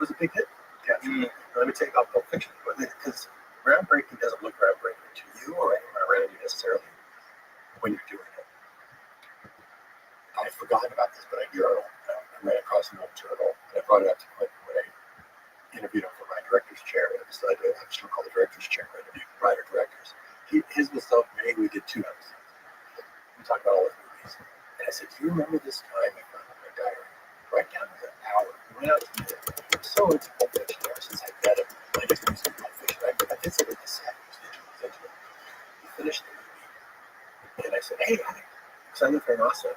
was a big hit. Yeah. Let me tell you about Pulp Fiction, because groundbreaking doesn't look groundbreaking to you or anyone around you necessarily when you're doing it. I'd forgotten about this, but I journal. I ran across an old journal, and I brought it up to Quentin when I interviewed him for my director's chair. I still call the director's chair interview writer-directors. His was so big, we did 2 episodes. We talked about all his movies. And I said, do you remember this time I found my diary? Right down to the hour. We went out to dinner. He was so into Pulp Fiction ever since I met him. I just knew some Pulp Fiction. I visited the set. He was into it. We finished the movie. And I said, hey, because I live here in Austin.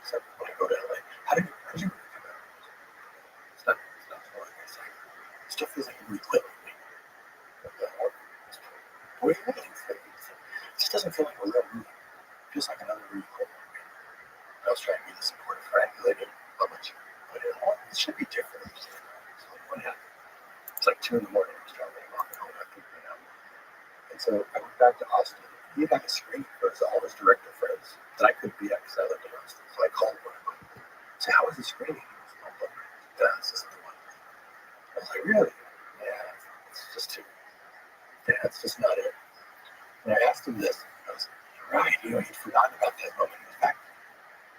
So when I go to LA, how did you come out? It's not fun. It still feels like a re-clip of me. What do you mean? It just doesn't feel like a real movie. It feels like another re-clip of me. I was trying to be the supportive friend because I didn't how much put in. It should be different. So what happened? It's like 2 in the morning. I was driving off and home after being out. And so I went back to Austin. He had like a screening for all his director friends that I couldn't be at because I lived in Austin. So I called one of them. I said, how was the screening? He was like, oh, this isn't the one. I was like, really? Yeah, it's just too. Yeah, it's just not it. And I asked him this. I was like, right, he'd forgotten about that moment. In fact,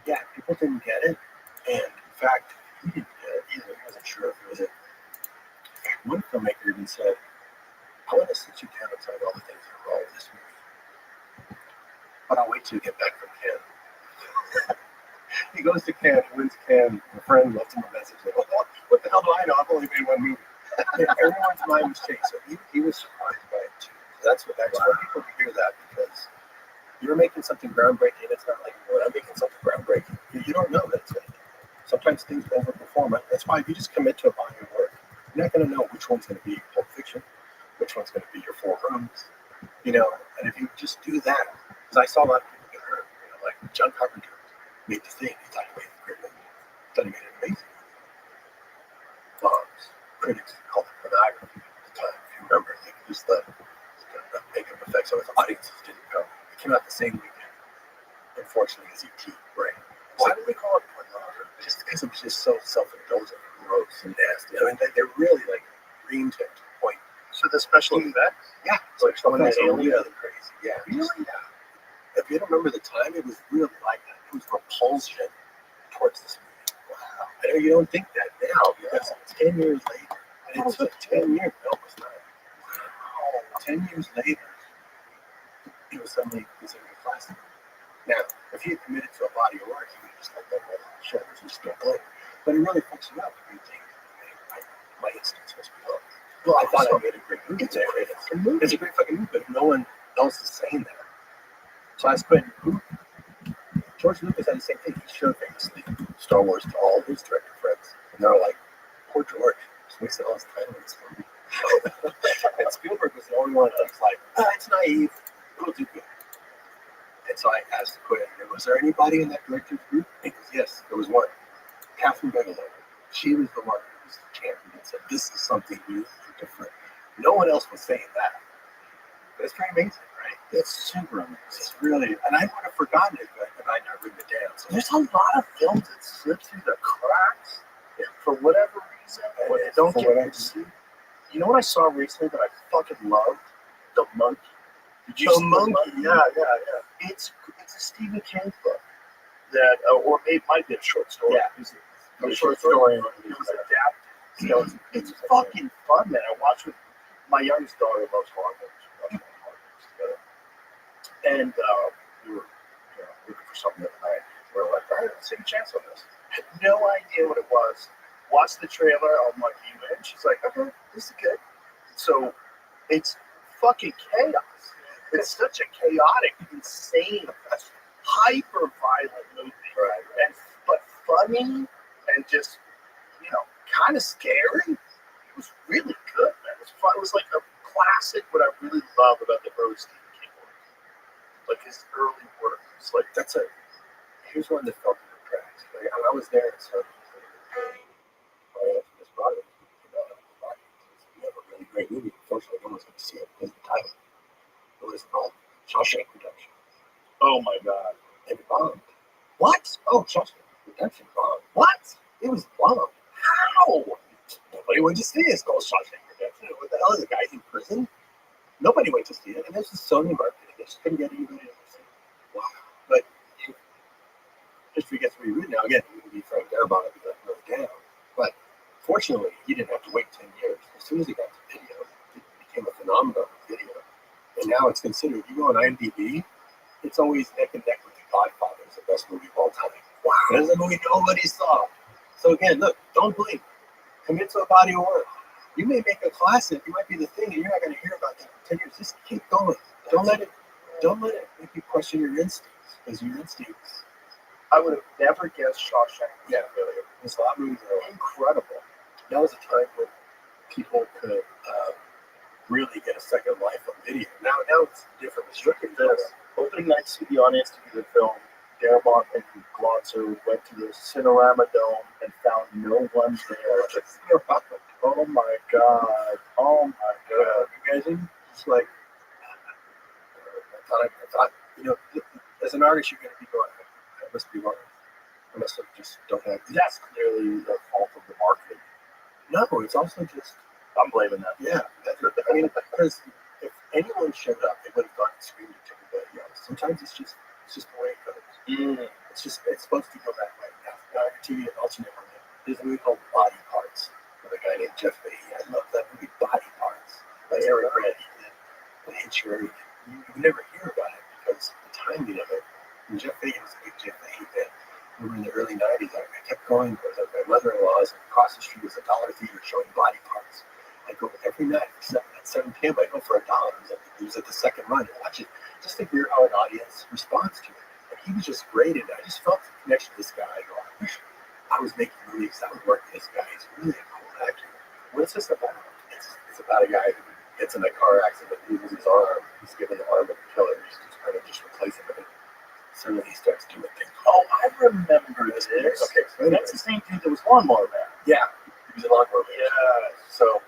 yeah, people didn't get it. And in fact, he didn't get it either. He wasn't sure if it was it. In fact, one filmmaker even said, I want to sit you down and tell you all the things that are wrong with this movie. But I'll wait till you get back from Cannes. He goes to Cannes, wins Cannes. A friend left him a message. Like, what the hell do I know? I've only made 1 movie. Everyone's mind was changed. So he was surprised by it too. That's why people hear that, because you're making something groundbreaking. It's not like, well, I'm making something groundbreaking. You don't know that it's going to be. Sometimes things overperform. That's why if you just commit to a body of work, you're not going to know which one's going to be Pulp Fiction, which one's going to be your 4 Rooms. And if you just do that, because I saw a lot of people get hurt, like John Carpenter made The Thing. He thought he made a great movie. He thought he made an amazing movie. Bombs. Critics called it pornography at the time, if you remember. Just the makeup effects of his audiences didn't go. It came out the same weekend, unfortunately, as E.T. Right? Why do they call it pornography? Just because it was just so self-indulgent, gross, and nasty. I mean, they're really like green to the point. So the special effects? Yeah. Like someone that's really crazy. Yeah. Really? Yeah. If you don't remember the time, it was really like that. It was repulsion towards this movie. Wow. I know you don't think that now, because 10 years later, and it took 10 years, almost 9. Wow. 10 years later, it was suddenly considered a classic. Now, if he had committed to a body of work, he would just let that roll on his shoulders and just get played. But it really fucks you up if you think, my instincts must be low. Well, I thought I made a great movie. It's a great fucking movie. It's a great fucking movie, but no one else is saying that. So I was putting George Lucas had the same thing. He showed famously Star Wars to all his director friends, and they're like, "Poor George, he's wasting all his time on this movie." And Spielberg was the only one that was like, "It's naive. It'll do good." And so I asked Quentin, "Was there anybody in that director's group?" He goes, "Yes, there was one. Catherine Bigelow. She was the one who was the champion and said, this is something new and different." No one else was saying that. But it's pretty amazing, right? It's super amazing. It's really, and I would have forgotten it if I'd not written it down. So there's a lot of films that slip through the cracks for whatever reason. Or they don't get received. You know what I saw recently that I fucking loved? The Monkey. Did you see The Monkey? Yeah. It's a Stephen King book that, or it might be a short story. Yeah. It's a short story. It was adapted. It's fucking fun, man. I watched with my youngest daughter. Loves horror movies. We watched horror movies together, and we were looking for something the other night. We were like, all right, let's take a chance on this. Had no idea what it was. Watched the trailer. I'm like, you in? She's like, okay, this is good. So it's fucking chaos. It's such a chaotic, insane, hyper-violent movie, right? But funny and just, kind of scary. It was really good, man. It was fun. It was like a classic. What I really love about the early Stephen King work, like his early work, it's like here's one that felt in the cracks. Like, I was there at some this product. We have a really great movie. Unfortunately, no one's going to see it because of the title. It was called Shawshank Redemption. Oh my god! And it bombed. What? Oh, Shawshank Redemption bombed. What? It was bombed. How? Nobody went to see it. It's called Shawshank Redemption. What the hell is the guy in prison? Nobody went to see it. And this is Sony marketing. They just couldn't get anybody to see it. Wow. But history gets rewritten now. Again, we can be Frank Darabont and let it down. But fortunately, he didn't have to wait 10 years. As soon as he got to video, it became a phenomenon of video. And now it's considered, you go on IMDb, it's always neck and neck with The Godfather as the best movie of all time. Wow. That's a movie nobody saw. So again, look, don't blink. Commit to a body of work. You may make a classic, it might be the thing, and you're not going to hear about that for 10 years. Just keep going. Don't let it make you question your instincts, because your instincts. I would have never guessed Shawshank. Yeah, really. There's a lot of movies that are incredible. That was a time when people could really get a second life on video. Now it's different. Look at this. Opening night CD on Institute film. Darabont and Glotzer went to the Cinerama Dome and found no one there. Oh my God. Oh my God. Imagine? It's like, I thought, as an artist, you're going to be going, I must be wrong. I must have just don't have. That's clearly the fault of the marketing. No, it's also just. I'm blaming that. Yeah. I mean, because if anyone showed up, they would have gone and screamed at everybody else. Sometimes it's just the way it goes. It's supposed to go that way. Now, TV and alternate one. There's a movie called Body Parts with a guy named Jeff Fahey. I love that movie, Body Parts. By Eric Red. He did Hitcher. You never hear about it because the timing of it. And Jeff Fahey was a big Jeff Fahey fan. We were in the early 90s. I kept going because my mother-in-law's across the street was a dollar theater showing Body Parts. I'd go every night at 7 p.m. I'd go for $1. It was at the second run and watch it just to hear how an audience responds to it. And he was just great in it. I just felt the connection to this guy. I go, I wish I was making movies. I would work with this guy. He's really a cool actor. What's this about? It's about a guy who gets in a car accident, loses his arm. He's given the arm of the killer. He's just kind of just replacing it. Suddenly he starts doing things. Oh, I remember this. Okay, so that's the same dude that was Lawnmower Man. Yeah, he was a Lawnmower Man. Yeah. So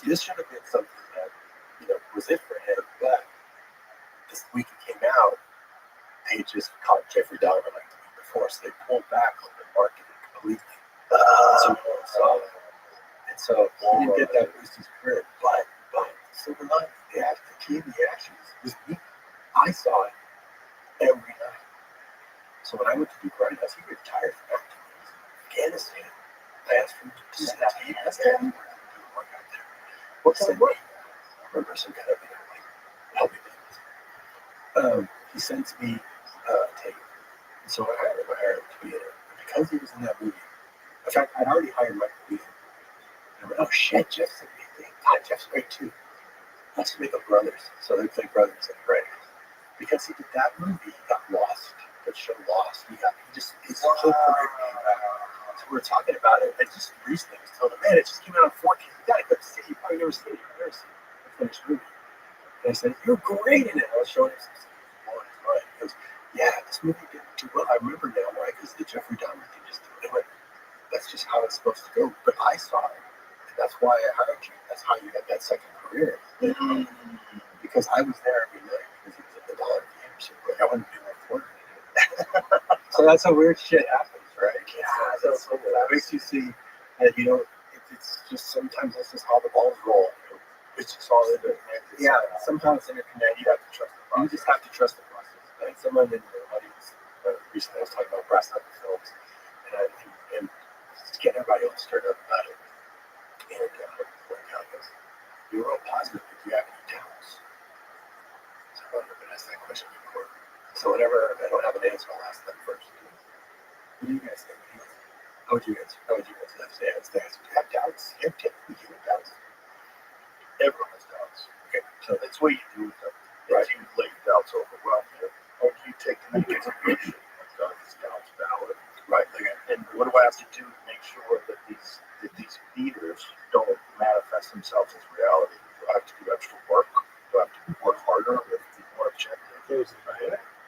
this should have been something that was it for him. But this week it came out, they just caught Jeffrey Dahmer like the week before, so they pulled back on the marketing completely. So no one saw it. And so he didn't get that boost in his career. But silver lining, the TV action was me. I saw it every night. So when I went to do Grindhouse, he retired from acting. He was in Afghanistan. I asked him to do that. He asked him to do work out there. What kind of work? I remember some kind of helping business. He sends me tape. And so I hired him to be in it. And because he was in that movie, in fact, I'd already hired Michael Beaton. And I went, oh shit, Jeff's in the thing. God, Jeff's great too. Let's make a brothers. So they play brothers in Grindhouse. Because he did that movie, he got lost. That show Lost. His whole career came back. So we were talking about it. I just recently was telling him, man, it just came out on 4K. You gotta go see it. You've probably never seen it. You've never seen it. I finished the movie. And I said, you're great in it. I was showing him some stuff. He was blowing his mind. He goes, yeah, this movie didn't do well. I remember now why, because the Jeffrey Dahmer thing just didn't. I went, that's just how it's supposed to go. But I saw it. And that's why I hired you. That's how you got that second career. Because I was there every night because he was at the dollar theater. So I wouldn't be a reporter. So that's how weird shit happens, right? Yeah, so that makes you see that it's just sometimes that's just how the balls roll. It's just all interconnected. Yeah, somehow it's interconnected. You have to trust the process. You just have to trust the process. And someone in the audience recently I was talking about brass knuckle films, and just getting everybody else stirred up about it. And one guy goes, "You're all positive, but do you have any doubts?" So I've never been asked that question before. So whenever I don't have an answer, I'll ask them first. What do you guys think? How would you answer? Do you have doubts? You have human doubts. Everyone has doubts. Okay, so that's what you do with them. Right. You let your doubts overwhelm you. Or do you take them into consideration? These doubts valid. Right. And what do I have to do to make sure that these feeders don't manifest themselves as reality? Do I have to do extra work? Do I have to work harder? Do I have to be more objective?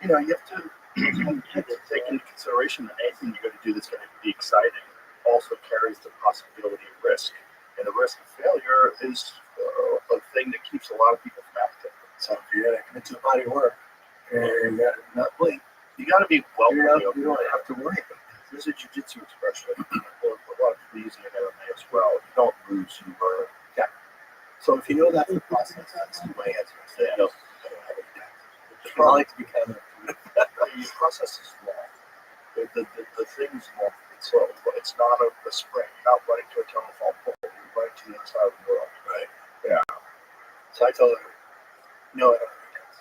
You have to take into consideration that anything you're going to do that's going to be exciting also carries the possibility of risk. And the risk of failure is a thing that keeps a lot of people from acting. So if you're going to commit to a body of work, and you got to not blink, you got to be well. You don't have to worry about it. There's a jiu-jitsu expression. A lot of people using it in MMA as well. You don't lose, you learn. Yeah. So if you know that's the process, that's my answer. So I don't have any doubt. Because I like to be kind of The process is long. The thing is long. It's slow, but it's not a sprint. You're not running to a telephone pole. You're running to the other side of the world. right. Yeah. So I told her, no, I don't have any doubts.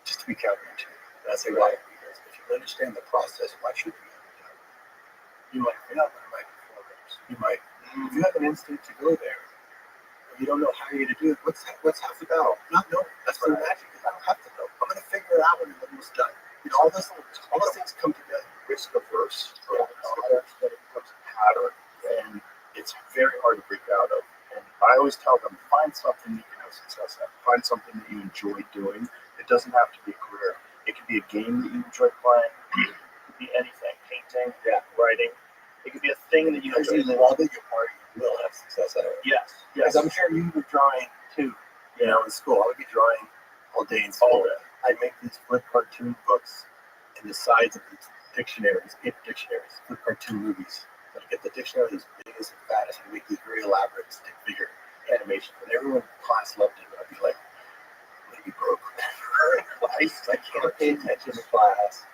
Just to be counterintuitive. And I say, why? Because if you understand the process, why should you have a doubt? You might fail, but it might be 4 reps. You might, if you have an instinct to go there, you don't know how you're going to do it. What's half the battle? Not knowing. That's the magic. I don't have to know. I'm going to figure it out when it's almost done. You know, all those things come together. Risk averse. That becomes a pattern, and it's very hard to break out of. And I always tell them, find something you can have success at. Find something that you enjoy doing. It doesn't have to be a career. It could be a game that you enjoy playing. It could be anything. Painting, writing. It could be a thing that you Because enjoy. you love it, you will have success at it. Yes. Because I'm sure you were drawing too. You know, in school, I would be drawing all day in school. I'd make these flip cartoon books in the sides of these dictionaries, paper dictionaries, flip cartoon movies. I'd get the dictionary as big as and fattest and make these very elaborate stick figure animations. And everyone in class loved it. I'd be like, maybe broke. I can't pay attention to class.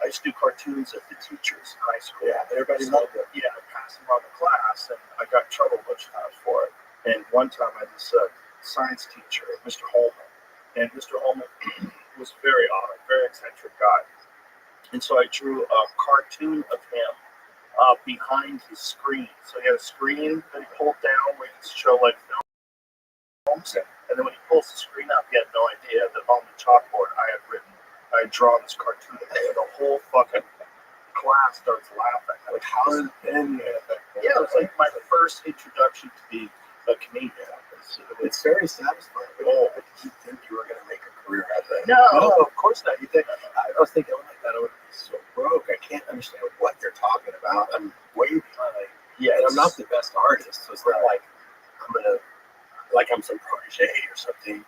I used to do cartoons at the teachers in high school. Yeah, everybody loved it. Yeah, I passed them around the class, and I got in trouble a bunch of times for it. And one time I had this science teacher, Mr. Holman, and Mr. Holman was very odd, very eccentric guy. And so I drew a cartoon of him behind his screen. So he had a screen that he pulled down where he could show like films. And then when he pulls the screen up, he had no idea that on the chalkboard I had drawn this cartoon. And the whole fucking class starts laughing. Like, how did then? Yeah, it was like my first introduction to being a comedian. It's very satisfying. But did you think you were going to make a career out of that? No, of course not. You think? I was thinking, oh my God, I would be so broke. I can't understand what they're talking about. I'm way behind. Yeah, and I'm not the best artist, so it's not like I'm gonna, like I'm some protege or something,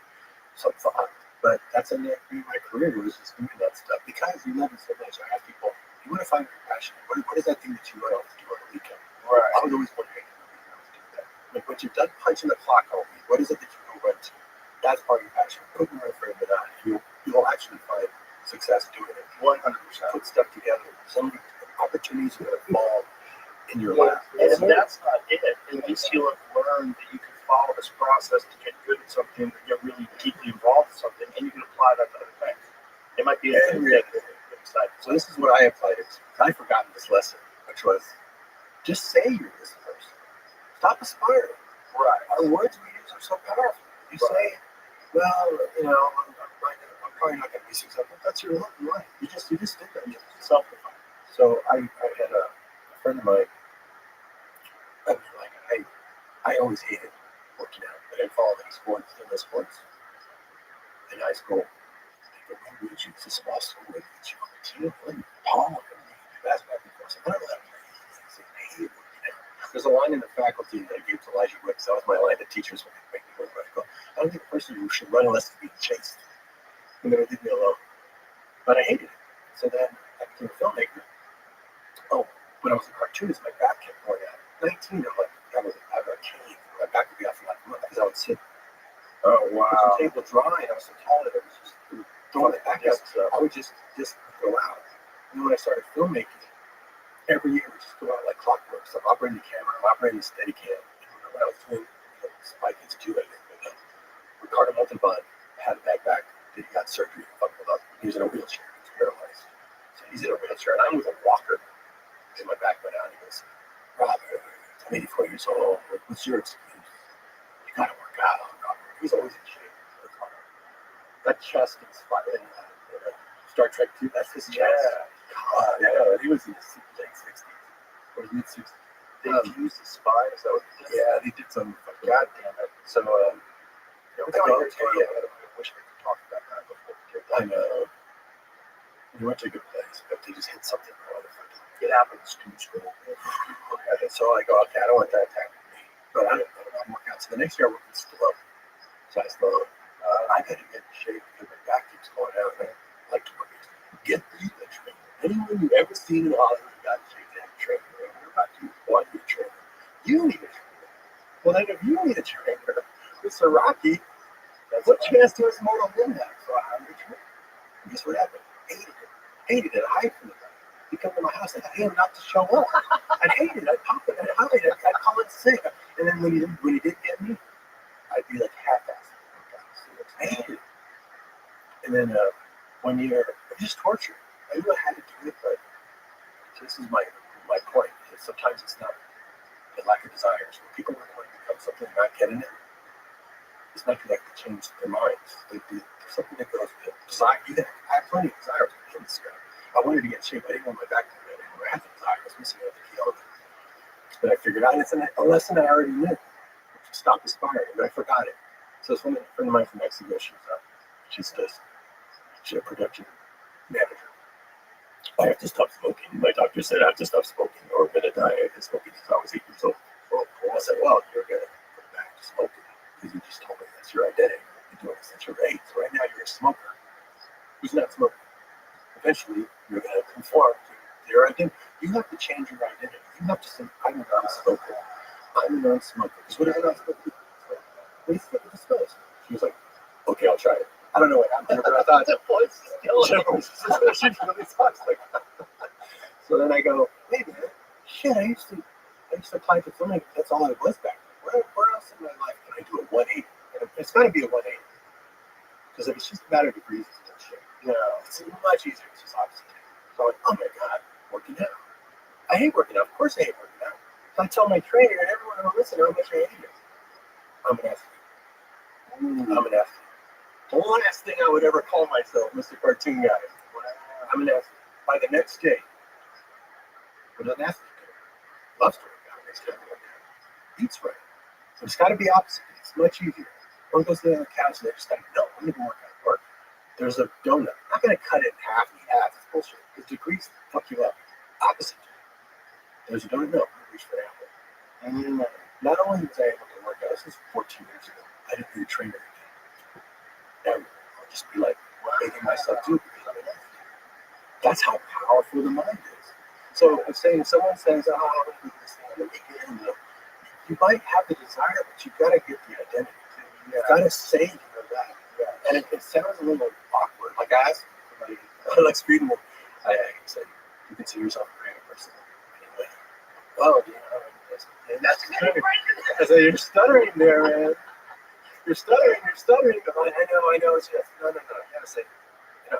some thought. But that's in my career was just doing that stuff because you love it so much. I ask people, you want to find your passion. What is that thing that you love to do on the weekend? Right. I was always wondering, like, when you're done punching the clock all week, what is it that you go run to? That's part of your passion. Put your friend to that. You'll actually find success doing it. 100%. Put stuff together. Some opportunities are going to fall in your lap. And that's not it. At least you'll have learned that you can follow this process to get good at something, to get really deeply involved in something, and you can apply that to other things. It might be a exciting. So this is what I applied it to. I'd forgotten this lesson, which was just say you're this person. Stop aspiring. Right. Our words we use are so powerful. You say, well, you know, I'm probably not going to be successful. That's your life. You just think that. You're self-defined. So I had a friend of mine. I always hated working out. I didn't follow any sports, in high school. We would use a small school with you on the team, and Paul, and we could do basketball before. So I don't know. I hated working out. There's a line in the faculty that I gave to Elijah Wicks. That was my line to teachers when they make me work. I go, I don't think a person who should run unless he's being chased. And they would leave me alone. But I hated it. So then I became a filmmaker. Oh, when I was a cartoonist, my back kept going out. 19, I'm like, I have a cane. My back would be out for like a month because I would sit. Oh, wow. The table dry, and I was so tired. I was just throwing it back out. I would just go out. And then when I started filmmaking, every year we just go out like clockwork. So I'm operating the camera, I'm operating the Steadicam. And when I was doing Spy Kids 2, I think, Ricardo Montalban had a bad back. He got surgery, fucked it up. He was in a wheelchair. He was paralyzed. So he's in a wheelchair, and I'm with a walker. And my back went out. He goes, Robert, I'm 84 years old. What's your excuse? You gotta work out, Robert. He's always in shape. That chest is fucking Star Trek 2. That's his chest. God, yeah. He was in his late 60s or mid 60s. They used the spine. Is that what they did? Yeah, they did some. God damn it. So, I wish I could talk about that before. I know. We went to a good place, but they just hit something wrong. It happens to school. Okay, so I go, okay, I don't want that to happen to me. But I don't want to work out. So the next year I worked in Stallone. So I Stallone. I had to get in shape because my back keeps going out. And I like to work out. Get the trainer. Anyone you've ever seen in Hollywood got in shape, they have a trainer. We're about to want you to train. You need a trainer. Well, then if you need a trainer, Mr. Rocky, what chance does Mortal Men have? So I hired a trainer. And guess what happened? Hated it. I hide from the guy. He'd come to my house and I hate him not to show up. I'd hate it. I'd pop it. I'd hide it. I'd call it sick. And then when he did get me, I'd be like half-assed. I hated it. And then 1 year, it was just torture. I knew I had to do it, but this is my point. Sometimes it's not the lack of desires. When people are going to become something and not getting it, it's not because they have to change their minds. There's something that goes with desire. I have plenty of desires in this guy. I wanted to get in shape. I didn't want my back to bed anymore. I had the desire. I was missing out the key element. But I figured out it's a lesson I already knew. Stop aspiring, but I forgot it. So this woman, a friend of mine from Mexico, she's a production manager. I have to stop smoking. My doctor said I have to stop smoking or I'm going to die. I've been smoking since I was 8 years old. I said, well, you're going to go back to smoking because you just told me that's your identity. You've been doing this since you're 8. So right now you're a smoker who's not smoking. Eventually, you're going to conform to their identity. You have to change your identity. You have to say, I'm a non-smoker. I'm a non-smoker. Because what is a non-smoker? What do you think of the smells? She was like, okay, I'll try it. I don't know what happened, but I thought the voice is killing me. She really sucks. So then I go, hey man, shit, I used to apply for filming. That's all I was back then. Where else in my life can I do a 180? And it's got to be a 180. Because if it's just a matter of degrees, it's bullshit. It's much easier to just opposite. So I'm like, oh my God, working out. I hate working out. Of course I hate working out. So I tell my trainer and everyone who listens how much I hate it. I'm an athlete. I'm an athlete. The last thing I would ever call myself, Mr. Cartoon Guy. I'm an athlete. By the next day, what an athlete do? Loves to work out. Makes time to work out. Eats right. So it's got to be opposite. It's much easier. One goes to the couch and they just like, no, I'm going to work out. Work. There's a donut. I'm not going to cut it in half and eat half. It's bullshit. Because degrees fuck you up. Opposite. There's a donut. No, I'm going to reach for an apple. And not only was I able to work out, this was 14 years ago. I didn't need a trainer again. I'll just be like making myself do it because I'm an athlete. That's how powerful the mind is. So if someone says, oh, I'm going to do this thing on the weekend, you might have the desire, but you've got to get the identity. You've got to say you know that. And it sounds a little awkward. Like I asked somebody, like speaking of, I said, you consider yourself a creative person. Anyway, oh, and that's kind of, I said, you're stuttering there, man. You're stuttering. I know. It's just, no. I gotta say,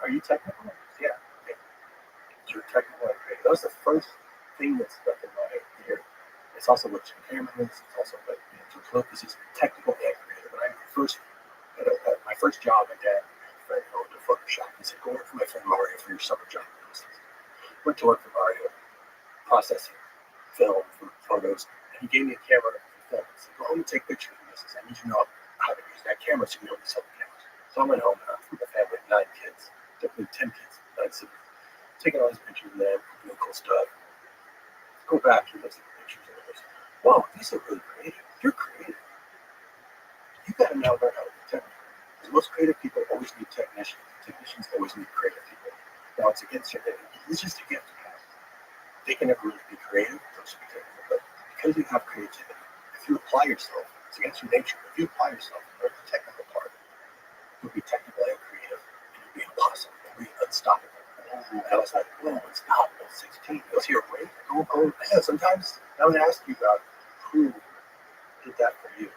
are you technical? Yeah. Okay. You're technical and creative. That was the first thing that stuck in my ear. It's also what your camera is. It's also what because he's technical and creative. And my first job, my dad went to Photoshop. He said, go work for my friend Mario for your summer job. Went to work for Mario, processing film for photos, and he gave me a camera for film. He said, go home and take pictures of this. I need you to know how to use that camera so you know these other cameras. So I went home and I'm from a family of 9 kids, definitely 10 kids, 9 siblings, taking all these pictures of them, doing cool stuff. Go back and look at the pictures and it goes, whoa, these are really creative. You're creative. You got to now learn how to be technical. Because most creative people always need technicians. Technicians always need creative people. Now it's against your gift. It's just a gift you have. They can never really be creative, those should be technical. But because you have creativity, if you apply yourself, it's against your nature. If you apply yourself and learn the technical part, you'll be technical and creative, and you'll be impossible. You'll be unstoppable. And I was like, whoa, it's not. I was 16. He goes, here, wait. Go. I know sometimes I would ask you about who did that for you.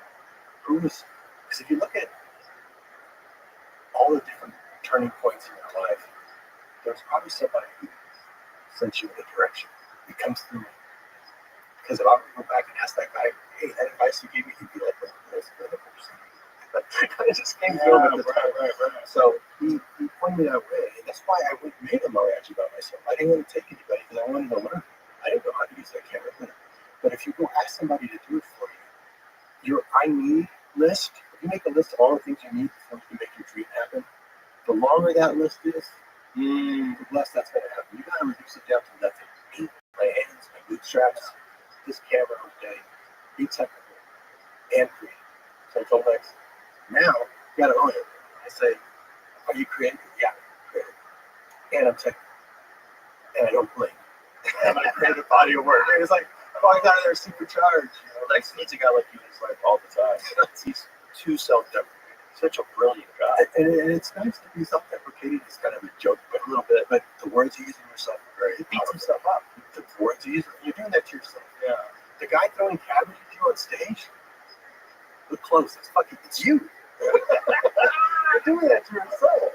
Who was, because if you look at all the different turning points in your life, there's probably somebody who sent you in a direction. It comes through me. Because if I were to go back and ask that guy, hey, that advice you gave me, he'd be like, well, that's another person. It just came through him at the time. Right. So he pointed me that way. And that's why I made a mariachi by myself. I didn't want to take anybody because I wanted to learn. I didn't know how to use that camera. But if you go ask somebody to do it for you, your I need list, if you make a list of all the things you need to make your dream happen, the longer that list is, the less that's going to happen. You got to reduce it down to nothing. Me, my hands, my bootstraps, this camera all day, be technical and creative. So I told Lex, now you got to own it. I say, are you creative? Yeah, creative. And I'm technical. And I don't blink. And my creative body of work. And it's like, Falling out of there supercharged. Lex needs a guy like you in his life all the time. He's too self-deprecating. Such a brilliant guy. And it's nice to be self-deprecating. It's kind of a joke, but a little bit. But the words you use in yourself are very. He beats himself up. The words you use, you're doing that to yourself. Yeah. The guy throwing cabbage at you on stage. Look close. It's you. You're doing that to yourself.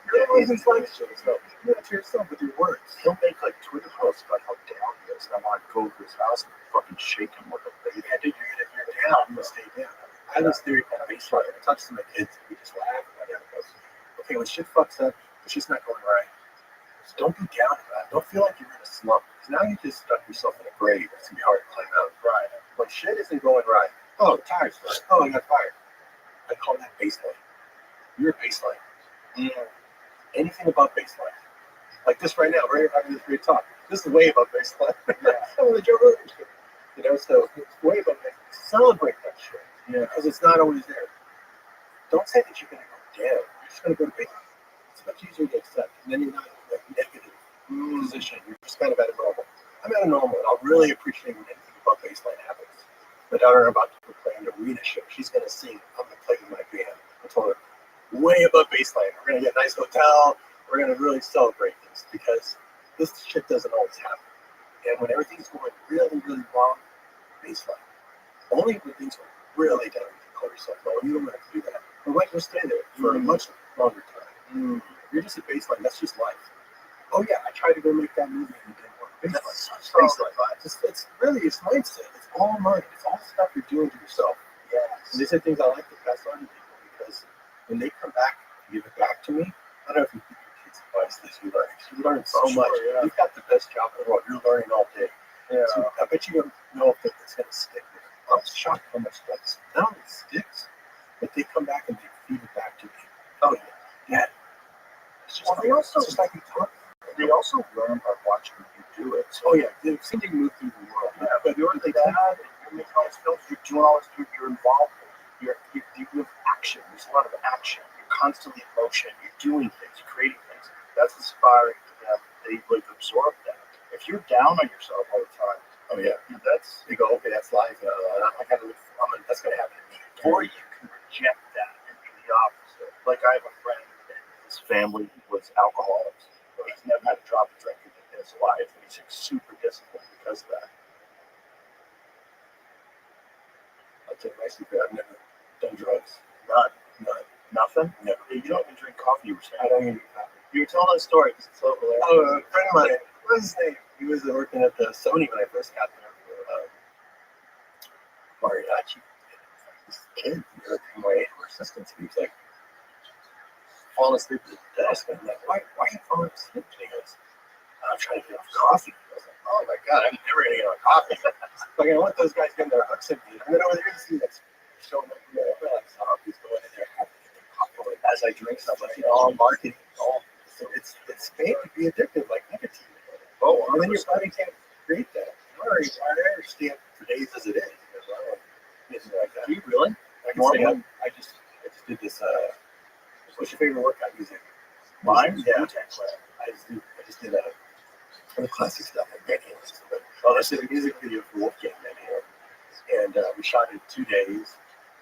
You're the one who's like shit. So you're doing that to yourself with your words. He'll make like Twitter posts about how down he is. And I want to go to his house and fucking shake him with a baby. Yeah, dude, you're down. You stay down. I have this theory called baseline. I talk to my kids and we just laugh about it. Okay, when shit fucks up, it's just not going right. So don't be down about it. Don't feel like you're in a slump. Because now you just stuck yourself in a grave. It's going to be hard to climb out. Right. When shit isn't going right, oh, the tire's flat. Oh, I got fired. I call that baseline. You're a baseline. Anything above baseline. Like this right now, we're having this great talk. This is way above baseline. I'm with Joe Rogan shit. So it's way above baseline. Celebrate that shit. Yeah. Because it's not always there. Don't say that you're going to go down. You're just going to go to baseline. It's much easier to accept. And then you're not in a negative position. You're just kind of at a normal. I'm at a normal, and I'll really appreciate when anything above baseline happens. My daughter and I'm about to play an arena show. She's going to sing. I'm going to play with my band. I told her, way above baseline. We're going to get a nice hotel. We're going to really celebrate this because this shit doesn't always happen. And when everything's going really, really wrong, baseline. Only when things are really down, you can call yourself low. You don't have to do that. But why just stay there for a much longer time? You're just a baseline. That's just life. Oh yeah, I tried to go make that movie and it didn't work. Baseline. It's really it's mindset. It's all mind. It's all stuff you're doing to yourself. Yes. And these are things I like to pass on to people because when they come back and give it back to me, I don't know if you give your kids advice this you learn. You learn so much. Yeah. You've got the best job in the world. You're learning all day. Yeah. So I bet you don't know if it's going to stick. I'm shocked how much that not only sticks, but they come back and they feed it back to me. Oh yeah. It's just like, just like you talk. They also learn by watching you do it. Oh yeah, they've seen you move through the world. Yeah, but you're the dad, and you're making all these films. You're doing all this. You're involved. You have action. There's a lot of action. You're constantly in motion. You're doing things. You're creating things. That's inspiring to them. They like absorb that. If you're down on yourself all the time, oh yeah, that's they go, okay, that's life. That's gonna happen to me. Or you can reject that and do the opposite. Like I have a friend, and his family was alcoholics. He's never had a drop of drinking in his life, and he's super disciplined because of that. I'll tell you my secret. I've never done drugs. Nothing. Never. You don't even drink coffee. You were saying. I don't even do coffee. You were telling that story because it's so hilarious. Oh, a friend of mine. What was his name? He was working at the Sony when I first got there for mariachi. This kid, my assistant, he was like falling asleep at the desk, and I'm like, why are you falling asleep? And he goes, I'm trying to get off coffee. I was like, oh my god, I'm never gonna get off coffee. Like I want those guys getting their hooks in me. And then over there, you see that showing up, like zombies going in there, having to get their coffee as I drink stuff. Like all marketing, all. It's made to be addictive, like nicotine. Oh, and then your body can't create that. I understand today's as it is. Because I don't like that. Do you really? I can say I just did this. What's your favorite workout music? Mine? Yeah. I just did the classic stuff like Benny. I did a music video for Wolfgang Benny, and we shot it in 2 days.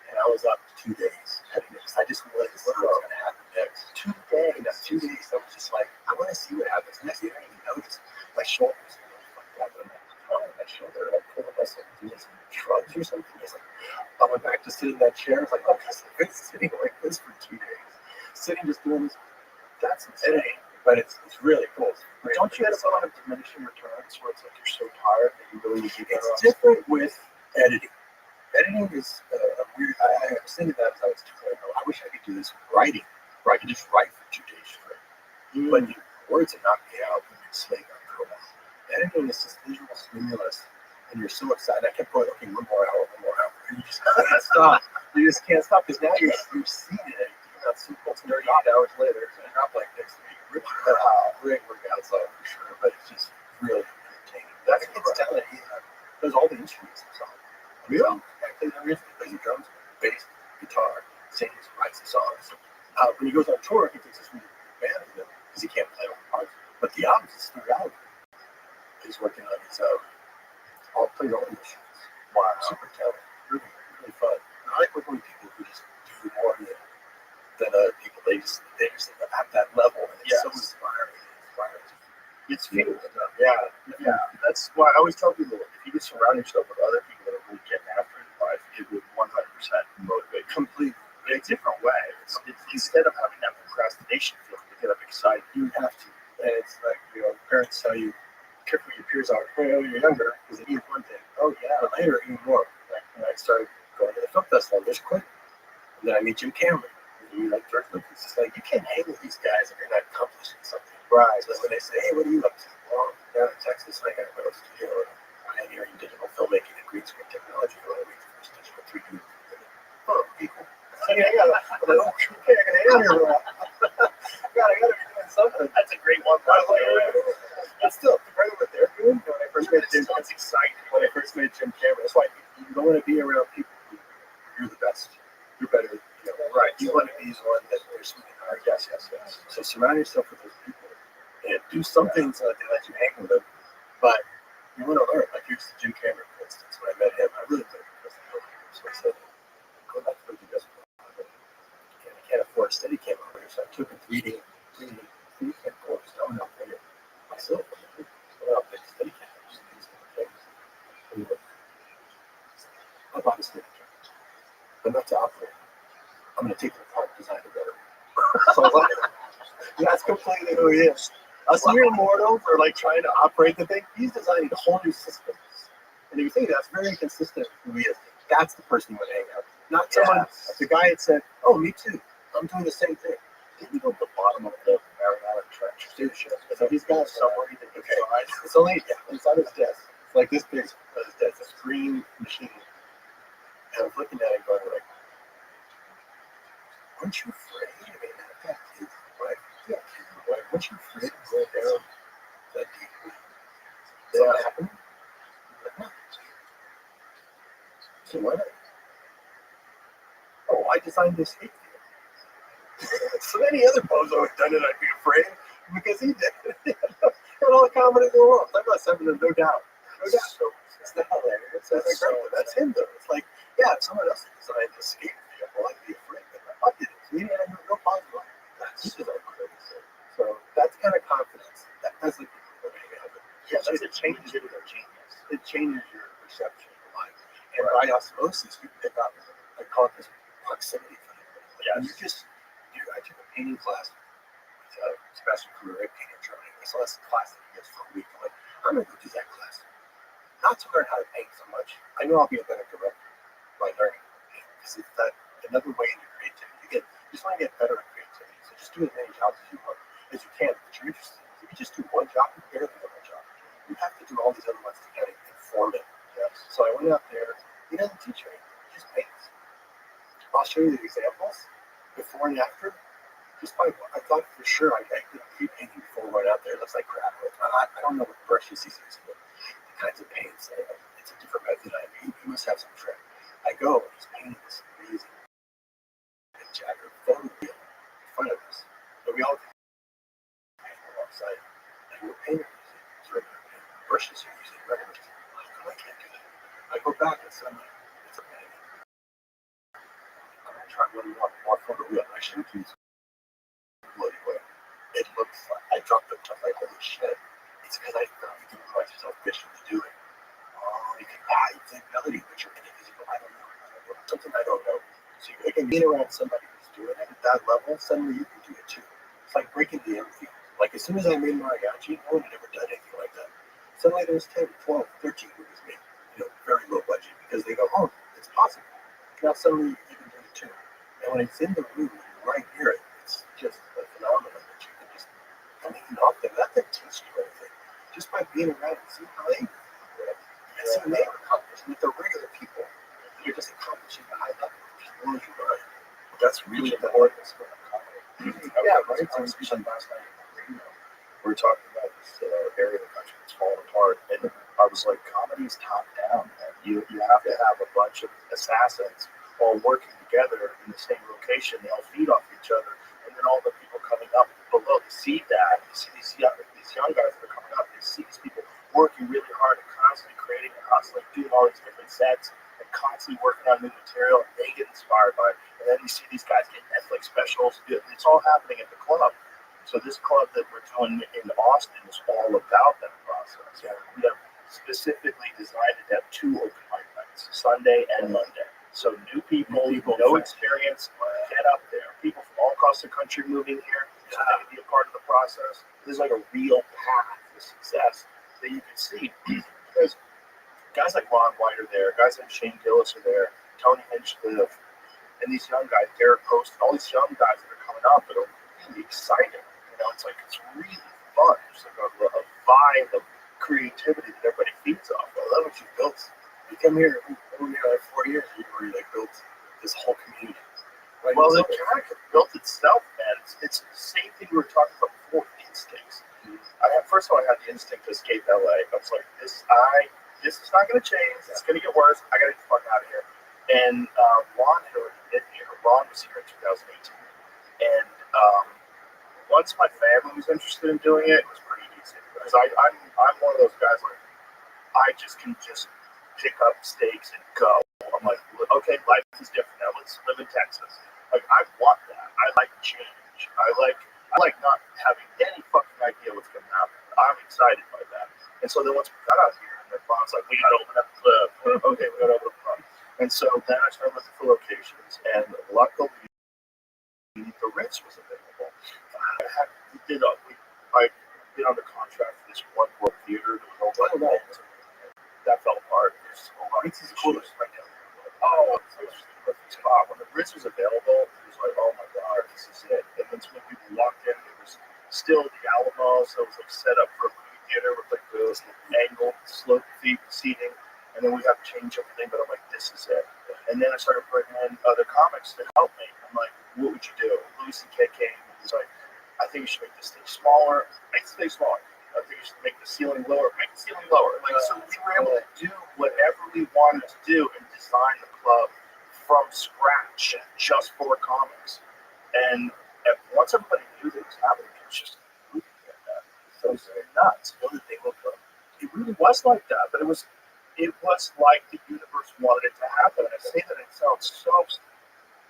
And I was up 2 days cutting it because I just realized what was going to happen next. 2 days. And 2 days, I was just like, I want to see what happens next. I didn't even notice my shoulders. Like, my shoulder, like, pulled up myself doing some shrugs or something. It's like, I went back to sit in that chair. I was like, oh, I've been sitting like this for 2 days. Sitting just doing this. That's insane. But it's really cool. But don't you have a lot of diminishing returns where it's like you're so tired that you really need to get It's different with editing. Editing is a weird. I was thinking that as I was doing it. I wish I could do this with writing, where I could just write for 2 days straight. But the words are knocking me out and you're slaying on for a while. Editing is this visual stimulus, and you're so excited. I kept going, okay, one more hour, and you just can't stop. You just can't stop because now you're seeing it. You're not super 38 hours later. It's going to drop like this. Great workouts for sure, but it's just really entertaining. That's it's talent. He does all the instruments himself. Really? He plays the drums, bass, guitar, sings, writes the songs. When he goes on tour, he takes this really big band with him because he can't play all the parts. But the albums is throughout. He's working on his all played all instruments. Wow. Super talented. Really, really fun. And I like working with people who just do more than other people. They just at that level, and it's so inspiring. It's feeling enough. Yeah. That's why I always tell people, if you can surround yourself with other people that are really getting after it in life, it would 100% motivate completely. In a different way. It's instead of having that procrastination feeling to get up excited, You have to. And it's like, parents tell you, careful your peers are. Well, you're younger, because it means one thing. Oh, yeah, but later, even more. Like, when I started going to the film festival, I just quit. And then I meet Jim Cameron. And you like George Lucas. It's like, you can't hang with these guys if you're not accomplishing something. right. So when they say, hey, what are you up to? Well, down in Texas, I got a little studio. Pioneering digital filmmaking and green screen technology. I make the first digital 3D. Oh, people. I gotta hang out here for a while. I gotta be doing something. That's a great one. But still, compared to what they're doing, when I first met Jim, That's exciting. when I first met Jim Cameron, that's why you don't want to be around people who you're the best. You're better. Right. You want to be one that they're sweet and hard. Yes. So surround yourself with those people and do some things so that they let you hang with them. But you want to learn. Like here's Jim Cameron, for instance. When I met him, I really learned because of him. So I said, go back to what you guys want. And I can't afford a steady camera over here, so I took a 3D course. Now I'm not doing it myself. So I'll take steady cameras and these kind of things. Anyway, I bought a steady camera, but not to operate. I'm going to take it apart, design it better. So I was like, that's completely who he is. Us mere mortals are like trying to operate the thing. He's designing whole new systems. And if you think that's very inconsistent with who he is, that's the person you want to hang out with. Not someone, the guy had said, oh, me too. I'm doing the same thing. Didn't you go to the bottom of the Mariana Trench? So he's got somewhere you can it's only inside his desk. It's like this big on his desk, this green machine. And I was looking at it going like, aren't you afraid? I mean, I've got kids, wife, aren't you afraid to go down that deep? Is that happening? Like, no. So why not? Oh, I designed this hate field. So many other bozo had done it, I'd be afraid, because he did it. And all the confidence in the world. Talk about something of no doubt. No doubt. So, it's not hilarious. That's him, though. It's like, yeah, if someone else designed this skate field, well, I'd be afraid. But I did it. He had no positive. That's just crazy. So that's kind of confidence. That's like people hang out with. Yeah, that's it changes your genius. It changes your perception of life. And by osmosis, you pick up, I call it this proximity phenomenon. Like I took a painting class with Sebastian Career, painter Germany. I saw this class that he gets for a week. I'm like, I'm going to go do that class. Not to learn how to paint so much. I know I'll be a better director by learning how to paint. Because it's that another way into creativity. You just want to get better at creativity. So just do as many jobs as you can that you're interested in. If you just do one job, you barely do one job. You have to do all these other ones to kind of inform it. Yes. So I went out there. He doesn't teach me. He just paints. I'll show you the examples before and after. Just by, I thought for sure I did pre-painting before we went out there. It looks like crap. I don't know what brushes he's using, but the kinds of paints. It's a different method. He must have some trick. I go, and he's painting this amazing Jagger photo wheel in front of us. But we all paint alongside. And we're painting using regular paint. Brushes are using regular paint. I can't do that. I go back and suddenly it's a painting. I'm going to try one more photo wheel. I should use bloody way. It looks like I dropped the stuff like holy shit. It's because I found giving myself vision to do it. It's an ability, but you're invisible. I don't know. Something I don't know. So you can be around somebody who's doing it at that level, suddenly you can do it too. It's like breaking the field. Like as soon as I made mariachi, no one had ever done anything like that. Suddenly there's 10, 12, 13 movies made, very low budget because they go, oh, it's possible. Now suddenly you can do it too. And when it's in the room, when you're right near it, it's just a phenomenon that you can just lean off them. That doesn't teach you anything. Just by being around and seeing how they do it. And seeing they accomplish with the regular people. You're just accomplishing the high level. Blows your mind. That's really important. Yeah, right. I was speaking last night on the radio. We were talking about this area of the country that's falling apart, and I was like, comedy's top down. Man. You have to have a bunch of assassins all working together in the same location. They all feed off each other, and then all the people coming up below, they see that. They see these young guys that are coming up. They see these people working really hard and constantly creating and constantly doing all these different sets and constantly working on new material, and they get inspired by it. And then you see these guys get Netflix specials. It's all happening at the club. So this club that we're doing in Austin is all about that process. Yeah. We have specifically designed it to have 2 open mic nights, Sunday and Monday. So new people, no experience, get up there. People from all across the country moving here, so they can be a part of the process. There's like a real path to success that you can see. Because guys like Ron White are there, guys like Shane Gillis are there, Tony Hinchcliffe, and these young guys, Derek Post, all these young guys that are coming up that are really exciting. It's like, it's really fun. There's like a vibe of creativity that everybody feeds off. I love what you built. You come here, over here like 4 years, you already like built this whole community. Right? Well, it kind of built itself, man. It's the same thing we were talking about before, instincts. First of all, I had the instinct to escape LA. I was like, this is not going to change. It's going to get worse. I got to get the fuck out of here. And Ron had already been here. Ron was here in 2018. And once my family was interested in doing it, it was pretty easy. Because I'm one of those guys, like, I just can just pick up stakes and go. I'm like, okay, life is different now. Let's live in Texas. Like, I want that. I like change. I like not having any fucking idea what's going to happen. I'm excited by that. And so then once we got out here, and Ron's like, we got to open up the club. Okay, we got to open up the club. And so then I started looking for locations, and luckily, the Ritz was available. I been under contract for this one world theater that was all right. That fell apart. Ritz is cool right now. Oh, it was the perfect spot. When the Ritz was available, it was like, oh my god, this is it. And then when people walked in, it was still the Alamo, so it was like set up for a movie theater with like those angled slope seating. And then we got to change everything, but I'm like, this is it. And then I started bringing in other comics to help me. I'm like, what would you do? Louis C.K. came and was like, I think you should make this thing smaller. Make the thing smaller. I think you should make the ceiling lower. Make the ceiling lower. Like, so we were able to do whatever we wanted to do and design the club from scratch just for comics. And once everybody knew that it was happening, it was just moving like that. So it was nuts. What did they look like? It really was like that, but it was like the universe wanted it to happen. I say that it sounds so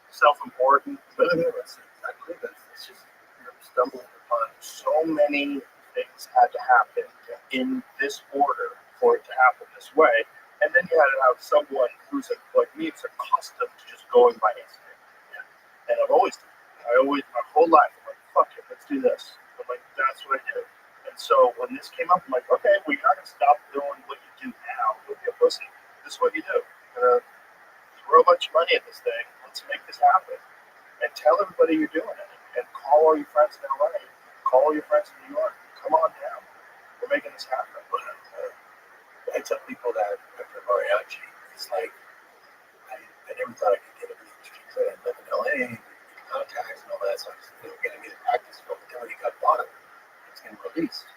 self-important, but it's exactly that. It's just you're stumbling upon so many things had to happen in this order for it to happen this way. And then you had to have someone who's like me, who's accustomed to just going by instinct. And my whole life, I'm like, fuck it, let's do this. I'm like, that's what I do. And so when this came up, I'm like, okay, well, you're not going to stop doing what you do now. Don't be a pussy. This is what you do. You're going to throw a bunch of money at this thing. Let's make this happen. And tell everybody you're doing it. And call all your friends in LA. Call all your friends in New York. Come on down. We're making this happen. I tell people that after mariachi, it's like, I never thought I could get everything straight. I live in LA, contacts and all that. So I was going to get a practice film. But then when he got bought it, it's getting released.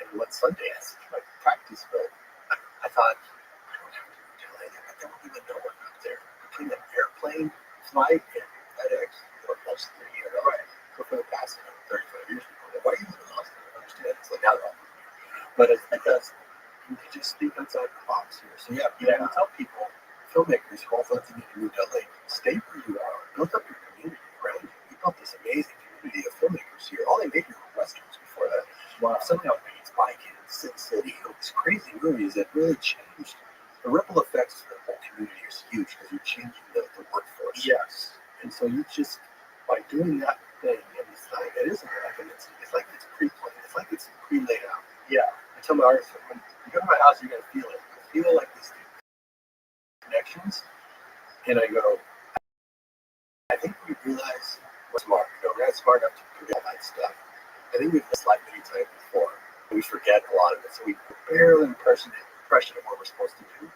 And one Sundance, like practice film. I thought, I don't have to go to LA. I don't even know what's up there. Between an airplane flight and FedEx, almost 3 years. Right. So for the past 35 years, people go, why are you in Austin? I don't understand. It's like, now they're all moving here. But it's because you just think outside the box here. So yeah, I tell people, filmmakers who all thought they need to move to LA, stay where you are. Build up your community around you. We built this amazing community of filmmakers here. All they made were westerns before that. Wow. Somehow made Spy Kids, Sin City, these crazy movies that really changed. The ripple effects of the whole community is huge because you're changing the workforce. Yes. And so you just, by doing that thing, and it's like, it isn't like it's like it's pre-planned. It's like it's pre-laid out. Yeah. I tell my artists, when you go to my house, you're going to feel it. You feel like these connections. And I go, I think we realize we're smart. We're not smart enough to do all that stuff. I think we've missed like many times before. We forget a lot of it. So we barely impression of what we're supposed to do.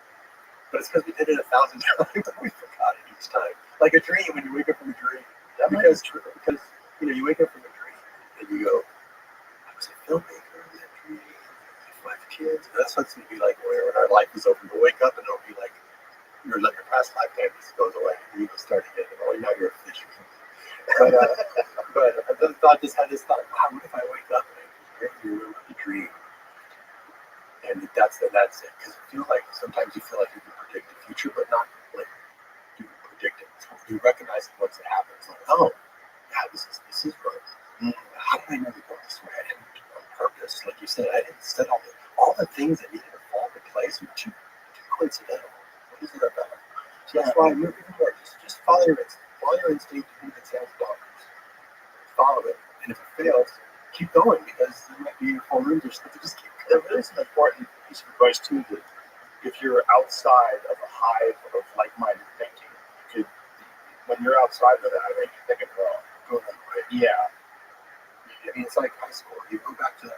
But it's because we did it 1,000 times and we forgot it each time. Like a dream, when you wake up from a dream. That because you wake up from a dream and you go, I was a filmmaker in that dream. I have 5 kids. And that's what it's going to be like when our life is over. You'll wake up and it'll be like your past lifetime just goes away. And you go start again. And now you're a fish or something. But I just had this thought, wow, what if I wake up and I can remember the dream? And that's it. Because sometimes you feel like you can predict the future, but not like you can predict it. So you recognize it once it happens. Like, oh, yeah, this is right. How did I know to go this way? I didn't do it on purpose. Like you said, I didn't set all the things that needed to fall into place were too coincidental. What is it about? So that's why you're just follow your instinct, even if it sounds bonkers. Follow it. And if it fails, keep going because there might be full rooms or something. Just keep going. There is an important piece of advice too that if you're outside of a hive of like-minded thinking, when you're outside of that, I think you're thinking wrong. Go that way. Yeah. I mean, it's like high school. You go back to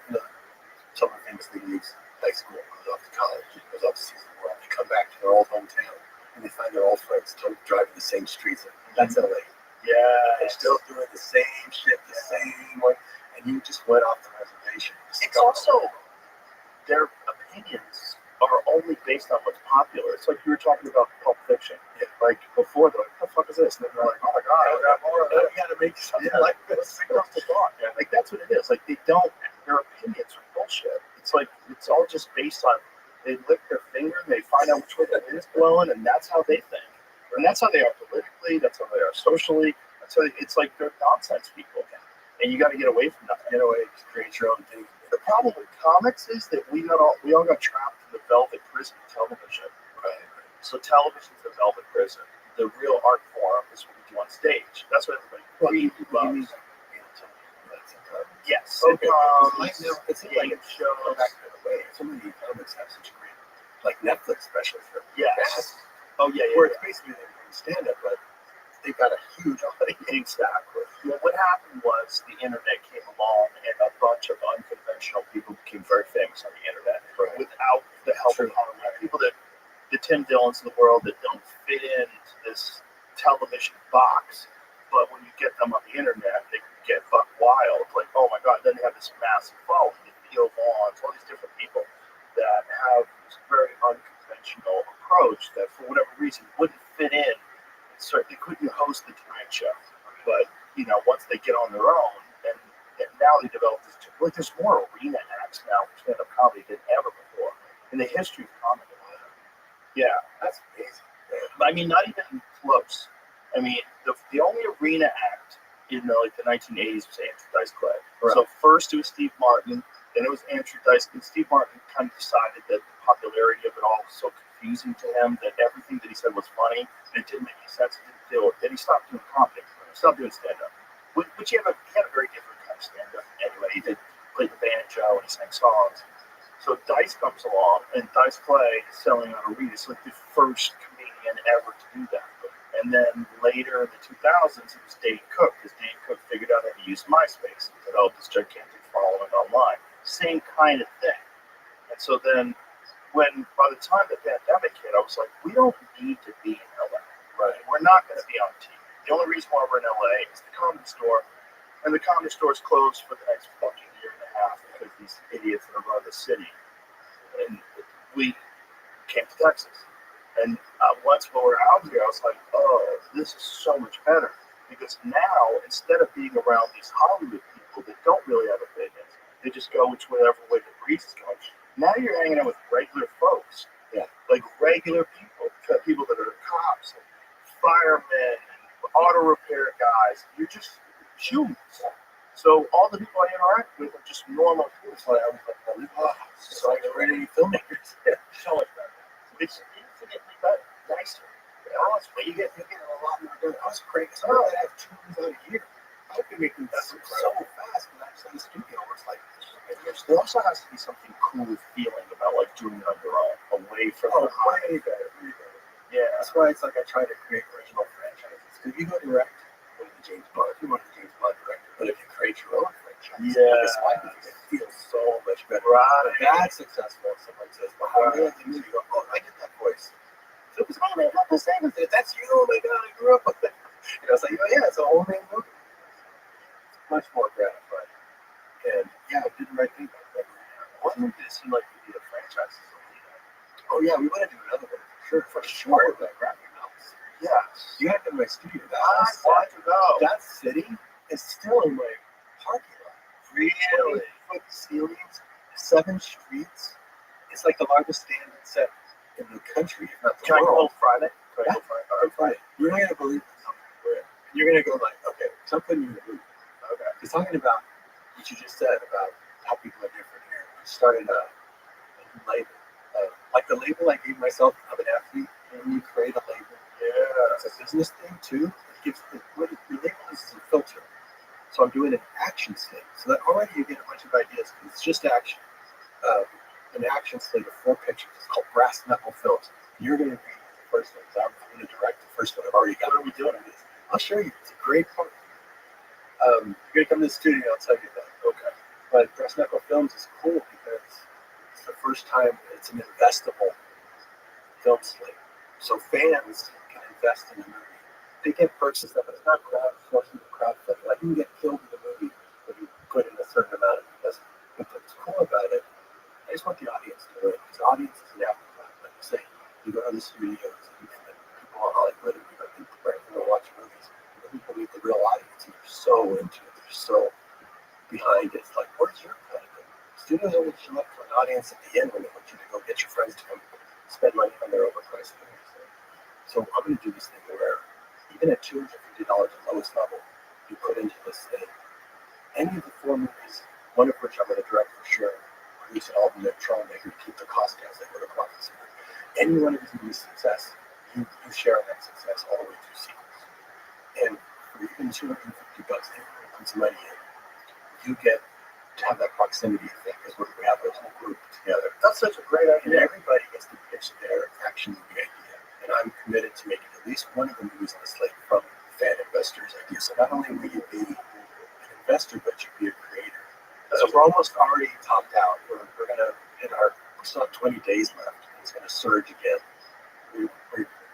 some of the famous leagues, high school, goes off to college, goes off to season world. They come back to their old hometown and they find their old friends still driving the same streets. That's LA. Yeah. They're still doing the same shit, the same way, and you just went off the reservation. It's also their opinions are only based on what's popular. It's like you were talking about Pulp Fiction. Yeah. Like before, they're like, what the fuck is this? And then they're like, oh my god, I got more of that. You gotta make something like this. Yeah. Like that's what it is. Like their opinions are bullshit. It's like it's all just based on they lick their finger and they find out which way the wind is blowing, and that's how they think. And that's how they are politically. That's how they are socially. So it's like they're nonsense people, and you got to get away from that. Get away, create your own thing. The problem with comics is that we all got trapped in the velvet prison of television. Right. So television's the velvet prison. The real art form is what we do on stage. That's what everybody really loves. Yes. Okay. It's like a show. Back to the way. So many comics have such great, like Netflix specials. Yes. Oh yeah. Where it's basically they're doing stand-up, but they've got a huge audience. Exactly. Well, what happened was the internet came along and a bunch of unconventional people became very famous on the internet without the help of Hollywood. People that the Tim Dillons of the world that don't fit into this television box, but when you get them on the internet, they get buck wild. Like, oh my god, then they have this massive following. Theo Vaughn's, all these different people that have this very unconventional approach that for whatever reason wouldn't fit in. Certainly couldn't host the Tonight Show, but once they get on their own, and now they develop this. Like there's more arena acts now for stand-up comedy than ever before in the history of comedy. Yeah, that's amazing. I mean, not even close. I mean, the only arena act in the 1980s was Andrew Dice Clay. Right. So first it was Steve Martin, then it was Andrew Dice, and Steve Martin kind of decided that the popularity of it all was so confusing to him that everything that he said was funny. It didn't make any sense. It didn't feel it. Then he stopped doing comedy. He stopped doing stand-up. Which he had a very different kind of stand-up. Anyway, he played the banjo and he sang songs. So Dice comes along, and Dice Clay is selling out arenas. It's like the first comedian ever to do that. And then later in the 2000s, it was Dane Cook, because Dane Cook figured out how to use MySpace and developed this gigantic following online. Same kind of thing. And so then by the time the pandemic hit, I was like, we don't need to be in LA. Right. We're not going to be on TV. The only reason why we're in LA is the Comedy Store, and the Comedy Store is closed for the next fucking year and a half because these idiots that run the city. And we came to Texas. And once we were out here, I was like, oh, this is so much better. Because now, instead of being around these Hollywood people that don't really have opinions, they just go whichever way the breeze is going. Now you're hanging out with regular folks, like regular people that are cops, and firemen, and auto repair guys. You're just humans. So all the people I interact with are just normal people. So I was like, so like already filmmakers. So much better. It's infinitely better, nicer. Honestly, you get a lot more done. I was crazy. I have 2 movies out a year. I could make them so fast when I was in the studio. It's like, there also has to be something cool feeling about like doing it on your own, away from the way better. Yeah. That's why it's like I try to create original franchises. Because if you go direct, go to James Bond. If you want to James Bond director, but if you create your own franchise, it feels so much better. Right. That's successful. If someone says, "Well, how did you go?" Oh, I get that voice. So it was not the same as it. That's you. Oh my God, I grew up with it. It's like, oh yeah, it's a whole new movie. It's much more gratifying. And yeah, I did the right thing back then. What movie does it seem like we need a franchise? Oh yeah, we want to do another one for sure. Like graphic novels. Yeah, you have to in my studio. That city is still in my parking lot. Really? 20-foot ceilings, 7 streets. It's like the largest stand set in the country, if not the Can I world. go Friday? Yeah. Friday. You're not gonna believe this. You're gonna go like, okay, something you believe. Okay. He's talking about what you just said about how people are different here. I started a new label. Like the label I gave myself of an athlete, and you create a label. Yeah. It's a business thing too. It gives what your label is a filter. So I'm doing an action slate. So that already you get a bunch of ideas. It's just action. An action slate of 4 pictures. It's called Brass Knuckle Films. You're going to read the first one. So I'm going to direct the first one. I've already got. What are we doing? I'll show you. It's a great part. You're going to come to the studio. I'll tell you that. Okay. But Brass Knuckle Films is cool because it's the first time it's an investable film slate. So fans can invest in the movie. They get purchased stuff, but it's not crowdfunding. Like you can get killed in the movie if you put in a certain amount of investment. But what's cool about it, I just want the audience to win. Because the audience is an afterthought. Like you say, you go to the studios and people in Hollywood and people are watching movies. And people meet the real audience and they're so into it. They're so behind it. It's like, where's your cut of it? Studios only show up for an audience at the end when they want you to go get your friends to come spend money on their overpriced movies. So I'm going to do this thing where even at $250 the lowest level, you put into this thing any of the 4 movies, one of which I'm going to direct for sure, produce an album that try and make it keep the cost down as they go to profit center. Any one of these movies' success, you share in that success all the way through sequels. And for even $250, they put some money in. You get to have that proximity thing because we have this whole group together. That's such a great idea. And everybody gets to pitch their action movie idea. And I'm committed to making at least one of the movies on the slate from fan investors' ideas. So not only will you be an investor, but you'll be a creator. So we're almost already topped out. We're going to hit we still have 20 days left. It's going to surge again. We're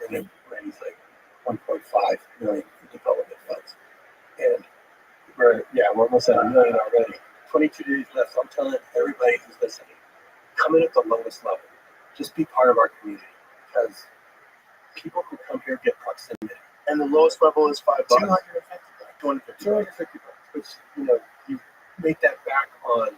going to raise like 1.5 million for development funds. And we're almost at $1 million already. 22 days left. So I'm telling everybody who's listening, come in at the lowest level. Just be part of our community because people who come here get proximity. And the lowest level is $5. $250. Which, you make that back on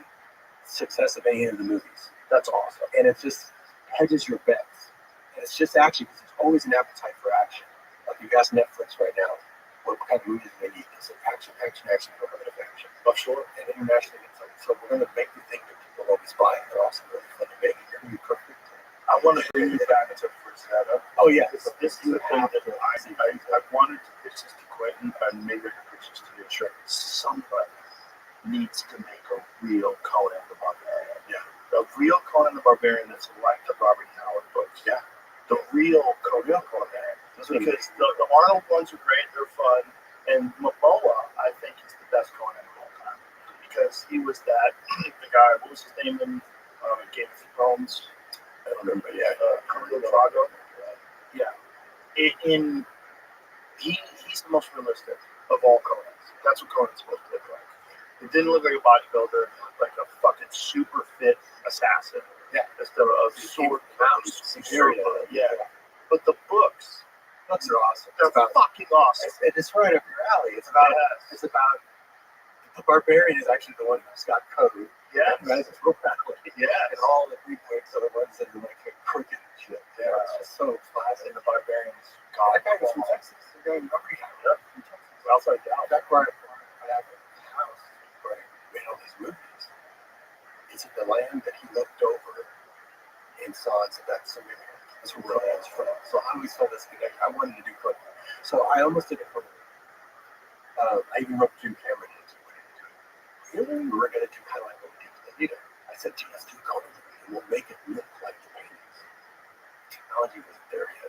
success of any of the movies. That's awesome. And it just hedges your bets. And it's just action because there's always an appetite for action. Like you ask Netflix right now, what kind of movies they need? It's like action, permanent action. Oh, sure. And internationally, it's like, so we're going to make the thing that people always buy. They're also really fun to make. You're going to be perfect. I want to bring you back to Frisetta. Oh, yeah. This is the thing that I wanted to pitch this to Quentin, and maybe I can pitch this to you. Sure. Somebody needs to make a real Conan the Barbarian. Yeah. A real Conan the Barbarian that's like the Robert Howard books. Yeah. The real Conan. Because the Arnold ones are great, they're fun. And Momoa, I think, is the best Conan of all time. Because he was the guy, what was his name in Game of Thrones? I don't remember. Yeah, Drago. Yeah, he's the most realistic of all Conans. That's what Conan's supposed to look like. He didn't look like a bodybuilder, like a fucking super fit assassin. Yeah, instead of a sword. Yeah, but the books are awesome. They're fucking awesome. It's right up your alley. It's about the barbarian is actually the one who's got code. Yeah, right. Yeah, and all the replays are the ones that are like crooked and shit. Yeah, it's just so classic. The barbarians. God, that guy was from Texas. The guy in Rabbi from Texas. Outside down. That part I have a house where I made all these movies. It's in the land that he looked over and saw and said, that's Samaria. That's where real man's from. So I always felt this connection. I wanted to do cooking. So I almost did it for I even wrote Jim Cameron into what he was doing. Really? We were going to do kind of like what we did with Anita. I said, gee, let's do Conan and we'll make it look like the paintings. Technology wasn't there yet.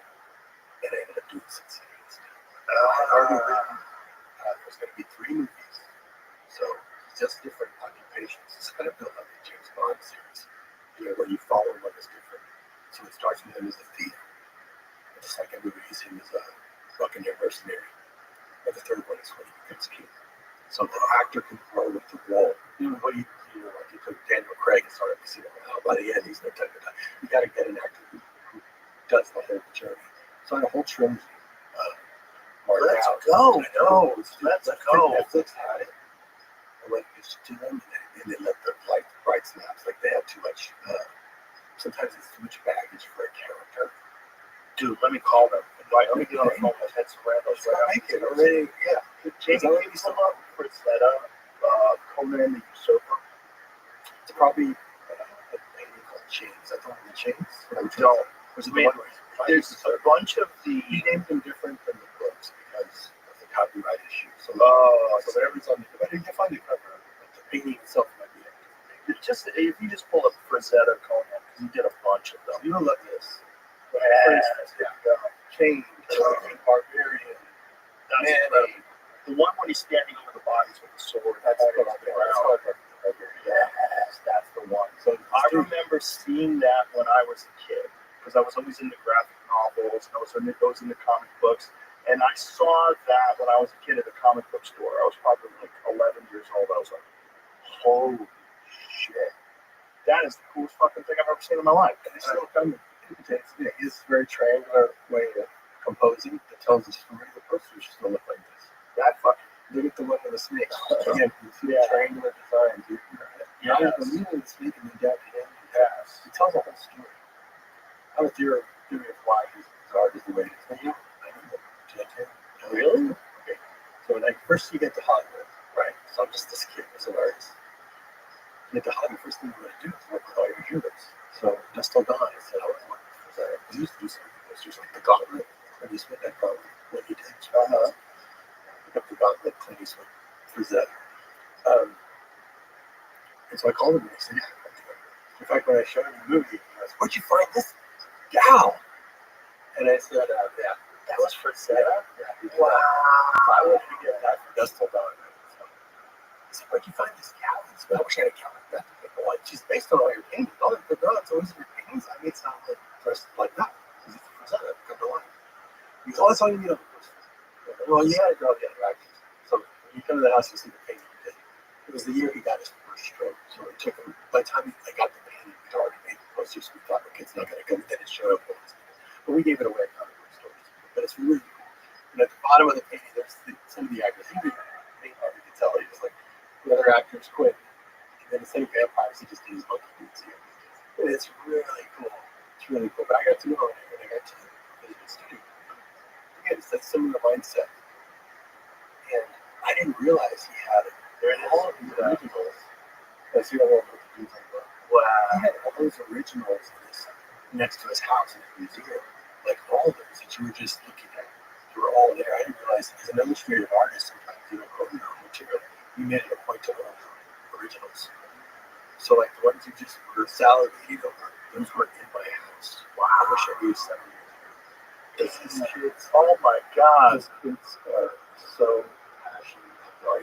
And I ended up doing Sin City instead. I had already written, there's going to be 3 movies. So it's just different occupations. It's kind of built like the James Bond series, where you follow what is different. So it starts with him as a thief. And the second movie is him as a Buccaneer mercenary. And the third one is when he becomes king. So the actor can grow with the role. Like you took Daniel Craig and started to see him out. By the end, he's no type of guy. You got to get an actor who does the whole journey. So I had a whole trilogy. Let's go. I know. Let's go. Netflix had it. I went to them, and they let the bright snaps. Like they had too much sometimes it's too much baggage for a character. Dude, let me call them. Right, let me get on the phone. I've had some randos Right right make it already. Yeah. Jamie, can you sum up for Zeta, Conan the Usurper? It's probably a painting called Chains. I don't know the Chains. No. Was it Man, the one where there's a bunch of the. he named them different than the books because of the copyright issue. So, so whatever's on the, but you can find the cover. But the painting itself might be a different It's just if you just pull up Frazetta Conan, because he did a bunch of them. You don't look this. Yeah. Chains, Barbarian, That's Manny. incredible. The one when he's standing over the bodies with the sword. That's pointing what to the ground. Yes, that's the one. So I remember seeing that when I was a kid, because I was always into graphic novels and I was into comic books. And I saw that when I was a kid at a comic book store. I was probably like 11 years old. I was like, holy shit. That is the coolest fucking thing I've ever seen in my life. And it's still kind of imitates it. It's a very triangular way of composing that tells the story. The posters still look like this. That fucking. Look at the one with the snake. Again, you see the triangular design. Now with the meaning of the snake and the adapt to him, it tells a whole story. I have a theory of why his art is the way it is. I don't know. Really? Okay. So when first you get to Hollywood, right? So I'm just this kid as an artist. You get to Hollywood, first thing you want to do is work with all your heroes. So Dust Till Dawn, I said, I want to work with that. We used to do something posters like the Gauntlet. When you spent that Gauntlet, what he did, pick up the Gauntlet, Clint Eastwood for Zed. And so I called him and he said, yeah, I'll do it. In fact, when I showed him the movie, he goes, where'd you find this gal? And I said, yeah, That was for Zeta? yeah. Wow. I wanted to get that for Dust Till Dawn. So I said, where'd you find this gal? He said, I wish I had a gal like that. Like, she's based on all your paintings. All the girls always your paintings. I made sound like dressed like that. Because it's presented. Come to life. He goes, oh, that's all you need on the poster. Well, you had a girl get interactive. So when you come to the house, you see the painting he did. It was the year he got his first stroke. So it took him, by the time I got the painting, we'd already made the posters. We thought the kid's not going to come, and then it showed up. But we gave it away at comic book stores. But it's really cool. And at the bottom of the painting, there's some of the actors. He didn't make art, you can tell. He was like, the other actors quit. And then instead of vampires, he just did his monkey boots here. And it's really cool. It's really cool. But I got to know him when I got to visit his studio. Again, it's that similar mindset. And I didn't realize he had it. There in all of these originals. That's the other one with the dudes on the book. Wow. He had all those originals next to his house in the museum. Like all of those that you were just looking at. They were all there. I didn't realize as an illustrative artist, sometimes you don't own your own material. You made it a point to own originals. So like the ones you just were salivating over, those were in my house. Wow. I wish I knew 7 years ago. This is kids. Oh my God. Those kids are so passionate.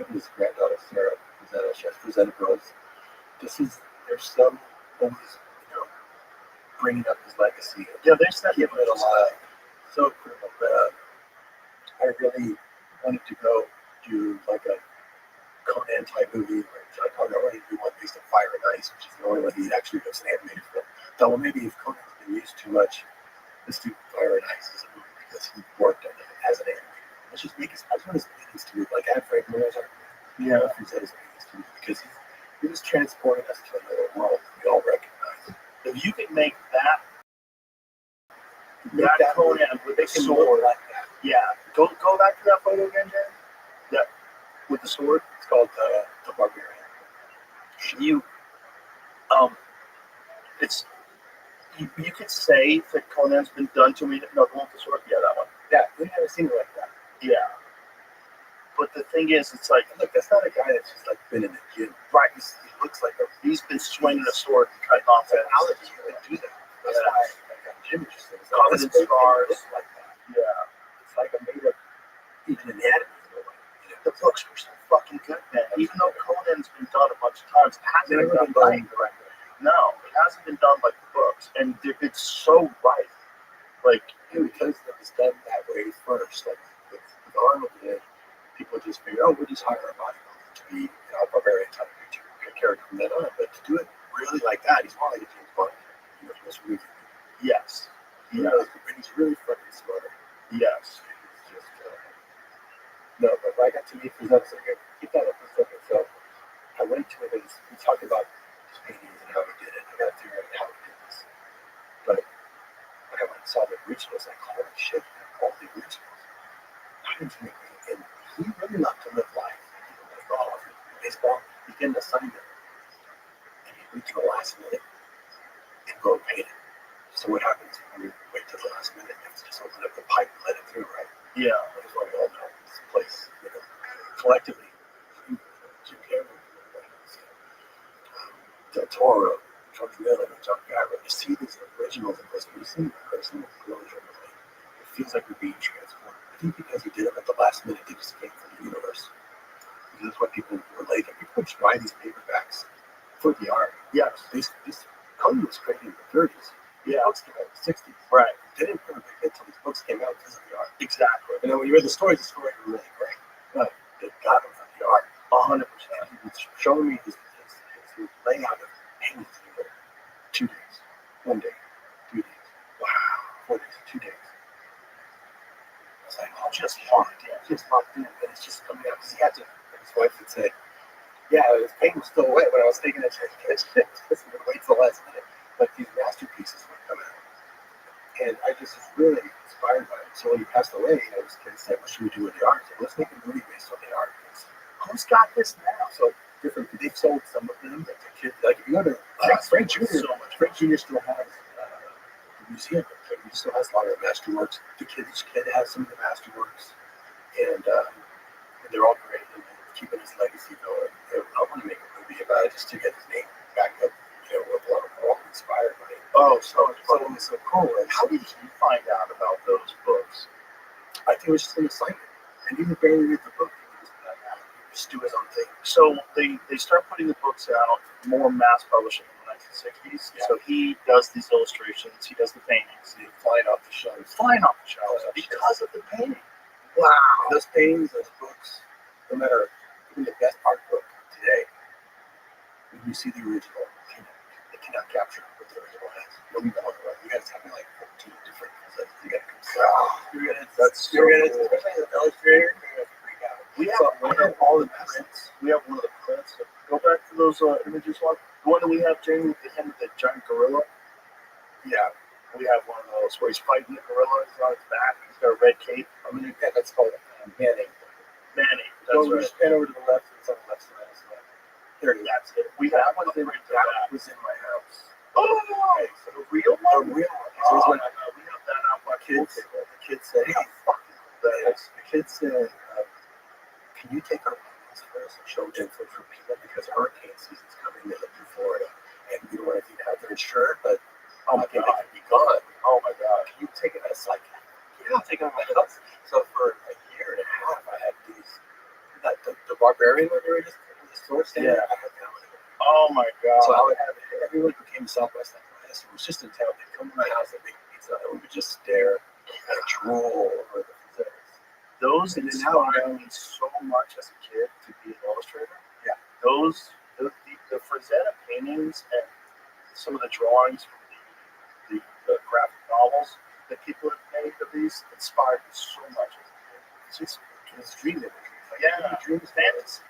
Even his granddaughter Sarah she has presented girls. There's some always, bringing up his legacy. Yeah, there's that. Keeping it alive. So critical. But I really wanted to go do like a Conan type movie where I wanted to do one based on Fire and Ice, which is the only one he actually does an animated film. Thought, well, maybe if Conan's been used too much, let's do Fire and Ice as a movie because he worked on it as an animator. Let's just make I just want his paintings to move like I had Frank Miller's art. Yeah, his paintings to move because he was transporting us to another world that we all recognize. If you could make that Conan with a sword like that. Yeah. Go back to that photo again, Jen. Yeah. With the sword. It's called the Barbarian. You could say that Conan's been done to me. No, the one with the sword. Yeah, that one. Yeah, we've never seen it like that. Yeah. But the thing is, it's like, look, that's not a guy that's just like been in the gym. Right. He looks like he's been swinging a sword and cutting off heads. Technology, you can do that. That's why I got Jim interested. It's covered in scars. Like that. Yeah. It's like a made up even anatomy. The books were so fucking good, man. Even though Conan's been done a bunch of times, it hasn't been done right. No, it hasn't been done like the books, and it's so right. Like, because it was done that way first, like with Arnold did, people just figure, oh, we'll just hire a bodybuilder to be a barbarian type of character from then on. But to do it really like that, he's more like a James Bond. This movie. Yes. And he's really fucking smart. Yes. It's just no, but I got to meet his other singer. Keep that up for a second. So I went to his. We talked about his paintings and how he did it. I got to figure out how he did this. But when I went and saw the originals, like, holy shit, all the originals. And he really loved to live life. He would play golf, baseball. He'd get an assignment, and he'd wait till the last minute and go and paint it. So what happens when you wait till the last minute? You have to just open up the pipe and let it through, right? Yeah. That's what we all know. This place, collectively, Jim Cameron, Del Toro, John Miller, John Favreau. You see these originals in this recent person closure. It feels like we're being transformed. I think because he did it at the last minute, they just came from the universe. Because that's what people relate to. People just buy these paperbacks for the art. Yes. This Conan was created in the 30s. Yeah. Books came out in the 60s. Right. They didn't put a big hit until these books came out because of the art. Exactly. And then when you read the stories were really great. But they got them from the art. 100%. He was showing me his layout of paintings in 2 days. 1 day. 3 days. Wow. 4 days. 2 days. I was like, oh, just locked in. Just locked in. And it's just coming out. Because he had to, his wife would say, yeah, his paint was still wet when I was taking it to the kitchen. Because he would wait till the last minute. But these masterpieces would come out. And I just was really inspired by it. So when he passed away, his kids said, what should we do with the art? I said, let's make a movie based on the art. Who's got this now? So different. They've sold some of them. Like the kids, like if you go to Frank Jr. So much. Frank Jr. still has the museum. He still has a lot of the masterworks. Each kid has some of the masterworks, and they're all great. And keeping his legacy going. I want to make a movie about it just to get his name back up. We're all inspired by it. Oh, so cool. And How did you find out about those books? I think it was just an assignment. And he would barely read the book. Just do his own thing. So they start putting the books out, more mass publishing in the 1960s. Yeah. So he does these illustrations, he does the paintings. He's flying off the shelves. Because of the painting. Wow. Those paintings, those books, no matter, even the best art book today, when you see the original, it cannot capture what the original has. Nobody knows about it. You guys have like 14 different things. You got to consider. Especially as an illustrator, we have all the prints. We have one of the prints. Go back to those images. The one that we have, Jamie, with him with the giant gorilla. Yeah, we have one of those where he's fighting the gorilla. He's on his back. He's got a red cape. That's called Manning. That's right. Just pan over to the left. It's on the left side. There it is. That's it. We have one. That was in my house. Oh, so the real one. The real one. So we have that out by kids. The kids said, "Hey, fucking that is." The kids said, can you take our photos for us and show info for people because hurricane season's coming? They live in Florida, and we don't want anything to have their insurance, but they can be gone. Oh my God! Can you take it? I was like, yeah, I'll take it on my house. So for a year and a half, I had these. The barbarian when they were just the store stand. Yeah. I had that one. Oh my God! So I would have everyone who came to Southwest Southwest. It was just in town. They'd come to my house and make pizza, and we would just stare and drool over the pizza. Those inspired me so much as a kid to be an illustrator. Yeah. The Frazetta paintings and some of the drawings from the graphic novels that people have made of these inspired me so much as a kid. It's just dream imagery. Yeah. Dream fantasy.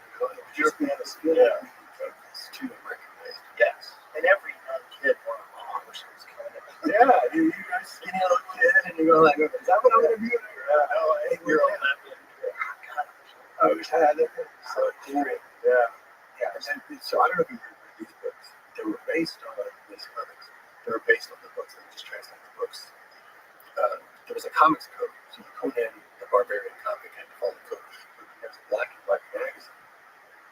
Pure fantasy. Yeah. It's too recognized. Yes. And every young kid wanted to wish it was coming. Yeah. You guys skinny little kid and you go like, is that what I'm going to do? I wish I had it. So great. Yeah. And so I don't know if you read these books. They were based on these comics. They were based on the books. They just translate the books. There was a comics code. So Conan the Barbarian comic had to follow the code. There was a black and white magazine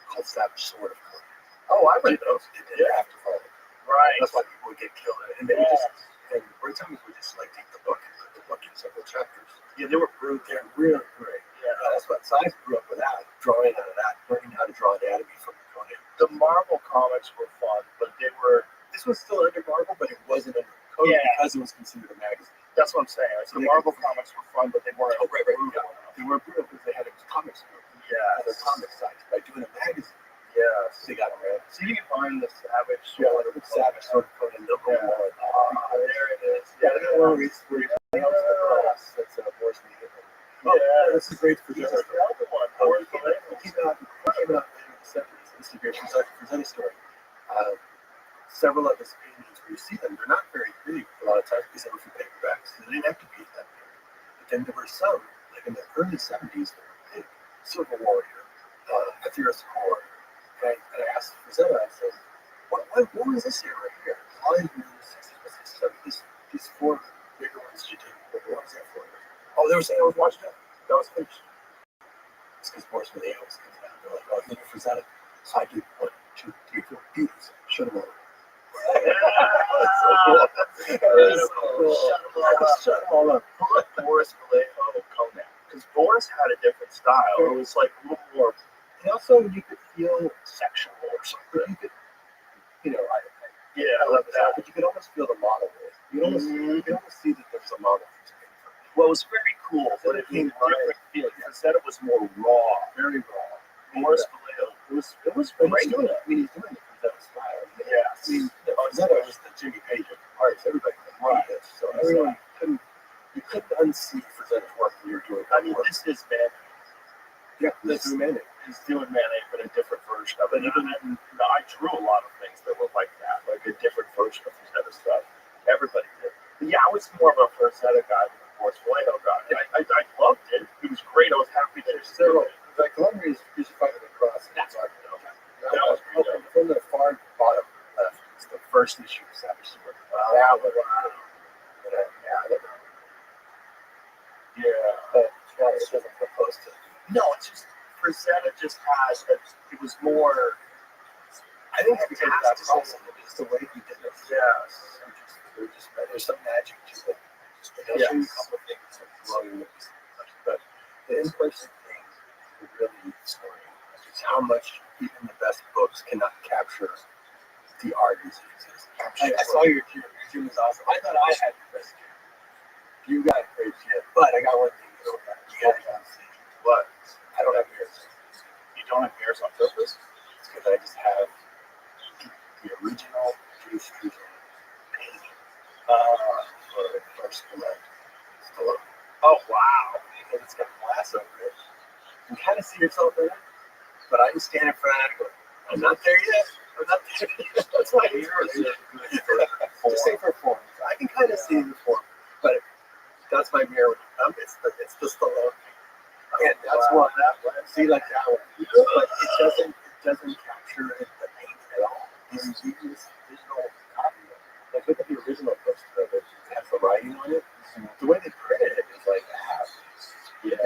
called Savage Sword of Conan. Oh, I read those. They didn't have to follow the code. Right. That's why people would get killed. And they would Ray Thomas would just like take the book and put the book in several chapters. Yeah, they were brute. They're really great. Yeah, that's what science grew up with that. Drawing out of that, learning how to draw anatomy from Conan. The Marvel comics were fun, but they were. This was still under Marvel, but it wasn't under Conan because it was considered a magazine. That's what I'm saying. So the Marvel comics were fun, but they weren't. Oh, right. Yeah. They were brutal because they had a comics group. Yeah, the comic side. By doing a magazine. Yes. They got around. So you can find the Savage Sword of Savage Sword of Conan. There it is. Yeah, that's one where he's that's a voice media. Oh, yeah, this is great for this. The other one. He came out in the 70s. This is a great Frazetta story. Several of his paintings, where you see them, they're not very big a lot of times. Civil War here, a theorist core. And I asked Rosetta, I said, what was this here right here? All these movies, these four bigger ones you did. What was that for? Oh, they were saying I was watching that. That was finished. It's because Boris Vallejo's comes down. They're like, oh, I think it was that. So I do 1, 2, 3, 4 beauties. Shut them over. Shut them all up. Boris Vallejo Conan. Because Boris had a different style. It was like a little more. And also, you could feel sexual or something. You could, I love that. but you could almost feel the model. You could almost see that there's a model. Well, it was very cool, but it came different feeling. Instead, it was more raw, Very raw. Boris Vallejo. It was great. He's doing it. I mean, he's doing it from that style. Yeah. I mean, Zeta was the Jimmy Page of arts. Everybody could read this. So everyone you couldn't unsee for Zeta's work when you were doing. I mean, this is man. Yeah, this is Manic. He's doing Manic, but a different version of it. Even then, I drew a lot of things that were like that, like a different version of Zeta stuff. Everybody did. But yeah, I was more of a Zeta guy than a Boris Vallejo guy. I loved it. It was great. I was happy that it's still. Like Columbia is fighting across. That's what that was great. From the far bottom left, it's the first issue of Savage Sword. That was it doesn't come close to. No, it's just Zeta just has. It was more. I think it's because that's awesome. It's the way he did it. Yes. There's some magic to it. They'll show you a couple of things that blow your lips. But the in-person thing is really story. It's how much even the best books cannot capture the art as it exists. I saw your gym was awesome. I thought I had the best gym. You got a great gym, but I got one thing to go back. You gotta see. What? I don't have mirrors. You don't have mirrors on purpose? It's because I just have the original Juice painting for Stallone. Oh, wow. And it's got glass over it. You can kind of see yourself in it, but I just stand in front of it and go, I'm not there yet. I'm not there yet. That's why mirrors are good for just say for form. I can kind of see the form, but that's my mirror. It's the Stallone. And that's one. See, like that one. But it doesn't capture the paint at all. This is original copy. Like, look at the original poster of it. It has the writing on it. The way they printed it is like that. Yeah.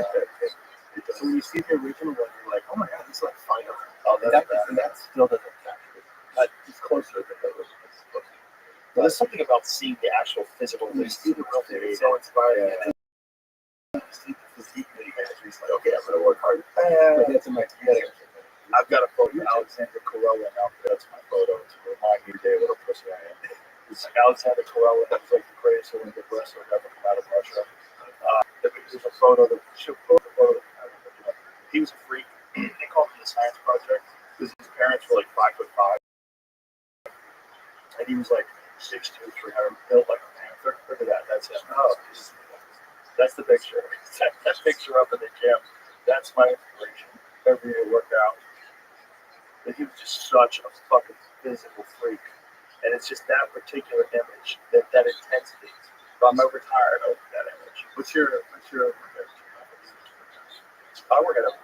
So when you see the original one, you're like, oh my god, this is like fine art. Oh, and that still doesn't capture it. But it's closer than the original. But there's something about seeing the actual physical. You see the real thing. It's so inspiring. And you see the physique that he has. He's like, okay, I'm going to work hard. But that's in my theater. I've got a photo of Alexander Corella now. That's my photo to remind me today what a pussy I am. It's Alexander Corella. That's like the greatest Olympic wrestler ever come out of Russia. There's a photo that he was a freak. They called him the Science Project because his parents were like 5'5", and he was like 6'2", 300, built like a panther. Look at that. That's him. Oh, that's the picture. That picture up in the gym. That's my inspiration. Every day workout. But he was just such a fucking physical freak. And it's just that particular image, that intensity. If I'm ever tired of that image. What's your I work at a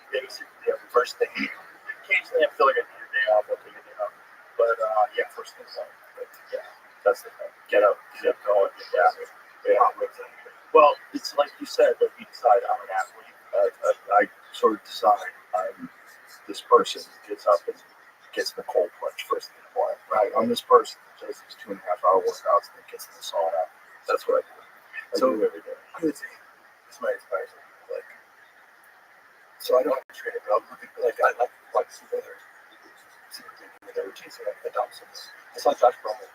basically the first thing. Occasionally I feel like I need a day off, I'll take a day off. But yeah, first thing yeah, that's the thing. Get up going, get after. Well, it's like you said, like you decide I'm an athlete. I sort of decide I'm this person gets up and gets in the cold plunge first thing in the morning. Right. I'm this person that does these 2.5-hour workouts and gets in the sauna. That's what I do. I do every day. I would say this might inspire some people. Like, so I don't have to train it, but I'll look at I like to see whether their routine, so I adopt something. I saw Josh Brolin.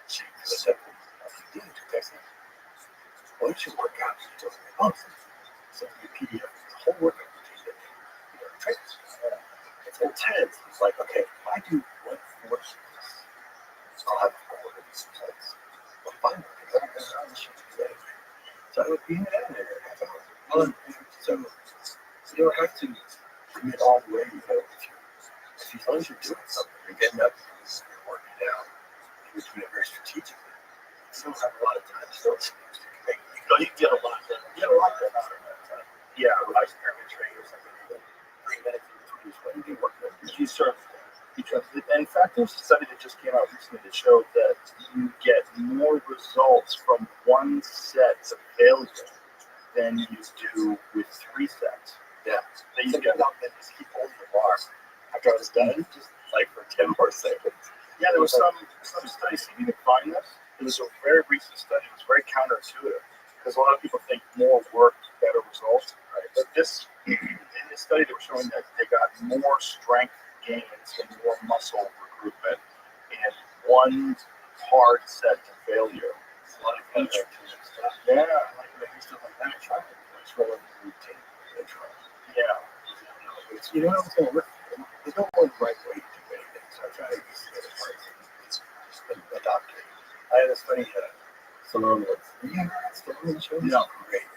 She said, "You need to text me. Well, you should work out." So the PDF, the whole workout routine that trains. It's intense. It's like, okay, if I do 1/4 of this, I'll have 1/4 of these plates. Well, fine, because I'm going to run the shit today. So I would be in there in a half hour. So you don't have to commit all the way. You know, if you as long as you're doing something, you're getting up, you're working out, you're doing it very strategically. You don't have a lot of time. You get a lot done. You get a lot done out of that time. Yeah, I experiment training or something. 3 minutes in between each one, you work with. he sort of, in fact, there's a study that just came out recently that showed that you get more results from one set of failure than you do with 3 sets. Yeah. Then you So get then just keep holding the bar after I was done, just like for 10 more seconds. Yeah, there was some study. See if you can find this. It was a very recent study. It was very counterintuitive because a lot of people think more work, better results. Right? But in this study, they were showing that they got more strength gains and more muscle recruitment in one hard set to failure. It's a lot of counterintuitive stuff. Yeah, Like maybe stuff like that. Try it. Let's roll over the routine. Then try it. yeah. You know what's going to work? There's no one right way to do anything. So I try to use the other parts. It's been adopted. I had this funny Stallone was. Yeah, Stallone show. Yeah. Great.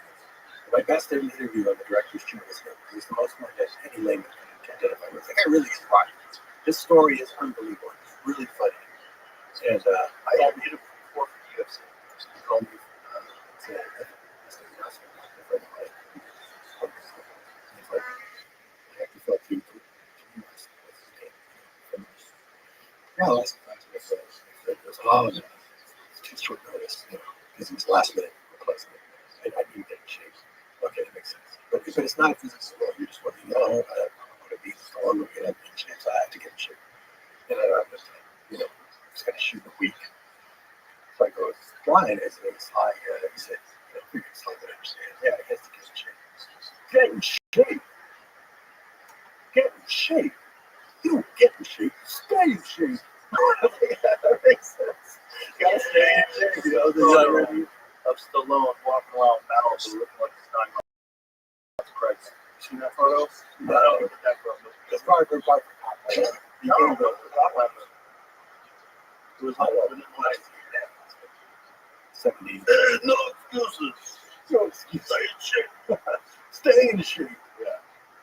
My best interview on the director's chair was him. He was the most one that any layman could identify with. Like, I really is funny. This story is unbelievable. It's really funny. And I had him before for the UFC. He called me. Said, Mr. Nelson, my friend of mine. He's like, I actually felt too. No, that's fine. It was, oh, no, it's too short notice, because it was last minute replacement. And I need to get in shape. Okay, that makes sense. But it's not a physical sport. You just want to know, I want to be strong, I'm going to get in shape, so I have to get in shape. And I don't have enough time, just got to shoot a week. So I go, flying, it's high. He said, it's like I understand. Yeah, I guess to get in shape. Get in shape. Get in shape. You don't get in shape, stay in shape. That makes sense. You gotta stay in shape, the young Of Stallone walking around Malibu looking like he's 9 months pregnant. You seen that photo? No. I don't know what that photo is. It's probably for part of No, it was like 70. no excuses. No excuse. Stay in shape. Stay in shape. Yeah.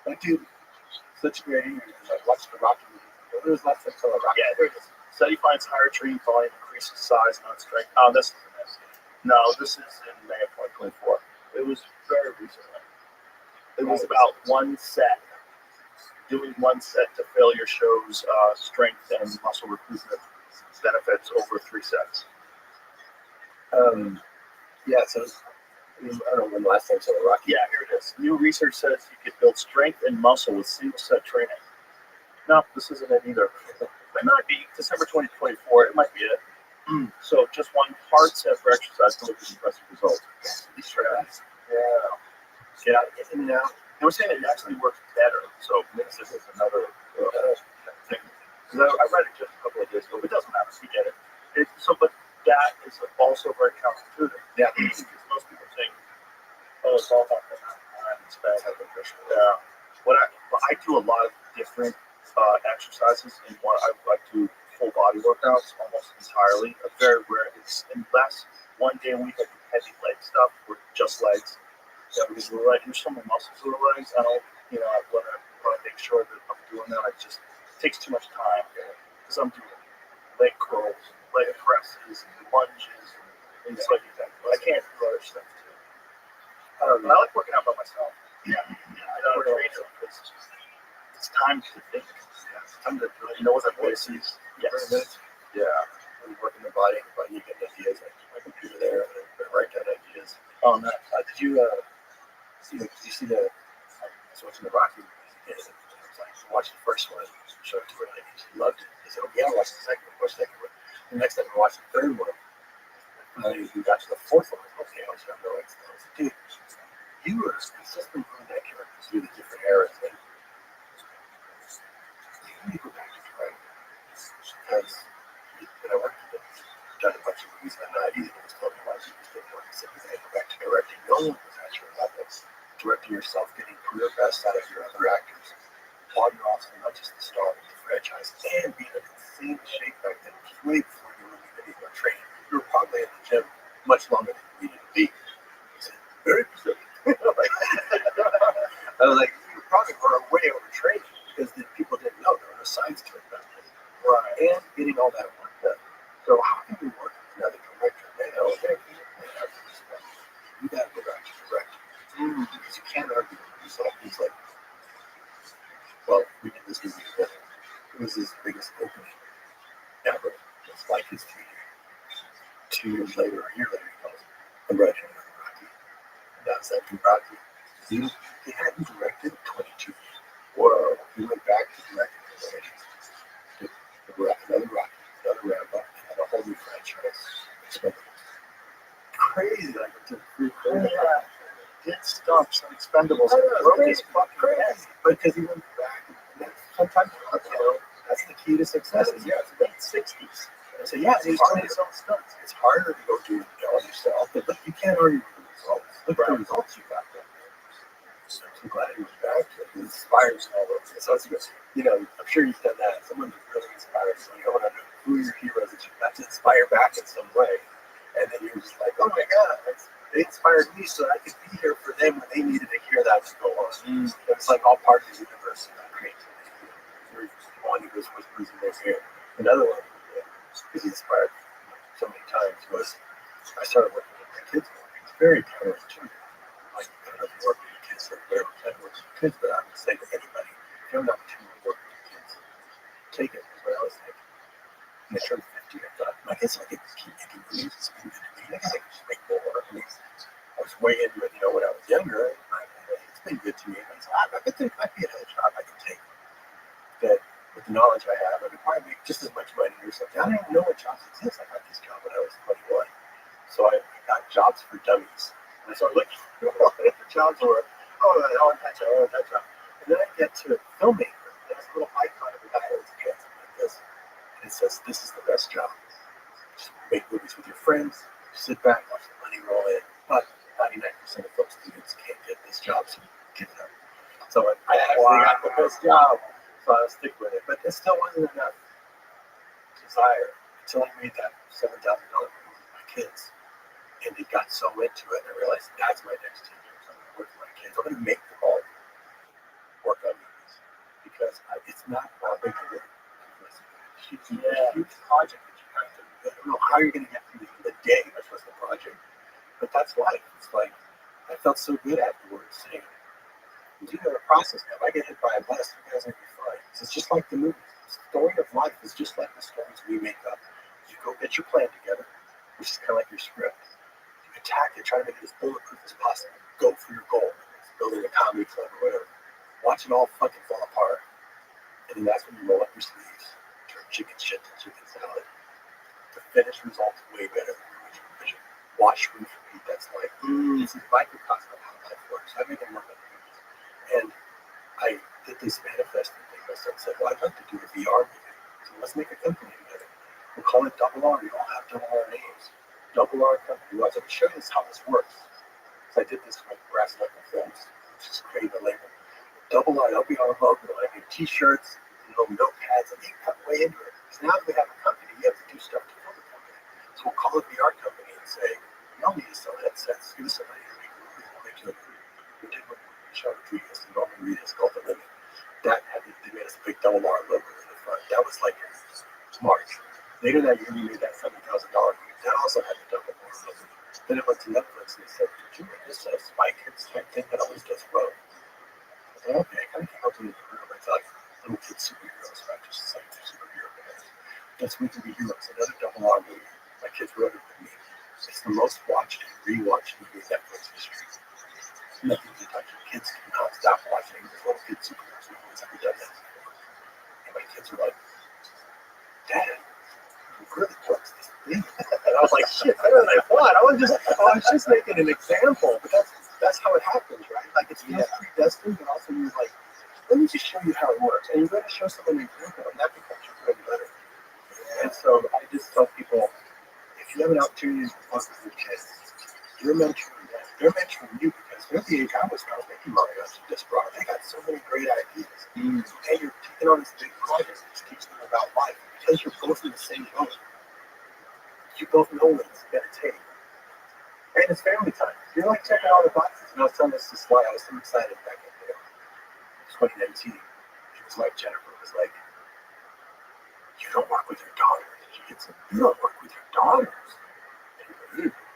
That dude, such a great interview. I watched the Rocky movie. It was last time I saw the Rocky. Yeah, there it is. Study finds higher training volume increases size, not strength. This is in May of 2024. It was very recently. It was about one set. Doing one set to failure shows strength and muscle recruitment benefits over 3 sets. Yeah, so I don't know when the last time I saw the Rocky. Yeah, here it is. New research says you can build strength and muscle with single set training. No, this isn't it either. It might be December 2024. It might be it. So just one hard set for exercise delivers impressive results. These strategies. Yeah. And now they were saying it actually works better. So maybe this is another thing. Because I read it just a couple of days ago. But it doesn't matter. We get it. But that is also very counterintuitive. Yeah. Because most people think, oh, it's all about the time and spend. Yeah. I do a lot of different exercises in one. I do full body workouts almost entirely. Very rare. It's unless one day a week I do heavy leg stuff or just legs. Yeah, because there's so many muscles in the legs. I don't, I want to make sure that I'm doing that. It takes too much time because I'm doing leg curls, leg presses, lunges, and it's like that. I can't do other stuff too. I like working out by myself. Yeah. I don't train because it's time to think. Yeah. It's time to know what that voice is. Yes. Yeah. I'm working the body, but you get ideas. I keep my computer there and write down ideas. Oh, no. Did you see the? I was watching the Rocky movie. I watched the first one, showed it to her, and he loved it. He said, "Okay, I'll watch the second one. Watch the second one." The next time I watched the third one, we got to the fourth one. Okay, I was going to go. Dude, you were consistently on that character through the different eras. And you need to go back to directing because when I worked with them, I've done a bunch of movies, and I'm not easy. It was totally why you just didn't work. So I go back to directing. No one was actually about this. Directing yourself, getting career best out of your other actors, while you're also not just the star of the franchise, and being in insane shape back then, way before you were even training. You were probably in the gym much longer than you needed to be. Very specific. I was like, you probably were way overtrained because the people didn't know there was a science to it back then. Right. And getting all that work done. So how can we work with another director? You got to go back to directing. Because you can't argue Well, we did this movie together. It was his biggest opening ever. It's like his 2 years later, a year later, he goes, I'm writing another Rocky. And that was that new Rocky. He hadn't directed 22 years. Whoa. He went back to directing another Rocky, another Rambo, and had a whole new franchise. Expendables. Crazy, like it's a free Yeah. Did stuff, some Expendables. It's fucking crazy. But because he went back, and that's sometimes, that's the key to success. Yeah, it's the late 60s. So yeah, it's harder. It's harder to go do it all yourself, but look, you can't argue with the results. Look at the results you got there. So I'm glad he was back. It inspires all of us. So it's, I'm sure you've done that. Someone that really inspires you. I want to know who your heroes that you got to inspire back in some way. And then you're just like, oh my God, they inspired me so I could be here for them when they needed to hear that to go on. It's like all part of the universe of that creativity. You're one who goes whispers in their ear. Another one, because he inspired me so many times, was I started working with my kids. It's very counterintuitive. Like, I don't know if you work with your kids or whatever, I work with your kids, but I would say to anybody, if you have an opportunity to work with your kids, take it, is what I always think. And I turned 50, I thought, my kids like to keep making movies, it's been good to me. I gotta just make more. I was way into it, when I was younger. It's been good to me. And I could think might be another job I could take that with the knowledge I have, I could probably make just as much money or something. I don't even know what jobs exist. I got this job when I was 21. So I got jobs for dummies. And I started looking for what the jobs were. Oh, I want that job, I want that job. And then I get to filmmaker. There's a little icon of a guy with his hands like this. And it says, this is the best job. Just make movies with your friends, sit back, watch the money roll in. But 99% of film students can't get this job, so give it up. So I actually got the best job, so I'll stick with it. But it still wasn't enough desire until I made that $7,000 movie with my kids. And it got so into it, I realized that's my next 10 years. I'm going to work with my kids. I'm going to make them all work on movies. Because it's not that big a work. It's a huge project that you have to, I don't know how you're going to get through the day, much less the project. But that's life. It's like, I felt so good afterwards saying, you have a process now. If I get hit by a bus, you guys are going to be fine. It's just like the movie. The story of life is just like the stories we make up. You go get your plan together, which is kind of like your script. You attack it, try to make it as bulletproof as possible. Go for your goal. It's building a comedy club or whatever. Watch it all fucking fall apart. And then that's when you roll up your sleeves, turn chicken shit to chicken salad. The finished result's way better than your original vision. Watch, repeat. That's like, it's a microcosm of how life works. I made them work on movies. And I did this manifesting thing. My son said, well, I'd like to do a VR movie. So let's make a company together. We'll call it Double R. You all have Double R names. Double R Company. Well, I'm showing this how this works. So I did this with Brass Knuckle Films, which is creating a label. Double R, that'll be our logo. I made t-shirts, little notepads, and they cut way into it. So now that we have a company, you have to do stuff to build a company. So we'll call it VR Company and say, y'all need to sell headsets. Give us some money to make a movie. We'll make you a movie. We did one with Michelle Rodriguez and Norman Reedus called The Limit. They made us a big Double R logo in the front. That was like March. Later that year, we made that $7,000 movie. That also had the Double R logo. Then it went to Netflix and they said, did you make this Spy Kids type thing that always does well? I said, okay, I kind of came up with the room. I thought, little kid superheroes, not just like superhero guys. That's We Can Be Heroes, another Double R movie. My kids wrote it with me. It's the most watched and rewatched movie in Netflix history. Nothing to touch. Kids cannot stop watching this little kid superheroes. No one's ever done that before. And my kids are like, Dad, you really close this thing. And I was like, shit, better than I thought. I was just making an example, but that's how it happens, right? Like it's predestined, but also you're like, let me just show you how it works. And you're going to show someone an example, and that becomes your bread and butter. And so I just tell people, if you have an opportunity to work with your kids, you're mentoring them. They're mentoring you because they're the age I was when I was making marionettes and Desperado. They got so many great ideas. And you're taking on this big project to teach them about life. Because you're both in the same boat, you both know what it's going to take. And it's family time. You're like checking all the boxes. And I was telling this why I was so excited back in 2019. His wife Jennifer was like, you don't work with your daughters. She gets it. You don't work with your daughters.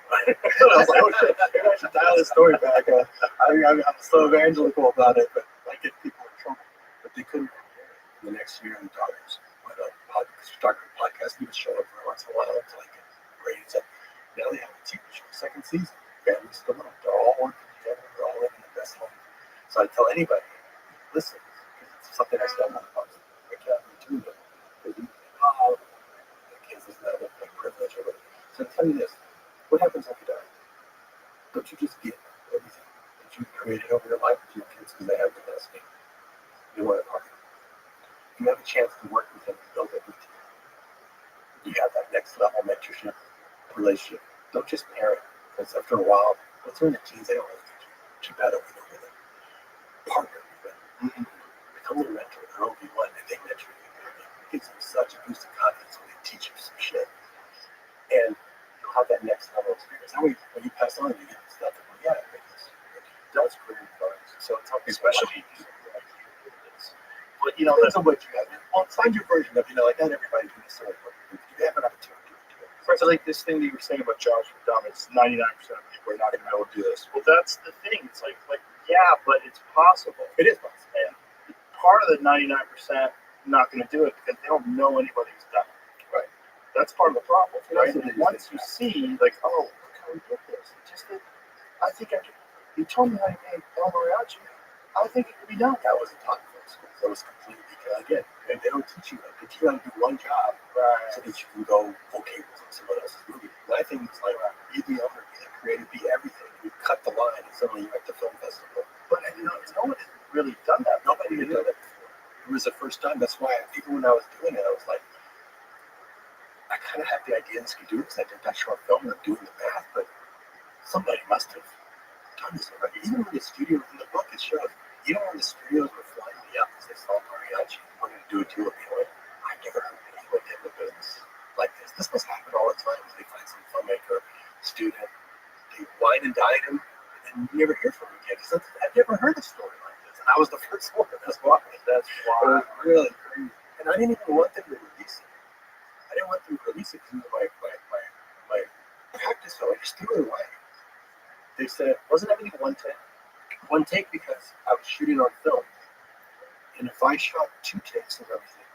I was like, oh shit, maybe I should dial this story back. I'm so evangelical about it, but I get people in trouble. But they couldn't next year, the daughters went on started a podcast. He would show up every once in a while to like get ratings up. Now they have a TV show, second season. Families still up. They're all working together. They're all living the best life. So I tell anybody, listen, because it's something I still want to talk to. I can't do that. Because you think, the kids is not a privilege or whatever. So I tell you this, what happens after that? Don't you just get everything that you created over your life with your kids because they have the best thing? You want to partner. If you have a chance to work with them and build it with you, you have that next level mentorship relationship. Don't just parent, because after a while, once they're in the teens, they don't really think too bad of it over them. Partner with them. Become their mentor, their OB1, and they mentor you. It gives them such a boost of confidence when they teach you some shit. And you'll have that next level experience. That way, when you pass on, you get this stuff. And yeah, it does create advice. So it's helping, especially but that's what you have. Well, find your version of, like not everybody can necessarily work. You have an opportunity to do it. Right, so like this thing that you were saying about jobs for dumb, it's 99% of people are not going to be able to do this. Well, that's the thing. It's like yeah, but it's possible. It is possible. And part of the 99% not going to do it because they don't know anybody who's done it. Right. That's part of the problem. Right? And once you see, like, oh, look how we did this. It just that I think I could. You told me how you made El Mariachi. I think it could be done. That wasn't taught in school. That was completely because again, they don't teach you that. They teach you how to do one job, Right. So that you can go okay with someone else's movie. My thing is like, be the owner, be the creative, be everything. You cut the line, and suddenly you're at the film festival. But no one had really done that. Nobody had done it before. It was the first time. That's why even when I was doing it, I was like, I kind of had the idea this could do it because I did that short film and I'm doing the math, but somebody must have done this already. Even when the studio in the book it shows, even when the studios were flying me up because they saw mariachi and wanted to do a deal with me, like, I never heard anyone in the business like this. This must happen all the time. They find some filmmaker, student, they wine and dine him, and then you never hear from him again. Because I've never heard a story like this, and I was the first one. That's why. That's why. It was really crazy, and I didn't even want them to release it. I didn't want them to release it because my practice film. I just threw it away. They said, wasn't everything one take? One take because I was shooting on film. And if I shot 2 takes of everything,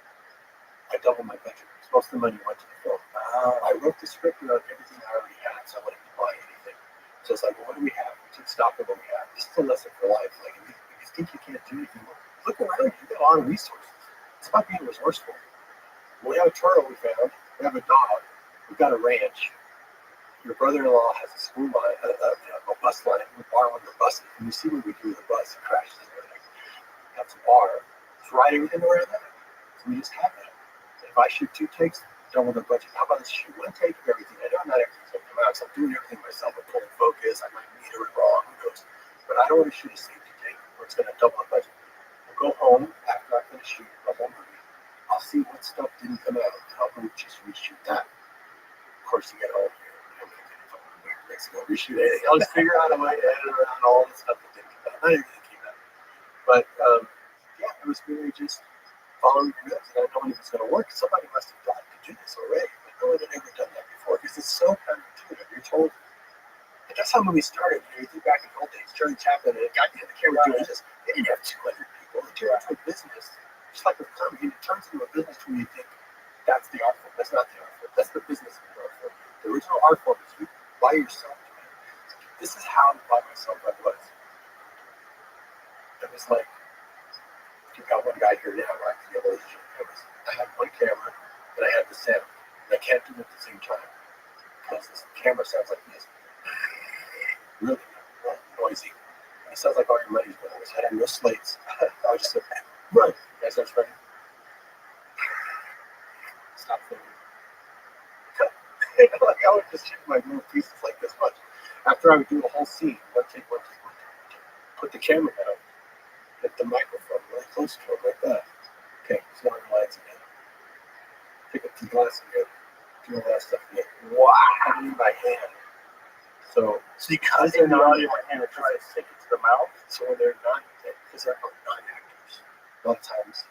I doubled my budget. Most of the money went to the film. I wrote the script about everything I already had, so I wouldn't buy anything. So it's like, well, what do we have? We took stock of what we have. This is a lesson for life. Like, if you think you can't do anything, look around you. You got a lot of resources. It's about being resourceful. We have a turtle we found. We have a dog. We've got a ranch. Your brother-in-law has a school line, a bus line. We're borrowing the buses. And you see what we do with the bus. It crashes and everything. That's a bar. It's right everything around that. So we just have that. If I shoot 2 takes, double the budget. How about I shoot 1 take of everything? I know not everything's going to come out, so I'm doing everything myself. I'm pulling focus. I might meter it wrong. Who knows? But I don't want to shoot a safety take where it's going to double the budget. I'll go home after I finish shooting my whole movie. I'll see what stuff didn't come out, and I'll just reshoot that. Of course, you get home here. Mexico, reshoot anything. I'll just figure out a way to edit around all the stuff that didn't come out. Not everything came out. But, yeah, it was really just following your notes. And I don't know if it's going to work. Somebody must have thought to do this already. But no one had ever done that before because it's so counterintuitive. You're told, and that's how movies started. You think back in the old days, Charlie Chaplin and a guy behind the camera doing this. They didn't have 200 people. They turned into a business. Just like with comedy, it turns into a business when you think that's the art form. That's not the art form. That's the business of the art form. The original art form is you by yourself. This is how by myself I was. It was like, you got one guy here now, right? I had one camera and I had the sound. And I can't do it at the same time because this camera sounds like this. Really noisy. And it sounds like all your money's going. I had no slates. I was just like, run. As I was running. Stop filming. Like I would just shoot my little pieces like this much. After I would do a whole scene, one take, put the camera down, hit the microphone really close to it like that. Okay, so now the lights again. Pick up the glass again. Do all that stuff again. Wow, I need my hand. So because they're not in my hand, I try to stick it to the mouth. So when they're not, because they're non-actors, a lot of times,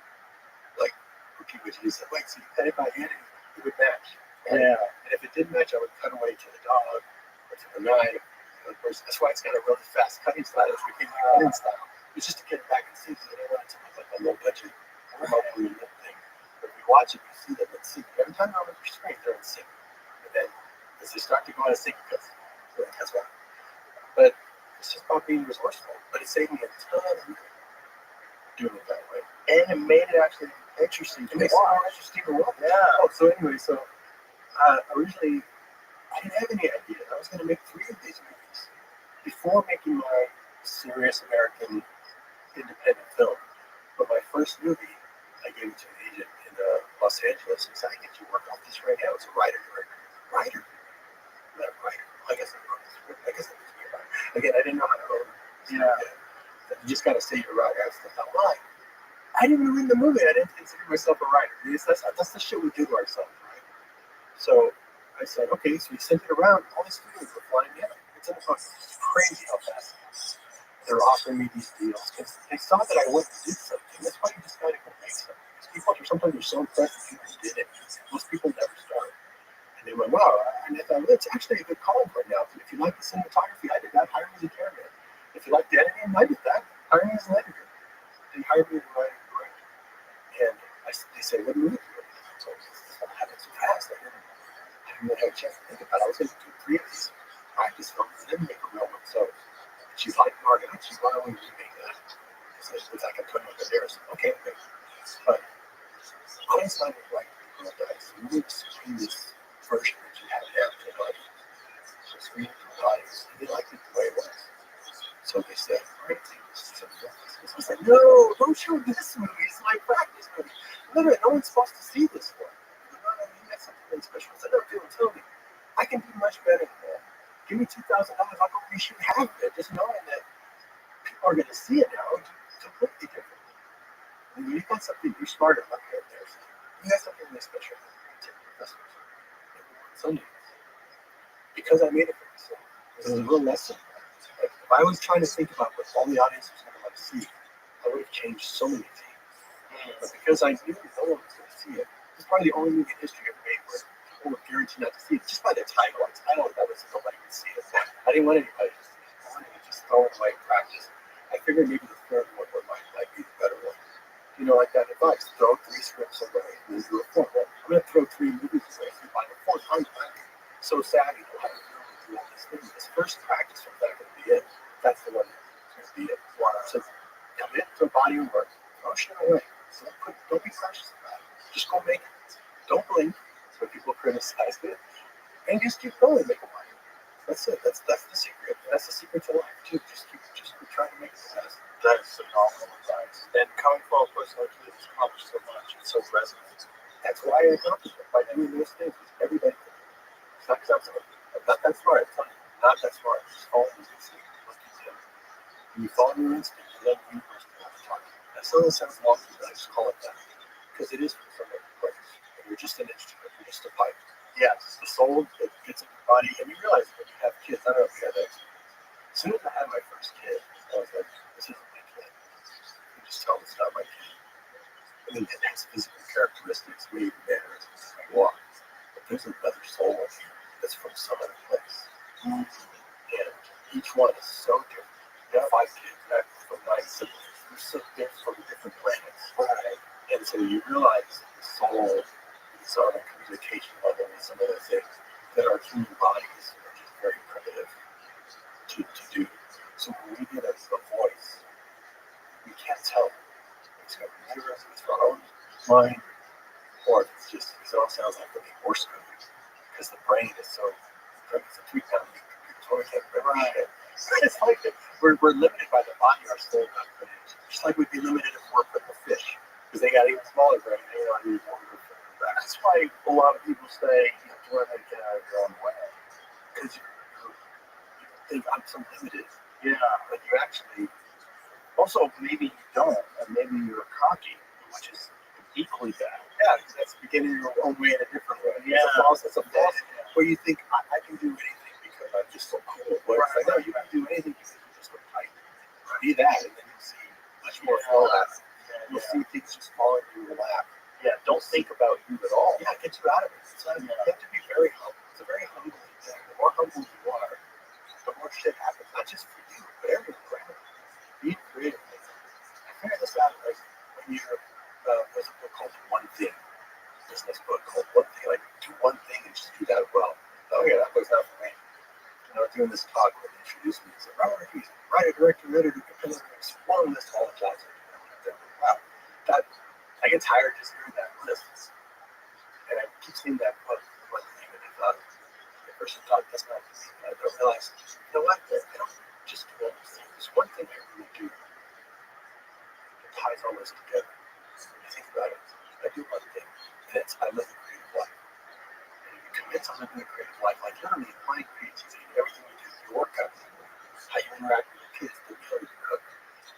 like people would use it, wait, so you cut it by hand, it would match. Yeah. And if it didn't match, I would cut away to the dog or to the knife. That's why it's got a really fast cutting style. It's became my cutting style. It's just to get it back and see because I don't want it to look like a low budget remote thing. time on the screen, they're in sync. And then as they start to go out of sync, because that's why. But it's just about being resourceful. But it saved me a ton of money doing it that way. And it made it actually interesting to It makes it watch. more interesting to watch. Yeah. Oh, so anyway, originally I didn't have any idea. I was going to make 3 of these movies before making my serious American independent film. But my first movie, I gave it to an agent in Los Angeles. He said, "I get you work off this right now." It's a writer director. Writer? Not a writer. I guess I wrote this script. I guess I was a writer. Again, I didn't know how to write. Yeah. You just got to say you're a writer. I thought, why? I didn't even read the movie. I didn't consider myself a writer. That's the shit we do to ourselves, right? So I said, okay, so we sent it around. All these studios were flying in. It's crazy how fast they're offering me these deals because they saw that I went and did something. That's why you just got to go make something. People are sometimes so impressed that people did it. Most people never start. And they went, wow. And I thought, well, it's actually a good calling right now. If you like the cinematography, I did that. Hire me as a cameraman. If you like the editing, I did that. Hire me as an editor. They hired me as a writer. And they said, what do you do? So it happened so fast. I didn't really have a chance to think about it. I was going to do 3 of these practice films and then make a real one. So she's like, Margaret, she's why don't we remake that? Because I can put it there. So, okay. But I decided to write the dice. We need to screen this version that you have there to the audience. So screen it to the audience. And they liked it the way it was. So they said, all right, take this to the audience. I said, no, don't show this movie. It's my practice movie. Literally, no one's supposed to see this one. No, you got something really special. I said, no, dude, tell me. I can do much better than that. Give me $2,000. I'll go reshoot half of it, just knowing that people are going to see it now. It's completely different. And you got something, you're smart enough right there. So you got something really special. Sunday. Because I made it for myself. It was a real lesson. Like, if I was trying to think about what all the audience was going to want to see, I would have changed so many things. But because I knew no one was going to see it, it's probably the only movie in history ever made where people were guaranteed not to see it just by the title. That was nobody would see it. I didn't want anybody to see it. I wanted to just throw it away in practice. I figured maybe the third one might be the better one. You know, like that advice: throw 3 scripts away and then do a 4th one. I'm going to throw 3 movies away if you buy the 4th. I'm so savvy to how to do all this thing. This first practice was not going to be it. That's the one that's going to be it. So commit to a body of work. Throw shit away. So don't be precious about it. Just go make it. Don't blink when people criticize it. And just keep going, make a money. That's it. That's the secret. That's the secret to life too. Just keep trying to make it the best. That's phenomenal advice. And coming from a person like you that's accomplished so much, it's so resonant. That's why I accomplished it by doing those things. Everybody can do it. It's not because I'm not that smart. I'm telling you, not that smart. Just follow your instinct. When you follow your instinct, you let the universe do what it's talking. That sounds wonky, but I just call it that. Because it is from every place. And you're just an instrument. You're just a pipe. Yes, the soul that gets in your body. And you realize when you have kids, I don't know if you had that. As soon as I had my first kid, I was like, this isn't my kid. You just tell me it's not my kid. I mean, it has physical characteristics, maybe manners, I walk. But there's another soul in here that's from some other place. And each one is so different. You have 5 kids, that's from 9 siblings. They're from different planets. Right. And so you realize the soul is on a communication level with some of the things that our human bodies are just very primitive to do. So when we get a voice, we can't tell it's got computers, it's our own mind, or it all sounds like the Morse code. Because the brain is so, it's a 3-pound computer, so we can't remember shit. It's like we're limited by the body, our soul not limited. Just like we'd be limited if we work with a fish. Because they got even smaller brain, they don't need more room for that. That's why a lot of people say you have to learn how to get out of your own way. Because you think I'm so limited. Yeah, but you actually also maybe you don't, and maybe you're cocky, which is equally bad. Yeah, because that's beginning your own way in a different way. Yeah, it's a false where you think I can do anything because I'm just so cool. But it's like, no, you can do anything because you're just so tight. Be that, and then you'll see much more flow happen. You'll see things just fall into your lap. Yeah, don't think about you at all. Yeah, it gets you out of it. You have to be very humble. It's a very humbling thing. The more humble you are, the more shit happens. Not just for you, but everyone around you. Be creative. I figured this out like when you're, there's a book called One Thing. business book called One Thing. Like, do one thing and just do that well. Oh yeah, that book's not for me. I was doing this talk where they introduced me. He said, Robert, he's writer, director, editor, composer, explore list all the jobs I do. Wow, that I get tired just hearing that list, and I keep seeing that book. One thing, and I thought the person thought that's not for me. And I realized, you know what? I don't just do all these things. There's one thing I really do that ties all this together. You think about it. I do one thing, and it's I live a creative life. And if you commit to living a creative life, like literally applying creativity to everything you do, your workout, how you interact with your kids, the meal you cook,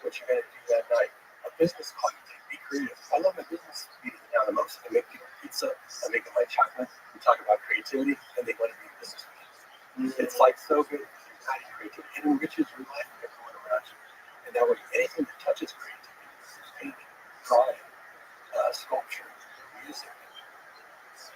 what you're going to do that night, a business call you take, be creative. I love my business meetings now the most. I make people pizza, I make them my chocolate, we talk about creativity, and they want to be in business meetings. It's like so good. How do you creativity? It enriches your life and everyone around you. And that way, anything that touches creativity, painting, drawing, sculpture, music,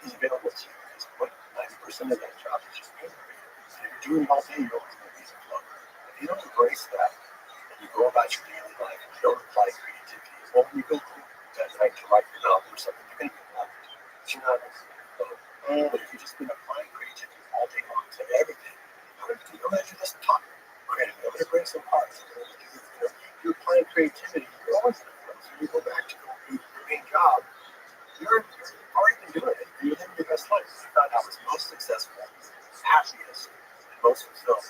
is available to you. Because what 90% of that job is just being creative. And if you're doing it all day, you're always going to be some flow. If you don't embrace that, and you go about your daily life, and you don't apply creativity, well, when you go that night to write your novel or something, you're going to get nothing. But you're not going to flow. But if you've just been applying creativity all day long to everything, I'm going to do this and talk creatively. I'm going to bring some parts. I'm going to do this. You're applying creativity, you're always going to flow. So you go back to your main job, you're already been doing it. You're living your best life. You found out what's most successful, happiest, and most fulfilled.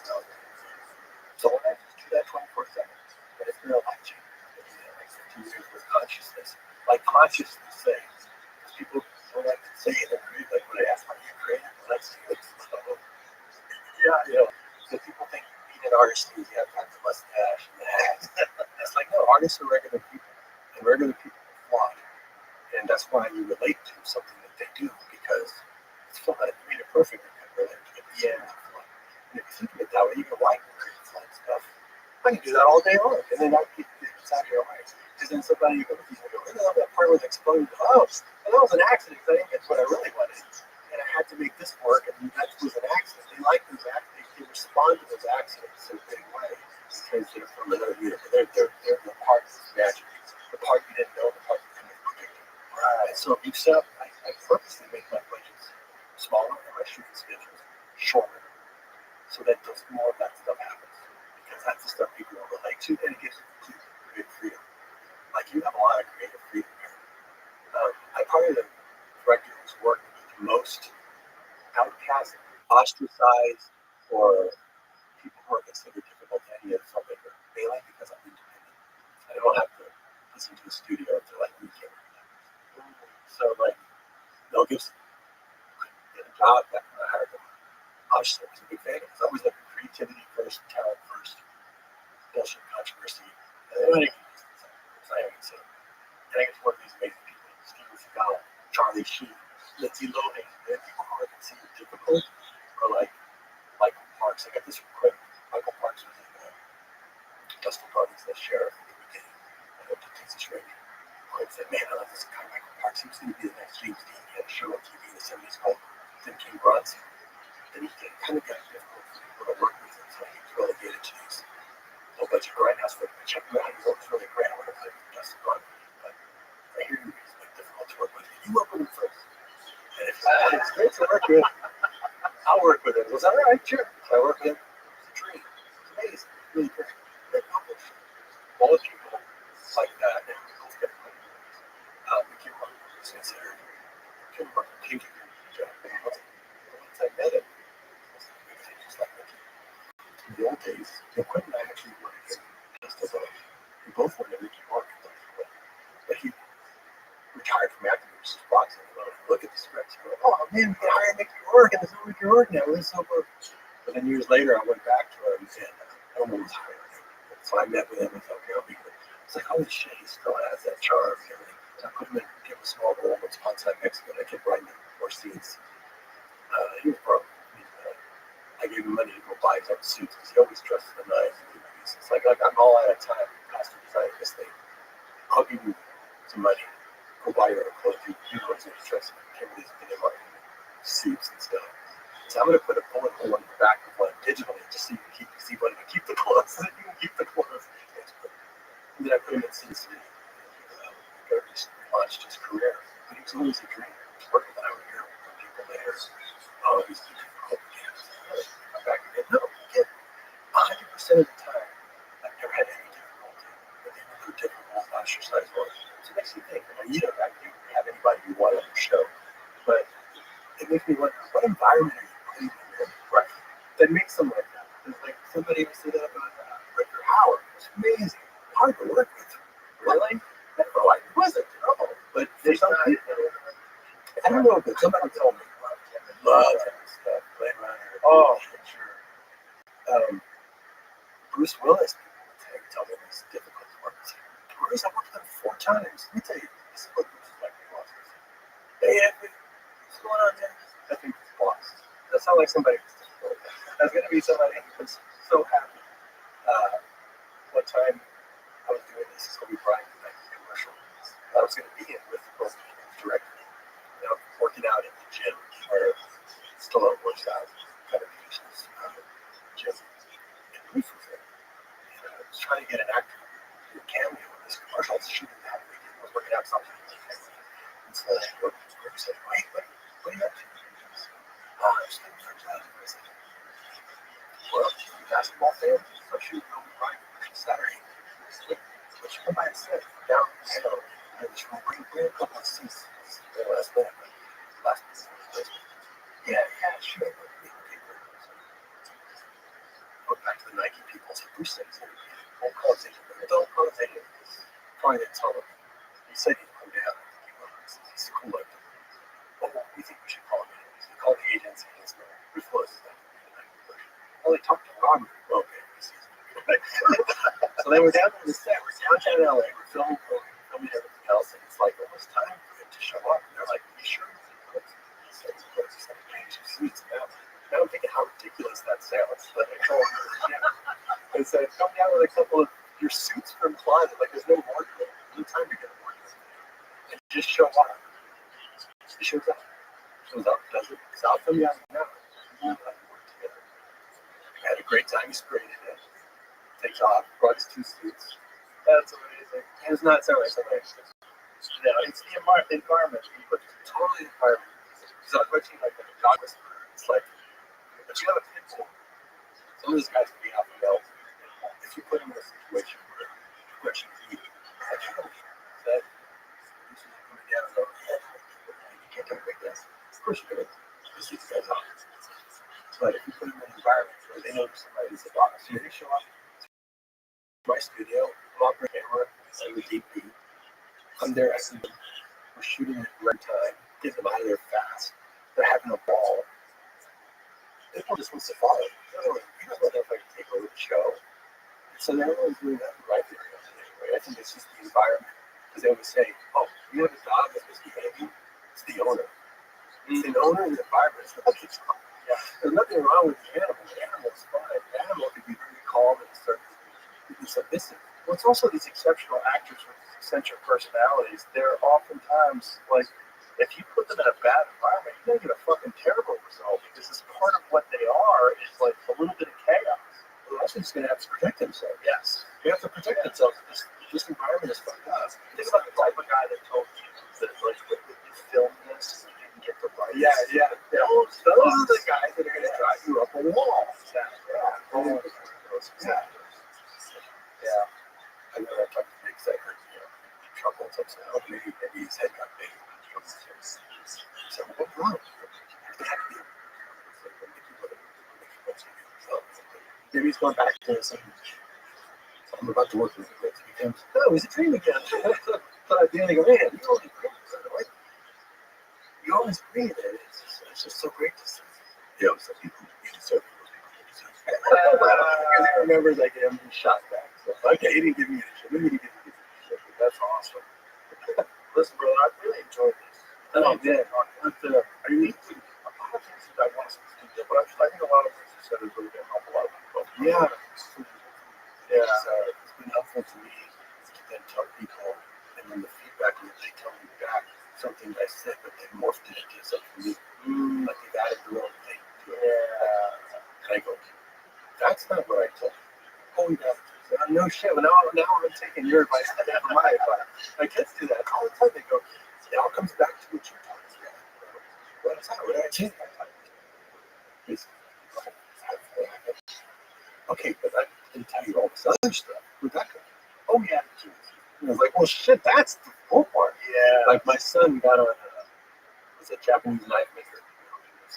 So I just do that 24/7. But it's been a life change. Like 15 years with consciousness. Like consciousness say. Because people don't like to say they're creative. Like when I ask, are you creative? When I say, like, yeah. So people think being an artist means you have to have the mustache and the hat. It's like, no, artists are regular people. And regular people are flawed. And that's why you relate to something that they do, because it's fun. If you made it perfect, you can relate to it. Yeah, it's fun. And if you think of it that way, even white create fun stuff. I can do that all day long, and then I get it's out of your eyes. Because then somebody you go with, you go, oh, that part was exploded. Oh, well, that was an accident because I didn't get what I really wanted. And I had to make this work, and that was an accident. They like those accidents. They respond to those accidents in a big way because they're from another universe. They're the part that's magic. The part you didn't know, the part you couldn't have predicted. Right. So if you set up, I purposely make my budgets smaller and my shooting schedules shorter so that more of that stuff happens. Because that's the stuff people will relate to, and it gives you complete creative freedom. Like, you have a lot of creative freedom here. I'm probably the director who's worked with the most outcast, ostracized, or people who are considered difficult to any other filmmaker, mainly because I'm independent. I don't have to listen to the studio if they're like, we can't do that. So, like, Mel Gibson couldn't get a job back when I hired him. Obviously, I was a big fan because I always look at creativity first, talent first, bullshit, controversy. And I get to work with these amazing people: Steven Seagal, Charlie Sheen, Lindsay Lohan. And people who are considered difficult are like Michael Parks. I got this quick. Michael Parks was in Dustin Hoffman's The Sheriff at the beginning. I hope to Texas Ranger. I said, man, I love this guy, Michael Parks. He was going to be the next James Dean. He had a show on TV in the 70s called Tim King Bronson. And he kind of got difficult for people to work with him, so he was relegated to these low budget grindhouse. But check him out. He works really great. I want to play with Dustin Hoffman. But I hear he's like difficult to work with. You work with him first. And if it's great to work with, I'll work with him. Was that all right? Sure. So I work with him. It's a dream. It's amazing. It's really great. Very accomplished. All the people like that, and both get money. Kim Russell is considered Kim Russell King. Once I met him, just like that. In the old days, Quinn and I actually worked just as we both went to Ricky Mark. But he retired from acting, which is boxing. Look at the scripts. Go, oh man, we can hire Mickey Rourke, and there's no Mickey Rourke now. We're so good. But then years later, I went back to him, and Elmo was hiring him. So I met with him and thought, okay, I'll be good. It's like, holy shit, he still has that charm and everything. So I put him in, give him a small role once outside Mexico, and I kept writing him more scenes. He was broke. I gave him money to go buy his own suits because he always dressed in the nice. It's like I'm all out of time. Costume designing this thing. I'll give you some money. Go buy your own clothes. You know what's interesting. Kimberly's been in my suits and stuff. So I'm going to put a bullet hole in the back of one digitally just so you can see what you can keep the clothes. So you can keep the clothes. And then I put him in Sin City. He launched his career. But he was always a dream. working when I would hear from people later, oh, these are difficult games. Come back again. No, again, 100% of the time, I've never had any difficulty. But they were difficult exercise was. So it makes me think, you don't have anybody you want on your show, but it makes me wonder, what environment are you putting them in? Right. That makes them like that. It's like somebody said that about Ricker Howard. It's amazing. Hard to work with. Really? No, I wasn't. No. But there's some people. I don't know, but somebody told me. Love that stuff. Blade Runner. Oh, sure. Bruce Willis, people tell me it's difficult to work with. Bruce, I worked with him 4 times. Let me tell you, this is what Bruce is like. Hey, Anthony, what's going on there? I think it's boss. That sounds like somebody who's difficult. That's going to be somebody who's so happy. One time I was doing this Kobe Bryant commercial. I was going to be in with both directly, working out in the gym where Stallone works out, kind of uses gym. And Bruce was there. And I was trying to get an actor to do a cameo in this commercial. I was shooting that weekend. I was working out something. And so Bruce said, wait, what are you up to? I'm just looking for a job. I said, well, you're a basketball fan? So I'm shooting Kobe Bryant Saturday. But you come by and sit down, and just bring a couple of seats. Last minute. Yeah, sure. Go back to the Nike people. So Bruce said, don't call it agent. Don't call it agent. Probably didn't tell him. He said he'd come down. He's cool like that. Well, we think we should call him agents. We call the agency. Bruce Willis is not going to be the Nike version. Well, they talked to Robert. Okay. So then we're down on the set. We're downtown LA. We're filming everything else, and it's like almost time for him to show up. And they're like, "Are you sure?" Now I'm thinking how ridiculous that sounds. But I said, "Come down with a couple of your suits from closet. Like there's no wardrobe. There's no time to get a wardrobe. And just show up." He shows up. Does it? So I'll film you out now. We had a great time. He sprayed it. Takes off, brought his 2 suits. That's amazing. And it's not so much something. No, it's the environment. You put totally environment. So I'm watching like a dog whisperer. It's like, but you have a pit bull. Some of these guys can be out and go. If you put them in a situation where the question is, I don't know that this is coming down and go, you can't do it like this. Of course you can. This is guys off. But if you put them in an environment where they know somebody's a boss, so they show up. My studio, I'm off my camera, I'm the DP. I'm there, I see them. We're shooting at the right time, getting them out of there fast. They're having a ball. People just wants to follow. You don't know if I can take over the show. And so they're always doing that right there. Anyway, I think it's just the environment. Because they always say, oh, you have a dog that's misbehaving? It's the owner. It's the owner of the environment. It's not the dog. Yeah. There's nothing wrong with the animal. The animal's fine. The animal can be very calm and certain. Submissive. Well, it's also these exceptional actors with eccentric personalities. They're oftentimes like, if you put them in a bad environment, you're gonna get a fucking terrible result because it's part of what they are is like a little bit of chaos. They're also just gonna have to protect themselves. Yes, they have to protect themselves. This environment is fucked up. Think about the type of guy that told you that like when you film this, you didn't get the right. Yeah. Those are the guys that are gonna drive you up a wall. Yeah. I know I talked to Nick Zecker, trouble somehow. Maybe his head got big. So what's wrong? Maybe he's going back to some. I'm about to work with him. No, he's a dream again. But at the end, I go, man, you always agree that it's just so great to see. So people deserve it. Because he remembers I gave him shot back. So, okay, he didn't give me a shit. Maybe he didn't give me a shit. That's awesome. Listen, brother, I really enjoyed this. I did. Are you eating? A lot of things that I want to do, but I think a lot of things you said is really going to help a lot of people. Yeah. It's been helpful to me to then tell people, and then the feedback that they tell me back, something I said, but they morphed it into something new. Like they've added their own thing to it. And I go, that's not what I told you. Oh, yeah. No shit. Well, now I'm taking your advice and my advice. My kids do that all the time. They go, it all comes back to what you taught us. What did I tell you? Okay, but I didn't tell you all this other stuff. Rebecca. Oh yeah. And I was like, well, shit, that's the cool part. Yeah. Like my son got on was a Japanese knife maker.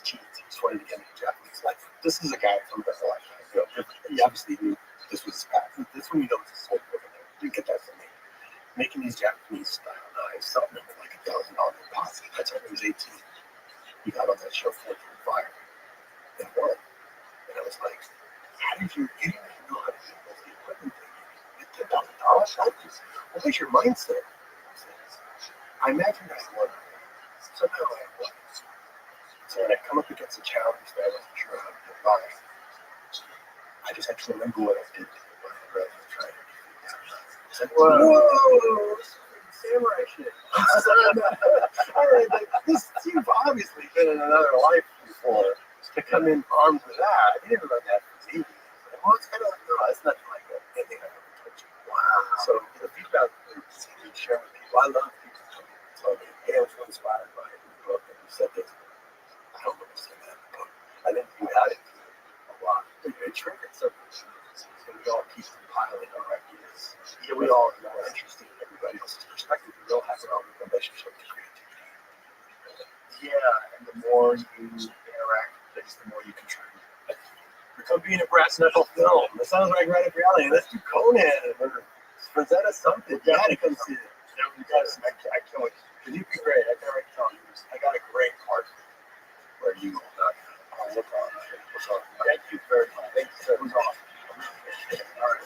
He wanted to get into Japanese knife. This is a guy from the lifetime. He obviously knew this was his path. This one, you know, this is over there. You get that from me. Making these Japanese style knives, selling them for like $1,000 deposit. That's when he was 18. He got on that show, 14 Fire, and won. And I was like, how did you didn't even know how to handle the equipment thing? $10,000? What was your mindset? I imagined I won. Somehow I won. So when I come up against a challenge that I wasn't sure how to get by, I just had to remember what I did when I was trying to do that. It's like, whoa, samurai shit. Like, this, you've obviously been in another life before to come in armed with that. I didn't learn that from easy. Well, it's kind of like, no, it's nothing like anything I've ever touched. Wow. So the feedback we share with people, I love people coming and telling me, hey, I was really inspired by the book, and you said this. I don't understand that book. I didn't do that a lot. It triggered something. So we all keep compiling our ideas. Yeah, we all are interested in everybody else's perspective. We all have our own relationship to creativity. Yeah, and the more you interact with things, the more you contribute. Become being a brass knuckle film. That sounds like right up your alley. Let's do Conan or Rosetta something. You gotta come see it. I can't wait. You'd be great. I can already tell you. I got a great part where you will not. Look on. Thank you very much. Thank you, sir. It was awesome. All right.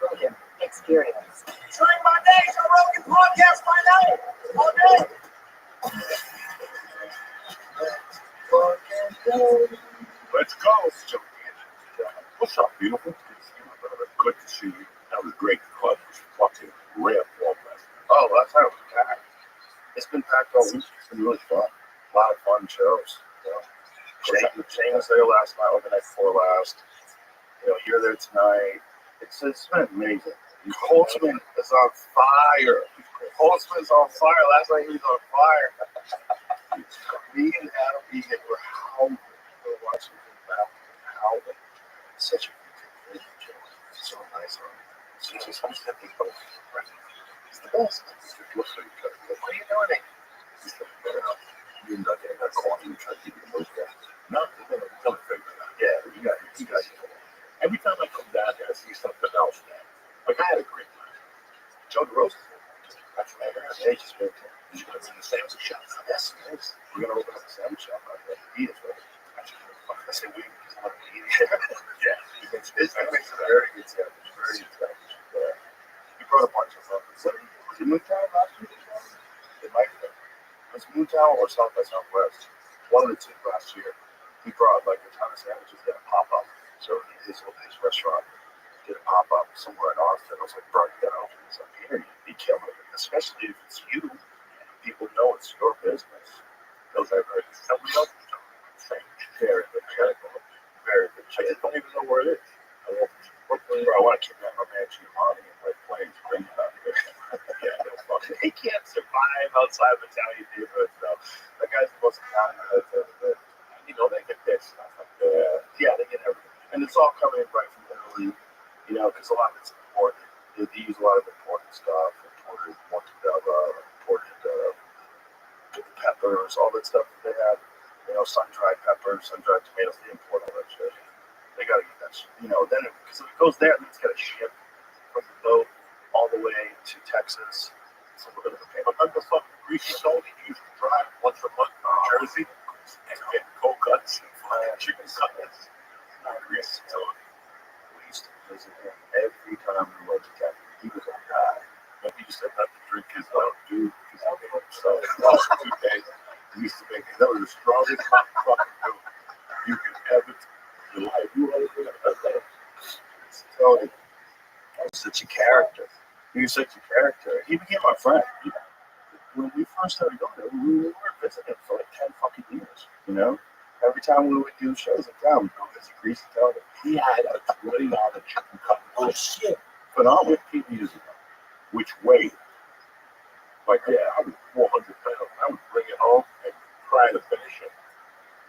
Brilliant experience. During my days, I wrote your podcast by night. All day. Let's go. What's up, beautiful? Good to see you. That was great. Club was fucking rare for us. Oh, last night was packed. It's been packed all week. It's been really fun. A lot of fun shows. You know. Shane was there last night, or the night before last. You know, you're there tonight. It's been amazing. Holtzman is on fire. Holtzman's on fire. Last night he was on fire. Me and Adam Egan were howling. We were watching him back howling. Such a good thing. So nice on him. He's just something both. He's the best. What are you doing? He's the best. You're not getting that call. You try to keep it most guys. No, We're gonna figure it out. yeah, you got it. Every time I come down here, I see something else, man. Like, I had a great time. Joe DeRosa. That's what I heard. Yeah, just great. He's going to bring the sandwich shop. Yes, he is. We're going to open up a sandwich shop out there. He is ready. I said we because I'm going to eat it. Yeah. He makes a very good sandwich. Very good sandwich. He brought a bunch of stuff. Was it Moontown last week? It might have been. Was it Moontown or South by Southwest? One of the two last year. He brought like a ton of sandwiches that pop up. So his restaurant did a pop up somewhere in Austin. I was like, bro, you gotta open this up here. You'd be killing it. Especially if it's you. People know it's your business. Those I've heard. Nobody else is doing the same. Very good check. Very good check. I just don't even know where it is. I want to kidnap my man Giovanni and play planes. Bring him out here. Yeah, no fucking. He can't survive outside of Italian neighborhoods, though. That guy's the most Italian. You know, they get their stuff up there. Yeah, they get everything. And it's all coming in right from Italy, you know, because a lot of it's imported. They use a lot of imported stuff, imported mozzarella, imported peppers, all that stuff that they have. You know, sun-dried peppers, sun-dried tomatoes, they import all that shit. They got to get that shit. You know, then because if it goes there, then it's got to ship from the boat all the way to Texas. So we're going to pay. But the fucking greasy soul that you used to drive once a month to Jersey and get cold cuts and chicken cutlets. We used to visit him every time we went to Texas. He was a guy. But he used to have to drink his dude because he made himself. Also, 2 days. He used to make it. That was the strongest fucking dude. when we first started going there, we were visiting for like 10 fucking years, you know? Every time we would do shows in town, we'd go visit Greasy Tell. He had a $20 chicken cutlet. Oh shit! Phenomenal 15 years ago, which weighed like I was 400 pounds. I would bring it home and try to finish it.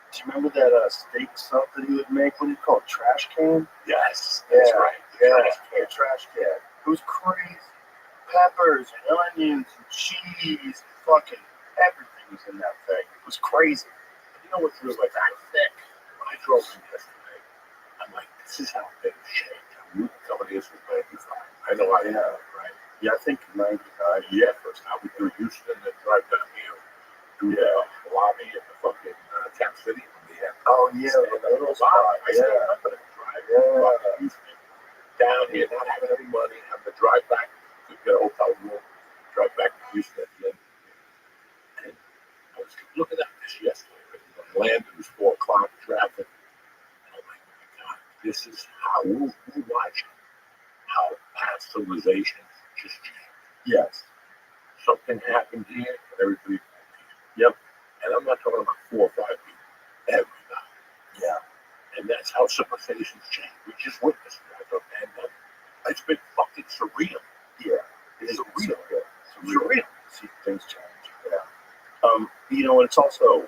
Do you remember that steak sub that he would make? What do you call it? Trash can? Yes, that's right. Yeah, trash can. It was crazy. Peppers and onions and cheese and fucking everything was in that thing. It was crazy. You know what's really like that thick? When I drove in yesterday, I'm like, this is how big shit. You coming here since 95. I know I have, right? Yeah, I think 99. Yeah, first time we do Houston and then drive down here to the lobby at the fucking Cap City. Oh, yeah, the little spot. I still remember that drive. Yeah. Houston, down here, not having any money, having to drive back to get a hotel room, drive back to Houston at the end. And I was looking at this yesterday. I landed, it was 4 o'clock, traffic. And I'm like, my God, this is how we're watching how past civilizations just change. Yes. Something happened here, and everybody. Yep. And I'm not talking about 4 or 5 people. Everybody. Yeah. And that's how civilizations change. We just witnessed that. And it's been fucking surreal. Yeah. It's surreal. Surreal. See things change. Yeah. You know, and it's also,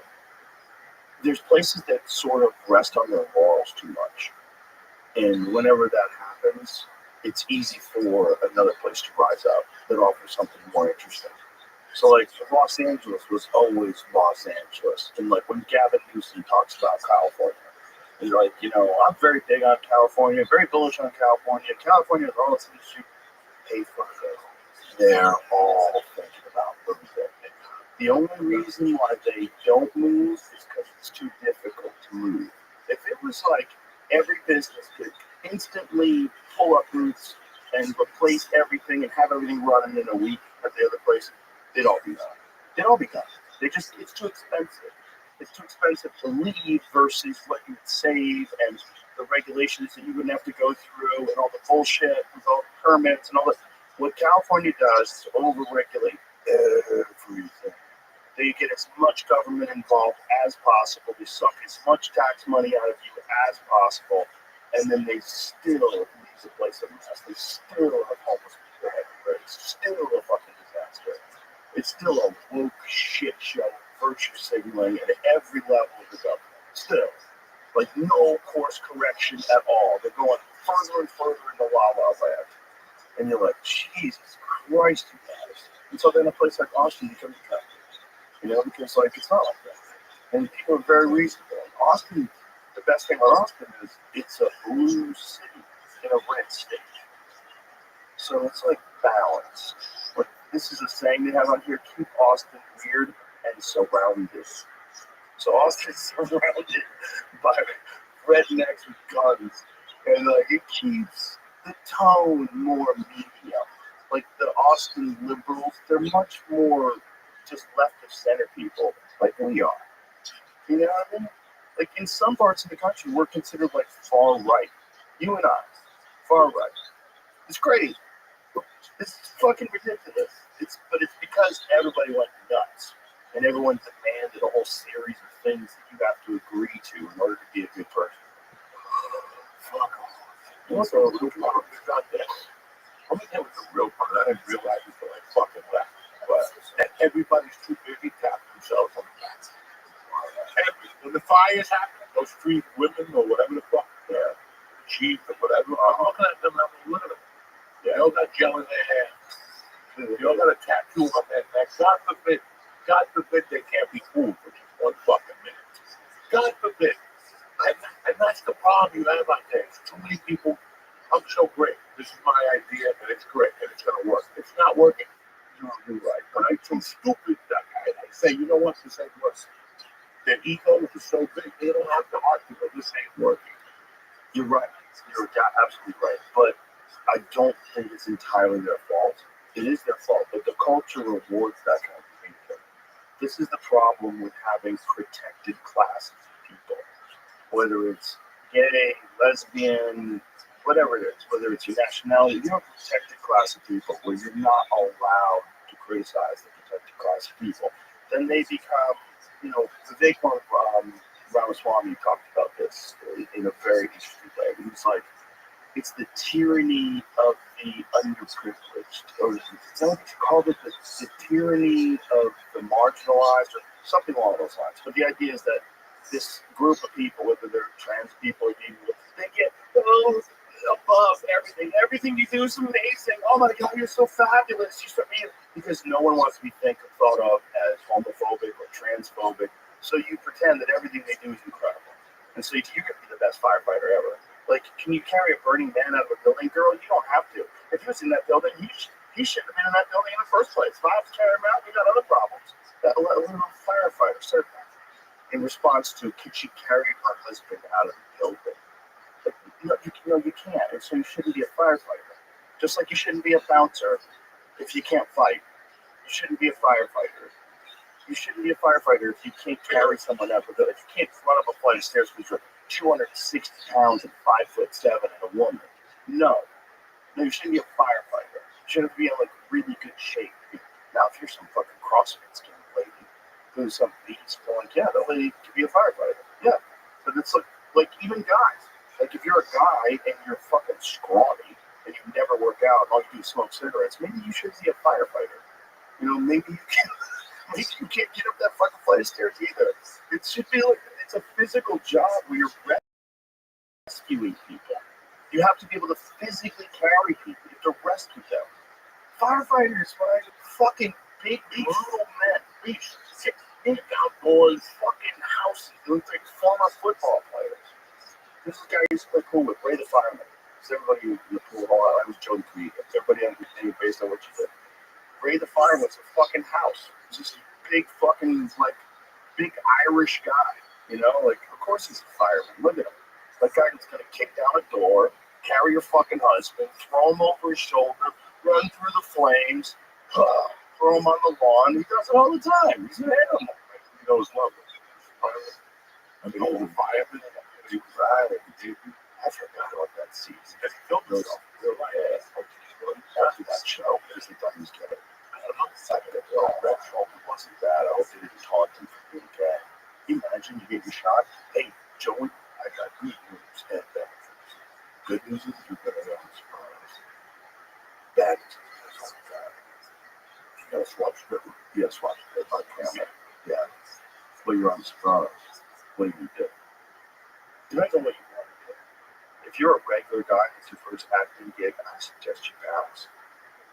there's places that sort of rest on their laurels too much. And whenever that happens, it's easy for another place to rise up that offers something more interesting. So, like, Los Angeles was always Los Angeles. And, like, when Gavin Newsom talks about California, he's like, you know, I'm very big on California, very bullish on California. California is all it's should pay for it. They're all thinking about moving. The only reason why they don't move is because it's too difficult to move. If it was like every business could instantly pull up roots and replace everything and have everything running in a week at the other place, they'd all be gone. They'd all be gone. It's too expensive. It's too expensive to leave versus what you would save and the regulations that you wouldn't have to go through and all the bullshit with all the permits and all that. What California does is over-regulate everything. They get as much government involved as possible. They suck as much tax money out of you as possible. And then they still leave the place a mess. They still have homeless people everywhere. It's still a fucking disaster. It's still a woke shit show, virtue signaling at every level of the government. Still. Like, no course correction at all. They're going further and further into La La Land. And you're like, Jesus Christ, you guys. And so then a place like Austin becomes attractive. You know, because, like, it's not like that. And people are very reasonable. Austin, the best thing about Austin is it's a blue city in a red state. So it's, like, balanced. Like, this is a saying they have on here, keep Austin weird and surrounded. So Austin's surrounded by rednecks with guns. And, like, it keeps the tone more medium. Like, the Austin liberals, they're much more just left of center people like we are. You know what I mean? Like, in some parts of the country, we're considered like far right. You and I, far right. It's crazy. It's fucking ridiculous. But it's because everybody went nuts and everyone demanded a whole series of things that you have to agree to in order to be a good person. Fuck off. What's the real problem about that? I mean, that was the real problem. I didn't realize it until I fucking left. But everybody's too busy tapping themselves on the back. When the fires happen, those 3 women or whatever the fuck, chief or whatever, I'm looking at them and I'm looking at them. They all got gel in their hair. They all got a tattoo on their neck. God forbid they can't be fooled for just 1 fucking minute. God forbid. And that's the problem you have out there. It's too many people. I'm so great. This is my idea, and it's great, and it's going to work. It's not working. You're right. But I'm too stupid that I say, you know what? This ain't working. Their egos are so big, they don't have to argue, but this ain't working. You're right. You're absolutely right. But I don't think it's entirely their fault. It is their fault, but the culture rewards that kind of behavior. This is the problem with having protected classes of people. Whether it's gay, lesbian, whatever it is, whether it's your nationality, you have a protected class of people where you're not allowed to criticize the protected class class of people. Then they become, Vivek Ramaswamy talked about this in a very interesting way. He was like, it's the tyranny of the underprivileged, or he called it the tyranny of the marginalized, or something along those lines. But the idea is that this group of people, whether they're trans people or people, they get above everything. Everything you do is amazing. Oh my God, you're so fabulous. You're so amazing. Because no one wants to be thought of as homophobic or transphobic. So you pretend that everything they do is incredible. And so you're going to be the best firefighter ever. Like, can you carry a burning man out of a building? Girl, you don't have to. If he was in that building, he shouldn't have been in that building in the first place. If I have to carry him out, we got other problems. That little firefighter said that in response to, can she carry her husband out of the building? Like, you can't. And so you shouldn't be a firefighter. Just like you shouldn't be a bouncer if you can't fight. You shouldn't be a firefighter. You shouldn't be a firefighter if you can't carry someone up. If you can't run up a flight of stairs because you're 260 pounds and 5'7" and a woman. No, you shouldn't be a firefighter. You shouldn't be in like really good shape. Now, if you're some fucking CrossFit skin lady who's some beast, yeah, that lady could be a firefighter. Yeah, but it's like even guys. Like if you're a guy and you're fucking scrawny and you never work out, and all you do is smoke cigarettes, maybe you should be a firefighter. Maybe you can't. Maybe you can't get up that fucking flight of stairs either. It should be like it's a physical job where you're rescuing people. You have to be able to physically carry people. You have to rescue them. Firefighters, right? Fucking big brutal men. Big outdoors, fucking houses. They look like former football players. This is a guy I used to play pool with, Ray the fireman. Because everybody in the pool hall, I was Joe the comedian. Everybody understands based on what you did. Ray the fireman was a fucking house. Just a big fucking, big Irish guy, of course he's a fireman. Look at him. That guy that's gonna kick down a door, carry your fucking husband, throw him over his shoulder, run through the flames, throw him on the lawn. He does it all the time. He's an animal. He knows love. I mean, old fireman. He was right. I forgot about that season. He killed himself. After that show, because he thought he was gay. Rothschild wasn't bad. I hope they didn't taunt him for being gay. Can you imagine you get your shot? Hey, Joey, I got good news and bad news. Good news is you're going to go on surprise. Bad news is you got to swatch it. Yeah, swatch it by camera. Yeah. Well, you're on surprise. What do you do? Depends on what you want to do. If you're a regular guy, it's your first acting gig, I suggest you pass.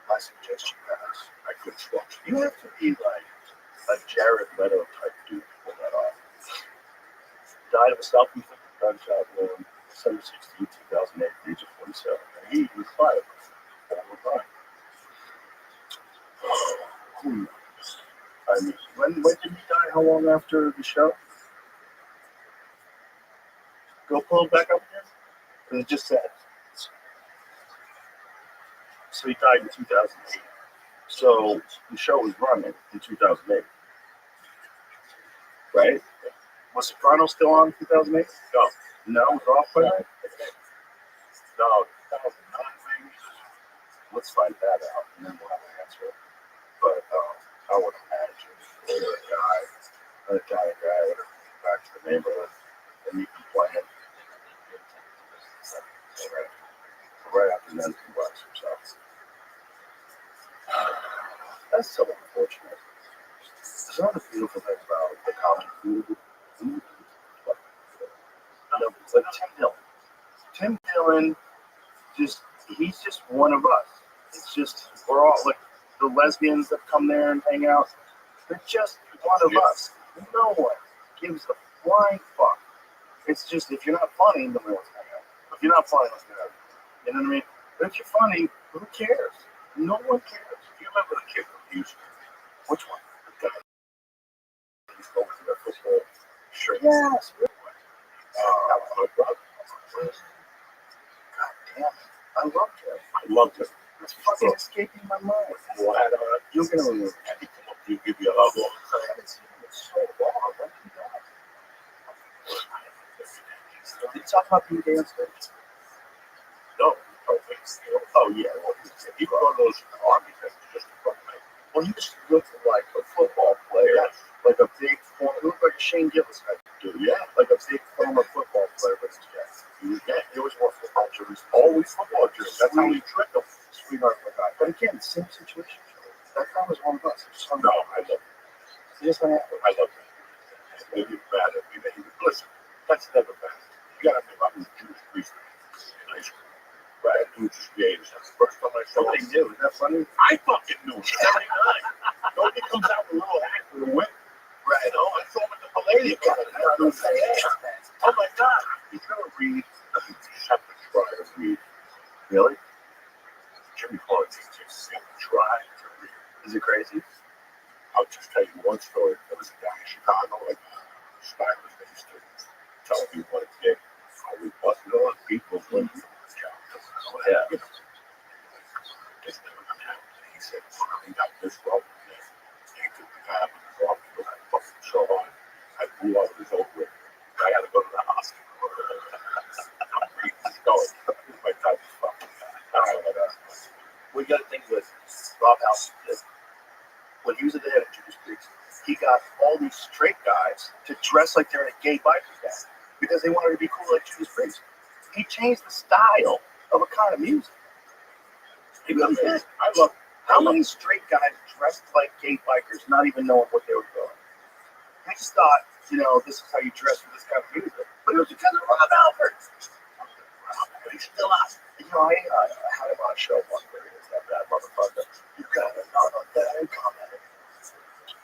I couldn't watch. You have to be like a Jared Leto type dude to pull that off. Died of a self-inflicted gunshot wound, December 16, 2008, age of 47. And he was fired. Who knows? I mean, when did he die? How long after the show? Go pull it back up again? Because it just said. So he died in 2008. So the show was running in 2008. Right? Was Soprano still on in 2008? No, it was off by then? No, 2009 maybe. Let's find that out and then we'll have an answer. But I would imagine an Italian guy would have back to the neighborhood and he can play it. Right after then he watched himself. That's so unfortunate. There's another beautiful thing about the common food. It's like Tim Dillon, he's just one of us. It's just, we're all like the lesbians that come there and hang out. They're just one of us. No one gives a flying fuck. It's just, if you're not funny, nobody wants to hang out. If you're not funny, let's get out. You know what I mean? But if you're funny, who cares? No one cares. You remember the kid from Houston? Which one? The guy he's going to the football shirt. Yes. That was my brother. God damn it. I loved him. I loved him. It's fucking escaping my mind. Well, I don't know. You're going to remember. And he come up to you, give you a hug. I haven't seen him in so long. When did he die? Did he talk about being gay on stage? No. Yeah. Well, he was on those army things just to fuck me. Well, he just looked like a football Shane Gillis had to do. Yeah, Like a big former football player, but he's gay. He always wore football jerseys. always football jerseys. That's how we trick them. Sweetheart of a guy. But again, same situation. That guy was one of us. Just hung No, out. I love He just hung out. I love that. Maybe it's bad at me that he was. Listen, that's never bad. You gotta think about this Jewish priest in high school. Right, that dude just gave us. That's the first time I saw Nobody him. knew. Isn't that funny? I fucking knew. 79. Nobody comes out with a little hat for the whip. Right, you know, I saw him at the Palladium. Oh my God. He's gonna read. You just have to try to read. Really? Jimmy Clark just try to read. Is it crazy? I'll just tell you one story. There was a guy in Chicago, like stylist that used to tell me what it did. I was busting on people when you Yeah. you know, this never gonna happen. He said, he got this wrong. He took the guy with his arm because I fucking so hard. I blew out his over it. I had to go to the hospital. I'm reading this going. My type of fucking We got a thing with Rob House. When he was at the head of Judas Priest, he got all these straight guys to dress like they're in a gay biker gang because they wanted to be cool like Judas Priest. He changed the style of a kind of music. He really did. I love How many straight guys dressed like gay bikers, not even knowing what they were doing? I just thought, this is how you dress for this kind of music. But it was because of Rob Alford. He's still out. I had him on a show one day. That motherfucker. You got a lot of that in common.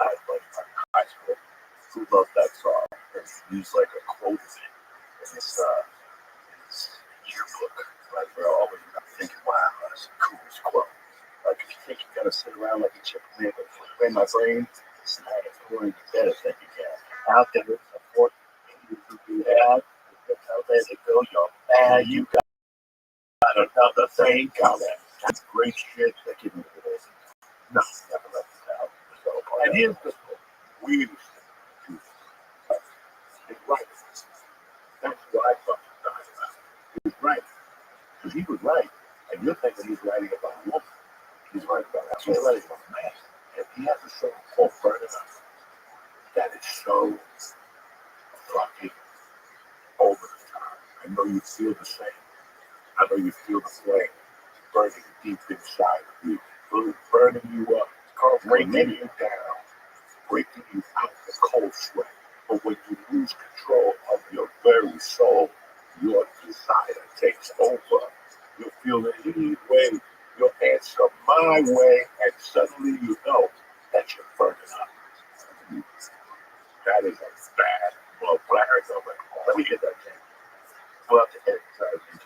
I had like my high school who loved that song. And he used like a quote in his yearbook. Like we're always thinking, wow, that's the coolest quote. Like if you think you're gonna sit around like a chip man but play my brain, it's not as boring. You better think you can. Out there, support you do that. How there they go, you're bad. You got another thing coming. That's great shit. That give me the this. No, never let this out. So, And here's the we he's right. That's what I fucking thought about. He was right. Because he was right. And you're thinking he's writing about a woman. He's writing about that. He's writing about a man. And he has a show called Burn It Up that is so fucking over the top. I know you feel the same. I know you feel the flame burning deep inside of you, burning you up, breaking you down, breaking you out the cold sweat. But when you lose control of your very soul, your desire takes over. You feel the heat wave, you'll answer my way, and suddenly you know that you're burning up. That is a bad flag. let me get that thing. We'll have to edit it.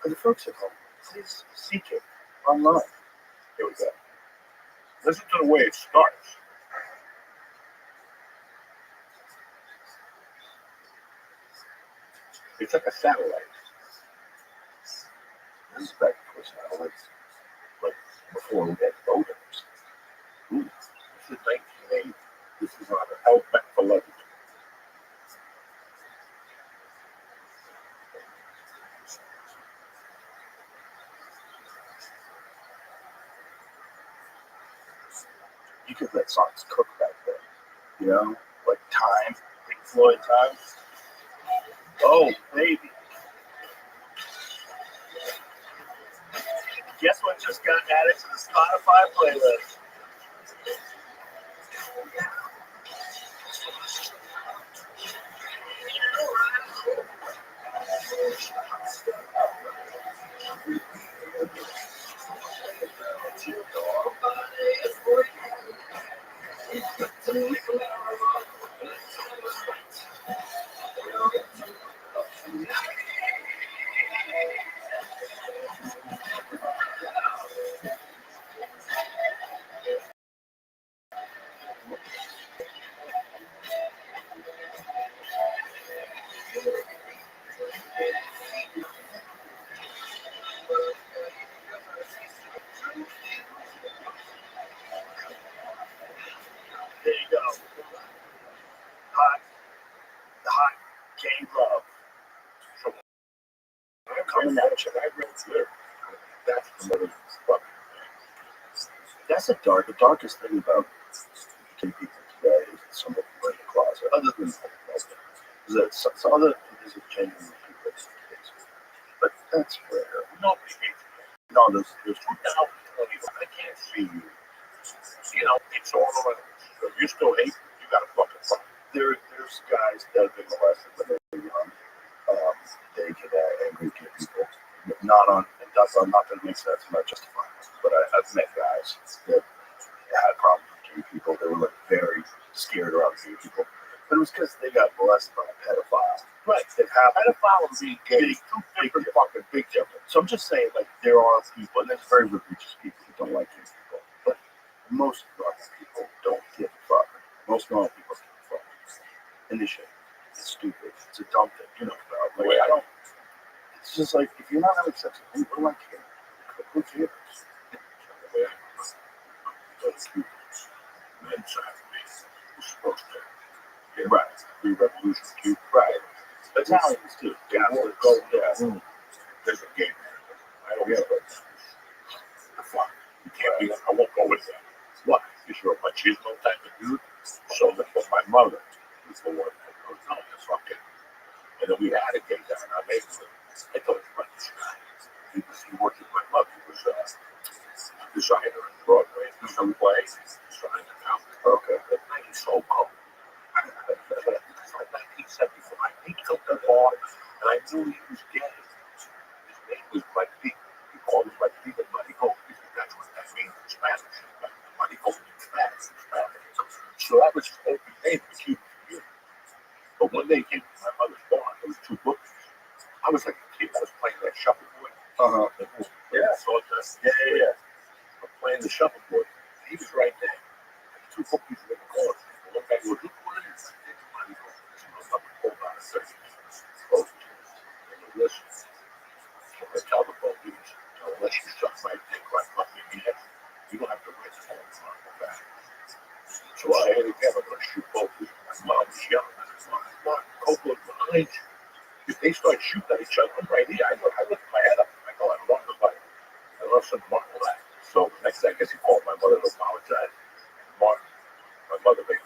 For the folks at home, please seek it online. Here we go. Listen to the way it starts. It's like a satellite. This is back before satellites, But before we had photos. Ooh, this is 1980. This is on the held back for luggage. you could let songs cook back then. Like Time, Pink Floyd Time. Oh, baby. Guess what just got added to the Spotify playlist? There you go. The hot gay love. Coming at you. I read lyrics. That's the most fucking That's the darkest thing about gay people today is some of them are in the closet. Other than Some other there's a genuine people that hates me. But that's rare. Nobody hates me. No, there's 2020, I can't see you. You know, it's all around. So you still hate, you got a fucking problem. there's guys that have been molested when they were young. They get angry at people. Not on, and that's not going to make sense. I'm not justifying it, but I've met guys that had problems with gay people. They were like very scared around gay people, but it was because they got molested by a pedophile. Right. It happened. Pedophile and being gay is two different fucking big difference. So I'm just saying, like, there are people, and there's very religious people who don't like gay people, but most normal people don't give a fuck. Most normal people give a fuck. And this shit, it's stupid. It's a dumb thing. You know, like, I don't. It's just like, if you're not having sex with me, what do I care? Who cares? Men's supposed to get right. Be revolution cute. Right. Italians too. Catholics go there. There's a gay man. I don't get it. The fuck. You can't be, I won't go with that. What? Because you're a machismo type of dude. So that was my mother. Was the one that goes, no, that's fucking. And then we had a gay guy in our neighborhood. I thought he was this guy. He worked with my mother. He was a designer in Broadway. Some plays. Designer now. Okay. That night he's so cold. It's like 1975. He took the bar, and I knew he was gay. His name was Rabbi. He called him Rabbi and Marico. That's what that means in Spanish. Marico means Spanish. So that was his open name. It was huge for you. But one day he came to my mother's bar. There was two books. I was like a kid. I was playing that shuffleboard. Yeah. So yeah. I'm playing the shuffleboard. He was right there. Two bookies in the corner. One guy goes, look what it is. Money goes. She goes up and pulled out a 30. Close to it. And he listens. So I tell the bookies, unless you suck my dick right up in the head, you don't have to wait till it's on the back. So I had again, I'm going to shoot both of them. My mom was yelling at his mom. Mom, Copeland's behind you. If they start shooting at each other, I'm right here. I lift my head up. I go, I love the fight. I love some Martin that. So the next day, I guess he called my mother to apologize. Martin, my mother made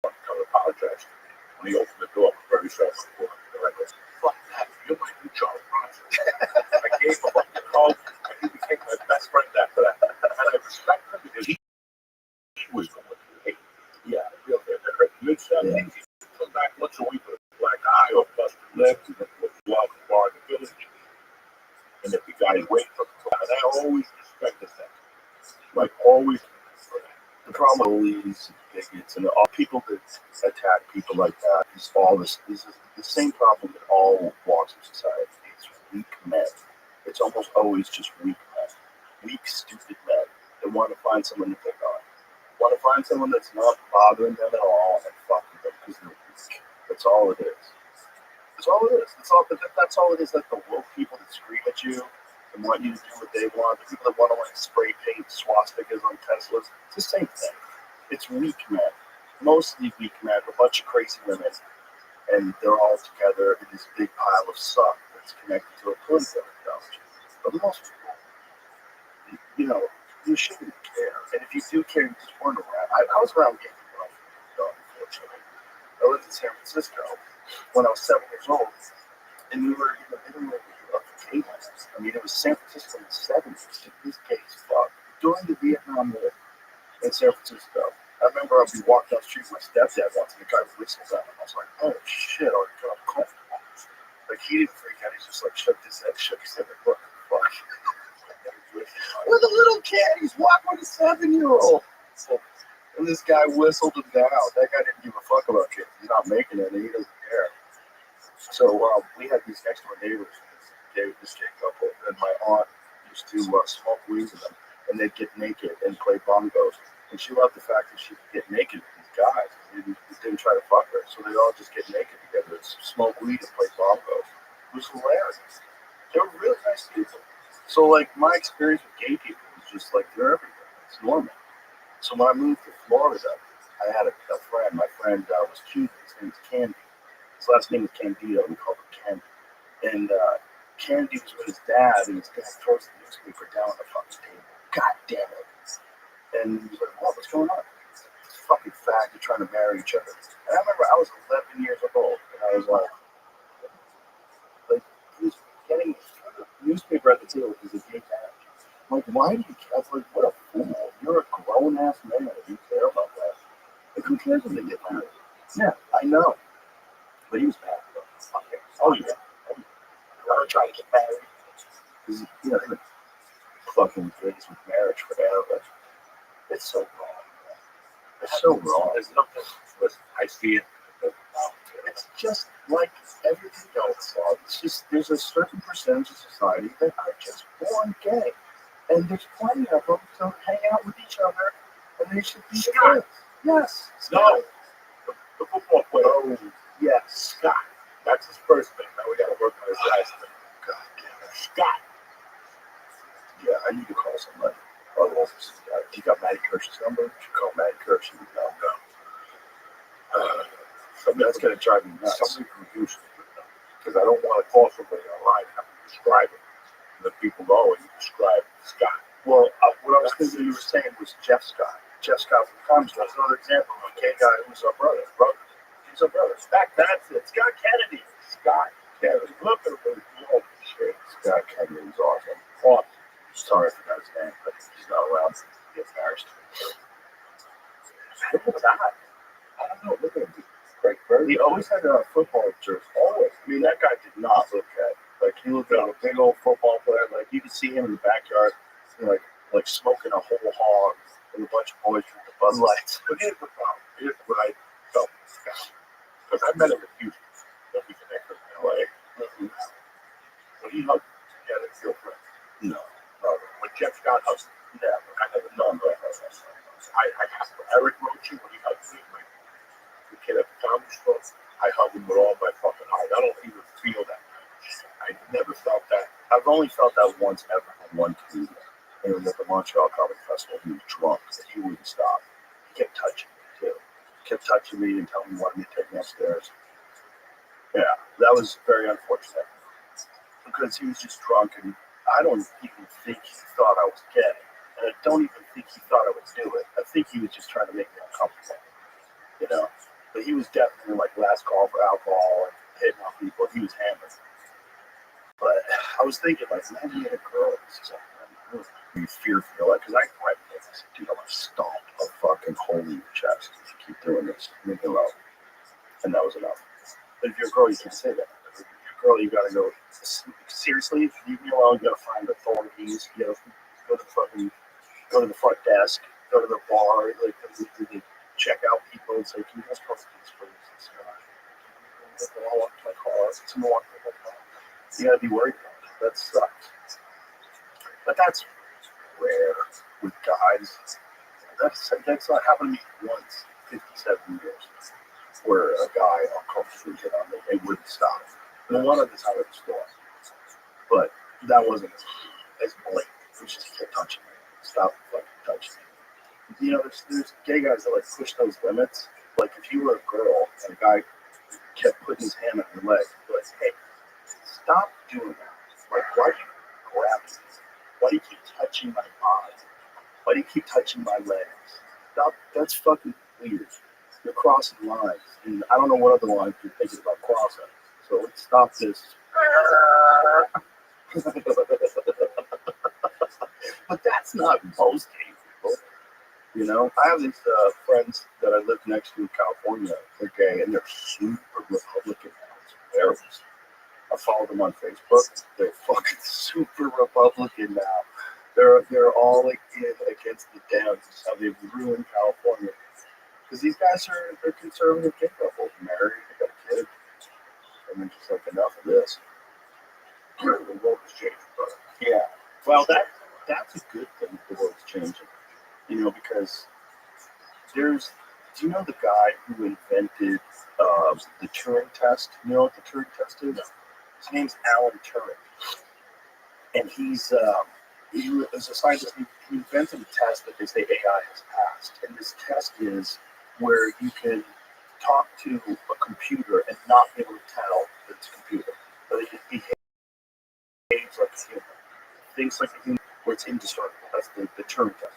Martin come to apologize to me. When he opened the door, I was very sorry for him. And I go, fuck that. You're my new Charles Bronson. I gave him up the call, and he became my best friend after that. And I respect him because he was going through hate. Yeah, real good. Mid-70s, he come back once a week with a black eye or busted lips, and then was walking the bar in the village. And if the guy waited for him, and I always respected that. Like, always. The problem with these bigots and all people that attack people like that is all this. This is the same problem in all walks of society. It's weak men. It's almost always just weak men. Weak, stupid men that want to find someone to pick on. Want to find someone that's not bothering them at all and fucking them because they're weak. That's all it is. That's all it is. That's all it is. Like the woke people that scream at you and want you to do what they want. The people that want to like spray paint swastikas on Teslas. It's the same thing. It's weak men. Mostly weak men. A bunch of crazy women. And they're all together in this big pile of suck that's connected to a political ideology. But most people, you know, you shouldn't care. And if you do care, you just weren't around. I was around gay people, unfortunately. I lived in San Francisco when I was 7 years old. And we were in the middle of gay life. I mean, it was San Francisco in the 70s. It was gay as fuck. During the Vietnam War in San Francisco. I remember I'd be walking down the street with my stepdad once, and the guy whistles at him. I was like, oh shit, I got comfortable. Like, he didn't freak out. He just like shook his head, like, what the fuck? With a little kid, he's walking with a 7-year-old. And this guy whistled him down. That guy didn't give a fuck about kids. He's not making it, and he doesn't care. So we had these next door neighbors, this gay couple, and my aunt used to smoke weed with them, and they'd get naked and play bongos. And she loved the fact that she could get naked with these guys. They didn't try to fuck her, so they all just get naked together and smoke weed and play bongos. It was hilarious. They were really nice people. So, like, my experience with gay people was just like, they're everywhere. It's normal. So when I moved to Florida, I had a friend. My friend was Cuban. His name was Candy. His last name was Candido. We called him Candy. And Candy was with his dad, and his dad throws the newspaper down on the fucking table. God damn it. And he was like, what's going on? fucking faggot trying to marry each other. And I remember I was 11 years old, and I was like he was getting newspaper at the table because he gay marriage. I'm like, why do you care? I was like, what a fool. You're a grown ass man. You care about that. Like, who cares when they get married? Yeah, I know. But he was mad. Okay. Oh, yeah. I was trying to get married. Because, you know, they've been fucking kids with marriage forever. It's so wrong. It's so wrong. There's nothing. Listen, I see it. It's just like everything else. It's just, there's a certain percentage of society that are just born gay. And there's plenty of them to hang out with each other. And they should be Scott. friends. Yes. No. The football player. Oh, yes. Scott. That's his first name. Now we got to work on his last name. God damn it. Scott. Yeah, I need to call somebody. Otherwise, you got Matty Kirsch's number? You should call Matty Kirsch. No. That's going to drive me nuts. Somebody from Houston. Because I don't want to call somebody online and have to describe it. And then people know and you describe Scott. Well, what I was thinking you were saying was Jeff Scott. Jeff Scott from Comstock. That's another example of a gay guy who's our brother. He's our brother. That's it. Scott Kennedy. Scott Kennedy. Look at him. Oh, shit. Scott Kennedy's awesome. Awesome. Sorry, I forgot his name, but he's not around. He gets embarrassed. Look at that. I don't know. Look at him. Great bird. He always had a football jersey. Always. I mean, that guy did not look at. Like, he looked like a big old football player. Like, you could see him in the backyard, you know, like smoking a whole hog with a bunch of boys drinking Bud Lights. But here's the problem. Here's what I felt with Scott. Because I met him in Houston. Then we connected in LA. Mm-hmm. When he hugged me, he had a girlfriend. No. When Jeff Scott hugged me, I never known that. I have to. Eric Rothschild, when he hugged me, the kid at the comedy store, I hugged him with all my fucking heart. I don't even feel that. I never felt that. I've only felt that once ever from one comedian. It was at the Montreal Comedy Festival. He was drunk, and he wouldn't stop. He kept touching me, too. He kept touching me and telling me he wanted me to take me upstairs. Yeah, that was very unfortunate. Because he was just drunk, and I don't even think he thought I was gay. And I don't even think he thought I would do it. I think he was just trying to make me uncomfortable, you know? But he was definitely like last call for alcohol and hitting on people. He was hammered. But I was thinking, like, man, he had a girl. It's like, man, you fear for your life. Because I cried. I said, dude, I'm going to stomp a fucking hole in your chest if you keep doing this. Leave me alone. And that was enough. But if you're a girl, you can't say that. If you're a girl, you got to go, seriously, if you leave me alone, you got to find authorities. You got to go to the front desk, go to the bar, like, they check out people and say, can you guys call the police, please? They all up to my car. Someone walked in my car. You gotta be worried about it. That sucks. But that's rare with guys. That's not happened to me once, 57 years, where a guy uncomfortably hit on me and wouldn't stop. And one of the time at the store. But that wasn't as blatant. It was just kept touching me. Stop fucking touching me. You know, there's gay guys that like push those limits. Like if you were a girl and a guy kept putting his hand on your leg, like, hey, stop doing that. Like, why do you grab me? Why do you keep touching my body? Why do you keep touching my legs? Stop. That's fucking weird. You're crossing lines. And I don't know what other lines you're thinking about crossing. So let's stop this. But that's not most gay people. You know, I have these friends that I live next to in California. They're gay and they're super Republican now. It's embarrassing. I follow them on Facebook. They're fucking super Republican now. They're all like against the Dems. How they've ruined California. Because these guys they're conservative gay couples, married, they got a kid, and they're just like enough of this. The world is changing, brother. Yeah. Well, that's a good thing. The world's changing. You know, because do you know the guy who invented the Turing test? You know what the Turing test is? His name's Alan Turing. And he was a scientist. He invented a test that they say AI has passed. And this test is where you can talk to a computer and not be able to tell that it's a computer. But it behaves like a human. Thinks like a human, where it's indestructible. That's the Turing test.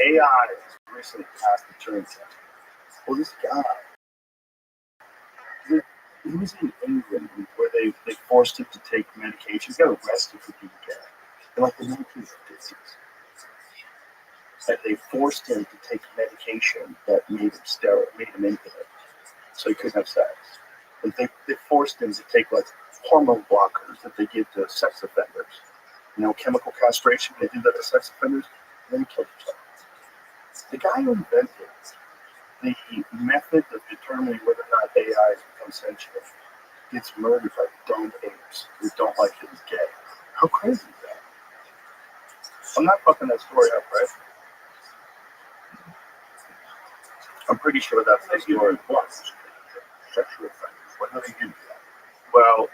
AI has recently passed the Turing test. Well, this guy, he was in England where they forced him to take medication. He got arrested for being gay in like the 1950s. And they forced him to take medication that made him sterile, made him infinite, so he couldn't have sex. And they forced him to take like hormone blockers that they give to sex offenders. You know, chemical castration. They do that to sex offenders, and then he killed himself. The guy who invented the method of determining whether or not AI has become sentient gets murdered by dumb apes who don't like him as gay. How crazy is that? I'm not fucking that story up, right? I'm pretty sure that's the story. Sexual offenders. When do they do that? Well,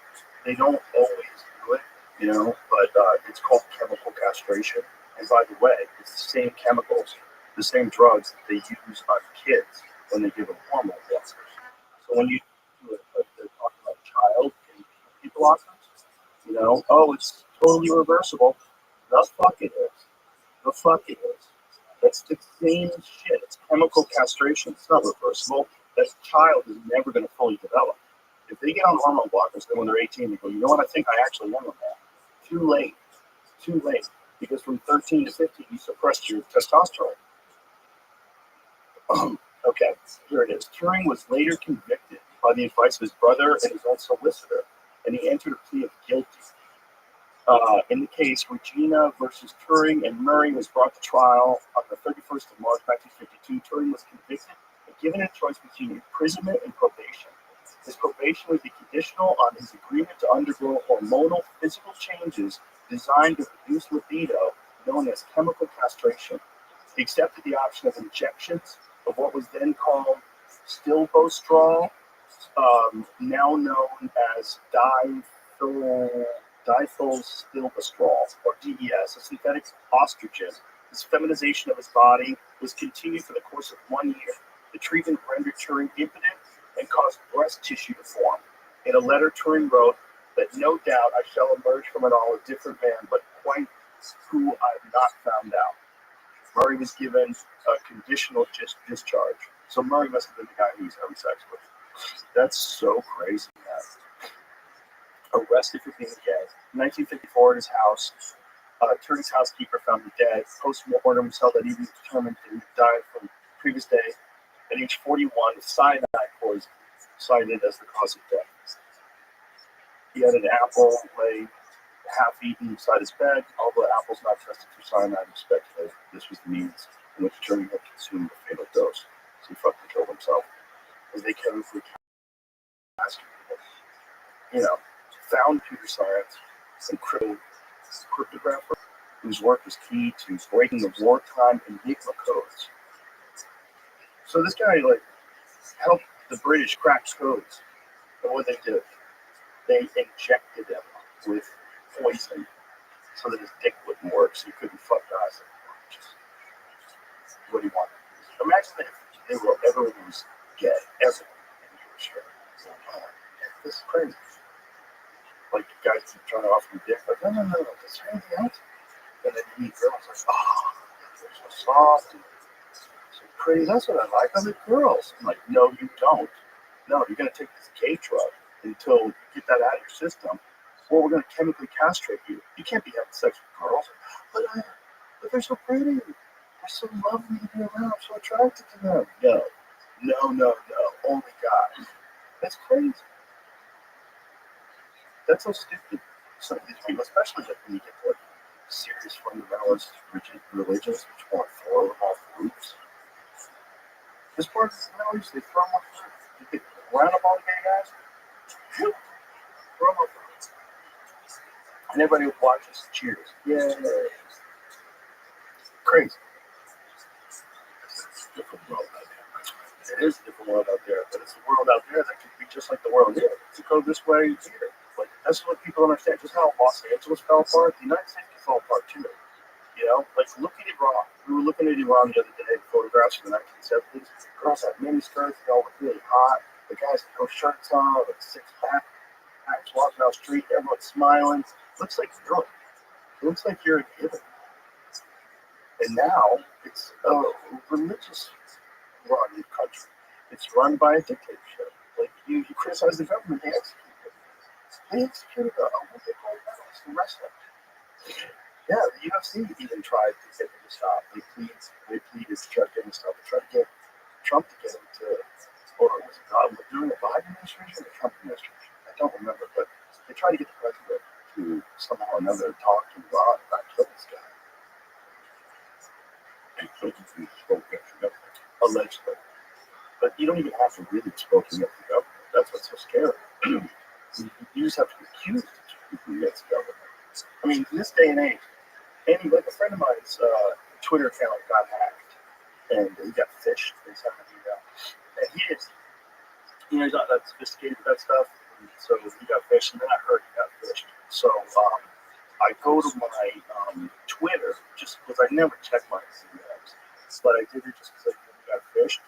they don't always do it, you know, but it's called chemical castration. And by the way, it's the same chemicals, the same drugs that they use on kids when they give them hormone blockers. So when you do it, they're talking about child and puberty blockers, you know, oh, it's totally reversible. The fuck it is. The fuck it is. That's the same shit. It's chemical castration. It's not reversible. That child is never going to fully develop. If they get on hormone blockers, then when they're 18, they go, you know what, I think I actually am on that. Too late. Too late. Because from 13 to 15, you suppressed your testosterone. Okay, here it is. Turing was later convicted by the advice of his brother and his own solicitor, and he entered a plea of guilty. In the case, Regina versus Turing and Murray was brought to trial on the 31st of March 1952. Turing was convicted and given a choice between imprisonment and probation. His probation would be conditional on his agreement to undergo hormonal physical changes designed to reduce libido, known as chemical castration. He accepted the option of injections of what was then called stilbostrol, now known as dithylstilbestrol, or DES, a synthetic estrogen. This feminization of his body was continued for the course of 1 year. The treatment rendered Turing impotent and caused breast tissue to form. In a letter, Turing wrote that no doubt I shall emerge from it all a different man, but quite who I have not found out. Murray was given a conditional discharge. So Murray must have been the guy he was having sex with. That's so crazy, man. Arrested for being gay. In 1954 at his house, Turing's housekeeper found him dead. Post-mortem was held that he was determined that he died from the previous day. At age 41, cyanide poison cited as the cause of death. He had an apple lay half-eaten beside his bed. Although the apple's not tested for cyanide, respectively, this was the means in which Turing had consumed the fatal dose. So he fucking killed himself. As they carefully found computer science and cryptographer whose work was key to breaking the wartime Enigma codes. So this guy helped the British crack codes. And what they did, they injected him with poison so that his dick wouldn't work, so he couldn't fuck guys anymore. Just what he wanted. Imagine if they were ever was gay, ever, and you were straight. So, this is crazy. Like, guys keep trying to offer you dick, like, no, is there anything else? And then you meet girls like, oh, they're so soft and so pretty. That's what I like. I like girls. I'm like, no, you don't. No, you're going to take this gay drug until you get that out of your system, or we're going to chemically castrate you. You can't be having sex with girls. But they're so pretty. They're so lovely to be around. I'm so attracted to them. No. Only guys. That's crazy. That's so stupid. Some of these people, especially like when you get to like serious fundamentalist religions, which want to throw them off roofs. This part of the fundamentalists, they throw them off the roof. You get round up all the gay guys, throw them off the roof. And everybody watches, cheers. Yeah. Crazy. It's a different world out there. It is a different world out there, but it's a world out there that could be just like the world here. To go this way, here. Like, that's what people understand. Just how Los Angeles fell apart, the United States can fall apart too. You know, like look at Iran. We were looking at Iran the other day, photographs from the 1970s. Girls had mini skirts, they all look really hot. The guys had no shirts on, like six-pack, walking down the street, everyone's smiling. Looks like Europe. It looks like you're in Italy. And now it's a religious run country. It's run by a dictatorship. Like you criticize the government, they execute it. They executed a Olympic gold medalist in wrestling. Yeah, the UFC even tried to get them to stop. They pleaded to try to get him to stop. They tried to get Trump to get him to, or was it during the Biden administration or the Trump administration? I don't remember, but they tried to get the president to somehow or another talk to Iran about killing this guy. And Clinton spoke against the government. Allegedly. But you don't even have to really spoke against the government. That's what's so scary. You just have to be accused of speaking against the government. I mean, in this day and age, like a friend of mine's Twitter account got hacked, and he got phished. They sent him an email. And he's not that sophisticated with that stuff, and so he got phished, and then I heard he got phished. So I go to my Twitter, just because I never check my emails, but I did it just because I got phished.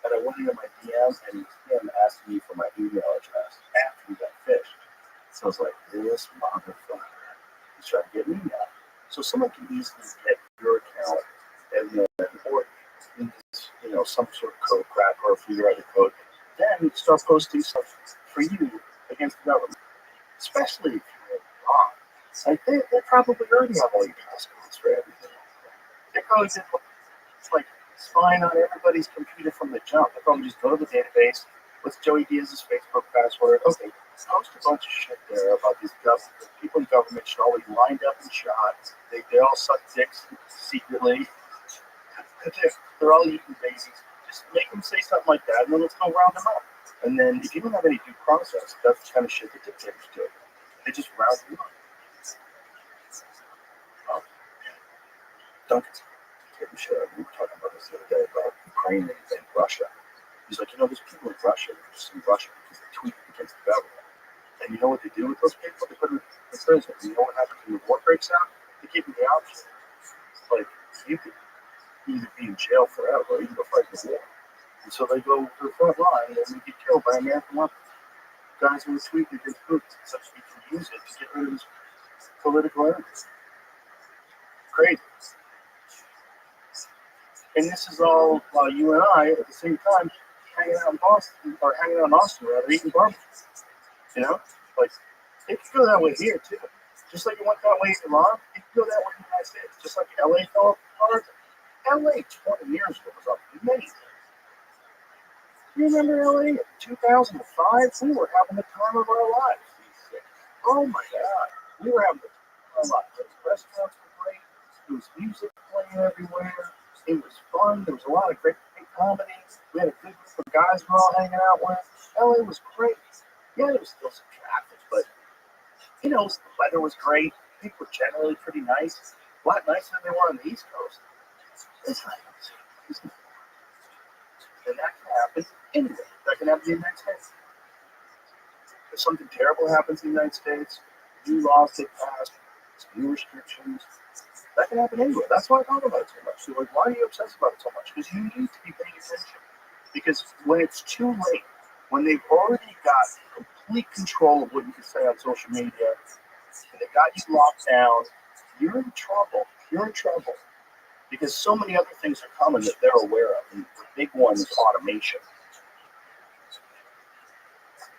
And I went into my DM, and him asked me for my email address after he got phished. So I was like, this motherfucker. He's trying to get me now. So someone can easily get your account and then, or some sort of code crack or figure out the code. Then start posting stuff for you against the government, especially if you're wrong. Like they probably already have all your passwords for everything. They probably did like spying on everybody's computer from the jump. They probably just go to the database. What's Joey Diaz's Facebook password? Okay, post a bunch of shit there about these people in government should all be lined up and shot. They all suck dicks secretly. They're all eating babies. Just make them say something like that, and then let's go round them up. And then if you don't have any due process, that's the kind of shit that dictators do. They just round you up. Duncan, we were talking about this the other day about Ukraine and Russia. He's like, there's people in Russia that are just in Russia because they tweet against the government. And you know what they do with those people? They put them in prison. You know what happens when the war breaks out? They give them the option. Like, you could either be in jail forever or you can go fight the war. And so they go to the front line and they get killed by American weapons. Guys who are tweeting against Putin, such that he can use it to get rid of his political enemies. Crazy. And this is all while you and I, at the same time, hanging out in Boston, or hanging out in Austin, rather, eating barbecue. Like, it could go that way here, too. Just like it went that way in Iran, it could go that way in the United States. Just like LA fell apart. LA 20 years ago was amazing. You remember LA in 2005? We were having the time of our lives. Oh my God. We were having the time of our lives. The restaurants were great. There was music playing everywhere. It was fun. There was a lot of great comedy. We had a good group of guys we were all hanging out with. LA was great. Yeah, there was still some traffic, but the weather was great. People were generally pretty nice. A lot nicer than they were on the East Coast. And that can happen anywhere. That can happen in the United States. If something terrible happens in the United States, new laws get passed, new restrictions, that can happen anywhere. That's why I talk about it so much. So, like, why are you obsessed about it so much? Because you need to be paying attention. Because when it's too late, when they've already got complete control of what you can say on social media, and they got you locked down, you're in trouble. You're in trouble. Because so many other things are coming that they're aware of. And the big one is automation.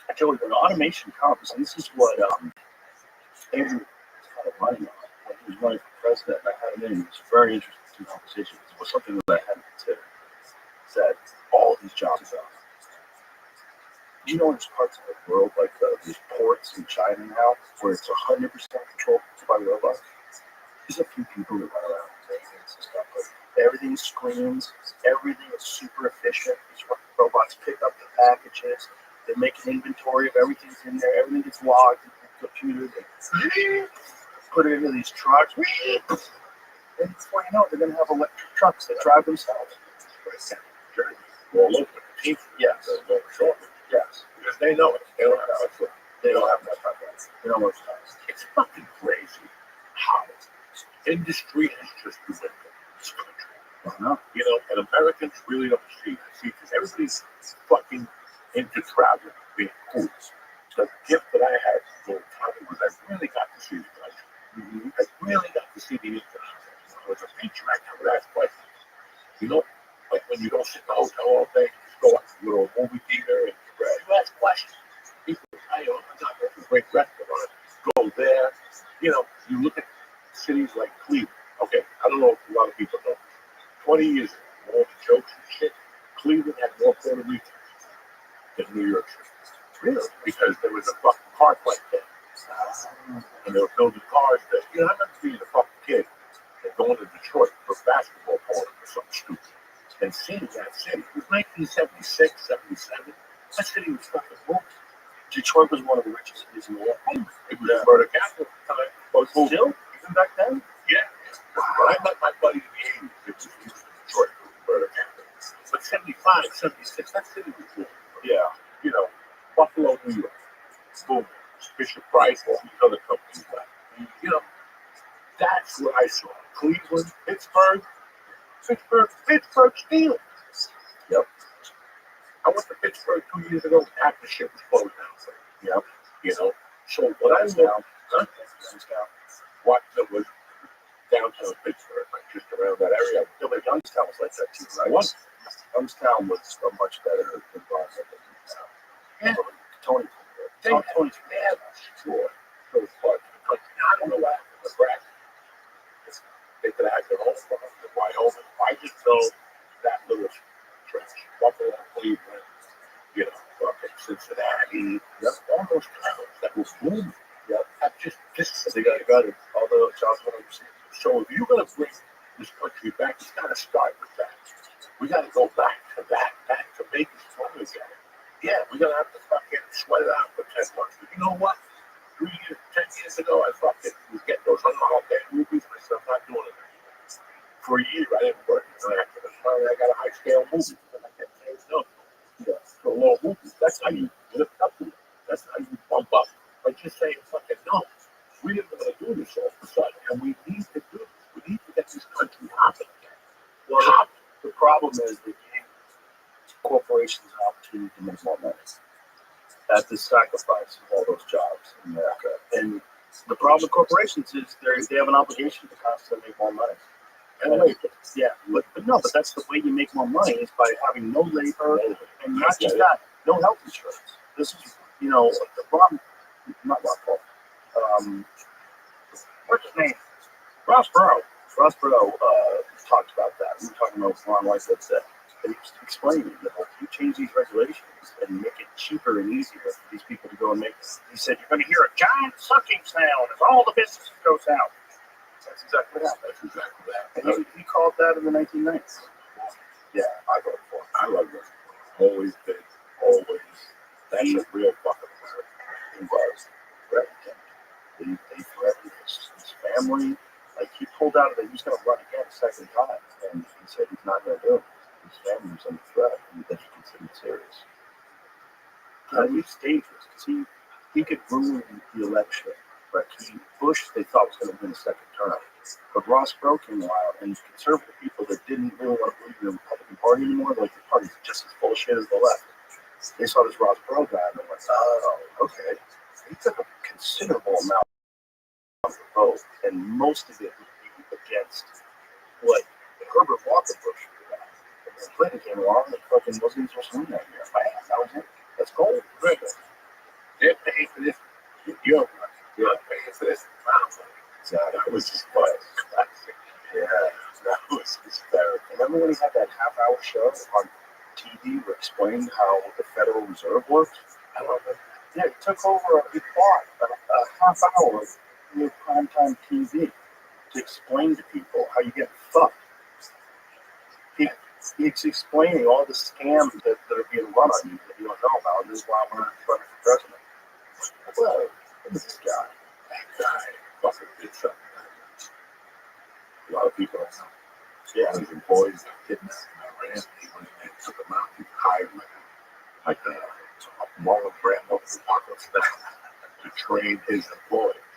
I tell you, when automation comes, and this is what Andrew was kind of running on when he was running for president, and I had him in. It was a very interesting conversation. It was something that I hadn't considered. Said all these jobs are. You know, there's parts of the world, like these ports in China now, where it's 100% controlled by robots. There's a few people that run around and maintenance and stuff, but everything screens, everything is super efficient. These robots pick up the packages, they make an inventory of everything's in there, everything gets logged in the computer, they put it into these trucks, and before you know it, they're going to have electric trucks that drive themselves. All over the team. Yes. Yes. Because they know it. They don't have it. They don't have enough time. They don't have time. It's fucking crazy how industry has just dwindled in this country. And Americans really don't see because everybody's fucking into traveling, being cool. The gift that I had for traveling was I really got to see the country. I really got to see the infrastructure. It was a feature I never asked questions. Like when you don't sit in the hotel all day, you just go out to the little in New York City. Really? Because there was a fucking car plant there. And they were building cars there. You know, I remember being a fucking kid and going to Detroit for a basketball tournament or something stupid. And seeing that city. It was 1976, 77. That city was fucking moving. Detroit was one of the richest cities in the world. It was a murder capital at the time. Still? Even back then? Yeah. When I met my buddy in the 80s, it was Detroit was a murder capital. But 75, 76, that city was booming. Yeah. You know, Buffalo, New York, boom, Fisher Price, all these other companies left. You know, that's what I saw. Cleveland, Pittsburgh Steelers. Yep. I went to Pittsburgh 2 years ago after shit was closed down. Yep. You know, so what I know, what that was downtown Pittsburgh, like just around that area. Yeah, but Youngstown was like that too, right? Youngstown was a much better environment than Youngstown. Yeah. Tony. Tony's mad. Sure. Those parts of the country. Now, I don't know what happened in Nebraska. They could have had their own farm in Wyoming. I just know that little stretch. Buffalo, Cleveland, you know, fucking Cincinnati. Yep. All those towns that were booming. Yep. Have just They got it. All the jobs went overseas. So if you're going to bring this country back, it's got to start with that. We got to go back to that to make it fun again. Yeah, we're going to have to fucking sweat it out for 10 months. But you know what? 10 years ago, I fucking was getting those unmarked movies and stuff. Not doing it anymore. For a year, I didn't work as an actor. Finally, I got a high-scale movie. And I kept saying no. Yeah, for low movies. That's how you lift up to it. That's how you bump up. By just saying fucking no. We didn't want to do this all of a sudden, and we need to do this. We need to get this country hopping again. Well, the problem is they gave corporations an opportunity to make more money at the sacrifice of all those jobs in America. And the problem with corporations is they have an obligation to constantly make more money. And labor. Yeah, but that's the way you make more money is by having no labor and not just that, no health insurance. This is, you know, the problem. Not Rob Paul. What's his name? Ross Perot. Ross Perot talked about that. We were talking about Ron Weiss that said he explained that if you change these regulations and make it cheaper and easier for these people to go and make it. He said you're going to hear a giant sucking sound as all the businesses go south. That's exactly what happened. That's exactly that. And he called that in the 1990s. Yeah, I voted for him. I love him. Always been. Always. That's a real fucking American. He was for everything. He for everything. His family. Like he pulled out that he was going to run again a second time, and he said he's not going to do it. His family was under threat, and that he considered serious. At least dangerous, because he could ruin the election. But Bush, they thought was going to win a second term. But Ross Perot came out, and conservative people that didn't really want to believe in the Republican Party anymore, like the party's just as full of shit as the left. They saw this Ross Perot guy, and they went, oh, okay. He took a considerable amount of the vote, and most of it would be against what Herbert Walker Bush did. And then Clinton came along, and fucking Muslims were swinging that year. Man, that was it. That's cold. Right. They're paying for this. You're paying for this. That was just classic. Yeah, that was hysterical. Remember when he had that half-hour show on TV where explained how the Federal Reserve works? I love it. Yeah, he took over, he bought a half hour of primetime TV to explain to people how you get fucked. He's explaining all the scams that are being run on you that you don't know about. This is why I'm running for president. Well, look at this guy. That guy fucking did something. A lot of people don't know. Yeah, his employees got kidnapped in Iran. He went in there and took them out. He hired like a Marlon Brando to train his employees.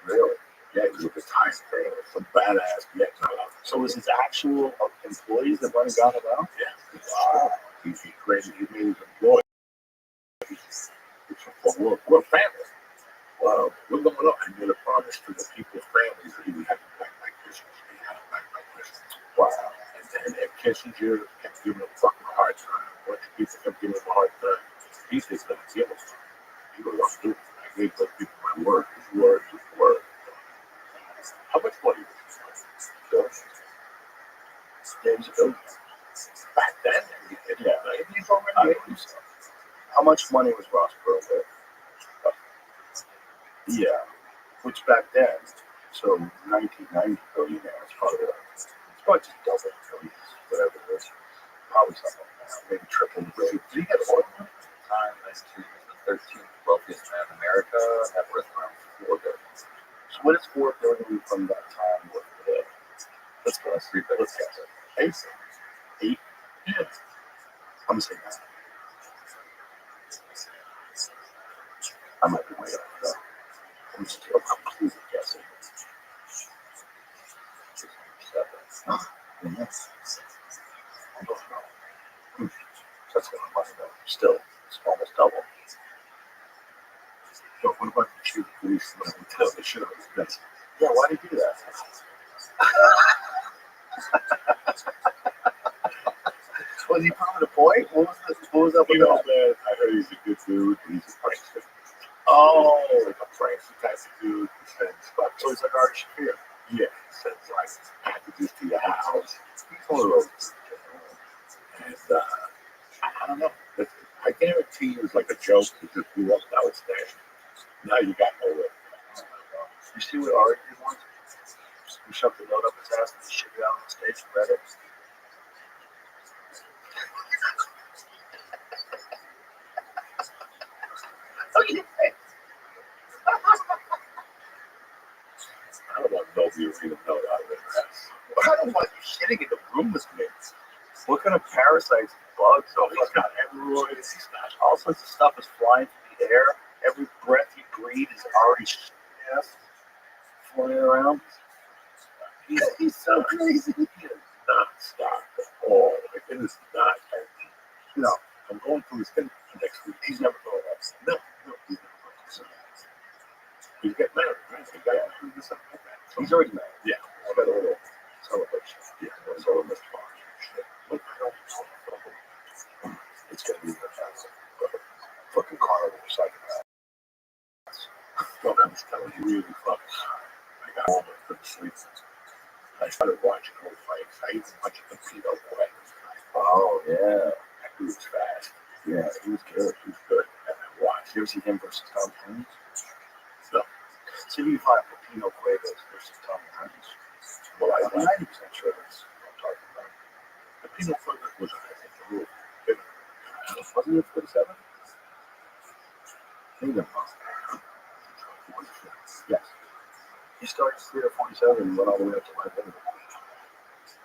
Really? Yeah, he was a retired trainer. Some badass Vietnam. So was his actual employees that went and got him out? Yeah. Wow. He created, he made his employees. We're family. Well, we're going up and made a promise to the people's families that he would have them back by Christmas. He had them back by Christmas. Wow. And then Kissinger kept giving him a fucking hard time. A bunch of people kept giving him a hard time. He said, "Don't give him." He goes, "I'll do it. I gave those people my word. His word, his word." How much money was this? James Bill. Back then, yeah, he's already. How much money was Ross Perot with? Yeah, which back then, so 1990 billionaires probably it's probably just double billions, whatever it is. Probably something like that, maybe triple the rate. Did he get oil? Time is the 13th wealthiest man in America, net worth around $4 billion. So what is $4 billion from that time worth today? Let's go. $3 billion. Let's guess it. Eight? Yeah. I'm gonna say nine. I might be way off though. I'm still completely guessing. Yes. I don't know. That's a lot of money though. Still, it's almost double. But what about the chief of police? Tell the shit out of this. Yeah, why did you do that? Was he proving a point? What was up with You know, that? man, I heard he's a good dude. He's a prankster. Oh, He's like a prankster type of dude. He sends fucking, so he's like Ari Shafir. yeah, he sends like packages to your house. He's one of those. And I don't know. I guarantee you it's like a joke. He just blew up. Now it's there. Now you got nowhere. You see what Ari did once? He shoved the note up his ass and shit it out on the stage and read it. Okay. I don't want nobody to read a note out of their ass. I don't want you shitting in the room with me. What kind of parasites, bugs, So he's got hemorrhoids. He's got all sorts of stuff is flying through the air. Every breath you breathe is already shit ass flying around. He's so crazy. He is not stopped at all. Like, it is not empty. No, I'm going through his thing next week. he's never going that. No, he's never going to He's getting married, right? He got married or something like that. He's already married. Yeah. He's got a little celebration. Yeah, it's all in this bar. Shit. Look, I don't know. It's gonna be the fucking carnival psychopath. Well, I was telling you, really fucking. I got home and couldn't sleep. I started watching old fights. I even watched the Pino Boy. Oh yeah, That dude was fast. yeah, he was good. He was good. And I watched. You ever see him versus Tom Hanks? No. See if you can find Pino Cuevas versus Tom Hanks. Well, I I'm watched 90% sure that's what I'm talking about. the Pino Boy was, I think, the rule. Wasn't it 47? Maybe I'm wrong. Yes. He started his career at 47 and went all the way up to life.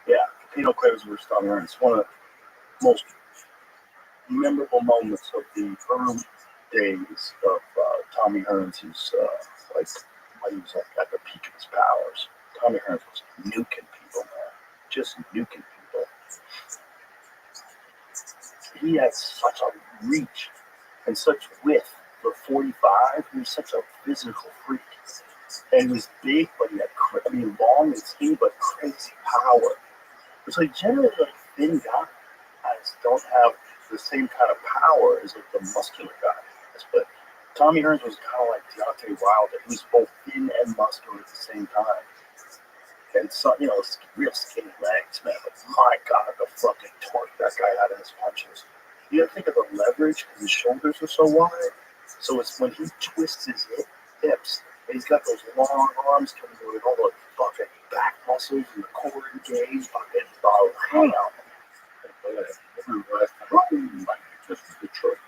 Yeah, Pino Cuevas versus Tom Hanks. One of the most memorable moments of the early days of Tommy Hearns. Like when he was at the peak of his powers. Tommy Hearns was nuking people, man. Just nuking people. He had such a reach and such width for 45. He was such a physical freak. And he was big, but he had, long and skinny, but crazy power. It's like generally, like thin guys don't have the same kind of power as like the muscular guys. But Tommy Hearns was kind of like Deontay Wilder. He was both thin and muscular at the same time. And so, real skinny legs, man. But my God, the fucking torque that guy had in his punches. You gotta think of the leverage because his shoulders are so wide. So it's when he twists his hips, and he's got those long arms coming in with all the fucking back muscles and the core engaged, fucking hang out. Remember the last time I just in Detroit?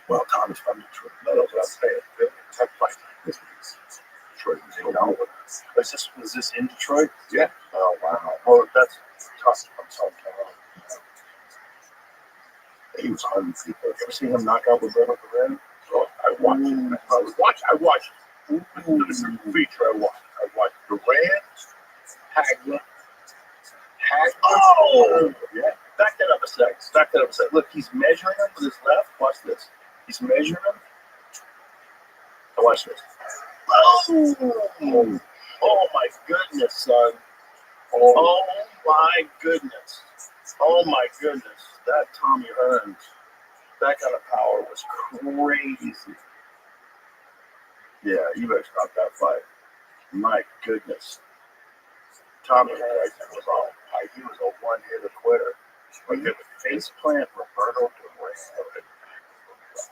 Well, Tommy's from Detroit. No, that's what I'm saying. That fight. This is Detroit. They know it. Was this in Detroit? Yeah. Oh, wow. Well, that's tough from South Carolina. He was hunting people. You ever seen him knock out Roberto Perez? So I watched it. I watched the feature. I watched Durant, Hagler. Oh! Yeah. Back that up a sec. Look, he's measuring him with his left. Watch this. He's measuring him. Now watch this. Oh! Oh my goodness, son. Oh my goodness. Oh my goodness. That Tommy Hearns, that kind of power was crazy. Yeah, you better stop that fight. My goodness. Tommy Hearns he was a one-hitter quitter. Like the face plant Roberto Durant.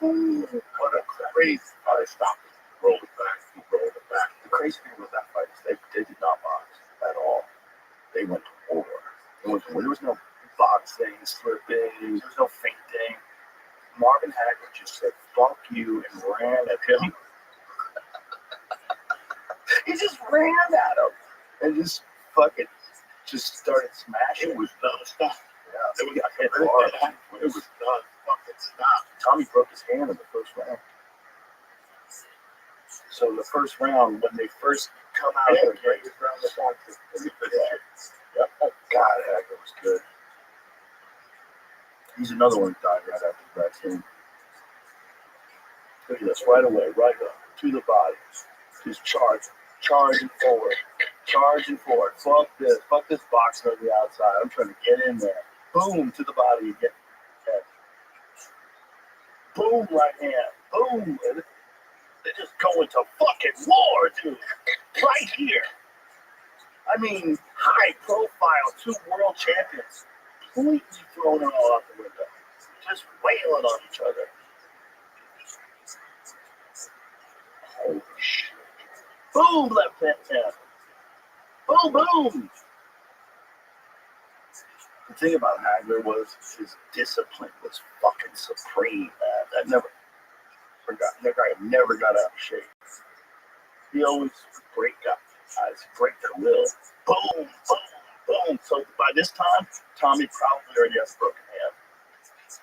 What a crazy fight. Stop it. Roll it back. He rolled it back. The crazy thing with that fight is they did not box at all. They went to war. There was no boxing, slipping, there was no fainting. Marvin Hagler just said, fuck you, and ran at him. He just ran at him and just fucking just started smashing. It was non-stop. Yeah, It was, got hit hard. it was non-fucking stop. Tommy broke his hand in the first round. So in the first round, when they first come out Yeah, of the break, round the point. yep. God, Hagler was good. He's another one who died right after the vaccine. Look at this, right away, right up, to the body. Just charging forward. Fuck this boxer on the outside. I'm trying to get in there. Boom, to the body again. Okay. Boom, right hand. Boom. They're just going to fucking war, dude. Right here. I mean, high profile, 2 world champions. Completely throwing it all out the window. Just wailing on each other. Holy shit. Boom, left hand tap. Boom, boom. The thing about Hagler was his discipline was fucking supreme, man. That never got out of shape. He always break their will. Boom, boom, boom. So by this time, Tommy probably already has a broken hand.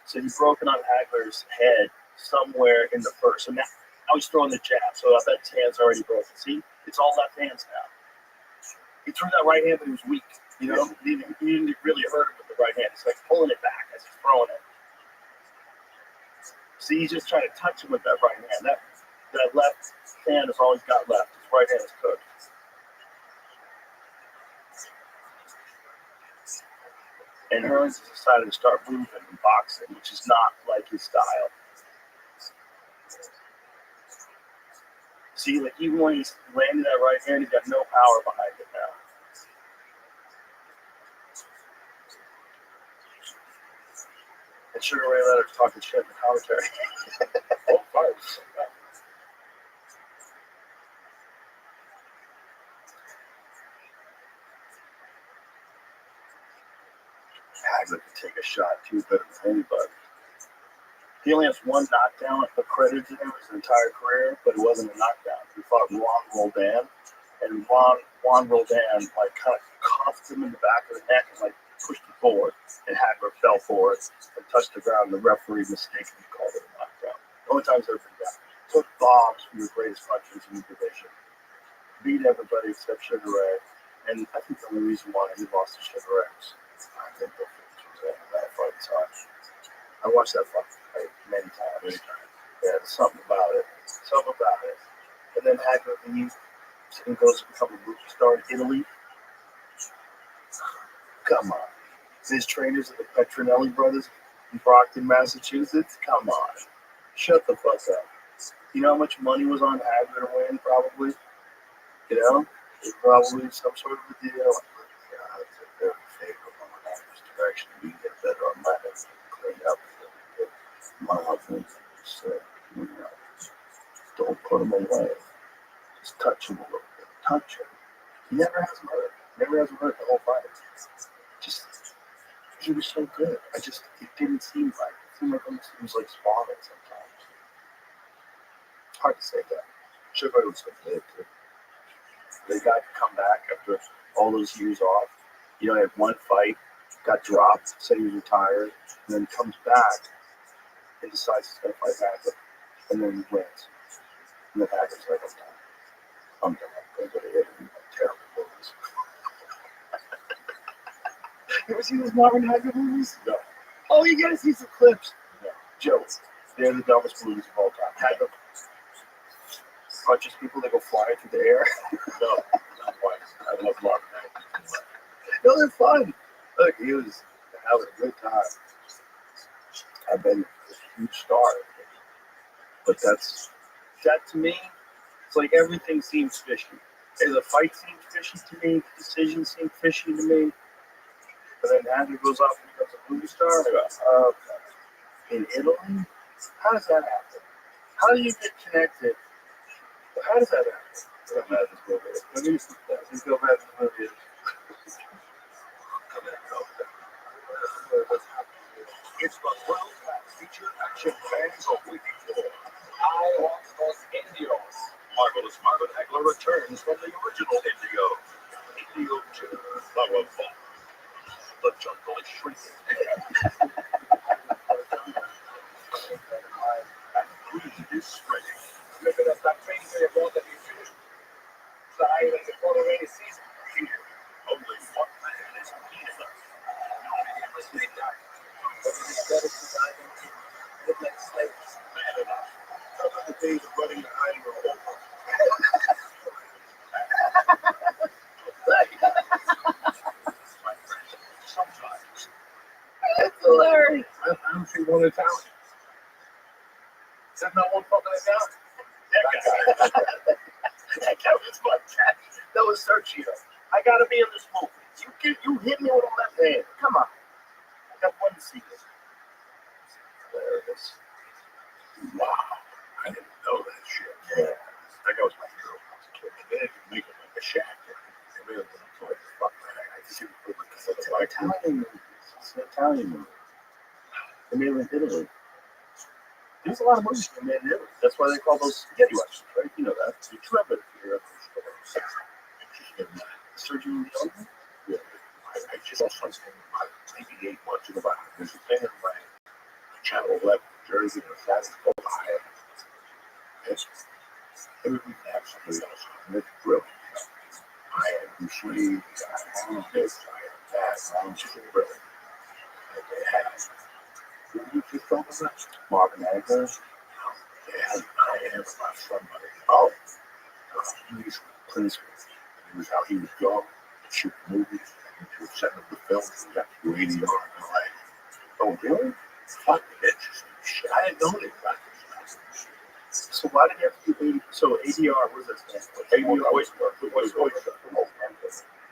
So he's broken on Hagler's head somewhere in the first. So now he's throwing the jab. So I bet his hand's already broken. See, it's all left hands now. He threw that right hand, but he was weak. You know, he didn't really hurt him with the right hand. He's like pulling it back as he's throwing it. See, he's just trying to touch him with that right hand. That left hand is all he's got left. His right hand is cooked. And Hearns decided to start moving and boxing, which is not like his style. See, like even when he's landing that right hand, he's got no power behind it now. And Sugar Ray Leonard's talking shit in the commentary. Both parts. Hagler could take a shot too better than anybody. He only has 1 knockdown accredited to him his entire career, but it wasn't a knockdown. He fought Juan Roldan, and Juan Roldan like kind of cuffed him in the back of the neck and like pushed him forward, and Hagler fell forward and touched the ground. And the referee mistakenly called it a knockdown. The only time he's ever been down. Took bombs from your greatest punches in the division. Beat everybody except Sugar Ray, and I think the only reason why he lost to Sugar Ray was I think the was that fight time. I watched that fight many times. Yeah, there's something about it. And then Hagler leaves and goes to become a movie star in Italy. Come on. His trainers are the Petronelli brothers in Brockton, Massachusetts. Come on. Shut the fuck up. You know how much money was on Hagler to win, probably? You know? It's probably some sort of a deal. Yeah, it's a very favorable in Hagler's direction. We get better on that and clean up. My husband said, you know, don't put him away. Just touch him a little bit. Touch him. He never has him hurt. Never has him hurt the whole fight. Just, he was so good. It didn't seem like, it seemed like it was like spawning sometimes. Hard to say that. Sugar Ray was so good, too. They got to come back after all those years off. You know, he had 1 fight, got dropped, said he was retired, and then comes back and decides he's going to fight Hagler, and then he wins. And then Hagler's like, I'm done. I'm going to go to Italy. Terrible movies. You ever seen those Marvin Hagler movies? No. Oh, you got to see some clips. No. Jokes. They're the dumbest movies of all time. Hagler punches people that go flying through the air. No, not quite. I love Marvin Hagler. No, they're fun. Look, he was having a good time. I've been a huge star. But that to me, it's like everything seems fishy. The fight seems fishy to me, the decision seems fishy to me. But then Hagler goes off and becomes a movie star. In Italy? How does that happen? How do you get connected? How does that happen? Let me go back to the movie. It's the world-class feature action fans are waiting for. Marvelous Marvin Hagler returns from the original Indio. Indio 2, Flower of Fun. The jungle is shrinking. And greed is spreading. Look at that thing there, more than you do. The island before the rainy season. Here, only one man is needed. No man must be done. But it is better to die than to live like slaves. Man enough. Some of the days of running the island are over. My friend, sometimes That's hilarious. I don't see one Italian. There's not one fucking Italian. That guy. That guy was my cat. That was Sergio. I gotta be in this movie. You hit me with a left hand. Come on. I got one seat. There it is. Wow. I didn't know that shit. Yeah. That guy was my hero when I was a kid. And they didn't make it like a shack. They made it like fuck that. I see it like It's an Italian movie. It's an Italian movie. They made it in Italy. There's a lot of movies they made in Italy. That's why they call those spaghetti westerns, right? You know that. You remember it if you're Sergio Leone? Yeah. I just saw something about maybe 8 months ago about it. There's a thing in my Channel 11, Jersey, and that's called I Am. It's everything absolutely else. It's brilliant. I am Bruce Lee, I am this, I am that, I'm just brilliant. And they have, who you just talking about? Marvin Hagler. Yeah, I am about somebody. Oh, he's Prince. He was how he would go and shoot movies, and he would send them to film. He got to do ADR in LA. Oh, really? Fucking interesting shit. I didn't know anything about this. So why did you have to do ADR? So ADR, what does that stand for? ADR voice work. The voice work.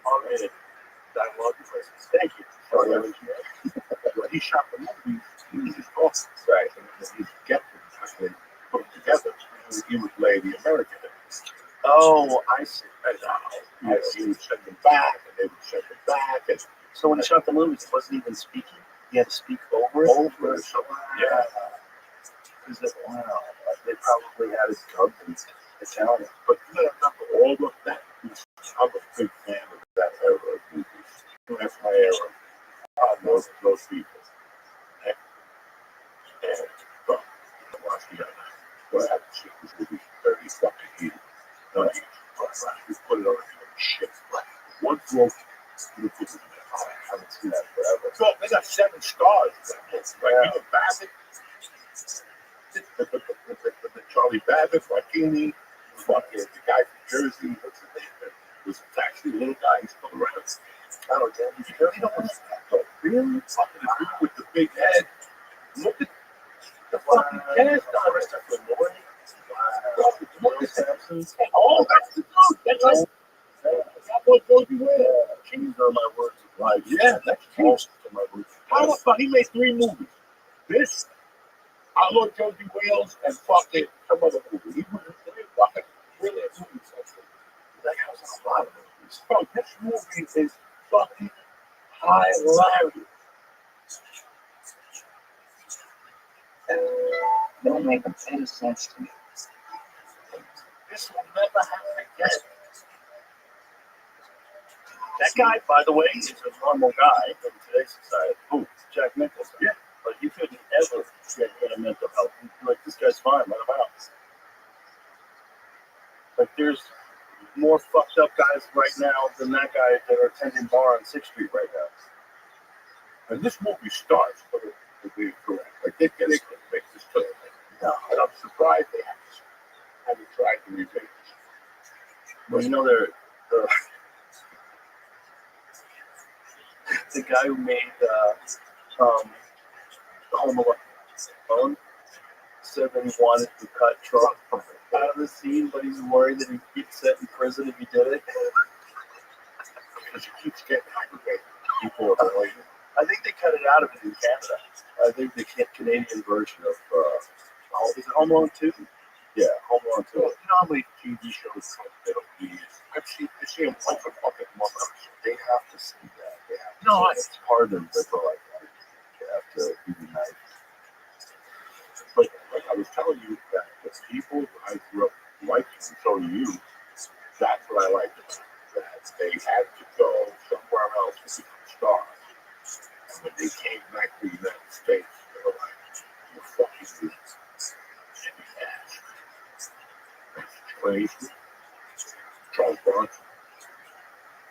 Automated dialogue devices. Thank you. When he shot the movies, he was just talking. Right. And then he'd get them, actually put them together. He would play the American. Oh, I see. And he would send them back, and they would send them back. And So when he shot the movies, he wasn't even speaking. He had to speak over it. over and so, yeah. Wow. They probably had it dubbed in Italian. But you know, remember all of that. I'm a big fan of that era of movies. That's my era. Those people. And watch the other. What happened to this movie? 30 fucking years. No, we put it on shit. One broke. You put it in there. I haven't seen that forever. So they got 7 stars. Right? Yeah. Even Babbitt. The Charlie Babbitt, Rakini, fucking the guy from Jersey. What's his name? Was actually a little guy. He's still around. I don't know. You know what's that? Really? Fucking the dude with the big head. Look at the fucking cast on it. Look at Samson. Oh, that's the dude. That's like, that boy Josie Wales. Kings are my words of life. Yeah, that's close to my words. How the fuck he made 3 movies? This, I Lord Josie Wales, and fucking some other movie. He was fucking brilliant movies. That has a lot of movies. Bro, this movie is fucking hilarious. They don't make a bit of sense to me. This will never happen again. That guy, by the way, is a normal guy in today's society. Who? Jack Nicholson. Yeah. But you couldn't ever get a mental health. Like, this guy's fine, let him out. Like, there's more fucked up guys right now than that guy that are attending bar on 6th Street right now. And this movie starts with being correct. Like, they could make this film. No. And I'm surprised they haven't tried to remake it. Well, you know, the guy who made Home Alone said that he wanted to cut Trump out of the scene, but he's worried that he'd get set in prison if he did it. Because he keeps getting aggravated. People are annoyed. I think they cut it out of it in Canada. I think the Canadian version of is it Home Alone 2? on to You it. know how many TV shows Trump did over the years? I see them once a fucking month. They have to see that. They have to No, it's hard to liberal like that. You have to be nice. but like I was telling you that the people I grew up liking, so do you. That's what I liked about it. That they had to go somewhere else to become stars. And when they came back to the United States, they were like, "You fucking lose." And we had Clint Eastwood, Charles Bronson,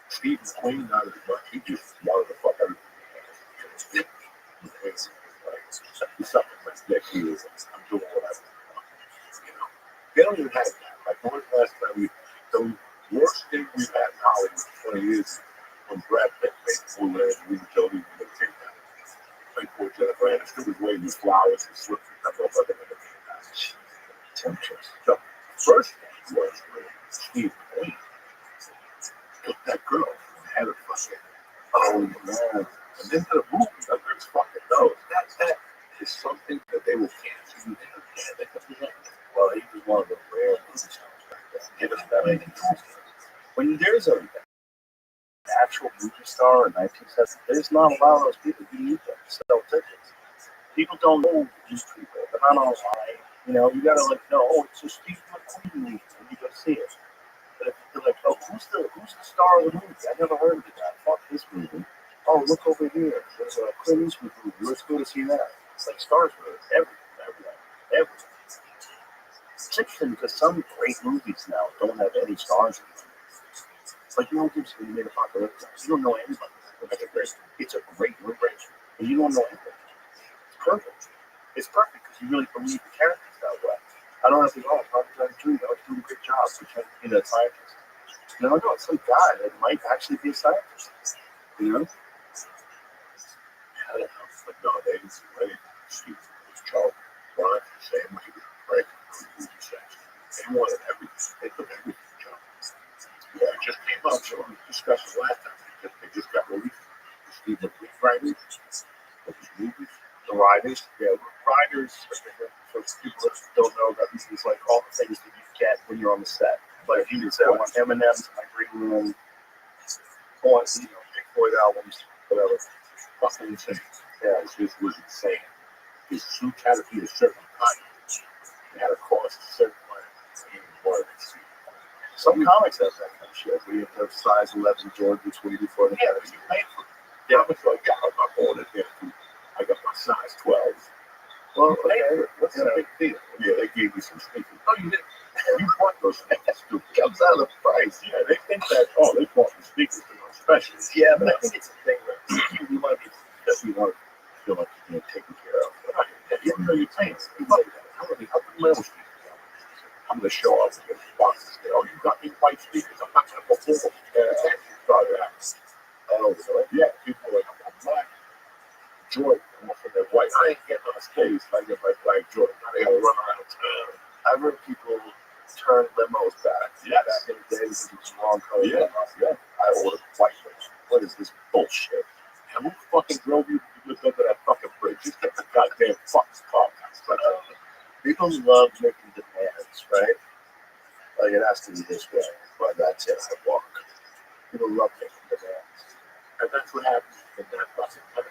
Steve McQueen, not as much. He just wanted to fuck everything. McQueen was like, "He's something like that. He is. I'm doing what I want." You know, they don't even have that. Like, when was the last time the worst thing we've had in Hollywood for 20 years when Brad Pitt made Fuller and Lee Jody when they came down. Like, poor Jennifer Aniston was waving flowers and slipping and stuff like that. temptress. The first thing was when Steve McQueen took that girl and had her fucking, oh man, and then to the movie under his fucking nose. That is something that they will cancel you. They can do that. Well, he was one of the rare movie stars back then. Give us that many. When there's an actual movie star in 1970, there's not a lot of those people. You need them to sell tickets. People don't know these people. They're not online. You know, you gotta like know. Oh, it's a Steve McQueen movie, and you go see it. But if you're like, oh, who's the star of the movie? I never heard of the guy. Fuck this movie. Oh, look over here. There's a Clint Eastwood movie. Let's go to see that. It's like stars for everything. It's interesting because some great movies now don't have any stars in them. It's like Mel Gibson made Apocalypse. You don't know anybody. It's a great movie, and you don't know anything. It's perfect. It's perfect because you really believe the characters that way. I don't have to go. Robert Downey Jr. doing a great job pretending to be a scientist. No, it's some guy that might actually be a scientist. You know? I don't know, but no, they didn't see anything. Steve was Charles Bronson, same way with Craig, movie sets. They wanted everything. They took everything, John. Yeah, it just came up, so we discussed it last time. They just got released. The Steve McQueen writers, of his movies. The Riders. Yeah, Riders, for people that don't know, that means like all the things that you get when you're on the set. Like you can say, I want M&M's in my green room, on, Pink Floyd albums, whatever. Fucking insane. Yeah, it was insane. His suit had to be a certain kind. It had to cost a certain amount of money. Some comics have that kind of shit. Where you have size 11 Jordan tweeted for the Yeah, but you pay for it. Yeah, I'm like, yeah, I'm not going in there. I got my size 12. Well, Okay, what's the big deal? Yeah, they gave me some sneakers. No, you didn't. You bought those sneakers, stupid. Comes out of the price. Yeah, they think that, oh, they bought the sneakers for those specials. yeah, but I think it's a thing that you want to be, that you want to feel like you're being taken care of. You don't know your things. I'm going to show up with boxes. Oh, you got me white sneakers. I'm not going to perform. Oh, yeah, people are like, I'm black. Jordan, for their white. I ain't getting on the stage. I get my black Jordan. I gotta run around town. I've heard people turn limos back. Yes. Back in the days, it was wrong color. Yeah, yeah. I ordered white ones. What is this bullshit? And who fucking drove you to the that fucking bridge? Just get the goddamn fucking car. People love making demands, right? Like it has to be this way, but that's it. I walk. People love making demands. And that's what happens in that fucking car.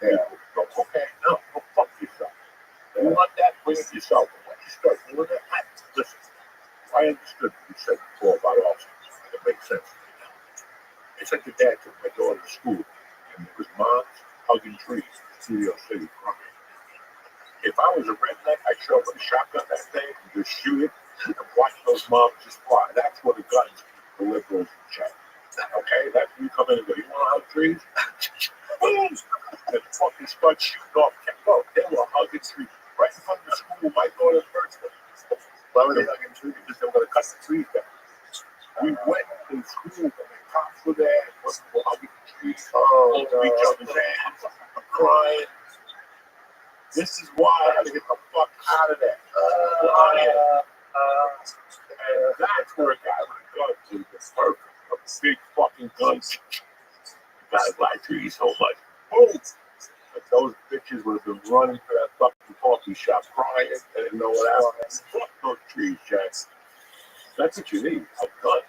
Yeah. Go, okay, no, go fuck yourself. You want that? Bring it yourself. And when you start doing that, listen, I understood what you said before about options. It makes sense to me now. It's like the dad took my daughter to school, and it was moms hugging trees in Studio City crying. If I was a redneck, I'd show up with a shotgun that day and just shoot it and watch those moms just fly. That's what the guns the liberals check. Okay, that's when you come in and go, you want to hug trees? Boom! And fucking start shooting off. Well, they were hugging trees right in front of the school. My daughter's birthday. Why were they hugging trees? Because they were going to cut the trees down. We went to school and the cops were there. We're hugging the trees, holding each other's hands, crying. This is why I had to get the fuck out of there. And that's where a guy with a gun would be perfect. A big fucking gun. The guy like trees so much. Boom! those bitches would have been running for that fucking coffee shop crying. They didn't know what happened. Fuck those trees, Jack. That's what you need. A gun.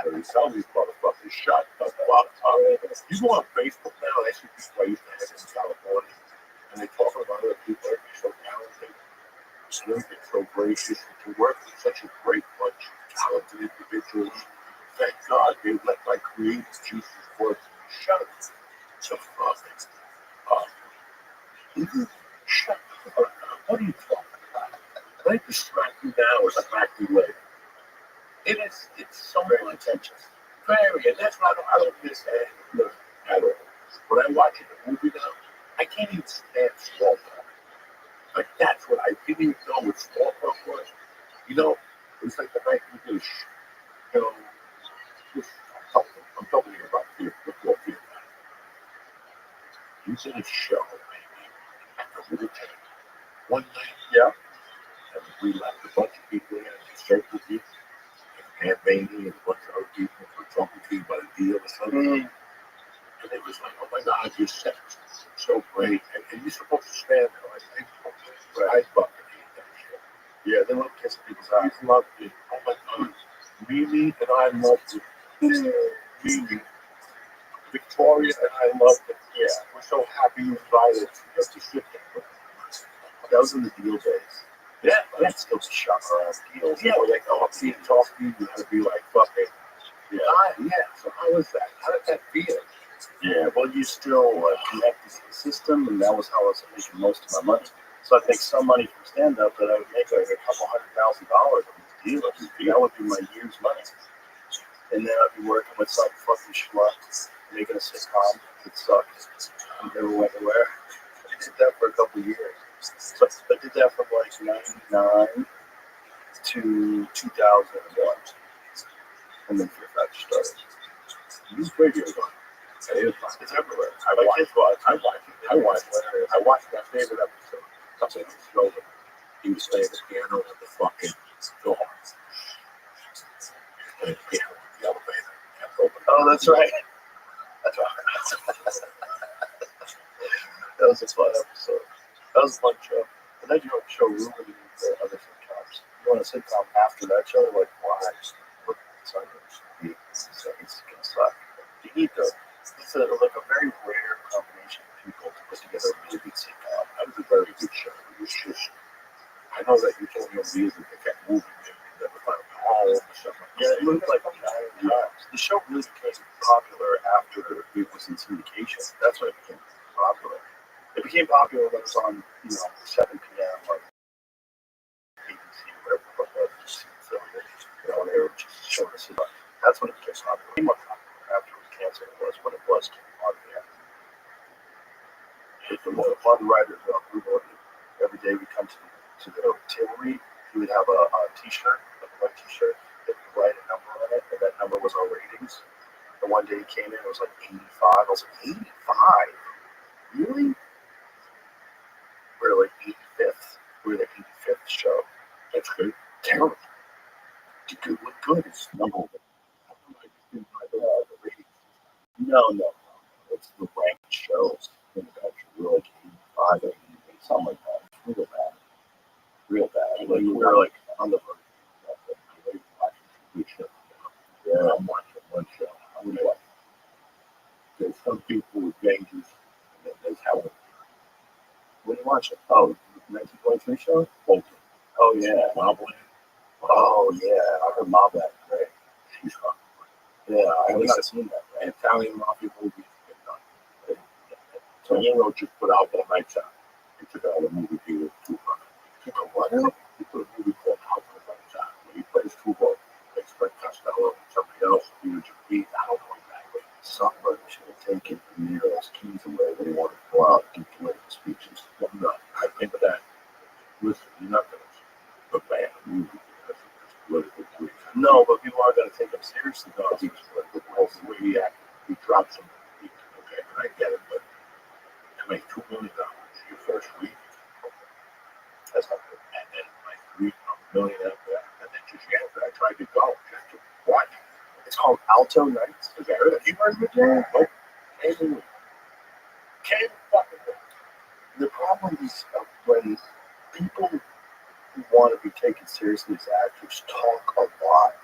You tell these motherfuckers, shut the fuck up. You go on Facebook now, they should be placed in California. And they talk about other people that are so talented. They're so gracious to work with such a great bunch of talented individuals. Thank God they let my creative juices work. Shut up. So fucking up. Shut up. What are you talking about? I can smack you now or smack you later. It's so very contentious. Very, and that's why I don't miss it at all. When I watch a movie now, I can't even stand small talk. Like, that's what I didn't even know what small talk was. You know, it's like the night we did, you know, I'm talking about before Vietnam. You did a show, maybe, at the Wu-Tang. One night, yeah, and we left a bunch of people in and circled you. And Maney and a bunch of other people were talking to you about a deal or something. And it was like, oh my God, your set was so great. And you're supposed to stand there like, thank you. But I fucking hate that shit. Yeah, they love kissing people's eyes. I loved it. Oh my God. Mimi and I loved it. Mimi. Victoria and I loved it. Yeah, we're so happy you invited us. Just to sit there. That was in the deal days. Yeah, that's still shop around deals. Yeah, where they go up to you and talk to you, you gotta be like, fuck it. Yeah. So how was that? How did that feel? Yeah, well, you still connected to the system, and that was how I was making most of my money. So I'd make some money from stand-up that I would make like a couple $100,000 on these deals. That would be my year's money. And then I'd be working with some fucking schmuck, making a sitcom that sucked. I never went anywhere. I did that for a couple of years. So I did that from like 99 to 2001. And then Fear Factor started. This radio going. It's everywhere. I watched my favorite episode. Something was over. He was playing the piano at the fucking door. And the piano in the elevator. Oh, that's right. That's right. That was a fun episode. That was a fun show. And then you don't show ruining the other sitcoms. You want a sitcom after that show, like, why? It's gonna suck. You need to. It's like a very rare combination of people to put together a really good sitcom. That was a very good show. It was just, I know that you told me over the years that they kept moving it and never found a home or something. Yeah, it moved like 9 times. The show really became popular after it was in syndication. That's when it became popular. It became popular when it was on, 7 p.m. like ABC, whatever it was. So, they were just showing us about. That's when it became popular. It became more popular after it was canceled. It was when it was on the air. A lot of writers, we would, every day we come to the artillery, he would have a t-shirt, like a white t-shirt, that would write a number on it, and that number was our ratings. And one day he came in, it was like 85. I was like, 85? Really? We're like 85th. We're the 85th show. That's good. Terrible. What good is number one? The ratings. No. It's the ranked shows in the country. We're like 85 or 88, something like that. It's real bad. Like, we're like on the verge. Yeah, I'm watching one show. I'm gonna watch. There's some people with dangerous, and then there's Helen. What are you watching? Oh, 1923 show? Bolton. Oh, yeah. Mobland. Oh, yeah. I heard Mobland. Right? She's hot. Yeah, I haven't seen that. Right? Italian mafia movies get done. So Hero just put out One Night Out. He took out a movie deal with Tupac. He put what? He put a movie called Out One Night Out. When he plays Tupac, plays Frank Costello, and somebody else, he would just be, I don't know exactly. Somebody should have taken Nero's keys away when he wanted to go out and do political speeches. Well, no, I think that, listen, you're not going to ban a movie because it's political tweets. No, but people are going to take him seriously because he's political. Well, the way he acted, he dropped some feet. Okay, and I get it, but to make $2 million your first week, that's not good. And then like $3 million after that, and then just after I tried to go, just to watch. It's called Alto Nights. Is that right? Have you heard of it? Nope. Can't fucking The problem is when people who want to be taken seriously as actors talk a lot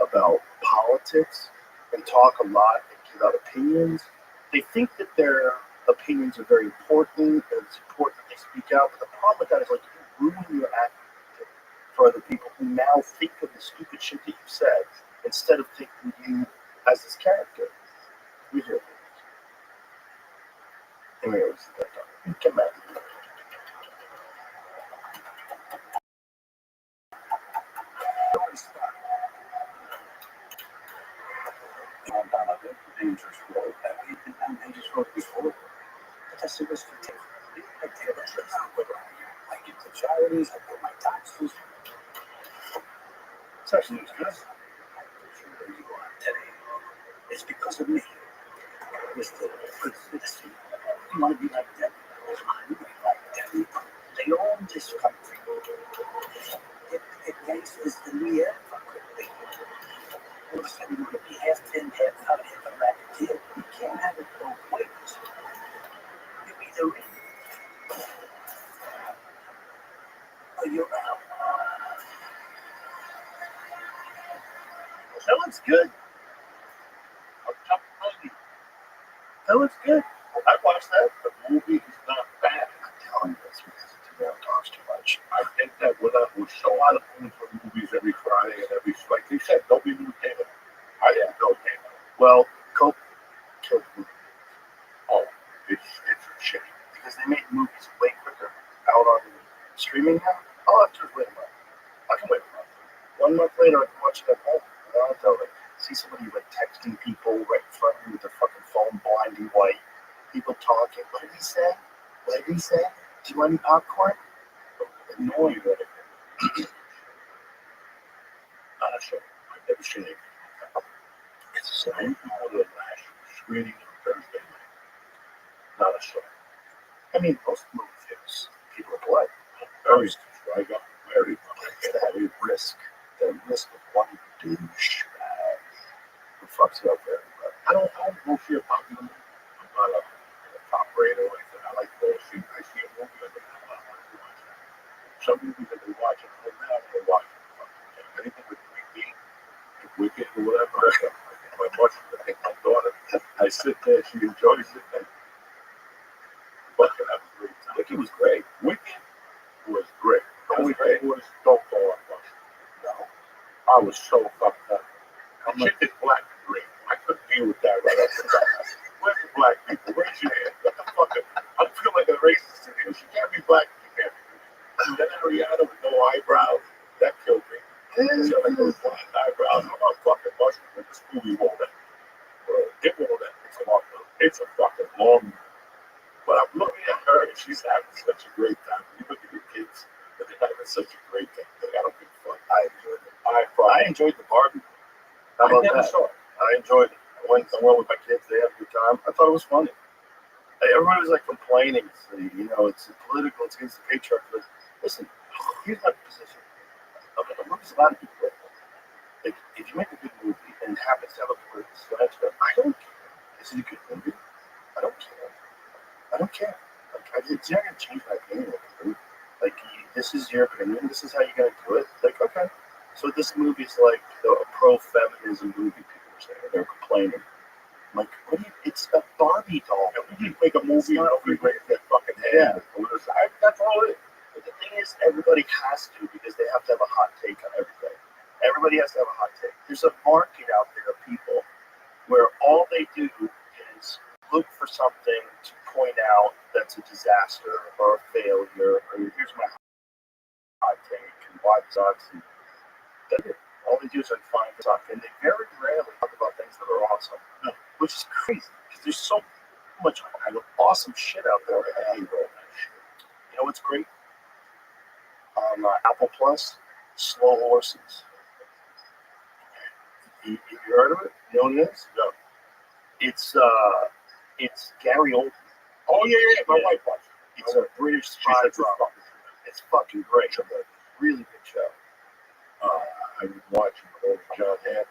about politics and talk a lot and give out opinions. They think that their opinions are very important and it's important that they speak out. But the problem with that is like you ruin your acting for other people who now think of the stupid shit that you said instead of thinking of you as this character. We hear it. Anyways, come back. On down a very dangerous road that we've been down dangerous road before. But that's the risk you take. I take that risk. I give to charities, I pay my taxes. It's actually good. Where you are today. It's because of me. Mr. Listen, you want to be like them? You be like them. They own this country. It gangsters the New York country. All of a sudden, you're going to be half in, half out, half a racketeer. You can't have it both ways. You're either in or you're out. That looks good. That looks good. I watched that. The movie is not bad. I'm telling you, that's because the TV talks too much. I think that we show a lot of movies every Friday and every, like they said, nobody knew came out. I didn't know it came out. Well, Cope killed the movie. Oh, it's a shame. Because they made movies way quicker out on streaming now. All I have to do is wait a month. I can wait a month. 1 month later, I can watch it at home. I don't have to like see somebody like texting people right in front of me with their fucking phone blinding white. People talking. What did he say? What did he say? Do you want any popcorn? Annoying. Not a show. I've never seen it. It's I went to one of the last screening on Thursday night. Not a show. I mean, most movies, people are blood. Very strike up. Very It's that risk. The risk of one douchebag who fucks it up for everybody. I don't go see a popular movie. I'm not a top rater or anything. I like to go see. I see a movie and I want to watch that. Some movies that they watch at home now, they watch anything with 3D, Wicked or whatever. My much I think my daughter. I sit there, she enjoys it. And fucking have a great time. Wicked was great. Wicked was great. Don't It was don't go on much. No. I was so fucked up. The chick is black and green. I couldn't deal with that right off the bat. Where's the black people? Raise your hand. What the fuck? I feel like a racist in here. She can't be black. She can't be green. Then Ariana with no eyebrows. That killed me. She had like those blonde eyebrows. I'm not fucking mushroom with this movie won't end. It won't end. It's a fucking long movie. But I'm looking at her and she's having such a great time. You look at your kids and they're having such a great time. They got a good fun. I enjoyed it. I enjoyed the Barbie. How about never that? saw it. I enjoyed it. I went with my kids. They had a good time. I thought it was funny. Everybody was like complaining. It's political. It's against the patriarchy. But listen, here's my position. Okay, the movie's allowed to be political. Like, if you make a good movie and it happens to have a political slant to it, I don't care. Is it a good movie? I don't care. I don't care. Like, it's not going to change my opinion of the movie. Like, this is your opinion. This is how you're going to do it. Like, okay. So this movie is like a pro-feminism movie. People are saying they're complaining. I'm like, what do you? It's a Barbie doll. And we just make a movie and nobody raise their fucking hand. That's all it is. But the thing is, everybody has to because they have to have a hot take on everything. Everybody has to have a hot take. There's a market out there of people where all they do is look for something to point out that's a disaster or a failure, or here's my hot take and why it sucks. And all they do is like find suck, and they very rarely talk about things that are awesome, which is crazy because there's so much awesome shit out there. You know what's great? On Apple Plus, Slow Horses. You heard of it? You know what it is? No. It's Gary Oldman. Oh yeah. My wife watched it. It's a British spy drama. It's fucking great. Really good show. I've been watching old John Hamm.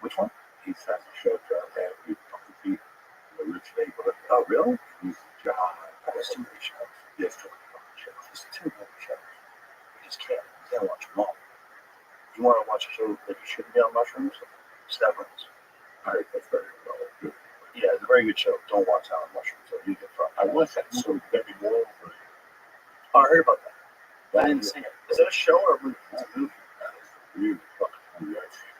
Which one? He's has a show, John Hamm. He's fucking deep in the rich neighborhood. Oh, really? He's John. That's too rich. can't watch them all. You want to watch a show that you shouldn't be on mushrooms? Severance. All right, that's very well. Good. Yeah, it's a very good show. Don't watch it on mushrooms. So you get fucked. I watched that so Debbie Moore. Oh, I heard about that. That I didn't see it. Is it a show or a movie? It's a movie. That is really fucking movie I've seen.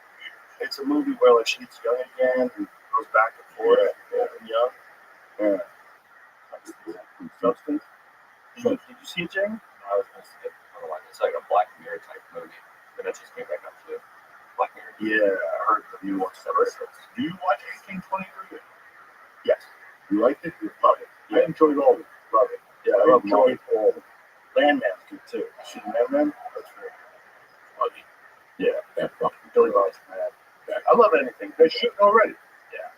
It's a movie where like she gets young again and goes back and forth and young. Yeah. Substance. Did you see it, Jamie? I was going to say, it's like a Black Mirror type movie, but that just came back up to Black Mirror. Yeah, I heard that you watched that. Do you watch 1823? Yes. You liked it? You loved it. I enjoyed all of it. Love it. Yeah, I I love enjoyed all of it. Landman's good too. You see Landman? That's great. Funny. Yeah. That fucking Billy Bob's mad. I love anything. They're shooting already. Yeah.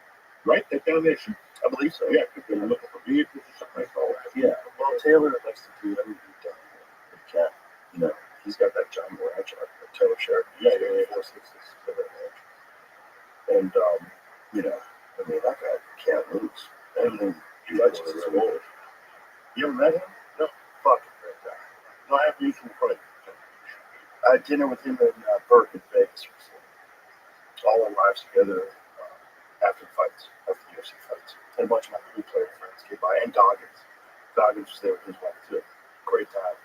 Right? They're down there shooting. I believe so. Yeah, because they were looking for vehicles or something like that. Yeah. Well, Taylor likes to do everything down here. He can. You know, he's got that giant ranch out there, Taylor Sheridan. Yeah. 466 ranch. And, you know, I mean, that guy can't lose. Everything he likes is his role. You ever met him? No. Fucking great guy. No, I have mutual friends. I had dinner with him in Burke in Vegas recently. All our lives together after the fights, after the UFC fights. And a bunch of my pool player friends came by, and Goggins. Goggins was there with his wife too. Great time.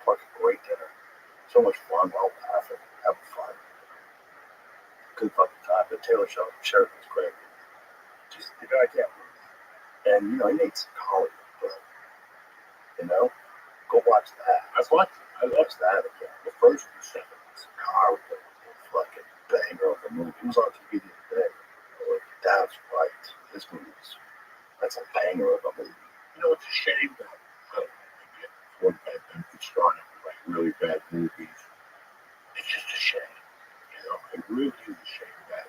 Fucking great dinner. So much fun, all laughing, having fun. Good fucking time. But Taylor Sheridan was great. Just the guy can't move. And you know, he made some college, but you know, go watch that. I've watched it. I watched that again. The first and second. Car was a fucking banger of a movie. It was on TV the other day. Like, that's right. This movie's that's a banger of a movie. You know, it's a shame that maybe before the pandemic started, like really bad movies. It's just a shame. You know, it really is a shame that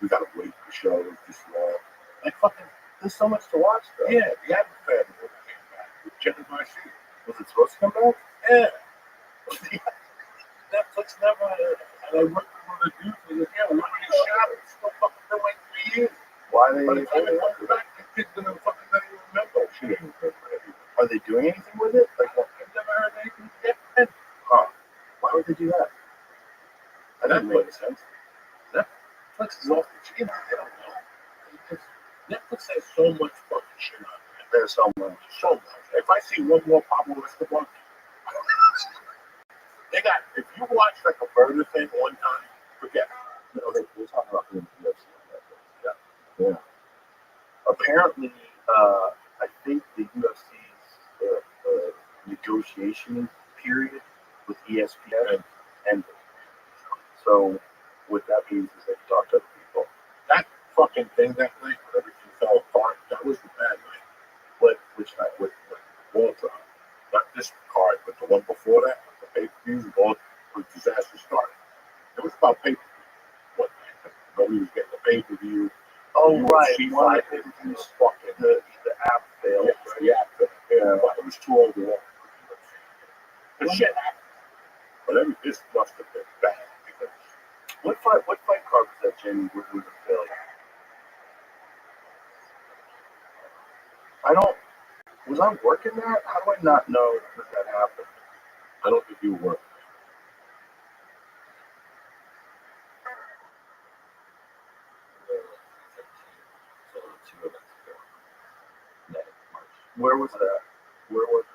we gotta wait for shows this long. Like fucking, There's so much to watch though. yeah, the Adams Family came back with Jenna Garcia. Was it supposed to come back? Yeah. Netflix never had it. And I worked with one of the dudes who was like, yeah, we're already shot it. It's still fucking been like 3 years. Why By the time it comes back, the kid's gonna fucking not even remember. She didn't remember anything. are they doing anything with it? Like, I've never heard anything yet. huh? Why would they do that? That doesn't make any sense. Netflix is off the chain. I don't know. Netflix has so much fucking shit on there. There's so much. So much. If I see one more Pablo Escobar, they got, if you watch like a murder thing one time, forget it. You know, we're talking about the UFC on Netflix. Yeah. Apparently, I think the UFC's negotiation period with ESPN ended. So what that means is they can talk to other people. That fucking thing that night when everything fell apart, that was the bad night. But which night? With Walter. Not this card, but the one before that, the pay-per-view, all the disaster started. It was about pay-per-view one night. Nobody was getting the pay-per-view. Oh, right. She One of fight the pay-per-views fucking the app failed. yeah, it was too overall. The shit happened. But this must have been bad because What fight card was that, Jamie? Was a failure? I don't. Was I working that? How do I not know that happened? I don't think you were. So 2 events ago. May, March. Where was that? Where was it?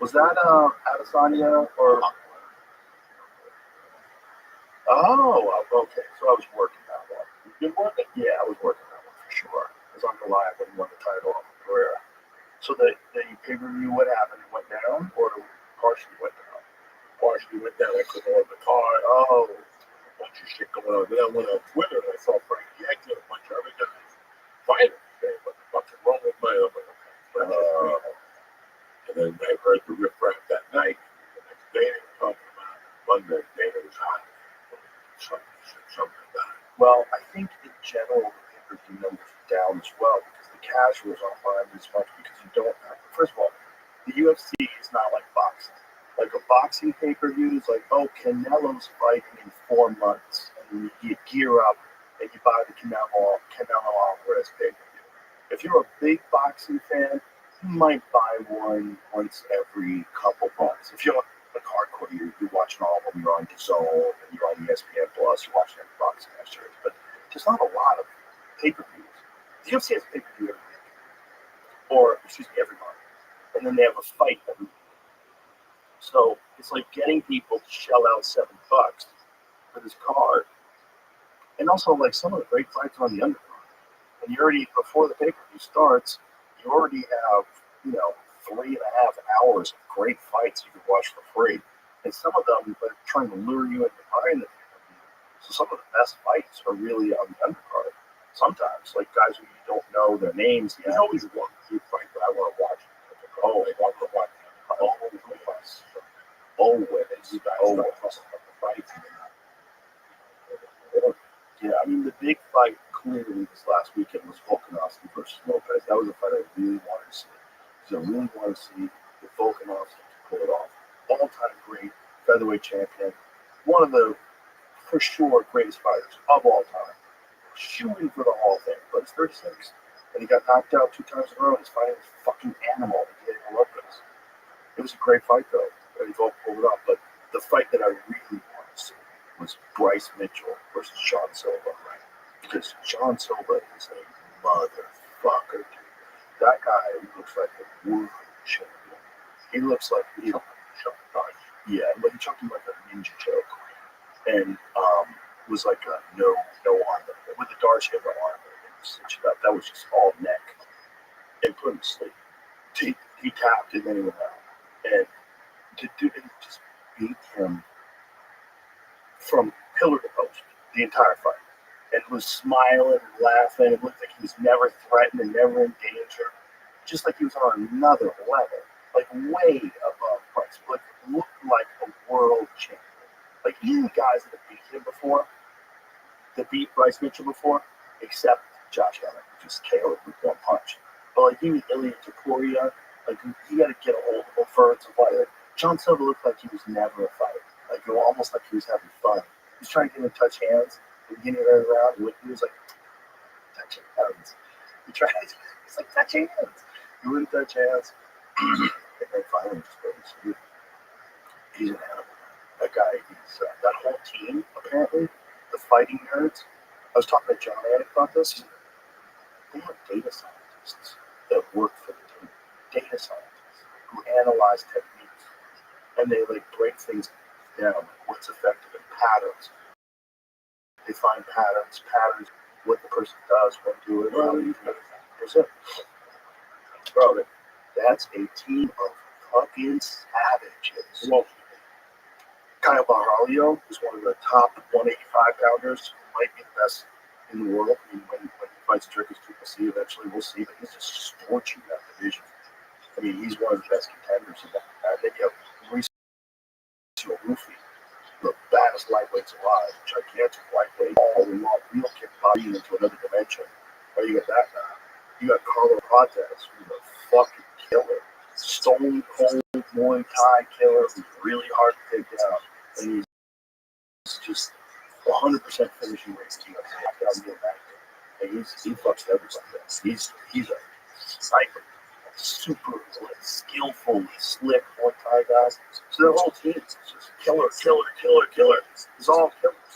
Was that Adesanya or? Oh, okay. So I was working that one. You did work it? Yeah, I was working that one for sure. It was unreliable when he won the title off of Pereira. So the pay-per-view, what happened? It went down or partially went down? Partially went down. I couldn't order the card. Oh, A bunch of shit going on. Then I went on Twitter and I saw Frankie X and a bunch of other guys fighting. Saying, what the fuck's wrong with my other and then I heard the riff-raff that night. The next day they were talking about it. Monday, Dana was hot. Something about it. well, I think in general the pay-per-view numbers are down as well because the casuals aren't buying as much because you don't have. First of all, the UFC is not like boxing. Like a boxing pay-per-view is like, oh, Canelo's fighting in 4 months, and you gear up and you buy the Canelo Alvarez pay-per-view. If you're a big boxing fan, you might buy one once every couple months. If you're like hardcore, you're watching all of them. You're on DAZN, and you're on ESPN Plus. You're watching every boxing match series, but there's not a lot of pay-per-views. The UFC has a pay-per-view every week, or excuse me, every month, and then they have a fight every week. So it's like getting people to shell out $7 for this card, and also like some of the great fights on the undercard. And you already, before the pay-per-view starts, you already have, 3.5 hours of great fights you can watch for free. And some of them are trying to lure you into buying the pay-per-view. So some of the best fights are really on the undercard. Sometimes, like guys who you don't know their names. There's always one good fight that I want to watch. Oh, I want to watch. Always. The fights. Yeah, I mean, the big fight clearly this last weekend was Volkanovski versus Lopez. That was a fight I really wanted to see. Because I really wanted to see if Volkanovski could pull it off. All-time great featherweight champion. One of the, for sure, greatest fighters of all time. Shooting for the Hall of Fame, but he's 36. And he got knocked out 2 times in a row. He's fighting this fucking animal, Diego Lopez. It was a great fight, though. And he both pulled it off. But the fight that I really wanted to see was Bryce Mitchell versus Sean Silva, right? Because Sean Silva is a motherfucker, dude. That guy looks like a world champion. He looks like but he choked him like a ninja choke, and was like a no arm with a Darce hit arm. That was just all neck, and put him to sleep. He tapped and then he went out, and to just beat him from pillar to post the entire fight, and was smiling and laughing. It looked like he was never threatened and never in danger, just like he was on another level, like way above Bryce. Like looked like a world champion. Like even guys that have beat him before, that beat Bryce Mitchell before, except Josh Emmett, who just KO'd with one punch. But like even Ilya Topuria, like you got to get a hold of him for it to fight. Like John Silva looked like he was never a fighter. Like almost like he was having fun. He was trying to get him to touch hands at the beginning of the round. He was like touching hands. He's like touching hands. He wouldn't touch hands. And then finally just put him to sleep. He's an animal. That guy, that whole team, apparently, the fighting nerds. I was talking to John Anik about this. They have data scientists that work for the team. Data scientists who analyze techniques. And they break things down, what's effective in patterns. They find patterns, what the person does, when to do it, how to use it. That's it. Bro, that's a team of fucking savages. Well, Kyle Barhalio is one of the top 185-pounders, might be the best in the world. I mean, when he fights Turkish Triple C, eventually we'll see, but he's just scorching that division. I mean, he's one of the best contenders in that. Then you have Rufi, the baddest lightweights alive, gigantic lightweight, all in one real kick body into another dimension. Oh, you got that guy. You got Carlo Prates, who's a fucking killer. Stone cold Muay Thai killer who's really hard to take down. And he's just 100% finishing rate. He knocked down the back. And he fucks everybody. He's a sniper. Super skillful, slick Muay Thai guys. So their whole team is just killer. It's all killers.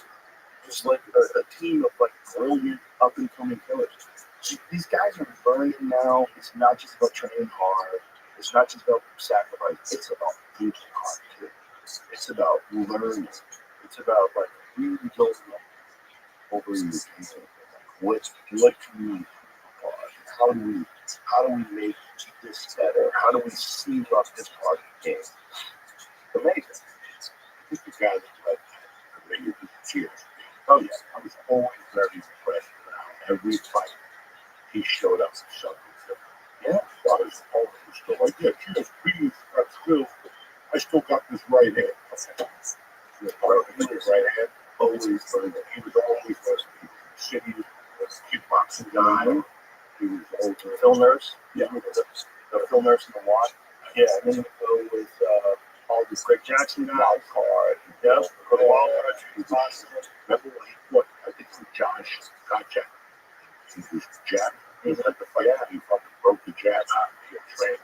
Just like a team of brilliant up and coming killers. These guys are learning now. It's not just about training hard. It's not just about sacrifice. It's about thinking hard too. It's about learning. It's about really building up over your game. What can we do? How do we make this better? How do we speed up this part of the game? Amazing. I think the guy that made you cheer. Oh yeah, I was always very impressed with how every fight he showed up and something different. yeah. I was always still like, yeah, cheers, please, I still got this right hand. Okay. Bro, he was Right hand. always learning. He was always city, kickboxing guy. He was always Phil Nurse. Yeah. The Phil Nurse in the watch. Yeah, and then he would go with all these Greg Jackson guys. wild card. Yeah, For the wild card, remember when he fought, I think it was Josh Gotcha. He was jabbed. He had the fight. He fucking broke the jab out. He had trained.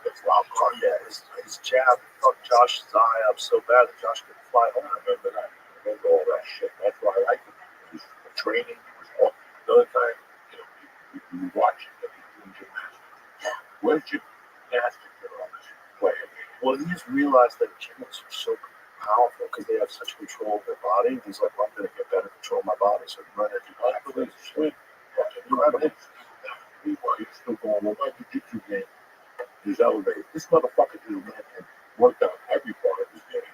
his jab fucked Josh's eye up so bad that Josh couldn't fly home. I remember that. I remember all that shit. That's why I liked it. Because the training was all. The other time, you watch it, he's doing gymnastics. Yeah. Where's gymnastics that are on this play? Well, he just realized that gymnasts are so powerful because they have such control of their body. He's like, well, I'm going to get better control of my body. So he run it, do Unbelievable. Swim. Incredible. Meanwhile, you're still going, well, my jiu-jitsu game is elevated. This motherfucker did and worked out every part of his game.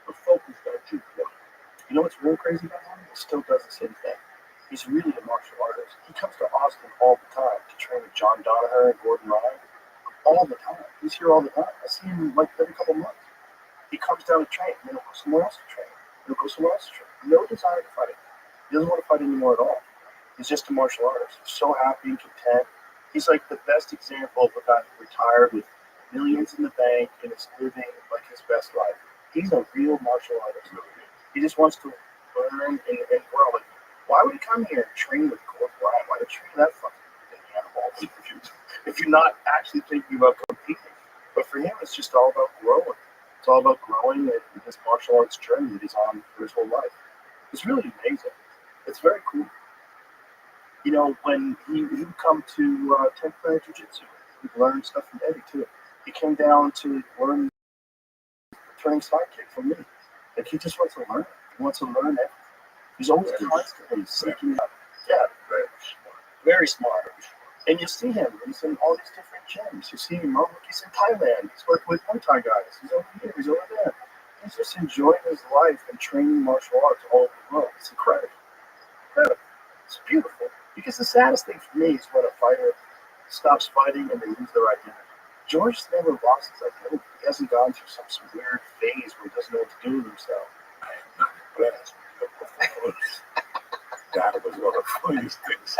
The focus on jiu-jitsu. You know what's real crazy about him? He still does the same thing. He's really a martial artist. He comes to Austin all the time to train with John Donaher and Gordon Ryan. All the time. He's here all the time. I see him like every couple months. He comes down to train, and then he'll go somewhere else to train. He'll go somewhere else to train. No desire to fight. He doesn't want to fight anymore at all. He's just a martial artist. He's so happy and content. He's like the best example of a guy who retired with millions in the bank and is living like his best life. He's a real martial artist. He just wants to learn and grow. Like, why would he come here and train with Gordon Ryan? Why would you train that fucking animal if you're not actually thinking about competing? But for him, it's just all about growing. It's all about growing in his martial arts journey that he's on for his whole life. It's really amazing. It's very cool. You know, when he would come to 10th grade jiu-jitsu, he'd learn stuff from Eddie too. He came down to learn turning sidekick from me. Like, he just wants to learn. He wants to learn everything. He's always constantly seeking out. Yeah, very smart. And you see him. He's in all these different gyms. You see him. Oh, look, he's in Thailand. He's working with Muay Thai guys. He's over here. He's over there. He's just enjoying his life and training martial arts all over the world. It's incredible. Incredible. It's beautiful. Because the saddest thing for me is when a fighter stops fighting and they lose their identity. George's never lost his identity. He hasn't gone through some weird phase where he doesn't know what to do with himself. I am not impressed. That was one of the funniest things.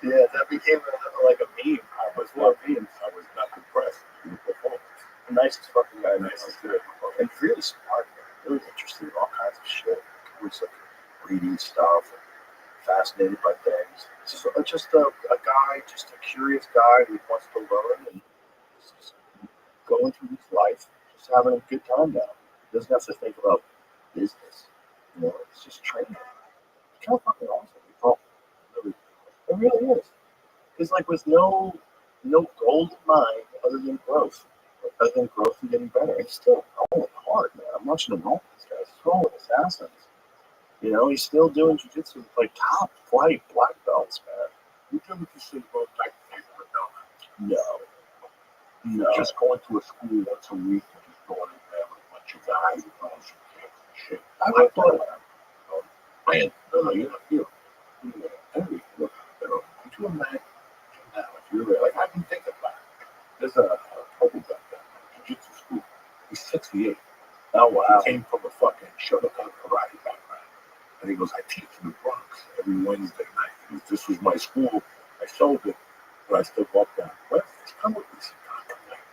Yeah, that became like a meme. I was not impressed with the performance. The nicest fucking guy. Nicest guy. And really smart, man. Really interested in all kinds of shit. Always like reading stuff and fascinated by things. Just a guy, just a curious guy who wants to learn and just going through his life, just having a good time now. He doesn't have to think about business. You know, it's just training. It's kind of fucking awesome. It really is. It's like with no goal in mind other than growth. Other than growth and getting better. It's still rolling hard, man. I'm watching him roll these guys. He's rolling assassins. You know, he's still doing jiu-jitsu with like top flight black belts, man. You tell me this is going back to Facebook, No. just going to a school once a week and just going in there with a bunch of guys and all some kids and shit. I like that. Man, no, you're not here. Could you imagine now if you're there? Like, I didn't think about it. There's a couple back there, jiu-jitsu school. He's 68. Oh, wow. He came from a fucking Shotokan karate background. And he goes, I teach in the Bronx every Wednesday night. He goes, this was my school. I sold it, but I still walk down. Well, come with me.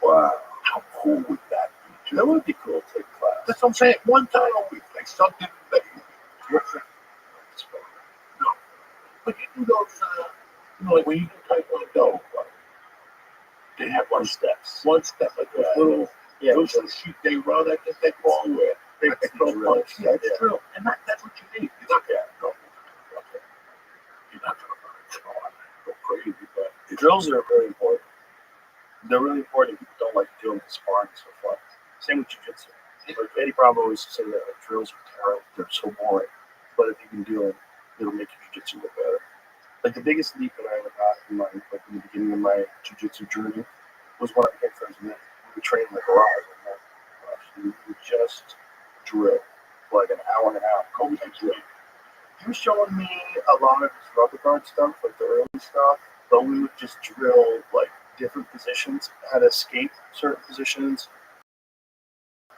Wow. How cool would that be? That would be cool to take a class. That's what I'm saying. One time a week, like something that you no. But you do those, like when you do Taekwondo, they have one step, like those little, those little sheet they run. I think they call it. They throw punch. Yeah, it's true. And that's what you need. You're not going to go crazy, but The drills are really important. They're really important. People don't like doing the sparring so far. Same with jiu-jitsu. Like Eddie Bravo always say that like, drills are terrible. They're so boring. But if you can do them, it'll make your jiu-jitsu look better. Like the biggest leap that I ever got in the beginning of my jiu-jitsu journey was when I became friends with him. We would train in the garage. We would just drill for like an hour and a half. Coach drill. He was showing me a lot of his rubber guard stuff, like the early stuff. But we would just drill like different positions, how to escape certain positions,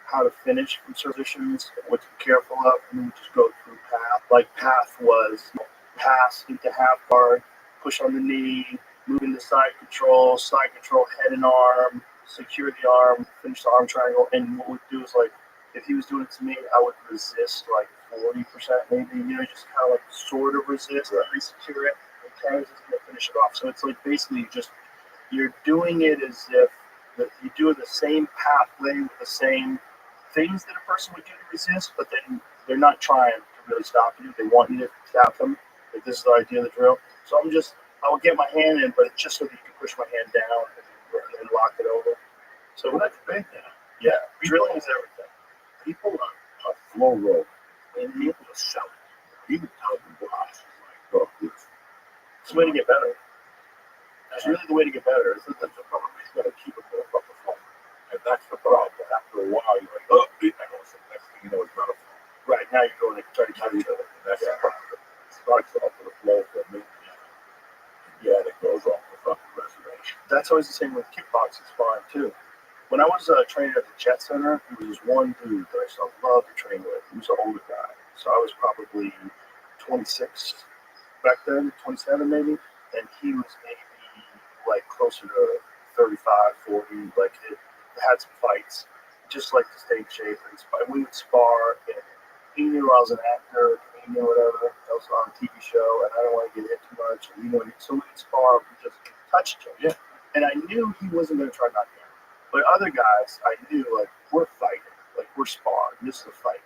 how to finish from certain positions, what to be careful of, and then we just go through path. Like path was pass into half guard, push on the knee, move into side control, head and arm, secure the arm, finish the arm triangle. And what we'd do is like, if he was doing it to me, I would resist like 40% maybe, just kind of like sort of resist, re-secure it, and kind of just gonna finish it off. So it's like basically just, you're doing it as if you do the same pathway with the same things that a person would do to resist, but then they're not trying to really stop you. They want you to stop them. Like, this is the idea of the drill. So I will get my hand in, but it's just so that you can push my hand down and then lock it over. So Well, that's big now. yeah, drilling is everything. People are flow roll. And people are selling. Even tell them boss, like, oh, It's the way to get better. It's really the way to get better. That's the problem. You got to keep it more fucking flow. And that's the problem. After a while, you're like, oh, I know. So next thing you know, it's not a flow. Right, now you're going to try to kill each other. And that's the problem. It starts off with a flow for a minute. Yeah, and it goes off the fucking reservation. That's always the same with kickboxing sparring too. When I was training at the Jet Center, there was one dude that I used to love to train with. He was an older guy, so I was probably 26 back then, 27 maybe, and he was maybe like closer to 35, 40. Like it had some fights, just like to stay in shape. And we would spar, and he knew I was an actor. He knew whatever. I was on a TV show, and I don't want to get hit too much. And, so we would spar, we just touch each other. Yeah. And I knew he wasn't going to try to knock me out. But other guys, I knew, like, we're fighting. Like, we're sparring. This is a fight.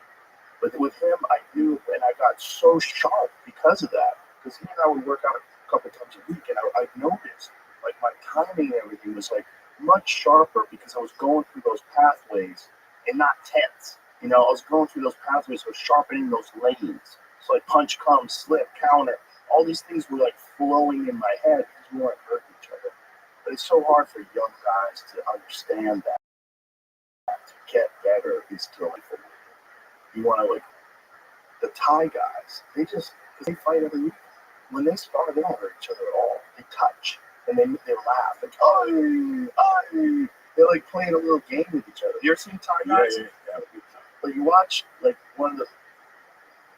But with him, I knew, and I got so sharp because of that. Because he and I would work out a couple times a week, and I noticed, like, my timing and everything was, like, much sharper because I was going through those pathways and not tense. I was going through those pathways, so sharpening those lanes. So, like, punch, come, slip, counter. All these things were, like, flowing in my head because we weren't hurting each other. But it's so hard for young guys to understand that. To get better is to, like, you want to, like, the Thai guys, they fight every week. When they spar, they don't hurt each other at all. They touch, and they laugh. Like, oh, they're, like, playing a little game with each other. You ever seen Thai guys? Yeah. But you watch, like, one of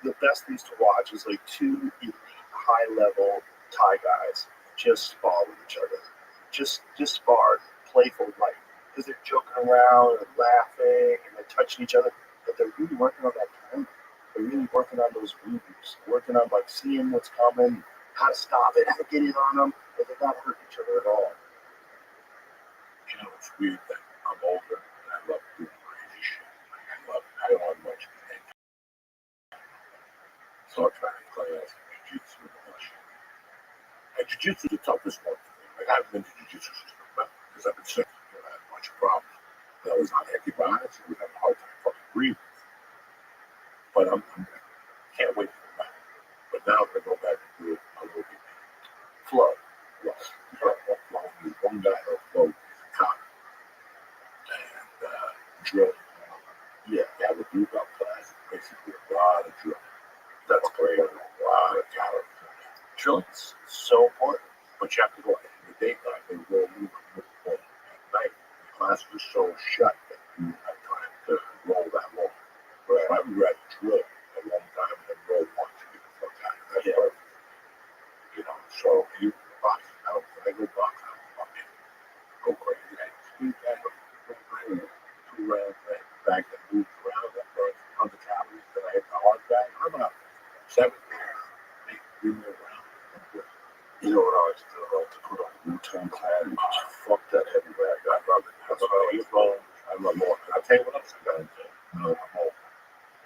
the best things to watch is, like, two elite, high-level Thai guys just spar with each other. Just spar, playful, like, because they're joking around and laughing and they're touching each other, but they're really working on that time. They're really working on those moves, working on, like, seeing what's coming, how to stop it, how to get in on them, but they're not hurting each other at all. It's weird that I'm older and I love doing crazy shit. I don't have much to think. So I try to class jiu-jitsu and all that shit. And jiu-jitsu is the toughest one for me. Like, I haven't been to jiu-jitsu since November because I've been sick. I had a bunch of problems. I was on antibiotics and was having a hard time fucking breathing. But I can't wait to go back. But now I'm going to go back and do it a little bit. Flow. One guy on flow is a cop. And drill. Yeah, have a group up class. Basically a lot of drill. That's great. A lot of calories. Drilling's so important. But you have to go in the daytime. They roll you at night. The class was so shut that you had time to roll that long. Right. I would rather drill a long time than roll once to get the fuck out of that. Yeah. So you box out. When I go box out, fucking go crazy. I speed that up. 2 rounds, bag that moves around, that burns tons of calories. Then I hit the hard bag. I'm about 7 years. Make 3 more rounds. You know what I always do? I like to put on Wu-Tang Clan and just fuck that heavy bag. I love it. That's what I love. I love more. I'll tell you what else I got into. I'm old.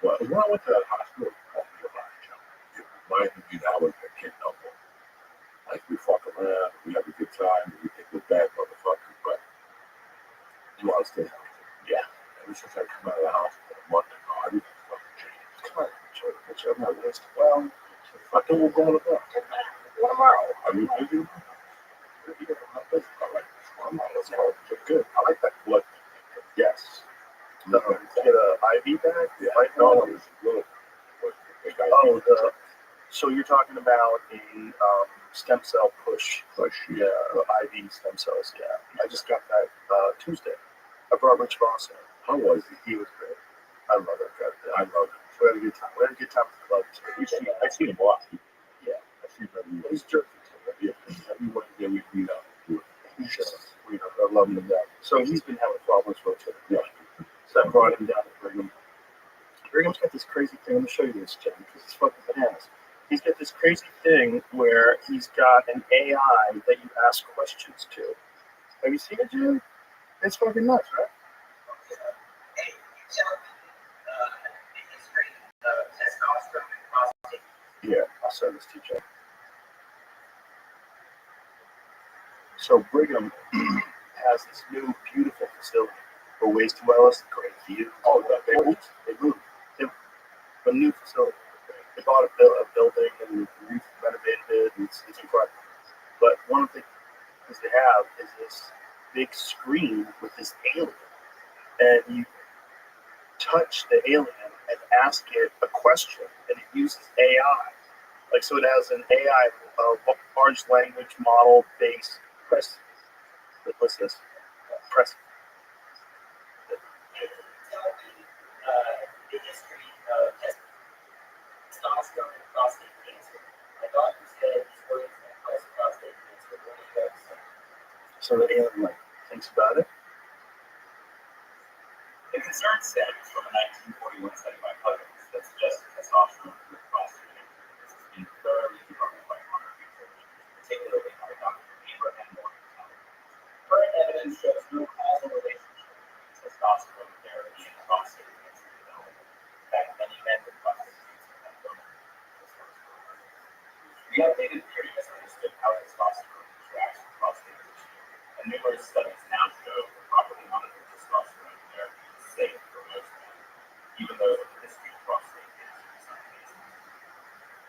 Well, when I went to that hospital, it reminded me that I was a kid no more. Like, we fuck around, we have a good time, we think we're bad motherfuckers, but you want to stay healthy. Yeah. Ever since I come out of the hospital a month ago, everything fucking changed. Come on, put you on my list. Well, I think we're going to go. Tomorrow. Are you busy? I'm busy. All right. Tomorrow. Let's go. Good. I like that blood. Yes. Get a IV bag? Yeah. Right? No, it's good. So you're talking about a stem cell push. Yeah, IV stem cells. Yeah. I just got that Tuesday. I brought Rich Voss in. How was he? He was great. I love that guy. I love it. We had a good time. We had a good time at the club. I see him walk. Yeah. I see him every week. He's jerky. Every Wednesday we meet up. He's I love him to death. So he's been having problems with it. Yeah. So I brought him down to Brigham. Brigham's got this crazy thing. Let me show you this, Jim, because it's fucking bananas. He's got this crazy thing where he's got an AI that you ask questions to. Have you seen it, Jim? It's fucking nuts, right? Hey, you tell me the history of testosterone and prostate. Yeah, I'll send this to you. So Brigham has this new beautiful facility for waste wellness, great view. Oh, they moved. They a new facility. They bought a building and renovated it. And it's incredible. But one of the things they have is this big screen with this alien, and you touch the alien and ask it a question, and it uses AI. Like, so it has an AI, large language model based press. What's this? Press. Tell me the history of testosterone and prostate cancer. My doctor said these words can cause prostate cancer. What do you guys say? So the alien like thinks about it. The concern stems from a 1941 study by Huggins that suggested testosterone with prostate cancer. This has been thoroughly debunked by modern research, particularly by Dr. Abraham Morgan. Current evidence shows no causal relationship between testosterone therapy and prostate cancer development. In fact, many men with prostate cancer have low testosterone. The outdated theory misunderstood how testosterone interacts with prostate tissue, and numerous studies now show that properly monitored testosterone therapy is safe for most men, even those with a history of prostate cancer in some cases.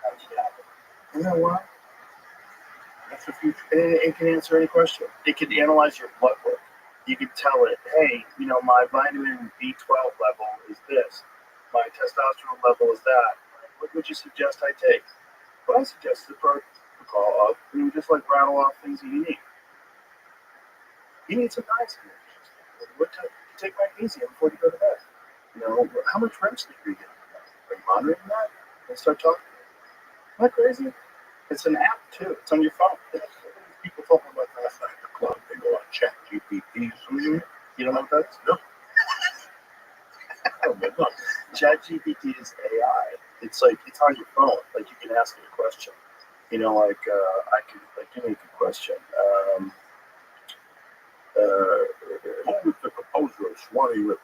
How did you happen? You know what? That's the future. It can answer any question. It can analyze your blood work. You can tell it, hey, my vitamin B12 level is this. My testosterone level is that. What would you suggest I take? What I suggest is a protocol of, just like rattle off things that you need. You need some niacin. What time you take magnesium before you go to bed? How much REM sleep are you getting? Are you monitoring that? And start talking. Am I crazy? It's an app too. It's on your phone. People talking about that last night at the club. They go on chat GPT. You don't know what that is? No. I don't know. Chat GPT is AI. It's like it's on your phone. Like you can ask it a question. I can give me a good question. Who was the composer of Swanee River?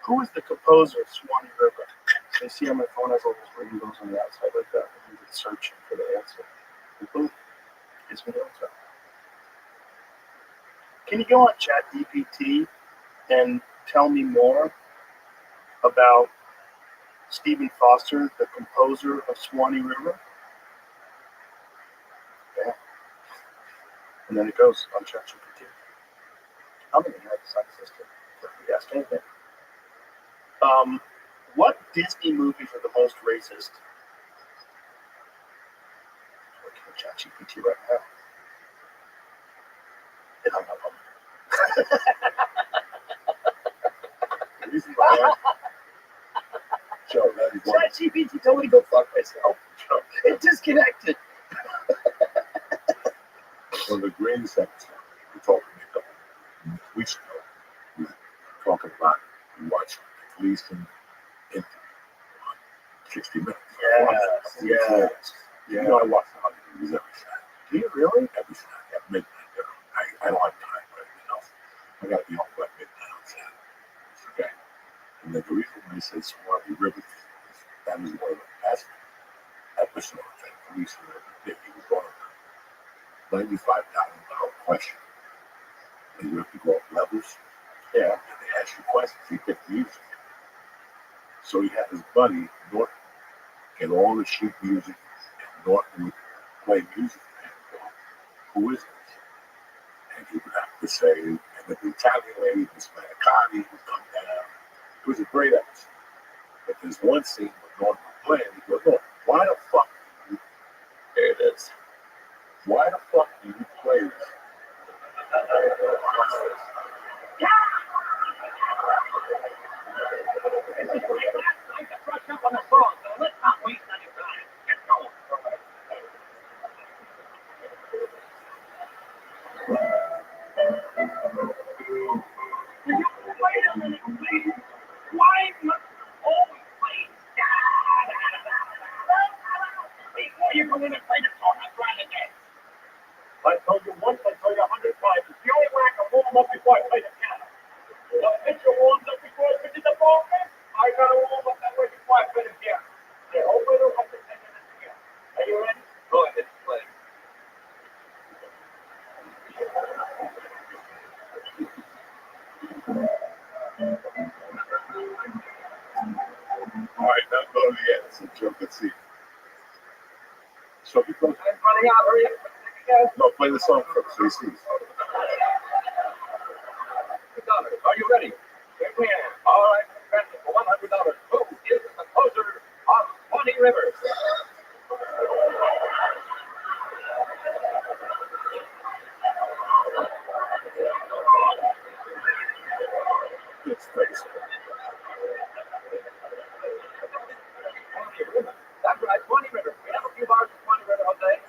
Who is the composer of Swanee River? You see how my phone has all those rainbows on the outside like that? I'm searching for the answer. Boom. Gives me the answer. Can you go on ChatGPT and tell me more about Stephen Foster, the composer of Swanee River? Yeah. And then it goes on ChatGPT. I'm going to have the science system. You ask anything. What Disney movies are the most racist? Looking at ChatGPT right now. And I'm not The reason why Joe, that is one. ChatGPT told me to go fuck myself. It disconnected. One of the greatest episodes we were talking a couple weeks ago. We were talking about we watched the Gleason interview on 60 Minutes. Yeah. I watch 100 movies every Saturday. Do you really? Every Saturday at midnight. I don't have time for anything else. I got to be home by midnight on Saturday. Okay. And then the reason why I said Swanee River is that was one of the best episodes that Gleason ever did. He was on a $95,000 question. And you have to go up levels. Yeah. And they ask you questions. He picked music. So he had his buddy, Norton, get all the sheet music, and Norton would play music for him. Go, who is this? And he would have to say, and the Italian lady, Miss Manicani, would come down. It was a great episode. But there's one scene where Norton was playing. He goes, Norton, why the fuck do you, there it is. Why the fuck do you play this? I told you once, I told you 100 times. It's the only way I can joke. Let's see. So he goes, I'm running out. Hurry up. no, play the song first. So he sees. $100. Are you ready? Here we are. All right, granted for $100. Who is the composer of 20 Rivers? It's face. 20 Rivers. That's right, 20 Rivers. We have a few bars of 20 Rivers, Jose.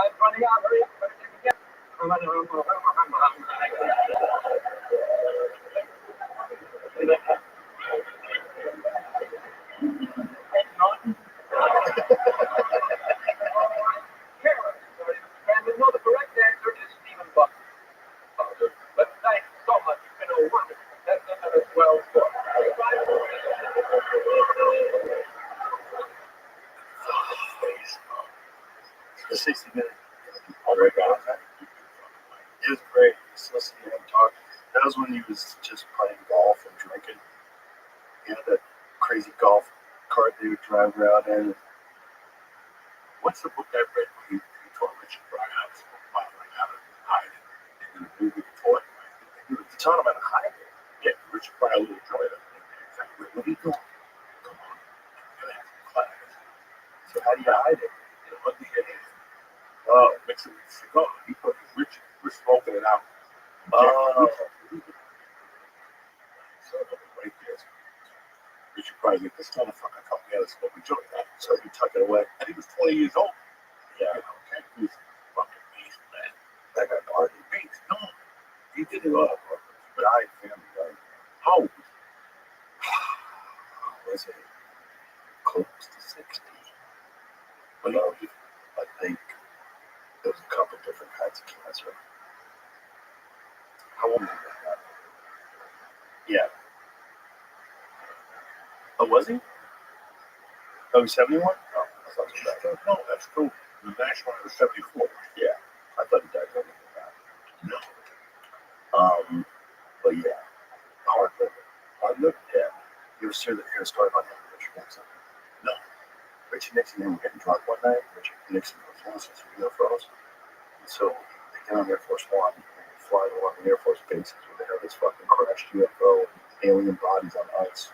I'm running out. Hurry up. Better take a guess. And no, the correct answer is Stephen Buck. But thanks so much. You've been a wonderful contestant and as well for. The 60-minute Oh my God. it was great. Just listening to him talk. That was when he was just playing golf and drinking. He had that crazy golf cart they would drive around in. What's the book I read where he taught Richard Pryor how to hide it? And the movie taught him. He taught him how to hide it. Yeah, Richard Pryor will enjoy it. Exactly. What are you doing? Come on. You're gonna have class. So how do you hide it? You know, under your hand. Mix it with cigar. He put Richard, we're smoking it out. Oh. So right there. Richard Pryor, like, this motherfucker come here, let's smoke a joint. So he tuck it away. And he was 20 years old. Yeah. You know, okay? He was fucking beast, man. That guy party. Beast, no. He did it all. But I family, right? How old was Was it close to 60? he? Well, he I think there was a couple different kinds of cancer. how old was he? Yeah. Oh, was he? Oh, he's 71? Oh, I thought he died. No, that's true. The national was 74. Yeah. I thought he died earlier than that. No. But yeah. Hard living. I looked Yeah. You ever hear a story about him and Richard Nixon? No. Richard Nixon and him were getting drunk one night. Richard Nixon was launching some UFOs. And so they get on Air Force One and they fly along the Air Force bases where they have this fucking crashed UFO and alien bodies on ice.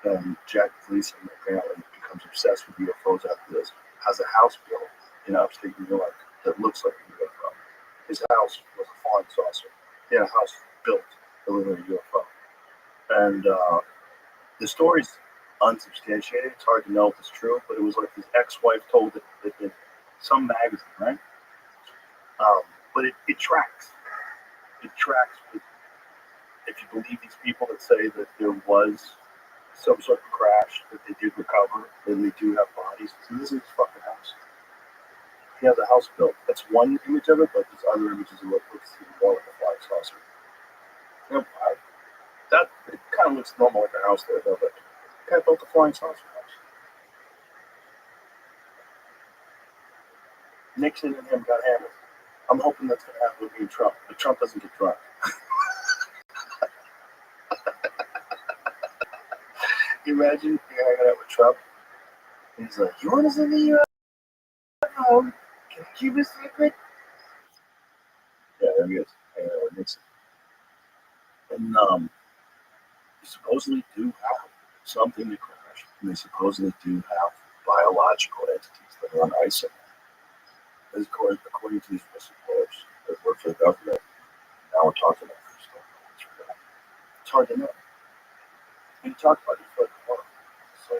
And Jack Gleason apparently becomes obsessed with UFOs after this. Has a house built in upstate New York that looks like a UFO. His house was a flying saucer. He had a house built to live in a UFO. And the story's unsubstantiated. It's hard to know if it's true, but it was like his ex-wife told it in some magazine, right? But it tracks. It tracks with, if you believe these people that say that there was some sort of crash, that they did recover, then they do have bodies. So this is his fucking house. He has a house built. That's one image of it, but there's other images of what looks even more like a flying saucer. Yep, that it kind of looks normal like a house there, though, but the guy built a flying saucer house. Nixon and him got hammered. I'm hoping that's going to happen with me and Trump, but Trump doesn't get drunk. Imagine you're hanging out with Trump, and he's like, "You want to see the UFO? Can I keep a secret?" Yeah, there he is, hanging out with Nixon. And they supposedly do have something that crashed, and they supposedly do have biological entities that are on ice. As according to these whistleblowers that work for the government, now we're talking about this stuff. It's hard to know. And you talk about it for like a month. So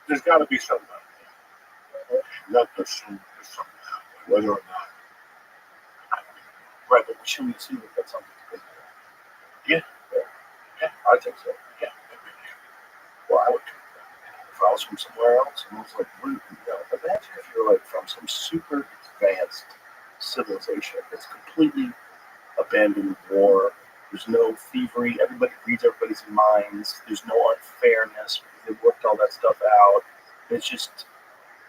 There's got to be something. Not assume there's something out there, whether or not. right, but should we assume that that's something to do? Yeah. I think so. Yeah. Well, I would. If I was from somewhere else, and I was like, imagine if you're like from some super advanced civilization that's completely abandoned war. There's no thievery. Everybody reads everybody's minds. There's no unfairness. They worked all that stuff out. It's just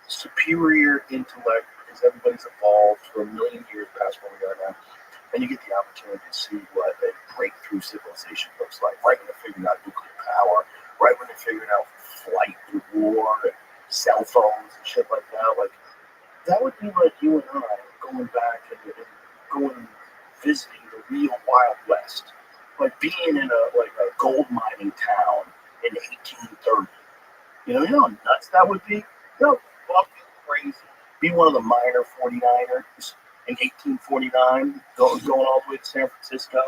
superior intellect because everybody's evolved for a million years past where we are now. And you get the opportunity to see what a breakthrough civilization looks like, right when they're figuring out nuclear power, right when they're figuring out flight and war and cell phones and shit like that. Like, that would be like you and I going back and going visiting the real Wild West. Like being in a gold mining town in 1830. You know how nuts that would be? No, fucking crazy. Be one of the minor 49ers in 1849, going all the way to San Francisco.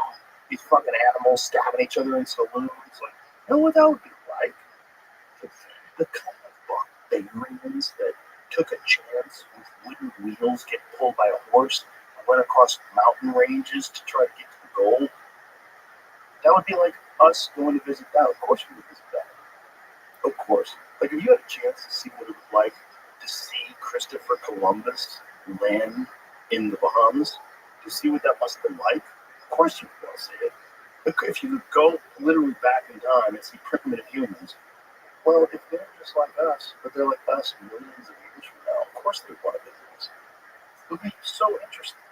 These fucking animals stabbing each other in saloons. Like, you know what that would be like? The kind of barbarians that took a chance with wooden wheels getting pulled by a horse and went across mountain ranges to try to get to the goal. That would be like us going to visit that. Of course we would visit that. Of course. Like, if you had a chance to see what it was like to see Christopher Columbus land in the Bahamas, to see what that must have been like, of course you would want to see it. If you could go literally back in time and see primitive humans, well, if they're just like us, but they're like us millions of years from now, of course they would want to visit us. It would be so interesting.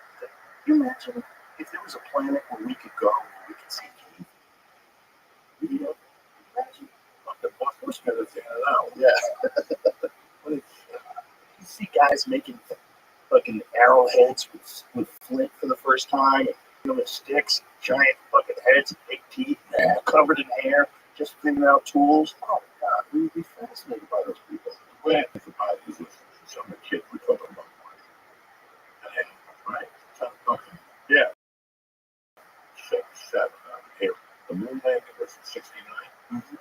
Can you imagine if there was a planet where we could go and we could see anything? You know, imagine. The boss gonna say it out. Yeah. You see guys making fucking arrowheads with flint for the first time, and with sticks, giant fucking heads, big teeth, covered in hair, just figuring out tools. Oh my god, we would be fascinated by those people. The way I think about it is this: some of the kids were talking about money. And, right? So, okay. Yeah. 7, here. The moon landing was in 69.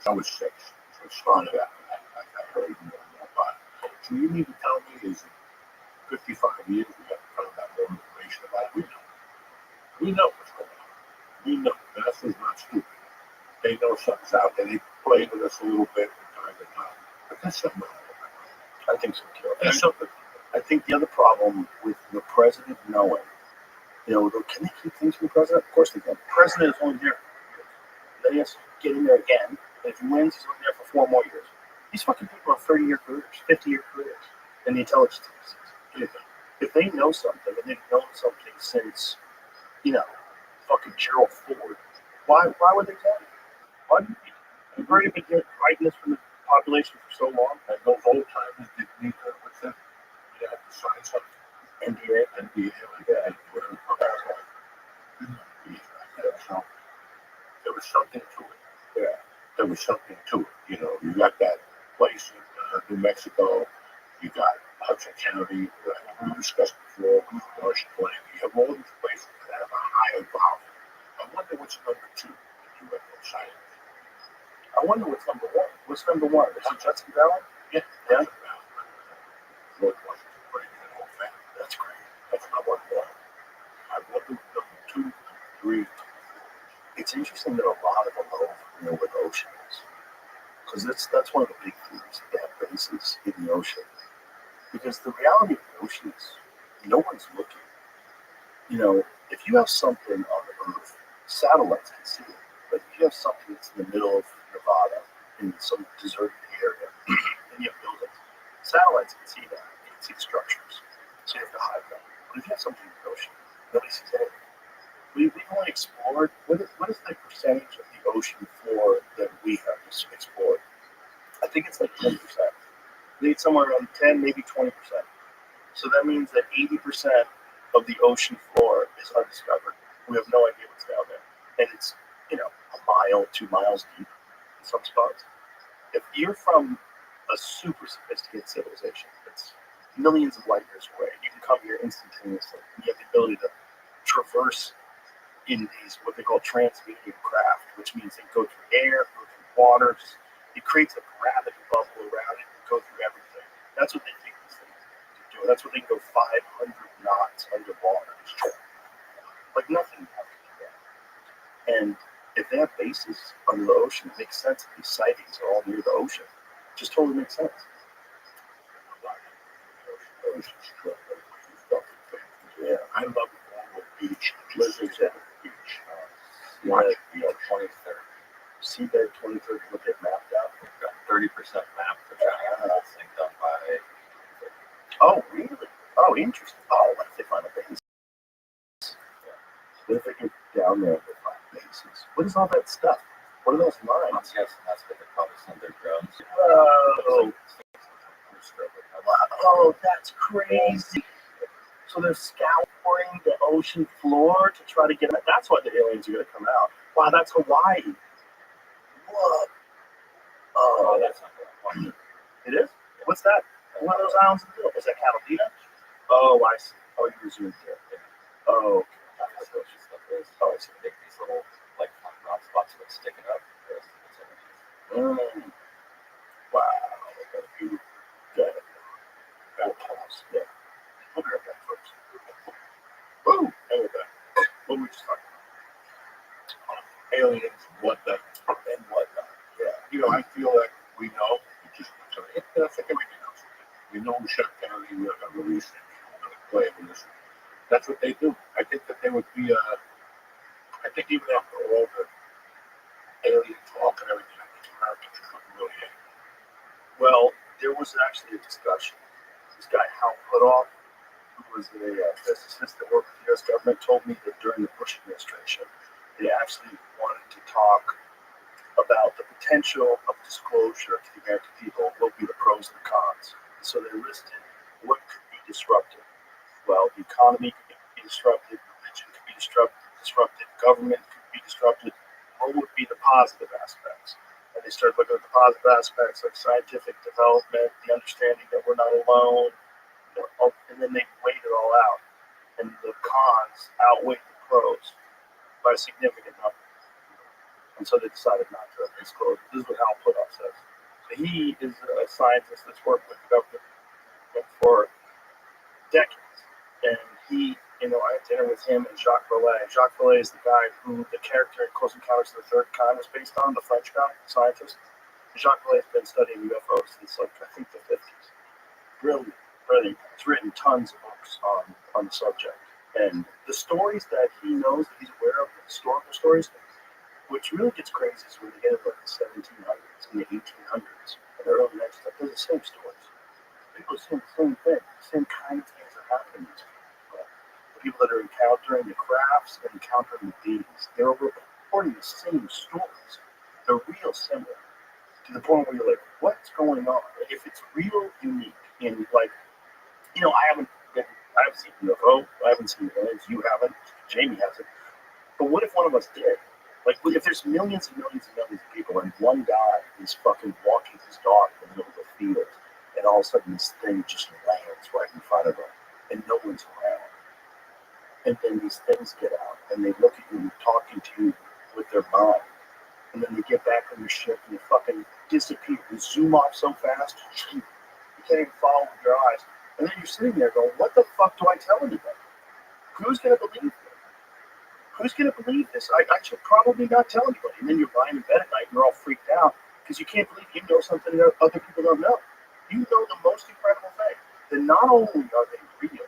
I was 6. So it started after that. I heard more and more about it. So you need to tell me is in 55 years we have found out more information about it. We know what's going on. We know. NASA's not stupid. They know something's out there. They play with us a little bit from time to time. But that's something. I think so too. That's something. I think the other problem with the president knowing, can they keep things from the president? Of course they can. The president is only there. Then he has to get in there again. And if he wins, he's only there for 4 more years. These fucking people have 30-year careers, 50-year careers in the intelligence agencies. If they know something, and they've known something since, fucking Gerald Ford, why would they tell you? Why do you think? We've already been hiding this from the population for so long. And those old timers didn't need to, what's that? You have to sign something. NDA. NDA, like that. Whatever. So there was something to it. Yeah. There was something to it. You got that place in New Mexico. You got Hudson County, we discussed before, Rothschild. You have all these places that have a high involvement. I wonder what's number 2 in UFO sightings. I wonder what's number 1. What's number 1? Is it Hudson Valley? Yeah. Yeah. North Washington, bringing that whole thing. That's great. That's number 1. I wonder what number 2, 3. It's interesting that a lot of them know where the ocean is. Because that's one of the big things. They have bases in the ocean. Because the reality of the ocean is no one's looking. If you have something on the Earth, satellites can see it. But if you have something that's in the middle of Nevada, in some deserted area, and you have buildings, satellites can see that. You can see the structures. So you have to hide them. But if you have something in the ocean, nobody sees anything. We've only explored, what is the percentage of the ocean floor that we have explored? I think it's like 10%. I think it's somewhere around 10, maybe 20%. So that means that 80% of the ocean floor is undiscovered. We have no idea what's down there. And it's, a mile, 2 miles deep in some spots. If you're from a super sophisticated civilization that's millions of light years away, you can come here instantaneously. You have the ability to traverse in these, what they call transmedium craft, which means they go through air, go through water. It creates a gravity bubble around it and go through everything. That's what they think these things can do. That's what they can go 500 knots underwater. Like nothing else can do that. And if they have bases under the ocean, it makes sense that these sightings are all near the ocean. It just totally makes sense. Yeah, I love the beach, blizzards at the beach. March 23rd. Seabed 23rd, what they've mapped out. We've got 30% map for China. That's thing done by. Oh, really? Oh, Oh, interesting. Oh, what if they find a base? What if they get down there and they find bases? What is all that stuff? What are those I'm lines? guessing that's what they probably send their drones. Oh, oh, that's crazy. So they're scouring the ocean floor to try to get out. That's why the aliens are going to come out. Wow, that's Hawaii. What? Oh, Oh, that's not good. it is? What's that? One of those islands in the middle. Is that Catalina? Oh, I see. Oh, you resumed there. Oh, That's what she stuff is. Oh, it's make these little like rock spots that sticking up. mm. Wow. You got it. Got pause. Yeah. We'll be right back, folks. Woo! And we're back. What were we just talking about? Aliens, whatnot. And whatnot. Yeah. You know, I feel like we know. That's like everything else. We know who shot Kennedy. We're going to release it. We're going to play it with this. That's what they do. I think that there would be I think even after all the alien talk and everything, I think Americans couldn't really handle it. Well, there was actually a discussion. This guy, Hal Puthoff, who was a physicist that worked with the U.S. government, told me that during the Bush administration, they actually wanted to talk about the potential of disclosure to the American people. What would be the pros and the cons? So they listed what could be disrupted. Well, the economy could be disrupted, religion could be disrupted, government could be disrupted. What would be the positive aspects? And they started looking at the positive aspects like scientific development, the understanding that we're not alone, and then they weighed it all out. And the cons outweighed the pros by a significant number. And so they decided not to disclose. This is what Hal Puthoff says. So he is a scientist that's worked with the government for decades. And he, I had dinner with him and Jacques Vallée. Jacques Vallée is the guy who the character in Close Encounters of the Third Kind was based on, the French guy, scientist. Jacques Vallée has been studying UFOs since, I think, the 50s. Brilliant, brilliant. He's written tons of books on the subject. And the stories that he knows, that he's aware of, the historical stories, which really gets crazy is when they get into the 1700s and the 1800s and the early 1900s. They're the same stories. People are seeing the same thing. The same kind of things are happening to these people. The people that are encountering the crafts and encountering the beings, they're reporting the same stories. They're real similar to the point where you're like, what's going on? If it's real unique in I haven't seen UFO, I haven't seen aliens, you haven't, Jamie hasn't. But what if one of us did? Like, if there's millions and millions and millions of people, and one guy is fucking walking his dog in the middle of the field, and all of a sudden this thing just lands right in front of him, and no one's around. And then these things get out, and they look at you talking to you with their mind. And then they get back on your ship, and they fucking disappear. They zoom off so fast, you can't even follow with your eyes. And then you're sitting there going, what the fuck do I tell anybody? Who's going to believe me? Who's going to believe this? I should probably not tell anybody. And then you're lying in bed at night and you're all freaked out because you can't believe you know something that other people don't know. You know the most incredible thing. That not only are they real,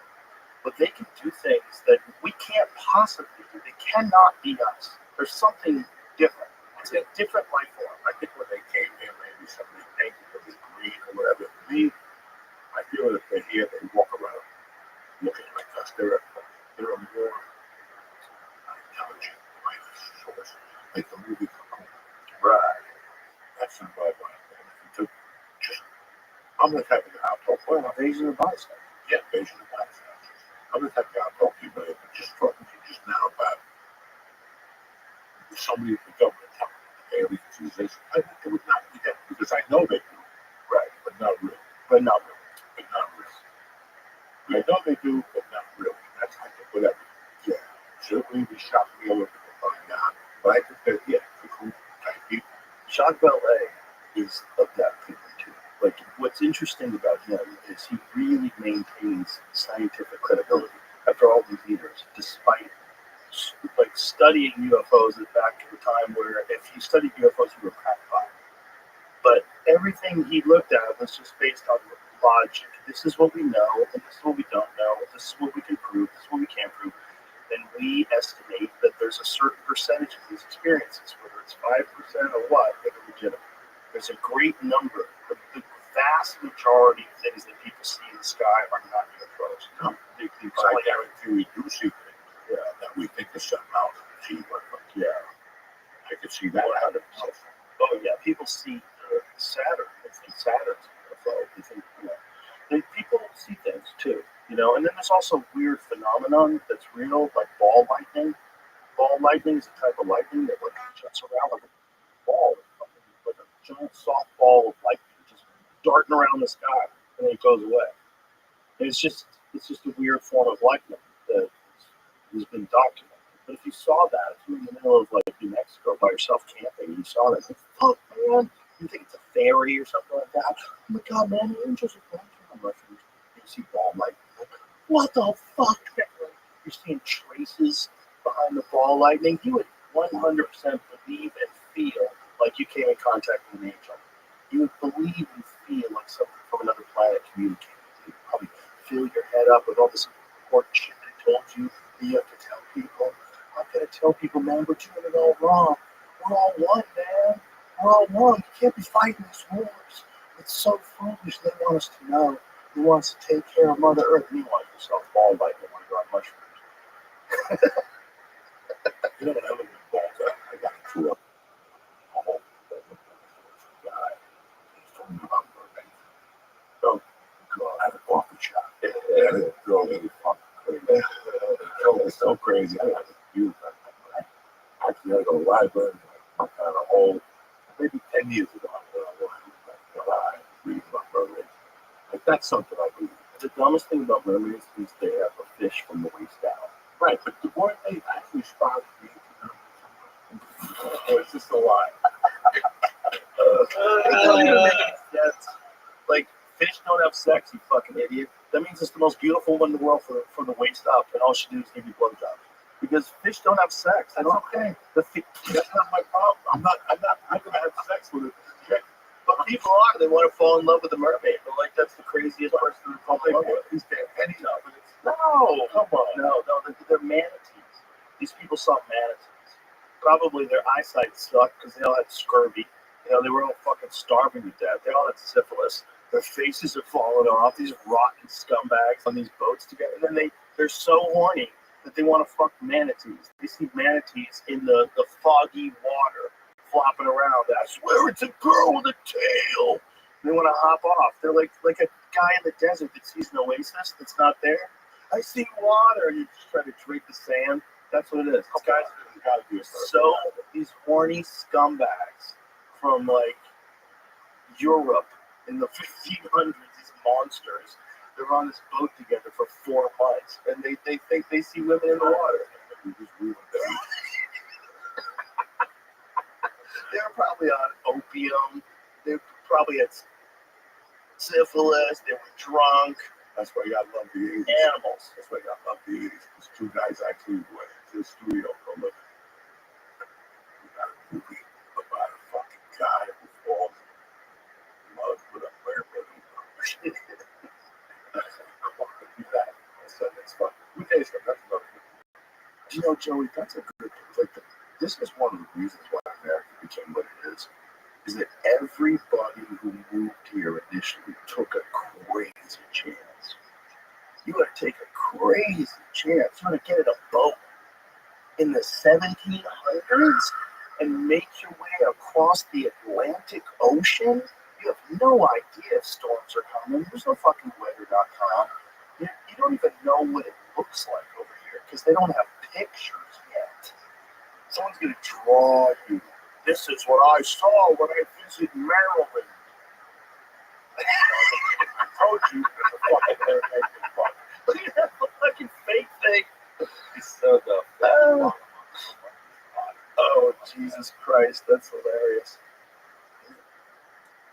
but they can do things that we can't possibly do. They cannot be us. There's something different. It's a different life form. I think when they came here, maybe somebody painted them in green or whatever. Me, I feel that they're here, they walk around looking like us. They're a more intelligent life source, like the movie Cocoon. Right. That's the vibe I have. I'm the type of guy I'll talk Well, invasion of the body snatchers. Yeah, invasion of body snatchers. I'm the type of guy I'll talk to you about it, but just talking to you just now about somebody in the government telling me that aliens exist. I think it would not be that because I know they do. Right. But not really. But not really. But not really. I know they do, but not really. That's I think whatever. Yeah. Certainly be shocked me a little bit by God. But I think that cool type people. Jacques Vallée is of that people too. Like, what's interesting about him is he really maintains scientific credibility after all these years, despite studying UFOs back at the time where if you studied UFOs, you were crackpot. But everything he looked at was just based on logic. This is what we know, and this is what we don't know. This is what we can prove. This is what we can't prove. And we estimate that there's a certain percentage of these experiences, whether it's 5% or what, that are legitimate. There's a great number. The vast majority of things that people see in the sky are not UFOs. No. They But I explain guarantee we do see things that we think are something else. See what? yeah. I can see that 100%. Oh yeah, people see Saturn. They think Saturn's a UFO. They think people see things too. And then there's also a weird phenomenon that's real, like ball lightning. Ball lightning is a type of lightning that like jumps around like a ball, like a giant softball of lightning, just darting around the sky, and then it goes away. And it's just a weird form of lightning that has been documented. But if you saw that, if you're in the middle of like New Mexico by yourself camping, and you saw that, it's like, fuck, man, you think it's a fairy or something like that? Oh my god, man, the angels are flying around refuge. You see ball lightning. Like, what the fuck? You're seeing traces behind the ball lightning. You would 100% believe and feel like you came in contact with an angel. You would believe and feel like something from another planet communicating with you. Probably fill your head up with all this important shit they told you that you have to tell people. I'm gonna tell people, man, we're doing it all wrong. We're all one, man. We're all one. You can't be fighting these wars. It's so foolish. They want us to know. They want us to take care of Mother Earth. Meanwhile, yourself ball lightning when you're on mushrooms. You know what I was involved in? I got into a whole guy. He told me about mermaids. So, God, I had a coffee shop. And it drove me fucking crazy. It drove me so crazy. I had to use that. I actually had to go to the library. I found a whole, maybe 10 years ago, I reading about mermaids. Like, that's something I believe. The dumbest thing about mermaids is they have a fish from the waist down. Right, but the more they actually spot me, it's just a lie. It doesn't even make any sense. Like, fish don't have sex, you fucking idiot. That means it's the most beautiful one in the world from the waist up, and all she do is give you blowjobs. Because fish don't have sex. That's okay. That's not my problem. I'm not gonna have sex with a chick. But people are. They want to fall in love with a mermaid. They're like, that's the craziest person to fall in love with. He's dead. Pennies up. No, come on. No, they're manatees. These people saw manatees. Probably their eyesight sucked because they all had scurvy. They were all fucking starving to death. They all had syphilis. Their faces are falling off. These rotten scumbags on these boats together. And then they're so horny that they want to fuck manatees. They see manatees in the foggy water flopping around. I swear it's a girl with a tail. They want to hop off. They're like a guy in the desert that sees an oasis that's not there. I see water, and you just try to drink the sand. That's what it is. These guys gotta be so these horny scumbags from like Europe in the 1500s. These monsters. They're on this boat together for 4 months, and they think they see women in the water. They were probably on opium. They probably had syphilis. They were drunk. That's why I love the 80s. Animals. That's why I love the 80s. These two guys actually went into the studio for a living. We got a movie about a fucking guy who falls in love with a mermaid. I said, that's fun. We taste them. That's another good. Joey, that's a good thing. Like, this is one of the reasons why America became what it is that everybody who moved here initially took a crazy chance. You got to take a crazy chance. You want to get in a boat in the 1700s and make your way across the Atlantic Ocean? You have no idea if storms are coming. There's no fucking weather.com. You don't even know what it looks like over here because they don't have pictures yet. Someone's going to draw you. This is what I saw when I visited Maryland. I told you the fucking mermaid was fun. Look at that fucking fake thing. He's so dumb. Oh, Jesus Christ. That's hilarious.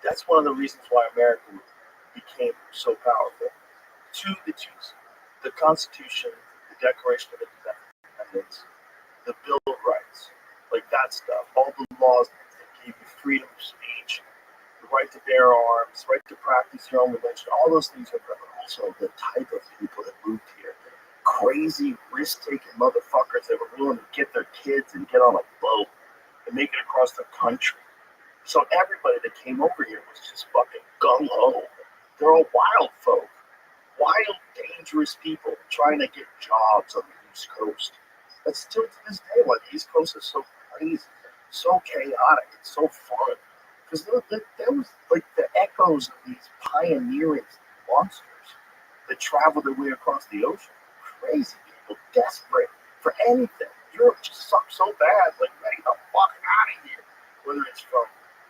That's one of the reasons why America became so powerful. The Constitution, the Declaration of Independence, the Bill of Rights, like that stuff, all the laws that gave you freedom of speech, the right to bear arms, right to practice your own religion, all those things are also the type of people that moved here. Crazy, risk-taking motherfuckers that were willing to get their kids and get on a boat and make it across the country. So everybody that came over here was just fucking gung gung ho. They're all wild folk, wild, dangerous people trying to get jobs on the East Coast. But still to this day, like the East Coast is so crazy, so chaotic, it's so fun. Because that was like the echoes of these pioneering monsters that traveled their way across the ocean. Crazy people, desperate for anything. Europe just sucks so bad, like, get the fuck out of here. Whether it's from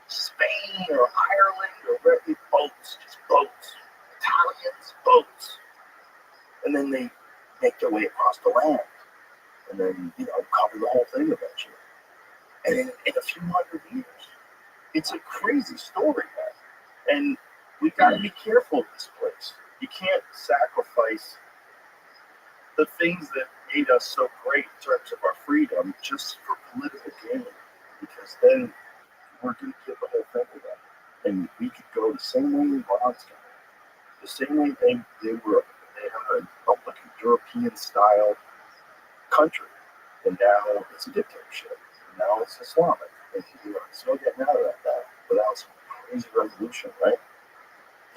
Spain or Ireland or where, boats, just boats. Italians, boats. And then they make their way across the land. And then, cover the whole thing eventually. And in a few hundred years. It's a crazy story, man. And we got to be careful of this place. You can't sacrifice the things that made us so great in terms of our freedom just for political gain. Because then we're going to give the whole thing away. And we could go the same way Rothschild. The same way they had like a European style country. And now it's a dictatorship. And now it's Islamic. And it's no getting out of that without some crazy revolution, right?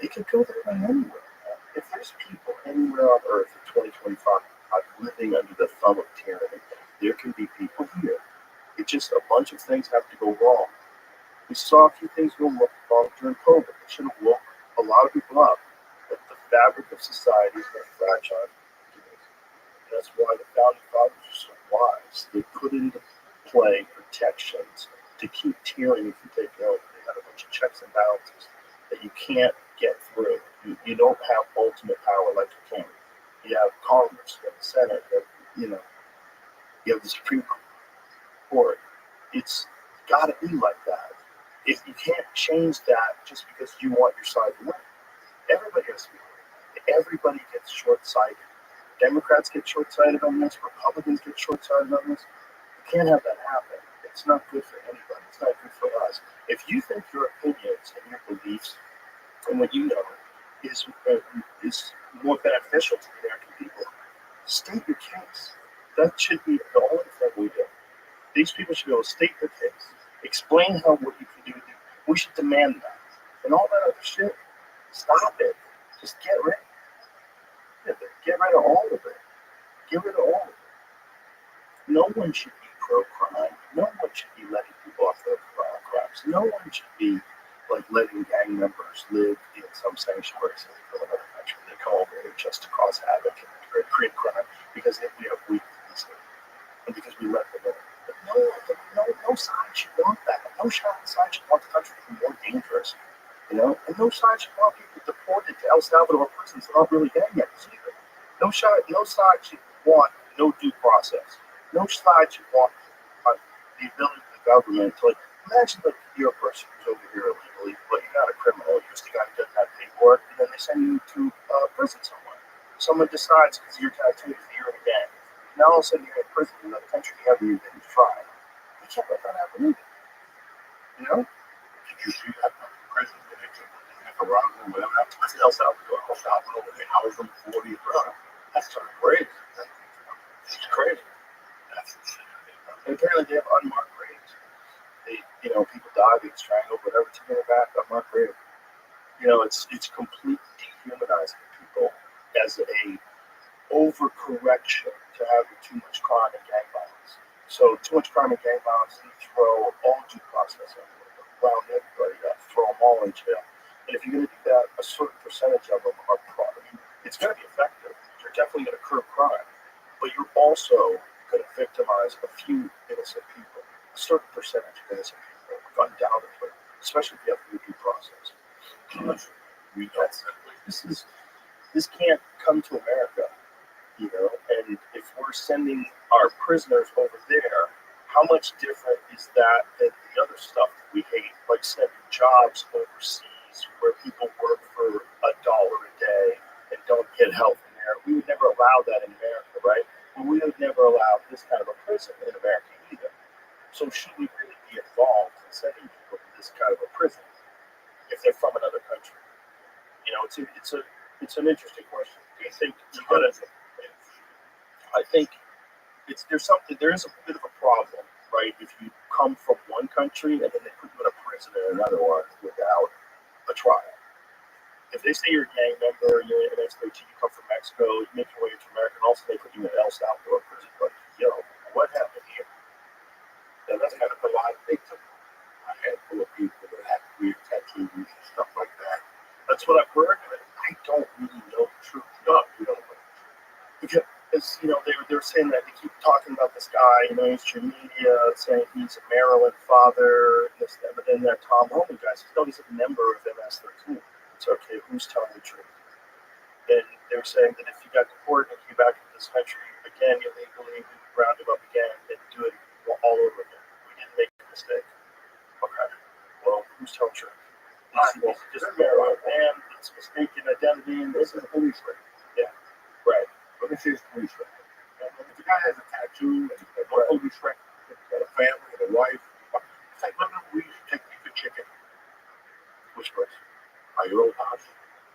They could go there anywhere. If there's people anywhere on Earth in 2025 living under the thumb of tyranny, there can be people here. It's just a bunch of things have to go wrong. We saw a few things go wrong during COVID. It should have woke a lot of people up. But the fabric of society is going to fragile. That's why the founding fathers are so wise. They put into play protections to keep tyranny from taking over. They had a bunch of checks and balances that you can't get through. You don't have ultimate power like the king. You have Congress, you have the Senate, you have the Supreme Court. It's got to be like that. If you can't change that just because you want your side to win. Everybody has to be winning. Everybody gets short-sighted. Democrats get short-sighted on this. Republicans get short-sighted on this. You can't have that happen. It's not good for anybody. It's not good for us. If you think your opinions and your beliefs and what you know is more beneficial to the American people, state your case. That should be the only thing we do. These people should be able to state their case, explain what you can do. We should demand that. And all that other shit, stop it. Just get rid of it. Get rid of all of it. Get rid of all of it. No one should be pro-crime. No one should be letting people off their crimes. No one should be letting gang members live in some sanctuary city from another country. They come over here just to cause havoc and create crime because we have weak police and because we let them in. But no side should want that. No side should want the country to be more dangerous. And no side should want people deported to El Salvador prisons. They're not really gang members either. No side should want no due process. No side should want the ability of the government to imagine you're a person who's over here illegally, but you're not a criminal. You're just a guy who doesn't have paperwork, and then they send you to prison somewhere. Someone decides because you're tattooed that you're in a gang. Now all of a sudden you're in prison in another country you haven't even tried. You can't let that happen either. Did you see that prison in Nicaragua, whatever that place, El Salvador, where they house them 40 years? That's crazy. It's crazy. And apparently they have unmarked graves. People die, they get strangled, whatever, to bring it back, unmarked grave. It's completely dehumanizing people as a overcorrection to having too much crime and gang violence. So too much crime and gang violence, you throw all due process around everybody, throw them all in jail. And if you're going to do that, a certain percentage of them are it's going to be effective. You're definitely going to curb crime, but you're also going to victimize a few innocent people, a certain percentage of innocent people, undoubtedly, especially if you have due process. This can't come to America, and if we're sending our prisoners over there, how much different is that than the other stuff that we hate, like sending jobs overseas where people work for $1 a day and don't get health care? We would never allow that in America, right? But we would never allow this kind of a prison in America either. So should we really be involved in sending people to this kind of a prison if they're from another country? It's an interesting question. Do you think you gotta? I think there is a bit of a problem, right? If you come from one country and then they put you in a prison in another one without a trial, if they say you're a gang member, you're an MS-13, you come from Mexico, you make your way into America, and also they put you in El Salvador prison. But, What happened here? And that's kind of a lot. They took a handful of people that had weird tattoos and stuff like that. that's what I've heard. I don't really know the truth. No, you don't know. Because, they're saying that they keep talking about this guy, mainstream media, saying he's a Maryland father, this, that, but then that Tom Roman guy says, no, he's a member of MS-13. It's okay, who's telling the truth? And they were saying that if you got deported and came back into this country again illegally, we would round him up again and do it all over again. We didn't make a mistake. Okay, well, who's telling the truth? He's just a Maryland man, it's mistaken identity, and This is a police record. yeah, right. Let me see his police record. If the guy has a tattoo and a police record, got a family and a wife, it's like, remember we used to take you to chicken? Which place? By your old house?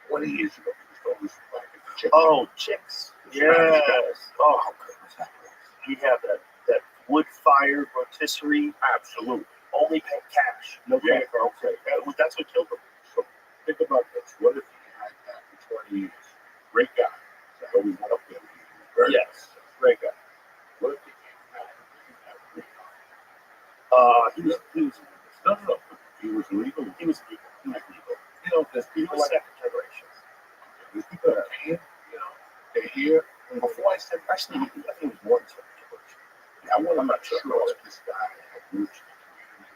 20 years ago, we used to always back at the chicken. Oh, chicks. Yes. Oh, how good was that place? We have that wood-fired rotisserie. Absolutely. Only pay cash. No Yeah, credit card. okay. That's what killed them. So think about this. What if you had that for 20 years? Great guy. I always went up there. Very Yes. Great guy. What if you had green card? He was No. He was legal. He was legal. He was legal. There's He people was like second generation. there's people that came, they're here. Before I said, actually, I think it was more than second generation. I'm not sure if this guy had roots in the community.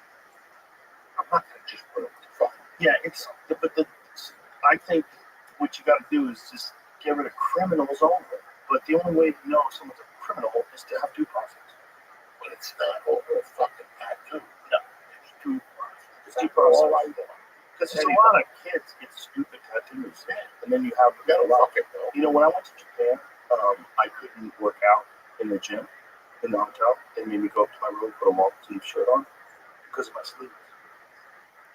I'm not going to just put him to fire. Yeah, I think what you got to do is just get rid of criminals only. But the only way to know if someone's a criminal is to have due process. But it's not over a fucking tattoo. No. It's due process. It's due That's all process. I want. Because there's a lot of kids get stupid tattoos, and then you have You gotta rock it though. when I went to Japan, I couldn't work out in the gym, in the hotel. They made me go up to my room, put a long sleeve shirt on because of my sleeves.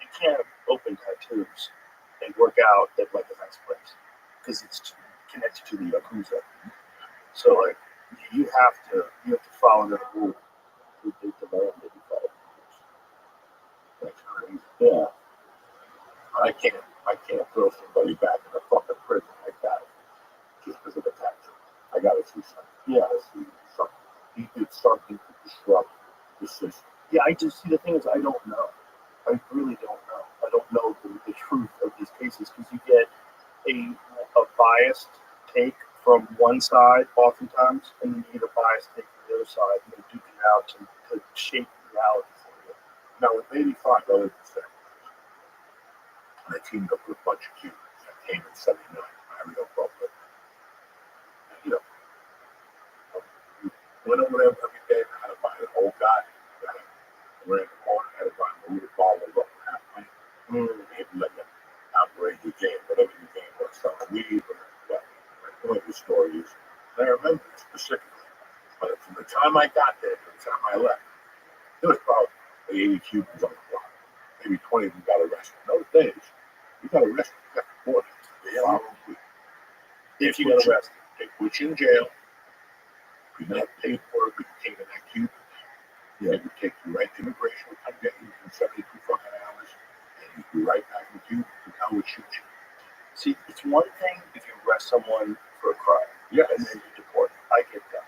You can't have open tattoos and work out at like a nice place because it's connected to the yakuza. So like you have to follow the rule. They demand that you follow the rules. That's crazy. Yeah. I can't throw somebody back in a fucking prison like that just because of a tattoo. I gotta see something. Yeah. I gotta see something. He did something to disrupt the system. Yeah, I just see the thing is I don't know. I really don't know. I don't know the truth of these cases because you get a biased take from one side oftentimes, and then you get a biased take from the other side, and they duke it out to shape reality for you. Now with 85 other defendants, and I teamed up with a bunch of Cubans that came in 79, Mario Butler. And, went over there every day, I had to buy the whole guy. I ran the corner, had to buy a little bottle of halfway. Maybe let them operate your game, whatever your game was, selling weed or whatever the story is. And I remember it specifically. But from the time I got there to the time I left, there was probably 80 Cubans on the block. Maybe 20 of them got arrested. Those days, you got arrested, you got deported. If you get arrested. They put you in jail. If you didn't have paperwork, you came in that Cuban. They would take you right to immigration, would come get you in 72 fucking hours, and you'd be right back in Cuba, and I would shoot you. See, it's one thing if you arrest someone for a crime, Yes. and then you deport them. I get that.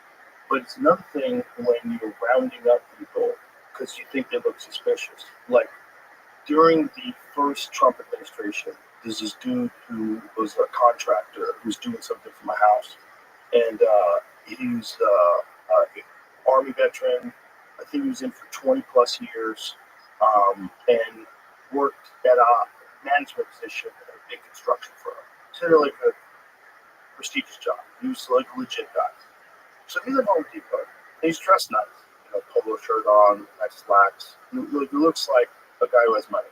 But it's another thing when you're rounding up people because you think they look suspicious. Like during the first Trump administration, there's this dude who was a contractor who was doing something for my house, and he was an Army veteran. I think he was in for 20 plus years, and worked at a management position at a big construction firm. So they're like a prestigious job. He was like a legit guy. So he's at Home Depot. He's dressed nice, polo shirt on, nice slacks. He looks like a guy who has money.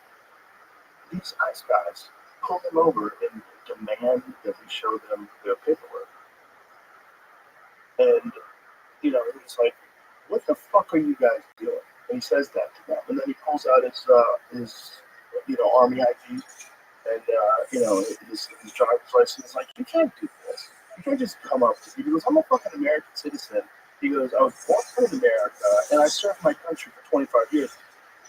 These nice guys pull him over and demand that he show them their paperwork. And he's like, "What the fuck are you guys doing?" And he says that to them. And then he pulls out his Army ID and his driver's license. He's like, "You can't do this. You can't just come up to me." He goes, "I'm a fucking American citizen." He goes, "I was born in America and I served my country for 25 years.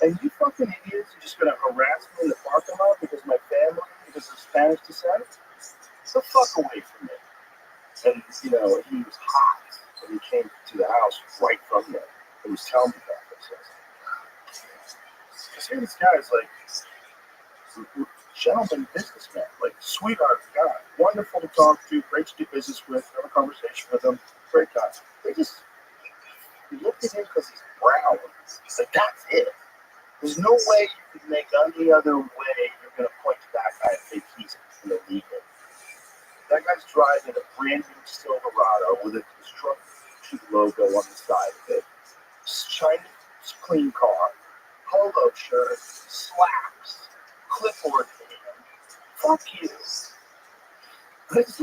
And you fucking idiots are just gonna harass me in the parking lot because my family, because of Spanish descent. Get the fuck away from me. And, you know, he was hot when he came to the house right from there. He was telling me about this. Because here this guy is like, gentleman businessman, like sweetheart guy, wonderful to talk to, great to do business with, have a conversation with him, great guy. They just looked at him because he's brown. Like, that's it. There's no way you could make any other way you're going to point to that guy and think he's illegal. That guy's driving a brand new Silverado with a construction logo on the side of it. Shiny, clean car, polo shirt, slacks, clipboard hand. Fuck you. That's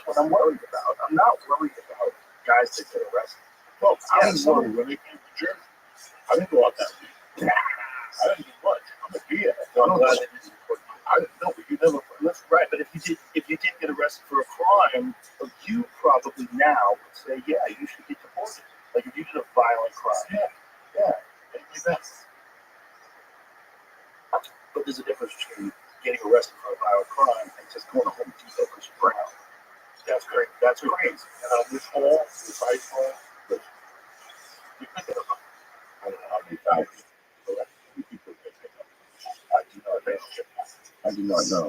what I'm worried about. I'm not worried about guys that get arrested. Well, I was worried when they came to Jersey. I didn't go out that week. I didn't do much. I'm a BS. I'm glad they didn't report you. I didn't know, but you never listen. Right, but if you did get arrested for a crime, you probably now would say, yeah, you should get deported. Like if you did a violent crime. Yeah. Like that. But there's a difference between getting arrested for a violent crime and just going to Home Depot because you're brown. That's great. That's crazy. This hall, this ice hall, you think of, I don't know how many times, but like, you people pick it up. I do not know.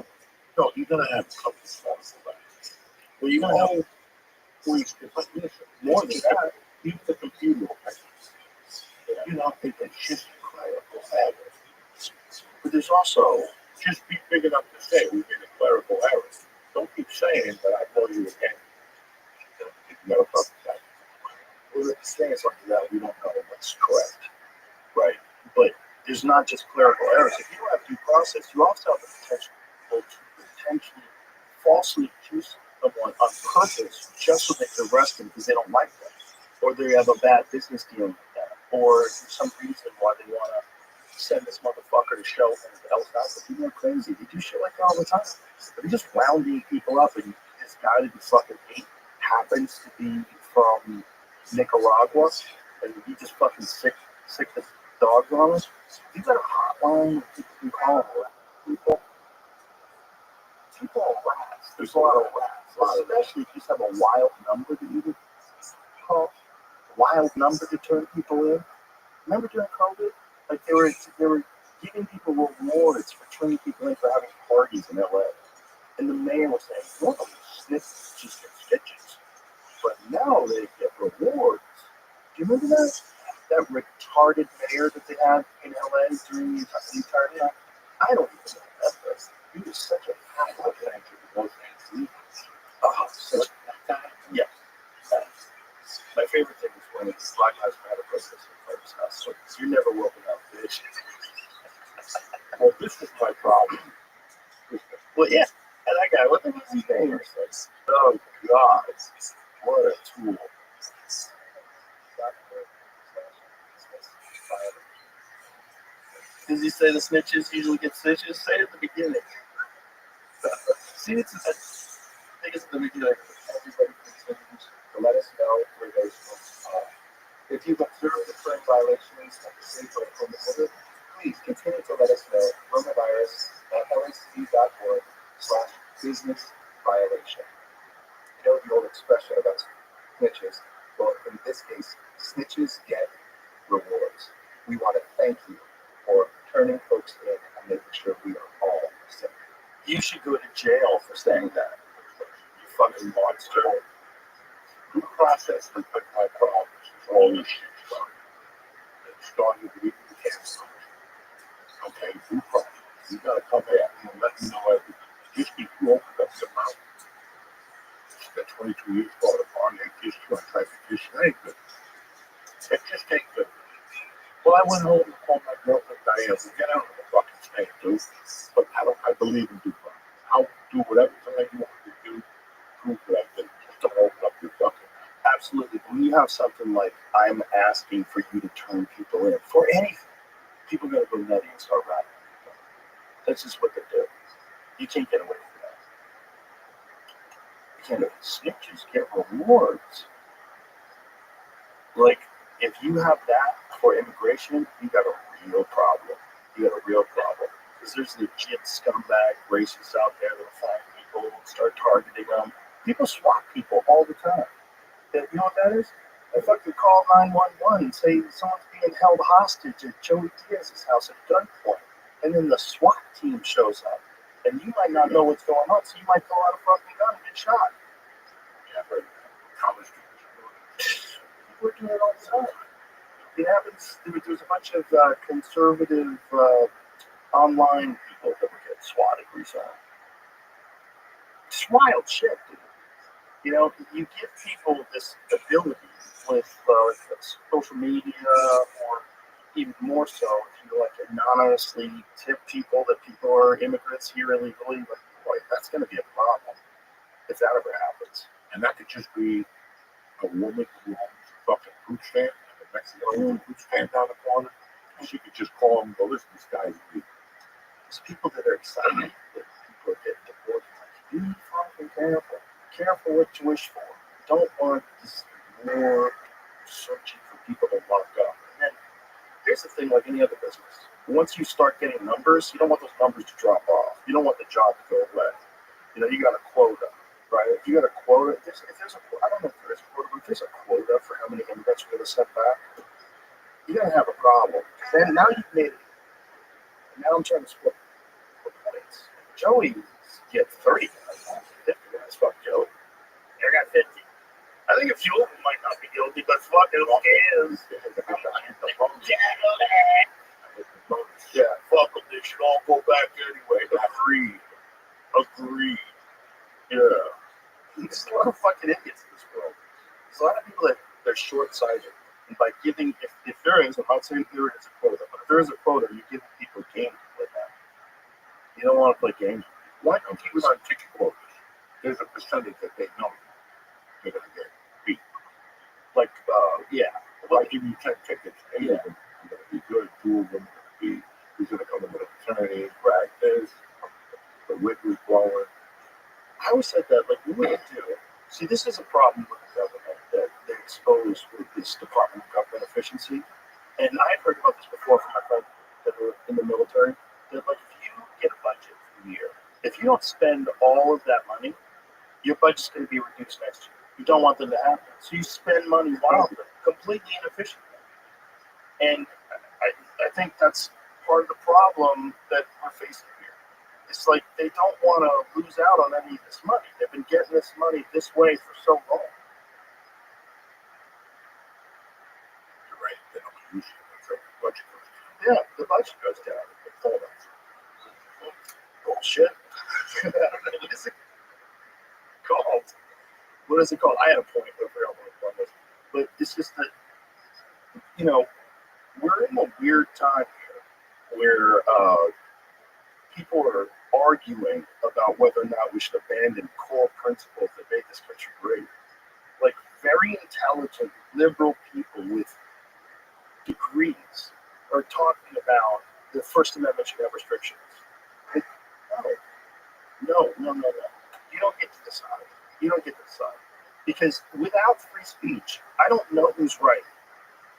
No, you're gonna have a couple of spots for that. Well, you're gonna have Please, if I listen, more than that. even the computer will catch you. You know, think that shit's clerical error. But there's also Just be big enough to say we made a clerical error. Don't keep saying that I tell you again. You never thought that. we're saying something that we don't know what's correct, right? But there's not just clerical errors. If you don't have due process, you also have the potential to potentially falsely accuse someone on purpose just so they can arrest them because they don't like them, or they have a bad business deal with them, or there's some reason why they want to send this motherfucker to show anything else out. But people are crazy. They do shit like that all the time. But they're just rounding people up, and this guy that you fucking hate happens to be from Nicaragua, and you just fucking sick the dogs on us. You got a hotline you can call people. People are rats. There's a lot of rats. Especially if you just have a wild number that you can call. Wild number to turn people in. Remember during COVID? Like they were giving people rewards for turning people in for having parties in LA. And the mayor was saying, well, snitches just get stitches. But now they get rewards. Do you remember that? That retarded mayor that they had in LA during the entire time? I don't even know that. He was such a what can I do? Such a guy. Yeah. My favorite thing is when it's Black Lives Matter protest in front of his house. So you're never welcome out, bitch. Well, this is my problem. Well, yeah. And that guy, what the hell is his name? Oh, God. What a tool. Does he say the snitches usually get stitches? Say it at the beginning. See, I think it's at the beginning. Everybody continues to let us know where those folks are. If you've observed the current violations of the safe home order, please continue to let us know. Coronavirus at lsc.org/business violation. You know the old expression about snitches? Well, in this case, snitches get rewards. We want to thank you for turning folks in and making sure we are all safe. You should go to jail for saying that. You fucking monster. Due process has been my problem since all this shit started. It started with the cancer. Okay, due process. You gotta come back and let me know everything. Just be too open up your mouth. Spent 22 years called upon they just trying to type of fish. It ain't good. It just ain't good. Well, I went home and called my girlfriend Diane. Again, I don't know what fucking saying, dude. But I believe in due process. I'll do whatever you want to do. Prove that I did. Just don't open up your fucking mouth. Absolutely. When you have something like, I'm asking for you to turn people in for anything, people are going to go nutty and start rapping. That's just what they do. You can't get away from that. You can't have snitches get rewards. Like, if you have that for immigration, you got a real problem. You got a real problem. because there's legit scumbag racists out there that'll find people and start targeting them. People swat people all the time. You know what that is? They fucking call 911 and say someone's being held hostage at Joey Diaz's house at gunpoint. And then the SWAT team shows up. And you might not know what's going on, so you might pull out a fucking gun and get shot. Yeah, but college students. We're doing it all the time. It happens. There's a bunch of conservative online people that were getting swatted recently. It's wild shit, dude. You know, you give people this ability with social media, or even more so if you like anonymously tip people that people are immigrants here illegally. Like that's going to be a problem if that ever happens. And that could just be a woman who owns a fucking food stand, a Mexican food stand down the corner. And she could just call him and go, listen, this guy's illegal. There's people that are excited that people are getting deported. Be fucking careful. Careful what you wish for. Don't want this more searching for people to lock up. And then here's the thing, like any other business. Once you start getting numbers, you don't want those numbers to drop off. You don't want the job to go away. You know, you got a quota, right? If you got a quota, if there's a, I don't know if there is a quota, but if there's a quota for how many immigrants we're going to send back, you're going to have a problem. Then now you've made it. And now I'm trying to split points. Joey get 30 guys, 50 guys. Fuck Joey. I got 50. I think a few of them might not be guilty, but fuck it, who cares? Yeah, fuck them. They should all go back anyway. Agreed. Yeah. There's a lot of fucking idiots in this world. There's a lot of people that they're short-sighted. And by giving, if there is, I'm not saying there is a quota, but if there is a quota, you're giving people a game to play that. You don't want to play games. Why don't you on ticket quotas? There's a percentage that they know they're going to get beat. Like, yeah. If I give you 10 tickets, 8 of them are going to be good, 2 of them are going to be, who's going to come in with a fraternity, practice, the wind was blowing. I always said that, like, what do you do? See, this is a problem with the government that they expose with this Department of Government Efficiency. And I've heard about this before from my friends that were in the military. That, like, if you get a budget for the year, if you don't spend all of that money, your budget's going to be reduced next year. You don't want them to happen. So you spend money wildly, completely inefficiently. And I think that's part of the problem that we're facing here. It's like they don't want to lose out on any of this money. They've been getting this money this way for so long. You're right, they don't use it. So the budget goes down. Yeah, the budget goes down. Bullshit. What is it called? What is it called? I had a point, but I forgot what it was. But it's just that, you know, we're in a weird time here where people are arguing about whether or not we should abandon core principles that made this country great. Like very intelligent, liberal people with degrees are talking about the First Amendment should have restrictions. Like, no. You don't get to decide. You don't get to decide. Because without free speech, I don't know who's right.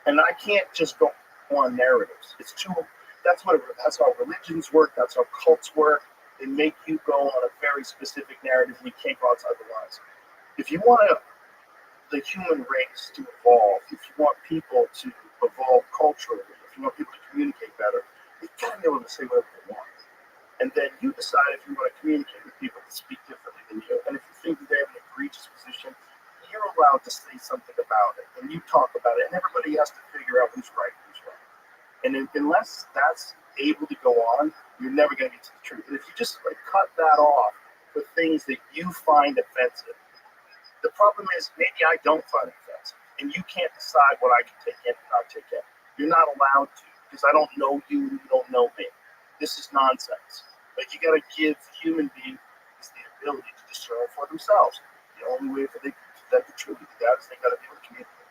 And I can't just go on narratives. It's too. That's how religions work. That's how cults work. They make you go on a very specific narrative, and you can't go outside the lines. If you want the human race to evolve, if you want people to evolve culturally, if you want people to communicate better, you gotta be able to say whatever they want. And then you decide if you want to communicate with people that speak differently than you. And if you think they have an egregious position, you're allowed to say something about it. And you talk about it. And everybody has to figure out who's right and who's wrong. And unless that's able to go on, you're never going to get to the truth. And if you just like cut that off for things that you find offensive, the problem is maybe I don't find it offensive. And you can't decide what I can take in and not take in. You're not allowed to because I don't know you and you don't know me. This is nonsense. But you got to give human beings the ability to discern for themselves. The only way for them to truly do that is they got to be able to communicate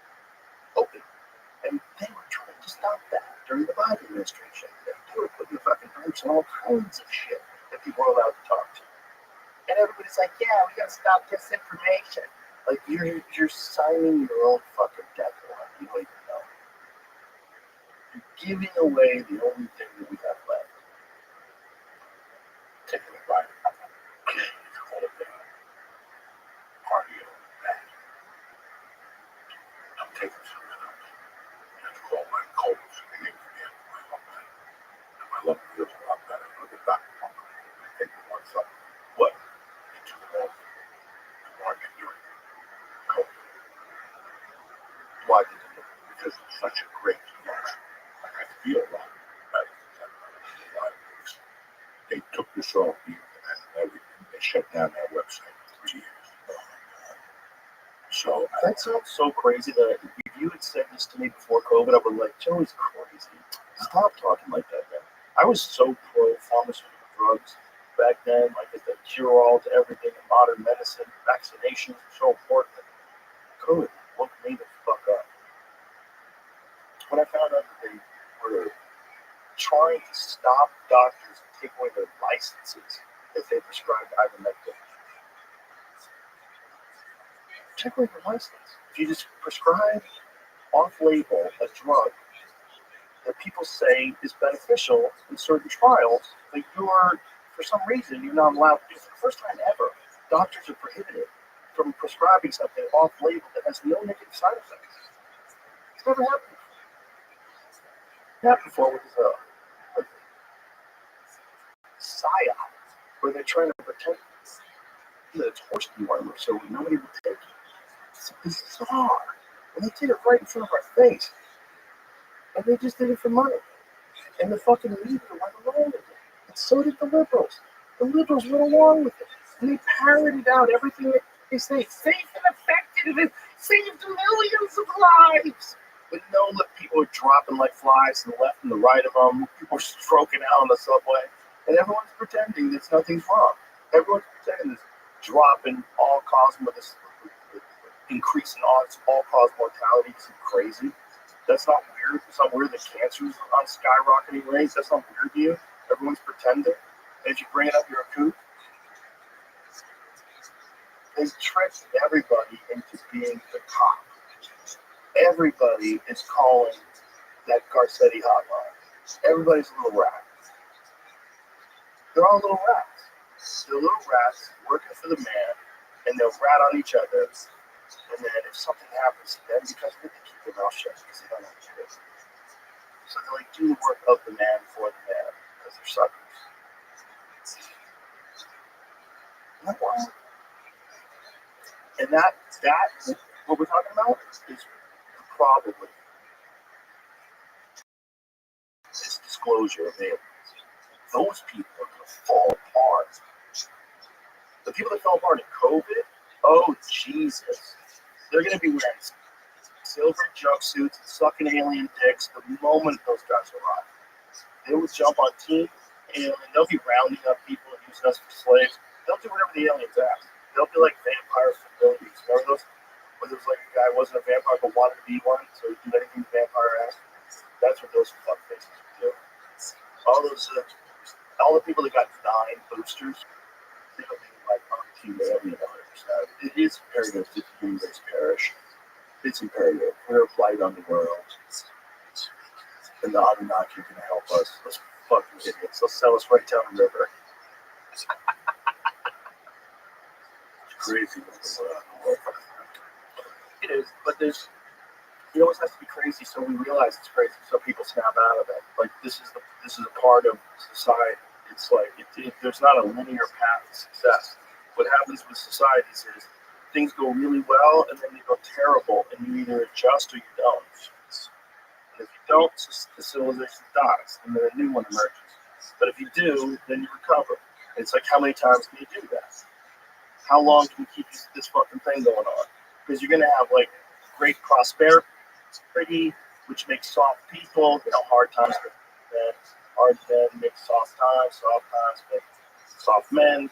open. And they were trying to stop that during the Biden administration. They were putting the fucking brakes on all kinds of shit that people are allowed to talk to. And everybody's like, yeah, we got to stop disinformation. Like, you're signing your own fucking death warrant. You don't even know. You're giving away the only thing that we have left. taking a ride. It's all about cardio. I'm taking something else. It's called my colds. They gave me my lumbar. And my lumbar feels a lot better. I'll get back to lumbar. I take it once up. What? It's too long. I want to get your cold. Why did it? Because it's such a great emotion. Like I feel a lot better. They took this off the internet and everything. They shut down their website for 3 years. Oh my God. So That sounds so crazy that if you had said this to me before COVID, I would be like, Joey's crazy. Stop talking like that, man. I was so pro pharmaceutical drugs back then, like it's the cure all to everything in modern medicine. Vaccinations are so important. COVID woke me the fuck up. When I found out that they were trying to stop doctors and take away their licenses if they prescribed ivermectin. Take away your license. If you just prescribe off-label a drug that people say is beneficial in certain trials, but you're, for some reason, you're not allowed to do it. For the first time ever, doctors are prohibited from prescribing something off-label that has no negative side effects. It's never happened before. It happened before with a psyop, where they're trying to pretend that it's horse dewormer so nobody would take it. It's bizarre. And they did it right in front of our face. And they just did it for money. And the fucking media went along with it. And so did the liberals. The liberals went along with it. And they parroted out everything that they say. Safe and effective and saved millions of lives. But no, look, people are dropping like flies to the left and the right of them. People are stroking out on the subway. And everyone's pretending that nothing's wrong. Everyone's pretending this dropping all-cause with this increase in all-cause mortality is crazy. That's not weird. It's not weird that cancer's on skyrocketing rates. That's not weird to you. Everyone's pretending. And if you bring it up, you're a kook. They tricked everybody into being the cop. Everybody is calling that Garcetti hotline. Everybody's a little rat. They're all little rats. They're little rats working for the man, and they'll rat on each other. And then if something happens to them because of it, they keep their mouth shut because they don't know what to do. So they like do the work of the man for the man because they're suckers. Isn't that wild? And that what we're talking about is probably this disclosure of aliens. Those people are going to fall apart. The people that fell apart in COVID, oh Jesus, they're going to be wearing silver jumpsuits and sucking alien dicks the moment those guys arrive. They will jump on Team Alien. They'll be rounding up people and using us for slaves. They'll do whatever the aliens ask. They'll be like vampires for millions. Remember those? Where there was like a guy who wasn't a vampire but wanted to be one, so he'd do anything the vampire asked. That's what those fuck faces would do. All the people that got 9 boosters, they don't think like Team Alien 100%. It is imperative that the human race perish. It's imperative. We're a blight on the world. And the Anunnaki are going to help us. Those fucking idiots. They'll sell us right down the river. It's crazy. It is, but it always has to be crazy so we realize it's crazy so people snap out of it. Like this is a part of society. It's like there's not a linear path to success. What happens with societies is things go really well and then they go terrible and you either adjust or you don't. And if you don't, the civilization dies and then a new one emerges. But if you do, then you recover. And it's like, how many times can you do that? How long can you keep this fucking thing going on? Because you're going to have like great prosperity, which makes soft people, hard times for men. Hard men make soft times make soft men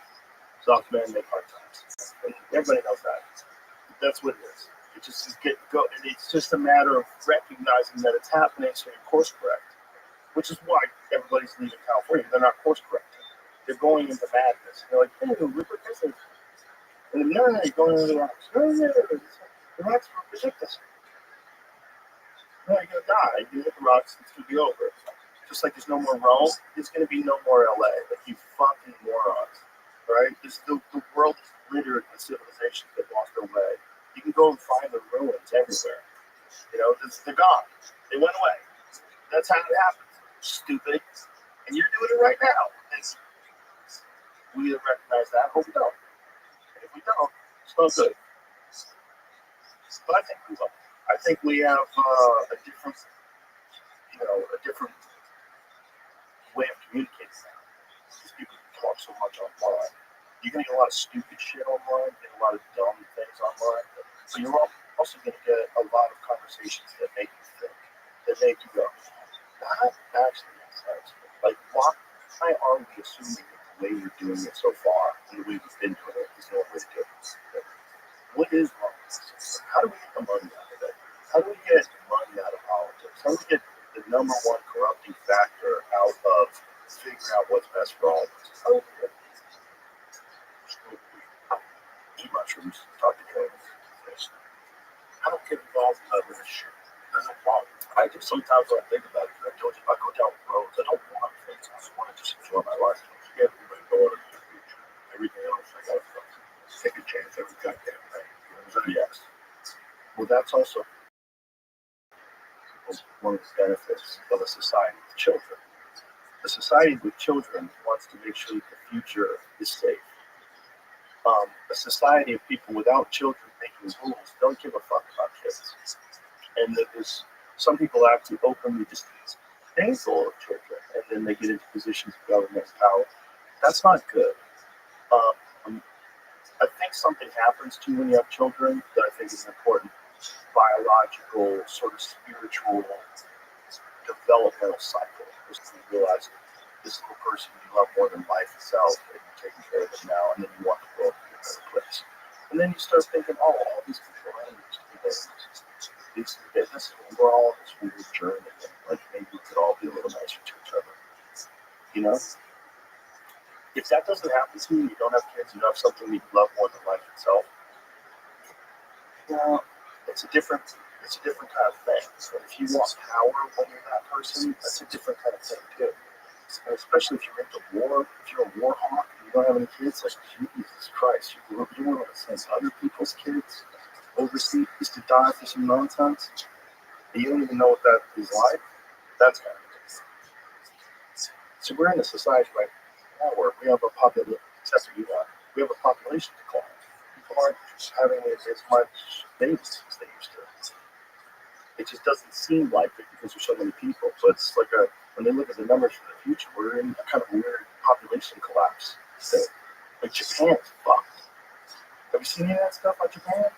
make hard times. And everybody knows that. That's what it is. It just is and it's just a matter of recognizing that it's happening so you course correct. Which is why everybody's leaving California. They're not course correcting. They're going into madness. They're like, hey, look at this. And no, you're going into the rocks. No, the rocks will protect us. No, you're going to die. You hit the rocks, it's going to be over. Just like there's no more Rome, there's going to be no more LA. Like, you fucking morons, right? The world is littered with civilizations that lost their way. You can go and find the ruins everywhere. You know, they're gone. They went away. That's how it happens. Stupid. And you're doing it right now. And we either recognize that or we don't. And if we don't, it's not good. But I think we will. I think we have a different way of communicating now. Because people talk so much online. You're going to get a lot of stupid shit online, get a lot of dumb things online. So you're also going to get a lot of conversations that make you think, that make you go, that actually makes sense. Like, why are we assuming that the way we're doing it so far, and the way we've been doing it, is the only way to do it? What is wrong with this? How do we get the money out of it? How do we get money out of politics? How do we get the number one corrupting factor out of figuring out what's best for all of us? How do we get eat mushrooms, talk to kids? I don't get involved in other shit. That's no problem. I do sometimes when I think about it. I told you, I go down roads. I don't want things. I just want to just enjoy my life. Yeah, my daughter, my future. Everything else, I gotta take a chance every goddamn day. Yes. Well, that's also one of the benefits of a society with children. A society with children wants to make sure that the future is safe. A society of people without children making rules don't give a fuck about kids. And that there's some people actually openly just disdainful of children, and then they get into positions of government power. That's not good. I think something happens to you when you have children that I think is an important biological, sort of spiritual, developmental cycle. Just to realize this little person you love more than life itself, and you're taking care of them now, and then you want the world to be a better place. And then you start thinking, oh, all these people around me used to be these business, we're all on this weird journey, and like maybe we could all be a little nicer to each other. You know? If that doesn't happen to you, you don't have kids, you don't have something that you love more than life itself, you know, it's a different kind of thing. So if you want power when you're that person, that's a different kind of thing too. And especially if you're into war, if you're a war hawk and you don't have any kids, like Jesus Christ, you want to send other people's kids overseas to die for some nonsense, and you don't even know what that is like. That's kind of ridiculous. So we're in a society right now where we have a population, except for you guys, we have a population decline. People aren't having as much babies as they used to. It just doesn't seem like it because there's so many people. So it's like when they look at the numbers for the future, we're in a kind of weird population collapse state. Like Japan's fucked. Have you seen any of that stuff on Japan?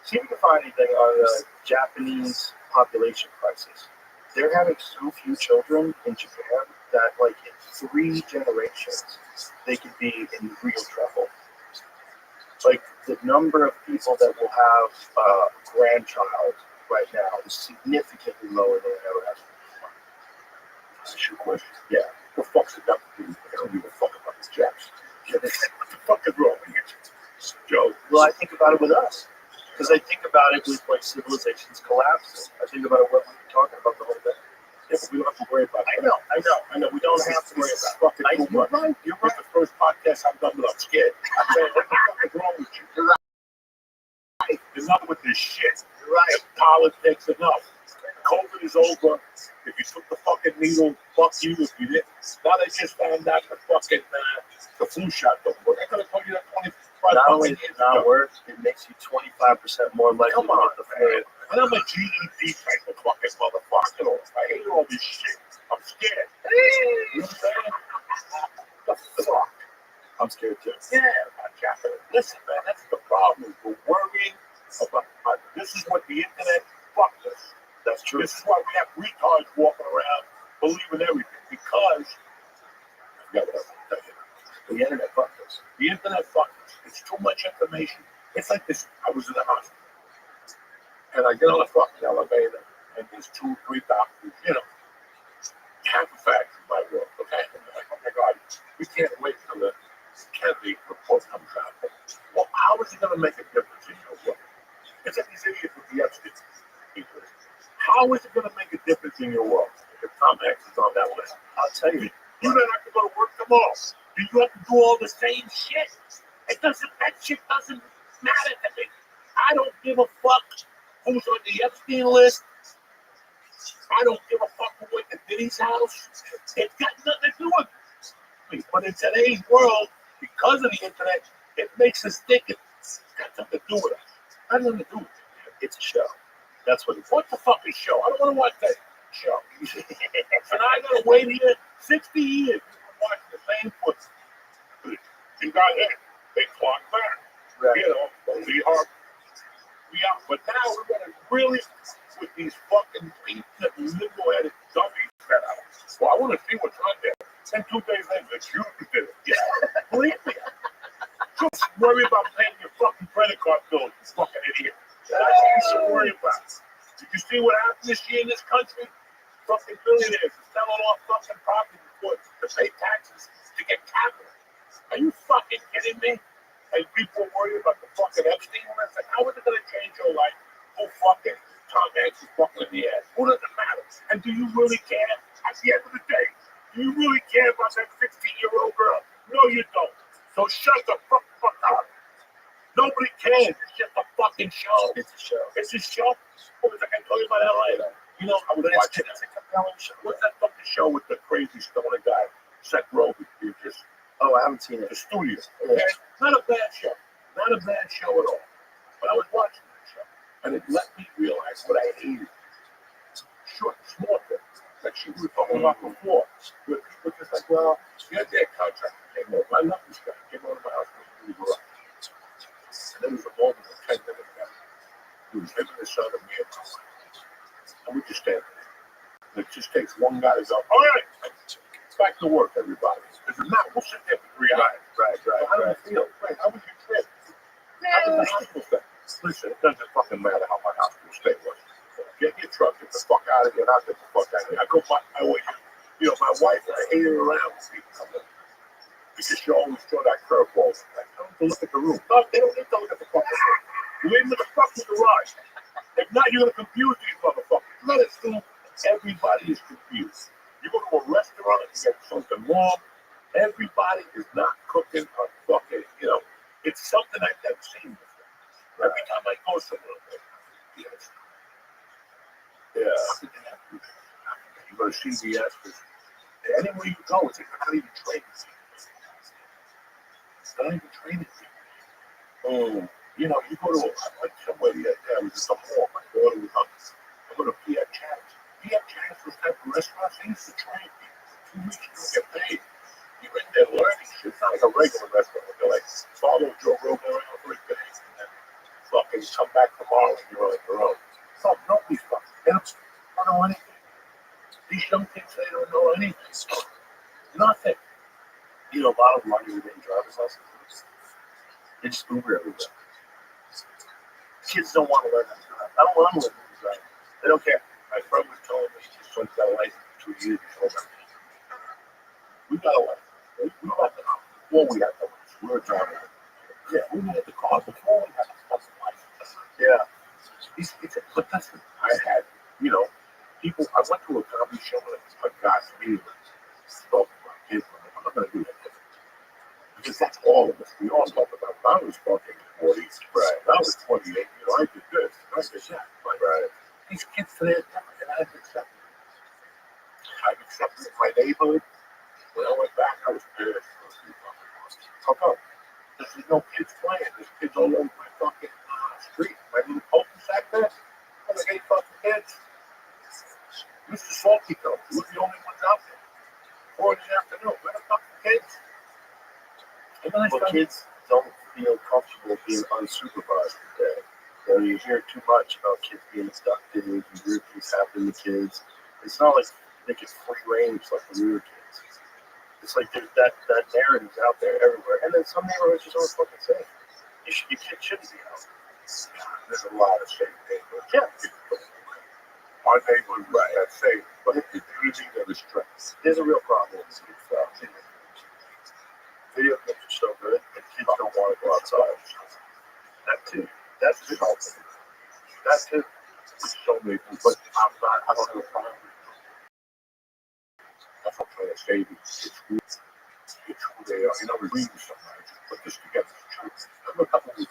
See if you can find anything on the Japanese population crisis. They're having so few children in Japan that, like, in 3 generations, they could be in real trouble. Like, the number of people that will have a grandchild right now is significantly lower than it ever has been before. That's a shit question. Yeah. What the fuck's it got to do? I don't give a fuck about these Japs. What the fuck is wrong with you? Joe. Well, I think about it with us. Because I think about it with, like, civilizations collapsing. I think about it what we've been talking about the whole day. Yeah, but we don't have to worry about that. I know. We don't have to worry about it. You're right. You're right. The first podcast I've done, but I'm scared. I'm saying, what the fuck is wrong with you? You're right. Enough with this shit. You're right. Politics, enough. COVID is over. If you took the fucking needle, fuck you. If you didn't, now they just found out the fucking the flu shot don't work. I could have told you that 25 Not only does it not work, it makes you 25% more likely Come to on, get the flu. man. And I'm a GED type of fucking motherfucker. I hate all this shit. I'm scared. You know what I'm saying? The fuck? I'm scared too. Yeah, my Japan. Listen, man, that's the problem. We're worrying about this is what the internet fucked us. That's true. This is why we have retards walking around believing everything. Because I forgot what I was going to tell you. The internet fucked us. The internet fucked us. It's too much information. It's like this. I was in the hospital. And I get on the fucking elevator, and there's 2 or 3 doctors, you know, half a fact in my world, okay? And they're like, oh my God, we can't wait till the Kennedy report comes out. Well, how is it going to make a difference in your world? It's like these idiots with the Epstein people. How is it going to make a difference in your world? If Tom Hanks is left on that list. I'll tell you. You don't have to go to work tomorrow. You have to do all the same shit. That shit doesn't matter to me. I don't give a fuck who's on the Epstein list. I don't give a fuck who went to Diddy's house. It's got nothing to do with me. But in today's world, because of the internet, it makes us think it's got something to do with us. Has nothing to do with it. It's a show. That's what it's. What the fuck is show? I don't want to watch that show. And I gotta wait here 60 years to watch the same footage. You got it. They clock back. Right. You know, we are. But now we're gonna really, with these fucking liberal-headed dummies that out. Well, I want to see what's on there. And 2 days later, it's you who did it. Yeah. Believe me. Just worry about paying your fucking credit card bill, you fucking idiot. That's what you should worry about. Did you see what happened this year in this country? Fucking billionaires are selling off fucking property to pay taxes to get capital. Are you fucking kidding me? And people worry about the fucking Epstein list. Like, how is it going to change your life? Who fucking Tom Hanks is fucking in the ass? Who does it matter? And do you really care? At the end of the day, do you really care about that 16-year-old girl? No, you don't. So shut the fuck up. Nobody cares. It's just a fucking show. It's a show. It's a show. What was I going to tell you about LA? You know, I was watching It's a compelling show. what's that fucking show with the crazy stoner guy? Seth Rogen. You just Oh, I haven't seen it. the studio. Okay? Not a bad show. Not a bad show at all. But I was watching that show, and it let me realize what I hated. Short, small things. Like she was talking about before. Where people just like, well, you had that contract. Came over. I love this guy. Came over to my house. And there was a moment of 10 minutes ago. It was him and his son and me and my wife. And we just stand there. It just takes one guy to go, all right, back to work, everybody. Because if not, we'll sit there for 3 hours. Right. How do you feel? Wait, how was your trip? How was the hospital stay? Listen, it doesn't fucking matter how my hospital stay was. Get in your truck, get the fuck out of here, not get the fuck out of here. I go my way. You know, my wife, I hate her around with people. Because she always throw that curveball. Like, I don't look at the room. No, they don't need to look at the fucking room. You leave them in the fucking garage. If not, you're going to confuse these motherfuckers. Let us assume everybody is confused. You go to a restaurant and get something wrong. Everybody is not cooking a fucking, you know, it's something I've never seen before. Every time I go somewhere, yes. Yeah. You go to CVS, anywhere you go, it's like, I'm not even training. It's not even training. You know, you go to somewhere, there was just a mall, my daughter was on. I go to P.F. Channels. P.F. Channels was type of restaurants, they used to train people. 2 weeks you don't get paid. You're in there learning shit. It's not like a regular restaurant. They're like, follow Joe Rogan around for a day and then fucking come back tomorrow and you're on your own. Fuck, nobody's fucking. They don't know anything. These young kids, they don't know anything. Nothing. You know, a lot of them aren't even getting driver's licenses. They just Uber everywhere. Kids don't want to learn how to drive. I don't want them to learn how to drive. They don't care. My friend was telling me his son got a license for 2 years before that. We got a license. We got the before we had the license. We were driving. Yeah, we had the car before we had the fucking license. Yeah. But listen, I had, you know, people. I went to a comedy show and a guy speaking spoke about kids. I'm not going to do that. Because that's all of us. We all talk about. I was fucking 40s, right? I was 28. You know, I did this, I did that. Right? These kids today are different, and I've accepted it. I've accepted it in my neighborhood. When I went back, I was pissed. How come? Because there's no kids playing. There's kids all over my fucking street. My little cul-de-sac there. There's like 8 fucking kids. Mr. Salty Coat. We're the only ones out there. 4 in the afternoon. Where the fucking kids? Well, kids don't feel comfortable being unsupervised today. You know, you hear too much about kids being abducted and weird things happening to kids. It's not like they get free range like when we were kids. It's like there's that narrative's out there everywhere. And then some neighborhoods just aren't fucking safe. Your kid shouldn't be out. There's a lot of safe neighborhoods. Yeah. Our neighborhood is not safe, but the community that is stressed. There's a real problem with video games are so good, and kids don't want to go outside. That too. That's just helpful. That's it. So many people, but I don't have a problem. That's what I'm trying to say. It's who they are. You know, we read sometimes, but this together is true. Remember a couple of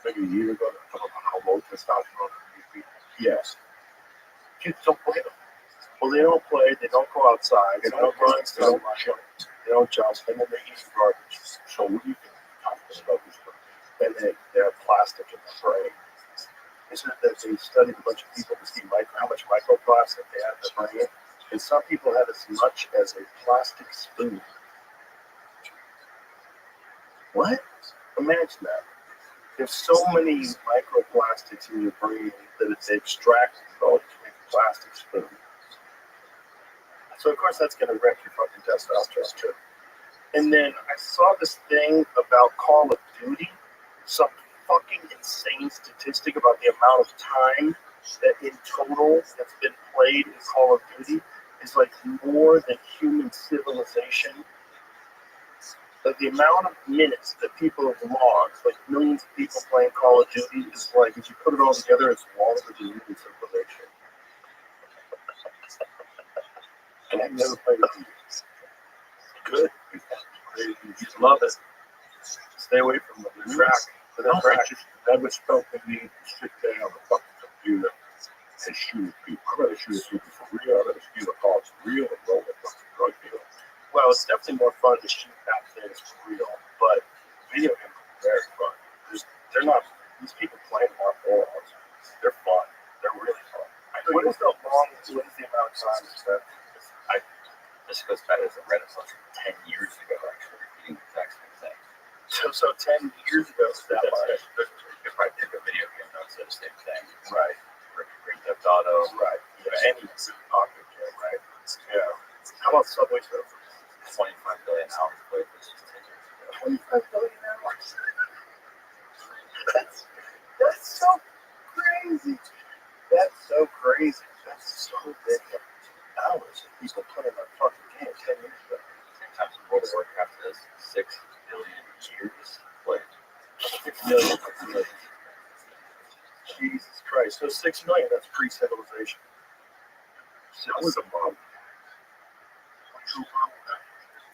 maybe a year ago, talking about how low testosterone can be? Yes. Kids don't play them. Well, they don't play. They don't go outside. They don't run. They don't jump. They don't jump. And then they eat garbage. So what do you think about this? And they're plastic in the brain. They said that they studied a bunch of people to see how much microplastic they have in their brain. And some people had as much as a plastic spoon. What? Imagine that. There's so many microplastics in your brain that it's extracted to make a plastic spoon. So, of course, that's going to wreck your fucking testosterone, too. And then I saw this thing about Call of Duty, some fucking insane statistic about the amount of time that in total that's been played in Call of Duty is like more than human civilization. Like the amount of minutes that people have logged, like millions of people playing Call of Duty, is like, if you put it all together, it's longer than human civilization. And I've never played it. Good. You love it. Stay away from the track. No, I just never felt the need to sit down on the fucking computer and shoot people. I'd rather shoot people for real. I'd rather steal a car for real and roll a fucking drug deal. Well, it's definitely more fun to shoot that things for real, but video games are very fun. They're not, these people playing them aren't morons. They're fun. They're really fun. What is the amount of time you spend? This goes back as a Reddit post 10 years ago, actually, repeating the exact same thing. So 10 years ago, that much. If I did a video game, I would say the same thing. Right. Grand Theft Auto, Right. Yeah, any pocket game, right? Yeah. How about Subway Surfers? 25 billion hours played this just 10 years ago. 25 billion hours. That's so crazy. That's so crazy. That's so big. Hours that people put in a fucking game 10 years ago. Same time as World of Warcraft has 6 billion years played. 6 million. Jesus Christ. So 6 million, that's pre-civilization. That was a bomb.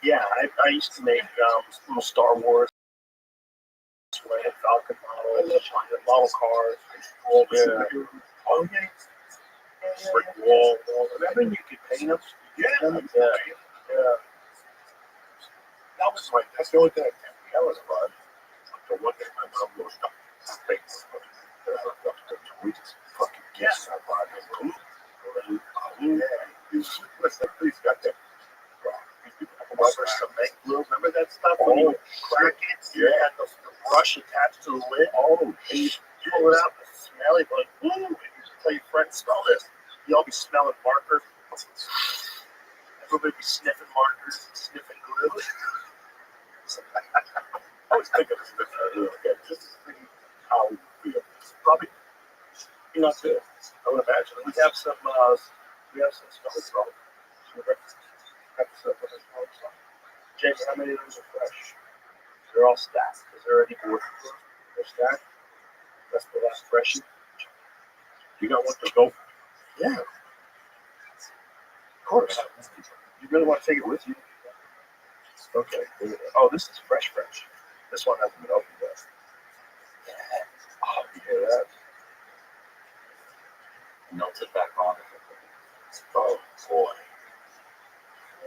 Yeah, I used to make little Star Wars, Falcon model cars. Oh, yeah. Brick wall. Remember you could paint them? Yeah. Yeah. That was like, that's the only thing I can't be. That was fun. The one day my mom goes, we just fucking guess I bought it. Please got that. Rubber cement glue. Remember that stuff when you crack it? You had the brush attached to the lid. Oh, And you pull it out and smell it. Like, ooh. And you tell your friends, smell this. You all be smelling markers. Everybody be sniffing markers, sniffing glue. I was thinking of this again, just to see how we feel. Probably, not good. I would imagine. We have some smelling salt. Jamie, how many of those are fresh? They're all stacked. Is there any more? They're stacked. That's the last freshie. You got one to go? Yeah. Of course. You really want to take it with you? Okay. Oh, this is fresh. This one hasn't been opened yet. Oh, you hear that? Melt it back on. Oh, boy.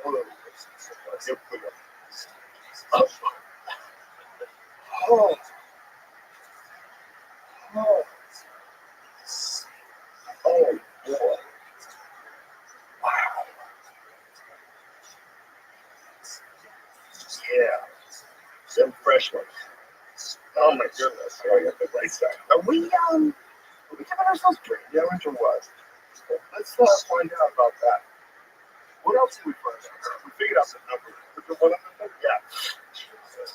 Oh. Oh. Oh. Oh, boy. Wow. Yeah. Them fresh ones. Oh, my goodness. I got the right side. Are we giving ourselves drink damage or what? Let's find out about that. What else did we find out? We figured out the number. Was there one of them? Yeah. Jesus.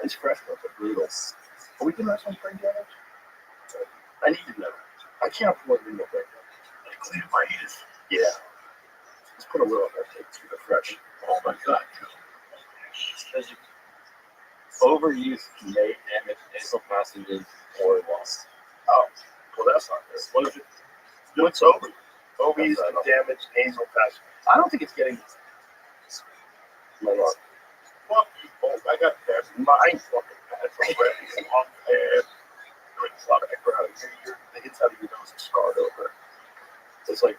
These fresh ones are brutal. Are we giving ourselves brain damage? I need to know. I can't afford to know brain damage. Clean my ears. Yeah. Let's put a little of that to the fresh. Oh my God. Because overuse may damage nasal passages or lungs. Oh, well, that's not good. What is it? What's over? Obese and damaged nasal passage. I don't think it's getting. Fuck you both. I got that. Mine fucking bad already. Long hair. The inside of your nose is scarred over. It's like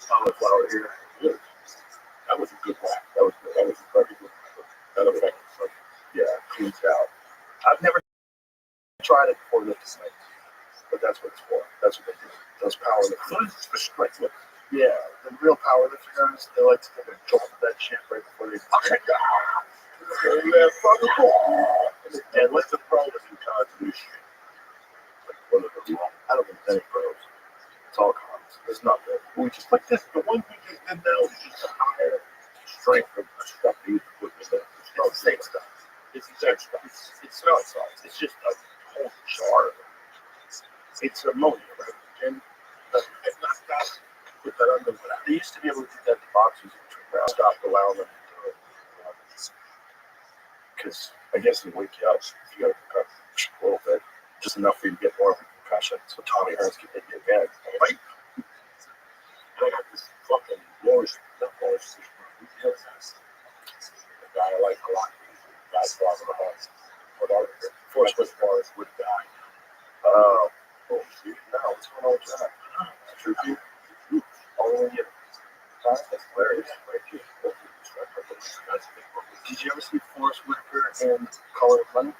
cauliflower here. Yeah. That was a good whack. That was a very good whack. That affected something. Yeah, cleans out. I've never tried it before this night, but that's what it's for. That's what they do. Those power lifters. What is this for strength lift? Yeah, the real power lifter guys, they like to take a jolt of that shit right before they fucking And let the pro is in charge of this shit. Like, what are the wrong? I don't think there's any pros. It's all cons. There's nothing. We just like this. The one we just did now is just a higher strength of stuff to use with the It's the same stuff. It's the exact stuff. It's not sauce. It's just a whole jar of it. It's ammonia, right? And It's not that. Put that under without. they used to be able to do that to boxers, which we stopped allowing them to do it. Because I guess they wake you up if you got a little bit, just enough for you to get more of a concussion. So Tommy Hearns can hit you again. Right? And I got this fucking Morris, not Morris, the guy I like a lot. The guy's father of the house. What are they? Forrest with Morris would die. Oh, See? no, what's going on with that? True. Only when you that's hilarious. That's a big book. Did you ever see Forrest Whitaker in Color of Money?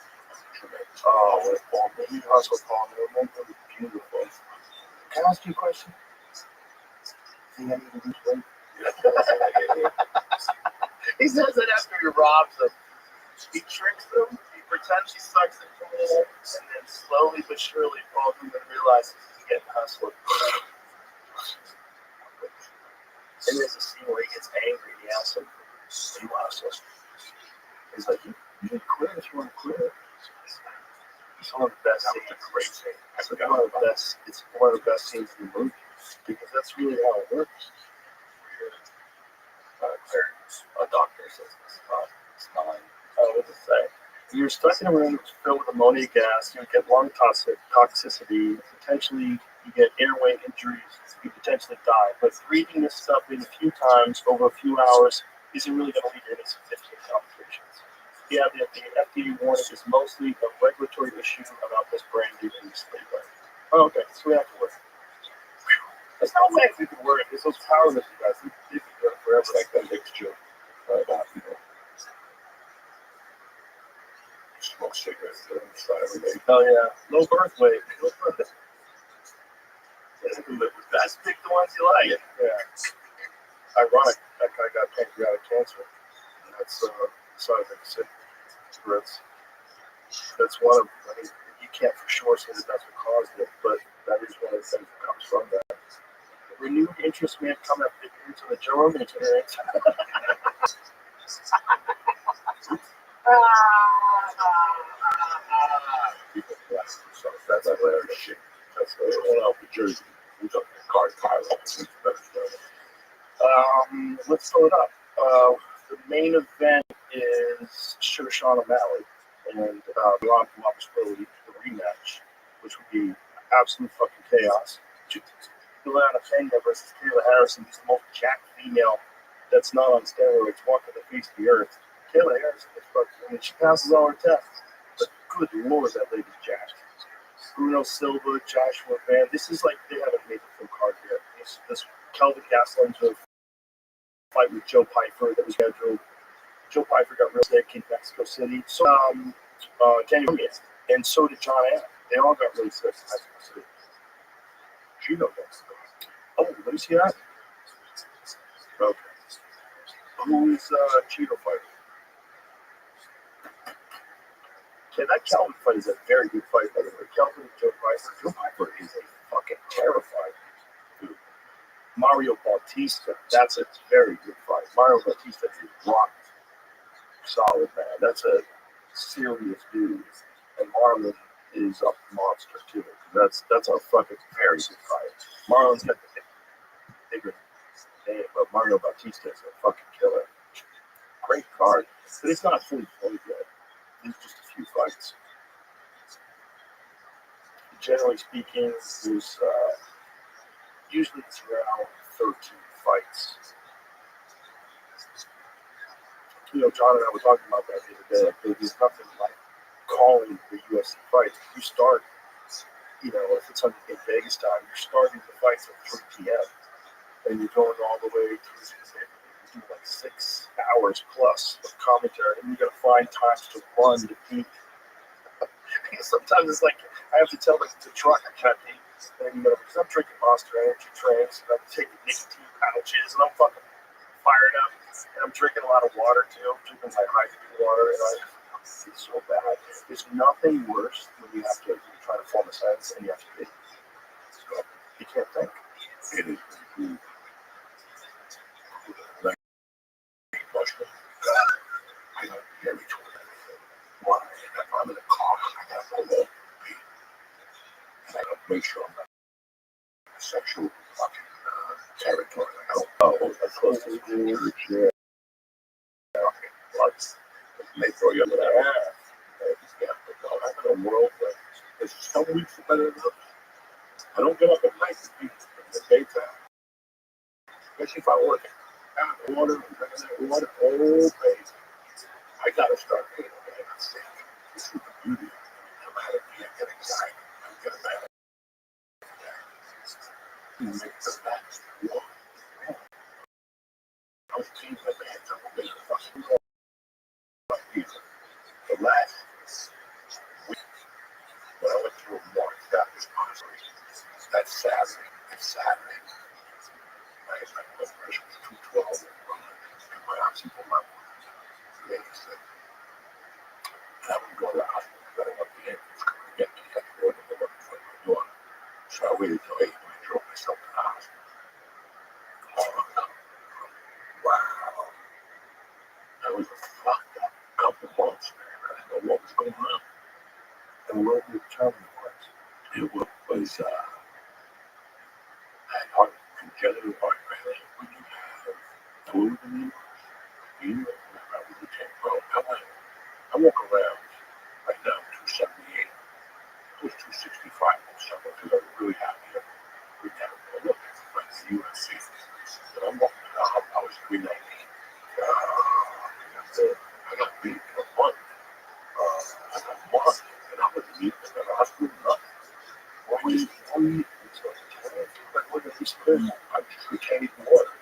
Oh, with Paul Newman. Also Paul Newman. It was beautiful. Can I ask you a question? Do you have any lose weight? He says that after he robs them. He tricks them. He pretends he sucks them from there, and then slowly but surely Paul Newman realizes he's getting hustled. And there's a scene where he gets angry and he asks him, "Are you hustling?" He's like, "You can quit if you want to quit." It's one of the best scenes. That's a great thing. I It's forgot one of about the best. It's one of the best scenes in the movie because that's really how it works. A doctor says it's mine. Oh, what does it say? You're stuck in a room that's filled with ammonia gas. You get lung toxicity. Potentially, you get airway injuries. You potentially die. But breathing this stuff in a few times over a few hours isn't really going to lead to any significant complications. Yeah, the FDA warning is mostly a regulatory issue about this brand new in this flavor. Oh, okay, so we have to work. That's not like we can work. It's those power lifting guys. They've been doing it forever. It's like that mixture about, smoke cigarettes on the side of the day. Oh yeah, low birth weight. Low birth. That's pick the ones you like. Yeah. Ironic. That guy got pancreatic cancer. And that's side of cigarettes. That's one of. I mean, you can't for sure say that that's what caused it, but that is one of the things that comes from that. Renewed interest may have come into the Joe Rogan experience. People bless themselves. That's hilarious shit. That's going out for Jersey. Who's up in the car? Let's fill it up. The main event is Sugar Sean O'Malley and Ron Probability, the rematch, which would be absolute fucking chaos. Juliana Pena versus Kayla Harrison, who's the most jacked female that's not on steroids, walking the face of the earth. Kayla Harrison is fucking, I mean, she passes all her tests, but good lord, that lady's jacked. Bruno Silva, Joshua Van, this is like, they haven't made the full card yet. This Kelvin Gastelum's a fight with Joe Pyfer that was scheduled. Joe Pyfer got real sick in Mexico City. So, Daniel Cormier, and so did John Allen. They all got really sick in Mexico City. Gino Mexico. Oh, let me see that. Okay. Who is Cheeto fighter? Okay, that Kelvin fight is a very good fight, by the way. Kelvin and Joe Pyfer. Joe Pyfer is a fucking terrifying dude. Mario Bautista, that's a very good fight. Mario Bautista is rock solid, man. That's a serious dude. And Marlon is a monster too. That's a fucking very good fight. Marlon's got the bigger name, but Mario Bautista is a fucking killer. Great card, but it's not fully played yet. There's just a few fights. Generally speaking, there's usually it's around 13 fights. You know, John and I were talking about that the other day. Like, there's nothing like calling the UFC fights. You start, you know, if it's in Vegas time, you're starting the fights at 3 p.m. and you're going all the way to you do like 6 hours plus of commentary, and you got to find times to run to eat. Sometimes it's like I have to tell the truck I can't eat. And, you know, because I'm drinking Monster Energy drinks, and I'm taking nicotine pouches, and I'm fucking fired up. And I'm drinking a lot of water too. I'm drinking like hydrogen water, and it's so bad. There's nothing worse when you have to try to form a sentence and you have to think. So you can't think. It is like question. I don't hear me talking. Why? If I'm in a car, I gotta go home. And I gotta make sure I'm not sexual fucking territory. I don't know. That's close to the church. Yeah. They throw you under that ass. Yeah, but no, I'm in a world where there's some weeks are better than others. I don't get up at night to eat in the daytime, especially if I'm working. I'm water, I'm drinking that water. Oh, baby. I gotta start getting sick. This is the beauty. No matter if I get anxiety, I get a bad you make the best one. I was cleaning my hands up a bit. The last week when I went through a March doctor's conference, that's Saturday. It's Saturday. My blood pressure was 212 and my oxygen level was 86. And I would go to the hospital because I didn't want the ambulance coming to get me. I had to go to the look for my daughter. So I waited till 8 and I drove myself to the hospital. Wow. That was a fucked up couple months, man. I didn't know what was going on. And what the determined was. It was heart, congenital heart failure when you have fluid in you. I was a 10 bro. I walk around right now 278. I was 265 or something because I was really happy with that. I look at the UFC. And I'm walking around, I was 390. I got beat in a month. I got marked, and I was beat in the hospital. Nothing. What were you doing? What did this do? I just retained water.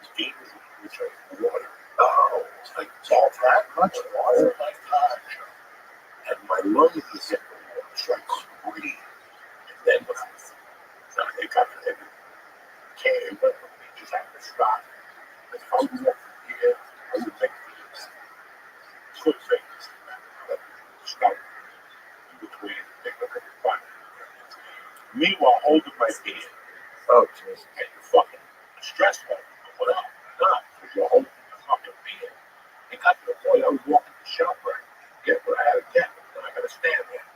The game was retaining water. Oh, it's like it's all that much water. My God. And my lungs was getting water, so I couldn't breathe. And then when they got it, came, but we just had to stop. If I was walking here, I would make this. Quick things. Stop in between, pick up everybody. Meanwhile, holding my head. Oh, jeez. And the fucking stress level going up and up because you're holding the fucking head. It got to the point I was walking the shop right. Get what I had to get. And I got to stand there.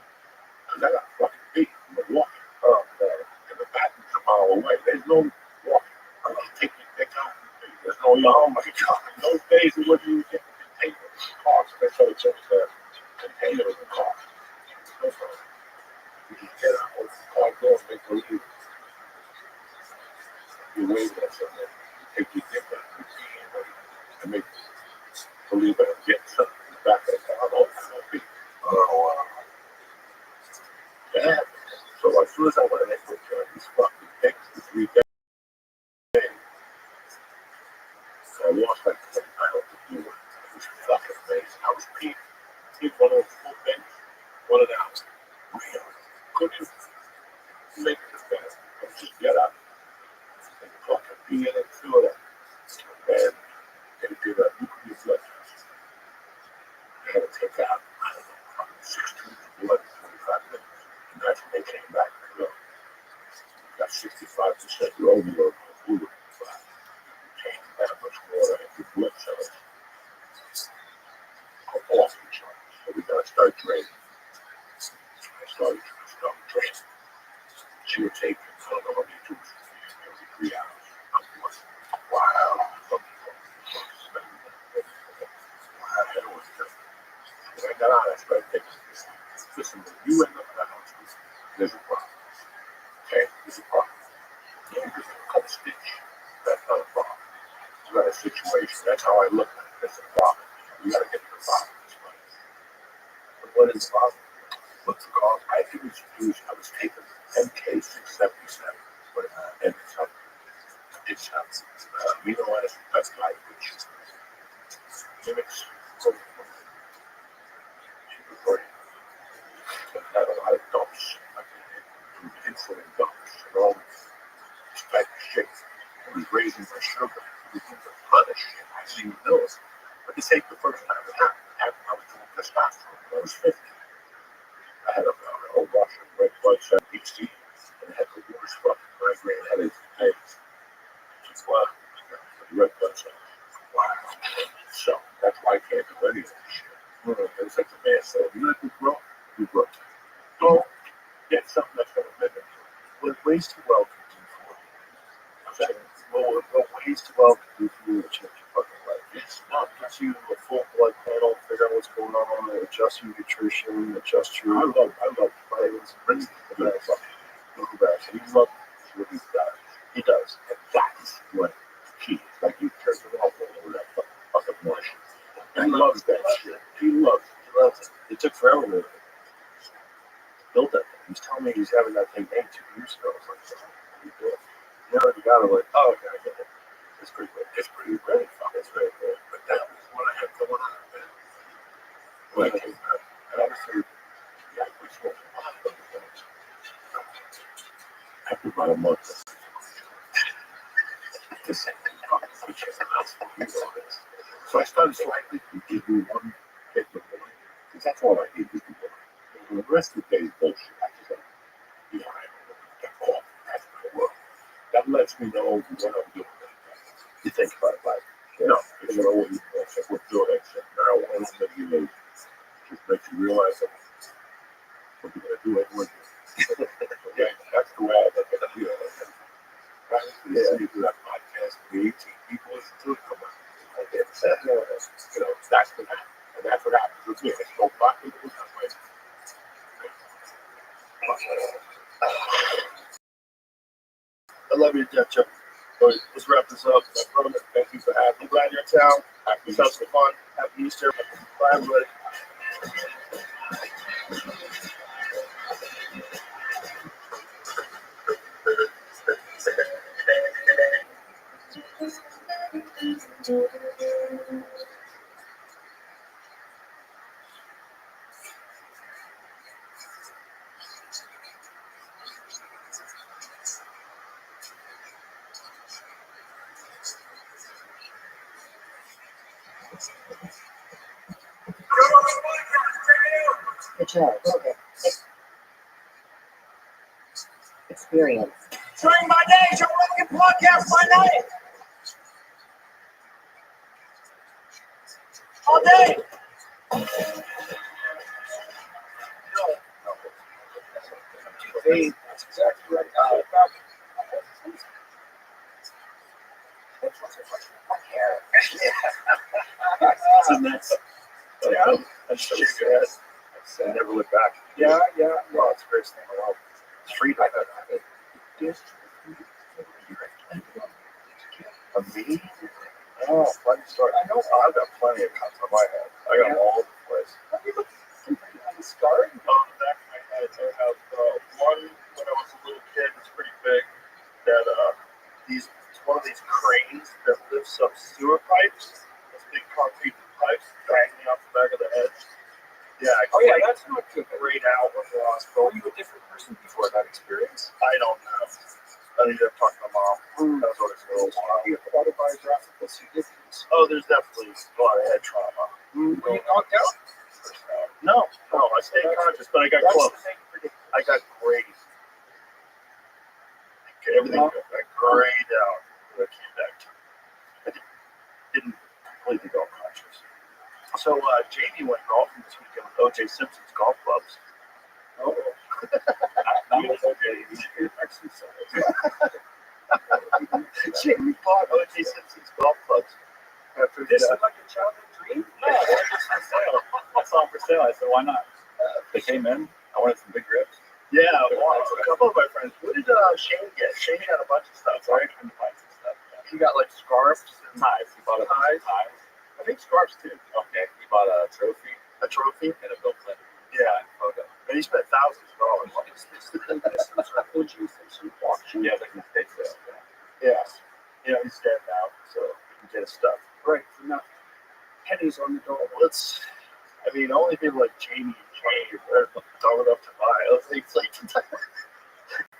Because I got fucking beat from the walking. Oh, man. And the bathroom's a mile away. There's no walking. I'm going to take your dick out. There's no, oh my God. In those days, it wasn't even getting containers in cars. They told each other containers in cars. No problem. You just get out of the car door and make believe. You wave at something, take your dick out and make believe that I'm getting something in the back of the car. Oh, that's no big. Oh, yeah. So as soon as I went in with these fucking dicks for 3 days, so I lost like 10 pounds to do it. It was fucking amazing. I was peeing. One of those full things, one of the house. Real. Couldn't make it fast. Just get up and fucking pee in and feel that. And they did a nuclear blood test. They had to take out, I don't know, 6 tubes of blood in 25 minutes. And that's when they came back. You know, got 65% your overload of fluid. But you can't get that much water in your blood cells. Off each other. So we gotta start training. I started training. She would take, I don't know how many tubes every 3 hours. Wow. When I got out, I started thinking, listen, when you end up in that hospital, there's a problem. Okay? There's a problem. Yeah, just cut a stitch. That's not a problem. You got a situation. That's how I look at it. That's a problem. You got to get to the bottom of this money. But what is the problem? What's the cause? I think I was taking MK 677, and it's amino acid peptide, which mimics it had a lot of dumps, like insulin dumps, and all this type of shit. It was raising my sugar. It was a ton of shit. I didn't even know it. But this ain't the first time it happened. I was doing testosterone when I was 50. I had a whole rush of red blood cell DC, and I had the worst fucking migraine headaches and pains. Just wow, red blood cells. Wow. So that's why I can't do any of this shit. It's like the man said, you let me grow, you grow. Don't get something that's going to mimic you. What ways to well can do for you? What ways to well can do for you to change your fucking life? It's not. Gives you a full blood panel, figure out what's going on, adjust your nutrition, adjust your I love vitamins. Prince. He loves what he's got. He does. And that's what he is. Like he turns it off over that fucking mush. He loves that shit. He loves it. He loves it. It took forever to build that thing. He's telling me he's having that thing made 2 years ago. I was like, what are you doing? You know, you got to like, oh, okay, I get it. It's pretty great. It's pretty great. It's very good. But that was what I had going on, man. When I came out, and obviously, yeah, we smoked a lot of things. After about a month, the same thing happened, which is awesome. So I started slightly to give you one hit of the morning, because that's all I need to do. The rest of the day is bullshit. I just like, you know, I get off. That's my work. That lets me know what I'm doing. You think about it, like, No, it's not what you we're doing. Marijuana is making you lazy. Just makes you realize that what you're going to do ain't worth it. Okay, that's the way I look at it. You know, right? Yeah. You do that podcast, the 18 people listen to it, come on. Okay, you know, that's what happens. And that's what happens with me. It's no fucking do that way. I love you, Chuck. So let's wrap this up. Thank you for having me. I'm glad you're in town. Happy This was fun. Happy Easter. Bye, everybody. Good job. Okay. Experience. During my days, you're working podcast my night. All day. Hey, that's exactly right. It's a mess. I just shake your head and never look back. Yeah. Well, it's the greatest thing in the world. It's free like that. Amazing. Oh, funny story. I know. I've got plenty of cuts on my head. I got them all over the place. Scarred? On the back of my head, I have one when I was a little kid. It's pretty big. That it's one of these cranes that lifts up sewer pipes. Those big concrete pipes hanging off the back of the head. Yeah. That's not good. Grayed out when the hospital. Were you a different person before that experience? I don't know. I need to talk to my mom. That was what it's a little while. Be autobiographical significance. Oh, there's definitely a lot of head trauma. Were you knocked out? No, I stayed conscious, but I got close. I got grayed. Everything got grayed out when I came back to it. I didn't completely go conscious. So Jamie went golfing this weekend with O.J. Simpson's golf clubs. Oh. Not with O.J. He's exercise. Jamie bought O.J. Simpson's golf clubs. After This looked like a childhood dream? No, it's for sale. I saw them for sale. I said, why not? They came in. I wanted some big grips. Yeah, well, a couple of my friends. What did Shane get? Shane got a bunch of stuff, right? And buy some stuff. He got like scarves and Ties. He bought a bunch of ties. I think scarves too. Okay. He bought a trophy A trophy. and a Bill Clinton Yeah. photo. And he spent thousands of dollars. Is this the thing that's OG from some auction? Yeah, like in the States. Yeah. You know, he's dead now, so he can get his stuff. Right, for nothing. Pennies on the dollar. Let's. I mean, only people like Jamie and Jane are dumb enough to buy. It's like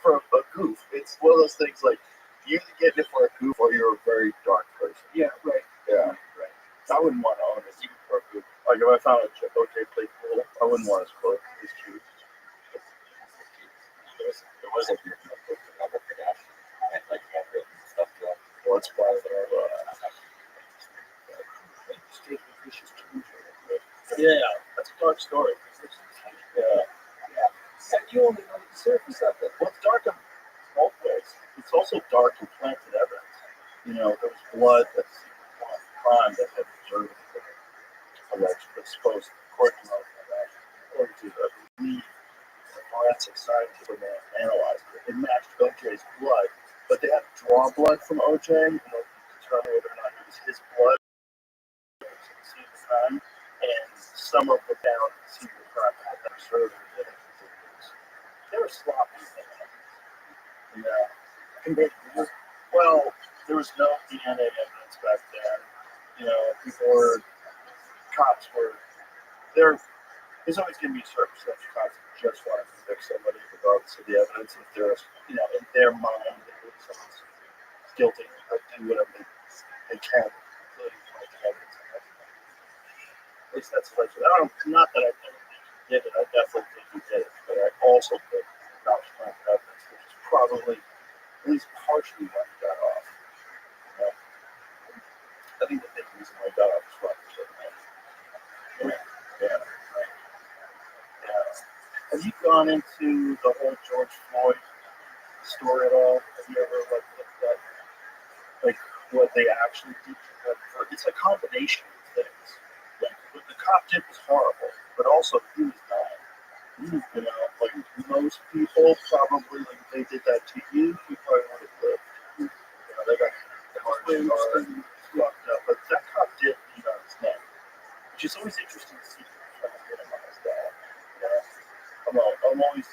for a goof. It's one of those things like you either get it for a goof or you're a very dark person. Yeah, right. Yeah, right. I wouldn't want to own it even for a goof. Like if I found a chip OK plate pool, I wouldn't want his clothes. His shoes. There was like your notebook with Robert Kardashian and like handwritten stuff to them. Well, that's why they're. State vicious change. Yeah, that's a dark story. Yeah. And you only know the surface of it. Well, it's dark in both ways. It's also dark in planted evidence. You know, there was blood that's crime that had observed alleged exposed according to the forensic scientists when they analyzed it. It matched OJ's blood, but they had to draw blood from OJ in order to determine whether or not it was his blood at the scene of the crime. And some of the found at the scene of the crime had that observed that they were sloppy. Yeah. Compared to this. Well, there was no DNA evidence back then. You know, cops were, there's always going to be a certain percentage of cops that just want to convict somebody regardless of the evidence. If there's, you know, in their mind, they believe someone's guilty, they'll do whatever they can, including find the evidence. At least that's alleged. I don't, not that I think he did it, I definitely think he did it, but I also think cops find evidence, which is probably at least partially why he got off. You know? I think the big reason why he got off is probably yeah. Have you gone into the whole George Floyd story at all? Have you ever looked at what they actually did? It's a combination of things. Like what the cop did was horrible, but also he was dying. You know, like most people probably, like if they did that to you, you probably would have lived. You know, they got locked up, but that cop did leave on his neck, which is always interesting to see people trying to minimize that. You know, I'm always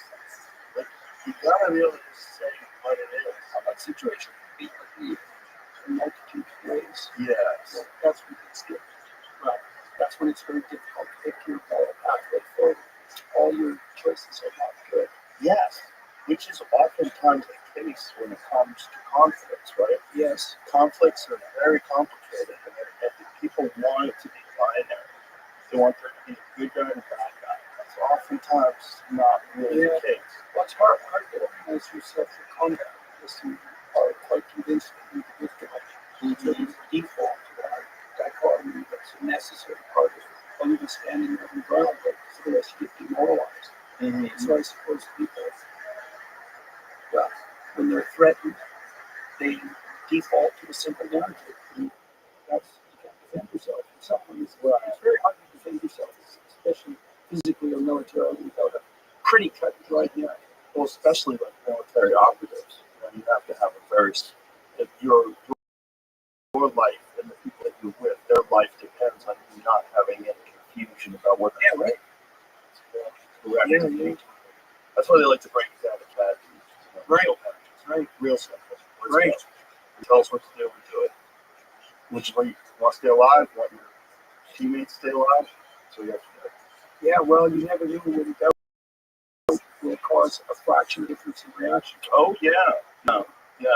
like, you gotta be able to say what it is. How that situation can be ugly in multitude of ways. Yes. That's when it's good. Right. That's when it's very difficult to pick your pathway forward. All your choices are not good. Yes. Which is oftentimes the case when it comes to conflicts, right? Yes. Conflicts are very complicated, and people want it to be binary. They want there to be a good guy and a bad guy. That's oftentimes not really the case. Well, it's hard to organize yourself for combat unless you are quite convinced that you're the good guy. So you default to that dichotomy that's a necessary part of understanding of the ground, but otherwise you get demoralized. Mm-hmm. So I suppose people, well, when they're threatened, they default to a simple narrative. And that's, you can't defend yourself. If someone is, it's very hard to defend yourself, especially physically or militarily, without a pretty cut and dried narrative. Well, especially like military operatives, you have to have a very, if your life and the people that you're with, their life depends on you not having any confusion about what they're doing. Yeah. That's why they like to break it down to categories. Right. Real categories, right? Real simple. Right. Tell us what to do and do it. Which is why you want to stay alive, you want your teammates to stay alive, so you have to do it. Yeah, well, you never knew when doubt will cause a fraction difference in reaction. Oh, yeah. No. Yeah.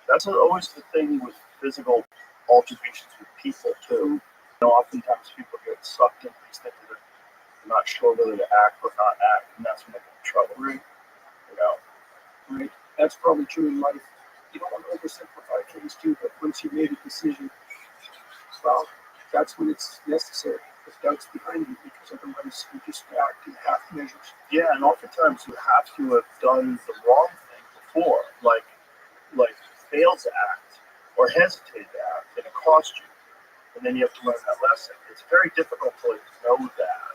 That's always the thing with physical altercations with people, too. You know, oftentimes people get sucked into these things that they're not sure whether to act or not act, and that's when they get in trouble. Right. You know? Right. That's probably true in life. You don't want to oversimplify things too, but once you made a decision, well, that's when it's necessary. If doubt's behind you, because otherwise you just act in half measures. Yeah, and oftentimes you have to have done the wrong thing before, like fail to act or hesitate to act, and it cost you. And then you have to learn that lesson. It's very difficult to know that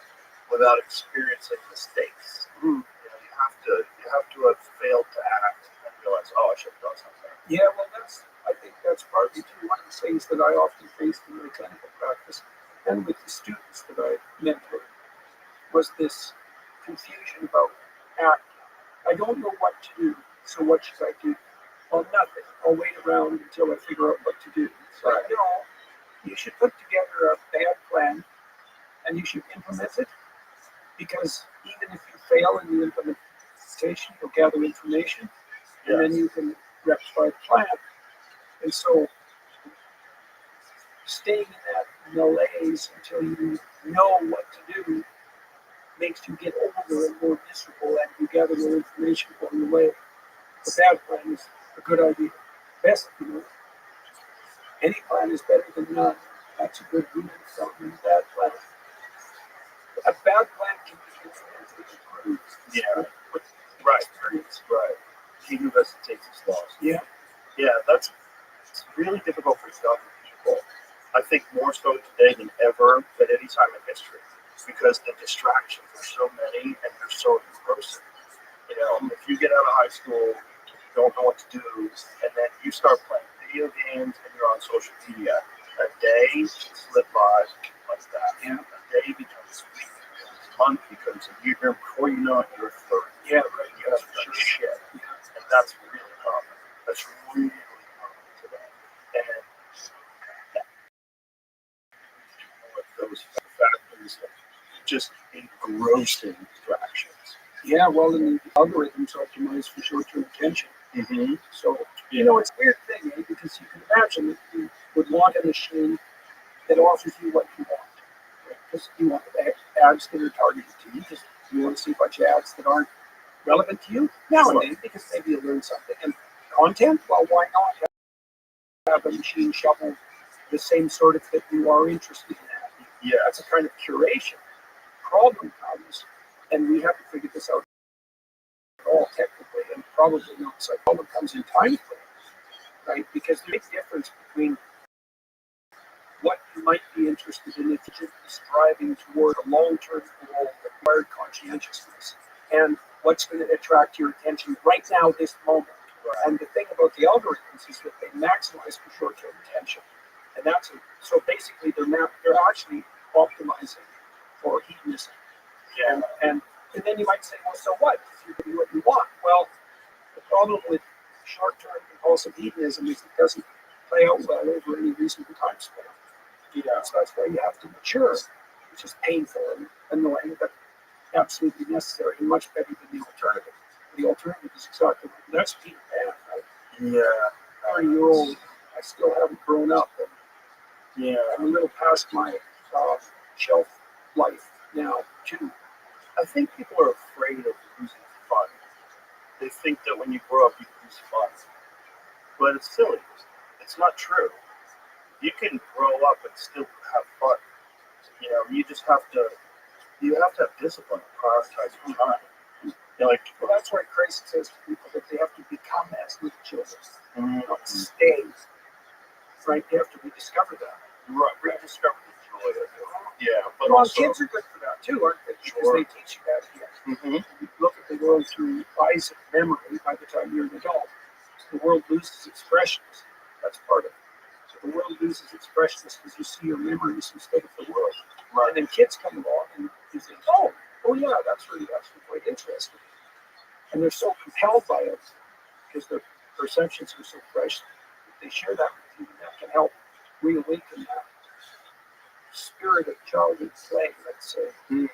without experiencing mistakes. You know, you have to You have to have failed to act and realize, oh, I should have done something. Yeah, well, I think that's partly too one of the things that I often faced in my clinical practice and with the students that I mentored was this confusion about acting. I don't know what to do, so what should I do? Well, nothing. I'll wait around until I figure out what to do. So, you should put together a bad plan and you should implement it because even if you fail in the implementation, you'll gather information and then you can rectify the plan. And so staying in that malaise until you know what to do makes you get older and more miserable and you gather more information along the way. The bad plan is a good idea. Best, any plan is better than none. That's a good rule of thumb in a bad plan. A bad plan can be implemented and improved. Yeah. With Right. experience. Right. He who hesitates is lost. Yeah. Yeah, it's really difficult for young people. I think more so today than ever at any time in history because the distractions are so many and they're so engrossing. If you get out of high school, you don't know what to do, and then you start playing video games and you're on social media, a day can slip by like that. Yeah. A day becomes a week, becomes a month, becomes a year. Before you know it, you're 30. Yeah, right. You have done shit. And that's really common. That's really common today. And those factors of just engrossing distractions. Yeah, well, and the algorithms optimize for short-term attention. Mm-hmm. So, it's a weird thing, because you can imagine that you would want a machine that offers you what you want. Because you want the ads that are targeted to you, because you want to see a bunch of ads that aren't relevant to you nowadays, because maybe you learn something. And content, well, why not have a machine shovel the same sort of that you are interested in? Yeah, that's a kind of curation. Problem comes, and we haven't figured this out at all technically, and probably not. So problem comes in time frame, right? Because there's a big difference between what you might be interested in if you're striving toward a long-term goal that required conscientiousness, and what's going to attract your attention right now, this moment. And the thing about the algorithms is that they maximize for short-term attention, and so basically they're actually optimizing for hedonism. Yeah. And then you might say, well, so what? If you do what you want. Well, the problem with short-term compulsive hedonism is it doesn't play out well over any reasonable time span. So that's why you have to mature, which is painful and annoying, but absolutely necessary and much better than the alternative. The alternative is exactly that's Peter Pan, right? Yeah. 30-year-old, I still haven't grown up, and I'm a little past my shelf life now too. I think people are afraid of losing fun. They think that when you grow up, you lose fun. But it's silly. It's not true. You can grow up and still have fun. You just have to have discipline and prioritize your time. Well, that's why Christ says to people that they have to become as little children, not stay. Right? They have to rediscover that. Right, rediscover the joy of it. Yeah, but well, also kids are good for that too, aren't they? Because they teach you that here. Mm-hmm. You look at the world through eyes of memory by the time you're an adult. The world loses expressions. That's part of it. So the world loses expressions because you see your memories instead of the world. Right. And then kids come along and you think, oh yeah, that's really actually quite interesting. And they're so compelled by it because their perceptions are so fresh. They share that with you, and that can help reawaken that spirit of childhood play, let's say. I've been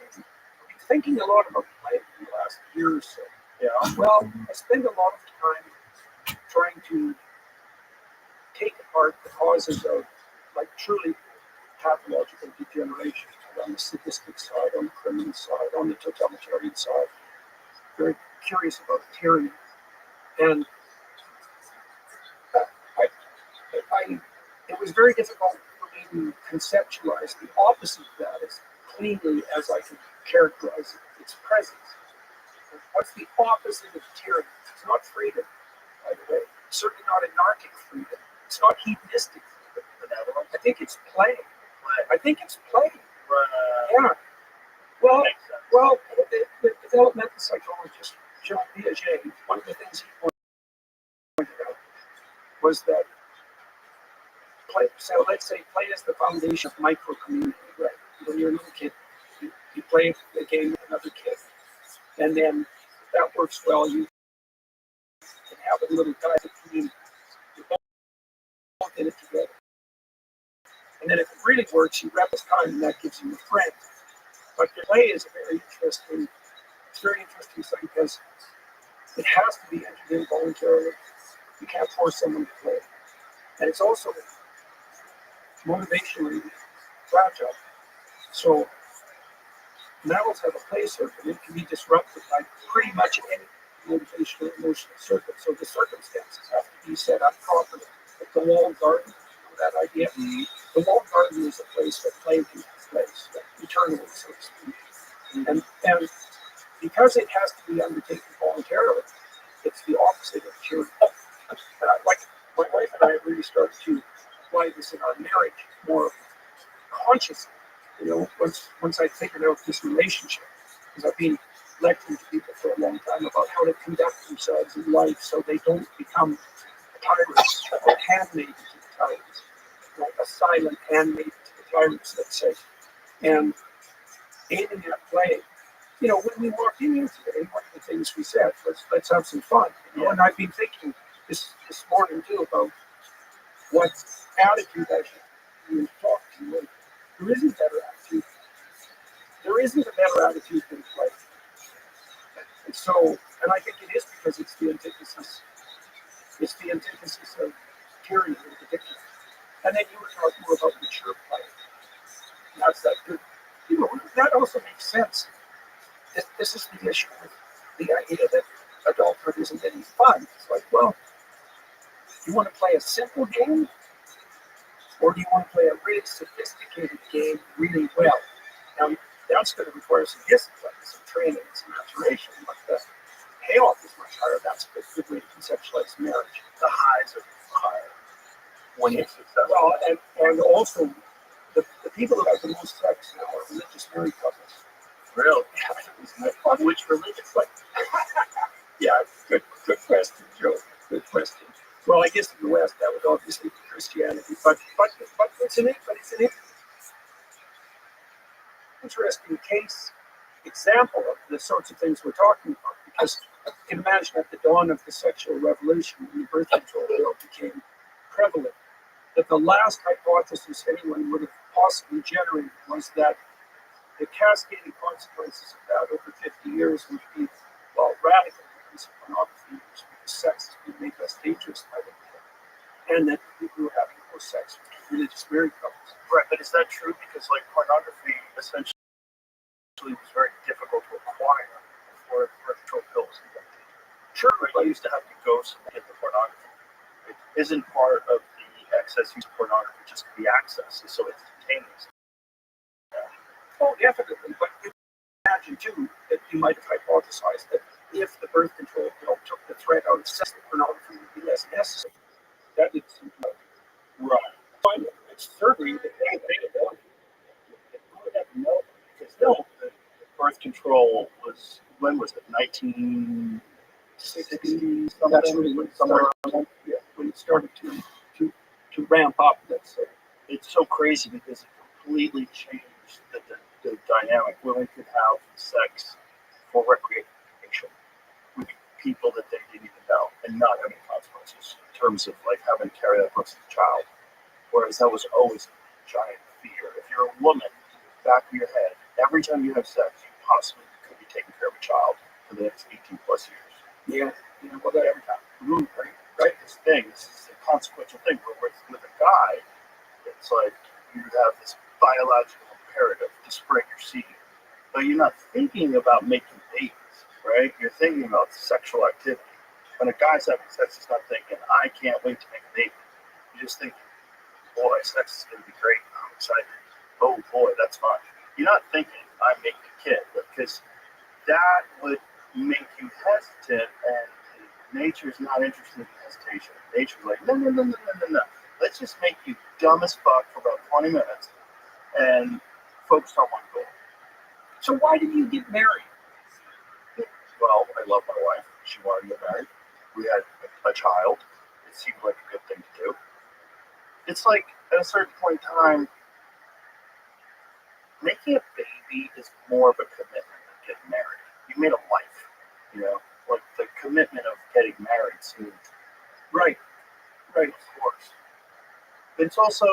thinking a lot about play in the last year or so. Yeah. Well, I spend a lot of time trying to take apart the causes of truly pathological degeneration on the sadistic side, on the criminal side, on the totalitarian side. Very curious about tyranny. And it was very difficult for me to conceptualize the opposite of that as cleanly as I can characterize its presence. What's the opposite of tyranny? It's not freedom, by the way. It's certainly not anarchic freedom. It's not hedonistic freedom, benevolent. I think it's play. I think it's play. Yeah. Well, the developmental psychologist Jean Piaget, one of the things he pointed out was that play, so let's say play is the foundation of micro community, right? When you're a little kid, you play a game with another kid, and then if that works well, you can have a little guided community. You're both in it together. And then if it really works, you wrap this time, and that gives you a friend. But play is a very interesting, thing because it has to be entered in voluntarily. You can't force someone to play. And it's also motivationally fragile. So metals have a play circuit. It can be disrupted by pretty much any motivational emotional circuit. So the circumstances have to be set up properly. Like the walled garden, you know that idea? Mm-hmm. The walled garden is a place that play can take place, like eternally, so to speak. Mm-hmm. And because it has to be undertaken voluntarily, it's the opposite of charity. Like my wife and I really started to apply this in our marriage more consciously. You know, once I figured out this relationship, because I've been lecturing to people for a long time about how to conduct themselves in life so they don't become tyrants or handmaidens to the tyrants, like a silent handmaid to the tyrants, let's say. And aiming at play. You know, when we walked in here today, one of the things we said was, let's have some fun. You know? And I've been thinking this morning too about what attitude I should talk to you. There isn't a better attitude. There isn't a better attitude than play. And so, and I think it is because it's the antithesis. It's the antithesis of tyranny in particular. And then you were talking more about mature play. And that's that good. You know, that also makes sense. This is the issue with the idea that adulthood isn't any fun. It's like, well, do you want to play a simple game? Or do you want to play a really sophisticated game really well? Now, that's going to require some discipline, some training, some maturation, but the payoff is much higher. That's a good way to conceptualize marriage. The highs are higher when you're successful. Well, and also, the people who have the most sex now are religious married couples. Really? Yeah. Which religious? Like, yeah, good question, Joe. Good question. Well, I guess in the West that would obviously be Christianity, but it's an interesting case example of the sorts of things we're talking about, because you can imagine at the dawn of the sexual revolution, when the birth control bill became prevalent, that the last hypothesis anyone would have possibly generated was that the cascading consequences of that over 50 years would be, well, radical increase of pornography use, because sex has been made less dangerous by the people, and that people who are having more sex with religious married couples. Right, but is that true? Because like pornography essentially was very difficult to acquire before the birth control pill was invented. Sure, right? You used to have to go somewhere to get the pornography. It isn't part of the excess use of pornography just to be accessed, so it's instantaneous. Oh, definitely. But you imagine, too, that you might have hypothesized that if the birth control pill took the threat out of sex, pornography would be less necessary. That didn't seem to right. Finally, it's certainly the thing about it. You would never know, because the birth control was, when was it, 1960 something? That's really when it started, when it started to ramp up, let's say. It's so crazy because it completely changed the dynamic. Women could have sex for recreation with people that they didn't even know and not have any consequences in terms of like having to carry that person as a child. Whereas that was always a giant fear. If you're a woman, back of your head, every time you have sex, you possibly could be taking care of a child for the next 18 plus years. Yeah, well, that every time. Right? This is a consequential thing. But with a guy, it's like you have this biological imperative to spread your seed. But you're not thinking about making babies, right? You're thinking about sexual activity. When a guy's having sex, he's not thinking, I can't wait to make a baby. You're just thinking, boy, sex is going to be great. I'm excited. Oh boy, that's fun. You're not thinking, I'm making a kid, because that would make you hesitant, and nature's not interested in hesitation. Nature's like, no. Let's just make you dumb as fuck for about 20 minutes and focus on one goal. So why did you get married? Well, well. I love my wife. She wanted to get married. We had a child. It seemed like a good thing to do. It's like at a certain point in time, making a baby is more of a commitment than getting married. You made a life, you know. Like the commitment of getting married seemed Right, right. of course. But it's also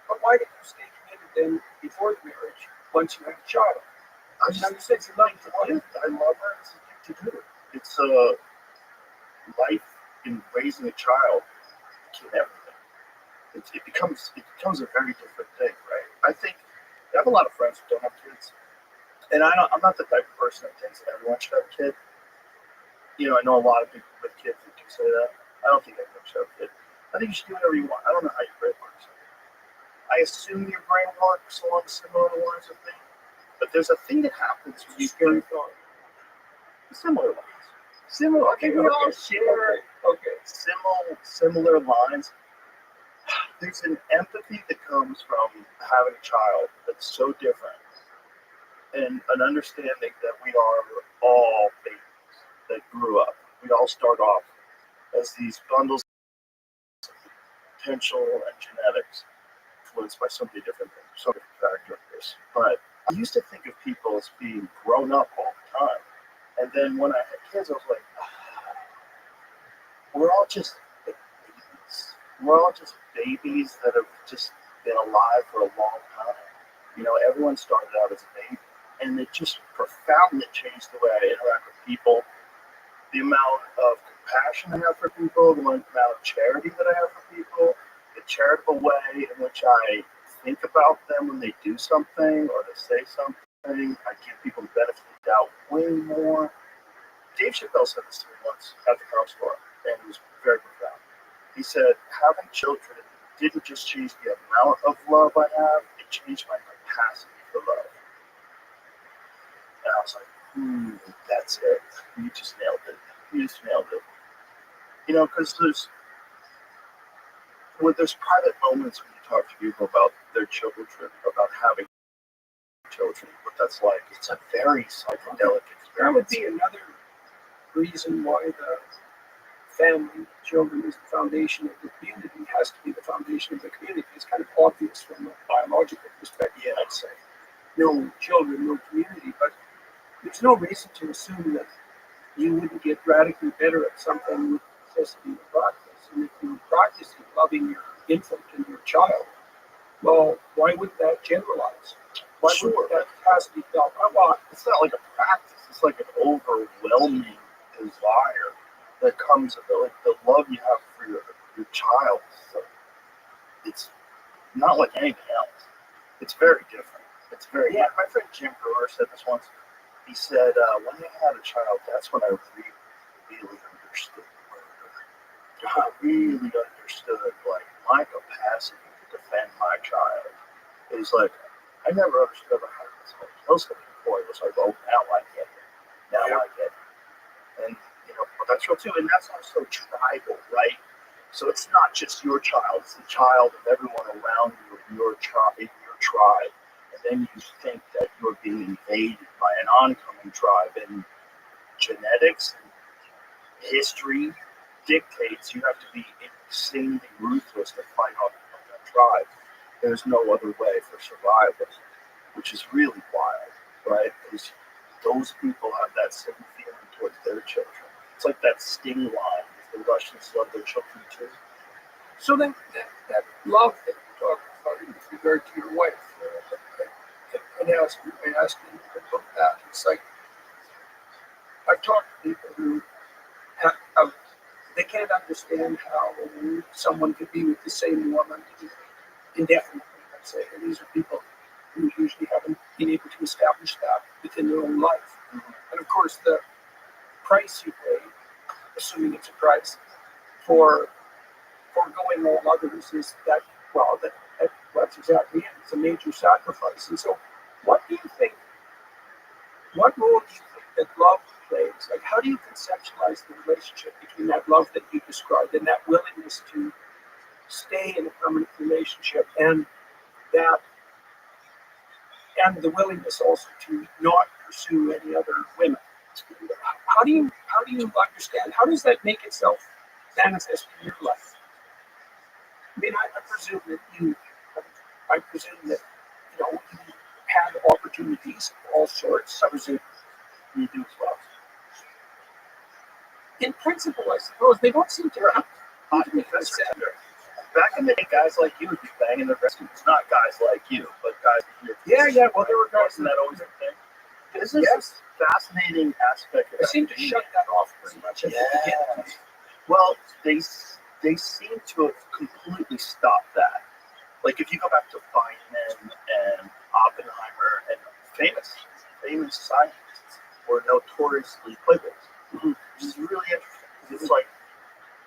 But why did you stay committed then before the marriage once you had a child? I Now just you said you liked the I wife. love her. It's a thing to do. It's a life in raising a child. In everything. It becomes a very different thing, right? I think I have a lot of friends who don't have kids, and I'm not the type of person that thinks that everyone should have a kid. You know, I know a lot of people with kids who do say that. I don't think everyone should have a kid. I think you should do whatever you want. I don't know how your brain works. I assume your brain works along similar lines of thing, but there's a thing that happens when you Scary do thought. similar lines. Similar. I think we all share Okay. similar lines. There's an empathy that comes from having a child that's so different, and an understanding that we are all babies that grew up. We all start off as these bundles of potential and genetics influenced by so many different things, so many factors. But I used to think of people as being grown up all the time. And then when I had kids, I was like, we're all just babies. We're all just babies that have just been alive for a long time. You know, everyone started out as a baby. And it just profoundly changed the way I interact with people, the amount of compassion I have for people, the amount of charity that I have for people, the charitable way in which I think about them when they do something or they say something. I give people the benefit of the doubt way more. Dave Chappelle said this to me once at the car store, and it was very profound. He said, having children didn't just change the amount of love I have, it changed my capacity for love. And I was like, that's it. You just nailed it. You just nailed it. You know, because there's private moments when you talk to people about their children, about having children, what that's like. It's a very psychedelic experience. That would be another reason why the family, children is the foundation of the community, has to be the foundation of the community. It's kind of obvious from a biological perspective, Yeah. I'd say. No children, no community, but there's no reason to assume that you wouldn't get radically better at something with necessity of practice. And if you're practicing loving your infant and your child, well, why wouldn't that generalize? Why wouldn't that capacity develop? Well, It's not like a practice. It's like an overwhelming desire that comes of like the love you have for your child. So it's not like anything else. It's very different. It's very. Yeah. My friend Jim Brewer said this once. He said, when I had a child, that's when I really understood murder. I really understood like my capacity to defend my child. It was like I never understood how this was before. It was like, oh, now I get it. Now I get it. And you know, well, that's real too. And that's also tribal, right? So it's not just your child; it's the child of everyone around you, your tribe, and then you think that you're being invaded by an oncoming tribe, and genetics and history dictates you have to be insanely ruthless to fight off that tribe. There's no other way for survival, which is really wild, right? Because those people have that same feeling towards their children. It's like that sting line. The Russians love their children too. so then that love that you're talking about with regard to your wife, I asked you about that. It's like I've talked to people who have they can't understand how someone could be with the same woman indefinitely, let's say. And these are people who usually haven't been able to establish that within their own life. Mm-hmm. And of course, the price you pay, assuming it's a price, for foregoing all others is that, well, that's exactly it. It's a major sacrifice. And so, what role do you think that love plays? Like, how do you conceptualize the relationship between that love that you described and that willingness to stay in a permanent relationship and the willingness also to not pursue any other women? how do you understand? How does that make itself manifest in your life? I mean, I presume that you had opportunities of all sorts. I presume you do as well. In principle, I suppose they don't seem to happen. Back in the day, guys like you would be banging the rescues. Not guys like you, but guys like you. Yeah. Well, there were guys Wasn't that always a thing? This is a fascinating aspect of They seem to shut that off pretty much at the beginning. Well, they seem to have completely stopped that. Like if you go back to Feynman and Oppenheimer and famous scientists were notoriously playboys, which is really interesting. It's like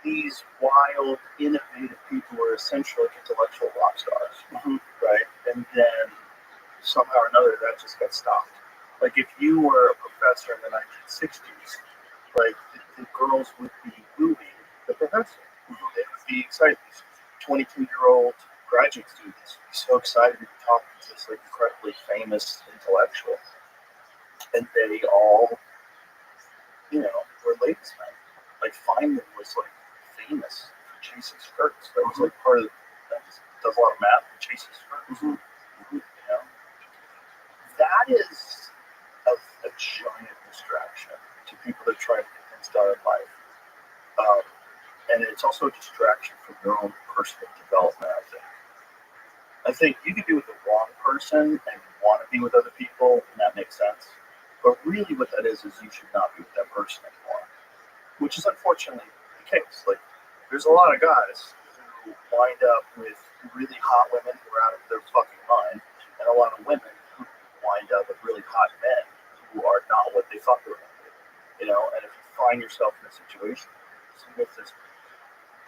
these wild, innovative people were essentially intellectual rock stars, right? And then somehow or another that just got stopped. Like if you were a professor in the 1960s, like the girls would be wooing the professor. They would be excited. 22-year-old graduate students would be so excited to be talking to this like incredibly famous intellectual, and they all, were ladies' men. Like Feynman was like famous for chasing skirts. That was like part of that. Does a lot of math and chases skirts. That is a giant distraction to people that try to get things done in life. And it's also a distraction from your own personal development, I think you could be with the wrong person and want to be with other people, and that makes sense. But really what that is you should not be with that person anymore, which is unfortunately the case. Like, there's a lot of guys who wind up with really hot women who are out of their fucking mind, and a lot of women who wind up with really hot men who are not what they thought they were going to be. And if you find yourself in a situation with this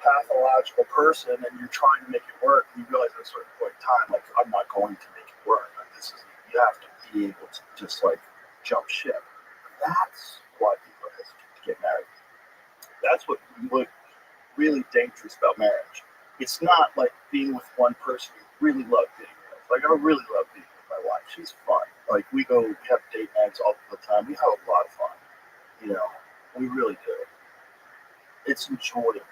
pathological person and you're trying to make it work, and you realize at a certain point in time, like, I'm not going to make it work. Like, you have to be able to just like jump ship. That's why people are hesitant to get married. That's what really dangerous about marriage. It's not like being with one person you really love being with. Like, I really love being with my wife. She's fun. Like, we have date nights all the time. We have a lot of fun. We really do. It's enjoyable.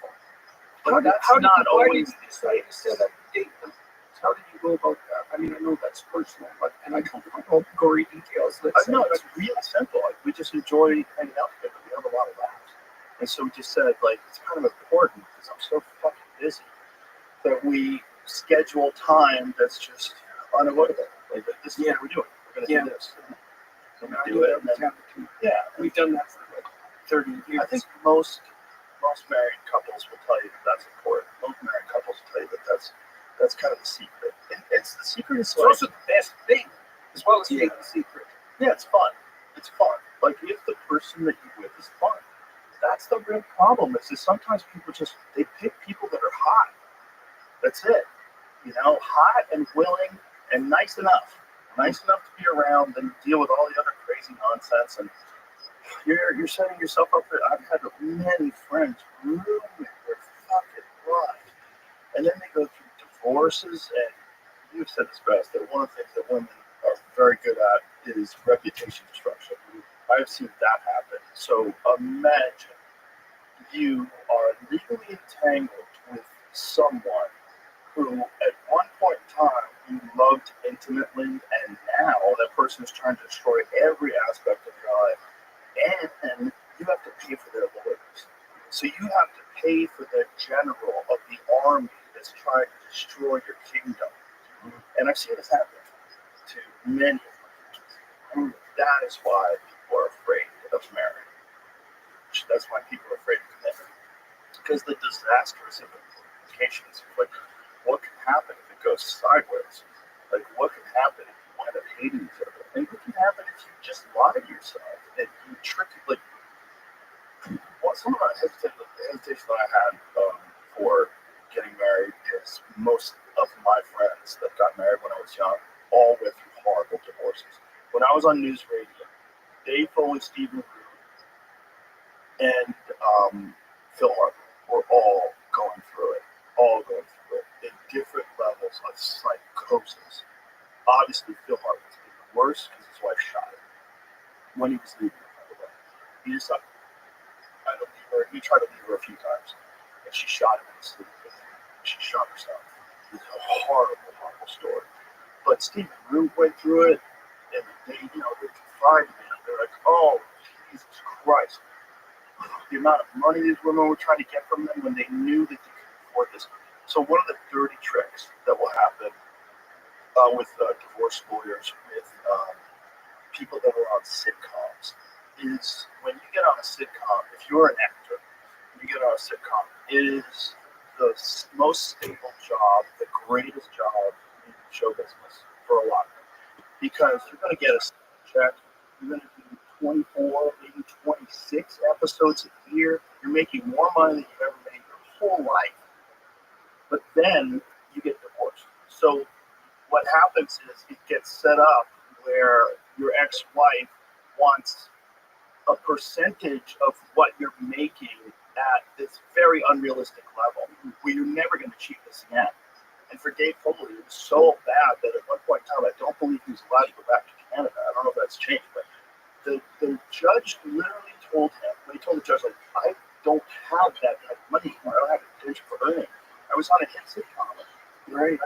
But How did you decide to set up date night? How did you go about that? I mean, I know that's personal, and I don't know gory details. No, it's really simple. Like, we just enjoy hanging out together. We have a lot of laughs. And so we just said, like, it's kind of important because I'm so fucking busy that we schedule time that's just unavoidable. Like, this is what we're doing. We're going to do this. So we do it. And then, we've done that for like 30 years. I think most married couples will tell you that that's important. Most married couples will tell you that that's kind of the secret. It's the secret is it's also the best thing, as well as being the secret. Yeah, it's fun. It's fun. Like, if the person that you're with is fun, that's the real problem. Is sometimes people they pick people that are hot. That's it. Hot and willing and nice enough to be around, and deal with all the other crazy nonsense. And you're setting yourself up for. I've had many friends ruin their fucking life, and then they go through divorces. And you've said this best, that one of the things that women are very good at is reputation destruction. I've seen that happen. So imagine you are legally entangled with someone who at one point in time you loved intimately, and now that person is trying to destroy every aspect of your life, and you have to pay for their lawyers. So you have to pay for the general of the army that's trying to destroy your kingdom. And I've seen this happen to many of my friends. That is why people are afraid of marriage. That's why people are afraid of commitment. Because the disastrous implications of, like, what can happen if it goes sideways? Like, what can happen if you wind up hating each other? And what can happen if you just lie to yourself and you trick it? Like, some of the hesitation that I had for getting married is most of my friends that got married when I was young all went through horrible divorces. When I was on news radio, Dave Foley, Stephen Root, and Phil Harper were all going through it in different levels of psychosis. Obviously, Phil Harper was even worse because his wife shot him when he was leaving, by the way. He just he tried to leave her a few times, and she shot him in the sleep. She shot herself. It's a horrible, horrible story. But Steve and Rue went through it, and they confided in him. They're like, oh, Jesus Christ. The amount of money these women were trying to get from them when they knew that they could afford this. So one of the dirty tricks that will happen with divorce lawyers, with people that are on sitcoms, is when you get on a sitcom, if you're an actor, when you get on a sitcom, it is the most stable job, the greatest job in show business for a lot of them. Because you're going to get a check, you're going to do 24, maybe 26 episodes a year. You're making more money than you've ever made your whole life. But then you get divorced. So what happens is it gets set up where your ex-wife wants a percentage of what you're making at this very unrealistic level where you're never going to achieve this again. And for Dave Foley, it was so bad that at one point in time, I don't believe he was allowed to go back to Canada. I don't know if that's changed, but the judge literally told him, when he told the judge, like, I don't have that kind of money anymore. I don't have the potential for earning. I was on a hit sitcom. Right.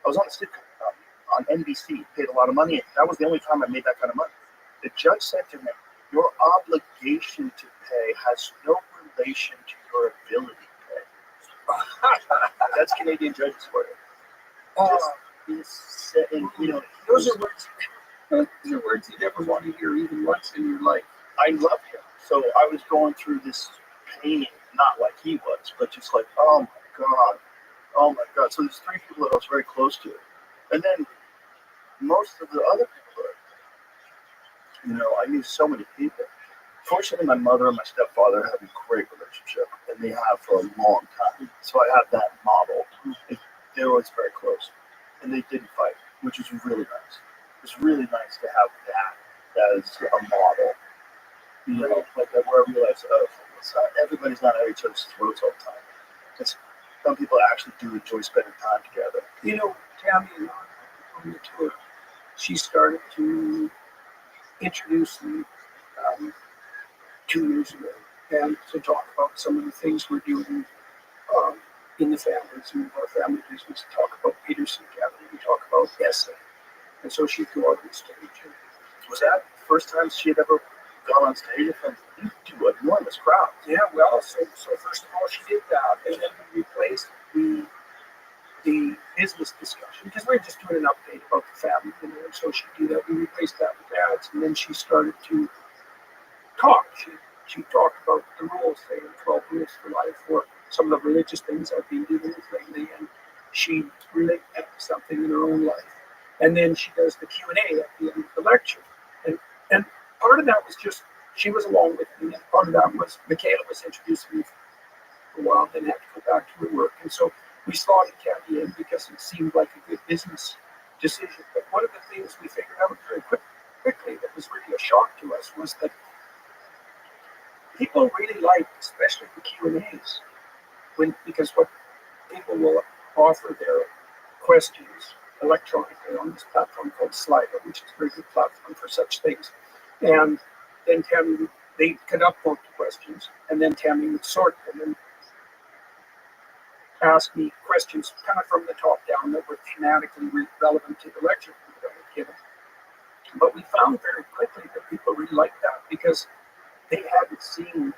I was on a sitcom on NBC, paid a lot of money. That was the only time I made that kind of money. The judge said to me, your obligation to pay has no relation to your ability to pay. That's Canadian judges for you. Those are words. Those are words you never want to hear even once in your life. I love him. So I was going through this pain, not like he was, but just like, oh my God. Oh my God. So there's three people that I was very close to. And then most of the other people, I knew so many people. Fortunately, my mother and my stepfather have a great relationship, and they have for a long time. So I have that model. They're always very close. And they didn't fight, which was really nice. It was really nice to have that as a model. Like where I realized, everybody's not at each other's throats all the time. Some people actually do enjoy spending time together. Tammy and I on the tour, she started to introduce me 2 years ago, and to talk about some of the things we're doing in the family, some of our family business. Talk about Peterson Academy. We talk about ESSA, and so she'd go out on stage. And Was that the first time she had ever gone on stage in front of two enormous crowds? yeah, well, so first of all, she did that, and then we replaced the business discussion because we were just doing an update about the family, and so she'd do that. We replaced that with ads, and then she started to talk. She talked about the rules, say, 12 rules for life, or some of the religious things I've been dealing with lately, and she related that to something in her own life. And then she does the Q&A at the end of the lecture. And part of that was just, she was along with me, and part of that was Michaela was introducing me for a while, then had to go back to her work. And so we slotted Kathy in because it seemed like a good business decision. But one of the things we figured out very quickly that was really a shock to us was that people really like, especially the Q&As, because what people will offer their questions electronically on this platform called Slido, which is a very good platform for such things. And then Tammy, they could upvote the questions, and then Tammy would sort them and ask me questions kind of from the top down that were thematically relevant to the lecture that I would give them. But we found very quickly that people really liked that because they hadn't seen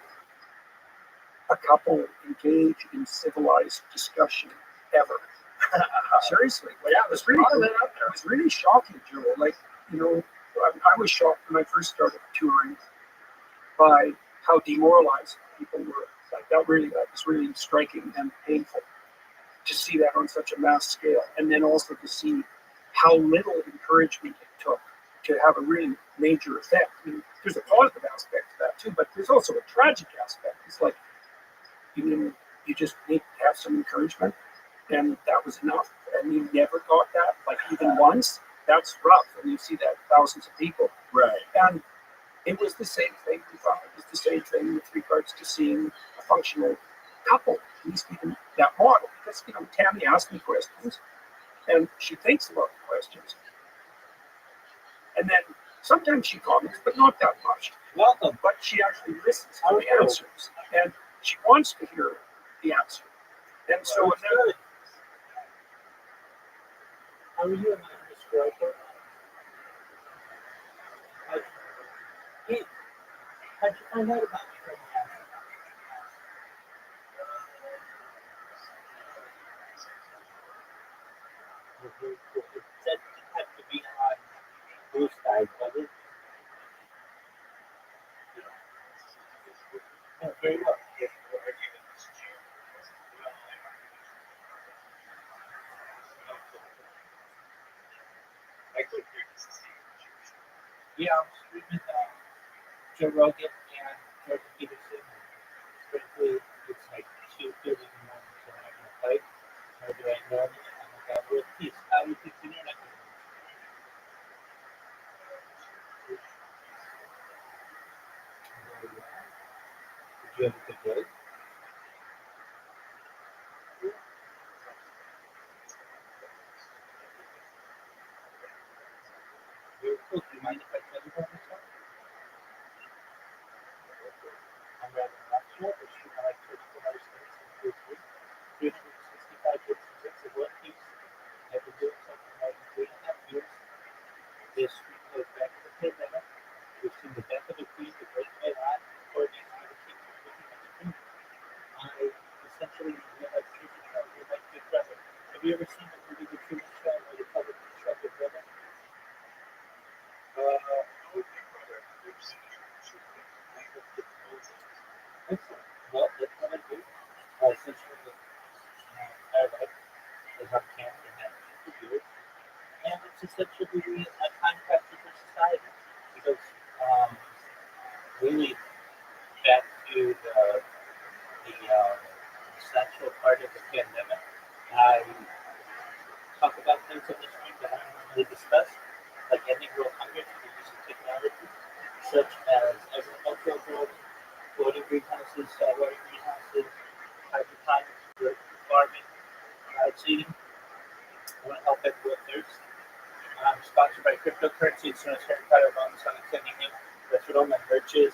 a couple engage in civilized discussion ever. Seriously, Well, yeah, it was really, lot of that out there. it was really shocking, Joe. Like, I was shocked when I first started touring by how demoralized people were. Like that was really striking and painful to see that on such a mass scale, and then also to see how little encouragement it took to have a really major effect. I mean, there's a positive aspect to that too, but there's also a tragic aspect. It's like you just need to have some encouragement, and that was enough. And you never got that, like even once. That's rough when you see that thousands of people. Right. And it was the same thing we found. It was the same thing with regards to seeing a functional couple, at least even that model. Because, Tammy asked me questions, and she thinks about the questions. And then sometimes she comments, but not that much. Welcome. But she actually listens to the answers, and she wants to hear the answer. And so, and then, How are you, Mr. Roper? How'd you find out about me from Very cool. It said it had to be on Blue Sky, was it? Oh, very well. Yeah, I'm streaming Joe Rogan and Jordan Peterson. Frankly, it's like 2:30 in the morning, so I'm not gonna fight. Nor do I know them. I'm like, world peace. How do you think the internet works? Did you have a good day? Very cool. Do you mind if I tell you about myself? I'm Rabbi Rothschild, or shoot, I like 24 hours a day, 365 days and six of one piece. I've been doing something more than 3.5 years. This week goes back to the pandemic. We've seen the death of a queen, the great white eye, according to the king of the kingdom. I essentially realized Truman Show, you're like Big Brother. Have you ever seen the movie The Truman Show where they call it the show Big Brother? Excellent. Well, that's what I do. Essentially, I like is on camera and have been for years. And it's essentially a contract for society because really back to the essential part of the pandemic, I talk about things in this room that I don't normally discuss, like ending world hunger through the use of technology, such as agricultural growth, floating greenhouses, saltwater greenhouses, hydroponics, farming, seeding. I want to help everyone thirst. sponsored by cryptocurrency. As soon as Harry Potter bonus, I'm sending him. That's what all my merch is.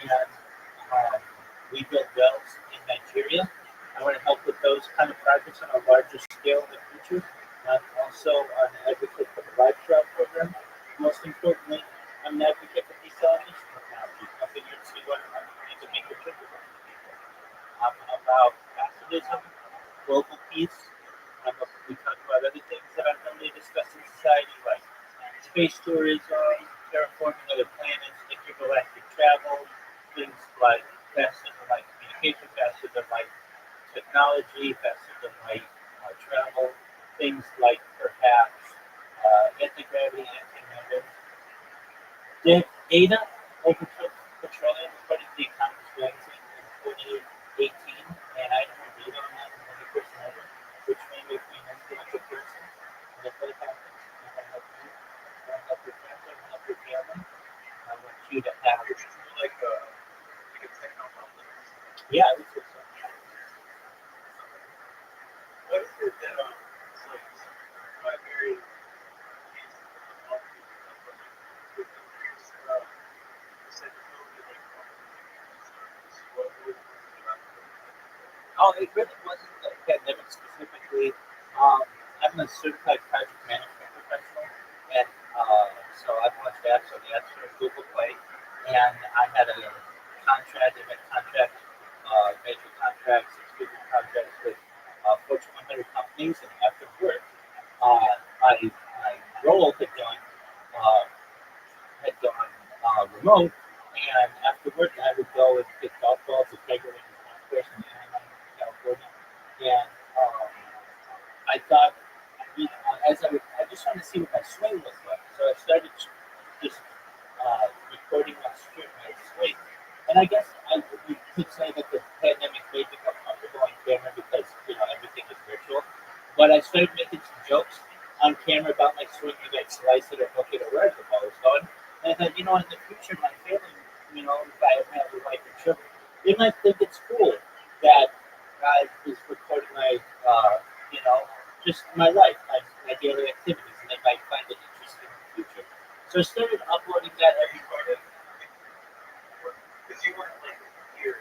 And we build wells in Nigeria. I want to help with those kind of projects on a larger scale in the future. I'm also an advocate for the Rothschild program. Most importantly, I'm an advocate for desalination technology. Nothing you see what I'm going to make a difference on people. I'm about pacifism, global peace. We talk about other things that aren't really discussed in society, like space tourism, terraforming other planets, intergalactic travel, things like faster than light communication, faster than light technology, faster than light travel, things like perhaps anti-gravity, anti-matter. Data overtook petroleum according to the Economist magazine in 2018, and I don't read on that in any person ever, which may make me an influential person. And if that happens, I want to help you, I want to help your friends, I want to help your family. I want you to have Like a techno company. yeah, I would say so. What is it that like primary Oh, it really wasn't the pandemic specifically. I'm a certified project management professional, and so I've launched apps on the App Store and Google Play, and I had a contract, event contract, major contracts, exclusive contracts with Fortune 100 companies, and after work, my role had gone remote, and after work, I would go and get golf balls at Tiger Woods Golf Course in Anaheim, California. And I thought, I just wanted to see what my swing was like. So I started just recording my swing. And I guess we could say that the pandemic made me more comfortable on camera because everything is virtual. But I started making some jokes on camera about my swing, maybe I'd slice it or hook it or wherever the ball was going. And I thought, in the future, my family, if I have a wife and children, they might think it's cool that I was recording my, just my life, my daily activities, and they might find it interesting in the future. So I started uploading that every morning. because you weren't like here.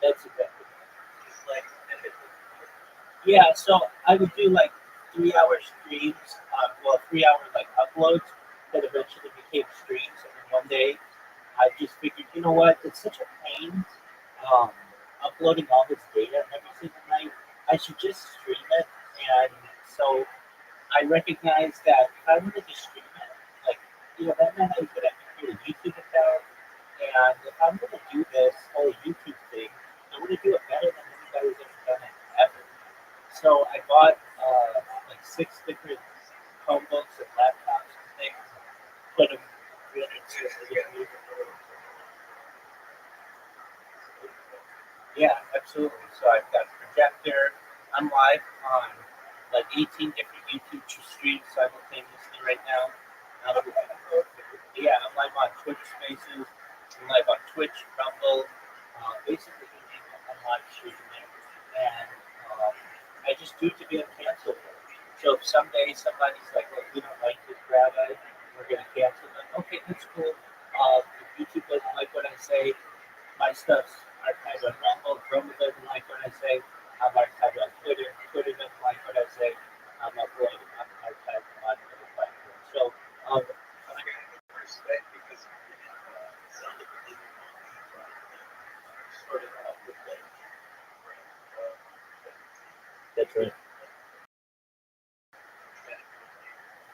That's exactly. It's like Yeah, so I would do like 3 hour streams, 3 hour like uploads that eventually became streams. And then one day I just figured, you know what, it's such a pain um, uploading all this data every single night. I should just stream it. And so I recognized that if I wanted to stream it, like, that meant I was going to have to create a YouTube account. And if I'm going to do this whole YouTube thing, I want to do it better than anybody's ever done it ever. So I bought like 6 different Chromebooks and laptops and things, put them 360 degrees. Yeah, absolutely. So I've got a projector. I'm live on like 18 different YouTube streams simultaneously right now. Yeah, I'm live on Twitch Spaces. I'm live on Twitch, Rumble. Basically, you name it, I'm live streaming it. And I just do it to be uncancelable. So if someday somebody's like, well, we don't like this Rabbi, we're going to cancel them. Okay, that's cool. If YouTube doesn't like what I say, my stuff's archived on Rumble. Rumble doesn't like what I say, I'm archived on Twitter. Twitter doesn't like what I say, I'm archived on other platforms. So, respect because some of the started off with like that's right.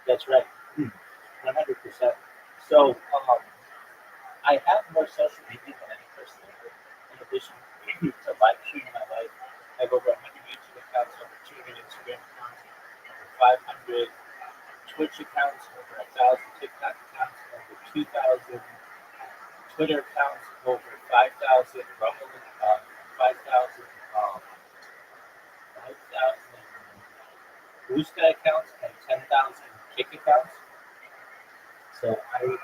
That's right. 100%. So, I have more social media than any person ever. In addition to live streaming my life, I have over 100 YouTube accounts, over 200 Instagram accounts, over 500 Twitch accounts, over 1,000 TikTok accounts, over 2,000 Twitter accounts, over 5,000 Rumble, 5,000, 5,000 Boosta accounts, and 10,000 Kick accounts. So I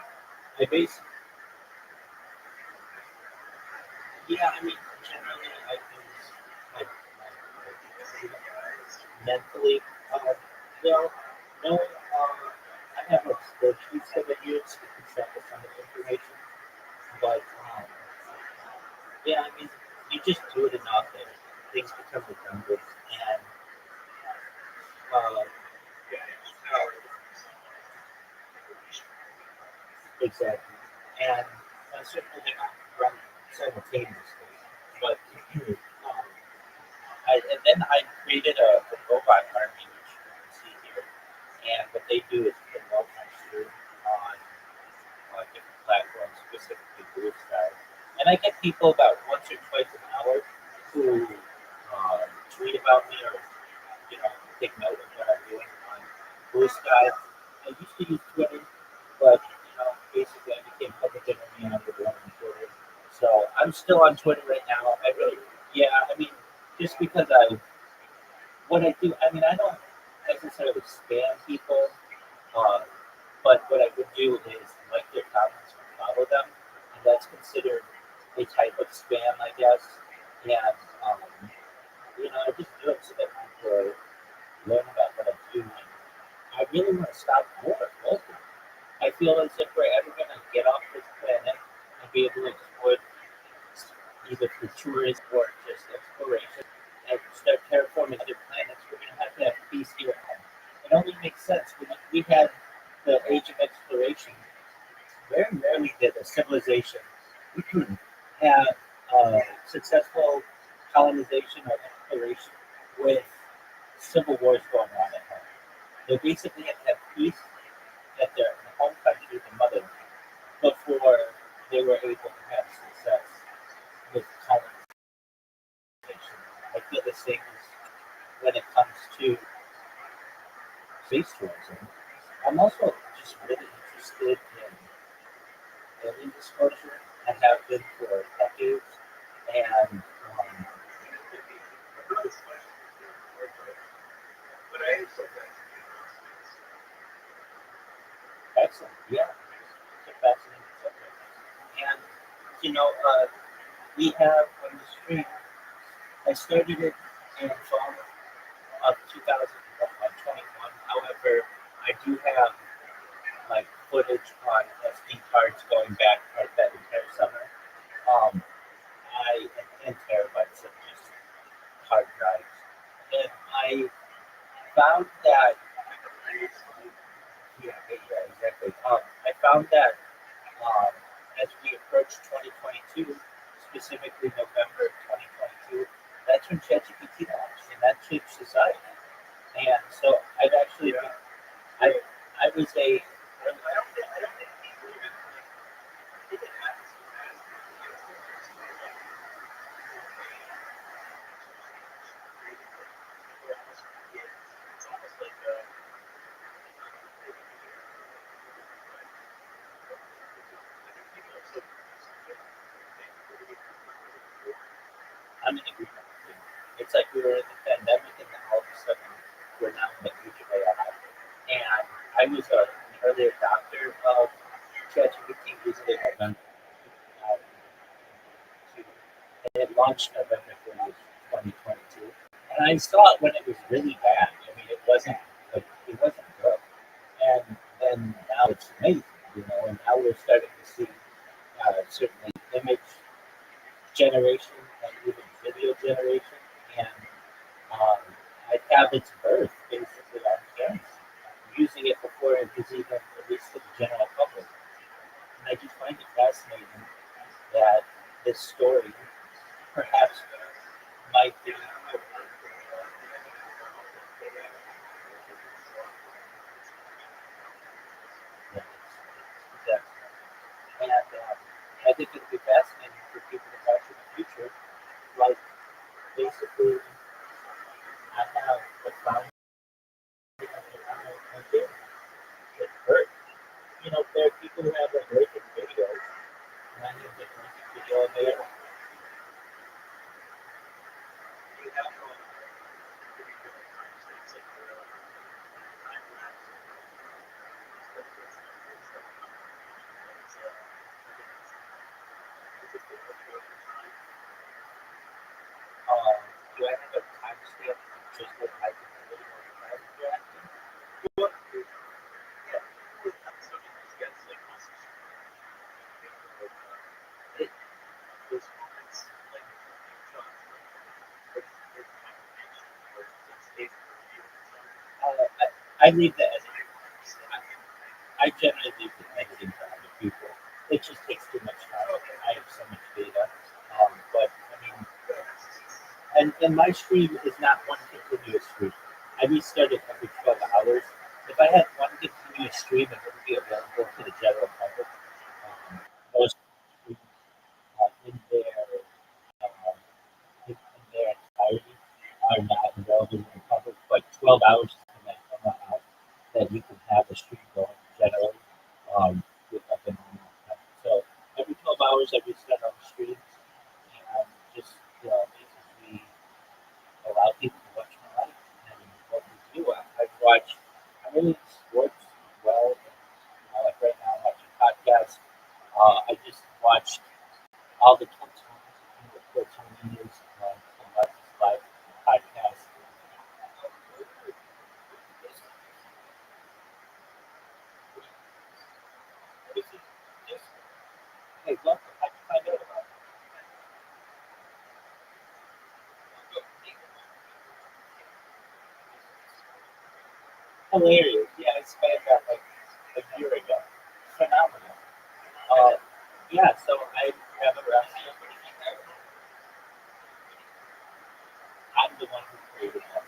basically, yeah, I mean, generally I use my mentally. You know, no, I have a spreadsheet that I use to keep track of some of the information, but yeah, I mean, you just do it enough and things become redundant, and uh, exactly, and certainly they're not run simultaneously, but and then I created a robot army, which you can see here. And what they do is promote my stream on different platforms, specifically Blue Sky. And I get people about once or twice an hour who tweet about me or take note of what I'm doing on Blue Sky. I used to use Twitter, but basically I became public enemy and I'm the one on Twitter. So I'm still on Twitter right now. Yeah, I mean, just because what I do, I mean, I don't necessarily spam people, uh, but what I would do is like their comments and follow them, and that's considered a type of spam, I guess. And I just do it so that people learn about what I do. And I really want to stop war. I feel as if we're ever going to get off this planet and be able to explore either through tourism or just exploration and start terraforming other planets, we're going to have peace here at home. It only makes sense. When we had the age of exploration, very rarely did a civilization have successful colonization or exploration with civil wars going on at home. They basically had to have peace at their home country, the motherland, before they were able to have success with colonization. I feel the same when it comes to space tourism. I'm also just really interested in alien disclosure. I have been for decades, and excellent, yeah, it's a fascinating subject. And we have on the stream. I started it in fall of 2021. However, I do have like footage on SD cards going back like that entire summer. Um, and terabytes of just hard drives. And I found that, yeah, exactly. I found that as we approach 2022, specifically November 2022, that's when ChatGPT launched, and that changed society. And so I, I was a, I'm in agreement with you. It's like we were in the pandemic, and then all of a sudden we're now in the age of AI. And I was an early adopter of ChatGPT using it in November 2022. And it launched November 30th, 2022. And I saw it when it was really bad. I mean, it wasn't good. And then now it's amazing. And now we're starting to see certainly image generation and even video generation. And um, I have its birth basically on camera, using it before it was even released to the general public. And I just find it fascinating that this story perhaps might be. Yeah, exactly. And I think it'll be fascinating for people to watch in the future. Like, basically, I have the found it hurt. There are people who have like breaking videos, and I have the breaking video there. Do I have a timestamp of just what I can do? I leave that as I generally leave the editing to other people. It just takes too much time. I have so much data. But I mean, and my stream is not one continuous stream. I restart it every 12 hours. If I had one continuous stream, it wouldn't be available to the general public. Most streams um, in their entirety are not available to the public, but 12 hours is the maximum amount that you can have a stream going generally with a phenomenal time. So every 12 hours, I restart on the streams and just basically allow people to watch my life and what we do. I watch, I'm really into sports as well. Like right now, I'm watching podcasts. I just watched all the Platonians on live podcast. Hey, look, I can find out about it. Hilarious. Yeah, I spent that like a year ago. Phenomenal. Yeah, so I have a recipe. I'm the one who created it.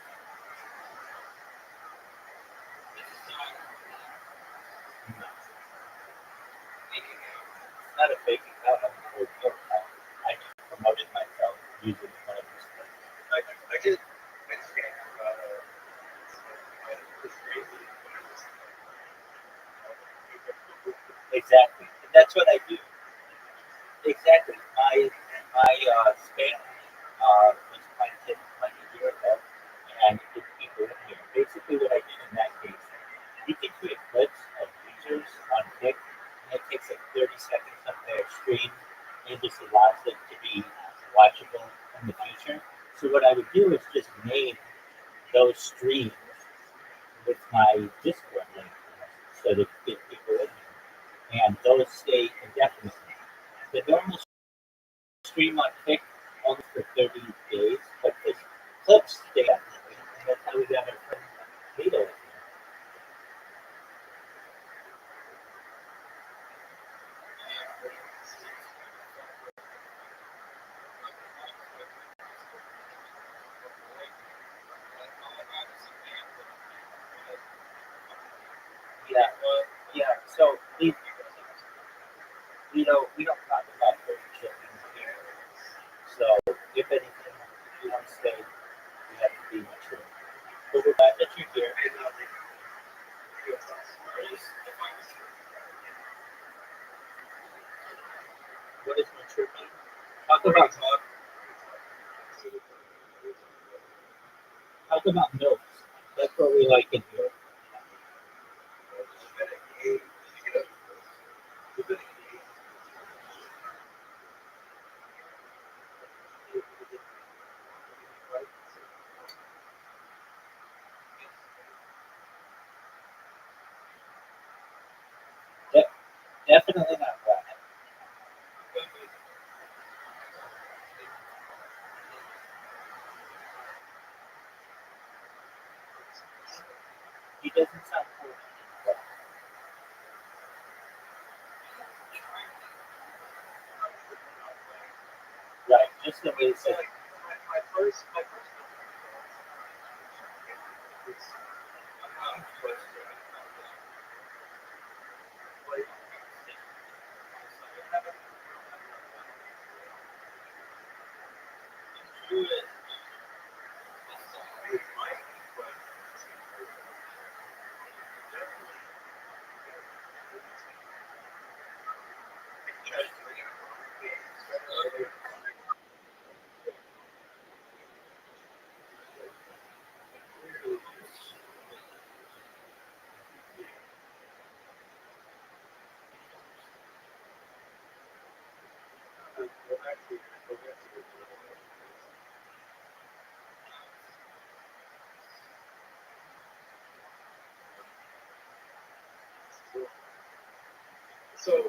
It's not a fake account. I'm a full account. I just promoted myself using one of these things. Exactly. And that's what I do. Exactly. My spam was planted like a year ago, and it's people in here. Basically, what I did in that case, you can create clips of users on Pick, and it takes like 30 seconds of their screen and just allows it to be watchable in the future. So what I would do is just name those streams with my Discord link so to get people in here. And those stay indefinitely. The normal stream on Kick only for 30 days, but the clips stay indefinitely. And that's how we got our friend Vito in here. Yeah, yeah. So we don't talk about certain shit in here. So if anything, if you want to stay, you have to be mature. But we're glad that you're here. What is mature mean? Talk about milks. That's what we like in here. De- Definitely not black. He doesn't sound cool. Right, just the way he said it. All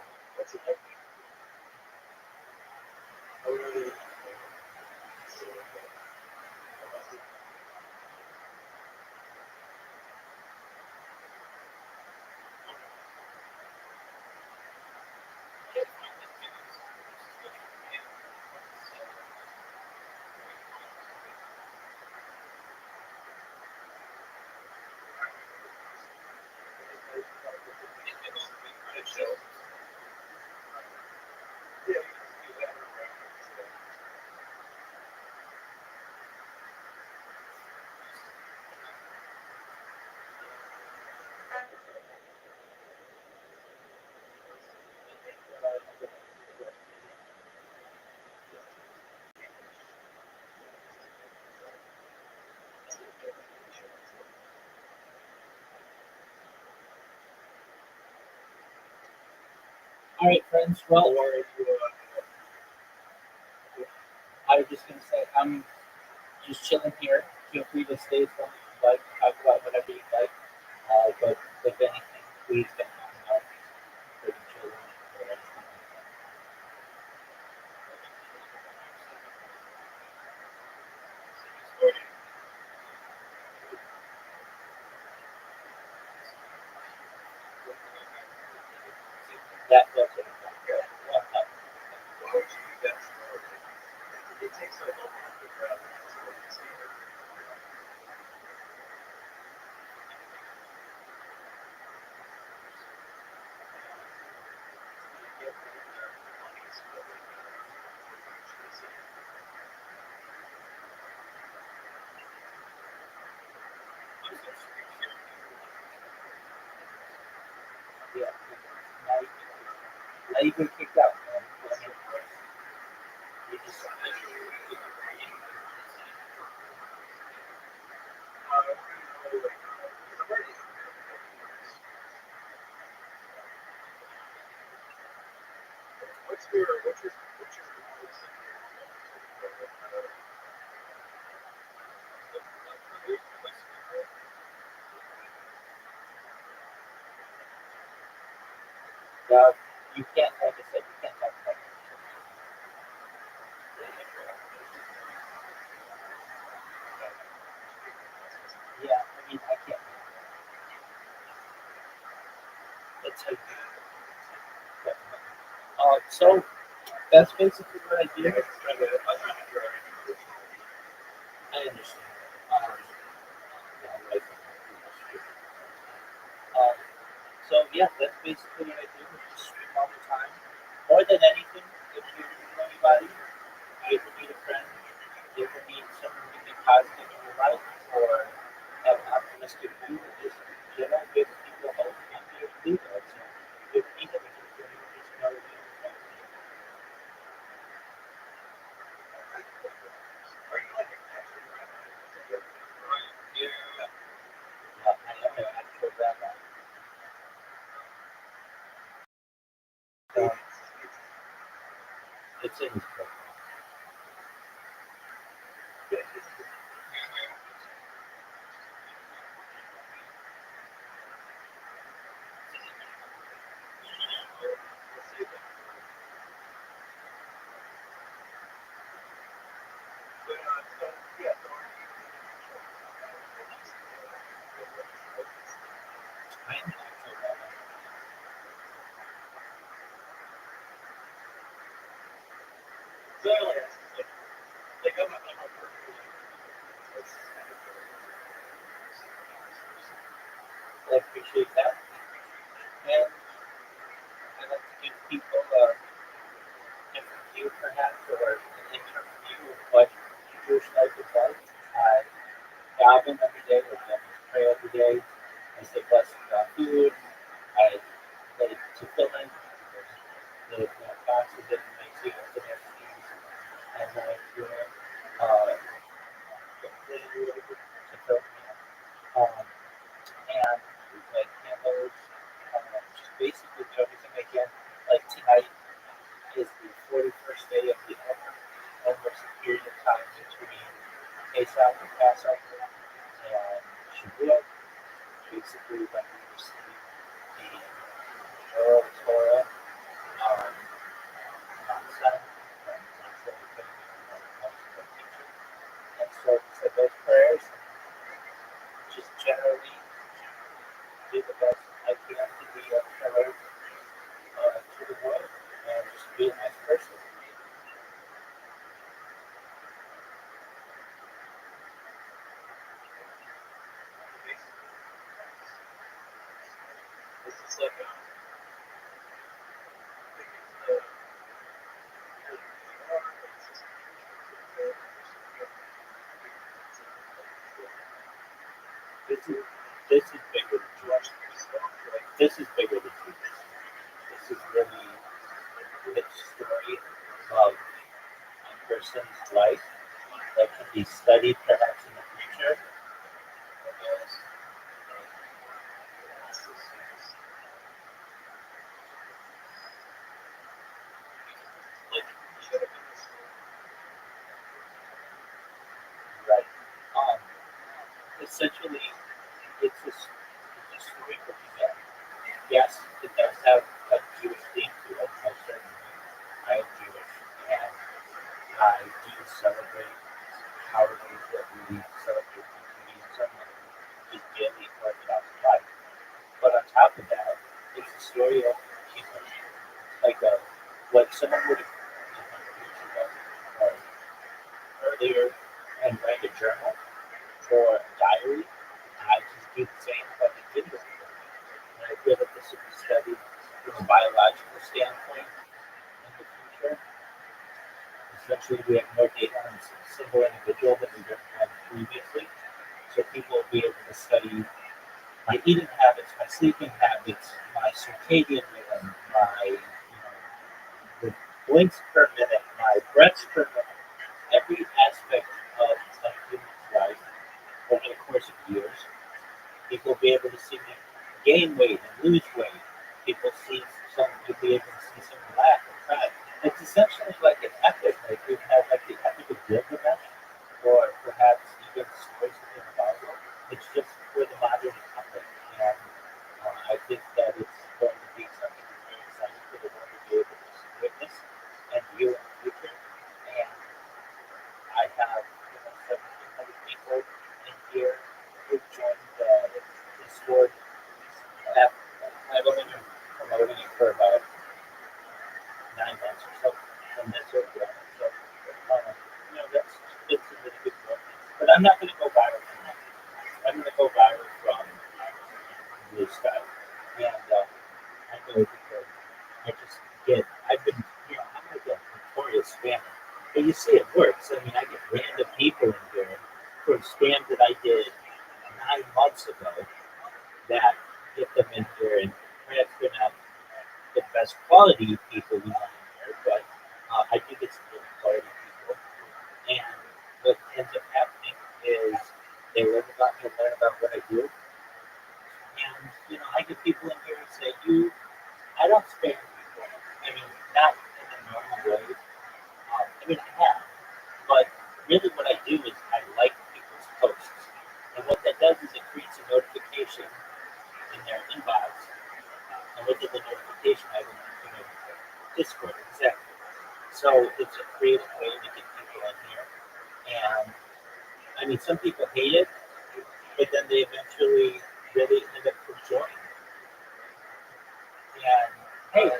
right, friends. Well, I was just gonna say I'm just chilling here. Feel free to stay as long as you like. Talk about whatever you like. But if anything, please don't hang out for the children or anything like that. That was it. Yeah. Now you get kicked out, man. You just you can't, like I said, you can't talk about it. Yeah, I mean, I can't. That's how you do it. So that's basically what I do. I understand. Yeah, right. Um, so yeah, that's basically what I do. I just stream all the time. More than anything, if you know anybody, you ever need a friend, you ever need someone to be positive in your life, or have an optimistic view, just give people hope. I'm here to do that. So if you need anything from me, just know that you're I am an actual rabbi. It's in his book. I am an actual rabbi. I appreciate that. And I like to give people a different view, perhaps, or an internal view of what Jewish life is like. I daven every day, or I pray every day. I say blessings on food. I let it to fill in the boxes that you may see over there. And then I do it. To fill in. And like candles, just basically do everything I can. Like tonight is the 41st day of the endless period of time between Pesach and Passover and Shavuot. Basically, when we receive the oral Torah do the best I can to be a pillar to the world and just be a nice person. This is like This is bigger than Jewish. This is bigger than Jewish. This is really the story of a person's life that can be studied perhaps in the future. Right. Um, Essentially, it's a story for humanity. Yes, it does have a Jewish theme to it, most certainly. I am Jewish, and I do celebrate holidays that we celebrate in Judaism and just daily Orthodox life. But on top of that, it's a story of people. Like what someone would have 100 years ago or earlier and write a journal or a diary. I just do the same but in digital form. And I feel that this will be studied from a biological standpoint in the future. Essentially, we have more data on a single individual than we've ever had previously. So people will be able to study my eating habits, my sleeping habits, my circadian rhythm, my the blinks per minute, my breaths per minute, every aspect of a human's life over the course of years. People will be able to see me gain weight and lose weight. You'll be able to see someone laugh and cry. It's essentially like an epic. Like we have like the epic of Gilgamesh, or perhaps even stories within the Bible. It's just for the modern epic, and I think that it's going to be something that's very exciting for the world to be able to witness and view in the future. And I have 1,700 people in here who've joined the Discord app. I've only been promoting it for about 9 months or so, and that's so good. So, that's it's a really good book. But I'm not going to go viral from that. I'm going to go viral from Blue Sky, and I know because I just get. I've been, I'm like a notorious spammer, but you see it works. I mean, I get random people in here for a spam that I did 9 months ago that get them in here, and perhaps they're not the best quality people we want in here, but I do get some really quality people. And what ends up happening is they learn about me, learn about what I do, and I get people in here who say, I don't spam people. I mean, not in a normal way. I mean, I have, but really what I do is I like people's posts, and what that does is it creates a notification in their inbox. And within the notification, I will Discord, exactly. So it's a creative way to get people in here. And I mean, some people hate it, but then they eventually really end up joining. And hey, we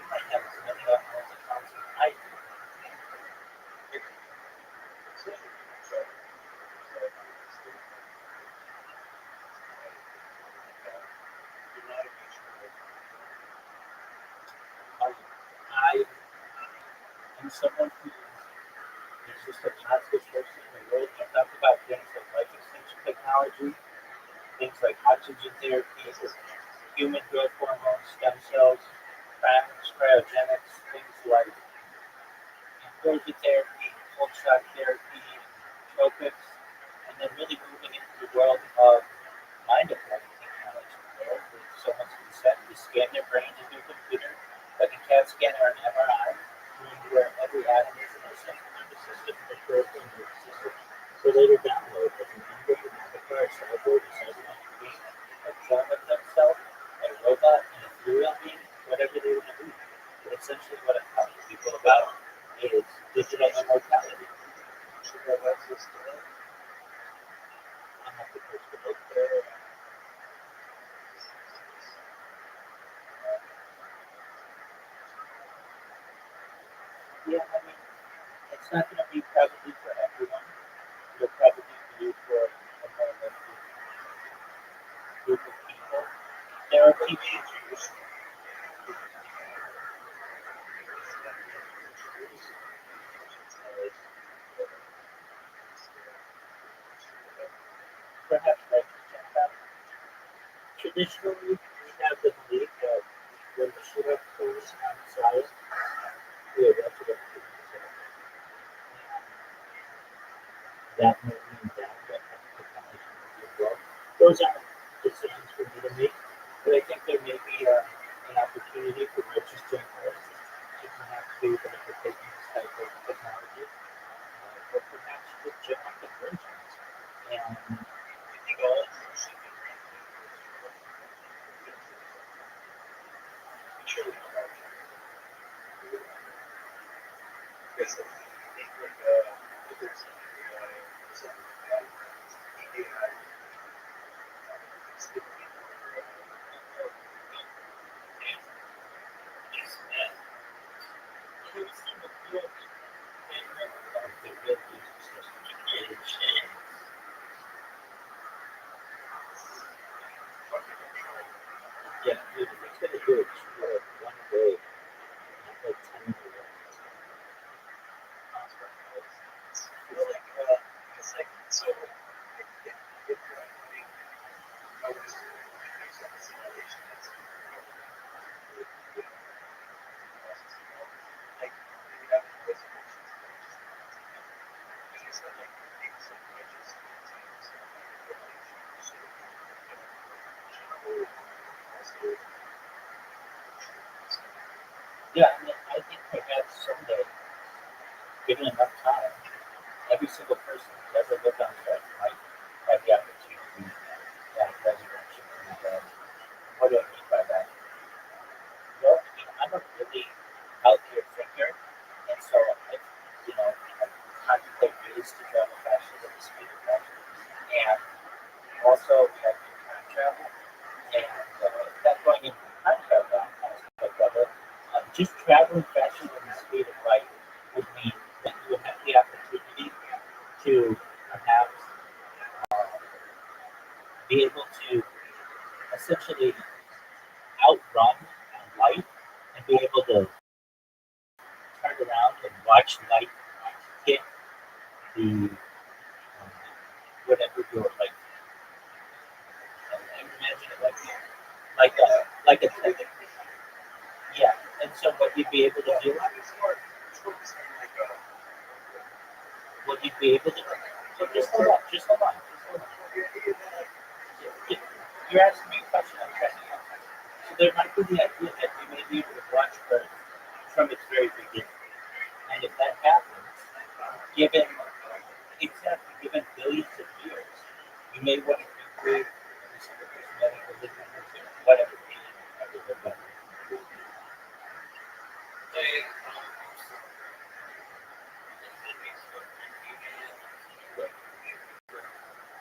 might have as many accounts as I do. I am someone who is just a positive person in the world. I talk about things like life extension technology, things like oxygen therapy, human growth hormones, stem cells, cryogenics, things like ambrosia therapy, cold shock therapy, tropics, and then really moving into the world of mind applying technology, where someone's consent to scan their brain into a computer, like a CAT scan or an MRI, where every atom is in our central nervous system, the peripheral nervous system, for later download as an integrated avatar, a cyborg, a cybernetic being, a clone of themselves, a robot, an ethereal being, whatever they want to do. But essentially, what I'm talking to people about is digital immortality. Perhaps like traditionally, we have the belief that when the shooter occurs on site, we are to the that may mean that technology will grow. Those are decisions for me to make, but I think there may be an opportunity for righteous journalists to perhaps be able to take this type of technology, or perhaps just general conversions. And you know, yeah, dude, it's gonna do it one day, like 10 minutes. Yeah, I mean, I think perhaps someday, given enough time, every single person who's ever lived on Earth might have the opportunity to have resurrection from the dead. What do I mean by that? Well, I mean, I'm a really healthier thinker, and so I contemplate ways to travel faster than the speed of light. And also, we have time travel, and that going into time travel, my brother, just traveling faster than the speed of light would mean that you would have the opportunity to perhaps be able to essentially outrun light and be able to turn around and watch light hit the whatever you're like. Imagine it like a yeah. And so what you'd be able to do, what you'd be able to do. So just hold on. You're asking me a question. I'm trying to answer. So there might be the idea that we may be able to watch Earth from its very beginning. And if that happens, given exactly given billions of years, you may want to recreate every single person that ever lived on Earth, whatever being ever lived on Earth.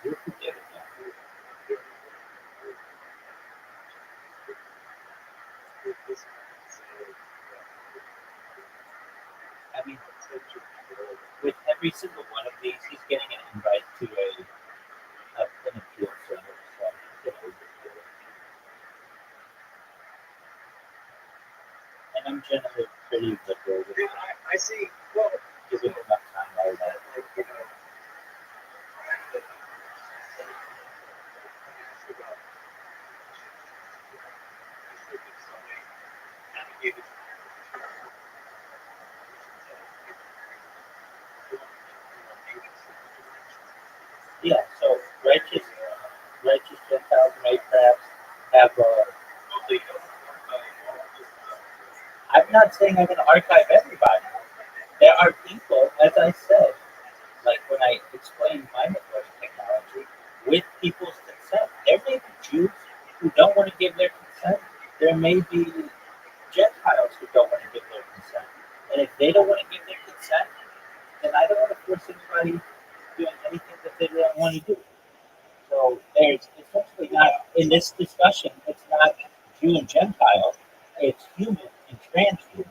You're forgetting that. I mean, with every single one of these, he's getting an invite to an appeal center. So, and I'm generally pretty liberal with it. I see. Well, Giving enough time, all that. Yeah, so righteous Gentiles may perhaps have I'm not saying I'm going to archive everybody. There are people, as I said, like when I explained my networking technology, with people's consent. There may be Jews who don't want to give their consent. There may be Gentiles who don't want to give their consent. And if they don't want to give their consent, then I don't want to force anybody doing anything that they don't want to do. So there's essentially not, in this discussion, it's not Jew and Gentile, it's human and transhuman.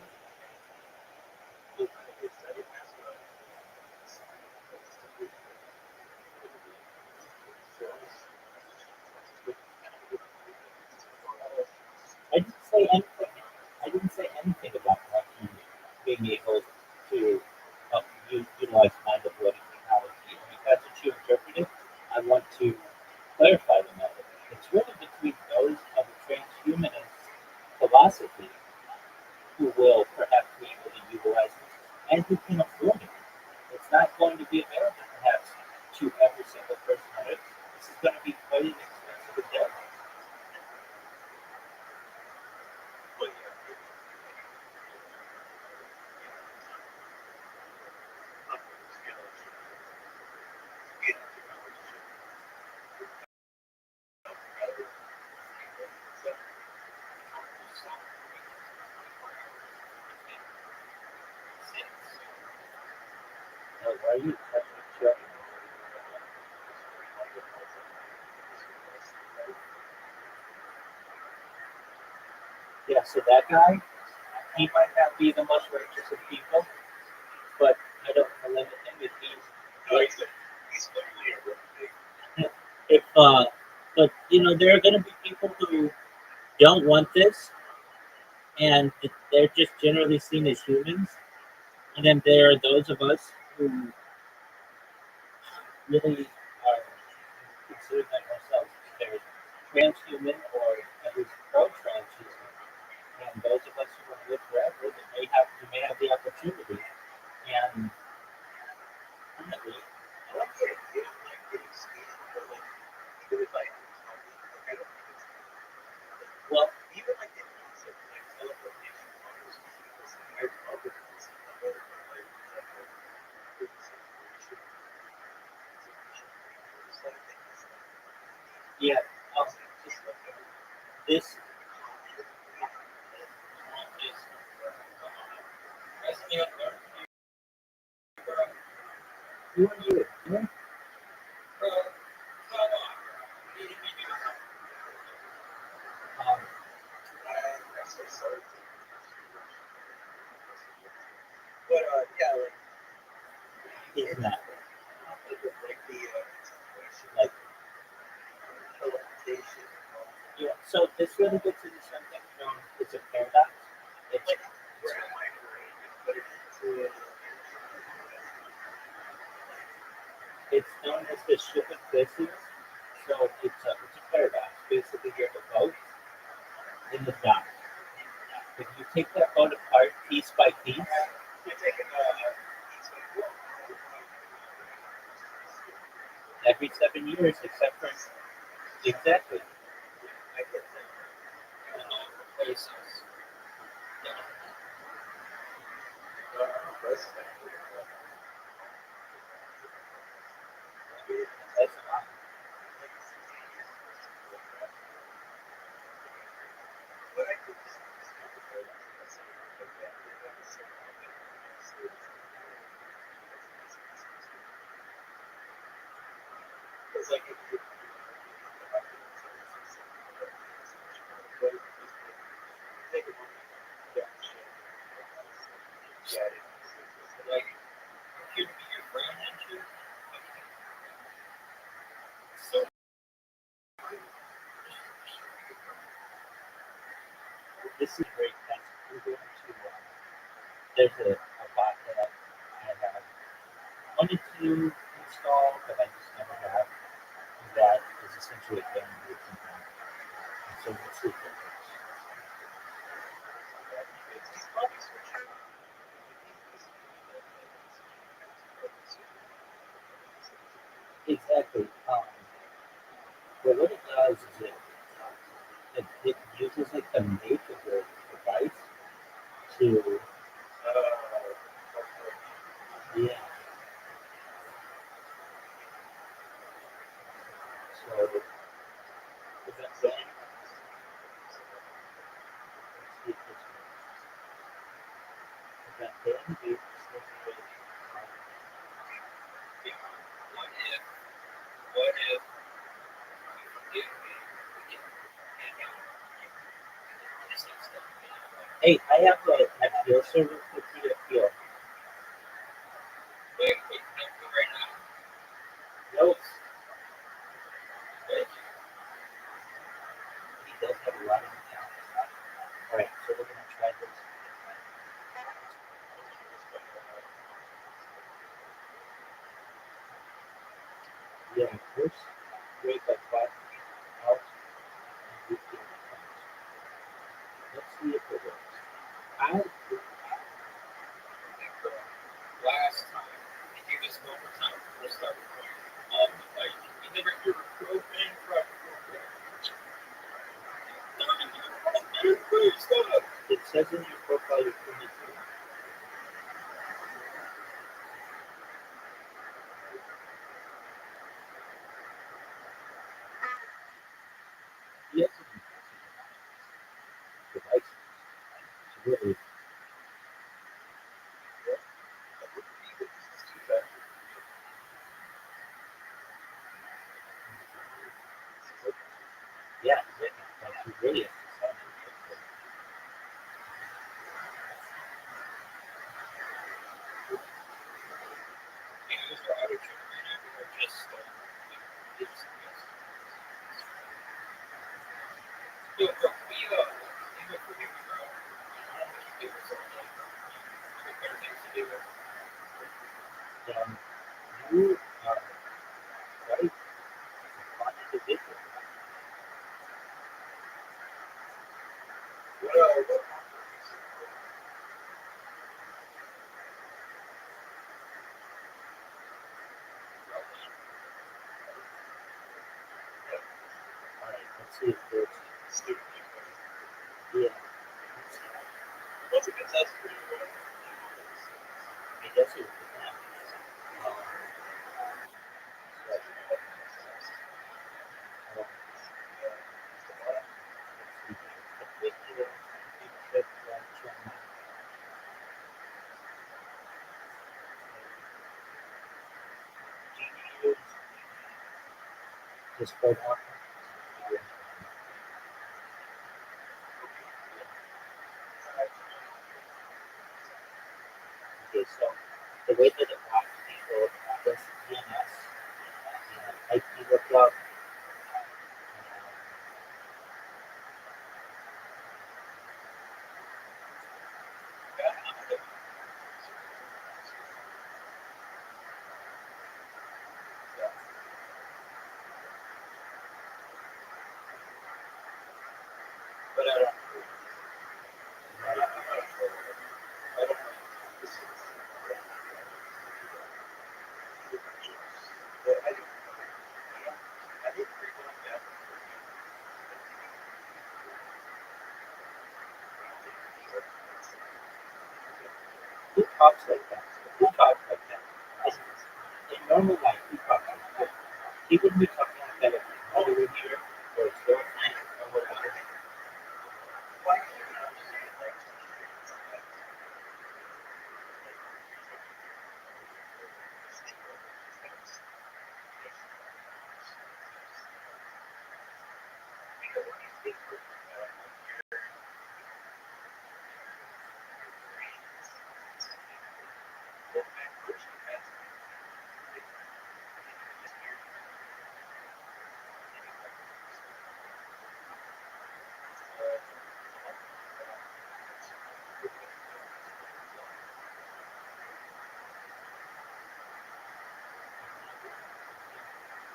the first minute. This is going to be quite an expensive debt. Now, why are you touching Chuck? Yeah, so that guy, he might not be the most righteous of people, but I don't want to limit him if if but you know there are going to be people who don't want this, and they're just generally seen as humans, and then there are those of us who really are consider them ourselves either transhuman or at least pro-transhuman. And those of us who want to live forever, that may have the opportunity. And ultimately, well, yeah, um, this is who are you? Um, he's not like yeah. So this really gets into something known as a paradox. It's known as the ship of Theseus. So it's a paradox. Basically, you have a boat in the dock. If you take that boat apart piece by piece, every 7 years, except for exactly. That's a lot. Like, you be your brain engine. So this is great. We're going to. There's a bot that I have wanted to install, but I just never have. That is essentially a game routine. So we'll see if it works. Exactly. But what it does is it uses like the make of the device to yeah. So is that then? Let's see if this works. Is that then? Do you simulate, hey, I have a appeal server for you to appeal. No, he does have a lot of accounts. Alright, so we're gonna try this. Yeah, first break like 5 out and 15 accounts. Let's see if it works. I last time, if you just one more time, we'll start recording. You are quite a fun individual. All right, let's see if there's yeah. What's a good test for you? I guess it depends. Um, so, particular leadership function, genius, just for one. Okay, so the way that it locks people is DNS, IP lookup, But I don't. who talks like that? Who talks like that? In normal life, who talks like that? He wouldn't be talking like that if his mother were here, or his girlfriend, or whatever.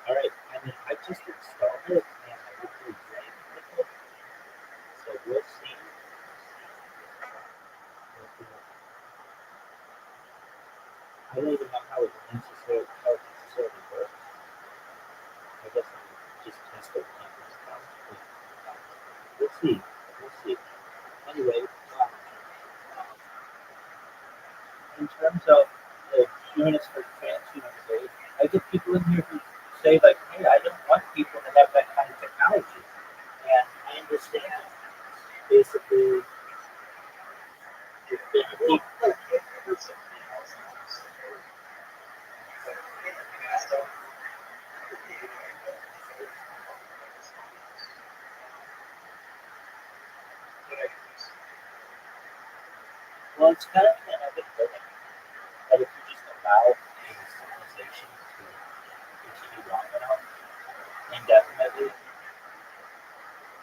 All right, I mean, I just installed it, and I literally ran with it, so we'll see. I don't even know how it necessarily works. I guess I just test it on this account, but we'll see. We'll see. Anyway, in terms of the humanists for transhuman debate, I get people in here who say like, "Hey, I don't want people to have that kind of technology," and I understand. Basically, if they keep, well, it's kind of an inevitability that if you just allow a civilization to continue long enough, indefinitely,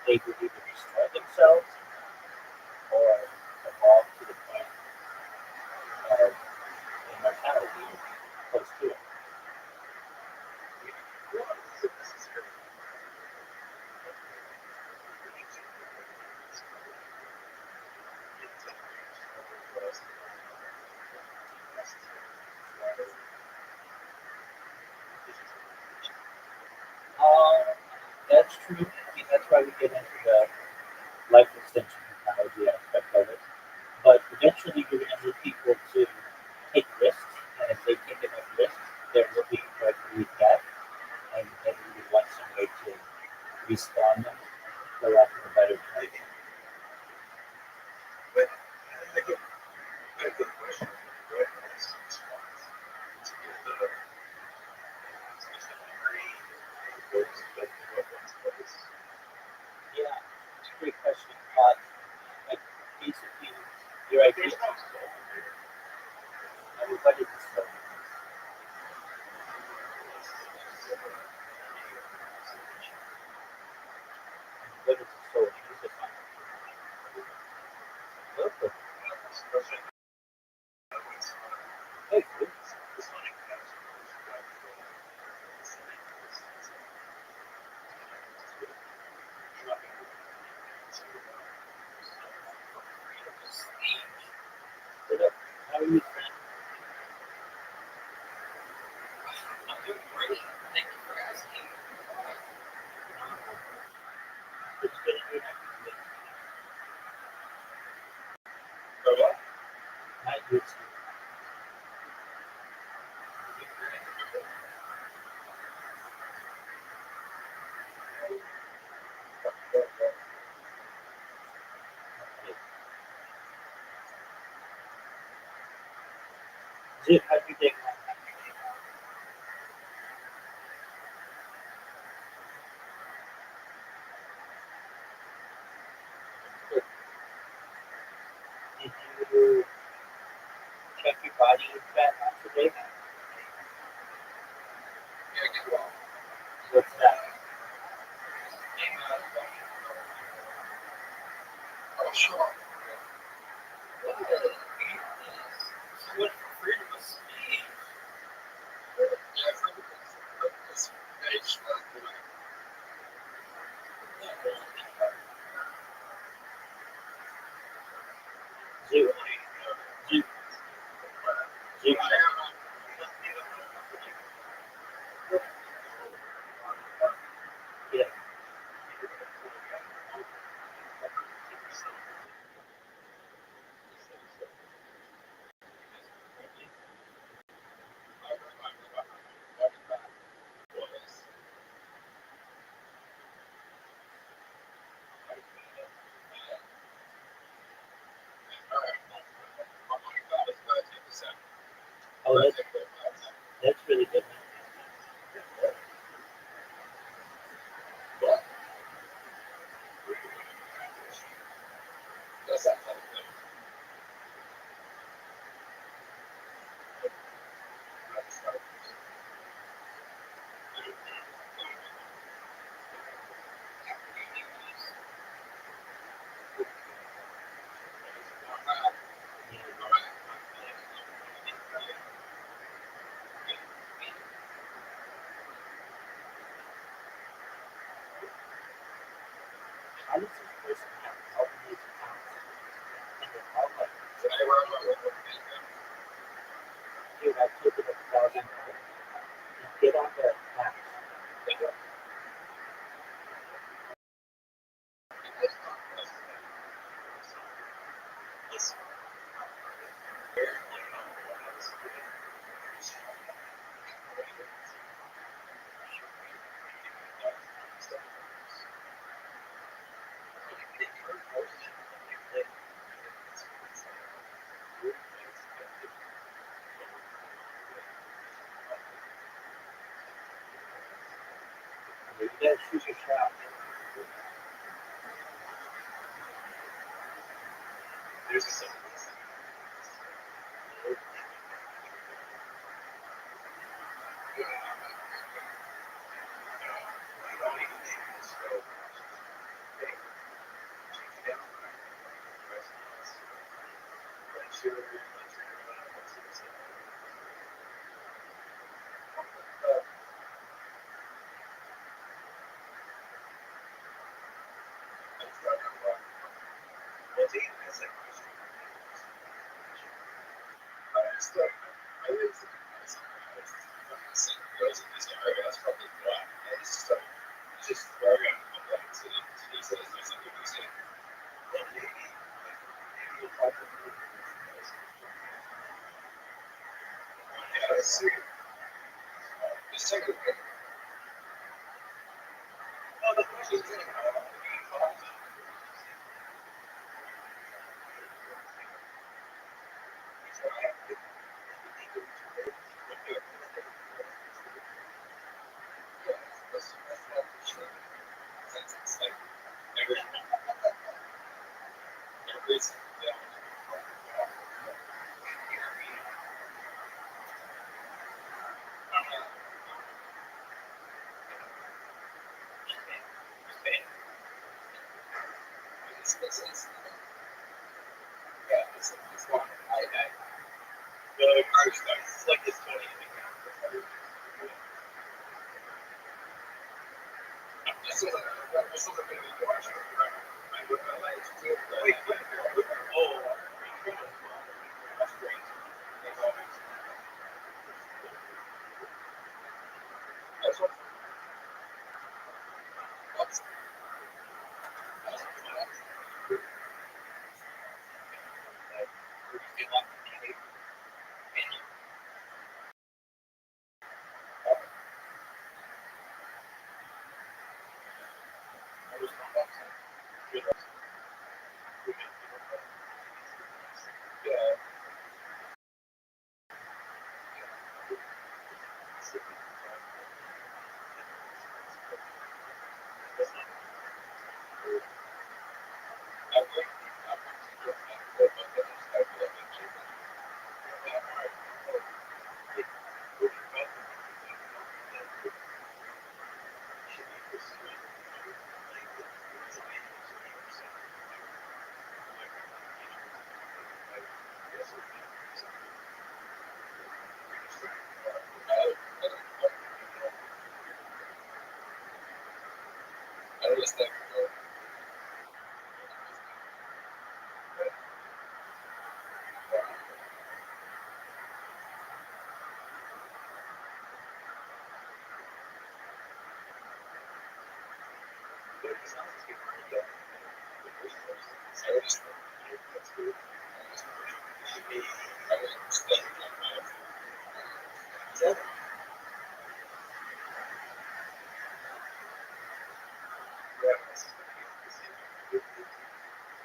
they will either destroy themselves or evolve to the point of immortality or close to it. Um, that's true. I mean, that's why we get into the life extension technology aspect of it. But eventually, you're going to need people to take risks, and if they take enough risks, there will be likely death, and then we would want some way to respawn them, for lack of a better term. But I get a good question. Right? Yeah, it's a great question. Like basically, your idea. Everybody just but it's a soul. You need to find it. Okay. Hey, dude. What up? How are you, friend? I'm doing great. Thank you for asking. It's been a good night. For what? Hi, dude. Dude, how'd you take that? Did you check your body fat today? Yeah, get well. What's that? Oh, sure. What the hell is so much for freedom of speech? Yeah, freedom of speech. Zero. Zero. Zero. Yeah. Oh, that's really good. How does this person have all these accounts in their outlet? Dude, I took it 1,000 times. Just get on the apps. You gotta shoot your shot. it's long. The card stuff. It's like this 20 account. This is a bit of a watch. Wait, oh, that's great. That's what.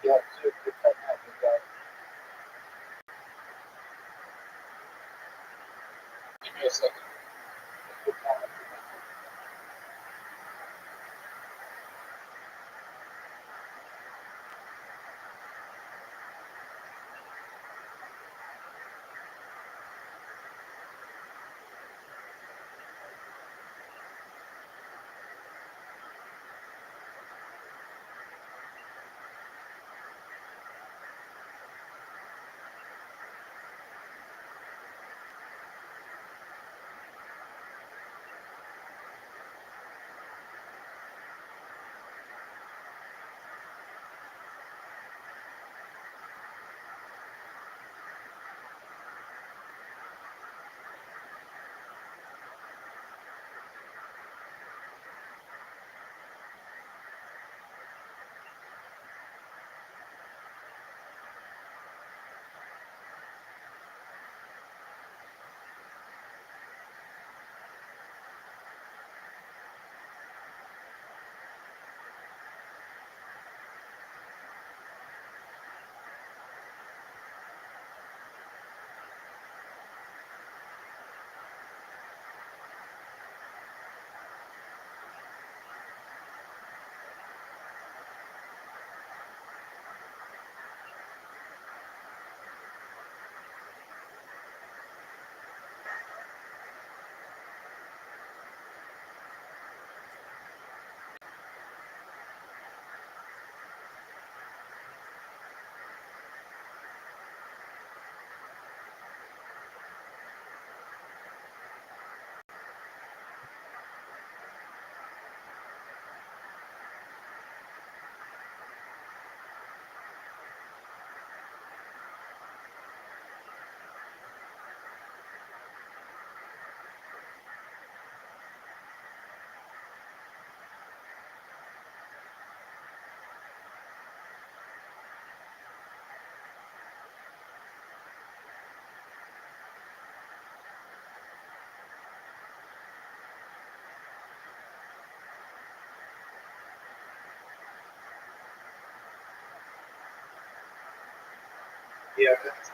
Yeah, so it's like having that. Give me a second. Yeah, that's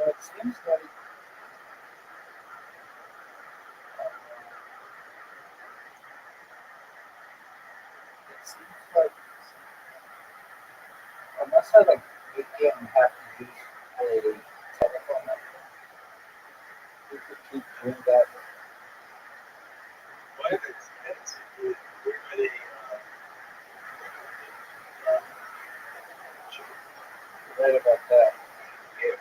So it seems like it seems like unless I like make it and have to use a telephone number, you could keep doing that. Why is it expensive? Where are they? You're right about that. Yeah.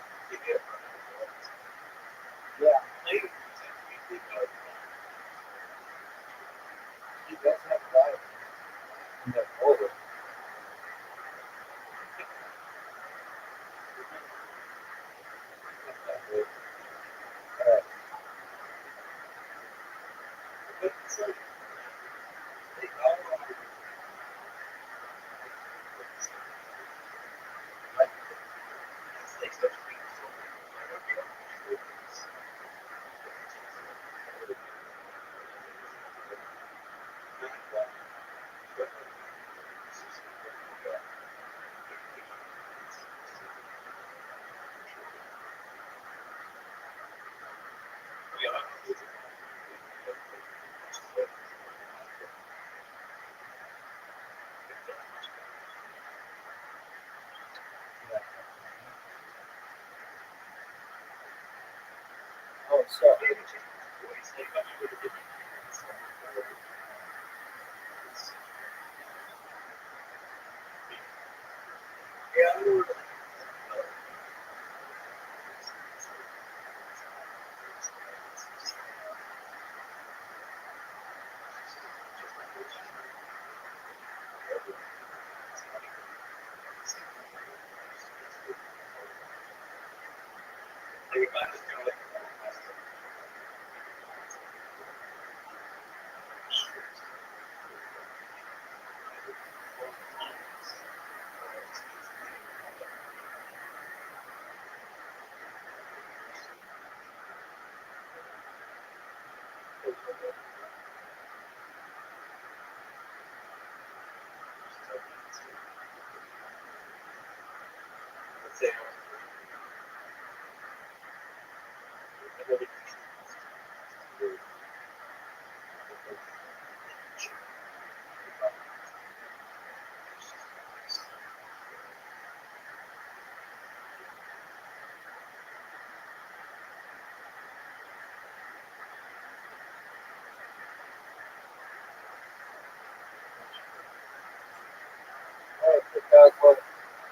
Yeah, Later, it's actually he does have a lot of in that order. Alright, yeah. Oh, so alright, because well,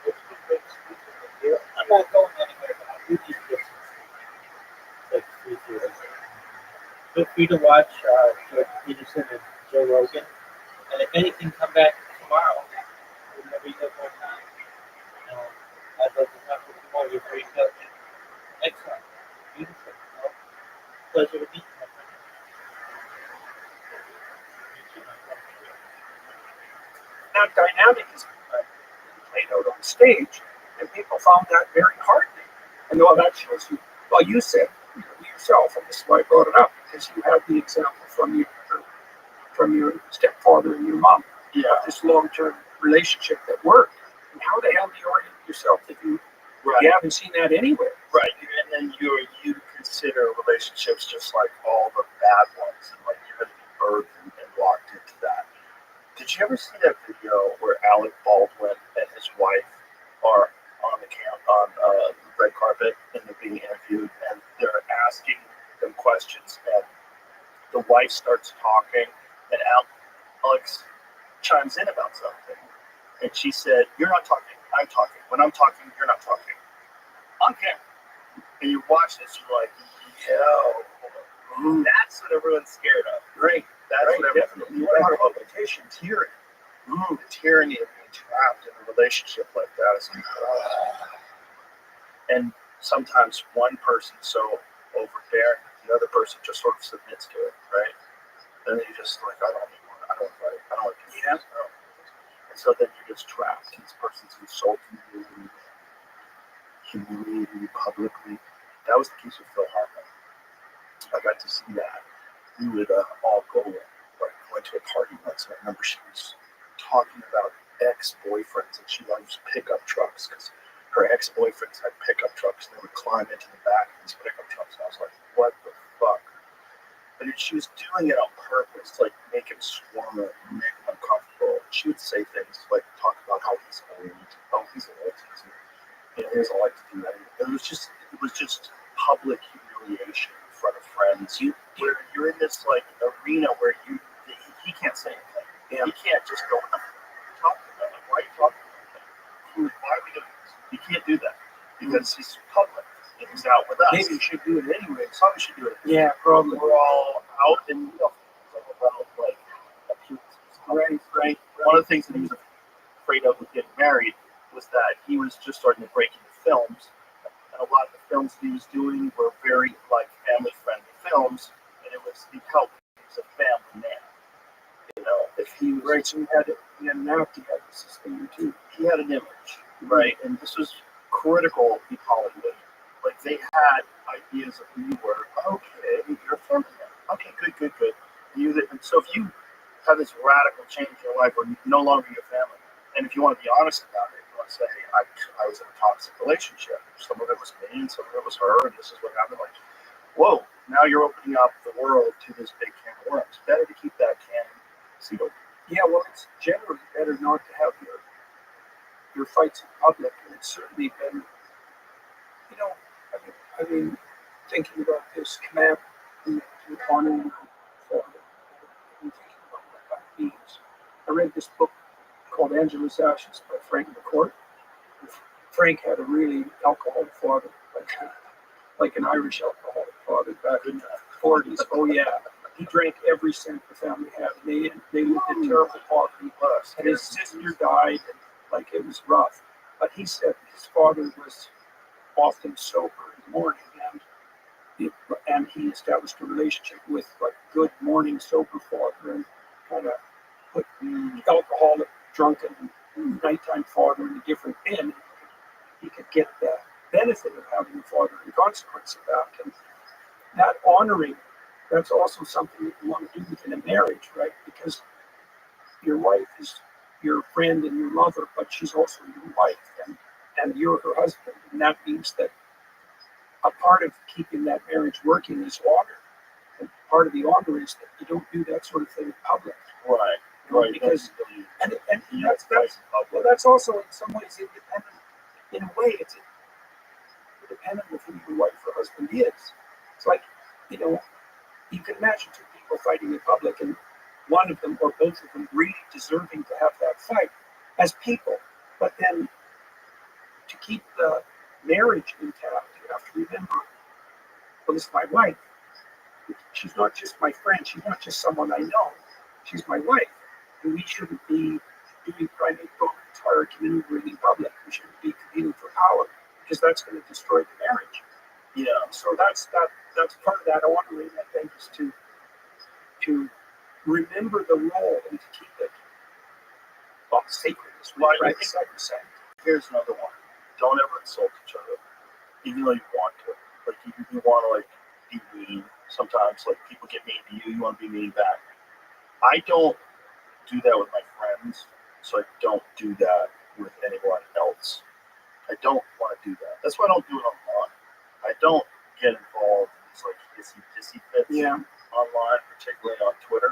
it's been great speaking with you. I'm not going anywhere now. You need to get some sleep. Like free theater. Feel free to watch Jordan Peterson and Joe Rogan. And if anything, come back tomorrow whenever you have more time. I'd love to talk with you more. You're very intelligent. Excellent. Beautiful. Well, pleasure to meet you, my friend. Meet you, my friend. That dynamic is played out on stage, and people found that very heartening. And well, that shows you. Well, you said yourself, and this is why I brought it up because you have the example from your stepfather and your mom. Yeah. This long-term relationship that worked. And how the hell do you argue with yourself that you haven't seen that anywhere? Right. And then you consider relationships just like all the bad ones, and like you're going to be birthed and locked into that. Did you ever see that video where Alec Baldwin and his wife are on the the red carpet and they're being interviewed and they're asking them questions and the wife starts talking and Alex chimes in about something and she said, "You're not talking. I'm talking. When I'm talking, you're not talking." On camera. And you watch this, you're like, yo, that's what everyone's scared of. Right. That's Right, what definitely. You want to talk about tyranny. the tyranny of being trapped in a relationship like that is like, and sometimes one person's so overbearing, the other person just sort of submits to it, right? And then you just like, I don't want to do this. And so then you're just trapped. This person's insulting you, humiliating you publicly. That was the case with Phil Hartman. I got to see that. We would all go, like, went to a party once, and I remember she was talking about ex-boyfriends, and she loves pickup trucks because her ex-boyfriends had pickup trucks, and they would climb into the back of these pickup trucks. And I was like, what the fuck? But she was doing it on purpose, like make him squirm it, and make him uncomfortable. She would say things like talk about how he's old, he doesn't like to do that. It was just public humiliation in front of friends. You're in this like arena where he can't say anything. Yeah. He can't just go talk about it. Why are you talking about it? Why are we doing this? You can't do that because he's public. He's out with us. Maybe you should do it anyway. Probably should do it. Yeah, probably. We're all out in about like right. One of the things that he was afraid of with getting married was that he was just starting to break into films, and a lot of the films that he was doing were very like family-friendly films, and it was he felt he was a family man. You know, if he was Right, so he had an act, he had this thing too. he had an image, right, and this was critical in Hollywood. Like they had ideas of who you were. Okay, you're a family man. Okay, good. And so if you have this radical change in your life where no longer your family, and if you want to be honest about it, you want to say, hey, I was in a toxic relationship. Some of it was me, and some of it was her, and this is what happened. Like, whoa, now you're opening up the world to this big can of worms. Better to keep that can sealed. Yeah, well, it's generally better not to have your fights in public, and it's certainly better, you know, I mean thinking about this command to honor your father, and thinking about what that means. I read this book called Angela's Ashes by Frank McCourt. Frank had a really alcoholic father, like an Irish alcoholic father back in the 40s. Oh yeah, he drank every cent the family had. They lived in terrible poverty. And his sister died, and like it was rough. But he said his father was often sober in the morning, and he established a relationship with like good morning sober father, and kind of put the alcoholic, drunken, nighttime father in a different bin. He could get the benefit of having a father in consequence of that. And that honoring, that's also something that you want to do within a marriage, right? Because your wife is your friend and your lover, but she's also your wife, and you're her husband. And that means that a part of keeping that marriage working is honor. And part of the honor is that you don't do that sort of thing in public. Right. Because that's also in some ways independent. In a way, it's independent of who your wife or husband is. It's like, you know, you can imagine two people fighting in public, and one of them or both of them really deserving to have that fight as people. But then to keep the marriage intact, you have to remember, well, this is my wife. She's not just my friend. She's not just someone I know. She's my wife. And we shouldn't be trying to go arguing in public. We shouldn't be competing for power, because that's going to destroy the marriage. Yeah. So that's part of that honoring, I think, is to remember the role and to keep it sacred. Right. Here's another one. Don't ever insult each other, even though you want to. Like you want to like be mean. Sometimes like people get mean to you. You want to be mean back. I don't do that with my friends, so I don't do that with anyone else. I don't want to do that. That's why I don't do it online. I don't get involved in these like hissy fits online, particularly on Twitter.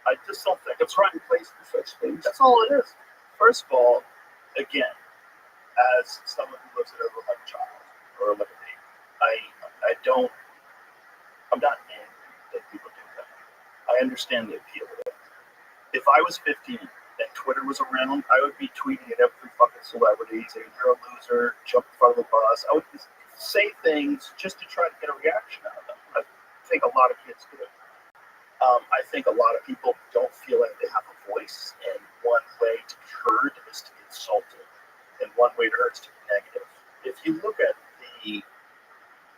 I just don't think it's right place for such things. That's all it is. First of all, again, as someone who lives it over like a child or like a baby, I'm not angry that people do that. I understand the appeal of it. If I was 15 and Twitter was around, I would be tweeting at every fucking celebrity saying, you're a loser, jump in front of the bus. I would just say things just to try to get a reaction out of them. I think a lot of kids do it. I think a lot of people don't feel like they have a voice, and one way to be heard is to be insulted, and one way to hurt is to be negative. If you look at the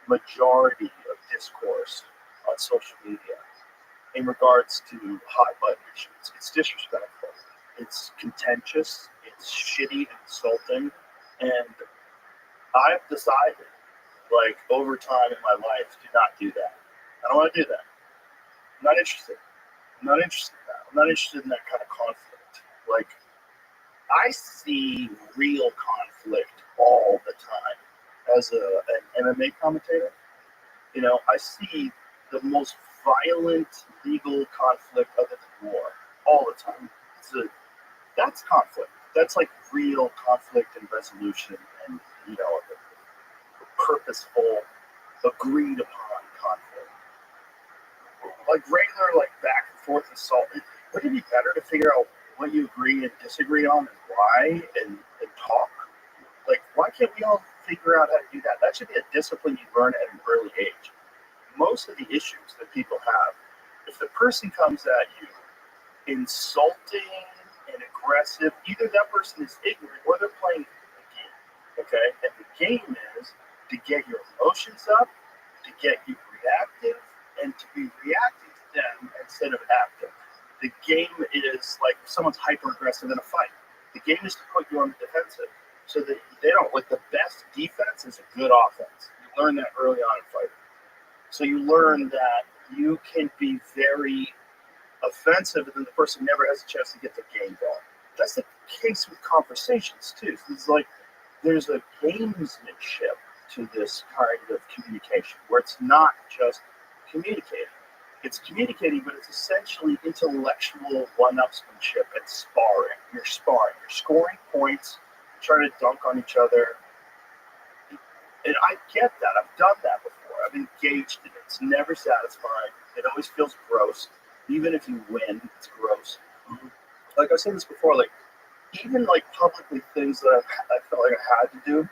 majority of discourse on social media in regards to hot button issues, it's disrespectful, it's contentious, it's shitty, insulting, and I've decided, like, over time in my life, to not do that. I don't want to do that. I'm not interested. I'm not interested in that. I'm not interested in that kind of conflict. Like, I see real conflict all the time. As an MMA commentator, you know, I see the most violent legal conflict other than war all the time. That's conflict. That's like real conflict and resolution, and you know, purposeful, agreed upon conflict. Like regular, like back and forth assault. Wouldn't it be better to figure out what you agree and disagree on and why, and talk? Like, why can't we all figure out how to do that? That should be a discipline you learn at an early age. Most of the issues that people have, if the person comes at you insulting and aggressive, either that person is ignorant or they're playing a game. Okay? And the game is to get your emotions up, to get you reactive, and to be reacting to them instead of active. The game is like if someone's hyper aggressive in a fight. The game is to put you on the defensive so that they don't, like, the best defense is a good offense. You learn that early on in fighting. So you learn that you can be very offensive and then the person never has a chance to get the game going. That's the case with conversations too. So it's like there's a gamesmanship to this kind of communication where it's not just communicating. It's communicating, but it's essentially intellectual one-upsmanship and sparring. You're sparring. You're scoring points, trying to dunk on each other. And I get that. I've done that before. I've engaged in it. It's never satisfying. It always feels gross. Even if you win, it's gross. Like I've said this before, like even like publicly things that I felt like I had to do,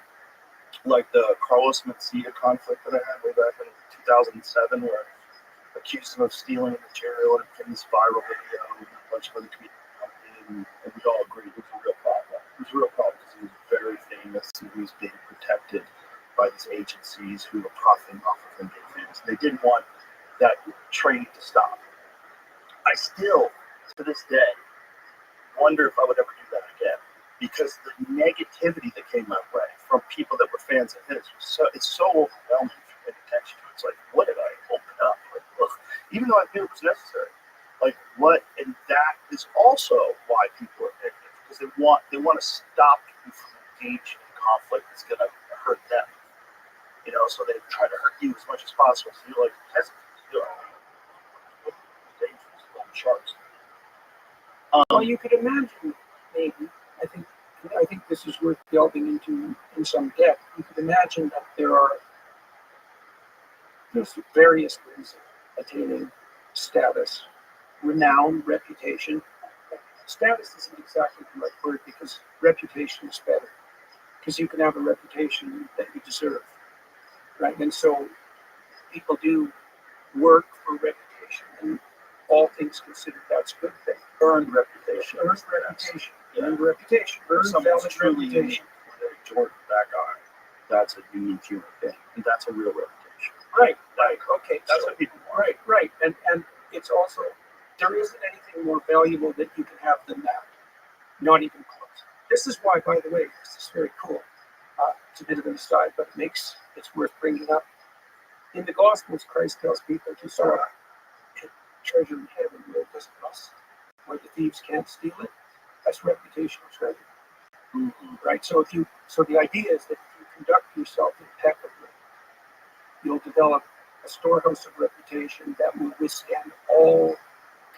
like the Carlos Mencia conflict that I had way back in 2007, where I accused him of stealing material and it became this viral video and a bunch of other comedians, and we all agreed it was a real problem. It was a real problem because he was very famous and he was being protected by these agencies who were profiting off of him being famous. They didn't want that trade to stop. I still, to this day, wonder if I would ever do that again, because the negativity that came my way from people that were fans of his it's so overwhelming if you pay attention to it. It's like, what did I open up? Like, ugh. Even though I knew it was necessary. Like, what? And that is also why people are negative, because they want to stop you from engaging in conflict that's going to hurt them. You know, so they try to hurt you as much as possible. So you're like hesitant to do it. Dangerous, like sharks. Well, you could imagine, maybe, I think this is worth delving into in some depth. You could imagine that there's various ways of attaining status, renown, reputation. Status isn't exactly the right word because reputation is better, because you can have a reputation that you deserve, right? And so people do work for reputation, and all things considered, that's a good thing. Earned reputation. Earned reputation. Earned reputation. Earned valid reputation. Jordan, that guy. That's a unique human thing. And that's a real reputation. Right. Okay. That's so, what people want. Right. And it's also, there isn't anything more valuable that you can have than that. Not even close. This is why, by the way, this is very cool. It's a bit of an aside, but it's worth bringing up. In the Gospels, Christ tells people to sort of treasure in heaven where it doesn't rust, where the thieves can't steal it. That's reputational treasure. Right? So the idea is that if you conduct yourself impeccably, you'll develop a storehouse of reputation that will withstand all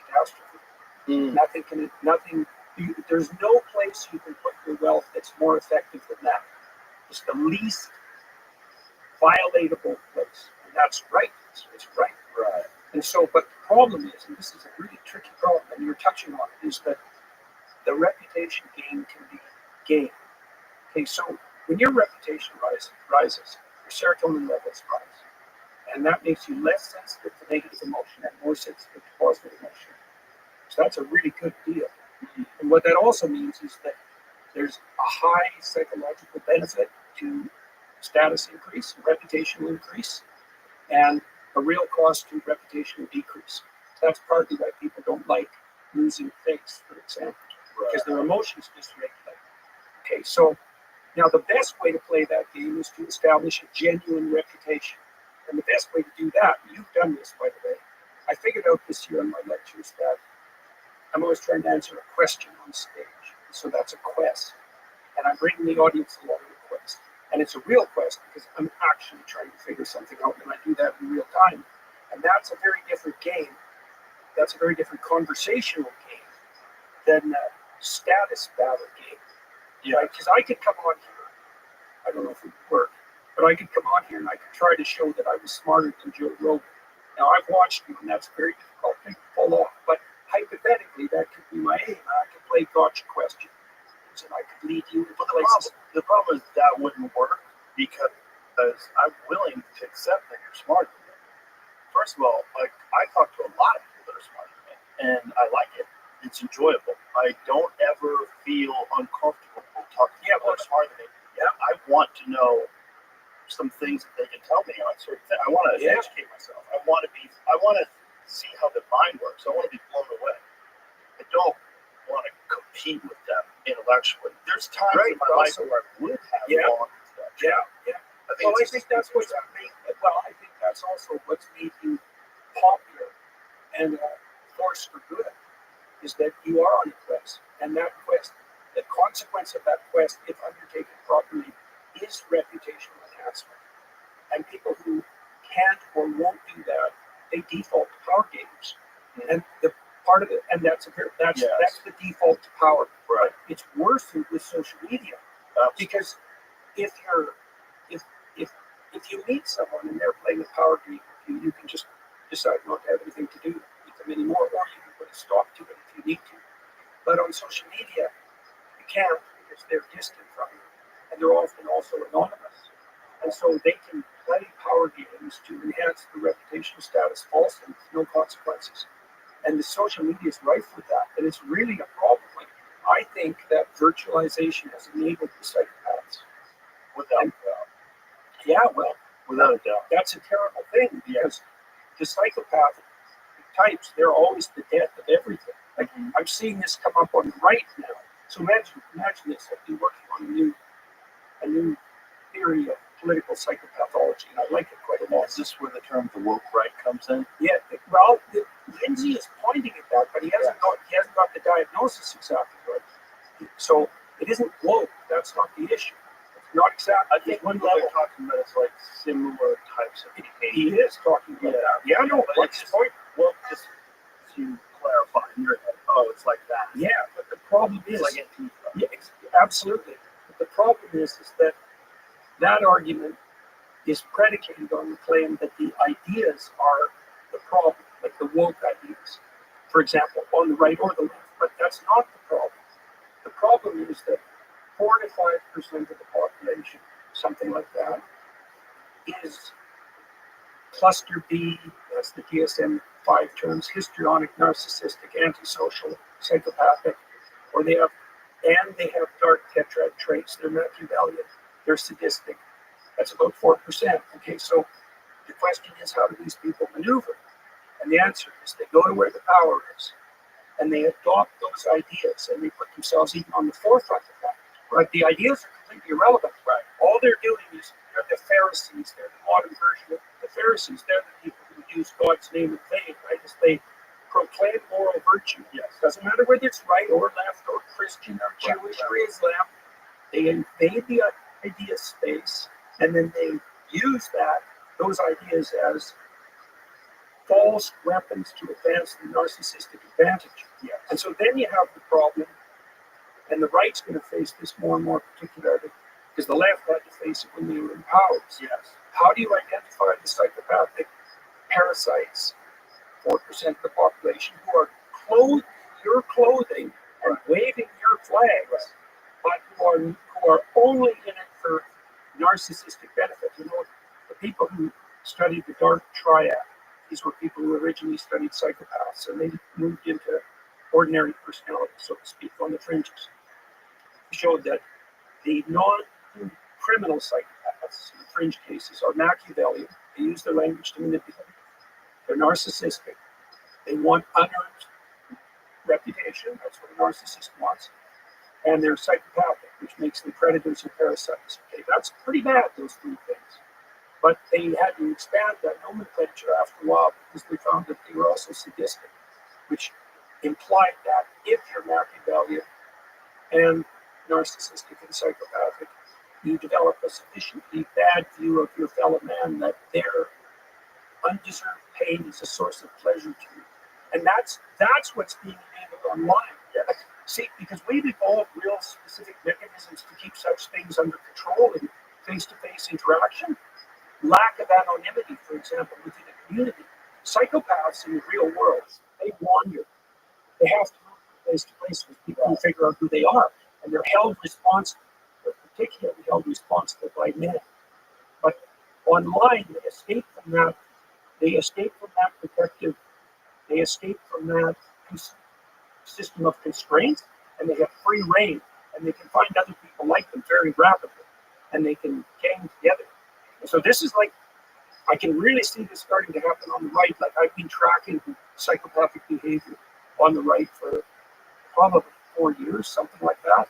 catastrophe. There's no place you can put your wealth that's more effective than that. It's the least violatable place. And that's right. It's right. Right. And so, but the problem is, and this is a really tricky problem, and you're touching on it, is that the reputation gain can be gain. Okay, so when your reputation rises, your serotonin levels rise. And that makes you less sensitive to negative emotion and more sensitive to positive emotion. So that's a really good deal. And what that also means is that there's a high psychological benefit to status increase, reputational increase, and a real cost to reputational decrease. That's partly why people don't like losing face, for example, because their emotions dysregulate. Okay, so now the best way to play that game is to establish a genuine reputation. And the best way to do that, you've done this, by the way, I figured out this year in my lectures that I'm always trying to answer a question on stage. So that's a quest. And I'm bringing the audience along with a quest. And it's a real quest because I'm actually trying to figure something out, and I do that in real time. And that's a very different game. That's a very different conversational game than a status battle game. Yeah. Right? Because I could come on here, I don't know if it would work, but I could come on here and I could try to show that I was smarter than Joe Rogan. Now, I've watched you, and that's a very difficult thing to pull off. But hypothetically, that could be my aim. I could play gotcha questions, and I could lead you into places. The problem is that wouldn't work because I'm willing to accept that you're smarter than me. First of all, like I talk to a lot of people that are smarter than me, and I like it. It's enjoyable. I don't ever feel uncomfortable talking to people that are smarter than me. Yeah, I want to know some things that they can tell me on certain things. I want to educate myself. I want to see how the mind works. I want to be blown away. I don't want to compete with them intellectually. There's times in my life where I would have long intellectual. I think that's what's made. Well, I think that's also what's made you popular and a force for good. Is that you are on a quest, and that quest, the consequence of that quest, if undertaken properly, is reputational enhancement. And people who can't or won't do that, they default to power games. And the part of it, and that's the default to power. Right. It's worse with social media because if you meet someone and they're playing a power game, you can just decide not to have anything to do with them anymore, or you can put a stop to it if you need to. But on social media, you can't because they're distant from you, and they're often also anonymous. And so they can play power games to enhance the reputational status falsely with no consequences. And the social media is rife with that, and it's really a problem. Like, I think that virtualization has enabled the psychopaths. Without a doubt. Yeah, well, Without a doubt. that's a terrible thing because the psychopath types, they're always the death of everything. Like, I'm seeing this come up on the right now. So imagine this. I've been working on a new theory of political psychopathology, and I like it quite a lot. Is this where the term the woke right comes in? Yeah, well, Lindsay is pointing at that, but he hasn't got the diagnosis exactly right. So it isn't woke. That's not the issue. It's not exactly. I think one level talking about is like similar types of behavior. He is talking about that. Yeah, no, what's his point? Well, just to clarify in your head, it's like that. Yeah, but the problem is, It's like absolutely. But the problem is that argument is predicated on the claim that the ideas are the problem, like the woke ideas, for example, on the right or the left. But that's not the problem. The problem is that 4 to 5% of the population, something like that, is cluster B, that's the DSM-5 terms, histrionic, narcissistic, antisocial, psychopathic, or they have dark tetrad traits. They're Machiavellian, they're sadistic. That's about 4%. Okay, so the question is, how do these people maneuver? And the answer is they go to where the power is, and they adopt those ideas, and they put themselves even on the forefront of that. Right? The ideas are completely irrelevant. Right? All they're doing is they're the Pharisees. They're the modern version of the Pharisees. They're the people who use God's name in vain. Right? As they proclaim moral virtue. Yes. Doesn't matter whether it's right or left or Christian or Jewish or Islam. They invade the idea space, and then they use those ideas as false weapons to advance the narcissistic advantage. Yes. And so then you have the problem, and the right's going to face this more and more particularly, because the left had to face it when they were in power. Yes. How do you identify the psychopathic parasites, 4% of the population, who are clothed in your clothing and waving your flags, but who are only in it for narcissistic benefit? You know, the people who studied the dark triad, these were people who originally studied psychopaths, and they moved into ordinary personality, so to speak, on the fringes. Showed that the non-criminal psychopaths, in the fringe cases, are Machiavellian. They use their language to manipulate. They're narcissistic. They want unearned reputation. That's what a narcissist wants. And they're psychopathic, which makes them predators and parasites. Okay, that's pretty bad, those 3 things. But they had to expand that nomenclature after a while because they found that they were also sadistic, which implied that if you're Machiavellian and narcissistic and psychopathic, you develop a sufficiently bad view of your fellow man that their undeserved pain is a source of pleasure to you. And that's what's being enabled online. Yes. See, because we've evolved real specific mechanisms to keep such things under control in face-to-face interaction. Lack of anonymity, for example, within a community. Psychopaths in the real world, they wander. They have to move from place to place with people who figure out who they are. And they're held responsible. They're particularly held responsible by men. But online, they escape from that. They escape from that protective. They escape from that system of constraints, and they have free reign, and they can find other people like them very rapidly, and they can gang together. And so this is like, I can really see this starting to happen on the right. Like I've been tracking psychopathic behavior on the right for probably 4 years, something like that,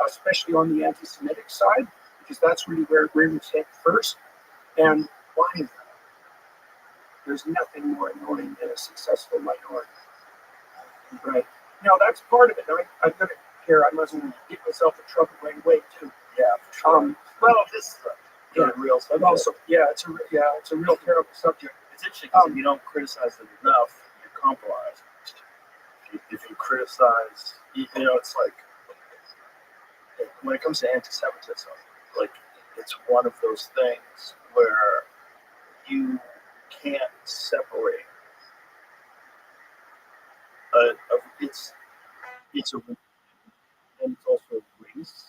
especially on the anti-Semitic side, because that's really where it was hit first. And why is that? There's nothing more annoying than a successful minority. Right. Now, that's part of it. I'm going to here, I must get myself in trouble right away, too. Yeah, for sure. Well, this is Yeah, real but subject. also, it's a real terrible subject. It's interesting because if you don't criticize it enough, you compromise. If you criticize, it's like when it comes to anti-Semitism, like it's one of those things where you can't separate. It's a and it's also race,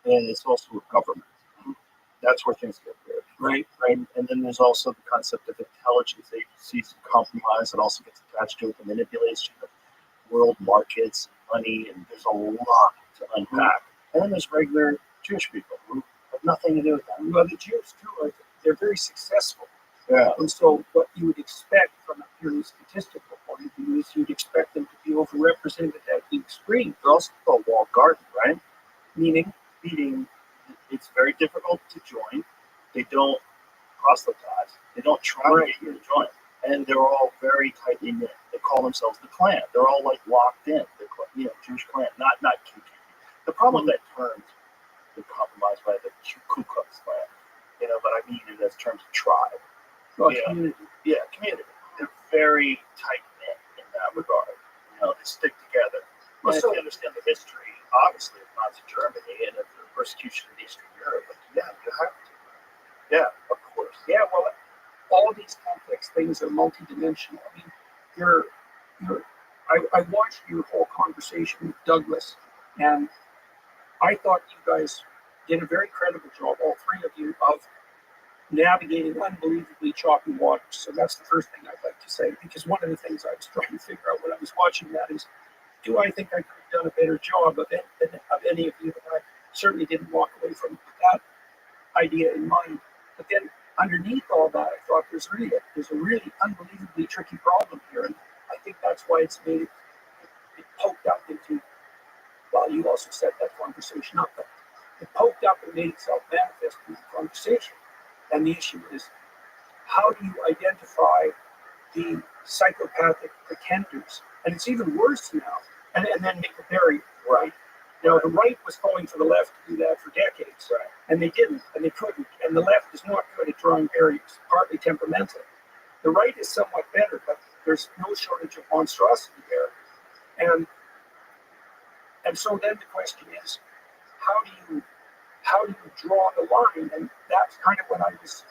and it's also a government. That's where things get weird. Right. And then there's also the concept of intelligence agencies and compromise that also gets attached to it, the manipulation of world markets, money, and there's a lot to unpack. And then there's regular Jewish people who have nothing to do with that. Well, the Jews, too, they're very successful. Yeah. And so what you would expect from a purely statistical point of view is you'd expect them to be overrepresented at the extreme. They're also called walled garden, right? Meaning, it's very difficult to join. They don't proselytize. They don't try to get you to join. And they're all very tightly knit. They call themselves the clan. They're all like locked in. They're, Jewish clan, not KKK. The problem with that term has been compromised by the Ku Klux Klan. But I mean it as terms of tribe. community. Yeah, community. They're very tight knit in that regard. They stick together. Well, And if so- you understand the history, obviously, of Nazi Germany and of the persecution in Eastern Europe, you have to. Yeah, of course. Yeah, well, all these complex things are multidimensional. I mean, I watched your whole conversation with Douglas, and I thought you guys did a very credible job, all three of you, of navigating unbelievably choppy waters. So that's the first thing I'd like to say, because one of the things I was trying to figure out when I was watching that is, do I think I could have done a better job of any of you? And I certainly didn't walk away from that idea in mind. But then underneath all that, I thought there's a really unbelievably tricky problem here, and I think that's why it's made it poked up into. Well, you also set that conversation up, but it poked up and made itself manifest in the conversation. And the issue is, how do you identify the psychopathic pretenders? And it's even worse now. And then make a very right. The right was calling for the left to do that for decades. Right. And they didn't, and they couldn't. And the left is not good at drawing barriers, partly temperamental. The right is somewhat better, but there's no shortage of monstrosity there. And so then the question is, how do you draw the line? And that's kind of what I was,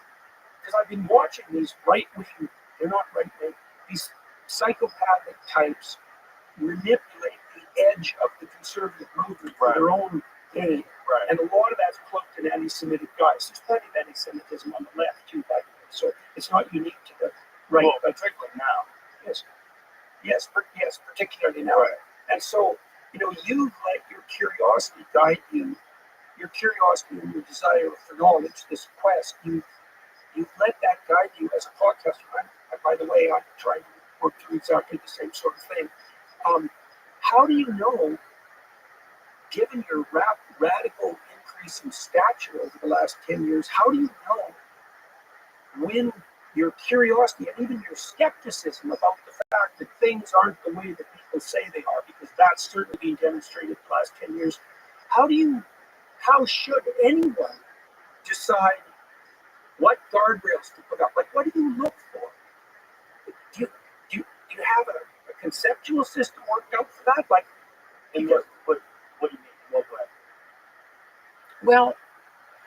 because I've been watching these right-wing, they're not right-wing, these psychopathic types manipulate the edge of the conservative movement for their own gain. Right. And a lot of that's cloaked in anti-Semitic guys. There's plenty of anti-Semitism on the left, too, by the way. So it's not unique to the right. Well, particularly now. Yes, particularly now. Right. And so, you've let your curiosity guide you, your curiosity and your desire for knowledge, this quest, you've let that guide you as a podcaster. By the way, I'm trying to work through exactly the same sort of thing. How do you know, given your radical increase in stature over the last 10 years, how do you know when your curiosity and even your skepticism about the fact that things aren't the way that people say they are, because that's certainly been demonstrated the last 10 years, how do you how should anyone decide what guardrails to put up? Like, what do you look for? Do you have a conceptual system worked out for that? Like, And what do you mean? What way? well,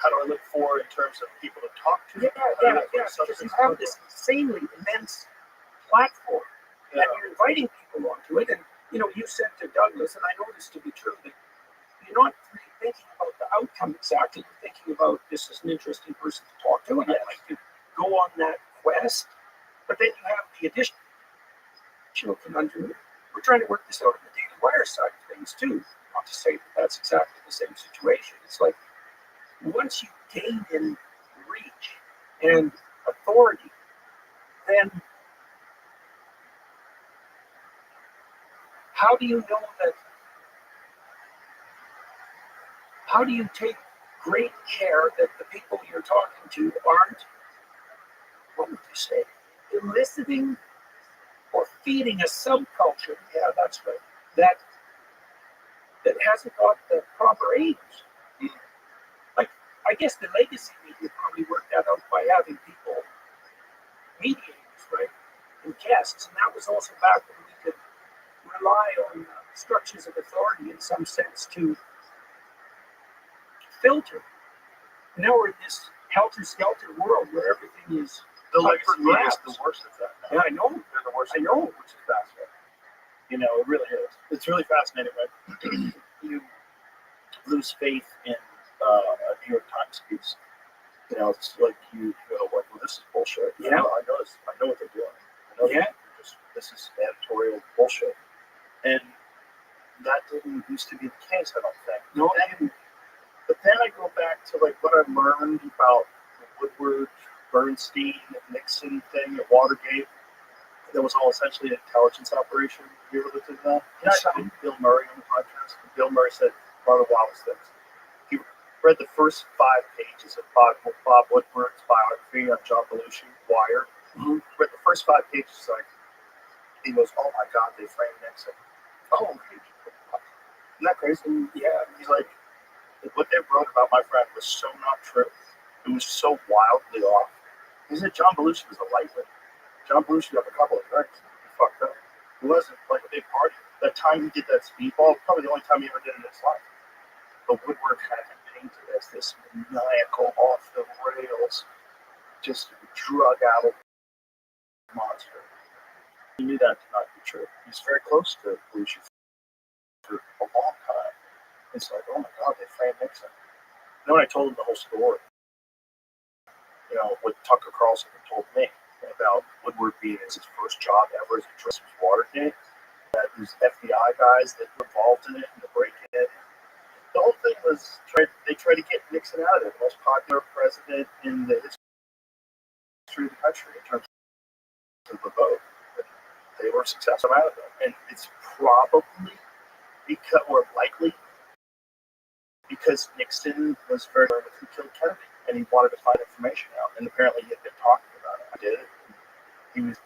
How do I look for in terms of people to talk to? yeah, How do I look for because you substance have abuse? this insanely immense platform, and you're inviting people onto it. And you said to Douglas, and I know this to be true, that you're not really thinking about the outcome exactly. You're thinking about this is an interesting person to talk to, and I'd like to go on that quest. But then you have the additional conundrum. We're trying to work this out on the Daily Wire side of things too. Not to say that that's exactly the same situation. It's like once you gain in reach and authority, then how do you know that? How do you take great care that the people you're talking to aren't, what would you say, eliciting or feeding a subculture? Yeah, that's right. That hasn't got the proper aims. Like, I guess the legacy media probably worked that out by having people, mediators, right, and guests, and that was also back when we could rely on structures of authority in some sense to filter. Now we're in this helter-skelter world where everything is The up legacy for media is grabs. the worst of that. Yeah, I know. They're the worst. I know. Which is fascinating. It really is. It's really fascinating when you lose faith in a New York Times piece. It's like you go like, well, this is bullshit. Yeah. I know this. I know what they're doing. I know Yeah. this is editorial bullshit. And that didn't used to be the case, I don't think. No. But then I go back to like what I learned about the Woodward, Bernstein, Nixon thing at Watergate. That was all essentially an intelligence operation. You ever looked at that? I had Bill Murray on the podcast. And Bill Murray said one of the wildest things. He read the first 5 pages of Bob Woodward's biography on John Belushi, Wired. Mhm. Read the first 5 pages, like, he goes, "Oh my God, they framed Nixon." Oh, isn't that crazy? Yeah. He's like, what they wrote about my friend was so not true. It was so wildly off. He said John Belushi was a lightweight. John Belushi had a couple of drinks. He fucked up. It wasn't like a big party. That time he did that speedball, probably the only time he ever did it in his life. But Woodward had him painted as this maniacal, off the rails, just drug out monster. He knew that to not be true. He's very close to Belushi for a long time. It's like, oh my God, they framed Nixon. And then when I told him the whole story, what Tucker Carlson had told me about Woodward being his first job ever as a journalist was Watergate, that there's FBI guys that were involved in it and the break-in. The whole thing was they tried to get Nixon out of it, the most popular president in the history of the country in terms of the vote. But they were successful out of it. And it's probably likely because Nixon was very nervous who killed Kennedy, and he wanted to find information out. And apparently, he had been talking about it. I did it. He was,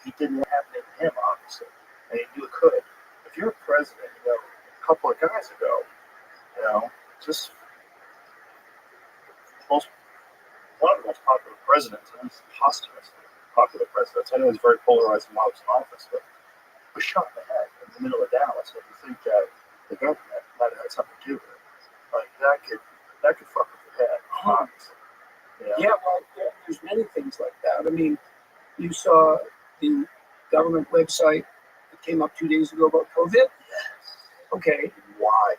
he didn't have it in him, obviously, and he knew it could. If you're a president, a couple of guys ago, just one of the most popular presidents, and he's posthumously popular presidents. I know he's very polarizing while he was in office, but was shot in the head in the middle of Dallas. And you think that the government might have had something to do with it. Like that could fuck with your head, obviously. Yeah, well, there's many things like that. I mean, you saw the government website that came up 2 days ago about COVID. Okay. Wild.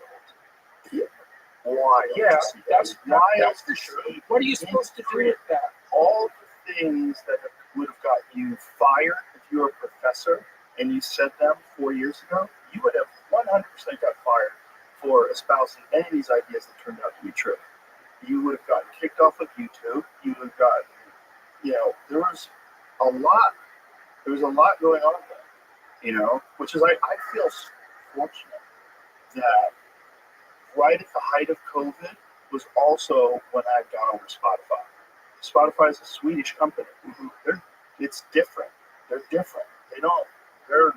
Wild. Yeah, that's for sure. What are you supposed to do with that? All the things that would have got you fired if you were a professor and you said them 4 years ago, you would have 100% got fired for espousing any of these ideas that turned out to be true. You would have gotten kicked off of YouTube. You would have gotten, there was a lot going on there, which is I feel fortunate that right at the height of COVID was also when I got over Spotify. Spotify is a Swedish company. It's different. They're different. They're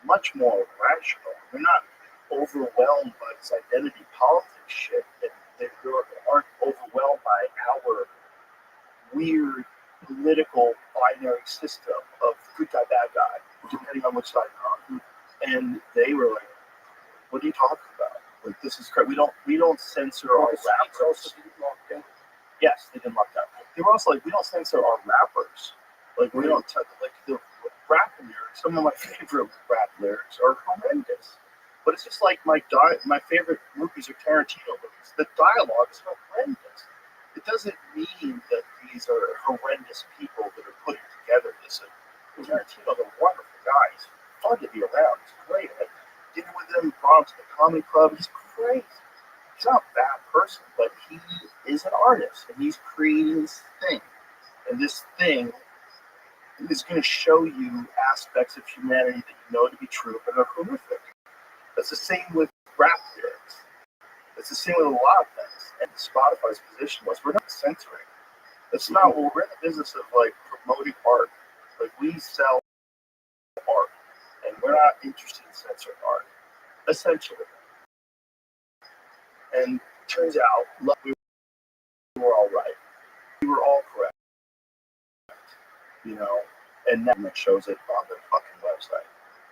much more rational. They're not overwhelmed by this identity politics shit, and they aren't overwhelmed by our weird political binary system of good guy, bad guy, depending on which side you're on. And they were like, "What are you talking about? Like, this is crazy. We don't censor our rappers." Yes, they didn't lock down. They were also like, "We don't censor our rappers. Like, we don't like the rap lyrics. Some of my favorite rap lyrics are horrendous." But it's just like my favorite movies are Tarantino movies. The dialogue is horrendous. It doesn't mean that these are horrendous people that are putting together this. Tarantino's a wonderful guy. He's fun to be around. He's great. I dinner with him, brought him to the comedy club. He's great. He's not a bad person, but he is an artist, and he's creating this thing. And this thing is going to show you aspects of humanity that you know to be true, but are horrific. That's the same with rap lyrics. It's the same with a lot of things. And Spotify's position was, we're not censoring. That's not what we're in the business of, like, promoting art. Like, we sell art, and we're not interested in censoring art, essentially. And turns out, look, we were all right. We were all correct. You know, and then it shows it on their fucking website,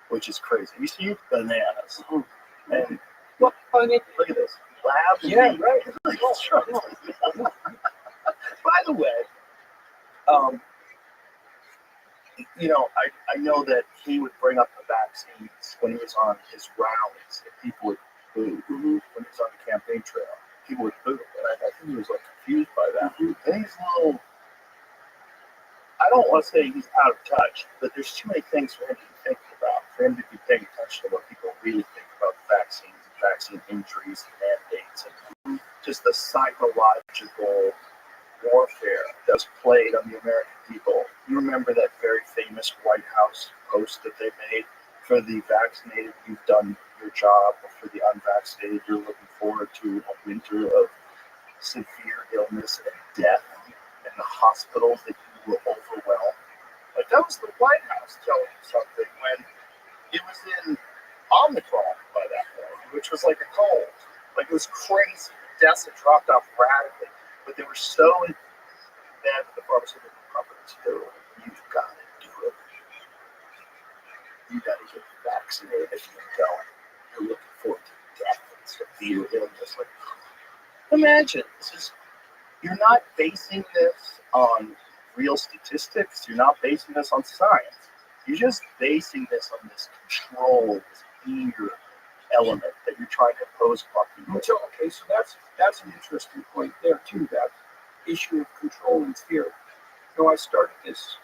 which is crazy. You see bananas. And look at this. Lab. Yeah, right. Like, by the way, you know, I know that he would bring up the vaccines when he was on his rallies, and people would boo. When he was on the campaign trail, people would boo. And I think he was like confused by that. And he's a little, I don't want to say he's out of touch, but there's too many things for him to be thinking about, for him to be paying attention to what people really think about the vaccines, and vaccine injuries, and mandates, and just the psychological warfare that's played on the American people. You remember that very famous White House post that they made for the vaccinated, you've done your job, or for the unvaccinated, you're looking forward to a winter of severe illness and death, and the hospitals that you will overwhelm. Like, that was the White House telling you something when it was in Omicron by that point, which was like a cold. Like, it was crazy. Deaths had dropped off radically, but they were so bad with the pharmaceutical companies. They were like, "You've got to do it. You got to get vaccinated if you don't. You're looking forward to death and severe illness." Like, imagine this is. You're not basing this on real statistics. You're not basing this on science. You're just basing this on this control, this fear element that you're trying to impose upon people. So, okay, so that's an interesting point there too, that issue of control and fear. You know, I started this,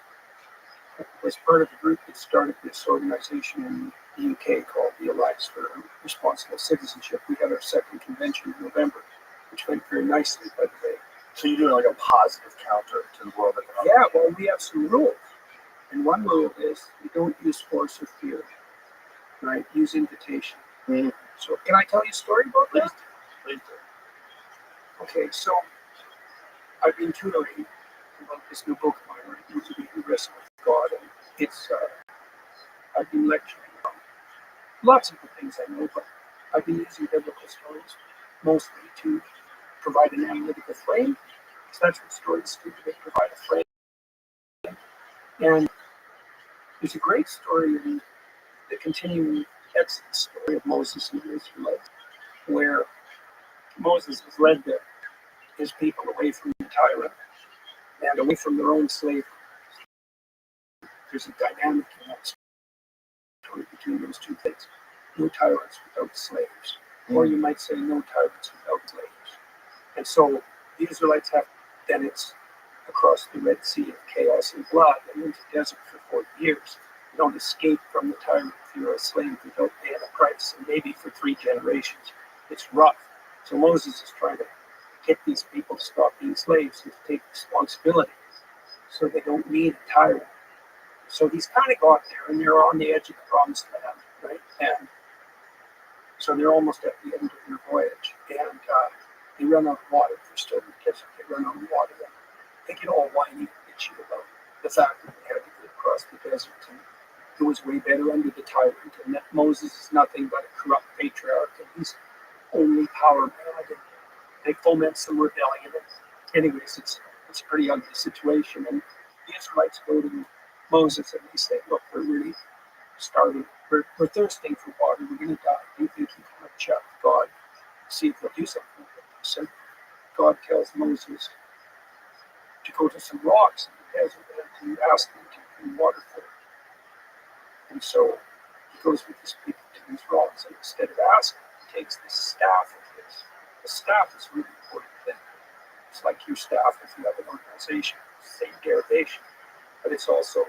was part of a group that started this organization in the UK called the Alliance for Responsible Citizenship. We had our second convention in November, which went very nicely, by the way. So you're doing like a positive counter to the world economic. Yeah, well, we have some rules. And one rule is you don't use force or fear, right? Use invitation. Mm-hmm. So can I tell you a story about that? Please do. Okay, so I've been tutoring about this new book of mine, right? To be the Wrestle with God, and it's I've been lecturing on lots of the things I know, but I've been using biblical stories mostly to provide an analytical frame. So that's what stories do. They provide a frame. And there's a great story in the continuing Exodus story of Moses and the Israelites, where Moses has led his people away from the tyrant and away from their own slavery. There's a dynamic in that story between those two things. No tyrants without slaves. Or you might say no tyrants without slaves. And so the Israelites have, then it's across the Red Sea of chaos and blood and into the desert for 40 years. You don't escape from the tyrant if you're a slave without paying a price, and maybe for 3 generations. It's rough. So Moses is trying to get these people to stop being slaves and to take responsibility so they don't need a tyrant. So he's kind of got there, and they're on the edge of the promised land, right? And so they're almost at the end of their voyage, and they run out of water. They're still in the desert. They run out of water. They get all whiny and bitchy about the fact that they had to get across the desert, and it was way better under the tyrant, and that Moses is nothing but a corrupt patriarch, and he's only power mad, and they foment some rebellion. Anyways, it's a pretty ugly situation, and the Israelites go to Moses and they say, look, we're really starving, we're thirsting for water, we're going to die. Do you think you can check God, see if he'll do something with us? And God tells Moses to go to some rocks in the desert and to ask them to bring water for it. And so he goes with his people to these rocks, and instead of asking, he takes this staff of his. The staff is a really important thing. It's like your staff if you have an organization, same derivation, but it's also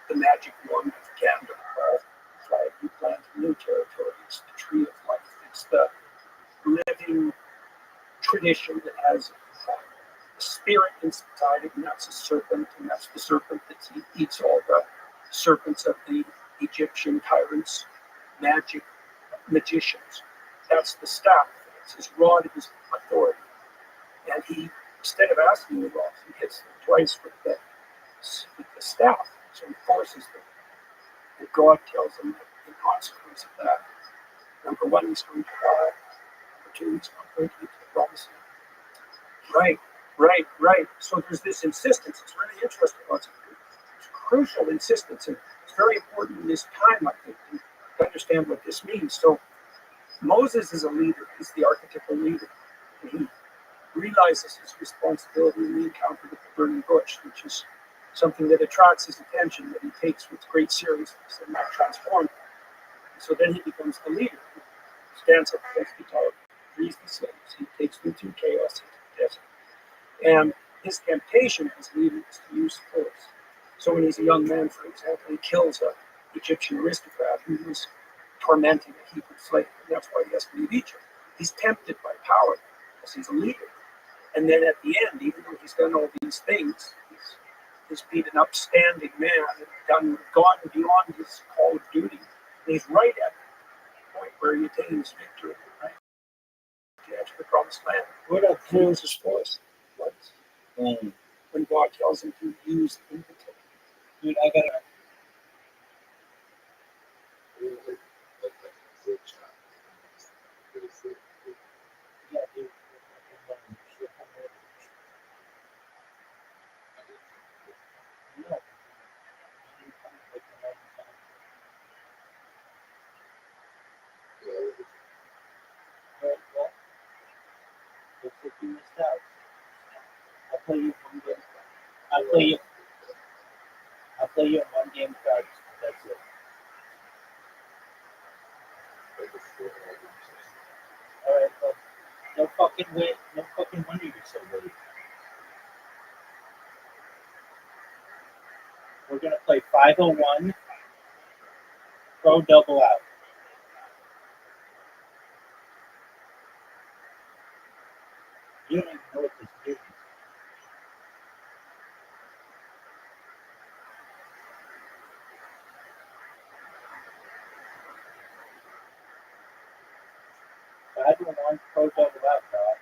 the magic wand of Gandalf, flag you plant in new territory. It's the tree of life. It's the living tradition that has a spirit inside it, and that's a serpent, and that's the serpent that eats all the serpents of the Egyptian tyrants, magicians. That's the staff. It's his rod of his authority. And he, instead of asking the rocks, he hits them twice with the staff. So he forces them. And God tells him that in consequence of that, number one, he's going to die. Number two, he's not going to get to the promised land. Right. So there's this insistence. It's really interesting. It's a crucial insistence, and it's very important in this time, I think, to understand what this means. So Moses is a leader. He's the archetypal leader. And he realizes his responsibility in the encounter with the burning bush, which is something that attracts his attention, that he takes with great seriousness, and that transforms him. So then he becomes the leader. He stands up against the tower, frees the slaves. He takes them through chaos into the desert. And his temptation as leader is to use force. So when he's a young man, for example, he kills an Egyptian aristocrat who was tormenting a Hebrew slave. And that's why he has to leave Egypt. He's tempted by power because he's a leader. And then at the end, even though he's done all these things, he's been an upstanding man and gone beyond his call of duty. And he's right at the point where he attains victory, right? To enter the promised land. What a proves his force. When God tells him to use the inventory. Dude, I gotta. Yeah, dude. No. Well, looks like you missed out. I'll play you one game. I'll play you one game cards. That's it. Alright, well, no fucking wonder you're so late. We're gonna play 501 Pro Double Out. You don't even know what this is. I don't want Pro Double Out, dog.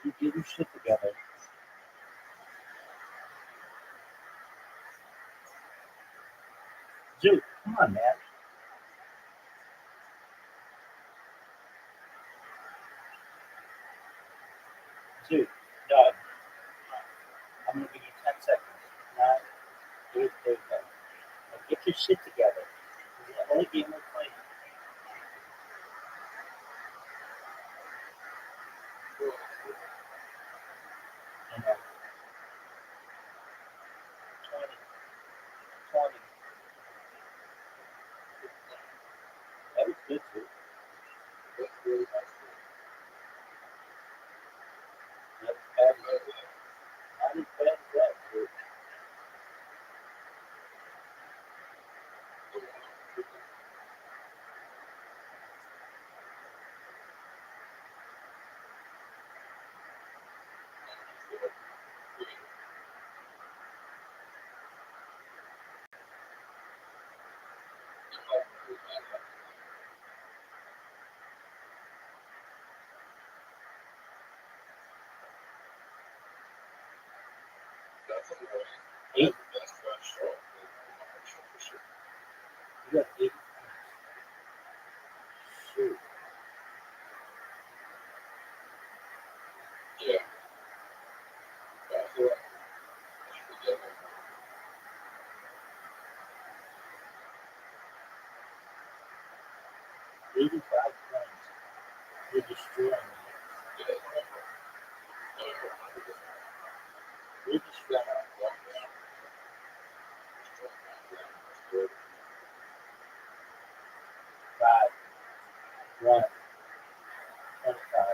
You get your shit together. Dude, come on, man. Dude, dog. I'm gonna give you 10 seconds. Now, there you go. Now get your shit together. This is the only game we're playing. You know, 20. That was good, dude. That was bad. Not as bad as that, dude. 85 points. You're destroying me. You're destroying me. 5, 1, 25.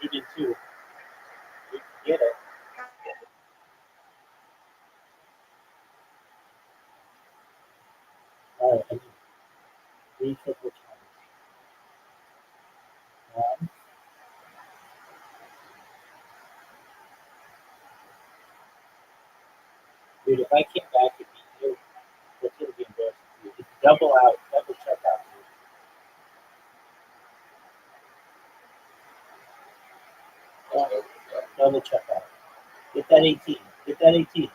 You did too. You can get it. All right, I need 3 triple times. 1, dude, if I came back and beat you, that's gonna be embarrassing for you. It's double out, double check out, dude. Double check out. Get that 18. Get that 18.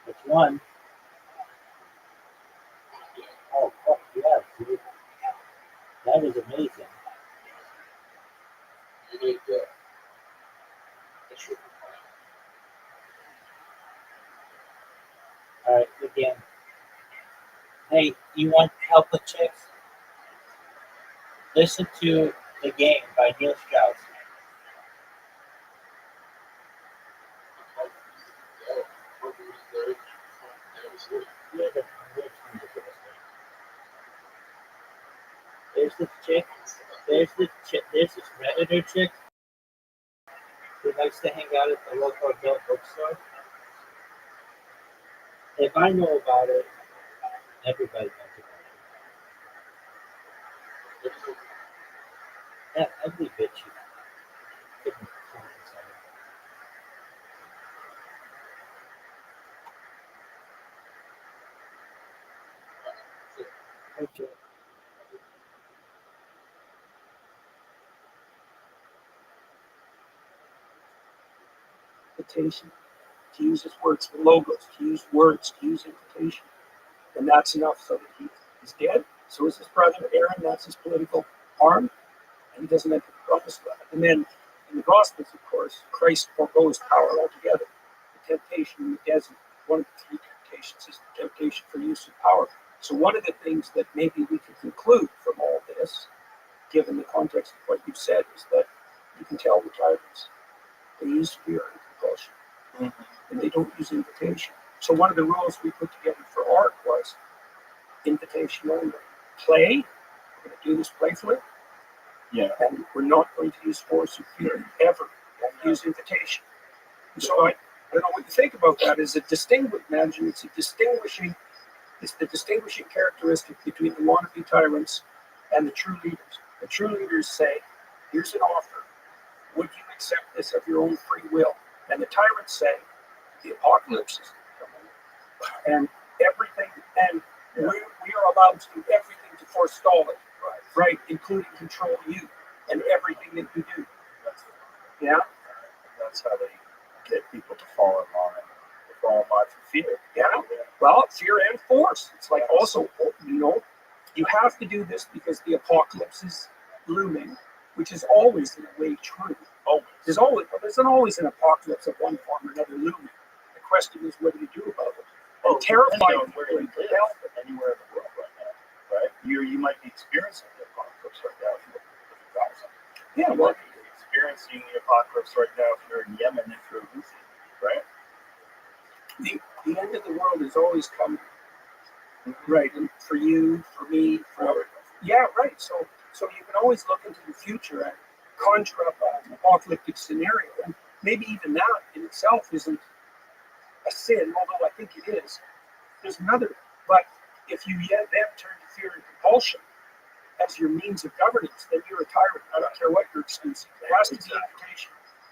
That's 1. Oh, fuck yeah, dude. That was amazing. All right, again. Hey, you want help with chicks? Listen to The Game by Neil Strauss. There's this chick. There's this Redditor chick who likes to hang out at the local adult bookstore. If I know about it, everybody knows about it. That ugly bitch. Okay. Invitation. To use his words for logos, to use words, to use invitation. And that's enough so that he's dead. So is his brother Aaron, that's his political arm, and he doesn't have to promise that. And then in the Gospels, of course, Christ forgoes power altogether. The temptation in the desert, one of the 3 temptations is the temptation for use of power. So one of the things that maybe we can conclude from all this, given the context of what you've said, is that you can tell the tyrants. They use fear and compulsion. And they don't use invitation. So one of the rules we put together for art was invitation only. Play, we're going to do this playfully. Yeah. And we're not going to use force or fear ever. We use invitation. And so I don't know what you think about that. Is it distinguished, imagine it's the distinguishing characteristic between the wannabe tyrants and the true leaders. The true leaders say, here's an offer. Would you accept this of your own free will? And the tyrants say, the apocalypse is coming. And everything, and we are allowed to do everything to forestall it, right? Including control you and everything that you do. Yeah? That's how they get people to fall in line. They fall in line for fear. Yeah? Well, fear and force. It's like also, you have to do this because the apocalypse is looming, which is always in a way true. There's always an apocalypse of one form or another looming. The question is, what do you do about it? Well, Terrifying where you live, anywhere in the world right now, right? You might be experiencing the apocalypse right now if you're in Gaza. Yeah, You might be experiencing the apocalypse right now if you're in Yemen, if you're Houthi, right? the end of the world is always coming. Right, and for you, for me, for yeah, right. So you can always look into the future and conjure up an apocalyptic scenario. And maybe even that in itself isn't a sin, although I think it is. There's another, but if you yet then turn to fear and compulsion as your means of governance, then you're a tyrant. I don't care what your excuse is. It has to be invitation.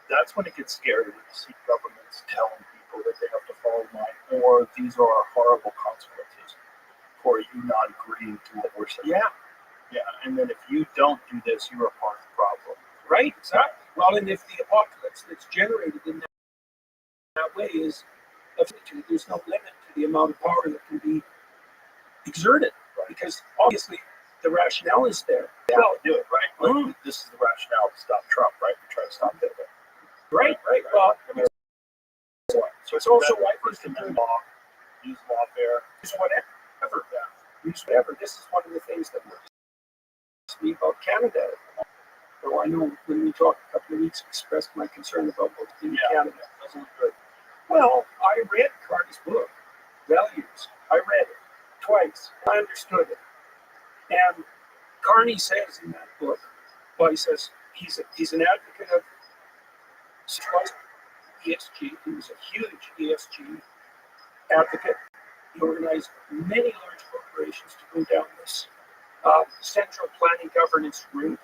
That's when it gets scary, when you see governments telling people that they have to follow line, or these are horrible consequences for you not agreeing to what we're saying. Yeah, Yeah, and then if you don't do this, you're a part of the problem. right, exactly. Well, and if the apocalypse that's generated in that way is afflicted, there's no limit to the amount of power that can be exerted, because obviously the rationale is there. They have to do it, right? Like, this is the rationale to stop Trump, right? We try to stop it. Right. Well, so it's also why First Amendment law, use lawfare, use whatever. Use whatever. This is one of the things that works me about Canada. So I know when we talked a couple of weeks, expressed my concern about what's in Canada. doesn't look good. Well, I read Carney's book, Values. I read it twice. I understood it. And Carney says in that book, well, he says he's an advocate of ESG. He was a huge ESG advocate. He organized many large corporations to go down this central planning governance route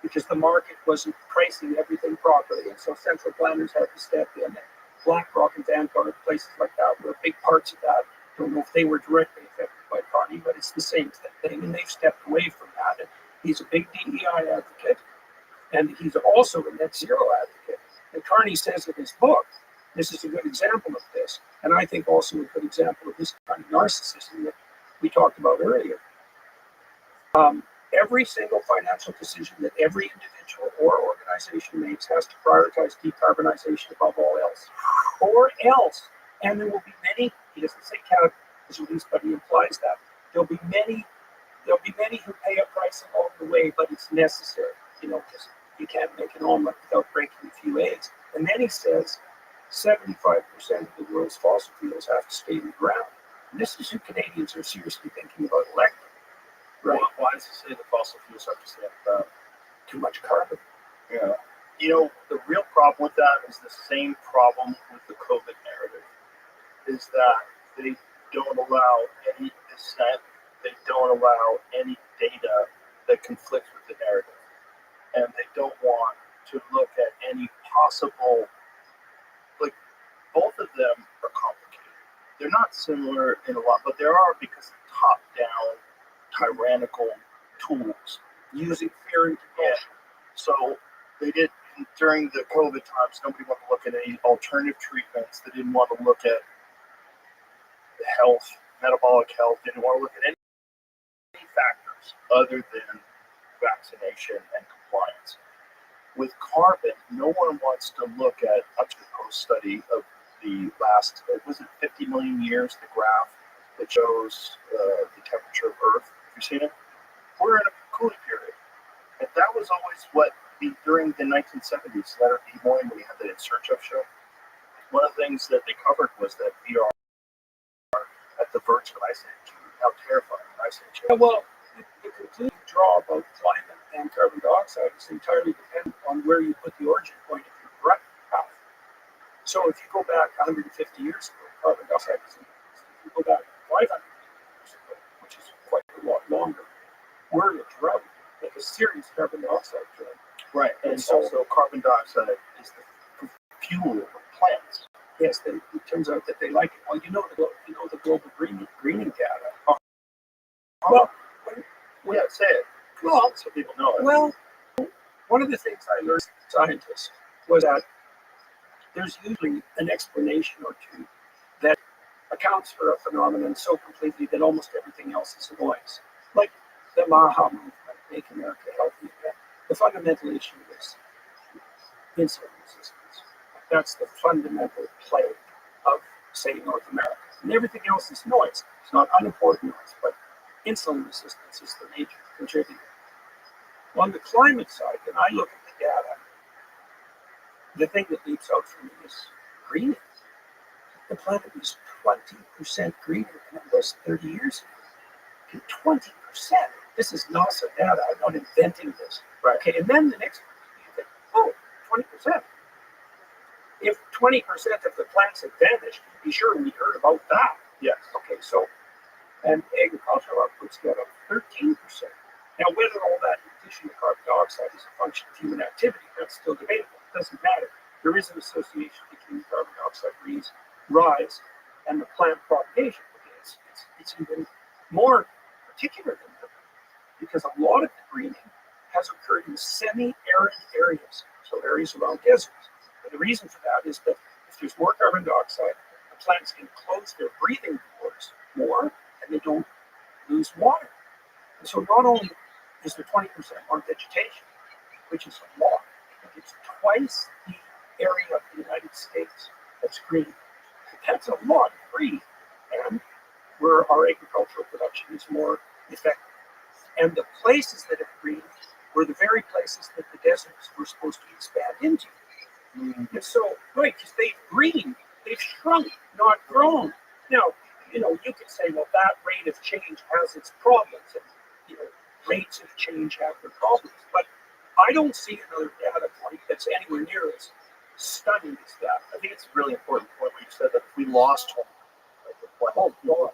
because the market wasn't pricing everything properly. And so central planners had to step in. And BlackRock and Vanguard, places like that, were big parts of that. Don't know if they were directly affected by Carney, but it's the same thing. And they've stepped away from that. And he's a big DEI advocate. And he's also a net zero advocate. And Carney says in his book, this is a good example of this. And I think also a good example of this kind of narcissism that we talked about earlier. Every single financial decision that every individual or organization makes has to prioritize decarbonization above all else. Or else, and there will be many, he doesn't say casualties, but he implies that. There'll be many who pay a price along the way, but it's necessary, because you can't make an omelet without breaking a few eggs. And then he says 75% of the world's fossil fuels have to stay in the ground. And this is who Canadians are seriously thinking about electing. Right. Why does he say the fossil fuels have to stay in the ground? Too much carbon. Yeah. The real problem with that is the same problem with the COVID narrative, is that they don't allow any dissent, they don't allow any data that conflicts with the narrative. And they don't want to look at any possible, both of them are complicated. They're not similar in a lot, but there are, because of top-down tyrannical tools. Using fear and compulsion. So they did, during the COVID times, nobody wanted to look at any alternative treatments. They didn't want to look at health, metabolic health. They didn't want to look at any factors other than vaccination and compliance. With carbon, no one wants to look at a post-study of the last, was it 50 million years, the graph that shows the temperature of Earth. Have you seen it? We're in a cooling period. And that was always during the 1970s, Leonard Nimoy, when he had the In Search of show, one of the things that they covered was that we are at the verge of ice age. How terrifying ice age is. Yeah, well, the conclusion you draw about climate and carbon dioxide is entirely dependent on where you put the origin point of your breath path. So if you go back 150 years ago, carbon dioxide is increased. If you go back 500 years ago, which is quite a lot longer, we're in a drought, like a serious carbon dioxide drought. Right, and so carbon dioxide is the fuel of plants. Yes, it turns out that they like it. Well, the global greening data. Well, Say it. Well, so people know it. Well, one of the things I learned as a scientist was that there's usually an explanation or two that accounts for a phenomenon so completely that almost everything else is a noise. Like the Maha movement, Make America Healthy Again. The fundamental issue is insulin resistance. That's the fundamental plague of, say, North America. And everything else is noise. It's not unimportant noise, but insulin resistance is the major contributor. On the climate side, when I look at the data, the thing that leaps out for me is greening. The planet is 20% greener than it was 30 years ago. 20%. This is NASA data. I'm not inventing this. Right. Okay, and then the next one, you think, 20%. if 20% of the plants had vanished, be sure we heard about that. Yes. Okay, so, and agricultural outputs get up 13%. Now, whether all that in addition to carbon dioxide is a function of human activity, that's still debatable. It doesn't matter. There is an association between carbon dioxide rise and the plant propagation. Okay, it's even more particular than that because a lot of the greening has occurred in semi-arid areas, so areas around deserts. And the reason for that is that if there's more carbon dioxide, the plants can close their breathing pores more and they don't lose water. And so not only is there 20% more vegetation, which is a lot, but it's twice the area of the United States that's green. That's a lot of green, and where our agricultural production is more effective. And the places that have green were the very places that the deserts were supposed to expand into. And so, right, because they've greened, they've shrunk, not grown. Now, you could say, well, that rate of change has its problems, and rates of change have their problems. But I don't see another data point that's anywhere near as stunning as that. I think it's a really important point where you said that if we lost 20, Oh God!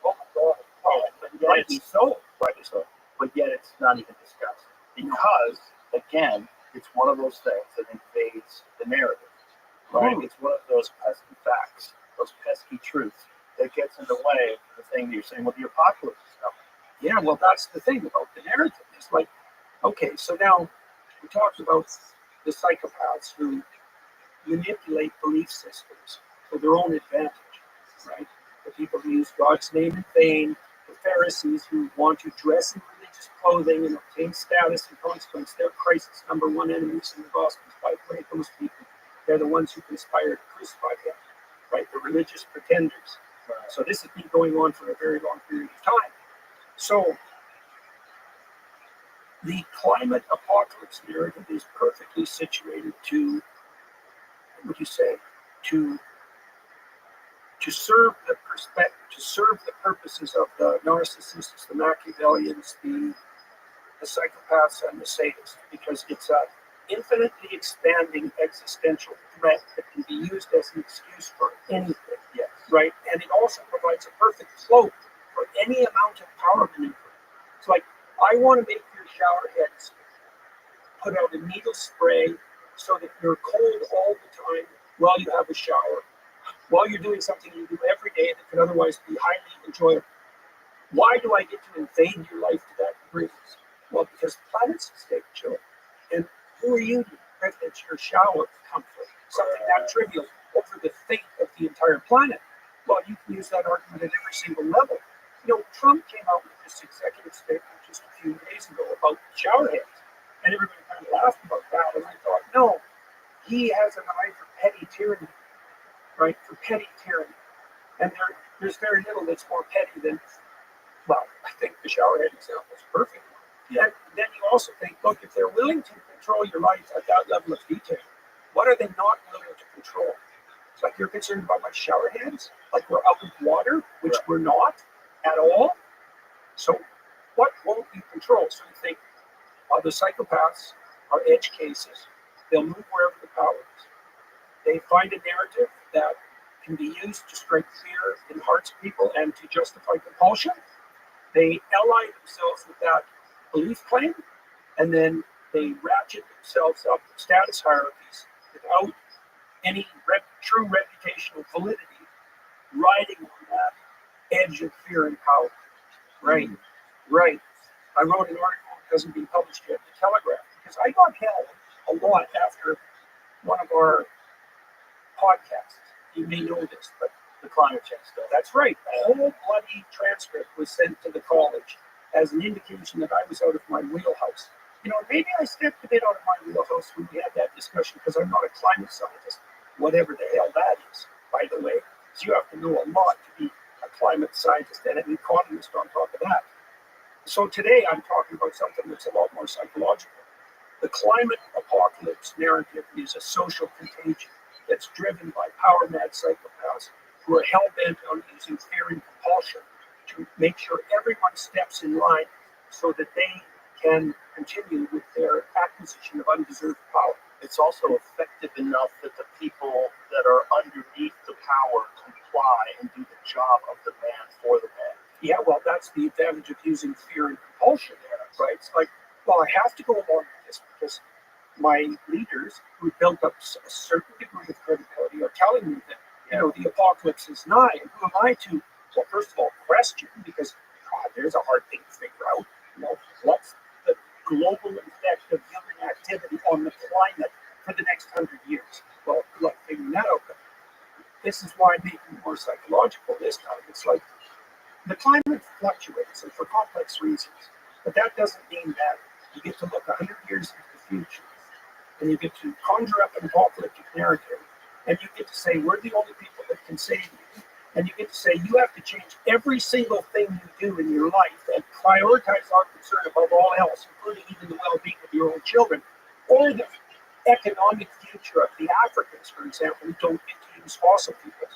Oh God! Oh, but yet rightly so. Rightly so. But yet it's not even discussed because, again, it's one of those things that invades the narrative. Right? It's one of those pesky facts, those pesky truths that gets in the way of the thing that you're saying, well, the apocalypse is coming. Yeah, well, that's the thing about the narrative. It's like, okay, so now we talked about the psychopaths who manipulate belief systems for their own advantage, right? The people who use God's name in vain, the Pharisees who want to dress in religious clothing and obtain status and consequence. They're Christ's number one enemies in the Gospels. By the way, those people, they're the ones who conspired to crucify him, right? The religious pretenders. So this has been going on for a very long period of time. So the climate apocalypse narrative is perfectly situated to, what would you say, to serve the purposes of the narcissists, the Machiavellians, the psychopaths, and the sadists, because it's an infinitely expanding existential threat that can be used as an excuse for anything. Yes. Right? And it also provides a perfect cloak for any amount of power maneuver. It's like, I want to make your shower heads put out a needle spray so that you're cold all the time while you have a shower, while you're doing something you do every day that could otherwise be highly enjoyable. Why do I get to invade your life to that degree? Well, because planets stay chill. And who are you to privilege your shower comfort, something that trivial, over the fate of the entire planet? Well, you can use that argument at every single level. Trump came out with this executive statement just a few days ago about shower heads. And everybody kind of laughed about that. And I thought, no, he has an eye for petty tyranny, right? For petty tyranny. And there's very little that's more petty than, well, I think the shower head example is perfect. Yeah. And then you also think, look, if they're willing to control your life at that level of detail, what are they not willing to control? It's like you're concerned about my shower heads, like we're out of water, which we're not at all. So what won't you control? So you think, the psychopaths are edge cases. They'll move wherever the power is. They find a narrative that can be used to strike fear in the hearts of people and to justify compulsion. They ally themselves with that belief claim, and then they ratchet themselves up status hierarchies without any true reputational validity, riding on that edge of fear and power. Right. I wrote an article, it hasn't been published yet, in the Telegraph, because I got held a lot after one of our podcasts. You may know this, but The climate change stuff. that's right. The whole bloody transcript was sent to the college as an indication that I was out of my wheelhouse. Maybe I stepped a bit out of my wheelhouse when we had that discussion because I'm not a climate scientist, whatever the hell that is, by the way. Because you have to know a lot to be a climate scientist and an economist on top of that. So today I'm talking about something that's a lot more psychological. The climate apocalypse narrative is a social contagion that's driven by power-mad psychopaths who are hell-bent on using fear and compulsion to make sure everyone steps in line so that they can continue with their acquisition of undeserved power. it's also effective enough that the people that are underneath the power comply and do the job of the man for the man. Yeah, well, that's the advantage of using fear and compulsion there, right? It's like, well, I have to go along with this because my leaders who built up a certain degree of credibility are telling me that, the apocalypse is nigh. And who am I to, well, first of all, question, because God, there's a hard thing to figure out. What's the global effect of human activity on the climate for the next 100 years? Well, good luck figuring that out. But this is why I'm making it more psychological this time. It's like the climate fluctuates, and for complex reasons. But that doesn't mean that you get to look 100 years into the future, and you get to conjure up an apocalyptic narrative, and you get to say, we're the only people that can save you. And you get to say, you have to change every single thing you do in your life and prioritize our concern above all else, including even the well-being of your own children, or the economic future of the Africans, for example, who don't get to use fossil fuels,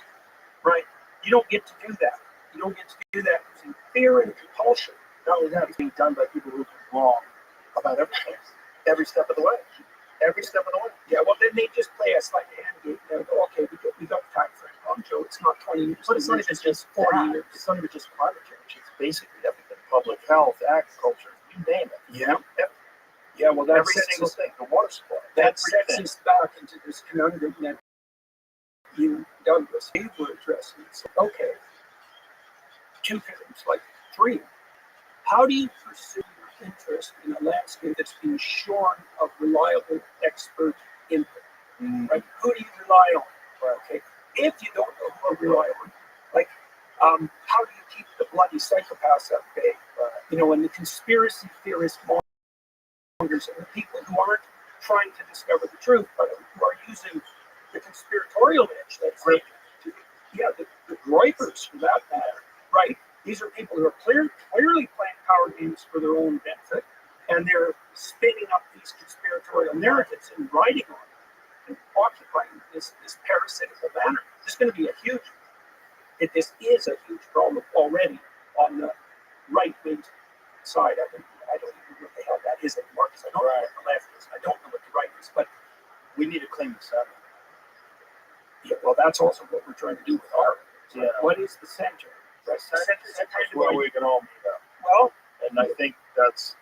right? You don't get to do that. You don't get to do that using fear and compulsion. Not only that, it's being done by people who are wrong about everything, every step of the way. Every step of the way. Yeah, well, then they just play us like a hand game. They go, okay, we got the time frame wrong, Joe. It's not 20 years. But it's not even just 40 years. It's not even just climate change. It's basically everything. Public health, agriculture, you name it. Yeah. Yeah, well, that Every sets single us, thing. The water supply. that sets Everything. us back into this conundrum that you, Douglas, you were addressing. So, okay, two things, like three. How do you pursue your interest in a landscape that's been shorn of reliable expert input? Right? Who do you rely on? Well, okay, if you don't know who to rely on, like, how do you keep the bloody psychopaths at bay? And the conspiracy theorist mongers and the people who aren't trying to discover the truth, but who are using the conspiratorial edge. That's right. The Groypers, for that matter, right? These are people who are clearly playing power games for their own benefit, and they're spinning up these conspiratorial narratives and writing on them and occupying this parasitical manner. This is going to be this is a huge problem already on the right-wing side. I don't even know what the hell that is anymore, because I don't know what the left is. I don't know what the right is, but We need to clean this up. yeah, well, that's also what we're trying to do with our. Yeah. What is the center? Right? That's where we can all meet up. Well, And I think that's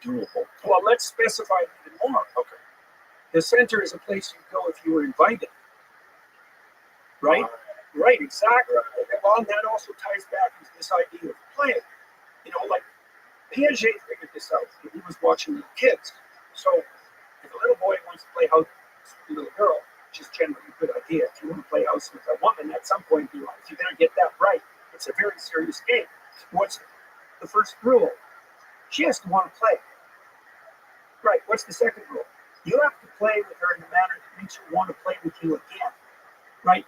doable. well, let's specify it even more. Okay. The center is a place you go if you were invited. Right? Right, exactly. Okay, well, and that also ties back into this idea of playing. Like Piaget figured this out. He was watching little kids. So if a little boy wants to play house with a little girl, which is generally a good idea, if you want to play house with a woman at some point in your life, you better get that right. It's a very serious game. What's the first rule? She has to want to play. Right, what's the second rule? You have to play with her in a manner that makes her want to play with you again. Right?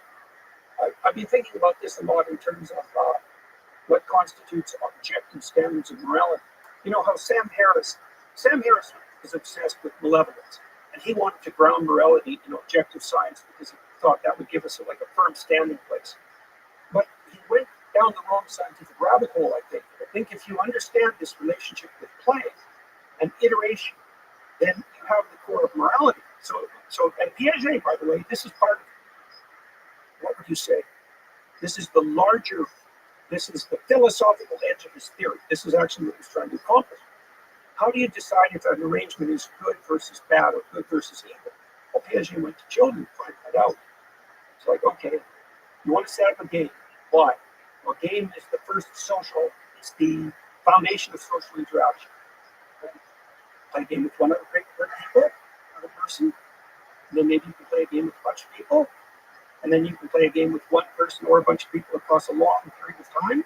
I've been thinking about this a lot in terms of what constitutes objective standards of morality. You know how Sam Harris is obsessed with malevolence, and he wanted to ground morality in objective science because he thought that would give us a firm standing place. But he went down the wrong scientific rabbit hole, I think. I think if you understand this relationship with play and iteration, then you have the core of morality. So, and Piaget, by the way, this is part of, what would you say? This is the philosophical edge of his theory. This is actually what he's trying to accomplish. How do you decide if an arrangement is good versus bad or good versus evil? Well, Piaget went to children to find that out. It's like, okay, you want to set up a game. Why? Well, a game is it's the foundation of social interaction. Play a game with one other person, and then maybe you can play a game with a bunch of people, and then you can play a game with one person or a bunch of people across a long period of time,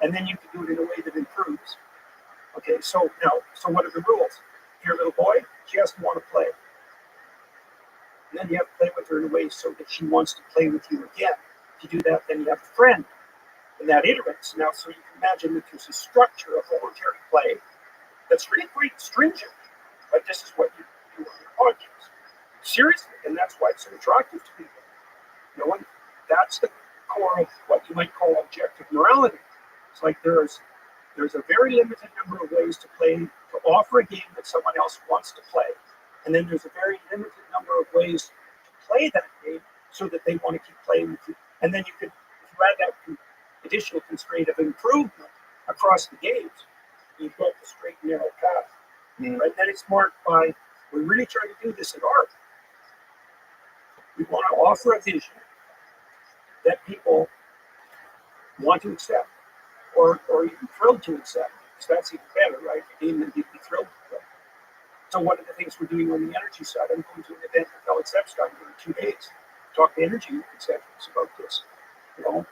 and then you can do it in a way that improves. Okay, so what are the rules? Your little boy, she has to want to play. And then you have to play with her in a way so that she wants to play with you again. If you do that, then you have a friend, and that iterates. Now, so you can imagine that there's a structure of voluntary play that's really quite stringent. But this is what you do on your podcast. Seriously, and that's why it's so attractive to people. And that's the core of what you might call objective morality. It's like there's a very limited number of ways to play, to offer a game that someone else wants to play, And then there's a very limited number of ways to play that game so that they want to keep playing with you. And then you could, if you add that additional constraint of improvement across the games, you've got the straight and narrow path. Right? Then it's marked by, we're really trying to do this in art. We want to offer a vision that people want to accept or even thrilled to accept. So that's even better, right? A game that you'd be thrilled to play. So one of the things we're doing on the energy side, I'm going to an event with Alex Epstein in 2 days, talk to energy executives about this. You know,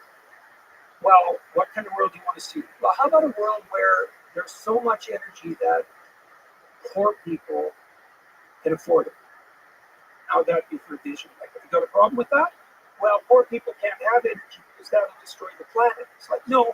well, what kind of world do you want to see? Well, how about a world where there's so much energy that poor people can afford it? How would that be for a vision? Like, have you got a problem with that? Well, poor people can't have energy because that will destroy the planet. It's like, no,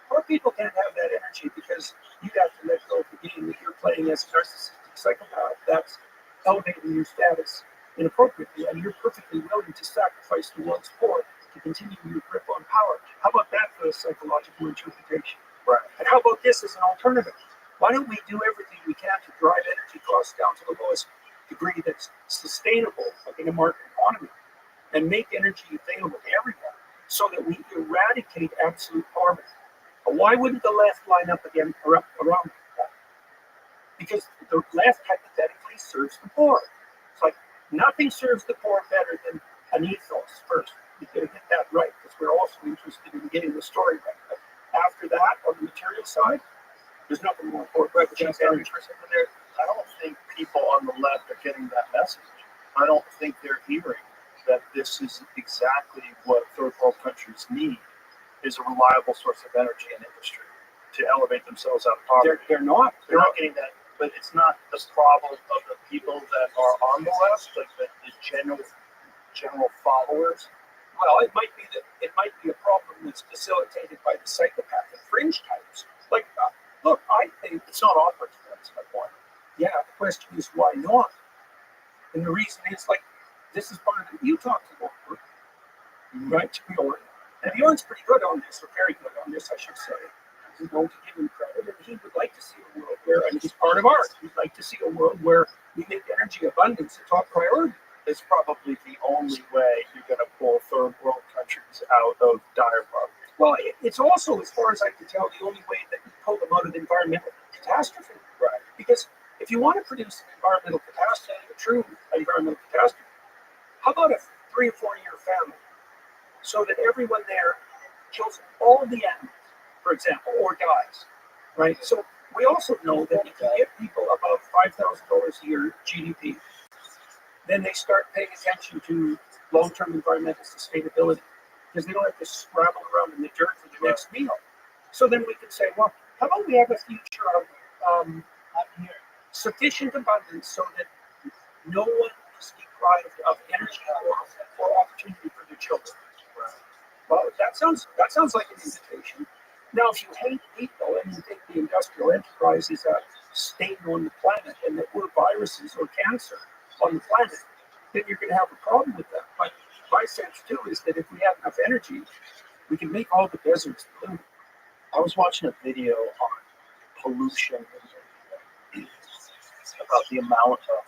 poor people can't have that energy because you have to let go of the game that you're playing as a narcissistic psychopath that's elevating your status inappropriately, and you're perfectly willing to sacrifice the world's poor to continue your grip on power. How about that for a psychological interpretation? Right. And how about this as an alternative? Why don't we do everything we can to drive energy costs down to the lowest degree that's sustainable, like in a market economy, and make energy available to everyone so that we eradicate absolute poverty? Why wouldn't the left line up again around that? Because the left hypothetically serves the poor. It's like nothing serves the poor better than an ethos first. You've got to get that right because we're also interested in getting the story right. But after that, on the material side, there's nothing more important. Right, but I don't think people on the left are getting that message. I don't think they're hearing that this is exactly what third world countries need, is a reliable source of energy and industry to elevate themselves out of poverty. They're not. They're not getting that, but it's not the problem of the people that are on the left, like the general followers. Well, it might be a problem that's facilitated by the psychopathic fringe types. Like, look, I think It's not offered to them, that's my point. yeah, the question is why not? And the reason is like this is part of it. You talk to Bjorn, right? To Bjorn. And Bjorn's pretty good on this, or very good on this, I should say. He's going to give him credit, and he would like to see a world where, and he's part of art, he'd like to see a world where we make energy abundance a top priority. It's probably the only way you're going to pull third world countries out of dire poverty. Well, it's also, as far as I can tell, the only way that you pull them out of environmental catastrophe. Right. Because if you want to produce an environmental catastrophe, a true environmental catastrophe, how about a 3 or 4 year famine so that everyone there kills all the animals, for example, or dies, right? So we also know that if you get people above $5,000 a year GDP, then they start paying attention to long-term environmental sustainability because they don't have to scrabble around in the dirt for the next meal. So then we can say, well, how about we have a future of sufficient abundance so that no one is deprived of energy or opportunity for their children. Well, that sounds like an invitation. Now, if you hate people and you think the industrial enterprise is a stain on the planet and that we're viruses or cancer on the planet, then you're going to have a problem with that. But my sense too is that if we have enough energy, we can make all the deserts blue. I was watching a video on pollution about the amount of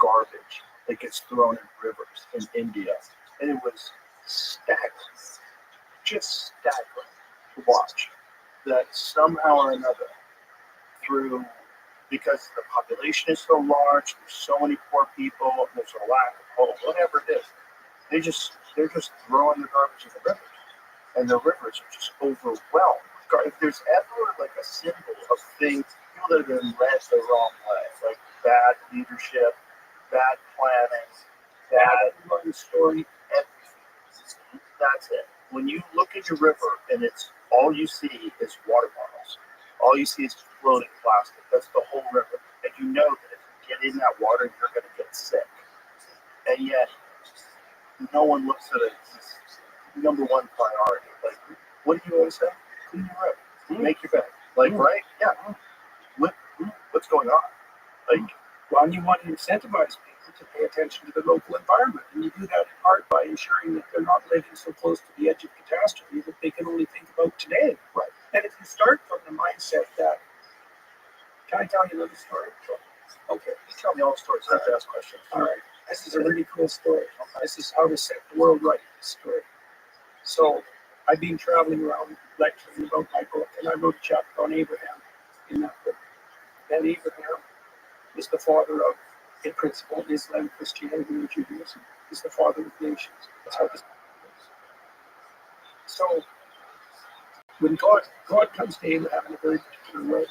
garbage that gets thrown in rivers in India, and it was staggering, just staggering to watch. That somehow or another, because the population is so large, there's so many poor people, there's a lack of home, whatever it is, they're just throwing the garbage in the rivers, and the rivers are just overwhelmed. If there's ever like a symbol of things, people that have been led the wrong way, like bad leadership, bad planning, bad story, everything. That's it. When you look at your river and it's all you see is water bottles, all you see is floating plastic. That's the whole river, and you know that if you get in that water, you're going to get sick. And yet, no one looks at it as number one priority. Like, what do you always say? Clean your river, make your bed. Like, right? Yeah. What's going on? Like, well, you want to incentivize people to pay attention to the local environment, and you do that in part by ensuring that they're not living so close to the edge of catastrophe that they can only think about today. Right. And if you start from the mindset that, can I tell you another story? Okay, you tell me. me all the stories. I have to ask questions. All right. This is a really cool story. This is how to set the world right. This story. So I've been traveling around lecturing about my book, and I wrote a chapter on Abraham in that book. And Abraham is the father of, in principle, Islam, Christianity, and Judaism. He's the father of nations. That's how this works. So when God comes to Abraham in a very particular way,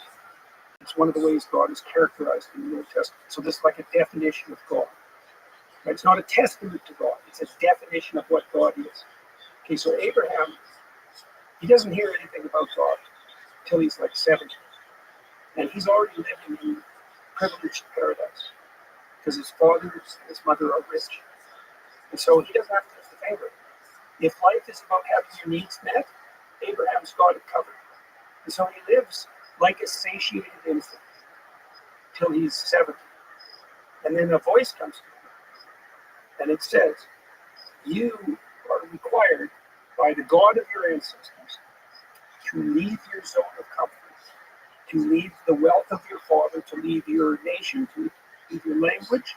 it's one of the ways God is characterized in the Old Testament. So this is like a definition of God. Right? It's not a testament to God. It's a definition of what God is. Okay, so Abraham, he doesn't hear anything about God until he's like 70. And he's already living in privileged paradise because his father and his mother are rich. And so he doesn't have to lift the finger. If life is about having your needs met, Abraham's got it covered. And so he lives like a satiated infant till he's 70. And then a voice comes to him, and it says, you are required by the God of your ancestors to leave your zone of comfort, to leave the wealth of your father, to leave your nation, to leave your language,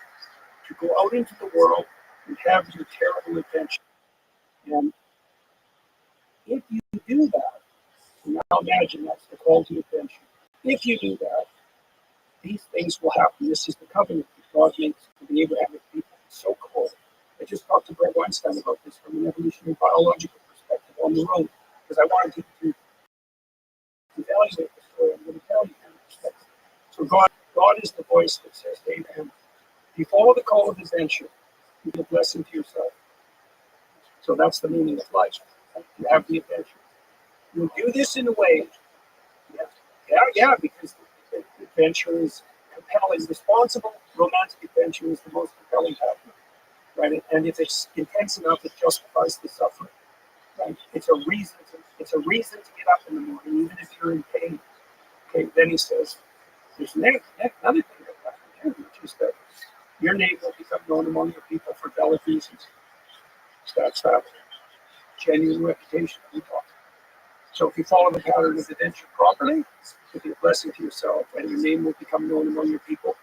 to go out into the world and have your terrible adventure. And if you do that, now imagine that's the call to adventure. If you do that, these things will happen. This is the covenant that God makes to the Abrahamic people. It's so cool. I just talked to Brett Weinstein about this from an evolutionary biological perspective on the road, because I wanted to evaluate the story. I'm going to tell you from the perspective. So God is the voice that says to Abraham, if you follow the call of adventure, you give a blessing to yourself. So that's the meaning of life. You have the adventure. You do this in a way, because the adventure is compelling. Responsible romantic adventure is the most compelling pattern, right? And if it's intense enough, it justifies the suffering, right? It's a reason to get up in the morning, even if you're in pain. Okay, then he says, there's another thing that happens, which is that your name will become known among your people for valid reasons. So that's genuine reputation we talk. So if you follow the pattern of adventure properly, it'll be a blessing to yourself, and your name will become known among your people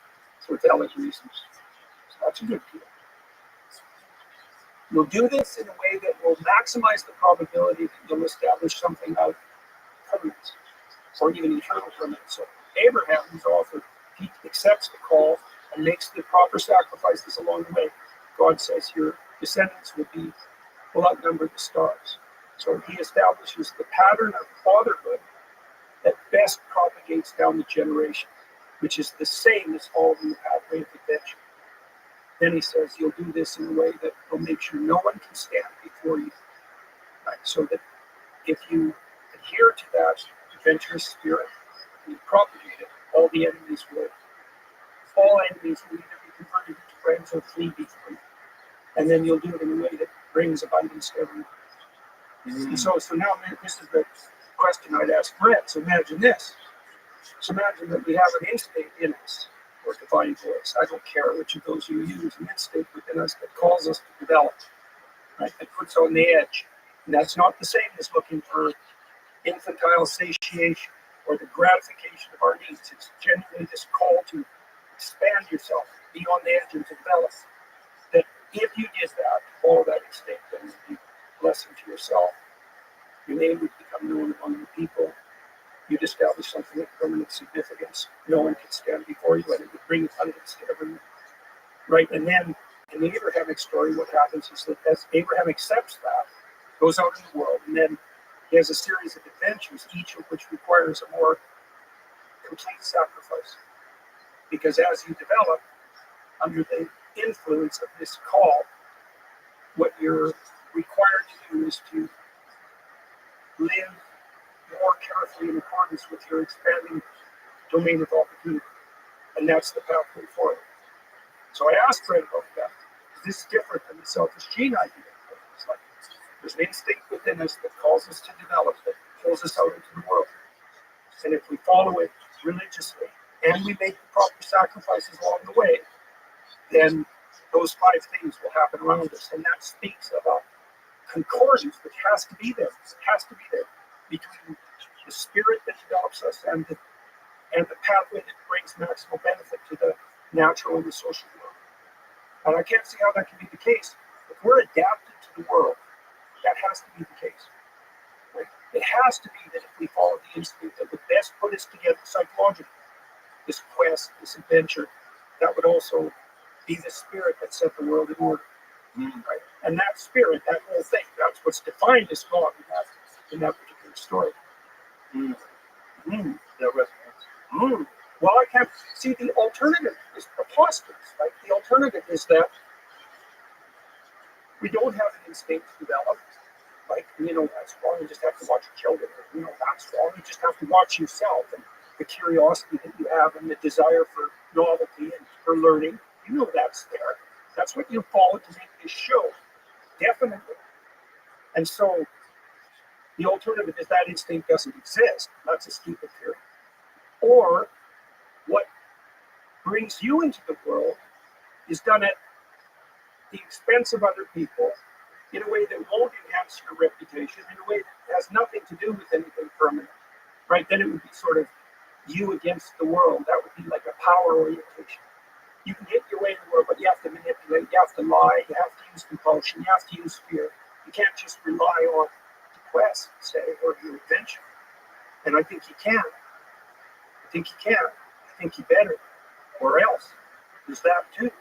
for valid reasons. So that's a good deal. You'll do this in a way that will maximize the probability that you'll establish something of permanence, or even eternal permanence. So Abraham, who's author, he accepts the call and makes the proper sacrifices along the way. God says your descendants will outnumber the stars. So he establishes the pattern of fatherhood that best propagates down the generation, which is the same as following the pathway of adventure. Then he says, you'll do this in a way that will make sure no one can stand before you. Right? So that if you adhere to that adventurous spirit and you propagate it, all enemies will either be converted into friends or flee before you. And then you'll do it in a way that brings abundance to everyone. And so now this is the question I'd ask Brett. So imagine this. So imagine that we have an instinct in us, or divine voice. I don't care which of those you use, an instinct within us that calls us to develop, right? That puts on the edge. And that's not the same as looking for infantile satiation or the gratification of our needs. It's genuinely this call to expand yourself, be on the edge, and to develop. That if you did that, follow that instinct, then you'd be a blessing to yourself. Your name would become known among the people. You'd establish something of permanent significance. No one could stand before you, and it would bring abundance to everyone. Right? And then in the Abrahamic story, what happens is that as Abraham accepts that, goes out in the world, and then he has a series of adventures, each of which requires a more complete sacrifice. Because as you develop under the influence of this call, what you're required to do is to live more carefully in accordance with your expanding domain of opportunity. And that's the pathway forward. So I asked Fred about that. This is different than the selfish gene idea. It's like there's an instinct within us that calls us to develop, that pulls us out into the world. And if we follow it religiously and we make the proper sacrifices along the way, then those 5 things will happen around us. And that speaks of a concordance which has to be there. It has to be there between the spirit that develops us and the pathway that brings maximal benefit to the natural and the social world. And I can't see how that can be the case. If we're adapted to the world, that has to be the case. Right? It has to be that if we follow the instinct that would best put us together psychologically, this quest, this adventure, that would also be the spirit that set the world in order. Right? And that spirit, that whole thing, that's what's defined as God in that particular story. That resonates. Well, I can't see the alternative is preposterous. Right? The alternative is that we don't have an instinct developed. Like, that's wrong. You just have to watch your children. That's wrong. You just have to watch yourself and the curiosity that you have and the desire for novelty and for learning. That's there. That's what you follow to make this show. Definitely. And so the alternative is that instinct doesn't exist. That's a stupid theory. Or what brings you into the world is done at the expense of other people in a way that won't enhance your reputation, in a way that has nothing to do with anything permanent. Right? Then it would be sort of you against the world. That would be like a power orientation. You can get your way in the world, but you have to manipulate, you have to lie, you have to use compulsion, you have to use fear. You can't just rely on the quest, say, or your adventure. And I think you can. I think you better. Or else. There's that too.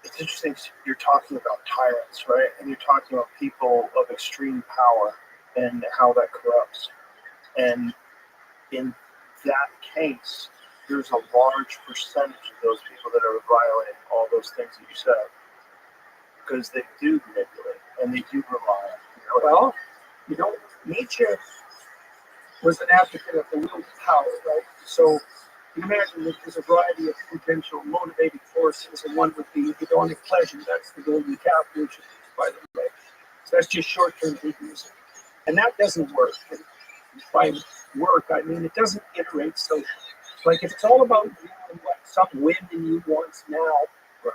It's interesting. You're talking about tyrants, right? And you're talking about people of extreme power and how that corrupts. And in that case, there's a large percentage of those people that are violating all those things that you said, because they do manipulate and they do rely on. Well, Nietzsche was an advocate of the will to power, right? So you can imagine that there's a variety of potential motivating forces, and one would be hedonic pleasure. That's the golden calf worship, by the way. So that's just short-term hedonism. And that doesn't work. And by work, I mean it doesn't iterate socially. Like if it's all about what some wind in you wants now,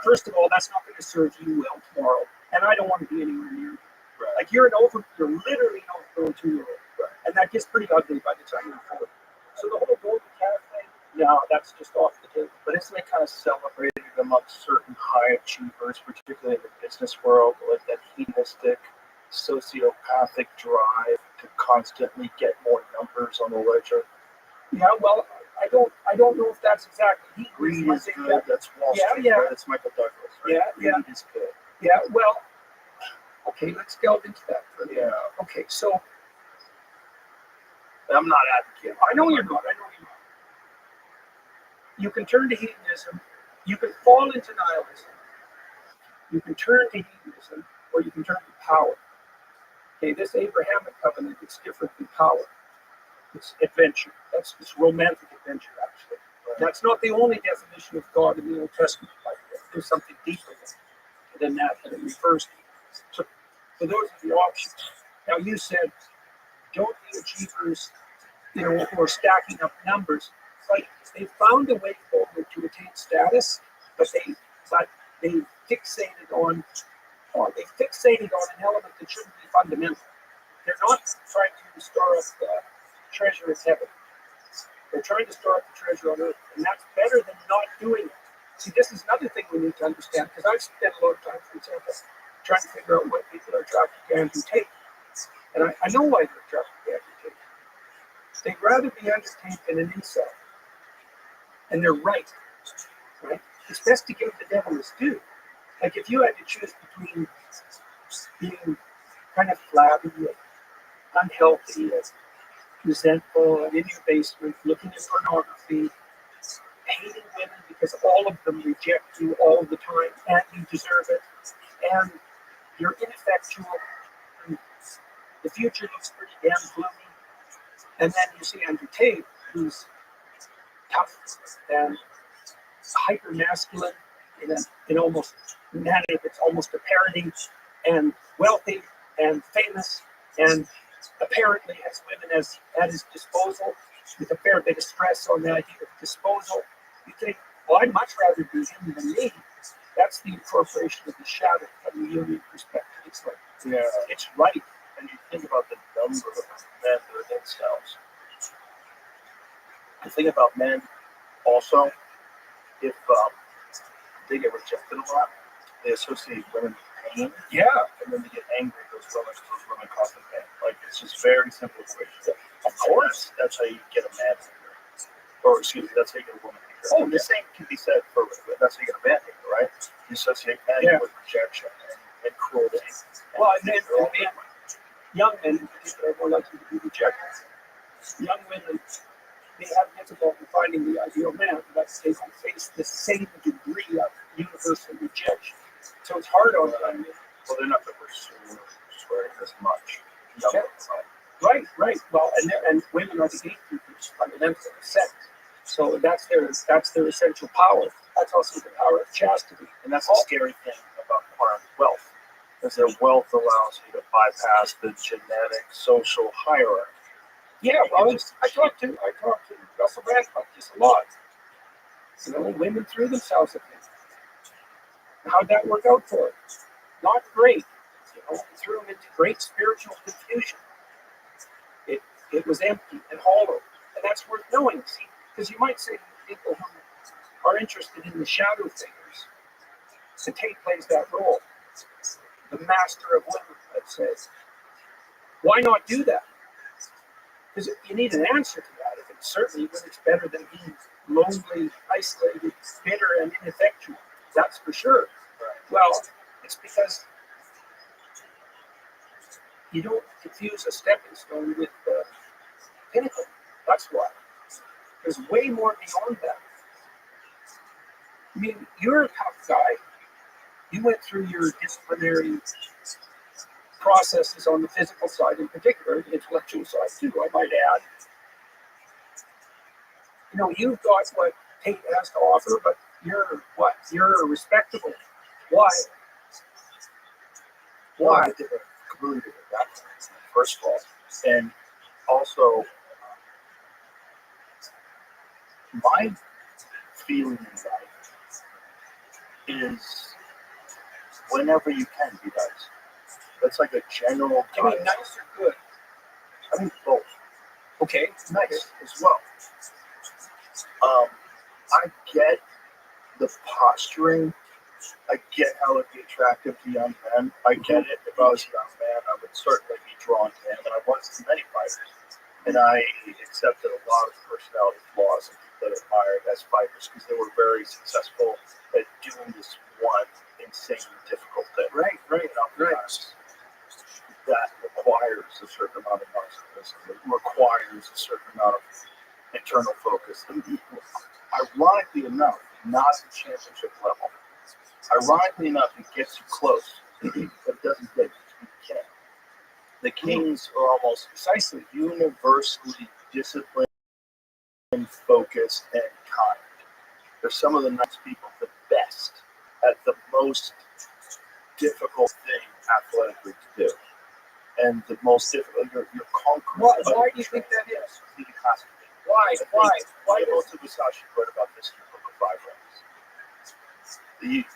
first of all, that's not going to serve you well tomorrow. And I don't want to be anywhere near you. Right. Like you're literally an overgrown 2-year-old. Right. And that gets pretty ugly by the time you're 40. So the whole golden calf thing, no, that's just off the table. But isn't it kind of celebrated amongst certain high achievers, particularly in the business world, like that hedonistic, sociopathic drive to constantly get more numbers on the ledger? Yeah, well, I don't know if that's exactly Greed is good. That's Wall Street. Yeah. Right? That's Michael Douglas. Right? Yeah. Greed is good. Yeah, well, okay, let's delve into that for a minute. Yeah. Okay, so I'm not advocating. I know you're not. You can turn to hedonism. You can fall into nihilism. You can turn to hedonism, or you can turn to power. Okay, this Abrahamic covenant is different than power. It's adventure. That's this romantic adventure, actually. Right. That's not the only definition of God in the Old Testament, by the way. There's something deeper than that it refers to. So those are the options. Now you said, don't the achievers, who are stacking up numbers, like they found a way forward to attain status, but they fixated on an element that shouldn't be fundamental. They're not trying to store up the treasure in heaven. They're trying to store up the treasure on earth, and that's better than not doing it. See, this is another thing we need to understand, because I've spent a lot of time, for example, trying to figure out what people are attracted to Andrew Tate. And I know why they're attracted to Andrew Tate. They'd rather be entertained than an incel. And they're right. It's best to give the devil his due. Like if you had to choose between being kind of flabby, unhealthy, resentful, and in your basement, looking at pornography, hating women because all of them reject you all the time, and you deserve it, and you're ineffectual, and the future looks pretty damn gloomy. And then you see Andrew Tate, who's tough and hyper masculine in almost manner that's almost a parody, and wealthy and famous, and apparently has women at his disposal, with a fair bit of stress on the idea of disposal. You think, well, I'd much rather be him than me. That's the incorporation of the shadow from the Jungian perspective. It's like, it's right. And you think about the number of men that are themselves. The thing about men, also, if they get rejected a lot, they associate women with pain, Yeah, and then they get angry at those women because those women cause them pain. Like, it's just very simple equation. Of course, that's how you get a man hater. Or, excuse me, that's how you get a woman hater. Oh, the same can be said for, that's how you get a man hater, right? You associate men with rejection and cruelty. well, and then young men in particular are more likely to be rejected. Young women, they have difficulty finding the ideal man, but they don't face the same degree of universal rejection. So it's hard on them. Well, they're not the pursuers as much. Yeah. Right. Well, and women are the gatekeepers fundamentally of sex. So that's their essential power. That's also the power of chastity. And that's the scary thing about acquiring wealth, is that wealth allows you to bypass the genetic social hierarchy. Yeah, well, I talk to Russell Brand about this a lot. You know, women threw themselves at him. How'd that work out for him? Not great. You know, it threw him into great spiritual confusion. It was empty and hollow, and that's worth knowing. See, because you might say to people who are interested in the shadow figures, and Tate plays that role, the master of women, let's say. Why not do that? Because you need an answer to that. If it's certainly when it's better than being lonely, isolated, bitter, and ineffectual. That's for sure. Well, it's because you don't confuse a stepping stone with the pinnacle. That's why. There's way more beyond that. I mean, you're a tough guy. You went through your disciplinary processes on the physical side in particular, the intellectual side too, I might add. You know, you've got what Tate has to offer, but you're what? You're respectable. Why? Why? I did a completely different background, first of all. And also, my feeling in life is whenever you can be nice. That's like a general. I mean, nice or good? I mean, both. Okay. Nice as well. I get the posturing. I get how it'd be attractive to young men. I get it. If I was a young man, I would certainly be drawn to him, and I was to many fighters. And I accepted a lot of personality flaws in people that I admired as fighters because they were very successful at doing this one insanely difficult thing. Right. That requires a certain amount of narcissism. It requires a certain amount of internal focus. And ironically enough, not at the championship level. Ironically enough, it gets you close, but it doesn't get you to the king. The kings are almost precisely universally disciplined, focused, and kind. They're some of the nice people, the best at the most difficult thing athletically to do. And the most difficult, you're conquering. Why do you think that is? It has to be. Why Most of Musashi wrote about this in the book of 5 Rings.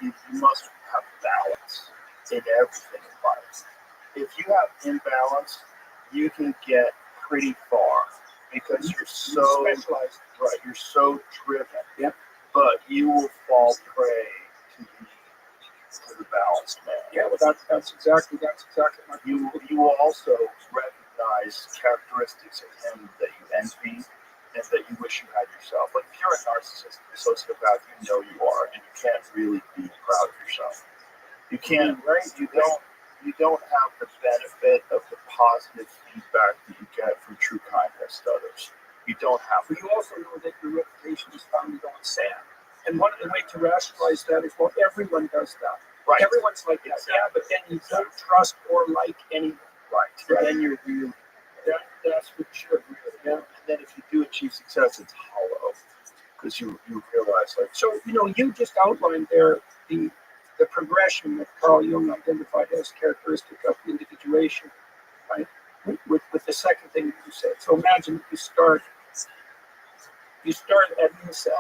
You must have balance in everything in life. If you have imbalance, you can get pretty far because you're so specialized. Right, you're so driven. Yep. But you will fall prey to the balanced man. Yeah, well, that's exactly my You will also recognize characteristics in him that you envy and that you wish you had yourself. Like if you're a narcissist, a sociopath, you know you are, and you can't really be proud of yourself. You can't, right? You don't have the benefit of the positive feedback that you get from true kindness to others. You don't have. But you also know that your reputation is founded on sand. And one of the ways to rationalize that is, well, everyone does that. Right. Everyone's like that. Yeah, but then you don't trust or like anyone. Right. And then you're real. That's for sure. Yeah. And then if you do achieve success, it's hollow because you realize like. So you just outlined there the progression that Carl Jung identified as characteristic of individuation, right? With the second thing that you said. So imagine you start at incel,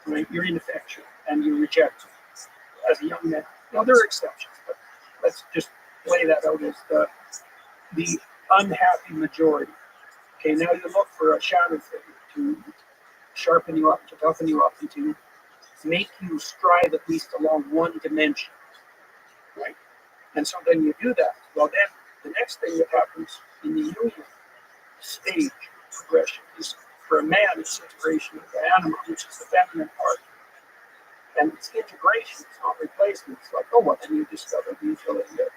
right? You're ineffectual and you're rejected as a young man. Now there are exceptions, but let's just lay that out as the unhappy majority. Okay, now you look for a shadow figure to sharpen you up, to toughen you up, and to make you strive at least along one dimension, right? And so then you do that. Well, then the next thing that happens in the union stage progression is for a man, it's integration of the anima, which is the feminine part. And it's integration, it's not replacement. It's like, oh, well, then you discover the utility of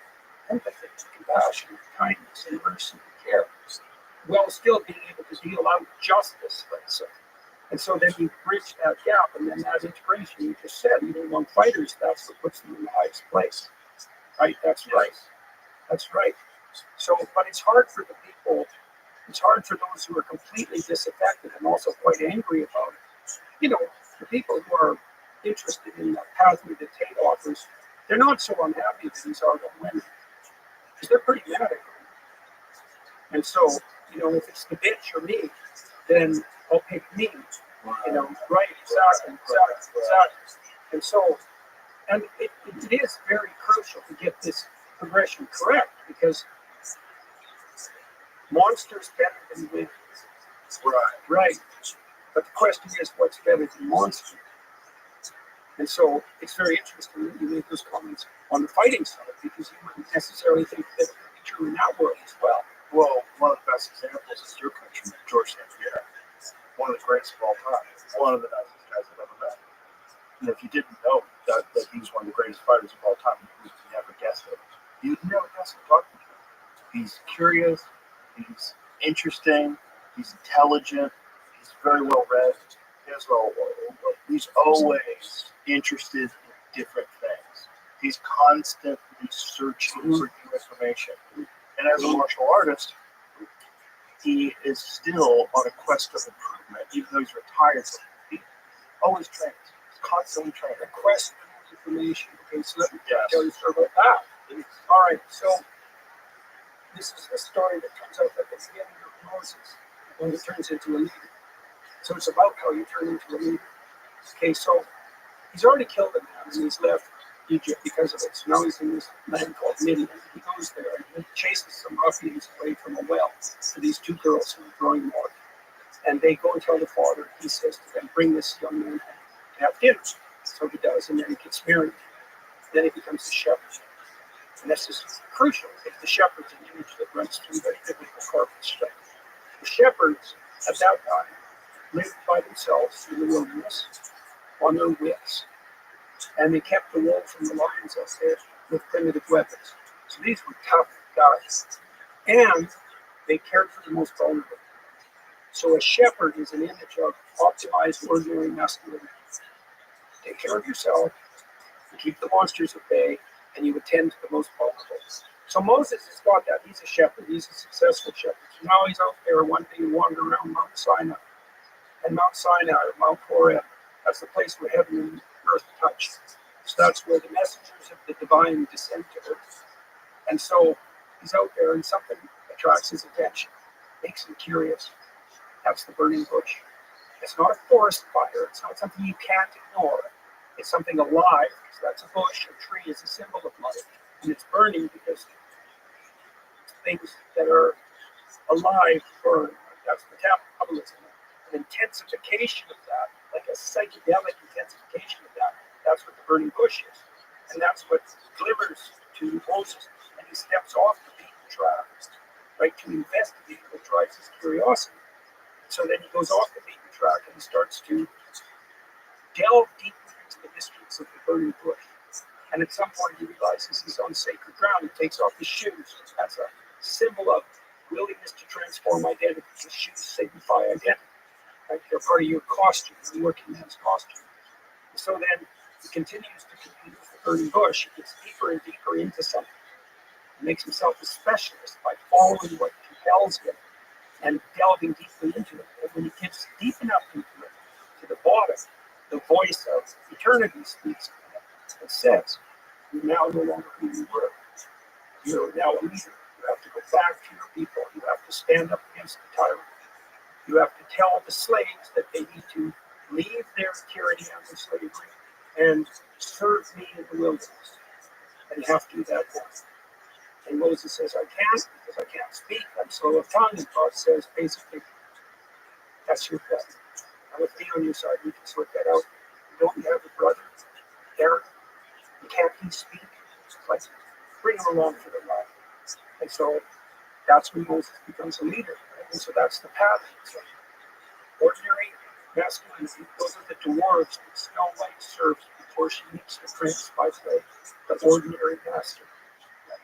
empathy, compassion, kindness, and mercy, and care, while still being able to deal out justice, let's say. And so then you bridge that gap, and then that integration, you just said, even among fighters, that's what puts them in the highest place. Right? That's right. That's right. So, but it's hard for the people, it's hard for those who are completely disaffected and also quite angry about it. You know, the people who are interested in the pathway that Tate offers, they're not so unhappy that he's out on women, because they're pretty mad at him. And so, you know, if it's the bitch or me, then I'll pick me. You know, right, exactly. And so, and it is very crucial to get this progression correct, because monsters better than women. Right. But the question is, what's better than monster? And so it's very interesting that you make those comments on the fighting side, because you wouldn't necessarily think that it would be true in that world as well. Well, one of the best examples is your countryman, George St. Pierre, one of the greatest of all time, one of the nicest guys I've ever met. And if you didn't know that he was one of the greatest fighters of all time, you'd never guess it. You'd never guess it talking to him. He's curious, he's interesting, he's intelligent, he's very well read. He's always interested in different things. He's constantly searching for new information. And as a martial artist, he is still on a quest of improvement, even though he's retired. He always trains. He's constantly training. A quest for information. Okay, so let me tell you a story about that. All right, so this is a story that comes out at the beginning of Moses, when he turns into a leader. So it's about how you turn into a leader. Okay, so he's already killed a man and he's left Egypt because of it. So now he's in this land called Midian. He goes there and he chases some ruffians away from a well to these two girls who are drawing water. And they go and tell the father. He says to them, bring this young man to have dinner. So he does, and then he gets married. Then he becomes a shepherd. And this is crucial. If the shepherd's an image that runs through the biblical corpus study. The shepherds at that time lived by themselves in the wilderness on their wits. And they kept the wolves and the lions up there with primitive weapons. So these were tough guys. And they cared for the most vulnerable. So a shepherd is an image of optimized, ordinary masculinity. Take care of yourself, you keep the monsters at bay, and you attend to the most vulnerable. So Moses has got that. He's a shepherd. He's a successful shepherd. So now he's out there one day wandering around Mount Sinai. And Mount Sinai, or Mount Horeb, that's the place where heaven and earth touch. So that's where the messengers of the divine descend to earth. And so he's out there, and something attracts his attention, makes him curious. That's the burning bush. It's not a forest fire. It's not something you can't ignore. It's something alive. So that's a bush. A tree is a symbol of life. And it's burning because things that are alive burn. That's metabolism. An intensification of that, like a psychedelic intensification of that. That's what the burning bush is. And that's what glimmers to Moses. And he steps off the beaten track, right, to investigate what drives his curiosity. So then he goes off the beaten track and he starts to delve deeper into the mysteries of the burning bush. And at some point he realizes he's on sacred ground. He takes off his shoes. That's a symbol of willingness to transform identity. His shoes signify identity. Right? They're part of your costume, your working man's costume. So then he continues to compete with the burning bush. He gets deeper and deeper into something. He makes himself a specialist by following what compels him and delving deeply into it. And when he gets deep enough into it, to the bottom, the voice of eternity speaks to him and says, you're now no longer who you were. You're now a leader. You have to go back to your people. You have to stand up against the tyrant. You have to tell the slaves that they need to leave their tyranny and their slavery and serve me in the wilderness. And you have to do that now. And Moses says, I can't because I can't speak. I'm slow of tongue. And God says, basically, that's your problem. And with me on your side, we can sort that out. Don't you have a brother, Eric? Can't he speak? Like, bring him along for the ride. And so that's when Moses becomes a leader. Right? And so that's the pattern. So ordinary masculinity, those are the dwarves that Snow White serves before she meets the prince by the ordinary master. Right?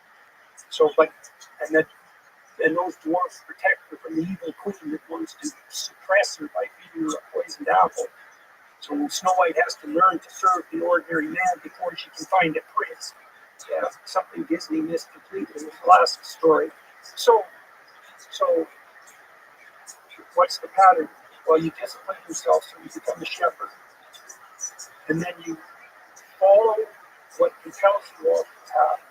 So, like, and then and those dwarves protect her from the evil queen that wants to suppress her by feeding her a poisoned apple. So Snow White has to learn to serve the ordinary man before she can find a prince. Yeah, something Disney missed completely in the last story. So what's the pattern? Well, you discipline yourself so you become a shepherd. And then you follow what compels you off the path.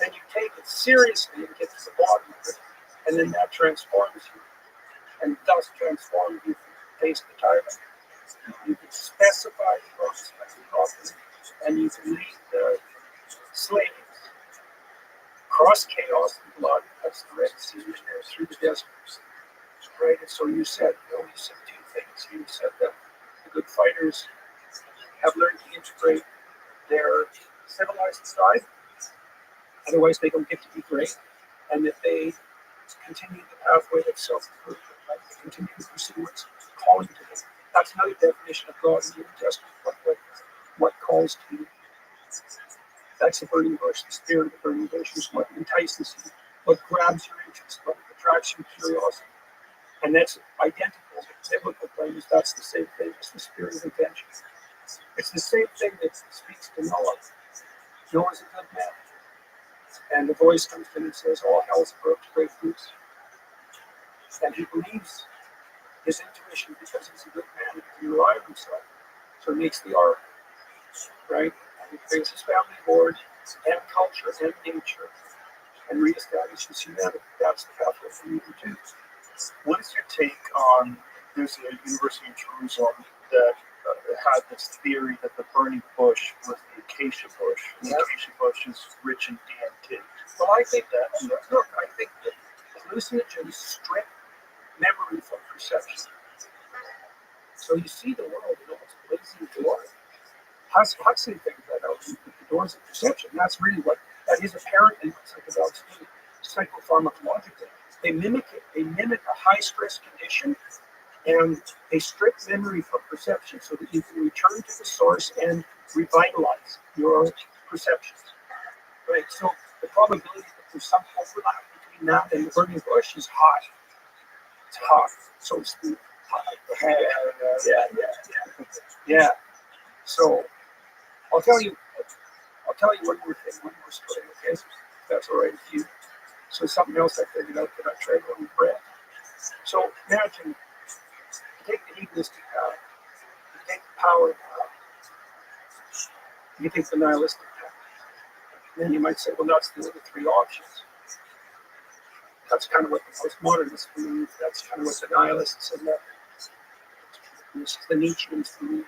Then you take it seriously and get to the bottom of it. And then that transforms you. And thus transforms you from face to tyrant. You can specify the property, and you can lead the slaves cross chaos and blood. That's the Red Sea and through the desert. Right? And so you said two things. You said that the good fighters have learned to integrate their civilized side, otherwise they don't get to be great, and that they continue the pathway of self-improvement, right? They continue to pursue what's calling to them. That's another definition of God in the New Testament, what calls to you. That's the burning bush, the spirit of the burning bush is what entices you, what grabs your interest, what attracts your curiosity. And that's identical with biblical claims. That's the same thing as the spirit of adventure. It's the same thing that speaks to Noah. Noah's a good man. And the voice comes to him and says, all hell's broke to great fruits. And he believes his intuition because he's a good man and he can rely on himself. So he makes the ark, right? And he brings his family aboard and culture and nature and reestablishes humanity. That's the pathway for you too. What is your take on, there's a university in Jerusalem that had this theory that the burning bush was the acacia bush. And the acacia bush is rich in DMT. Well, I think that hallucinogens strip memory from perception. So you see the world in all its blazing glory. Huxley figured that out with the doors of perception. That's really that is apparently what psychedelics do psychopharmacologically. They mimic it. They mimic a high-stress condition, and they strip memory from perception so that you can return to the source and revitalize your perceptions. Right? So the probability that there's some overlap between that and the burning bush is high. It's hot, so to speak. Yeah. So I'll tell you one more thing, one more story, okay? If that's all right with you. So something else I figured out that I tried on bread. So imagine you take the hedonistic path, you take the power path, you take the nihilistic path. And then you might say, well, that's the other three options. That's kind of what the postmodernists believe. That's kind of what the nihilists and the Nietzscheans believe.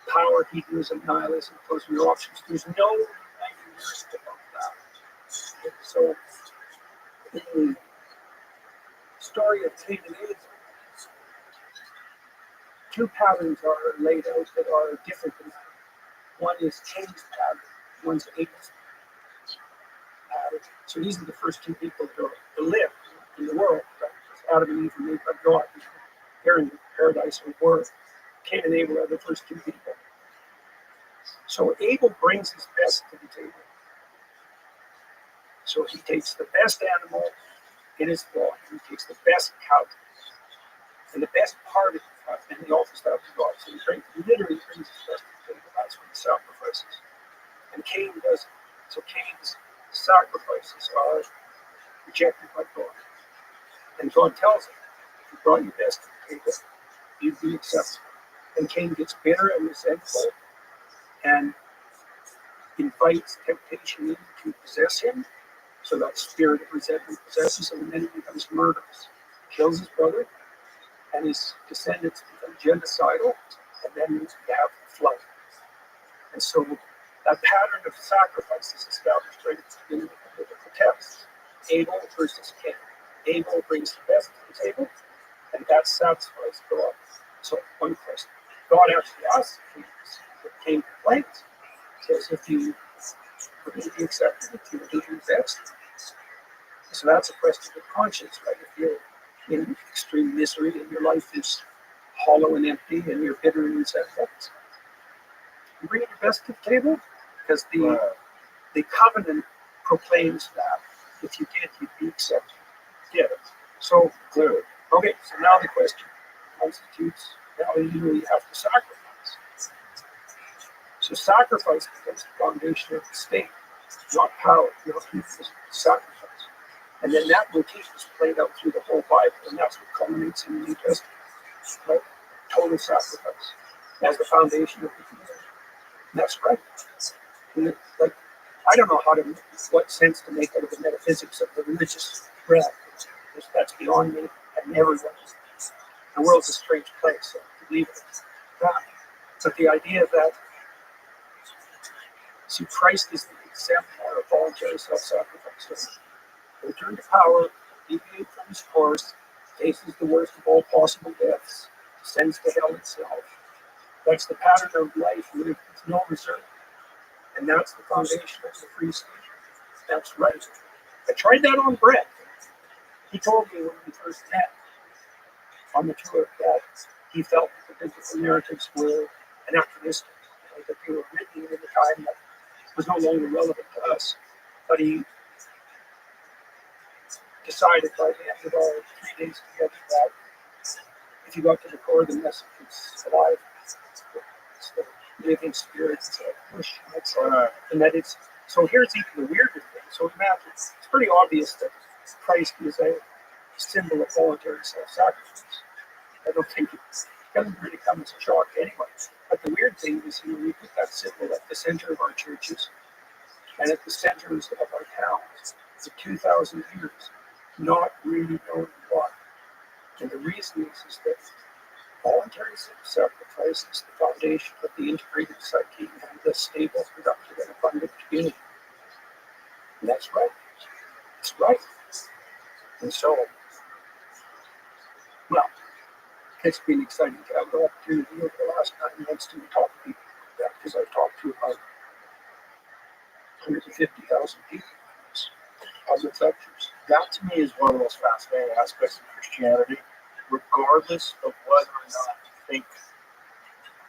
Power, hedonism, nihilism, those are your options. There's no uniting about that. So, in the story of Cain and Abel, two patterns are laid out that are different than that. One is Cain's pattern, one's Abel's pattern. So these are the first two people to live in the world. Right? Adam and Eve were made by God. They're in paradise and were. Cain and Abel are the first two people. So Abel brings his best to the table. So he takes the best animal in his flock, and he takes the best cow and the best part of the cow, and he offers that to God. So he literally brings his best to the table. That's what he sacrifices. And Cain does it. So Cain's sacrifices are rejected by God. And God tells him, if you brought your best to the table, you'd be accepted. And Cain gets bitter and resentful and invites temptation in to possess him. So that spirit of resentment possesses him, and then he becomes murderous. Kills his brother, and his descendants become genocidal, and then you have the flood. And so that pattern of sacrifice is established right at the beginning of the biblical text. Abel versus Cain. Abel brings the best to the table, and that satisfies God. So one question. God actually asks the king complains. Says if you would be accepted, if you would do your best. So that's a question of conscience, right? If you're in extreme misery and your life is hollow and empty and you're bitter and resentful, you bring your best to the table because the covenant proclaims that if you did, you'd be accepted. Yeah, So clearly. okay, so now the question constitutes now you have to sacrifice. So sacrifice becomes the foundation of the state, not power, not sacrifice. And then that motif is played out through the whole Bible, and that's what culminates in the New Testament. Right? Total sacrifice as the foundation of the community. And that's right. And like, I don't know what sense to make out of the metaphysics of the religious realm. That's beyond me. I never will. The world's a strange place, so I leave it at that. But the idea that, see, Christ is the exemplar of voluntary self-sacrifice. Return to power, deviate from his course, faces the worst of all possible deaths, descends to hell itself. That's the pattern of life lived with no reserve. And that's the foundation of the free state. That's right. I tried that on Brett. He told me when we first met on the tour that he felt that the biblical narratives were anachronistic, that they were written in a time that was no longer relevant to us. But he decided by the end of our 3 days together that if you got to the core of the message, it's alive. It's the living spirit. It's a push. And that it's, so here's even the weirder thing. So imagine, it's pretty obvious that Christ is a symbol of voluntary self-sacrifice. I don't think it doesn't really come as a shock anyway. But the weird thing is, we put that symbol at the center of our churches and at the centers of our towns for 2,000 years, not really knowing why. And the reason is that voluntary self-sacrifice is the foundation of the integrated psyche and the stable, productive, and abundant community. And that's right. It's right. And so, well, it's been exciting to have the opportunity over the last 9 months to talk to people like that, because I've talked to about 150,000 people on the lectures. That to me is one of the most fascinating aspects of Christianity, regardless of whether or not you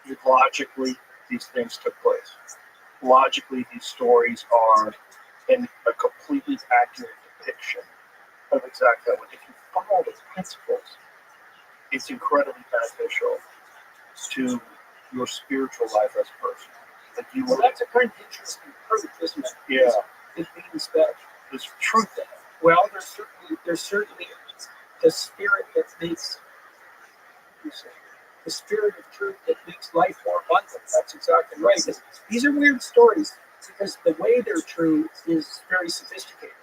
think logically these things took place. Logically, these stories are in a completely accurate depiction of exactly what. If you follow the principles, it's incredibly beneficial to your spiritual life as a person. Like you, Well, that's a kind of interesting proof, isn't it? Yeah. It means that There's truth in it. well, there's certainly the spirit that makes the spirit of truth that makes life more abundant. That's exactly right. These are weird stories because the way they're true is very sophisticated.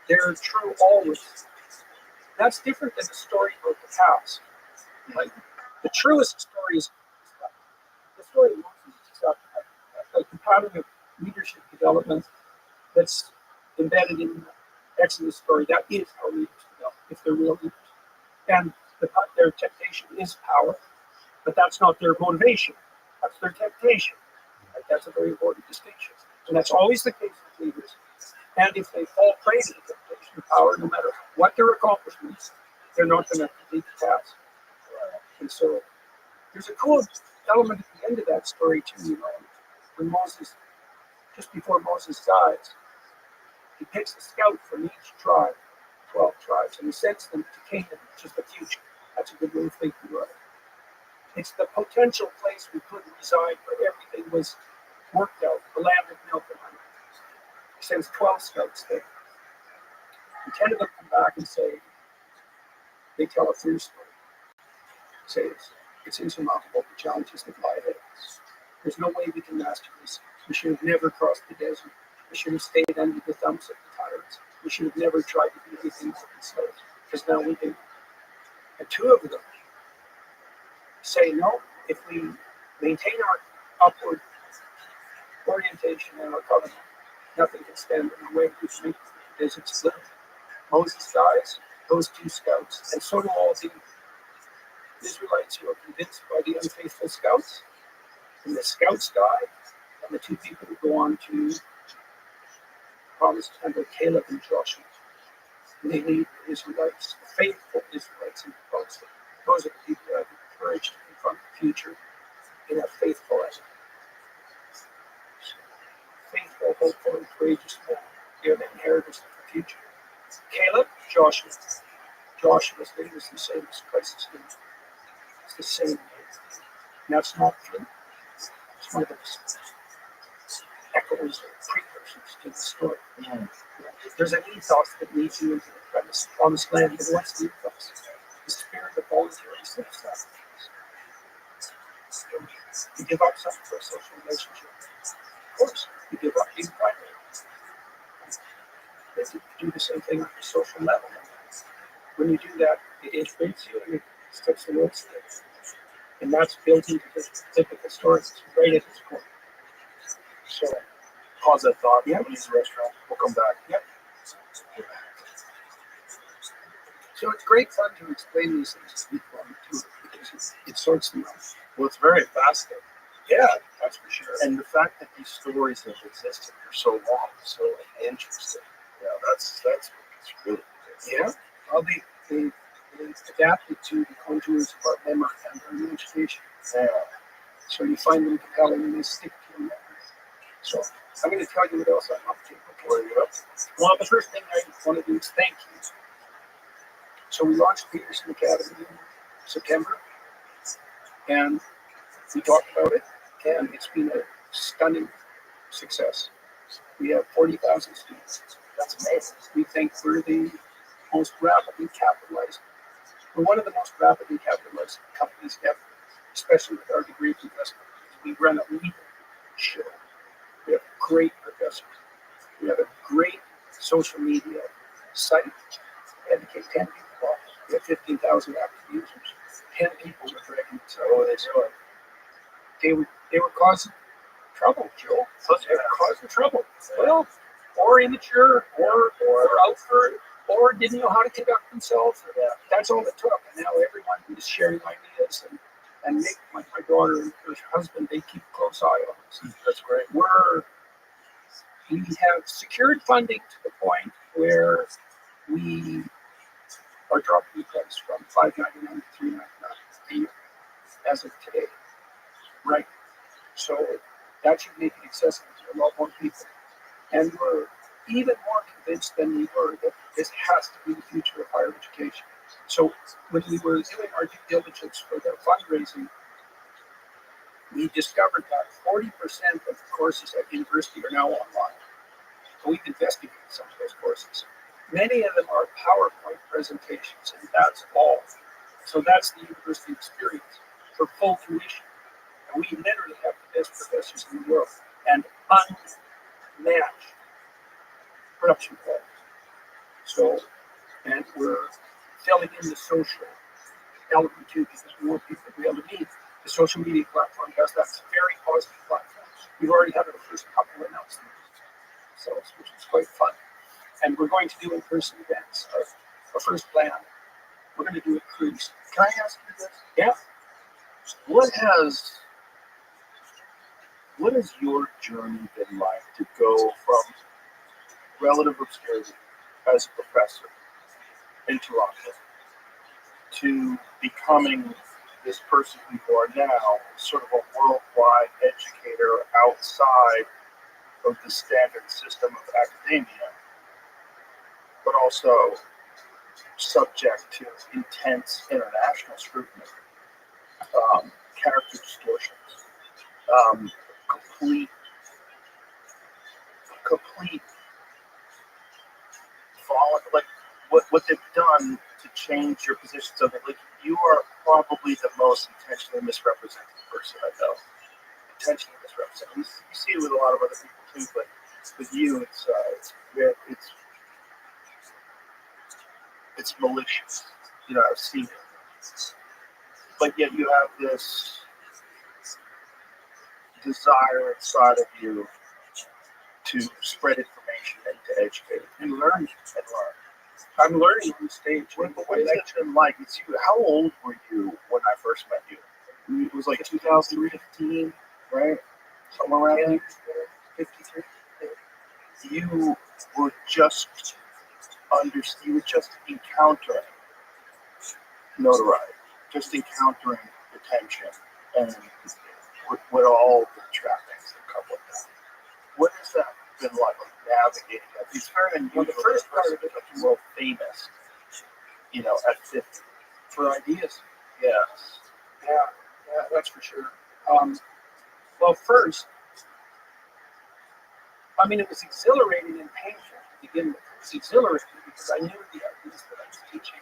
They're true always. That's different than a story about the past. Like the truest stories, the story of Moses is like the pattern of leadership development that's embedded in the Exodus story. That is how leaders develop, if they're real leaders. And their temptation is power, but that's not their motivation. That's their temptation. Like, that's a very important distinction. And that's always the case with leaders. And if they fall prey to the temptation of power, no matter what their accomplishments, they're not going to complete the task. And so there's a cool element at the end of that story, too. When Moses, just before Moses dies, he picks a scout from each tribe, 12 tribes, and he sends them to Canaan, which is the future. That's a good way of thinking about it. It's the potential place we couldn't reside where everything was worked out, the land of milk and honey. He sends 12 scouts there. And 10 of them come back and say, they tell a true story. Say it's insurmountable, the challenges that lie ahead of us. There's no way we can master this. We should have never crossed the desert. We should have stayed under the thumbs of the tyrants. We should have never tried to do anything for themselves, because now we do. And 2 of them say, no, if we maintain our upward orientation and our covenant, nothing can stand in the way we make the desert split. Moses dies, those 2 scouts, and so do all the Israelites who are convinced by the unfaithful scouts, and the scouts die, and the two people who go on to promised land are Caleb and Joshua. And they lead the Israelites, the faithful Israelites, into promised land. Those are the people who have the courage to confront the future in a faithful effort. Faithful, hopeful, and courageous men. They are the inheritors of the future. Caleb, Joshua. Joshua's name is the same as Christ's name. It's the same name. And that's not true. It's one of those echoes or precursors to the story. Mm. There's an ethos that leads you into the promised land. But what's the ethos? The spirit of voluntary self-sacrifice. You give up something for a social relationship. Of course, you give up being primary. You do the same thing on a social level. When you do that, it integrates you and it starts to work. And that's built into the typical story. It's right at its core. So, Pause that thought. Yeah. When he's a restaurant, we'll come back. Yep. So it's great fun to explain these things to people too, because it sorts them out. Well, it's very fascinating. Yeah, that's for sure. And the fact that these stories have existed for so long is so interesting. Yeah, that's really Yeah, well, they adapted to the contours of our memory and our imagination. yeah. So you find them compelling and they stick to them. So I'm going to tell you what else I'm up to. Well, the first thing I want to do is thank you. So we launched Peterson Academy in September, and we talked about it, and it's been a stunning success. We have 40,000 students. That's amazing. We think we're the most rapidly capitalized. We're one of the most rapidly capitalized companies ever, especially with our degree investment. We run a legal show. We have great professors. We have a great social media site. We educate 10 people. We have 15,000 active users. 10 people were dragging us out. They were causing trouble, Joe. They were causing trouble. Well, or immature, or out for, or didn't know how to conduct themselves. That's all it took. And now everyone is sharing ideas. And Nick, my daughter and her husband, they keep a close eye on us. That's great. We have secured funding to the point where we are dropping the price from $5.99 to $3.99 a year as of today. Right. So that should make it accessible to a lot more people. And we're even more convinced than we were that this has to be the future of higher education. So when we were doing our due diligence for the fundraising, we discovered that 40% of the courses at university are now online. So we've investigated some of those courses. Many of them are PowerPoint presentations, and that's all. So that's the university experience for full tuition. And we literally have the best professors in the world and unmatched production quality. So, and we're filling in the social element too, because more people will be able to meet. The social media platform does that. It's a very positive platform. We've already had our first couple of announcements, so which is quite fun. And we're going to do in-person events. Our first plan, we're going to do a cruise. Can I ask you this? Yeah. What has your journey been like to go from relative obscurity as a professor in Toronto to becoming this person who you are now, sort of a worldwide educator outside of the standard system of academia, but also subject to intense international scrutiny, character distortions, complete fall, like what they've done to change your positions of it. Like, you are probably the most intentionally misrepresented person I know. Intentionally misrepresented. You see it with a lot of other people too, but with you, it's malicious. You know, I've seen it. But yet you have this desire inside of you to spread information and to educate and learn. I'm learning on the stage. What is it been like? It's you. How old were you when I first met you? It was like 2015, right? Somewhere around there. 53. You were just you were just encountering notoriety, just encountering attention, and with all the trappings that come with that. What has that been like navigating that? You turn and Well, the first part of it, became world famous, at 50. for ideas. Yes. Yeah, that's for sure. Well, first, I mean, it was exhilarating and painful to begin with. It was exhilarating because I knew the ideas that I was teaching.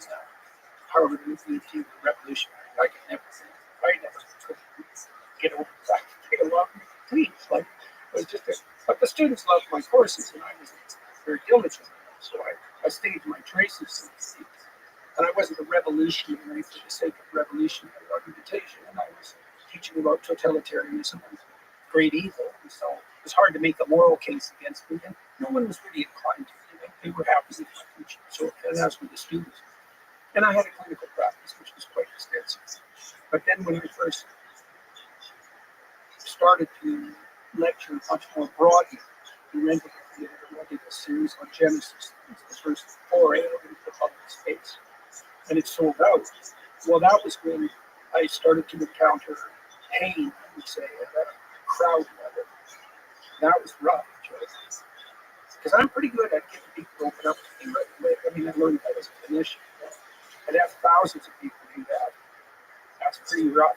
Harvard University the revolutionary. I never could get over that. They loved me, please. Like, it was just but the students loved my courses, and I was very diligent. So I stayed my traces, so to speak. And I wasn't a revolutionary for the sake of revolutionary argumentation. And I was teaching about totalitarianism and great evil. And so it was hard to make a moral case against me. And no one was really inclined to do it. They were happy with my teaching. So as were the students. And I had a clinical practice, which was quite extensive. But then when I first started to lecture much more broadly, we rented a theater and I did a series on Genesis. It was the first foray into the public space. And it sold out. Well, that was when I started to encounter pain, I would say, at a crowd level. That was rough, because I'm pretty good at getting people to open up to me right away. I mean, I learned that as a clinician. And have thousands of people do that. That's pretty rough.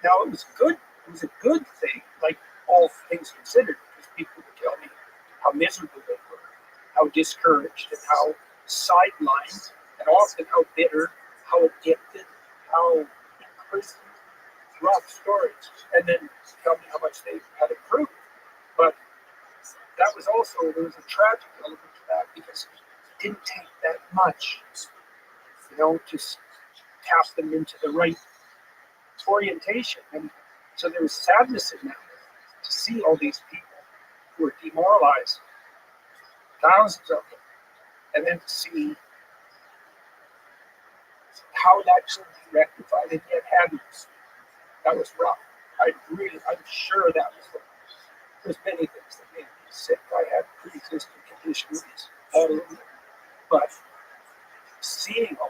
Now, it was good. It was a good thing, like all things considered, because people would tell me how miserable they were, how discouraged, and how sidelined, and often how bitter, how addicted, how imprisoned. Rough stories. And then tell me how much they had improved. But that was also, there was a tragic element to that because it didn't take that much, to tap them into the right orientation. And so there was sadness in that to see all these people who were demoralized, thousands of them, and then to see how that could be rectified and yet hadn't. That was rough. I'm sure that was rough. There's many things that made me sick. I had pre-existing conditions, but seeing all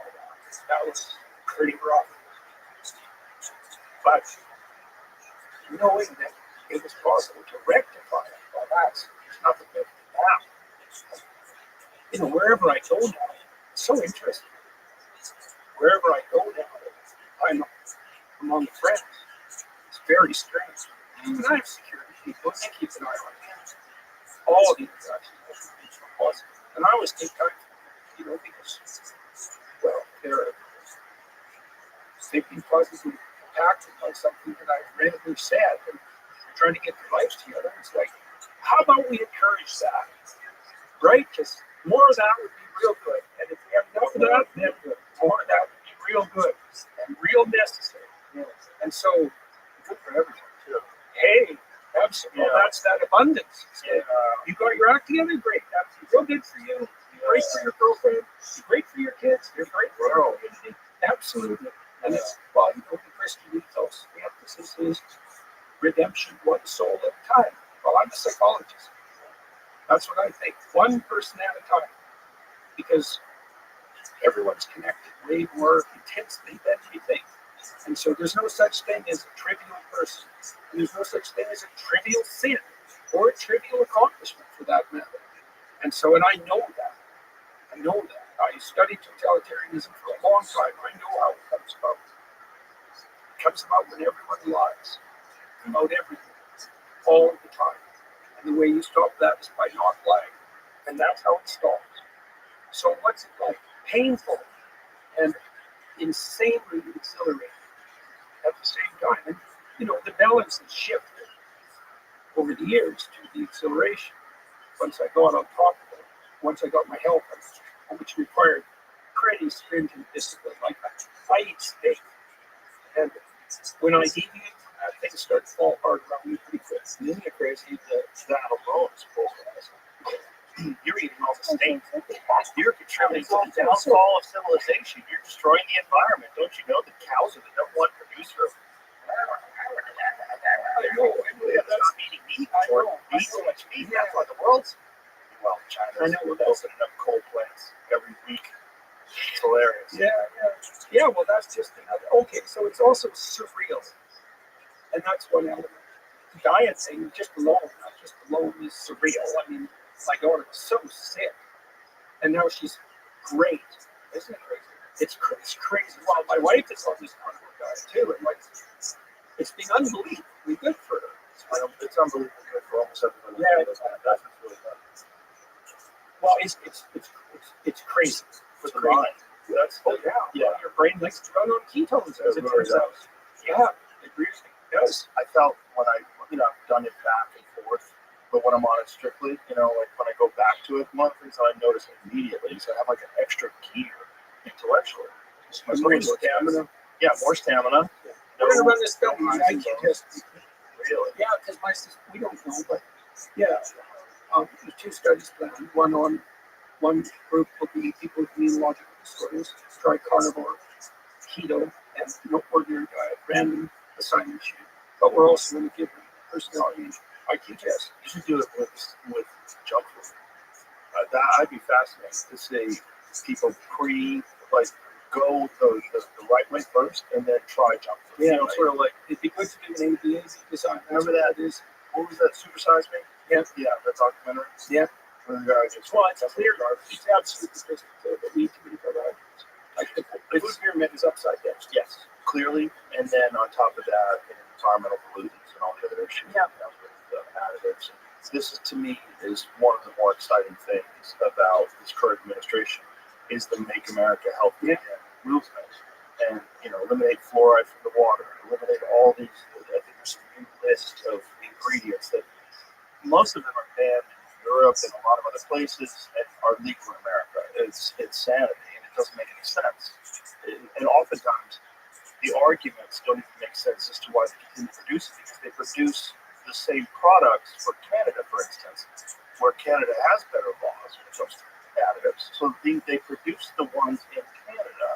that was pretty rough. But knowing that it was possible to rectify it, well, that's nothing but now. Wherever I go now, it's so interesting. Wherever I go now, I'm among friends. It's very strange. And I have security people, they keep an eye on me. All the interactions are positive. And I always take time, because, well, they've been positively impacted by something that I've read or said, and trying to get their lives together. It's like, how about we encourage that, right? Because more of that would be real good. And if we have more of that, then more of that would be real good and real necessary. And so, good for everyone, too. Hey, absolutely. Yeah. That's that abundance. So, you got your act together? Great. That's real good for you. Great for your girlfriend. Great for your kids. You're great for your community. Absolutely. And it's, the Christian ethos, the emphasis is redemption one soul at a time. Well, I'm a psychologist. That's what I think. One person at a time. Because everyone's connected way more intensely than you think. And so there's no such thing as a trivial person. And there's no such thing as a trivial sin or a trivial accomplishment for that matter. And so, and I know that. I studied totalitarianism for a long time. I know how it comes about. It comes about when everyone lies about everything, all the time. And the way you stop that is by not lying. And that's how it stops. So what's it like? Painful and insanely exhilarating at the same time. And, the balance has shifted over the years to the exhilaration. Once I got on top of it, once I got my help, which required pretty stringent discipline. Like I eat steak, and when I deviate from that, things start to fall apart around me pretty quick. Isn't it crazy that alone is polarizing? you're eating all the steak. You're contributing to the downfall of civilization. You're destroying the environment. Don't you know that cows are the number one producer of stop eating meat or eat so much meat. That's why the world's China's opening up coal plants every week. It's hilarious. Yeah. Well, that's just another. Okay, so it's also surreal, and that's one element. The diet thing, just alone is surreal. I mean, my daughter was so sick, and now she's great. Isn't it crazy? It's crazy. Well, my wife is on this carnivore diet too, and like, it's been unbelievably good for her. It's unbelievably good for almost everybody. Yeah, That's what's really fun. Well, it's crazy For the mind. That's Your brain likes to run on ketones, as it turns out. Yeah, it really does. I felt when I've done it back and forth, but when I'm on it strictly, like when I go back to it, one of the things that I notice immediately is I have like an extra gear intellectually. My brain's More stamina. Yeah, more stamina. We're gonna run this film on IQ test. Really? Yeah, because my sister, we don't know, but yeah, there's 2 studies planned. One group will be people with immunological disorders, try carnivore, keto, and no ordinary diet, random assignment sheet. But we're also going to give them personality IQ test. You should do it with junk food. That I'd be fascinated to see people go the right way first and then try junk food. Yeah, sort of like it'd be good to do an ABA design. Remember that? What was that? Super Size Me? Yeah, that documentary. Yeah. Where the guy just Well, it's clear. It's absolutely crystal clear that we need to be provided. Like the food pyramid is upside down. Yes, clearly, and then on top of that, environmental pollutants and all the other issues. Yeah. With additives. This is, to me, is one of the more exciting things about this current administration is the Make America Healthy Again movement, and eliminate fluoride from the water, eliminate all these. I think there's a new list of ingredients that most of them are banned in Europe and a lot of other places and are legal in America. It's insanity, and it doesn't make any sense. And oftentimes, the arguments don't even make sense as to why they continue to produce it, because they produce the same products for Canada, for instance, where Canada has better laws when it comes to additives. So they produce the ones in Canada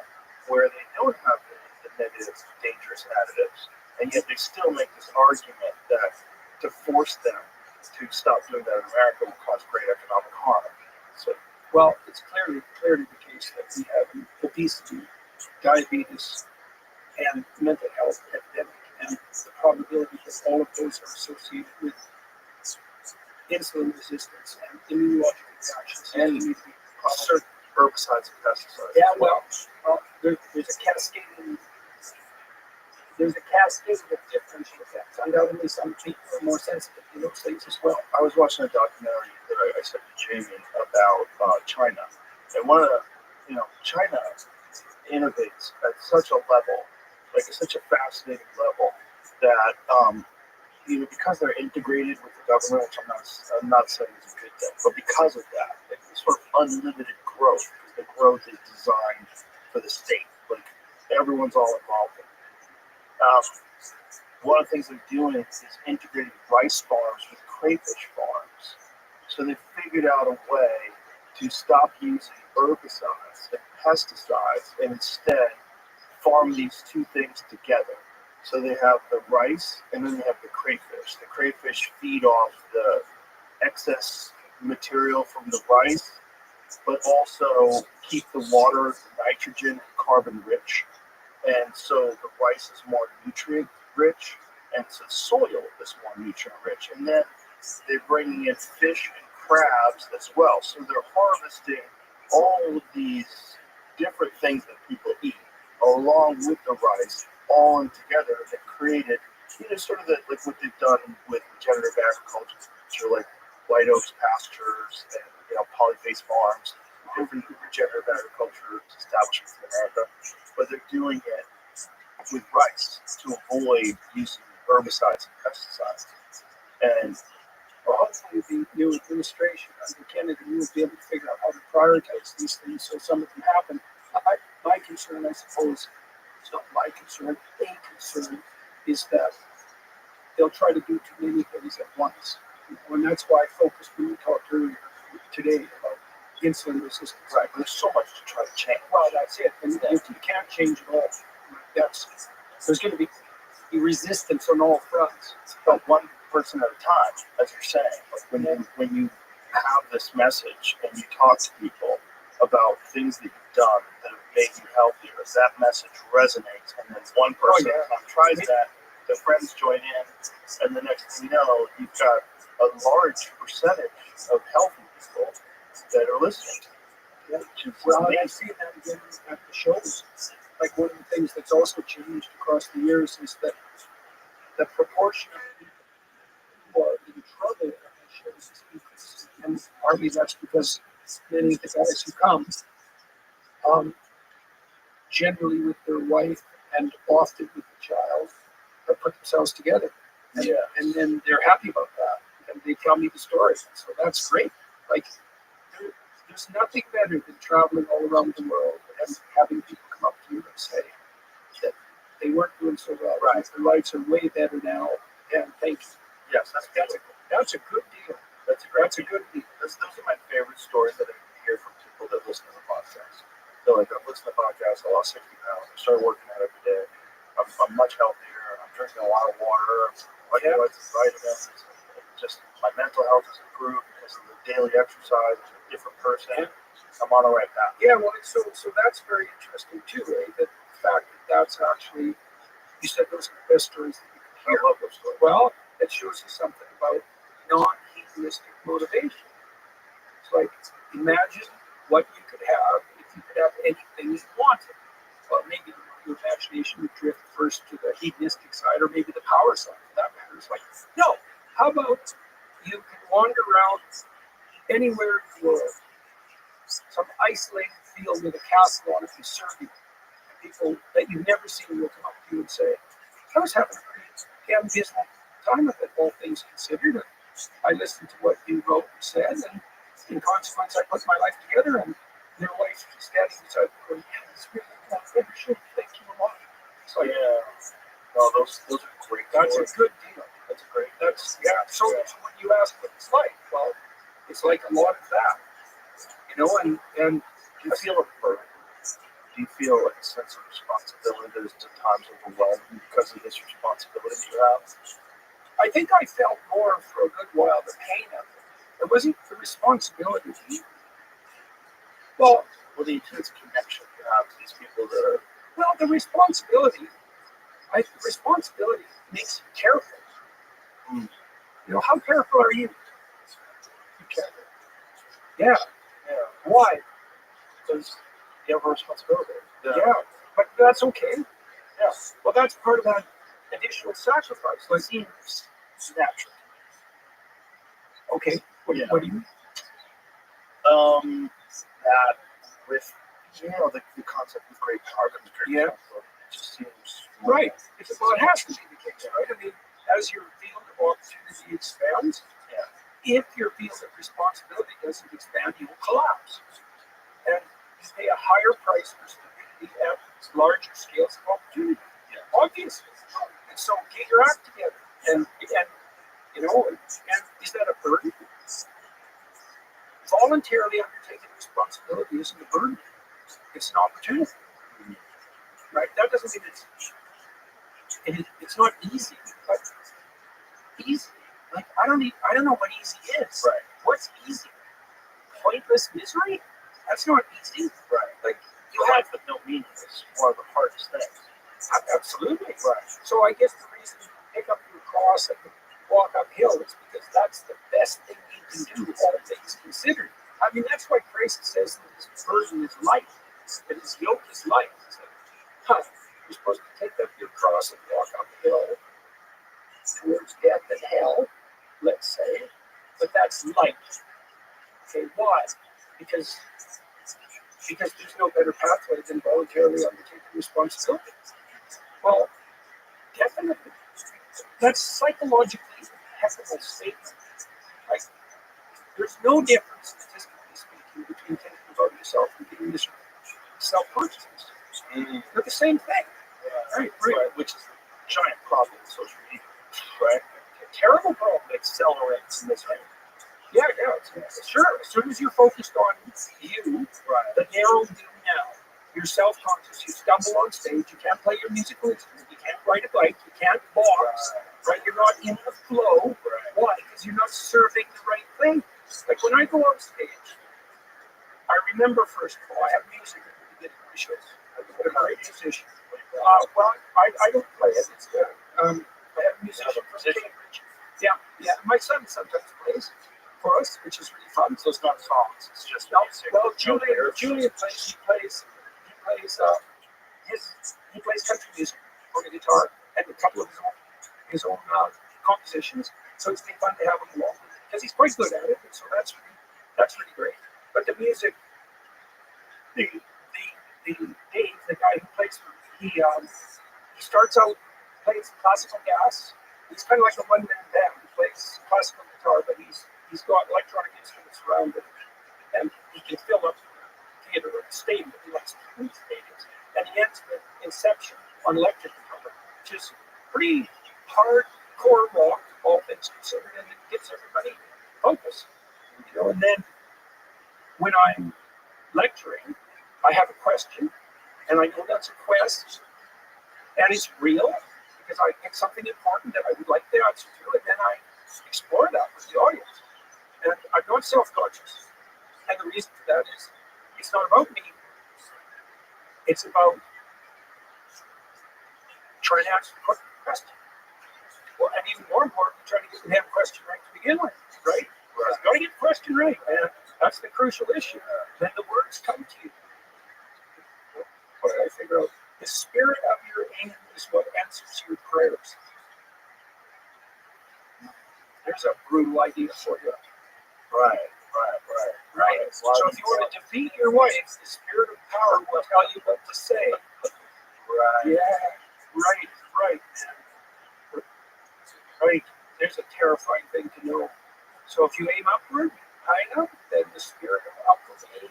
where they don't have the negative, dangerous additives, and yet they still make this argument that to force them to stop doing that in America will cause great economic harm. So, well, it's clearly the case that we have obesity, diabetes, and mental health epidemic, and the probability that all of those are associated with insulin resistance and immunological reactions and need to be certain herbicides and pesticides. Yeah, well, there's a cascading. There's a cascade of differential effects. Undoubtedly, some people are more sensitive to those things as well. I was watching a documentary that I sent to Jamie about China, and one of China innovates at such a level, like such a fascinating level, that because they're integrated with the government, which I'm not saying is a good thing, but because of that, it's sort of unlimited growth, because the growth is designed for the state, like everyone's all involved in it. One of the things they're doing is integrating rice farms with crayfish farms. So they figured out a way to stop using herbicides and pesticides and instead farm these two things together. So they have the rice and then they have the crayfish. The crayfish feed off the excess material from the rice, but also keep the water nitrogen and carbon rich. And so the rice is more nutrient rich, and so the soil is more nutrient rich. And then they're bringing in fish and crabs as well. So they're harvesting all of these different things that people eat along with the rice, all in together that created, sort of like what they've done with regenerative agriculture, like White Oaks pastures and polyface farms, different regenerative agriculture establishments in America, but they're doing it with rice to avoid using herbicides and pesticides. And hopefully the new administration under Kennedy will be able to figure out how to prioritize these things so some of them happen. My concern, I suppose, it's not my concern, a concern is that they'll try to do too many things at once. And that's why I focused when we talked earlier today about insulin resistance. Right. There's so much to try to change. Well, that's it. And if you can't change it all, there's going to be resistance on all fronts. But one person at a time, as you're saying. Like when you have this message and you talk to people about things that you've done that have made you healthier, that message resonates, and then one person tries that, their friends join in, and the next thing you know, you've got a large percentage of healthy people that are listening to you. Yeah. Well, I see that again at the shows. Like one of the things that's also changed across the years is that the proportion of people who are in trouble at the shows is increasing. And partly that's because many of the guys who come, generally with their wife and often with the child, have put themselves together. And then they're happy about that. And they tell me the stories. So that's great. Like, there's nothing better than traveling all around the world and having people come up to you and say that they weren't doing so well. Right. Their lives are way better now. And thank you. Yes, that's a good deal. That's a good deal. Those are my favorite stories that I hear from people that listen to the podcast. They're like, I've listened to the podcast, I lost 60 pounds, I started working out every day, I'm much healthier, I'm drinking a lot of water, I'm getting vitamins, just my mental health has improved because of the daily exercise, I'm a different person, I'm on the right path. Yeah, well, so that's very interesting too, right? That the fact that that's actually, you said those are the best stories that you can hear. I love those stories. Well, it shows you something about non-hedonistic motivation. It's like, imagine what you could have if you could have anything you wanted. Well, maybe your imagination would drift first to the hedonistic side, or maybe the power side, for that matter. It's like, no, how about you can wander around anywhere in the world, some isolated field with a castle on it and serve you. People that you've never seen will come up to you and say, I was having a pretty damn dismal time with it, all things considered. And I listened to what you wrote and said, and in consequence, I put my life together, and your wife is standing beside me going, yeah, it's really not good. Thank you a lot. So, no, those are great. That's a good deal. That's a great. So when you ask what it's like, well, it's like a lot of that, and do you feel a burden? Do you feel like a sense of responsibility that is at times overwhelming because of this responsibility you have? I think I felt more for a good while the pain of it. It wasn't the responsibility. Well, the intense connection you have to these people that are. Well, the responsibility makes you careful. How careful are you? Careful. Yeah. Why? Because you have a responsibility. Yeah. But that's okay. Yeah. Well, that's part of that additional sacrifice. Like, Seems natural. Okay. What do you mean? That with the concept of great power comes great responsibility. It just seems right. Well, it has to be the case, right? I mean, as your field of opportunity expands, if your field of responsibility doesn't expand, you will collapse. And you pay a higher price for stability at larger scales of opportunity. Obviously. And so get your act together. And is that a burden? Voluntarily undertaking responsibility isn't a burden. It's an opportunity. Right? That doesn't mean it's not easy, but easy. Like I don't know what easy is. Right. What's easy? Pointless misery? That's not easy. Right. Like you life with no meaning is one of the hardest things. Absolutely. Right. So I guess the reason you pick up your cross and walk uphill is because that's the best thing you can do, all things considered. I mean, that's why Christ says that his burden is light, that his yoke is light. It's like, you're supposed to take up your cross and walk uphill towards death and hell, let's say, but that's light. Okay, why? Because there's no better pathway than voluntarily undertaking responsibility. Well, definitely. That's psychologically impeccable statement. Like, there's no difference, statistically speaking, between thinking about yourself and being miserable. Self-consciousness. They're the same thing. Right. Which is a giant problem in social media. Right? A terrible problem. It accelerates misery. Yeah, sure. As soon as you're focused on you, the narrow you now, you're self-conscious. You stumble on stage. You can't play your musical instrument. You can't ride a bike. You can't box. Right? You're not in the flow. Why? Because you're not serving the right thing. Like when I go on stage, I remember first of all, I have music at the beginning of my shows. I'm a great musician. Well, I don't play it. It's I have a musician from Cambridge. Yeah. My son sometimes plays for us, which is really fun. So it's not songs. It's just music. Well, Julian plays. He plays country music on the guitar and a couple of his own compositions. So it's been fun to have him along because he's quite good at it. And so that's really great. But the music, the Dave, the guy who plays for me, he starts out playing classical gas. He's kind of like a one-man band. He plays classical guitar, but he's got electronic instruments around him, and he can fill up theater or stadium. He likes huge stadiums, and he ends with Inception on electric guitar, which is pretty hardcore rock, all things considered, and it gets everybody focused. And then when I'm lecturing, I have a question, and I know that's a quest, and it's real, because I pick something important that I would like the answer to, and then I explore that with the audience. And I'm not self-conscious. And the reason for that is it's not about me. It's about trying to answer the question. Well, and even more important, trying to get the damn question right to begin with, right? You've got to get the question right, man. That's the crucial issue. Then the words come to you. What did I figure out? The spirit of your aim is what answers your prayers. There's a brutal idea for you. Right. So if you want to defeat your wife, the spirit of power will tell you what to say. Right. Yeah. Right. There's a terrifying thing to know. So if you aim upward, high up, then the spirit of upward aim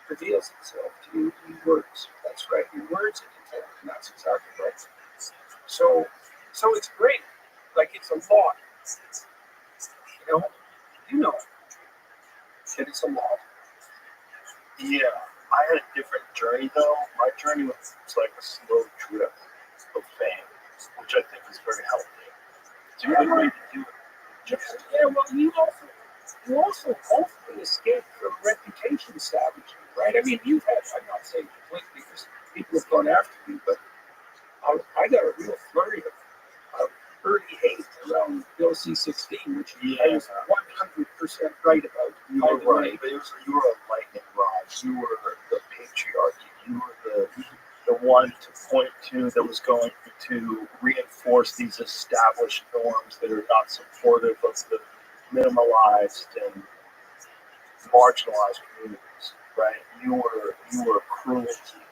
reveals itself to you in words. That's right. Your words are content, and that's exactly right. So it's great. Like it's a lot. You know. And it's a lot. Yeah, I had a different journey though. My journey was like a slow drip of fame, which I think is very healthy. It's a good way to do it. Yeah, well, you also hopefully escaped from reputation savagery, right? I mean, I'm not saying completely because people have gone after you, but I got a real flurry of early hate around Bill C-16, which I was 100% right about. You were right. You were a lightning rod. You were the patriarchy. You were the one to point to that was going to reinforce these established norms that are not supportive of the minimalized and marginalized communities. Right? You were cruelty.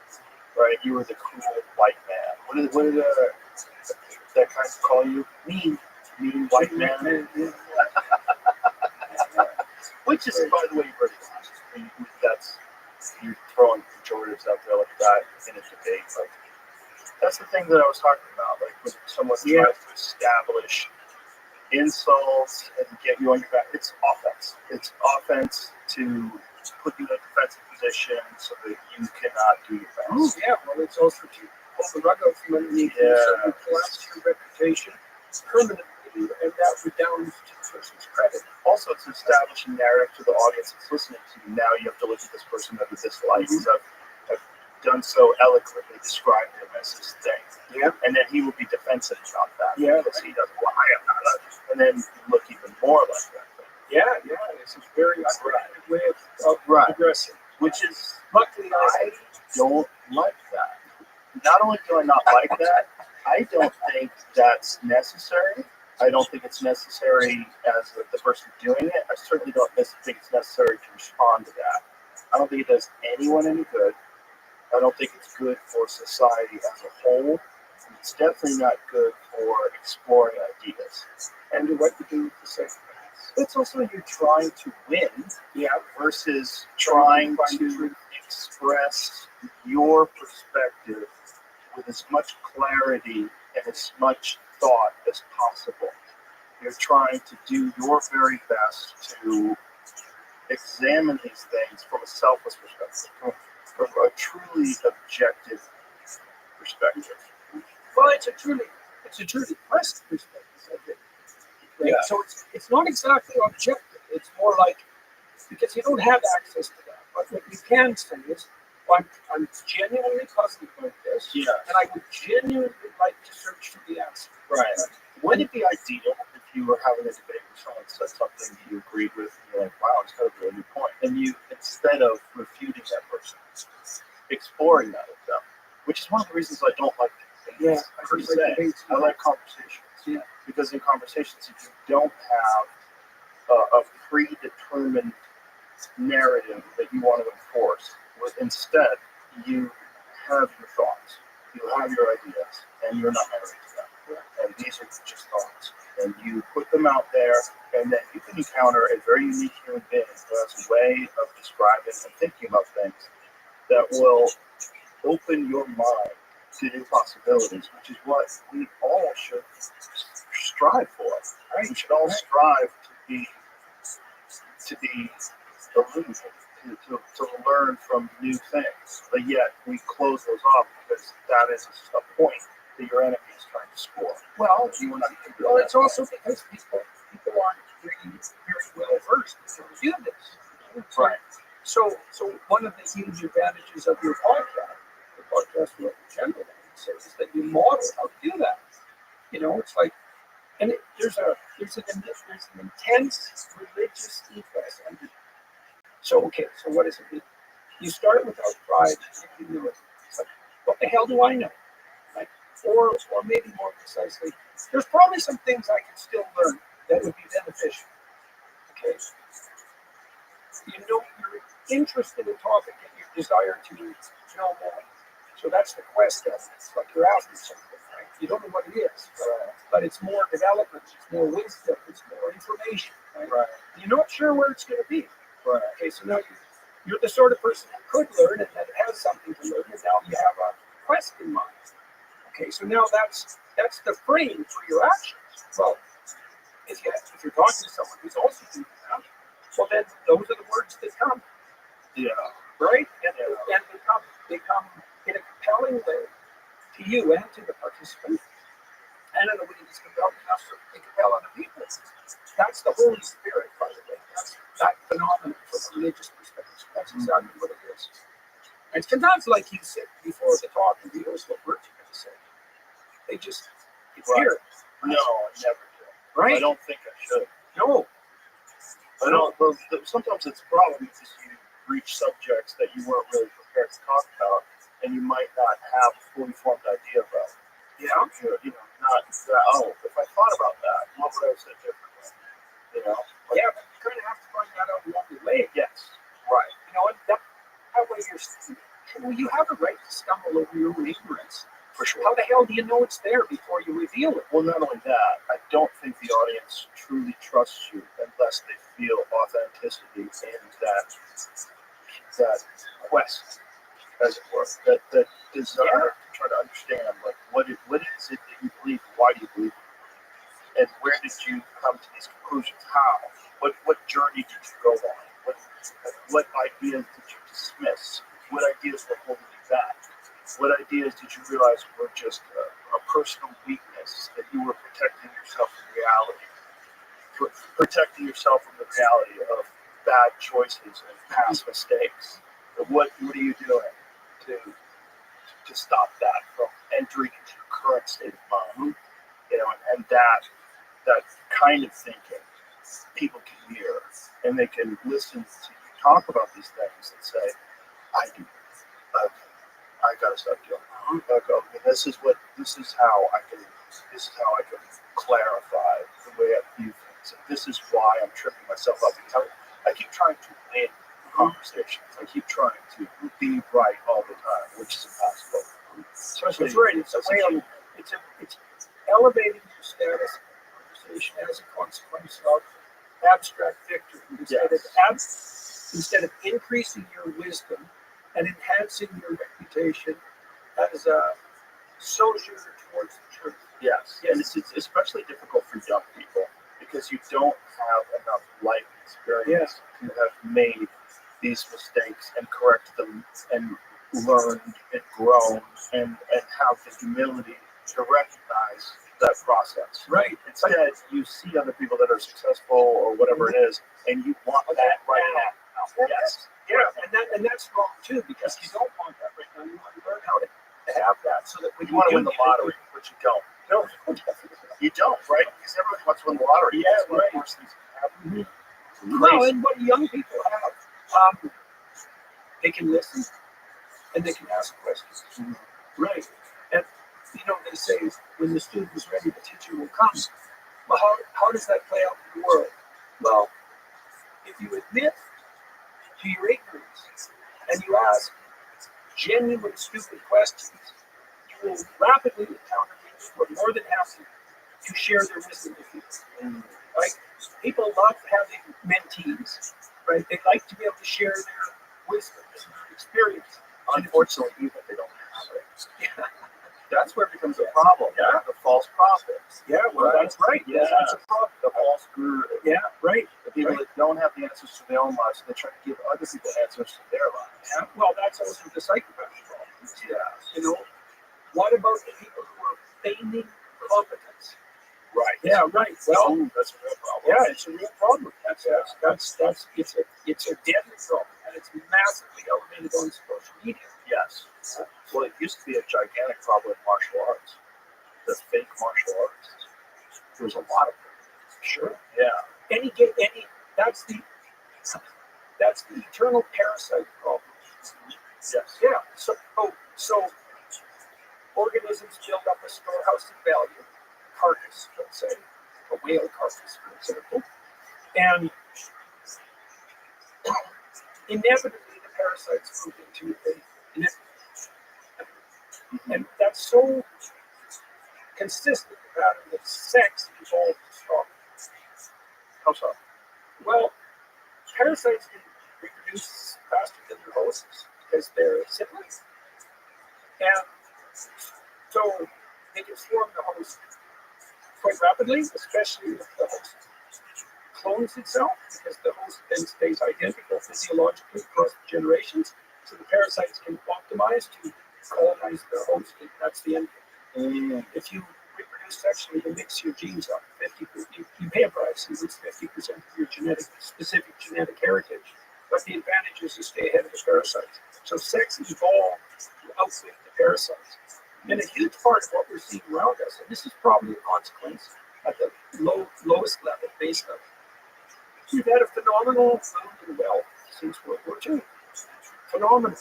Right? You were the cruel white man. What did that kind of call you? Mean white man. Which is, by the way, very honest. That's you throwing pejoratives out there like that in a debate. Like that's the thing that I was talking about. Like when someone tries to establish insults and get you on your back, it's offense. It's offense to put you in a defensive position so that you cannot do your best. Oh, yeah, well, it's also to pull the rug out from underneath you, so you collapse your reputation permanently, and that redounds to the person's credit. Also, it's establishing narrative to the audience that's listening to you. Now you have to look at this person under this light. I've done so eloquently, described him as this thing. Yeah. And then he will be defensive about that. Yeah. Because he doesn't, well, I am not. And then look even more like that thing. Yeah. It's a very underrated way of progressing. Which is, luckily, I don't like that. Not only do I not like that, I don't think that's necessary. I don't think it's necessary as the person doing it. I certainly don't think it's necessary to respond to that. I don't think it does anyone any good. I don't think it's good for society as a whole. And it's definitely not good for exploring ideas. And what you do with the second. It's also you're trying to win versus trying to express your perspective with as much clarity and as much thought as possible. You're trying to do your very best to examine these things from a selfless perspective, from a truly objective perspective. Well, it's a truly West perspective, I think. Right? Yeah. So it's not exactly objective. It's more like, because you don't have access to that. But what you can say is, well, I'm genuinely puzzled about this, Yes. and I would genuinely like to search for the answer. Right. Wouldn't it be ideal if you were having a debate with someone said something you agreed with, and you're like, wow, it's got a really good point, and you, instead of refuting that person, exploring that with them, which is one of the reasons I don't like debates. Yeah, Per I se. like debates. I like conversations. Yeah. Because in conversations, if you don't have a predetermined narrative that you want to enforce, instead you have your thoughts, you have your ideas, and you're not married to them. And these are just thoughts, and you put them out there, and then you can encounter a very unique human being who has a way of describing and thinking about things that will open your mind to new possibilities, which is what we all should strive for. Right? We should all strive to be illumined, to learn from new things, but yet we close those off because that is a point that your enemy is trying to score. Well, You will not do well, that. it's also because people aren't very well versed in how to do this. Right. So one of the huge advantages of your podcast, the podcast world in general, I would say, is that you model how to do that. You know, it's like, and there's an intense religious ethos under it. So okay, so what does it mean? You start without pride and humility. It's like, what the hell do I know? Like, or maybe more precisely, there's probably some things I can still learn that would be beneficial. Okay. You know, you're interested in topic and your desire to know more. So that's the quest of it. It's like you're after something, right? You don't know what it is, but it's more development, it's more wisdom, it's more information, right? Right. You're not sure where it's going to be. Right. Okay, so now you're the sort of person who could learn and that has something to learn, and now you have a quest in mind. Okay, so now that's the frame for your actions. Well, if you're talking to someone who's also doing that, well then those are the words that come. Yeah. Right? And they come in a compelling way to you and to the participant, and in a way that's compelling enough so they compel other people. That's the Holy Spirit, by the way. That's that phenomenon from a religious perspective. That's exactly what it is. And sometimes, like you said before the talk, and rehearse what words you're going to say. They just, it's here. No, I never do. Right? I don't think I should. No. I don't. Sometimes it's a problem because you reach subjects that you weren't really prepared to talk about, and you might not have a fully formed idea about. Yeah. You know, not that. Oh, if I thought about that, what would I have said differently? You know. Like, Yeah, but you kind of have to find that out along the way. yes. Right. You know, and that way you have a right to stumble over your own ignorance. For sure. How the hell do you know it's there before you reveal it? Well, not only that, I don't think the audience truly trusts you unless they feel authenticity in that quest, as it were, that desire to try to understand, like, what is it that you believe, why do you believe it, and where did you come to these conclusions, how, what journey did you go on, what ideas did you dismiss, what ideas were holding you back, what ideas did you realize were just a personal weakness that you were protecting yourself from reality, protecting yourself from the reality of bad choices and past mistakes? What are you doing to stop that from entering into your current state of mind? You know, and that kind of thinking people can hear, and they can listen to you talk about these things and say, I do. I gotta stop doing that. Okay, this is how I can clarify the way I view things. And this is why I'm tripping myself up. Because I keep trying to win conversations. I keep trying to be right all the time, which is impossible. Especially, It's right. It's elevating your status in conversation as a consequence of abstract victory instead of increasing your wisdom and enhancing your reputation as a sojourner towards the truth. yes. And it's especially difficult for young people because you don't have enough life experience to have made these mistakes and corrected them and learned and grown and have the humility to recognize that process. Right. Instead, you see other people that are successful or whatever it is, and you want that right now. Yes. Yeah, and that's wrong too, because you don't want that right now. You want to learn how to have that so that when You want to win the get it, lottery, but you don't. No, definitely. You don't, right? Because everyone wants to win the lottery. Yeah, That's one of right. the worst things that happen. No, and what young people have, they can listen and they can ask questions. Right. And they say when the student is ready, the teacher will come. Well, how does that play out in the world? Well, if you admit to your ignorance and you ask genuine, stupid questions, you will rapidly encounter people who are more than happy to share their wisdom with you. Right? People love having mentees, right? They like to be able to share their wisdom and their experience. Unfortunately, even if they don't have it. Yeah, That's where it becomes a problem. Yeah. The false prophets. yeah, well, that's right. Yeah. That's a problem. The false guru. Yeah, right. The people Right. that don't have the answers to their own lives, they try to give other people answers to their lives. Yeah, well, that's also the psychopath problem. Yeah. What about the people who are feigning competence? Right. Yeah, right. Well, Ooh, that's a real problem. yeah, it's a real problem. That's it's a deadly problem, and it's massively elevated on social media. Yes. Well, it used to be a gigantic problem in martial arts. The fake martial arts. There was a lot of them. Sure. Yeah. That's the eternal parasite problem. Yes. Yeah. So organisms build up a storehouse of value, carcass, let's say, a whale carcass, for example, and inevitably the parasites move into it. And that's so consistent with the pattern that sex evolved to stop. How so? Well, parasites can reproduce faster than their hosts because they're siblings. And so they can swarm the host quite rapidly, especially if the host clones itself, because the host then stays identical physiologically across generations. So the parasites can optimize to colonize the host, and that's the end. If you reproduce sexually, you mix your genes up. You pay a price, you lose 50% of your specific genetic heritage. But the advantage is you stay ahead of the parasites. So sex evolved to outwit the parasites. And a huge part of what we're seeing around us, and this is probably a consequence at the lowest level, base level, we've had a phenomenal boom in wealth since World War II. Phenomenal.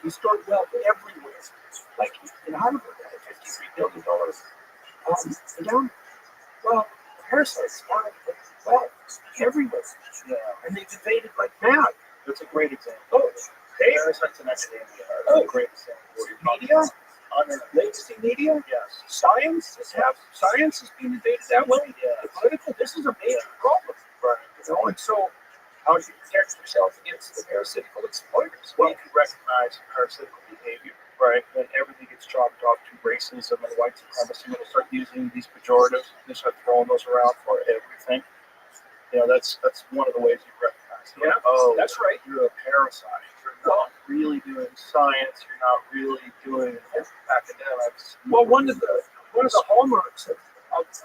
We stored wealth everywhere. Like in Hollywood, $53 billion down. Well, parasites found wealth everywhere. Yeah. And they've invaded like mad. That's a great example. Oh, hey, Parasites in academia are a great example. What you're talking media, about. legacy media, Yes. science is being invaded that way. Yeah. The political, this is a major problem. Right. And so how do you protect yourself against the parasitical exploiters? Well, you can recognize parasitical behavior, right? When everything gets chalked off to racism and white supremacy, when they start using these pejoratives, they start throwing those around for everything. That's one of the ways you recognize it. Yeah, Oh, that's right. You're a parasite. You're not really doing science. You're not really doing academics. Well, one of the hallmarks of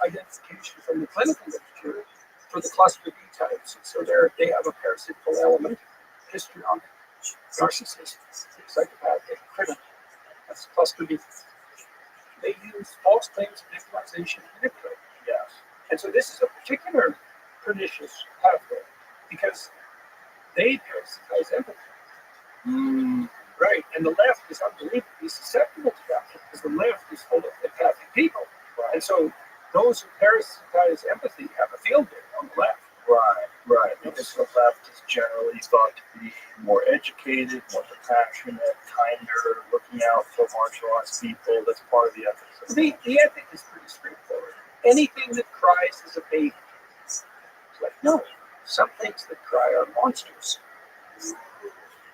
identification from the clinical literature for the cluster B types, so they have a parasitical element, histrionic, narcissist, psychopathic, criminal. That's cluster B. They use false claims of victimization and manipulate. Yes. And so this is a particular pernicious pathway because they parasitize empathy. Right. And the left is unbelievably susceptible to that because the left is full of empathic people. Right. And so those who parasitize empathy have a field day on the left. Right. Because the left is generally thought to be more educated, more compassionate, kinder, looking out for marginalized people. That's part of the ethics. The ethic is pretty straightforward. Anything that cries is a baby. It's like, no, some things that cry are monsters.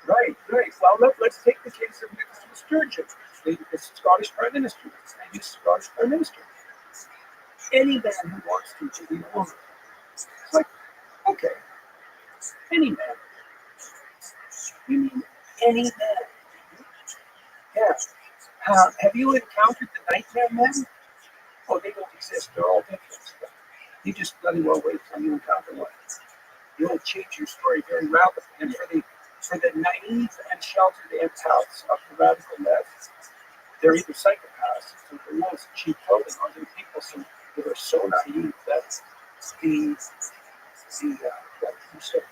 Right. Well, let's take the case of Nicola Sturgeon, the Scottish Prime Minister, the Scottish Prime Minister. Any man who wants to be a woman Okay. Any man. You mean any man? Yeah. Have you encountered the nightmare men? Oh, they don't exist. They're all different. You just bloody well wait till you encounter one. You'll change your story very rapidly. And for the naive and sheltered empaths of the radical left, they're either psychopaths who are the wolves in cheap clothing, or they're people that are so naive that what you said,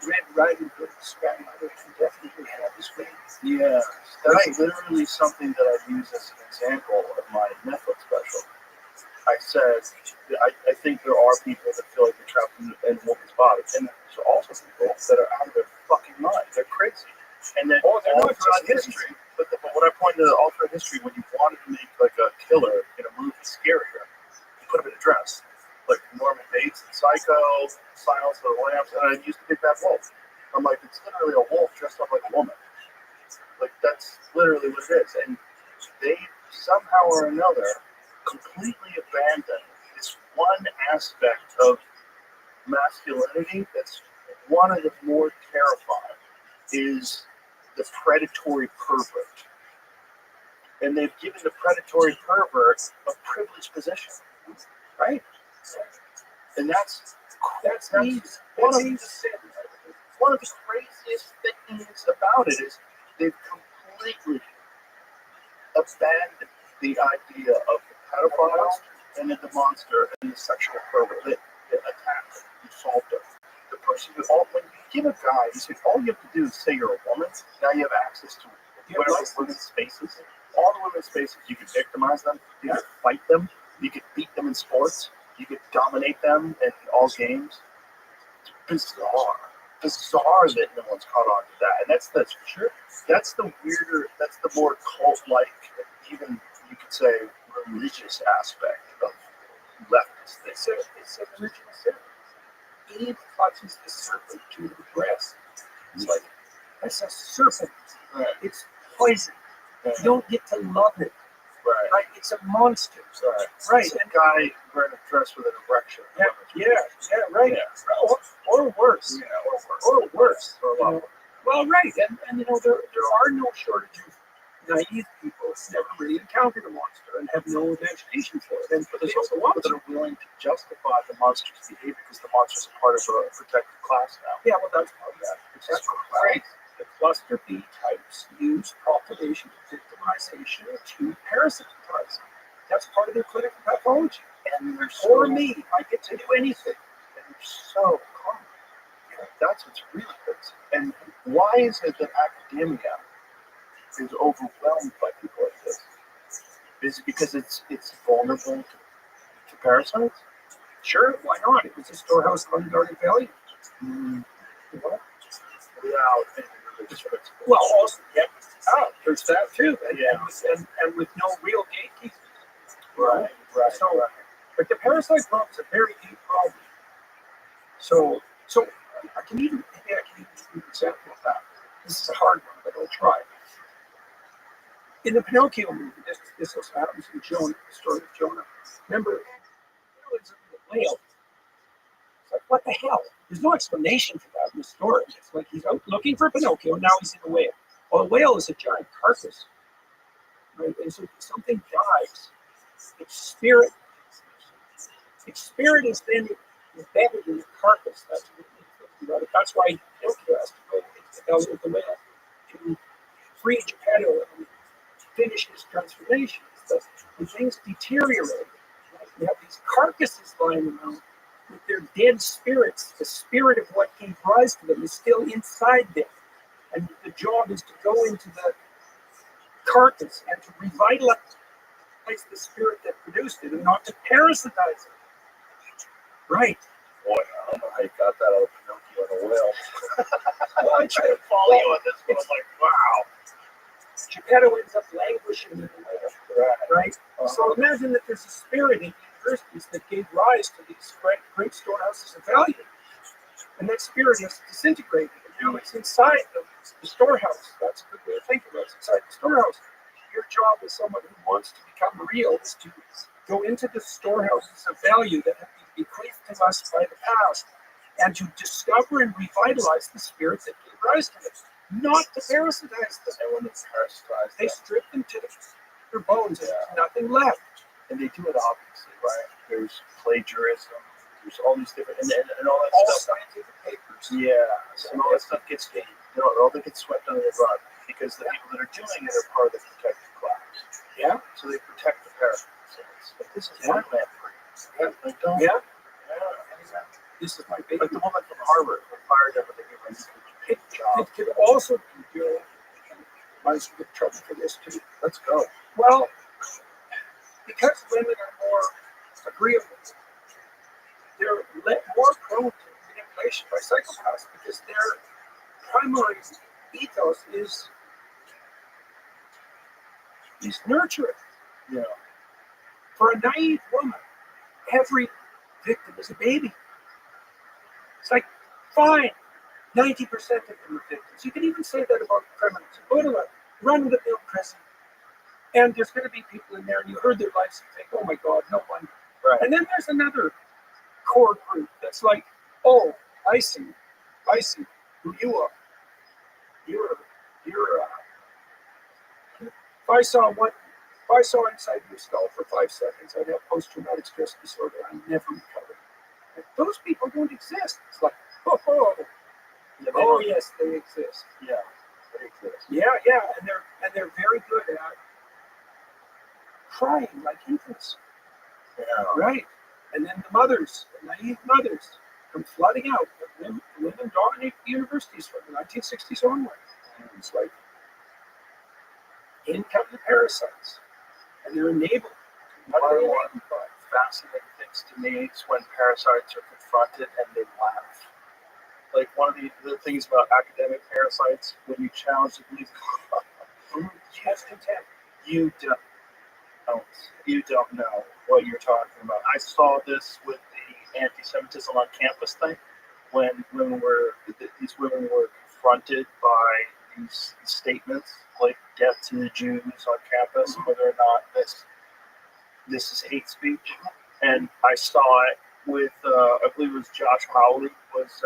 Red Riding Hood grandmother can definitely have his way. Yeah, that's literally something that I use as an example of my Netflix special. I said, I think there are people that feel like they're trapped in a woman's body, and there's also people that are out of their fucking mind. They're crazy. And then all throughout history, but what I pointed out all throughout history, when you wanted to make like a killer in a movie scarier, you put him in a dress. Like Norman Bates and Psycho, Silence of the Lambs, and I used the big bad wolf. I'm like, it's literally a wolf dressed up like a woman. Like, that's literally what it is. And they somehow or another completely abandon this one aspect of masculinity that's one of the more terrifying, is the predatory pervert. And they've given the predatory pervert a privileged position, right? And that's one of the craziest things about it is they've completely abandoned the idea of the pedophile and then the monster and the sexual pervert that attacked and assaulted the person. When you give a guy, you say all you have to do is say you're a woman. Now you have access to whatever women's spaces. All the women's spaces, you can victimize them, you can fight them, you can beat them in sports, you can dominate them in all games. It's bizarre that no one's caught on to that. And that's the weirder, that's the more cult-like, even you could say religious aspect of leftists. It's a religious sin. Eve clutches the serpent to the breast. It's like, that's a serpent. Right. It's poison. You don't get to love it. Right? It's a monster. Right. It's a guy wearing a dress with an erection. Right. Yeah. Or worse. Or worse. Well, right. And there are no shortage of naive people who never really encountered a monster and have no imagination for it. But there's also people that are willing to justify the monster's behavior because the monster's a part of a protected class now. Yeah, well, that's part of that. That's right. The cluster B types use population victimization to parasitize. That's part of their clinical pathology. And for me, I get to do anything. And they're so common. That's what's really crazy. And why is it that academia is overwhelmed by people like this? Is it because it's vulnerable to parasites? Sure, why not? It was a storehouse of unguarded value. Without any religious principles. Well, also, there's that too. And with no real gatekeepers. Right. But the parasite problem is a very deep problem. So I can even give you an example of that. This is a hard one, but I'll try. In the Pinocchio movie, this also happens in Jonah, the story of Jonah. Remember, the whale. It's like, what the hell? There's no explanation for that in the story. It's like he's out looking for Pinocchio, and now he's in a whale. Well, a whale is a giant carcass. Right? And so if something dies, its spirit is then embedded in the carcass. That's why Pinocchio has to go into the belly of the whale to free Geppetto and finish his transformation. When things deteriorate, right? You have these carcasses lying around with their dead spirits. The spirit of what gave rise to them is still inside them. And the job is to go into the carcass and to revitalize the spirit that produced it and not to parasitize it. Right. Boy, I don't know how you got that out of Pinocchio and a whale. Well, I try to follow you on this one. I'm like, wow. Geppetto ends up languishing in the whale. Right? So imagine that there's a spirit in universities that gave rise to these great storehouses of value. And that spirit is disintegrated. And now it's inside the storehouse. That's a good way to think about it. It's inside the storehouse. Your job as someone who wants to become real is to go into the storehouses of value that have been bequeathed to us by the past and to discover and revitalize the spirit that gave rise to them, not to parasitize them. And when it's parasitized, They strip them to their bones, and there's nothing left. and they do it obviously, right? There's plagiarism, there's all these different, and all that All stuff. scientific papers. Yeah, and all that stuff gets all that gets swept under the rug because the people that are doing it are part of the protected class. Yeah. So they protect the parasites. But this is Yeah. farmland free. Yeah. Like, don't. Yeah. Yeah. This is my baby. Like the woman from Harvard who fired them, but they gave her a It, job. it could also be doing, might get trouble for this too. Let's go. Well, because women are more agreeable, they're more prone to manipulation by psychopaths because their primary ethos is nurturing. Yeah. For a naive woman, every victim is a baby. It's like, fine, 90% of them are victims. You can even say that about criminals. You go to a run-of-the-mill prison, and there's going to be people in there, and you heard their lives and think, oh my God, no wonder. Right. And then there's another core group that's like, oh, I see who you are. You're if I saw inside your skull for 5 seconds, I'd have post-traumatic stress disorder. I'm never recovering. Like, those people don't exist. It's like, oh, yes, they exist. Yeah. They exist. Yeah, and they're very good at crying like infants. Yeah. Right. And then the mothers, the naive mothers, come flooding out. The women dominate the universities from the 1960s onward. And it's like, in come the parasites. And they're enabled. One of the fascinating things to me is when parasites are confronted and they laugh. Like one of the things about academic parasites, when you challenge the belief, Yes, contempt. you don't know what you're talking about. I saw this with the anti-Semitism on campus thing when these women were confronted by these statements like "death to the Jews" on campus, whether or not this is hate speech. And I saw it with I believe it was Josh Howley was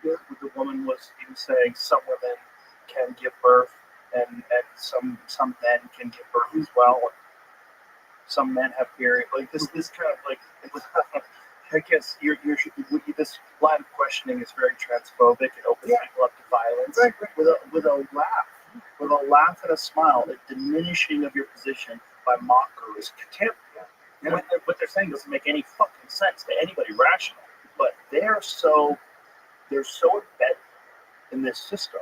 the woman was saying some women can give birth and some men can give birth as well. Some men have period. Like this kind of like I guess this line of questioning is very transphobic and opens people up to violence. Right. With a laugh and a smile, a diminishing of your position by mockery, contempt. Yeah. What they're saying doesn't make any fucking sense to anybody rational. But they're so embedded in this system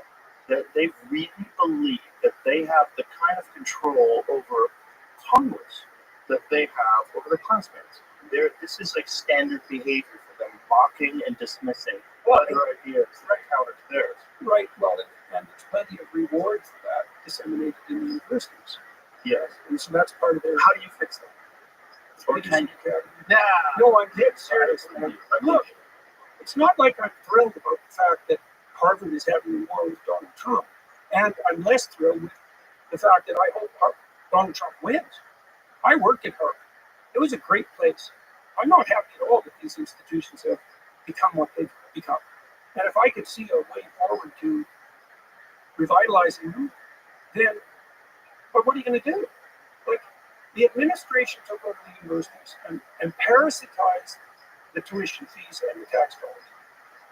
that they really believe that they have the kind of control over Congress that they have over their classmates. This is like standard behavior for them, mocking and dismissing other ideas that counter to theirs. Right. Well, and there's plenty of reward for that disseminated in the universities. Yes. And so that's part of their. How do you fix that? Or can you? Nah. No, I'm dead serious. Look, it's not like I'm thrilled about the fact that Harvard is having a war with Donald Trump, and I'm less thrilled with the fact that I hope Donald Trump wins. I worked at Harvard. It was a great place. I'm not happy at all that these institutions have become what they've become. And if I could see a way forward to revitalizing them, then, but what are you going to do? Like, the administration took over the universities and parasitized the tuition fees and the tax dollars.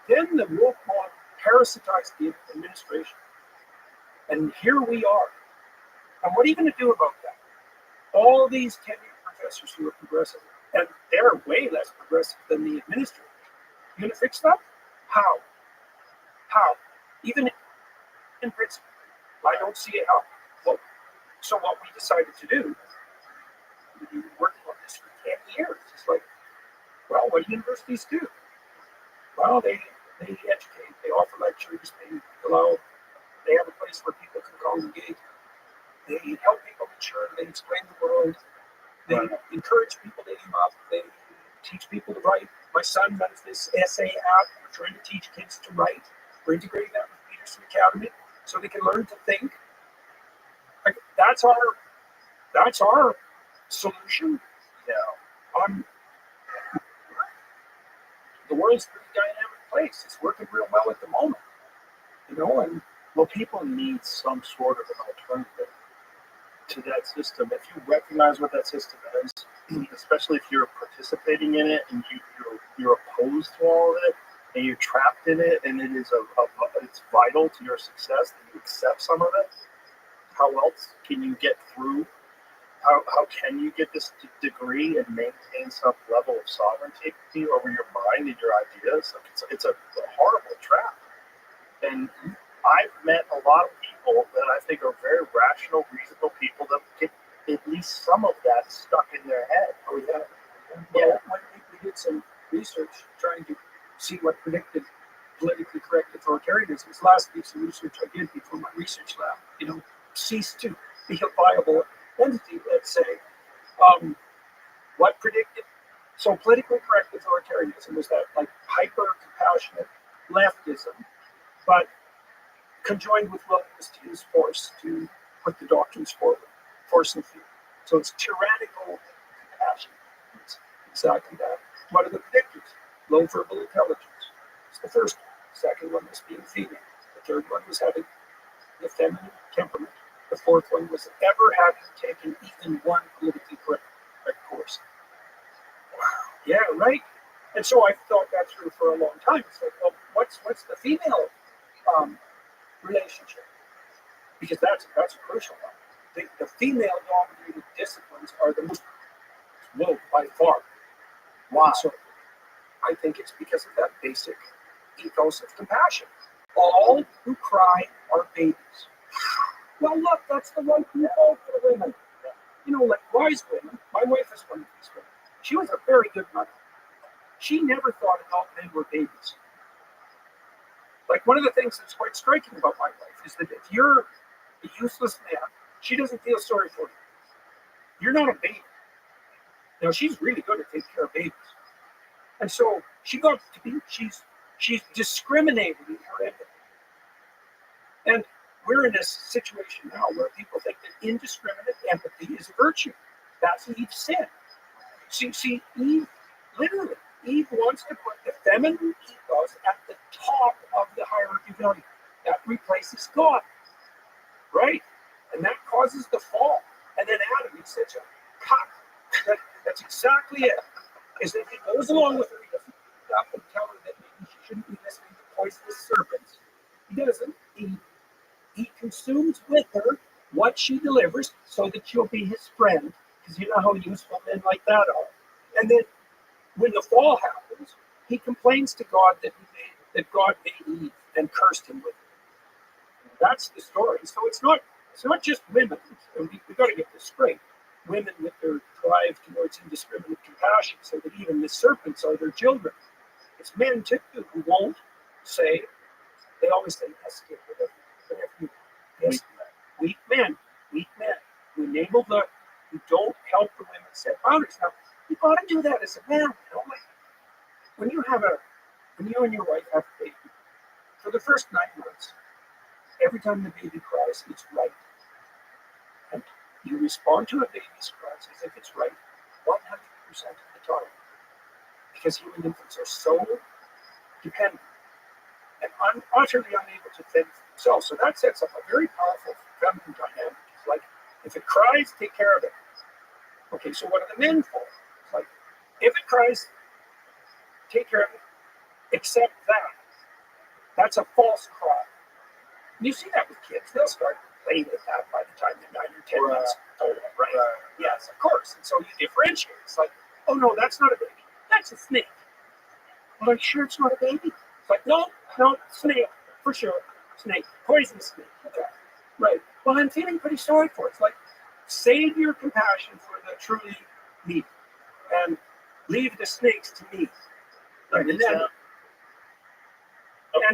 Then the woke mob parasitized the administration. And here we are. And what are you going to do about that? All these tenured professors who are progressive, and they're way less progressive than the administrators. You going to fix that? How? Even in principle, I don't see it how. Well, so what we decided to do, we've been working on this for 10 years. It's like, well, what do universities do? Well, they educate, they offer lectures, they have a place where people can congregate. They help people mature, they explain the world, they encourage people to aim up, they teach people to write. My son runs this essay app. We're trying to teach kids to write. We're integrating that with Peterson Academy so they can learn to think. Like, that's our solution. Yeah. The world's pretty dynamic place. It's working real well at the moment. And Well, people need some sort of an alternative to that system. If you recognize what that system is, especially if you're participating in it and you're opposed to all of it and you're trapped in it and it is it's vital to your success that you accept some of it, how else can you get through? How can you get this degree and maintain some level of sovereignty over your mind and your ideas? Like it's a horrible trap. And I've met a lot of people that I think are very rational, reasonable people that get at least some of that stuck in their head. Oh, yeah. Yeah. Well, we did some research trying to see what predicted politically correct authoritarianism. This last piece of research I did before my research lab, ceased to be a viable entity, let's say. What predicted? So politically correct authoritarianism was that like hyper-compassionate leftism, but conjoined with willingness to use force to put the doctrines forward, force and fear. So it's tyrannical compassion. It's exactly that. What are the predictors? Low verbal intelligence. It's the first one. The second one was being female. The third one was having the feminine temperament. The fourth one was ever having taken even one politically correct course. Wow. Yeah, right. And so I thought that through for a long time. It's like, well, what's the female relationship? Because that's a crucial one. The female-dominated disciplines are the most low by far. Wow. So I think it's because of that basic ethos of compassion. All who cry are babies. Well, look, that's the right view for women. Like wise women. My wife is one of these women. She was a very good mother. She never thought adult men were babies. Like one of the things that's quite striking about my wife is that if you're a useless man, she doesn't feel sorry for you. You're not a baby. Now she's really good at taking care of babies. And so she got to be, she's discriminating in her empathy. And we're in this situation now where people think that indiscriminate empathy is a virtue. That's Eve's sin. See, Eve wants to put the feminine ethos at the top of the hierarchy of value. That replaces God, right? And that causes the fall. And then Adam, he's such a cock. That's exactly it. Is that he goes along with her, he doesn't stop and tell her that maybe she shouldn't be listening to poisonous serpents. He doesn't. He consumes with her what she delivers so that she'll be his friend, because you know how useful men like that are. And then when the fall happens, he complains to God that God made Eve and cursed him with it. That's the story. So it's not just women, and we got to get this straight. Women with their drive towards indiscriminate compassion, so that even the serpents are their children. It's men too who won't say. They always say yes, whatever you want. Yes, weak men, who enable who don't help the women set boundaries. Now, you got to do that as a man. Like when you and your wife have a baby, for the first 9 months, every time the baby cries, it's right. And you respond to a baby's cries as if it's right 100% of the time. Because human infants are so dependent and utterly unable to fend for themselves. So that sets up a very powerful feminine dynamic. It's like, if it cries, take care of it. Okay, so what are the men for? It's like, if it cries, take care of it. Except that. That's a false cry. And you see that with kids. They'll start playing with that by the time they're 9 or 10 months old, right? Yes, of course. And so you differentiate. It's like, oh no, that's not a baby. That's a snake. Well, are you sure it's not a baby? It's like, no, snake, for sure. Snake, poison snake. Okay. Right. Well, I'm feeling pretty sorry for it. It's like, save your compassion for the truly needy and leave the snakes to me. Like, and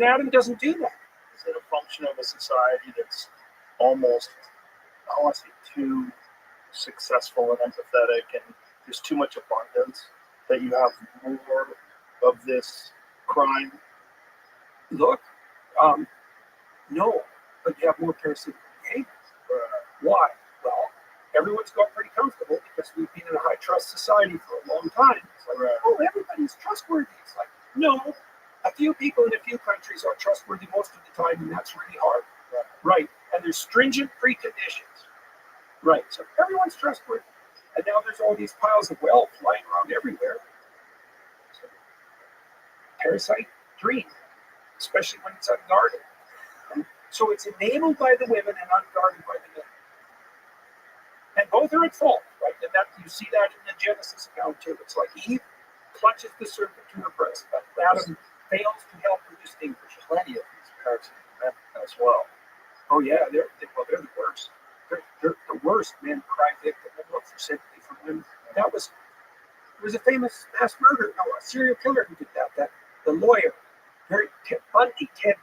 Adam doesn't do that. Is it a function of a society that's almost, I don't want to say too successful and empathetic, and there's too much abundance that you have more of this crime? Look, no, but you have more parasitic behavior. Why? Well, everyone's got pretty comfortable because we've been in a high trust society for a long time. It's like, oh, everybody's trustworthy. It's like, no, a few people in a few countries are trustworthy most of the time, and that's really hard. Right. And there's stringent preconditions. Right. So everyone's trustworthy. And now there's all these piles of wealth lying around everywhere. So, parasite dream, especially when it's unguarded. And so it's enabled by the women and unguarded by the men. And both are at fault, right? And that you see that in the Genesis account too. It's like Eve clutches the serpent to her breast, but Adam fails to help her distinguish. Plenty of these parts of men as well. Oh yeah, they're the worst. They're the worst. Men cry victim and look for sympathy from women. There was a famous mass murderer, a serial killer who did that. That the lawyer, Ted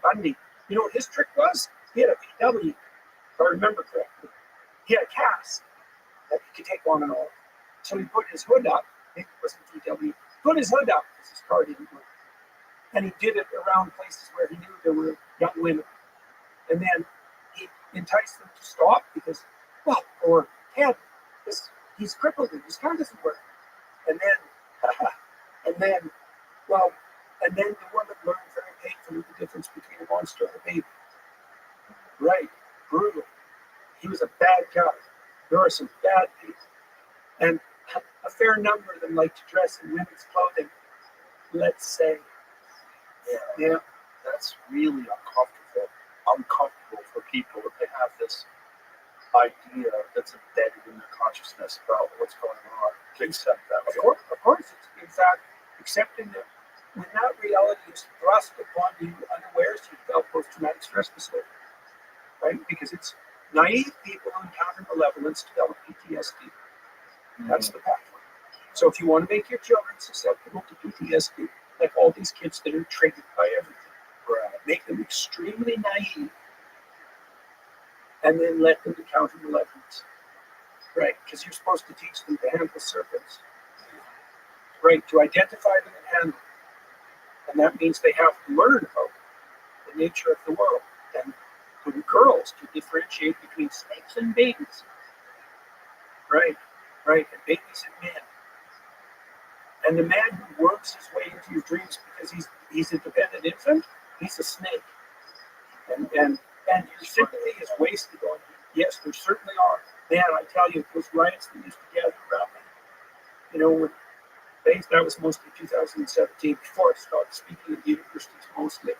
Bundy. You know what his trick was? He had a VW, if I remember correctly. He had a cast that he could take on and off. So he put his hood up. It wasn't VW. Put his hood up because his car didn't work. And he did it around places where he knew there were young women. And then he enticed them to stop because, or Ted, he's crippled and his car doesn't work. And then the woman learned very painfully the difference between a monster and a baby. Right, brutal. He was a bad guy. There are some bad people. And a fair number of them like to dress in women's clothing, let's say. Yeah. That's really uncomfortable for people if they have this idea that's embedded in their consciousness about what's going on. To accept that. Of course, it's in fact accepting that when that reality is thrust upon you unawares, you develop post-traumatic stress disorder, right? Because it's naive people who encounter malevolence develop PTSD. That's the pathway. So if you want to make your children susceptible to PTSD, like all these kids that are triggered by everything, make them extremely naive, and then let them encounter malevolence, right? Because you're supposed to teach them to handle serpents, right? To identify them and handle them. And that means they have to learn about the nature of the world. And for the girls to differentiate between snakes and babies, right? And babies and men. And the man who works his way into your dreams because he's a dependent infant, he's a snake. And your sympathy is wasted on him. Yes, there certainly are. Man, I tell you, those riots that used to gather around me, that was mostly 2017, before I started speaking at the universities mostly.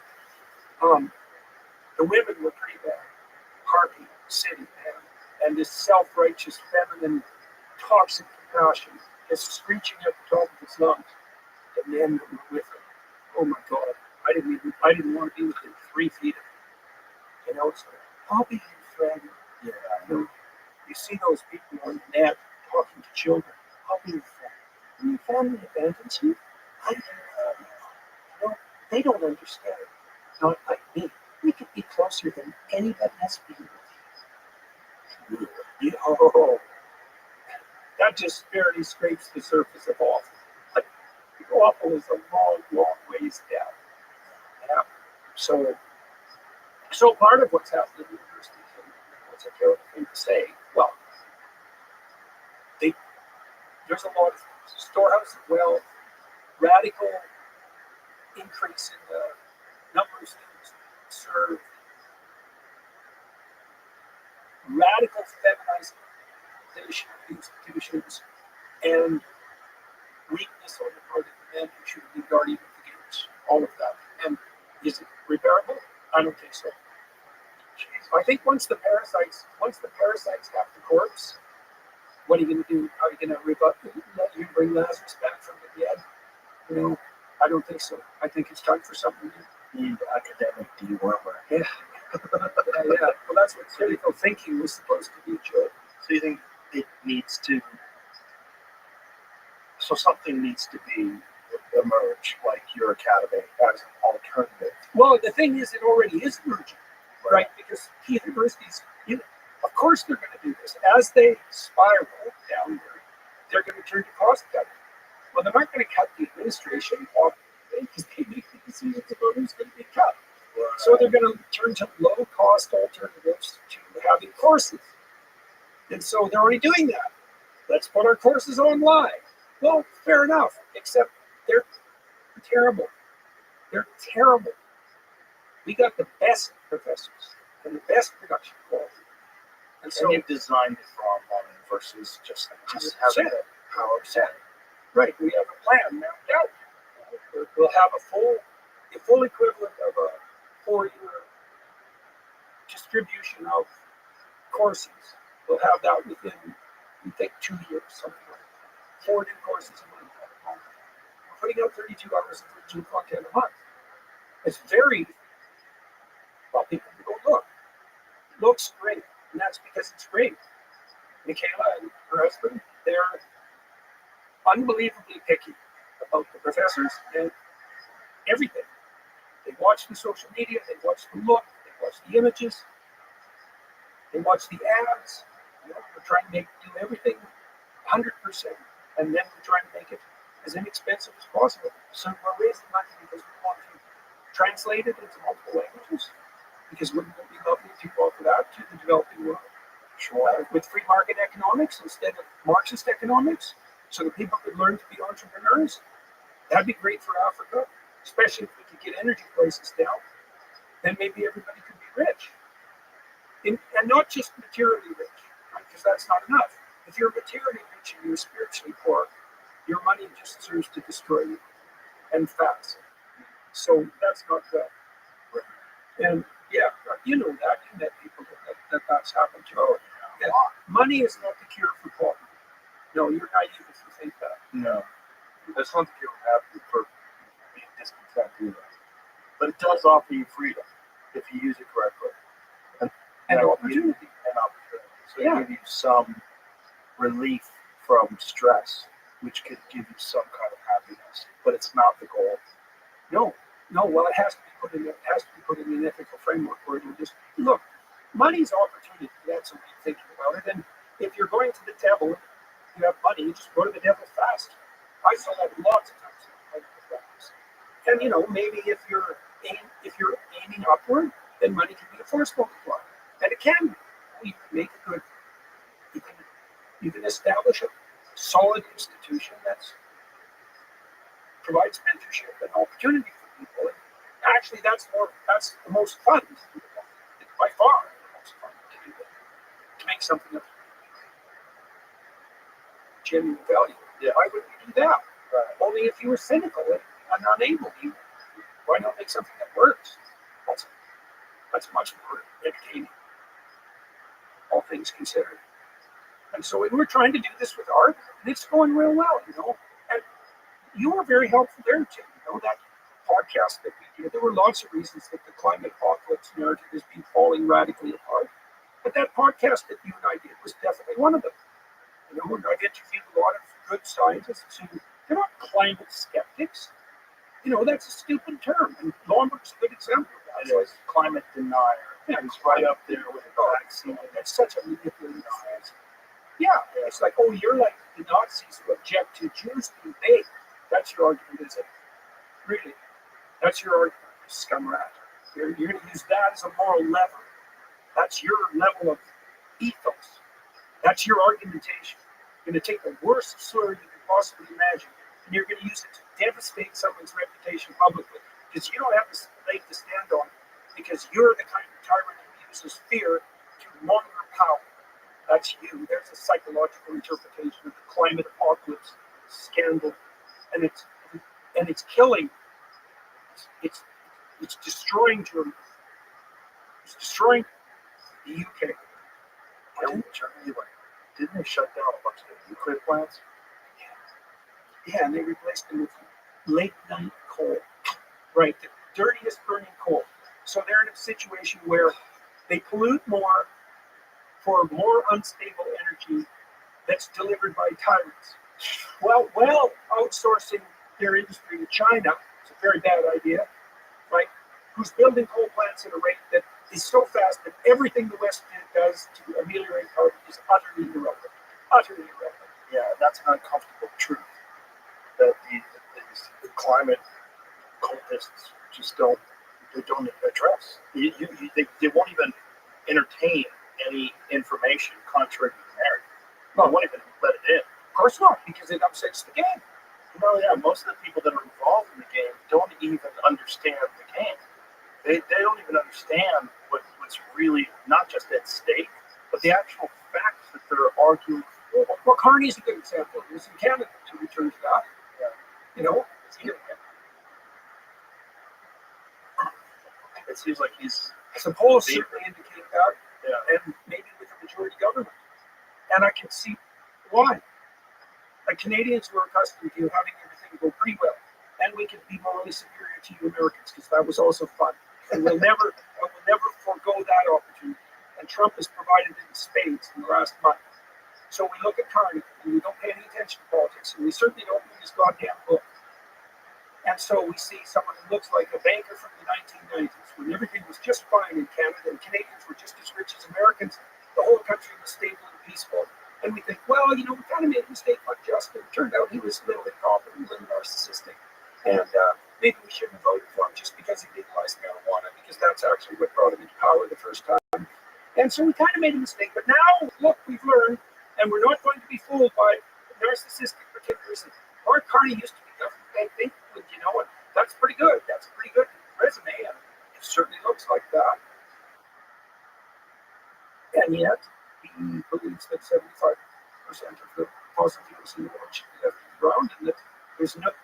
The women were pretty bad. Harpy, city, man. And this self-righteous, feminine, toxic compassion is screeching at the top of his lungs. The men that were with him. Oh my God. I didn't want to be within 3 feet of him. So I'll be your friend. Yeah, you see those people on the net talking to children. I'll be your friend. When your family abandons you, I they don't understand. Not like me. We could be closer than anybody has been with you. That just barely scrapes the surface of awful. Like, awful is a long, long ways down. Yeah. So part of what's happening in universities, and what's a terrible thing to say, there's a lot of storehouse of wealth, radical increase in the number of students served, radical feminization of institutions, and weakness on the part of the men who should be guardian of the gates. All of that. And is it repairable? I don't think so. I think once the parasites have the corpse, what are you going to do? Are you going to bring Lazarus back from the dead? I don't think so. I think it's time for something new. Need academic dewormer. Yeah. Yeah. Well, that's what critical thinking was supposed to be, Joe. So you think it needs to? So something needs to be emerge, like your academy as an alternative. Well, the thing is, it already is emerging, right? Because key universities, of course, they're going to do this. As they spiral downward, they're going to turn to cost cutting. Well, they're not going to cut the administration off because they make the decisions about who's going to be cut. So they're going to turn to low-cost alternatives to having courses. And so they're already doing that. Let's put our courses online. Well, fair enough, except they're terrible. They're terrible. We got the best professors and the best production quality. And so, And you've designed it for online versus just having it. how upset. Right, we have a plan mapped out. We'll have the full equivalent of a 4-year distribution of courses. We'll have that within, we think, 2 years, something like that. 4 new courses a month at the moment. We're putting out 32 hours of original content a month. It's very, well, people go, look, looks great. And that's because it's great. Michaela and her husband, they're unbelievably picky about the professors and everything. They watch the social media, they watch the look, they watch the images, they watch the ads. We're trying to do everything 100%, and then we're trying to make it as inexpensive as possible. So we're raising money because we want to translate it into multiple languages, because wouldn't it be lovely to offer that to the developing world? Sure. With free market economics instead of Marxist economics, so that people could learn to be entrepreneurs. That'd be great for Africa, especially if we could get energy prices down. Then maybe everybody could be rich. And not just materially rich, right? Because that's not enough. If you're materially rich and you're spiritually poor, your money just serves to destroy you, and fast. So that's not good. And yeah, you know that. You met people that's happened to. Oh, yeah. Money is not the cure for poverty. No, you're naive if you think that. No. That's not the cure for being discontent either. But it does offer you freedom if you use it correctly. And opportunity. And opportunity. So it gives you some relief from stress, which could give you some kind of happiness. But it's not the goal. No. Well, it has to be put in. It has to be put in an ethical framework where you just look. Money's opportunity. That's what you're thinking about it. And if you're going to the devil, you have money. You just go to the devil fast. I saw that lots of times. And maybe if you're aiming upward, then money can be a force multiplier. And it can be. You can make it good. You can establish a solid institution that provides mentorship and opportunity for people. And actually, that's the most fun. It's by far the most fun to do that. To make something of genuine value. Yeah. Why would you do that? Only if you were cynical and unable. Why not make something that works? That's much more entertaining, all things considered. And so we're trying to do this with art, and it's going real well, And you were very helpful there, Jim. That podcast that we did, there were lots of reasons that the climate apocalypse narrative has been falling radically apart. But that podcast that you and I did was definitely one of them. And I've interviewed a lot of good scientists who, they're not climate skeptics. That's a stupid term. And Lomberg's a good example of that. It is climate denier. Yeah, it's right up there with the vaccine. That's such a manipulative phrase. Yeah, it's like, you're like the Nazis who object to Jews being baked. That's your argument, is it? Really? That's your argument, scumrat. You're going to use that as a moral lever. That's your level of ethos. That's your argumentation. You're going to take the worst slur you can possibly imagine, and you're going to use it to devastate someone's reputation publicly, because you don't have a leg to stand on, because you're the kind of tyrant who uses fear to monger power. That's you. There's a psychological interpretation of the climate apocalypse scandal, and it's killing. It's destroying Germany. It's destroying the UK. Didn't they shut down a bunch of the nuclear plants? Yeah, and they replaced them with late night coal. Right, the dirtiest burning coal. So they're in a situation where they pollute more for more unstable energy that's delivered by tyrants. Well, outsourcing their industry to China is a very bad idea, right? Who's building coal plants at a rate that is so fast that everything the West does to ameliorate carbon is utterly irrelevant. Utterly irrelevant. Yeah, that's an uncomfortable truth that the climate cultists just don't address. They won't even entertain any information contrary to the narrative. They won't even let it in. Of course not, because it upsets the game. Well, yeah, most of the people that are involved in the game don't even understand understand what's really not just at stake, but the actual facts that they're arguing for. Well, Carney's a good example. He was in Canada to return to that. You know, It seems like he's the polls certainly indicate that, yeah. and maybe with a majority government. And I can see why. Like Canadians were accustomed to having everything go pretty well, and we can be morally superior to you Americans because that was also fun. And I will never forego that opportunity. And Trump has provided it in spades in the last month. So we look at Carney, and we don't pay any attention to politics, and we certainly don't read his goddamn book. And so we see someone who looks like a banker from the 1990s, when everything was just fine in Canada, and Canadians were just as rich as Americans. The whole country was stable and peaceful. And we think, well, you know, we kind of made a mistake like Justin. It turned out he was a little incompetent, a little narcissistic. And maybe we shouldn't have voted for him just because he legalized marijuana, because that's actually what brought him into power the first time. And so we kind of made a mistake. But now, look, we've learned, and we're not going to be fooled by narcissistic particulars. Mark Carney used to be government bank thinking, you know, and that's pretty good. That's a pretty good resume, and it certainly looks like that. And yet, he believes that 75% of the fossil fuels in the world should be left in the ground, and that there's nothing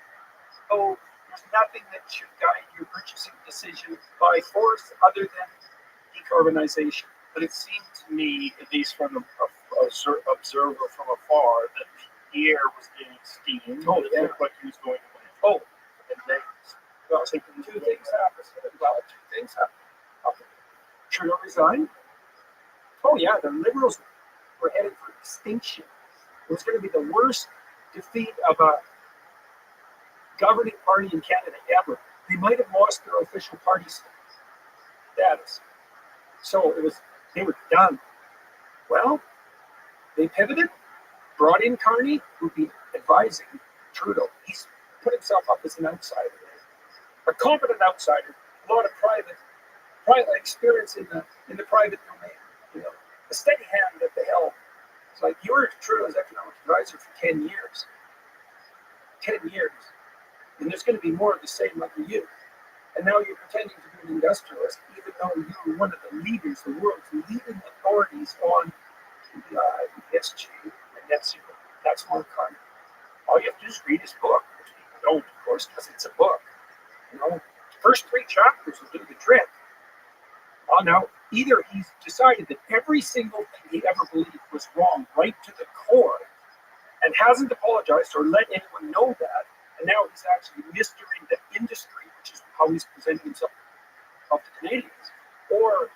that should guide your purchasing decision by force other than decarbonization. But it seemed to me, at least from an observer from afar, that the air was getting steamed. Oh, It yeah. looked like he was going to win. Oh, And then, well, two things happened. Trudeau resigned. Oh, yeah, the Liberals were headed for extinction. It was going to be the worst defeat of a governing party in Canada ever. They might have lost their official party status. So they were done. Well, they pivoted, brought in Carney, who'd be advising Trudeau. He's put himself up as an outsider, a competent outsider, a lot of private experience in the private domain. You know, a steady hand at the helm. It's like you were Trudeau's economic advisor for 10 years. 10 years. And there's going to be more of the same under you. And now you're pretending to be an industrialist, even though you're one of the leaders, the world's leading authorities on ESG and net zero. That's Mark Carney. All you have to do is read his book, which people don't, of course, because it's a book. You know, the first 3 chapters will do the trick. Well, now, either he's decided that every single thing he ever believed was wrong, right to the core, and hasn't apologized or let anyone know that, and now he's actually mistering the industry, which is how he's presenting himself to Canadians, or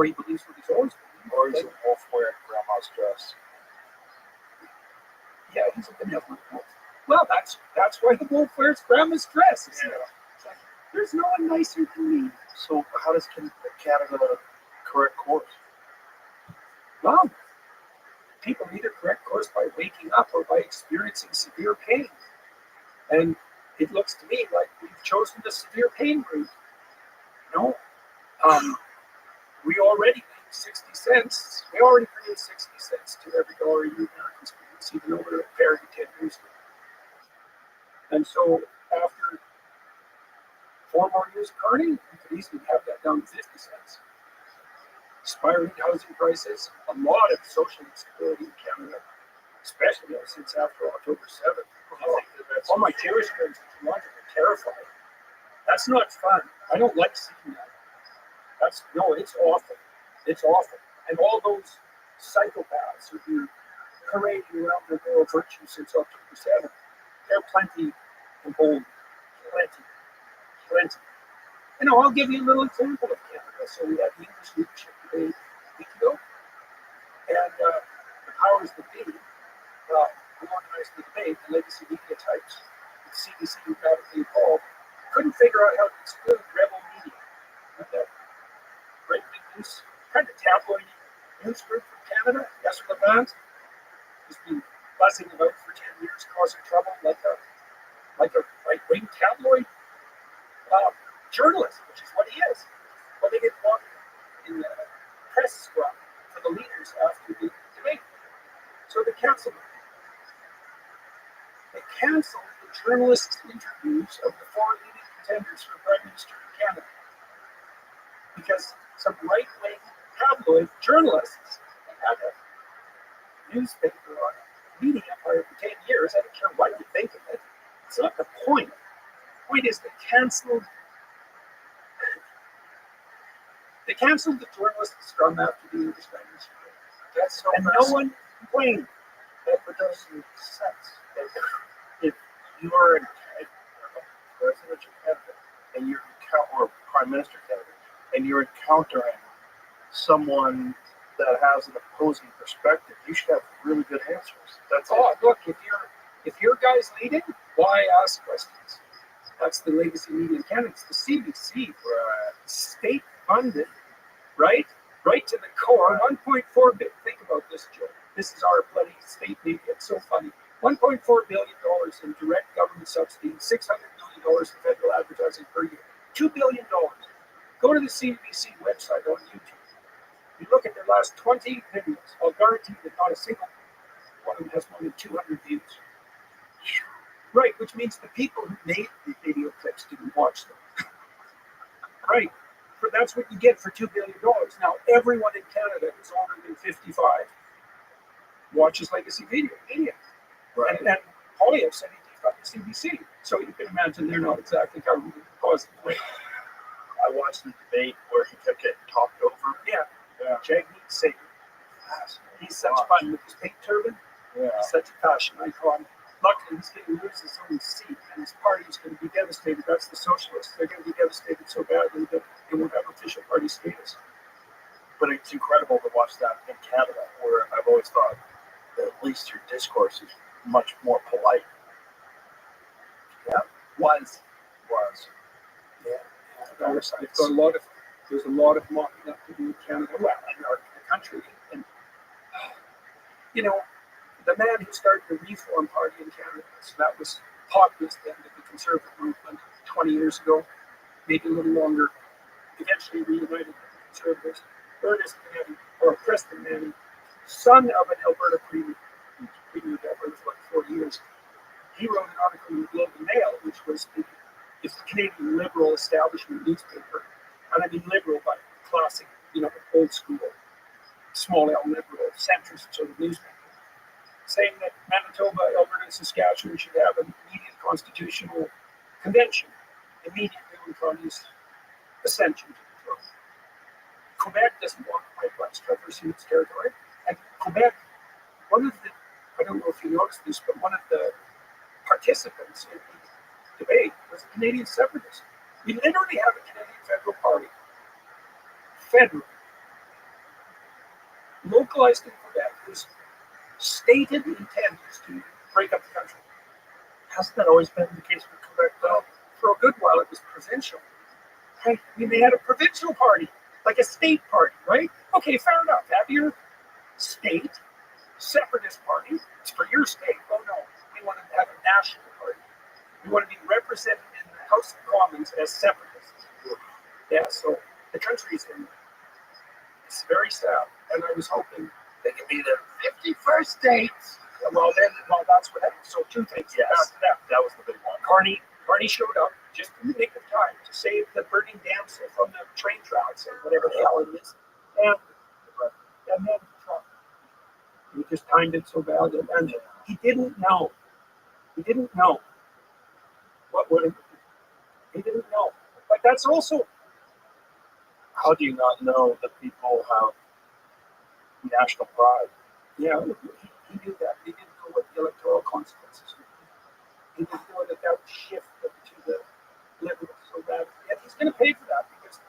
he believes what he's always believed. or he's a wolf wearing grandma's dress. Yeah, he's a benevolent wolf. Well, that's why the wolf wears grandma's dress. Yeah. It's like, there's no one nicer than me. So how does Canada correct course? Well, people either correct course by waking up or by experiencing severe pain. And it looks to me like we've chosen the severe pain route. You know, we already paid 60 cents. We already paid 60 cents to every dollar you Americans produce, even though we were comparing 10 years ago. And so after 4 more years of Carney, we could easily have that down to 50 cents. Spiraling housing prices, a lot of social instability in Canada, especially since after October 7th. All my Jewish friends in Toronto are terrified. That's not fun. I don't like seeing that. It's awful. It's awful. And all those psychopaths who've been parading around their moral virtue since October 7th, they're plenty to hold. Plenty. You know, I'll give you a little example of Canada. So we had the English leadership debate a week ago, and the powers that be who organized the debate, the legacy media types, the CBC who got it involved, couldn't figure out how to exclude rebel media. That right-wing news, kind of tabloid news group from Canada, Yes or Levant, has been buzzing about for 10 years, causing trouble like a right-wing tabloid journalist, which is what he is. Well, they didn't want him in the press scrum for the leaders after the debate. So they canceled him. They canceled the journalists' interviews of the 4 leading contenders for Prime Minister in Canada. Because some right-wing tabloid journalists had a newspaper or a media empire for 10 years. I don't care what you think of it. It's not the point. The point is they canceled the journalist scrum after the English language. That's so And no one complained. That doesn't make sense. If you're in presidential candidate and you're or prime minister candidate and you're encountering someone that has an opposing perspective, you should have really good answers. That's all. Look, if your guy's leading, why ask questions? That's the legacy media in Canada. It's the CBC, state funded, right? Right to the core. 1.4 billion. Think about this, Joe. This is our bloody state media. It's so funny. $1.4 billion in direct government subsidy, $600 million in federal advertising per year. $2 billion. Go to the CBC website on YouTube. You look at their last 20 videos. I'll guarantee that not a single one of them has more than 200 views. Right, which means the people who made the video clips didn't watch them. Right. That's what you get for $2 billion. Now, everyone in Canada who's older than 55 watches legacy media. Right. And Polyev said he got the CBC. So you can imagine they're not exactly government positive. I watched the debate where he kept getting talked over. Yeah. Jagmeet Singh. He's such fun with his pink turban. Yeah. He's such a fashion icon. Luckily, he's going to lose his own seat, and his party is going to be devastated. That's the socialists. They're going to be devastated so badly that they won't have official party status. But it's incredible to watch that in Canada, where I've always thought that at least your discourse is much more polite. Yeah, was. Yeah. There's There's a lot of mocking up to do in Canada. Well, in our country, and you know, the man who started the Reform Party in Canada, so that was populist then of the Conservative movement 20 years ago, maybe a little longer, eventually reunited with the Conservatives. Ernest Manning, or Preston Manning, son of an Alberta premier of Alberta for like 40 years, he wrote an article in the Globe and Mail, which was it's the Canadian liberal establishment newspaper. And I mean liberal by classic, old school, small L liberal, centrist sort of newspaper, saying that Manitoba, Alberta, and Saskatchewan should have an immediate constitutional convention immediately on Carney's ascension to the throne. Quebec doesn't want pipelines traversing its territory. And Quebec, I don't know if you noticed this, but one of the participants in the debate was a Canadian separatist. We literally have a Canadian federal party. Federal. Localized in Quebec, whose stated intent is to break up the country. Hasn't that always been the case with Quebec, though? For a good while, it was provincial. Right? I mean, they had a provincial party, like a state party, right? Okay, fair enough. Have your state separatist party. It's for your state. Oh, no. We want to have a national party. We want to be represented in the House of Commons as separatists. Yeah, so the country's in. It's very sad. And I was hoping they could be the 51st state. Well, that's what happened. So two things. Yes. That was the big one. Carney showed up just in the nick of time to save the burning damsel from the train tracks or whatever the hell it is. And then Trump. He just timed it so bad. And he didn't know. What would it be? He didn't know. But that's also. How do you not know that people have national pride? Yeah, he knew that. He didn't know what the electoral consequences would be. He didn't know that would shift them to the liberals so bad. And he's going to pay for that because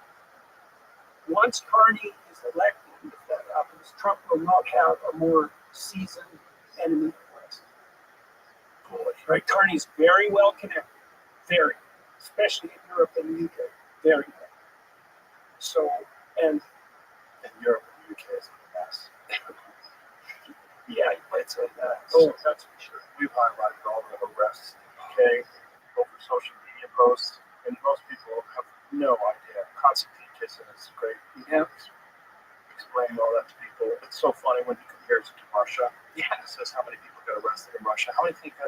once Carney is elected, if that happens, Trump will not have a more seasoned enemy in place. Right? Carney's very well connected. Very. Especially in Europe and the UK. Very well. So, and In Europe and the UK is a mess. yeah, it's a mess. Oh, that's for sure. We've highlighted all the arrests in the UK over social media posts, and most people have no idea. Constantine Kissing is great. Yeah. Explaining all that to people. It's so funny when he compares it to Russia. Yeah. He says how many people got arrested in Russia. How many people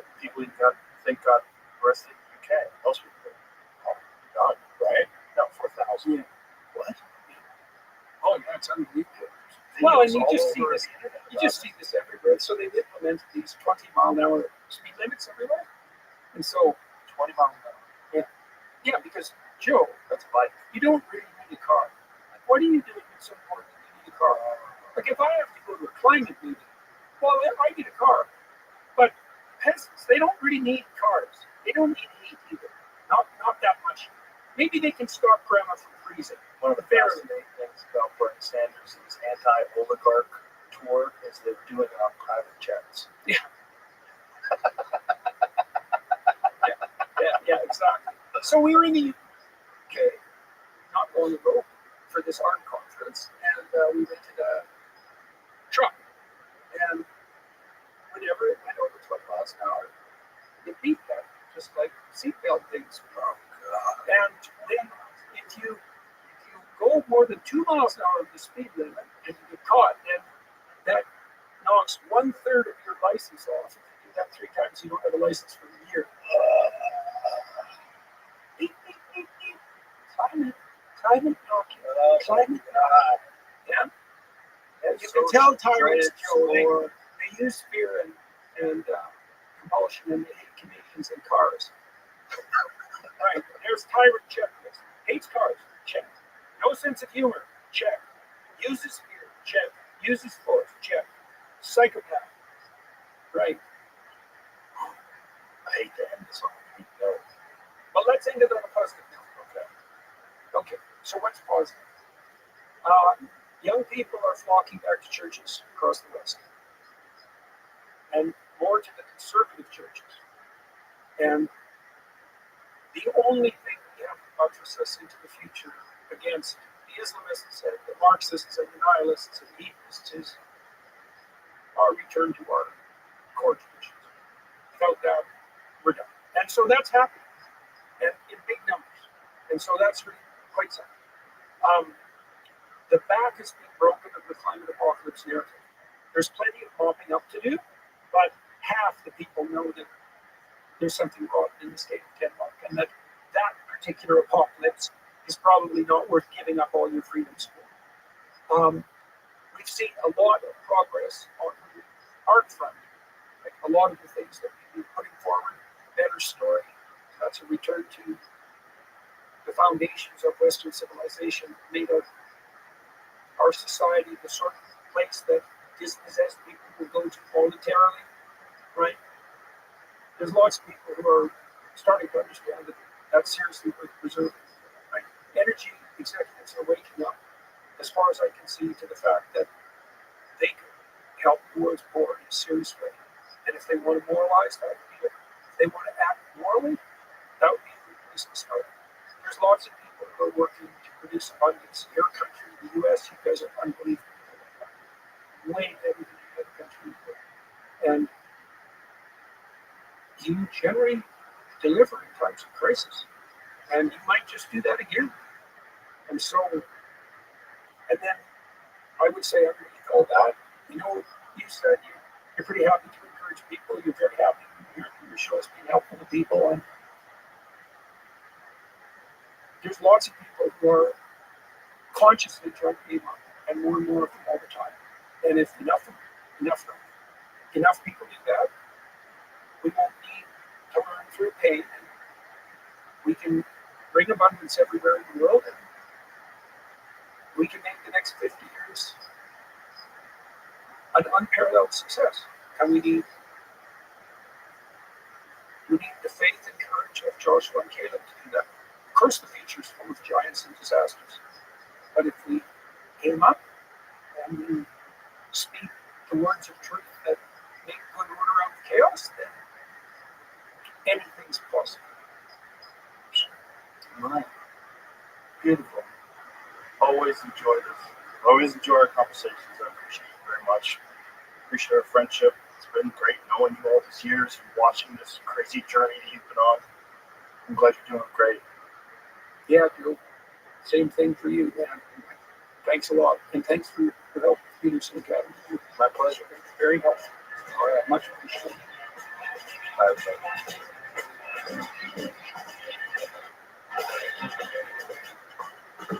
think got arrested in the UK? Most people think, oh my God, right? No, of miles. Yeah. What? Oh, yeah, it's unbelievable. Videos Well, and you all just see over this. the internet You about just see this everywhere. So they've implemented these 20-mile-an-hour speed limits everywhere. And so, 20 miles an hour. yeah, because Joe, That's a bike. you don't really need a car. Like, what are you doing that's so important that you need a car? Like, if I have to go to a climate meeting, well, I need a car. But peasants, they don't really need cars. They don't need heat either. Not that much. Maybe they can stop grandma from freezing. One of the fascinating things about Bernie Sanders and his anti-oligarch tour is they're doing it on private jets. Yeah, exactly. So we were in the UK not long ago for this art conference, and we rented a truck. And whenever it went over 20 miles an hour, it beeped that, just like seatbelt things. And then if you go more than 2 miles an hour of the speed limit and you get caught, then that knocks 1/3 of your license off. If you do that 3 times, you don't have a license for the year. Beep, beep, beep, beep. Climate knocking. Climate knocking. Yeah. And you can tell tyrants, Joe, they use fear and compulsion, and they hate Canadians and cars. Right. There's tyrant checklist. Hates cars. Check. No sense of humor. Check. Uses fear. Check. Uses force. Check. Psychopath. Right. I hate to end this on a deep note. But let's end it on a positive note. Okay. So what's positive? Young people are flocking back to churches across the West, and more to the conservative churches. And the only thing we have to buttress us into the future against the Islamists and the Marxists and the nihilists and the atheists is our return to our core traditions. Without that, we're done. And so that's happening, and in big numbers. And so that's really quite something. The back has been broken of the climate apocalypse narrative. There's plenty of mopping up to do, but half the people know that there's something wrong in the state of Denmark, and that particular apocalypse is probably not worth giving up all your freedoms for. We've seen a lot of progress on the art front. Like a lot of the things that we've been putting forward, better story. That's a return to the foundations of Western civilization, made of our society the sort of place that dispossessed people will go to voluntarily, right? There's lots of people who are starting to understand that that's seriously worth preserving, right? Energy executives are waking up, as far as I can see, to the fact that they could help the world's poor in a serious way. And if they want to moralize, that would be it. If they want to act morally, that would be a good place to start. There's lots of people who are working to produce abundance. Your country, the US, you guys are unbelievable. Way better than any other country. And you generally deliver in times of crisis. And you might just do that again. And so, and then I would say underneath all that, you said you're pretty happy to encourage people. You're very happy your show is being helpful to people. And there's lots of people who are consciously trying to be up, and more of them all the time. And if enough people do that, we won't need to learn through pain. And we can bring abundance everywhere in the world, and we can make the next 50 years an unparalleled success. And we need the faith and courage of Joshua and Caleb to do that. Of course, the future is full of giants and disasters. But if we aim up and we speak the words of truth that make good order out of chaos, then anything's possible. Right. Beautiful. Always enjoy this. Always enjoy our conversations. I appreciate you very much. Appreciate our friendship. It's been great knowing you all these years and watching this crazy journey that you've been on. I'm glad you're doing great. Yeah, Joe. Same thing for you, man. Thanks a lot. And thanks for your help with Peterson Academy. My pleasure. Very helpful. All right, much appreciated. Bye.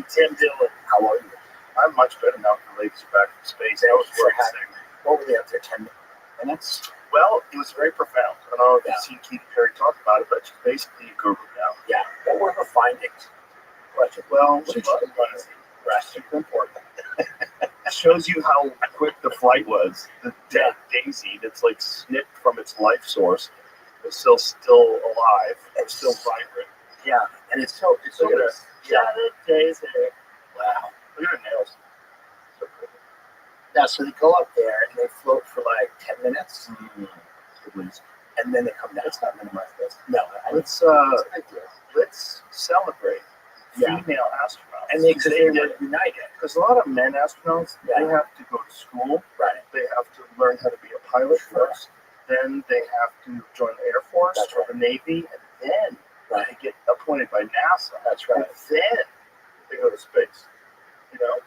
Tim Dillon. How are you? I'm much better now that the ladies are back from space. I was For worried having, what were they up there, 10 minutes? Well, it was very profound. I don't know if Yeah. you've seen Keith Perry talk about it, but she's basically a guru now. Yeah. What were her findings? Question. Well, Which she's is rest important. shows you how quick the flight was. The dead daisy that's like snipped from its life source is still alive and still vibrant. Yeah. And it's so Look at her. yeah. Daisy. Wow. Look at her nails. So pretty. Now, so they go up there and they float for like 10 minutes, At least. and then they come down. Let's not minimize this. No, Let's it's a big deal. let's celebrate Yeah. female astronauts. And they did were united. because a lot of men astronauts they Yeah. have to go to school. Right. They have to learn how to be a pilot Sure. first. Then they have to join the Air Force That's or right. the Navy, and then Right. they get appointed by NASA. That's And right. then they go to space. You know,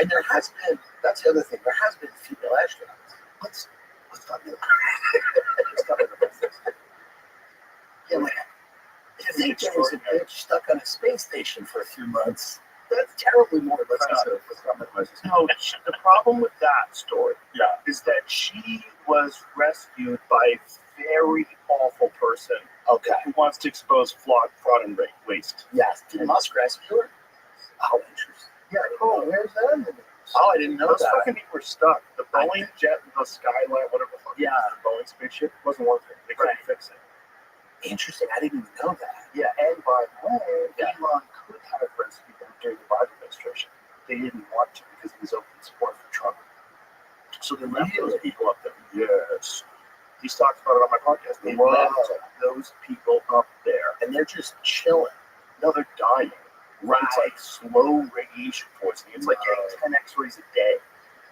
And there has been, that's the other thing, there has been female astronauts. Let's talk about let's talk about this. Yeah, like, if they get as a bitch stuck on a space station for a few months, that's terribly more expensive. let's not minimize this. No, the problem with that story, is that she was rescued by a very awful person Okay. who wants to expose fraud and waste. Yes. Did Musk rescue her? Oh, interesting. Yeah, cool. Where's that in the news? Oh, I didn't know Those that. fucking people were stuck. The Boeing jet, the Skyline, whatever the fuck. Yeah. it is, the Boeing spaceship wasn't working. They couldn't fix it. Interesting. I didn't even know that. Yeah, and by the way, Yeah. Elon could have rescued them during the Biden administration. They didn't want to because of his open support for Trump. So they left those people up there. Yes. He's talked about it on my podcast. They Whoa. left those people up there. And they're just chilling. No, they're dying. Right. It's like slow radiation poisoning. It's like getting 10 x-rays a day.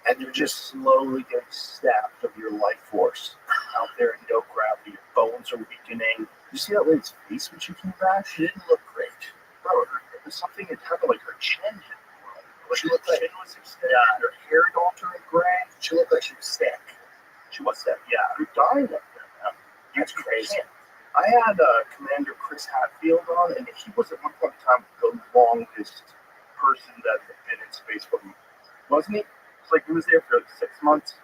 And they're just slowly getting sapped of your life force out there in no gravity. Your bones are weakening. You see that lady's face when she came back? She didn't look great. Bro, there's something that happened, like her chin had grown. Like She her looked like- chin was extended. Her hair had all turned gray. She looked like she was sick. She was that. Yeah, they're dying up there, man. That's crazy. I had Commander Chris Hatfield on, and he was at one point in time the longest person that had been in space for me. Wasn't he? It's like he was there for 6 months.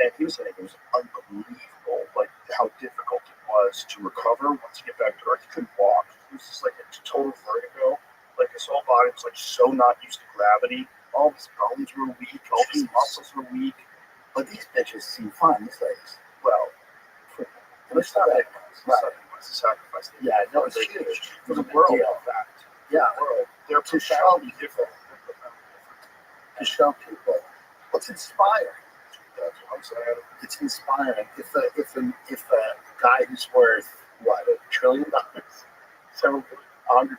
And he was saying it was unbelievable, like how difficult it was to recover once you get back to Earth. He couldn't walk. It was just like a total vertigo. Like his whole body was like so not used to gravity. All of his bones were weak. All of his muscles were weak. But these bitches seem fun, these ladies. Well, It's not like, It's a sacrifice. yeah, no, it's Like, huge. for the world, Deal. in fact. Yeah, They're profoundly different. to show people. Let's inspire. That's what I'm saying. It's inspiring. If a guy who's worth what $1 trillion, several $100 billion,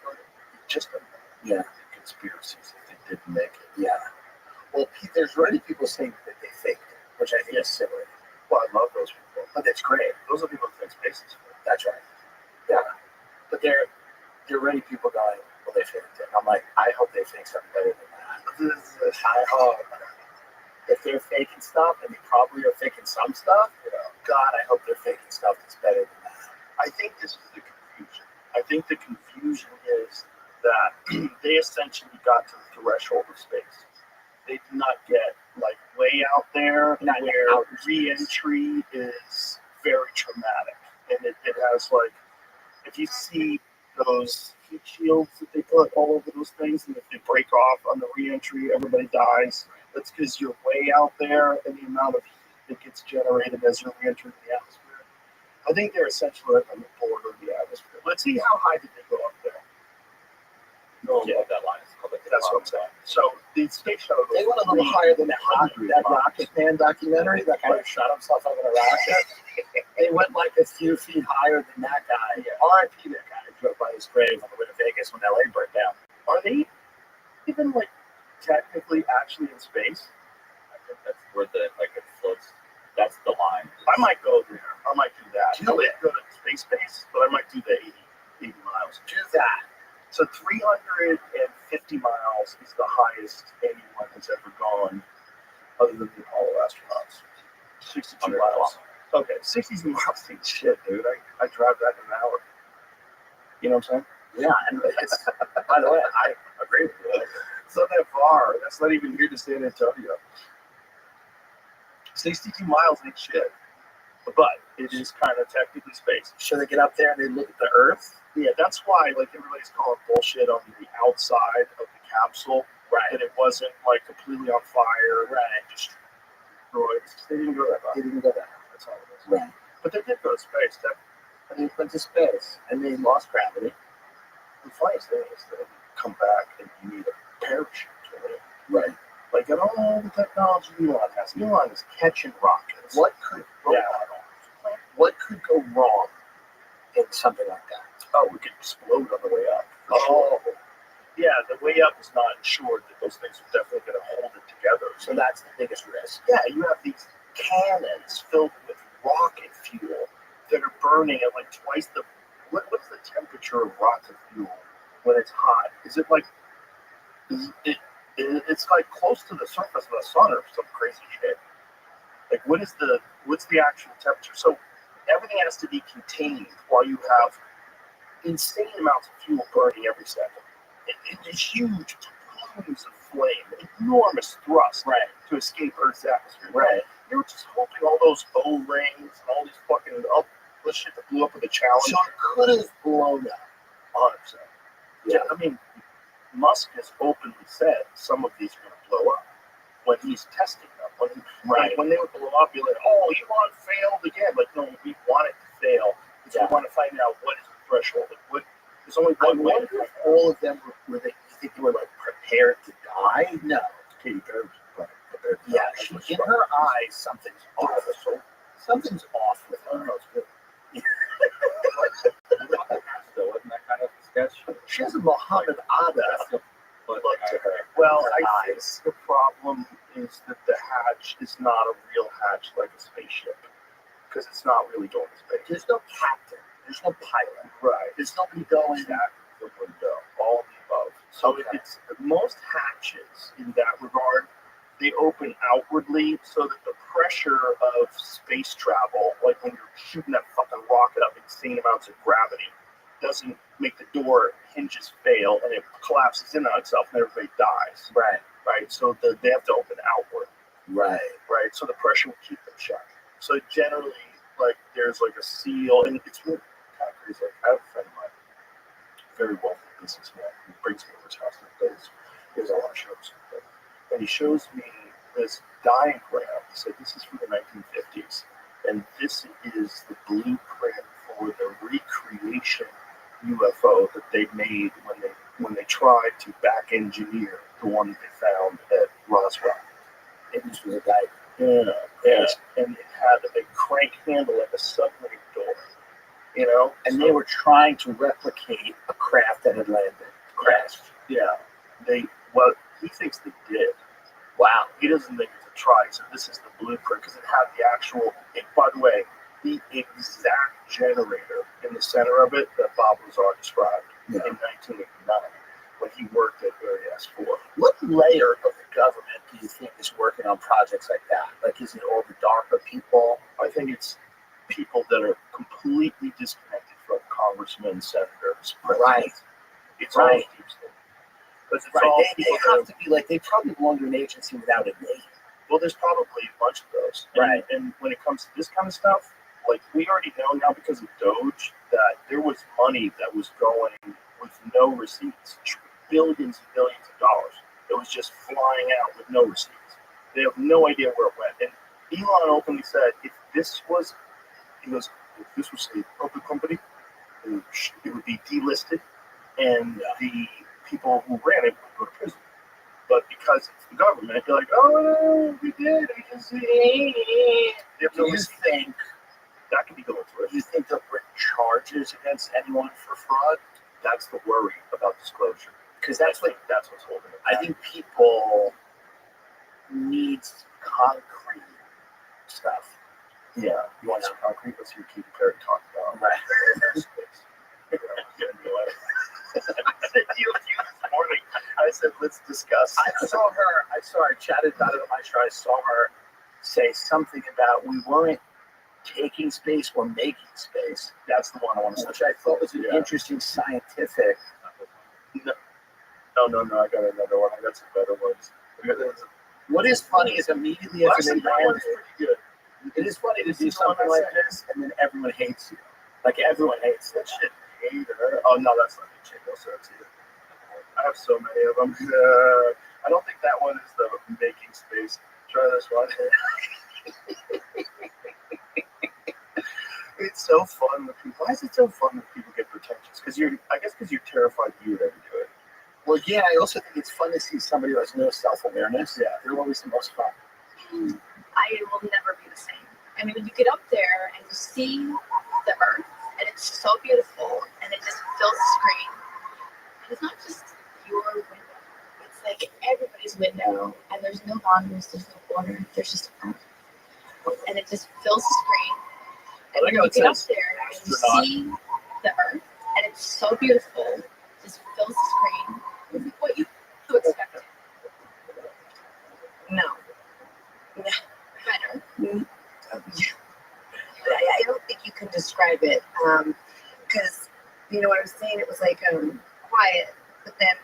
just a yeah Conspiracies that they didn't make it. yeah. Well, there's already people saying that they faked it, which I think is silly, Well, I love those people. but it's great. Those are people who think space is cool. That's right. Yeah, but there are already people going, well, they faked it. I'm like, I hope they fake something better than that. I hope. If they're faking stuff, and they probably are faking some stuff, God, I hope they're faking stuff that's better than that. I think this is the confusion. I think the confusion is that they essentially got to the threshold of space. They did not get like way out there Not where out. re-entry is very traumatic. And it has like, if you see those heat shields that they put all over those things, and if they break off on the re-entry, everybody dies. That's because you're way out there and the amount of heat that gets generated as you're re-entering the atmosphere. I think they're essentially like on the border of the atmosphere. Let's see how high did they go up there. No, yeah, that line is called the That's what I'm saying. So the space shuttle. They went a little higher than that Rocket Man documentary. That guy who shot himself up in a rocket. They went like a few feet higher than that guy. R.I.P. that guy who drove by his grave on the way to Vegas when LA burnt down. Are they even like technically actually in space? I think that's where the like it floats. That's the line. I might go there. I might do that. Do I it. might go to space base, but I might do the 80 miles. Do that. So 350 miles is the highest anyone has ever gone, other than the Apollo astronauts. 62 miles. Okay, 60 miles ain't shit, dude. I drive that in an hour. You know what I'm saying? Yeah, and it's, by the way, I That's not even here to San Antonio. 62 miles ain't shit. But it is kind of technically space. Should they get up there and they look at the Earth? Yeah, that's why like everybody's calling bullshit on the outside of the capsule. Right. That it wasn't like completely on fire. Right. Destroyed. They didn't go that far. They didn't go that. That's all it is. Right. But they did go to space. And they went to space and they lost gravity. The funniest thing is that you come back and you need a parachute to it. Right. Like in all the technology Elon has, Elon is catching rockets. What could go wrong? What could go wrong in something like that? Oh, we could explode on the way up. Oh, Yeah, the way up is not ensured that those things are definitely going to hold it together. so that's the biggest risk. Yeah, you have these cannons filled with rocket fuel that are burning at like twice the. What's the temperature of rocket fuel when it's hot? Is it like? It's like close to the surface of the sun or some crazy shit. Like what's the actual temperature? So everything has to be contained while you have insane amounts of fuel burning every second. It's huge plumes of flame, enormous thrust to escape Earth's atmosphere. Right. You were just hoping all those O-rings and all these fucking this shit that blew up with the challenge. So it could have blown up. 100%. Yeah, I mean, Musk has openly said some of these are going to blow up when he's testing them. When they would blow up, you're like, oh, Elon failed again. Like, no, we want it to fail. We want to find out what is the threshold. Like, there's only I one way. wonder if all of them were they, you think they were like prepared to die? No. Katy Perry was prepared to Yeah, die. in her eyes, something's off. Something's off with her. It's good. So wasn't that kind of sketch? She has a Muhammad Ada But look to her. Well, Her I think eyes. the problem is that the hatch is not a real hatch like a spaceship. Because it's not really going to space. There's no captain. There's no pilot. Right. There's nobody going. The window, all of the above. So Okay. it's most hatches in that regard, they open outwardly so that the pressure of space travel, like when you're shooting that fucking rocket up insane amounts of gravity, doesn't make the door hinges fail and it collapses in on itself and everybody dies. Right. Right. So they have to open outward. Right. Right. So the pressure will keep them shut. So generally, like there's like a seal, and it's really kind of crazy. Like I have a friend of mine, very wealthy businessman, who brings me over his house and does a lot of shows. And he shows me this diagram. He said, "This is from the 1950s, and this is the blueprint for the recreation UFO that they made when they tried to back engineer the one that they found at Roswell." And this was a guy. Yeah. And it had a big crank handle like a submarine door. You know? And they were trying to replicate a craft that had landed. Crashed. Yeah. He thinks they did. Wow. He doesn't think it's a try. So this is the blueprint because it had the actual, by the way, the exact generator in the center of it that Bob Lazar described in 1989 when he worked at Area S4. What layer of the government do you think is working on projects like that? Like, is it all the DARPA people? I think it's people that are completely disconnected from congressmen, senators, presidents. Right. It's all Right. deep state. But it's Right. all They people that have to be like, they probably belong to an agency without a name. well, there's probably a bunch of those. Right. And when it comes to this kind of stuff, like we already know now because of Doge that there was money that was going with no receipts, billions and billions of dollars. It was just flying out with no receipts. They have no idea where it went. And Elon openly said, if this was a public company, it would be delisted, and the people who ran it would go to prison. But because it's the government, they're like, oh, we did. They have Do no you receipt. think, That could be going through it. do you think they'll bring charges against anyone for fraud? That's the worry about disclosure. Because that's what That's what's holding it. I think people need concrete stuff. Yeah. You want some concrete? Let's hear Katy Perry talk about. Right. I said to you this morning, I said, let's discuss. I chatted about it on my show. I saw her say something about we weren't taking space, we're making space. That's the one I want to Which I thought was an interesting scientific. No, I got another one. I got some better ones. What is funny is immediately as an That one's advantage, pretty good. it is funny to do something like this, and then everyone hates you. Like everyone hates that shit. Hater. Oh no, that's not the chick. Also, that's it. I have so many of them. I don't think that one is the making space. Try this one. It's so fun when people. Why is it so fun when people get pretentious? Because I guess because you're terrified you would ever do it. Well, yeah, I also think it's fun to see somebody who has no self-awareness. Yeah. They're always the most fun. I will never be the same. I mean, when you get up there and you see the earth, and it's so beautiful, and it just fills the screen. And it's not just your window. It's like everybody's window, and there's no boundaries, there's no border, there's just earth. And it just fills the screen. And when you get up there and you see the earth, and it's so beautiful, just fills the screen with what you expected. No. Better. I don't think you can describe it. Because, you know what I'm saying? It was like quiet, but then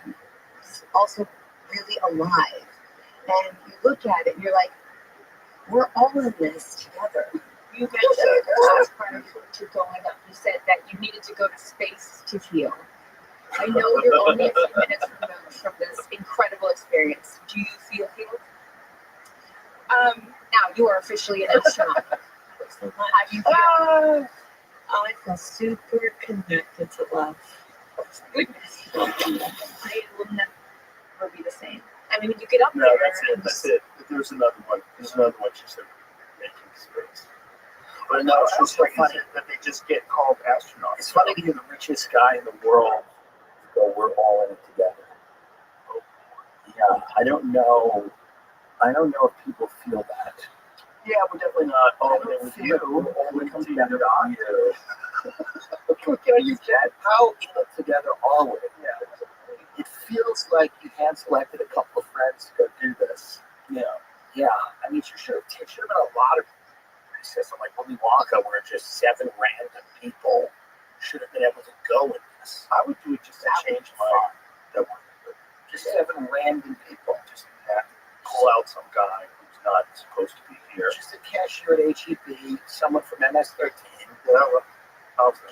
it's also really alive. And you look at it and you're like, we're all in this together. You mentioned the last part of to going up. You said that you needed to go to space to heal. I know you're only a few minutes removed from this incredible experience. Do you feel healed? Now you are officially an astronaut. How do you feel? I feel super connected to love. Goodness. I will never be the same. I mean, when you get up No, there, that's it. That's it. There's another one. There's another one. She said making space. But no, it's just so funny that they just get called astronauts. It's funny to hear the richest guy in the world go, we're all in it together. Yeah, I don't know if people feel that. Yeah, we're definitely not all in don't with feel you. it all We're comes together together on you. You said, how in it together are we? Yeah. It feels like you hand selected a couple of friends to go do this. Yeah. Yeah, I mean, it should have been a lot of something like Willy Wonka, where just 7 random people should have been able to go with this. I would do it just to change my. That one. Just 7 random people. Just have to pull out some guy who's not supposed to be here. Just a cashier at HEB, someone from MS-13. Get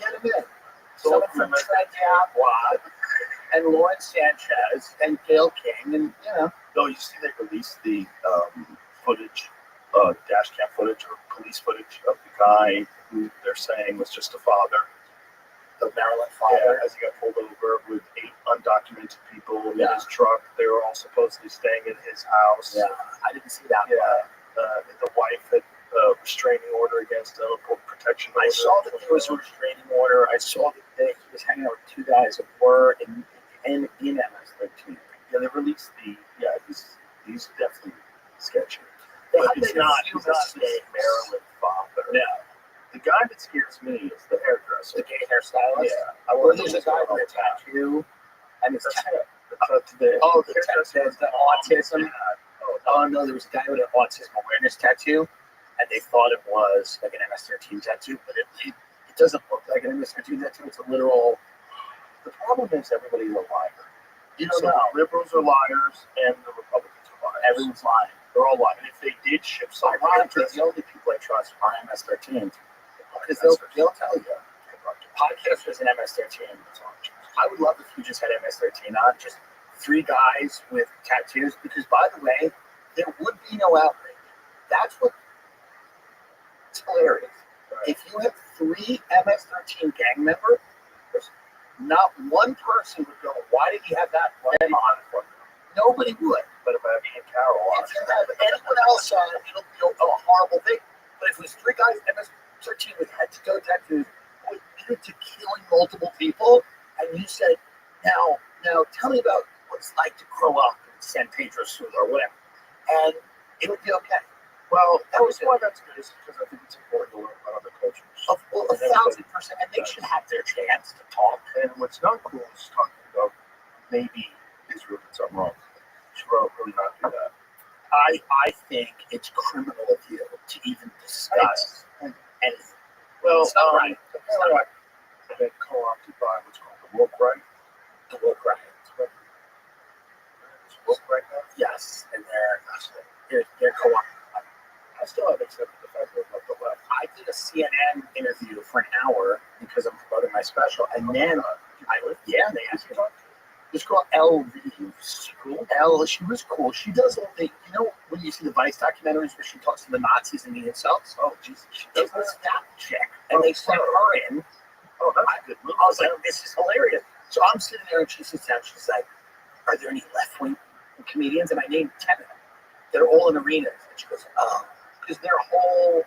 him in. Someone from Trent and Lawrence Sanchez and Gail King, and No, you see, they released the footage, dash cam footage or police footage of the guy who they're saying was just a father. the Maryland father. As he got pulled over with 8 undocumented people in Yeah. his truck. They were all supposedly staying in his house. Yeah, I didn't see that. Yeah. The wife had a restraining order against him, a protection order. I saw that there was a restraining order. I saw that he was hanging out with 2 guys that were in MS-13. Yeah, they released he's definitely sketchy. They But had he's to not assume a it's- Maryland father. No, The guy that scares me is the hairdresser. the gay hairstylist. Yeah. Or there's a guy with a tattoo, and it's The autism. Oh no, there was a guy with an autism awareness tattoo, and they thought it was like an MS-13 tattoo, but it doesn't look like an MS-13 tattoo. It's a literal. The problem is everybody's a liar. You don't So know. the liberals are liars and the Republicans are liars. Everyone's lying. They're all lying. And if they did ship something, Ironically, the only people I trust are MS-13 because they'll tell you. Podcasters and MS-13. I would love if you just had MS-13 on, just 3 guys with tattoos, because by the way, there would be no outrage. That's what it's hilarious. If you have 3 MS-13 gang members, not one person would go, why did you have that one on? Nobody would. But if I have Ian Carroll on, If you have anyone else on, it'll be a horrible thing. But if it was 3 guys MS-13 with head-to-toe tattoos who admitted to killing multiple people, and you said, now tell me about what it's like to grow up in San Pedro Sula or whatever, and it would be okay. well, That was why that's good is because I think it's important to learn about other cultures. Well, 1,000%, and they should have their chance to talk. And what's not cool is talking about maybe Israel did something wrong. Should really not do that. I think it's criminal of you to even discuss anything. Well, It's not right. It's not right. They co-opted by what's called the woke right. The woke right. It's woke right now. Yes, and they're co-op. I still have accepted the fact that I'm the left. I did a CNN interview for an hour because I'm promoting my special, and then they asked me. This girl Elle Reeves, cool. Elle, she was cool. She does all the, when you see the Vice documentaries where she talks to the Nazis and the insults. Oh, Jesus, she does that chick, and they sent her in. Oh, that's a good move. I was like, this is hilarious. So I'm sitting there, and she sits down. She's like, "Are there any left-wing comedians?" And I named 10 of them. They're all in arenas. And she goes, "Oh," because their whole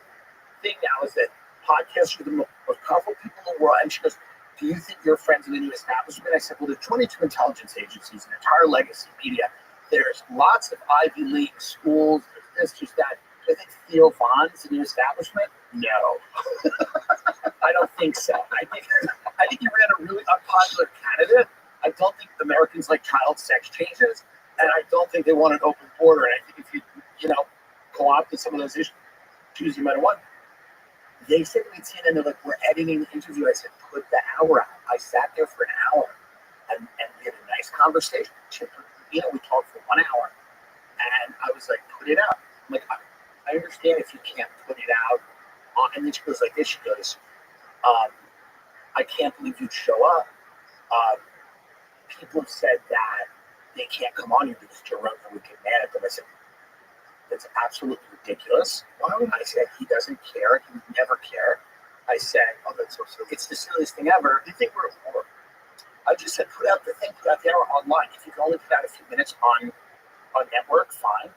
thing now is that podcasts are the most powerful people in the world. And she goes, "Do you think you're friends in the new establishment?" I said, "Well, there's 22 intelligence agencies, an entire legacy media. There's lots of Ivy League schools. There's this, that. Do I think Theo Vaughn's the new establishment? No, I don't think so. I think he ran a really unpopular candidate. I don't think Americans like child sex changes, and I don't think they want an open border. And I think if you co-opted some of those issues, you might have won." They said to me at CNN, they're like, "We're editing the interview." I said, "Put the hour out." I sat there for an hour, and we had a nice conversation. We talked for 1 hour, and I was like, "Put it out." I'm like, I understand if you can't put it out. And then she goes like this. She goes, "I can't believe you'd show up. People have said that they can't come on you because Joe Rogan would get mad at them." I said, "That's absolutely ridiculous." I said, "He doesn't care. He would never care." I said, "Oh, that's so silly. It's the silliest thing ever. You think we're at war?" I just said, put out the hour online. If you can only put out a few minutes on network, fine.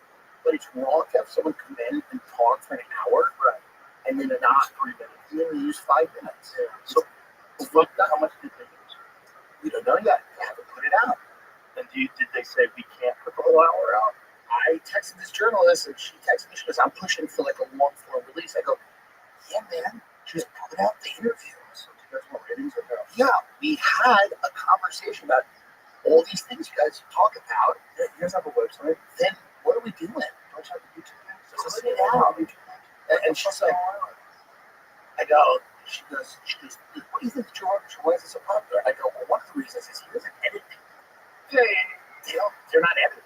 But it's wrong to have someone come in and talk for an hour, right, and then not 3 minutes, and then use 5 minutes. Yeah. So, how much did they use? We don't know yet. They haven't put it out. And did they say we can't put the whole hour out? I texted this journalist, and she texted me. She goes, "I'm pushing for like a long-form release." I go, "Yeah, man, just put out the interview." So do you guys want ratings or no? Yeah, we had a conversation about all these things you guys talk about. You guys have a website. Then what are we doing? Don't you have a YouTube channel? Just put it out. And she's like, she goes, "What do you think, George? Why is it so popular?" I go, "Well, one of the reasons is he doesn't edit it. They're not edited.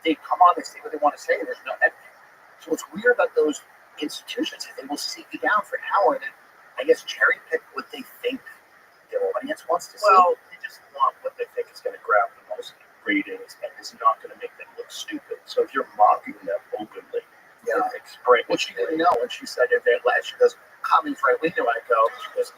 They come on, they say what they want to say, and there's no editing." So what's weird about those institutions is they will sit you down for an hour and then, I guess, cherry pick what they think their audience wants to see. Well, they just want what they think is going to grab the most ratings and is not going to make them look stupid. So if you're mocking them openly, which she didn't know, and she said at that last, she goes, "Coming for a window," I go, she goes,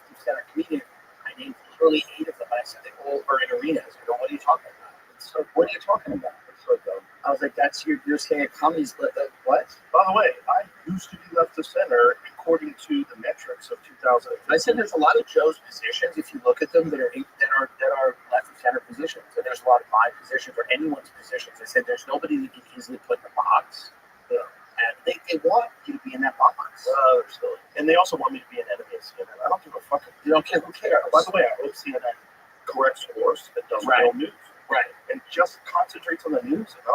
"You said a comedian." I named literally 8 of them. I said they all are in arenas. I go, "What are you talking about?" So what are you talking about? So I was like, "That's you're saying comedies, but what?" By the way, I used to be left of center according to the metrics of 2000. I said there's a lot of Joe's positions, if you look at them, that are left of center positions, and there's a lot of my positions or anyone's positions. I said there's nobody that you can easily put in a box. Yeah. And they want you to be in that box. And they also want me to be an enemy of CNN. I don't give a fuck. You don't care. Who cares? By the way, I hope CNN corrects horse that does real news. Right. And just concentrates on the news. And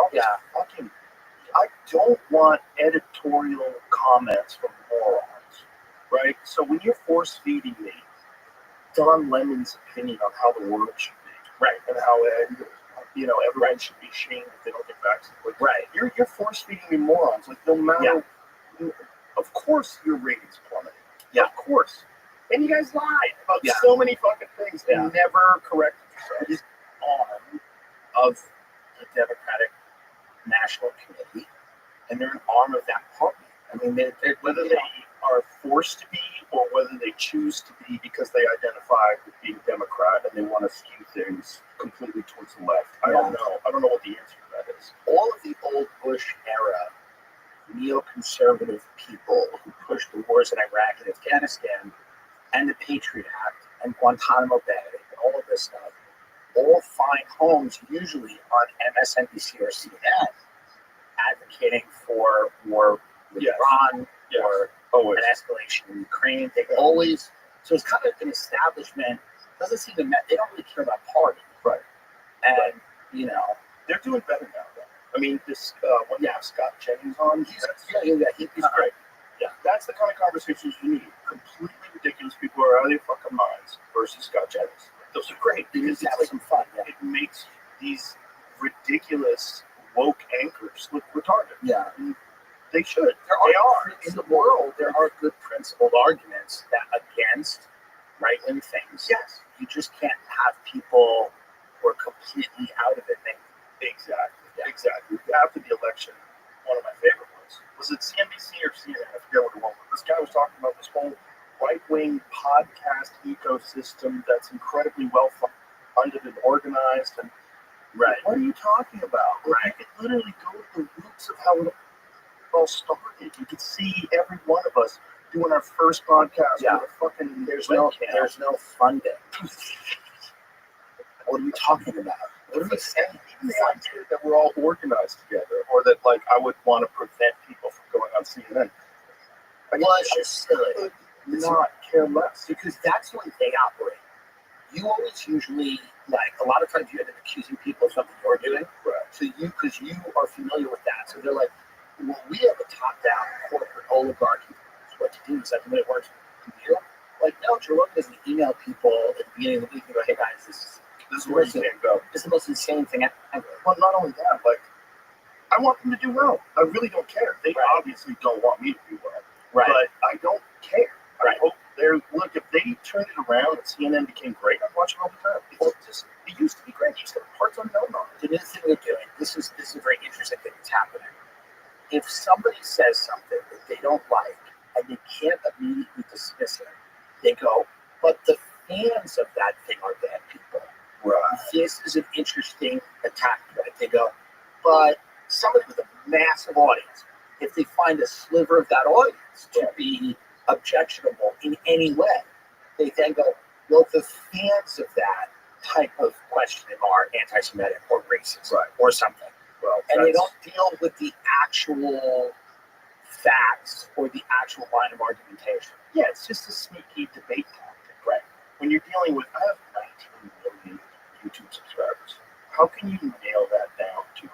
I don't want editorial comments from morons. Right? So when you're force feeding me Don Lemon's opinion on how the world should be, right, and how everyone should be shamed if they don't get vaccinated, right? You're force feeding me morons. Like no matter, of course your ratings plummeted. Yeah, of course. And you guys lied about so many fucking things and never corrected yourselves. Arm of the Democratic National Committee, and they're an arm of that party. I mean, whether they are forced to be or whether they choose to be because they identify with being Democrat and they want to skew things completely towards the left. I don't know. I don't know what the answer to that is. All of the old Bush era neoconservative people who pushed the wars in Iraq and Afghanistan and the Patriot Act and Guantanamo Bay and all of this stuff all find homes usually on MSNBC or CNN advocating for war with Iran or an escalation in Ukraine. They always, so it's kind of an establishment, doesn't seem to, they don't really care about party. Right. And, they're doing better now, though. I mean, this, when you have Scott Jennings on, he's great. Yeah, that's the kind of conversations you need. Completely ridiculous people who are out of their fucking minds versus Scott Jennings. Those are great because it's like some fun. Yeah. It makes these ridiculous woke anchors look retarded. Yeah. They should. There They are. in the world, there are good principled arguments that against right-wing things. Yes. You just can't have people who are completely out of it. Exactly. Yeah. Exactly. After the election, one of my favorite ones was it CNBC or CNN? I forget what it was. This guy was talking about this whole right-wing podcast ecosystem that's incredibly well funded and organized. And Right. what are you talking about? Right. You could literally go to the roots of how it all started. You could see every one of us doing our first podcast Yeah. with a fucking There's webcam. no funding. What are you talking about? What are we saying? Even the idea that we're all organized together, or that like I would want to prevent people from going on CNN. Well, it's just silly. It's not care less. Because that's the way they operate. You always usually, like, a lot of times you end up accusing people of something you're doing. Right. So because you are familiar with that. So they're like, well, we have a top-down corporate oligarchy. That's what to do. Is that the way it works? You? Like, no, Joe Rogan doesn't email people at the beginning of the week and go, hey guys, this This is where you can't go. is the most insane thing ever. Well, not only that, like I want them to do well. I really don't care. They Right. obviously don't want me to do well, Right. but I don't care. Right. I hope they're look. If they turned it around and CNN became great, I'd watch it all the time. It used to be great. It used to have parts unknown on it. The new thing they're doing, this is a very interesting thing that's happening. If somebody says something that they don't like and they can't immediately dismiss it, they go, but the fans of that thing are bad people. Right. This is an interesting attack point. They go, but somebody with a massive audience, if they find a sliver of that audience to be objectionable in any way, they then go, well, the fans of that type of questioning are anti-Semitic or racist Right. or something. Well, And they that's- don't deal with the actual facts or the actual line of argumentation. Yeah, it's just a sneaky debate tactic. Right. When you're dealing with, I have 19 million YouTube subscribers. How can you nail that down to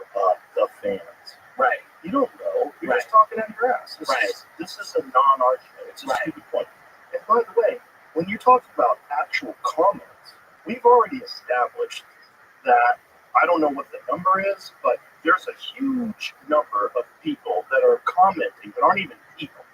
the fans? Right. You don't know. You're Right. just talking out of your ass. Right. This is a non-argument. It's a Right. stupid point. And by the way, when you talk about actual comments, we've already established that, I don't know what the number is, but there's a huge number of people that are commenting that aren't even people.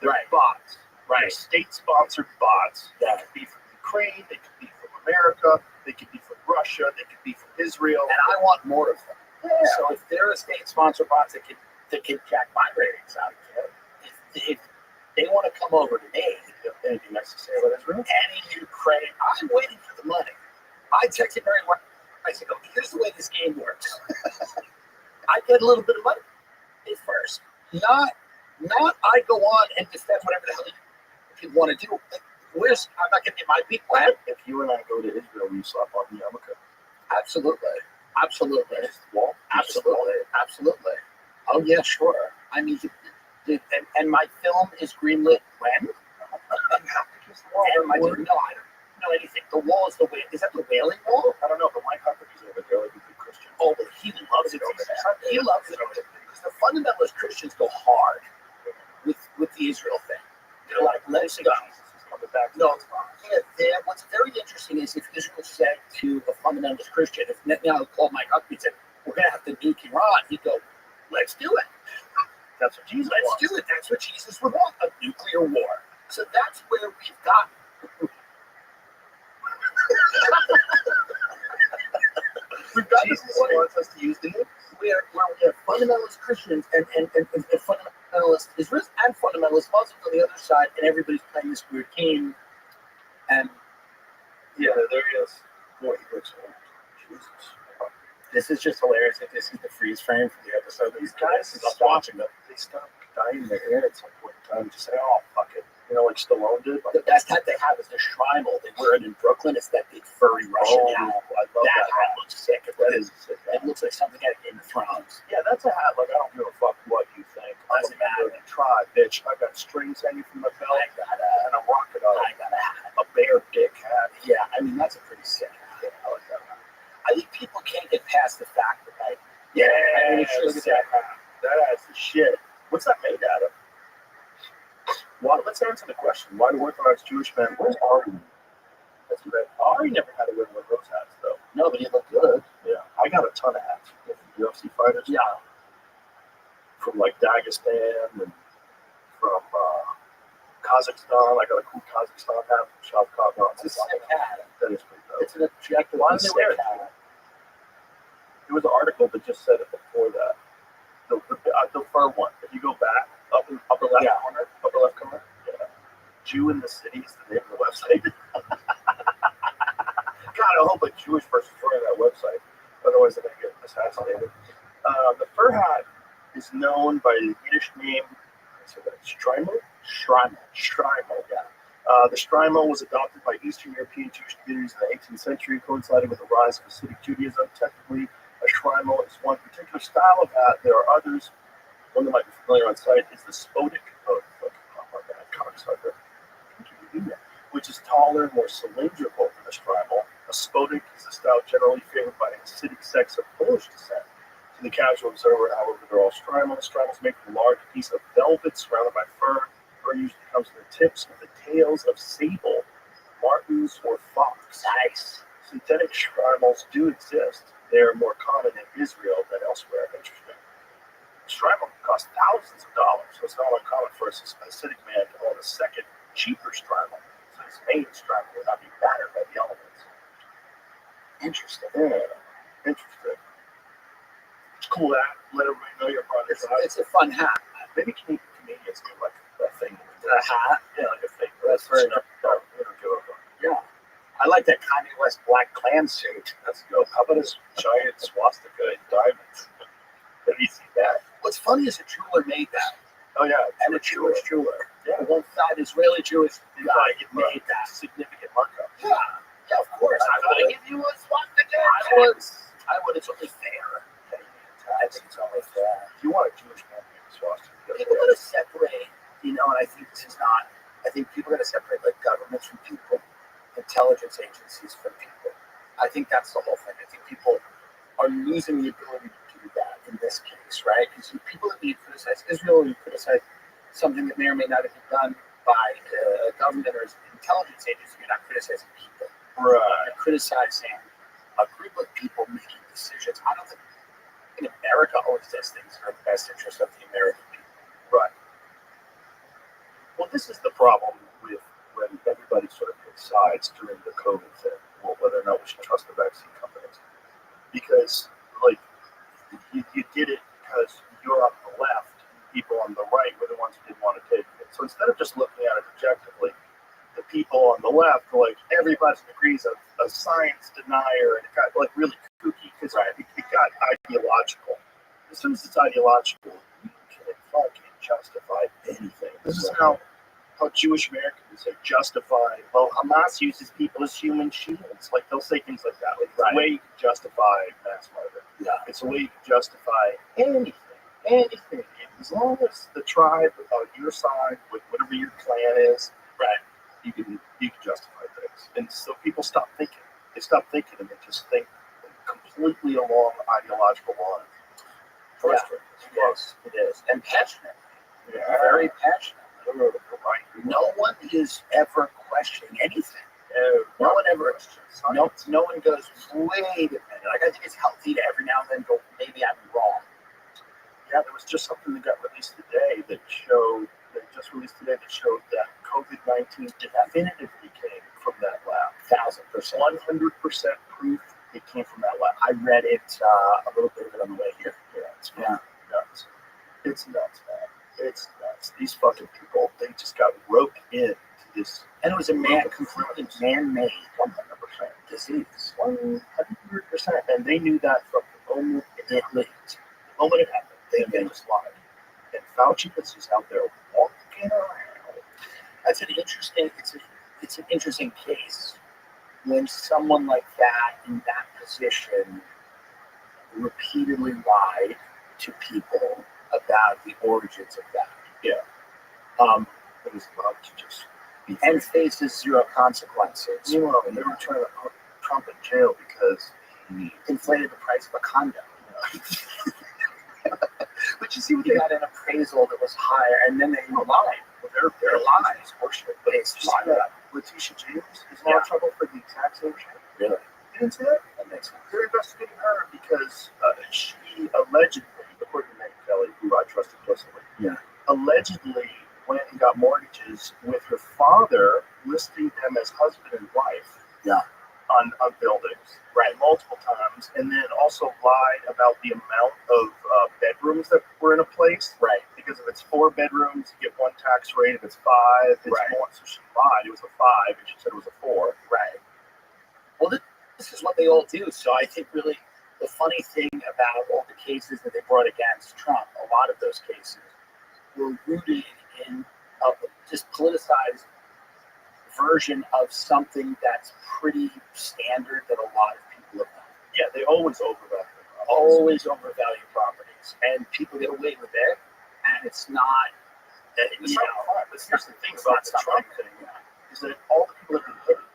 They're Right. bots. They're Right. state-sponsored bots. They Yeah. could be from Ukraine. They could be from America. They could be from Russia. They could be from Israel. And I want more of them. Yeah. So if they're a state-sponsored bot that can jack my ratings out, if they want to come over to me, Anything nice to say about Israel? any new credit, I'm waiting for the money. I texted Mary White. I said, here's the way this game works. I get a little bit of money at first. Not I go on and defend whatever the hell you want to do. I'm not going to get my big plan. If you and I go to Israel, you slap on the yarmulke. Absolutely. Absolutely. Wall? Absolutely. Oh, yeah, sure. I mean, and my film is greenlit when? And my, no, I don't know anything. The wall is the way. Is that the Wailing Wall? I don't know, but my Huckabee's over there like a good Christian. Oh, but he loves it over there. He loves it over there. Because the fundamentalist Christians go hard with the Israel thing. They're like, let's go. No, yeah, what's very interesting is if Israel said to a fundamentalist Christian, if Netanyahu called Mike Huckabee and said, we're going to have to nuke Iran, he'd go, let's do it. That's what Jesus Let's wants. do it. That's what Jesus would want, a nuclear war. So that's where we've got. We've got Jesus wants us to use the nukes. Where we have fundamentalist Christians and fundamentalist Israelis and fundamentalist Muslims on the other side, and everybody's playing this weird game. And Yeah, there he is. Boy, he looks old. Jesus. this is just hilarious. If this is the freeze frame for the episode, These guys stop stop watching them. They stop dyeing their hair at some point in time. Just say, oh, fuck it. You know, like Stallone did. The best hat they have is the Schreimel. They wear it in Brooklyn. It's that big furry Russian Oh, hat. I love That that hat looks sick. That is a sick It hat. looks like something out of Game of Thrones. Yeah, that's a hat. Like, I don't give a fuck what you think. I'm Doesn't a member of the tribe, bitch. I got strings hanging from my belt, and I'm rocking I got a hat. a bear dick hat. Yeah, I mean, that's a pretty sick hat. I like that one. I think people can't get past the fact that, like, Yeah, I mean, sure, sick hat. That's the shit. What's that made out of? Well, let's answer the question. Why do Orthodox Jewish men? Where's Ari? Ari never had to wear one of those hats, though. no, but he looked good. Yeah, I got a ton of hats. UFC fighters. Yeah. From like Dagestan and from Kazakhstan. I got a cool Kazakhstan hat from Shavkat. It's a sick hat. That is pretty dope. It's an objective. Why do they wear it? hat. There was an article that just said it before that. The fur one. If you go back, upper left corner, yeah. Jew in the City is the name of the website. God, I hope a Jewish person's running that website. Otherwise, they're going to get assassinated. The fur hat is known by the Yiddish name, Strimo? Strimo, yeah. The Strimo was adopted by Eastern European Jewish communities in the 18th century, coinciding with the rise of Hasidic Judaism. Technically, a Strimo is one particular style of hat. There are others. One that might be familiar on site is the Spodek, which is taller, more cylindrical than the Strimo. A Spodek is a style generally favored by Hasidic sects of Polish descent. To the casual observer, however, they're all Strimo. Strimo is made from a large piece of velvet surrounded by fur. Fur usually comes from the tips of the tails of sable, martens, or fox. Nice. Synthetic Strimos do exist. They are more common in Israel than elsewhere. Interesting. Strimo costs thousands of dollars, so it's not uncommon for a Hasidic man to own a second, cheaper Strimo. So his main Strimo would not be battered by the elements. Interesting. Yeah, interesting. It's cool that. Let everybody know your product. It's a fun hat. Maybe Canadians do like that thing. A hat. Yeah, like a thing. That's very no, we don't give a fuck. Yeah. I like that Kanye West black clan suit. Let's go. How about his giant swastika in diamonds? Have you seen that? What's funny is a jeweler made that. Oh yeah, And a Jewish jeweler. Yeah. One side Israeli Jewish guy It made that. significant markup. Yeah. Yeah, of course. I would give you a swastika. I would. It's only fair. I think it's only fair. If you want a Jewish man to make a swastika, People got to separate, and I think this is not. I think people got to separate like governments from people, intelligence agencies from people. I think that's the whole thing. I think people are losing the ability to do that in this case, right? Because people that you criticize Israel, you criticize something that may or may not have been done by a government or an intelligence agency. You're not criticizing people. Right. You're criticizing a group of people making decisions. I don't think in America always does things in the best interest of the American people. Right. Well, this is the problem with when everybody sort of picks sides during the COVID thing, well, whether or not we should trust the vaccine companies. Because, like, you did it because you're on the left, people on the right were the ones who didn't want to take it. So instead of just looking at it objectively, the people on the left are like, everybody agrees a science denier, and it got, like, really kooky because it got ideological. As soon as it's ideological, you can fucking justify anything. This is how Jewish Americans are justified. Well, Hamas uses people as human shields. Like, they'll say things like that. Like, it's a way you can justify mass murder. Yeah. It's a way you can justify anything. Anything. As long as the tribe on your side, with whatever your clan is, right, you can justify things. And so people stop thinking. They stop thinking and they just think completely along ideological lines. Yes, it is. And passionate. Yeah. Very passionate. Right. No one is ever questioning anything. No one ever. No one goes, wait a minute. Like, I think it's healthy to every now and then go, maybe I'm wrong. Yeah, there was just something that got released today that showed that COVID-19 definitively came from that lab. 1,000%. 100% proof it came from that lab. I read it a little bit of it on the way here. Yeah, it's nuts. It's nuts, man. It's nuts. These fucking people, they just got roped into this. And it was completely man-made 100% disease. 100%. And they knew that from the moment it leaked. The moment it happened, they just lied. And Fauci was just out there walking around. That's an interesting. It's an interesting case when someone like that in that position repeatedly lied to people about the origins of that. Yeah. It was allowed to just be and faces zero consequences. You know, they were trying to put Trump in jail because he inflated the price of a condo. But you see what he got an appraisal that was higher, and then they lied. Well, they're lies, horseshit. But it's just Letitia James is in a lot of trouble for the exact same shit. Really? You didn't see that? And they makes sense. They're investigating her because she allegedly, according to Meg Kelly, who I trust implicitly, allegedly went and got mortgages with her father, listing them as husband and wife. On buildings, right, multiple times, and then also lied about the amount of bedrooms that were in a place, right? Because if it's 4 bedrooms, you get 1 tax rate. If it's 5, it's more. So she lied. It was a 5, and she said it was a 4. Right. Well, this is what they all do. So I think really the funny thing about all the cases that they brought against Trump, a lot of those cases were rooted in a just politicized version of something that's pretty standard that a lot of people have done. Yeah, they always overvalue. Always overvalue properties, and people get away with it, and it's not. It's not crime. But here's the thing about the Trump thing is that all the people have been paid.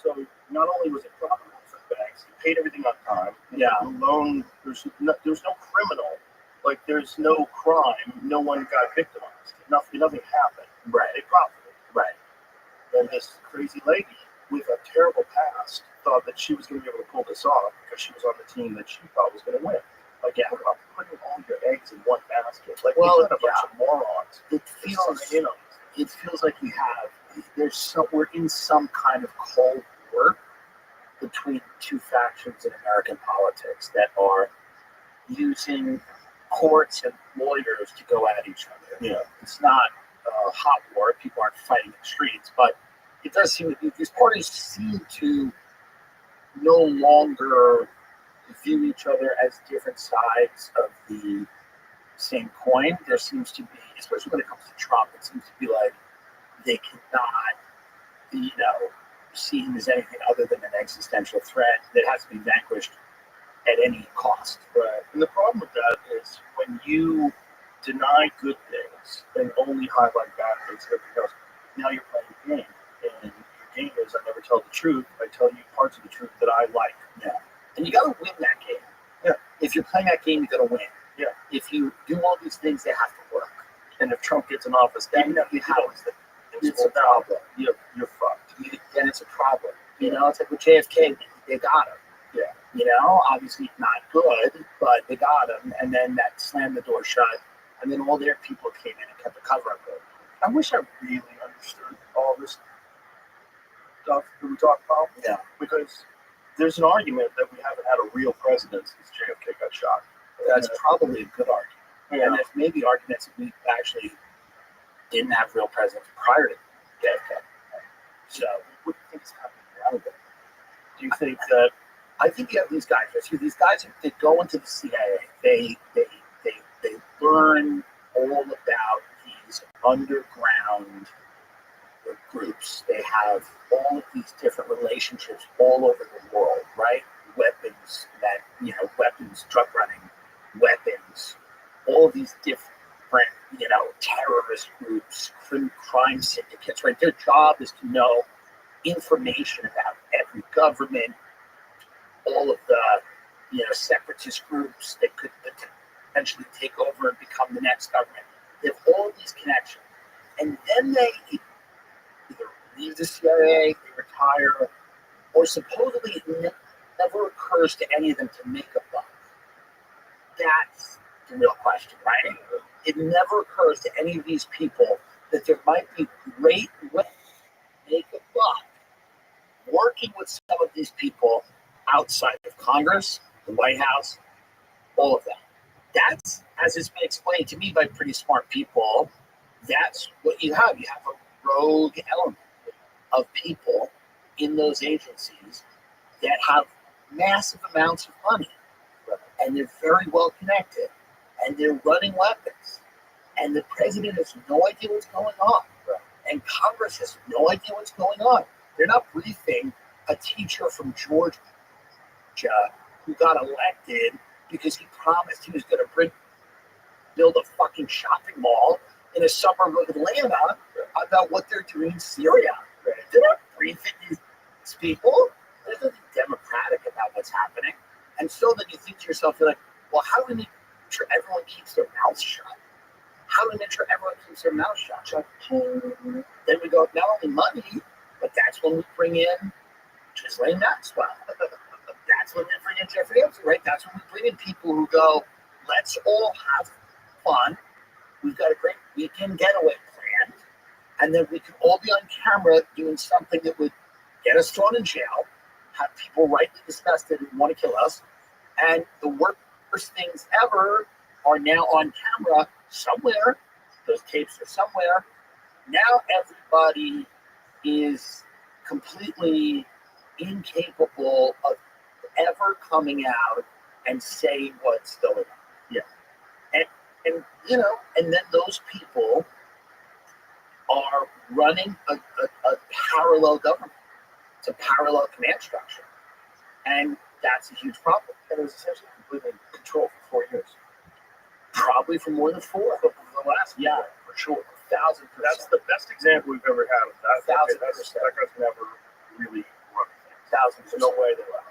So not only was it profitable for the banks, he paid everything on time. The loan, there's no criminal, like there's no crime. No one got victimized. Nothing happened. Right. They profited. Right. And this crazy lady with a terrible past thought that she was going to be able to pull this off because she was on the team that she thought was going to win. Like, yeah, about putting all your eggs in one basket. Like, well, we're not a bunch of morons. It feels like we're in some kind of cold war between 2 factions in American politics that are using courts and lawyers to go at each other. Yeah. It's not a hot war. People aren't fighting in the streets, but it does seem that these parties seem to no longer view each other as different sides of the same coin. There seems to be, especially when it comes to Trump, it seems to be like they cannot be, see him as anything other than an existential threat that has to be vanquished at any cost. Right. And the problem with that is when you deny good things and only highlight bad things, everything else, now you're playing a game. And your game is I never tell the truth. I tell you parts of the truth that I like. Yeah. And you got to win that game. Yeah. If you're playing that game, you got to win. Yeah. If you do all these things, they have to work. And if Trump gets in office, then it's a problem. You're fucked. Then it's a problem. It's like with JFK, they got him. Yeah. Obviously not good, but they got him. And then that slammed the door shut. And then all their people came in and kept the cover up going. I wish I really understood all this stuff that we talk about. Yeah. Because there's an argument that we haven't had a real president since JFK got shot. That's probably a good argument. Yeah. And there's maybe arguments that we actually didn't have real presidents prior to JFK. So What do you think is happening around it? Do you think that I think you have these guys. These guys, they go into the CIA. They learn all about these underground groups. They have all of these different relationships all over the world, right? Weapons, drug running, weapons, all of these different, terrorist groups, crime syndicates, right? Their job is to know information about every government, all of the, separatist groups that could potentially take over and become the next government. They have all of these connections. And then they either leave the CIA, they retire, or supposedly it never occurs to any of them to make a buck. That's the real question, right? It never occurs to any of these people that there might be great ways to make a buck working with some of these people outside of Congress, the White House, all of that. That's, as it's been explained to me by pretty smart people, that's what you have. You have a rogue element of people in those agencies that have massive amounts of money, and they're very well connected, and they're running weapons, and the president has no idea what's going on, and Congress has no idea what's going on. They're not briefing a teacher from Georgia who got elected because he promised he was going to build a fucking shopping mall in a suburb of Atlanta about what they're doing in Syria. They're not briefing these people. There's nothing democratic about what's happening. And so then you think to yourself, you're like, well, how do we make sure everyone keeps their mouth shut? How do we make sure everyone keeps their mouth shut? Then we go, not only money, but that's when we bring in Ghislaine Maxwell. that's when we bring in Jeffrey Epstein, right? That's when we bring in people who go, let's all have fun. We've got a great weekend getaway planned. And then we can all be on camera doing something that would get us thrown in jail, have people rightly discuss that and want to kill us. And the worst things ever are now on camera somewhere. Those tapes are somewhere. Now everybody is completely incapable of ever coming out and saying what's going on. Yeah. And you know, and then those people are running a parallel government. It's a parallel command structure. And that's a huge problem. And it was essentially completely in control for 4 years. Probably for more than 4. But for the last Yeah. for sure. 1,000%. That's the best example we've ever had of that. 1,000%. That guy's never really run things. 1,000%. There's no way they will.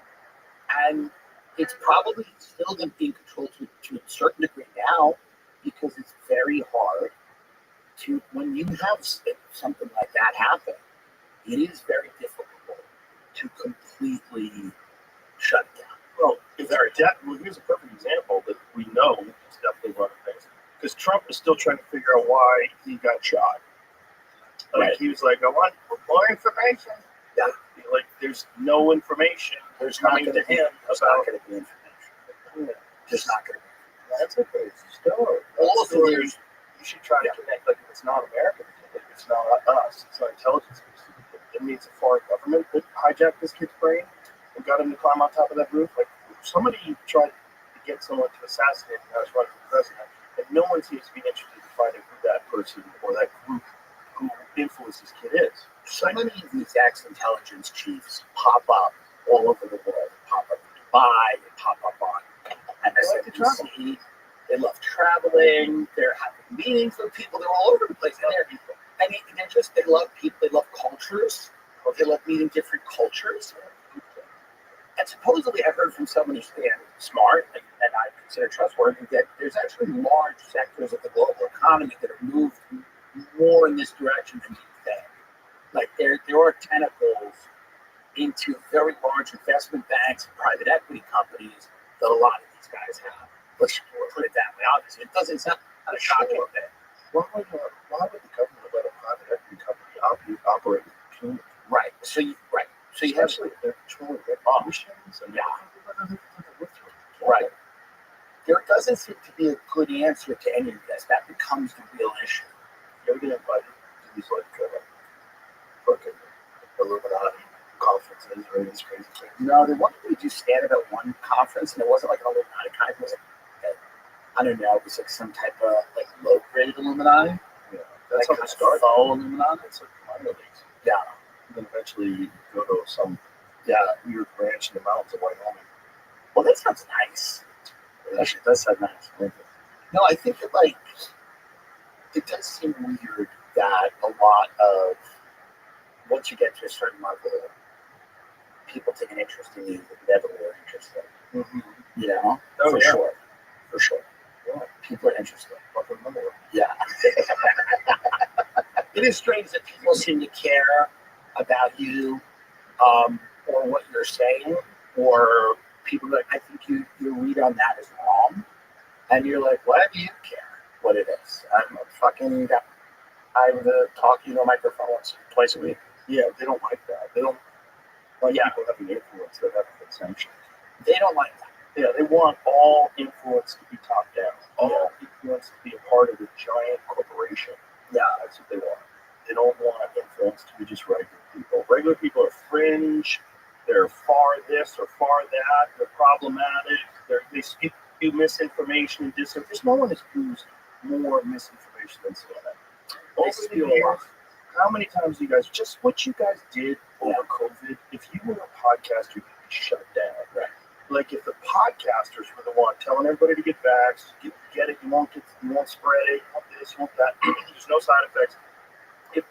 And it's probably still in control to a certain degree now, because it's very hard to, when you have something like that happen, it is very difficult to completely shut it down. Well, here's a perfect example that we know is definitely running things. Because Trump is still trying to figure out why he got shot. Like, Right. he was like, I want more information. Yeah. Like, there's no information. There's not coming going to to be, him there's about not going to be information. There's not going to be. That's a crazy story. All of the stories you should try to connect. Like, if it's not American, like, it's not us, it's not intelligence. It means a foreign government that hijacked this kid's brain and got him to climb on top of that roof. Like, somebody tried to get someone to assassinate him as running for president, and no one seems to be interested in finding who that person or that group who influenced this kid is. So many of these ex-intelligence chiefs pop up all over the world. They pop up in Dubai, they pop up on MSNBC. They love traveling. They're having meetings with people. They're all over the place. They love people. They love cultures. Or they love meeting different cultures. And supposedly, I've heard from someone who's smart and I consider trustworthy that there's actually large sectors of the global economy that have moved more in this direction than you think. Like there are tentacles into very large investment banks and private equity companies that a lot of these guys have. Let's put it that way. Obviously, it's not a shocking thing. Why would the government let a private equity company operate in impunity? Right. So you have Especially if they're controlling their options and right. There doesn't seem to be a good answer to any of this. That becomes the real issue. You ever get invited to these fucking Illuminati conferences or these crazy things? No, they wanted me to do stand-up at one conference, and it wasn't like an Illuminati kind. It was like, I don't know, it was like some type of like low-grade Illuminati. Yeah, that's like how it started. Faux Illuminati. It's like minor leagues. Yeah. And then eventually you go to some weird ranch in the mountains of Wyoming. Well, that sounds nice. Actually, that sounds nice. No, I think that it does seem weird that a lot of, once you get to a certain level, people take an interest in you that never were interested. Mm-hmm. You know? Oh, For yeah. sure. For sure. Yeah. People are interested. Yeah. It is strange that people seem to care about you or what you're saying, or people are like, I think your read on that is wrong. And you're like, why do you care what it is? I'm a fucking guy. I'm talking to a microphone twice a week. Yeah, they don't like that. They don't like people having influence. They have to sanction. They don't like that. Yeah, they want all influence to be top down. All influence to be a part of a giant corporation. Yeah, that's what they want. They don't want influence to be just regular people. Regular people are fringe. They're far this or far that. They're problematic. They speak misinformation and disinformation. There's no one who's used more misinformation than CNN. Over the years, how many times you guys, just what you guys did over COVID, if you were a podcaster, you'd be shut down. Right. Like if the podcasters were the one telling everybody to get vaxxed, get it, you won't spread it, you want this, you want that, there's no side effects. If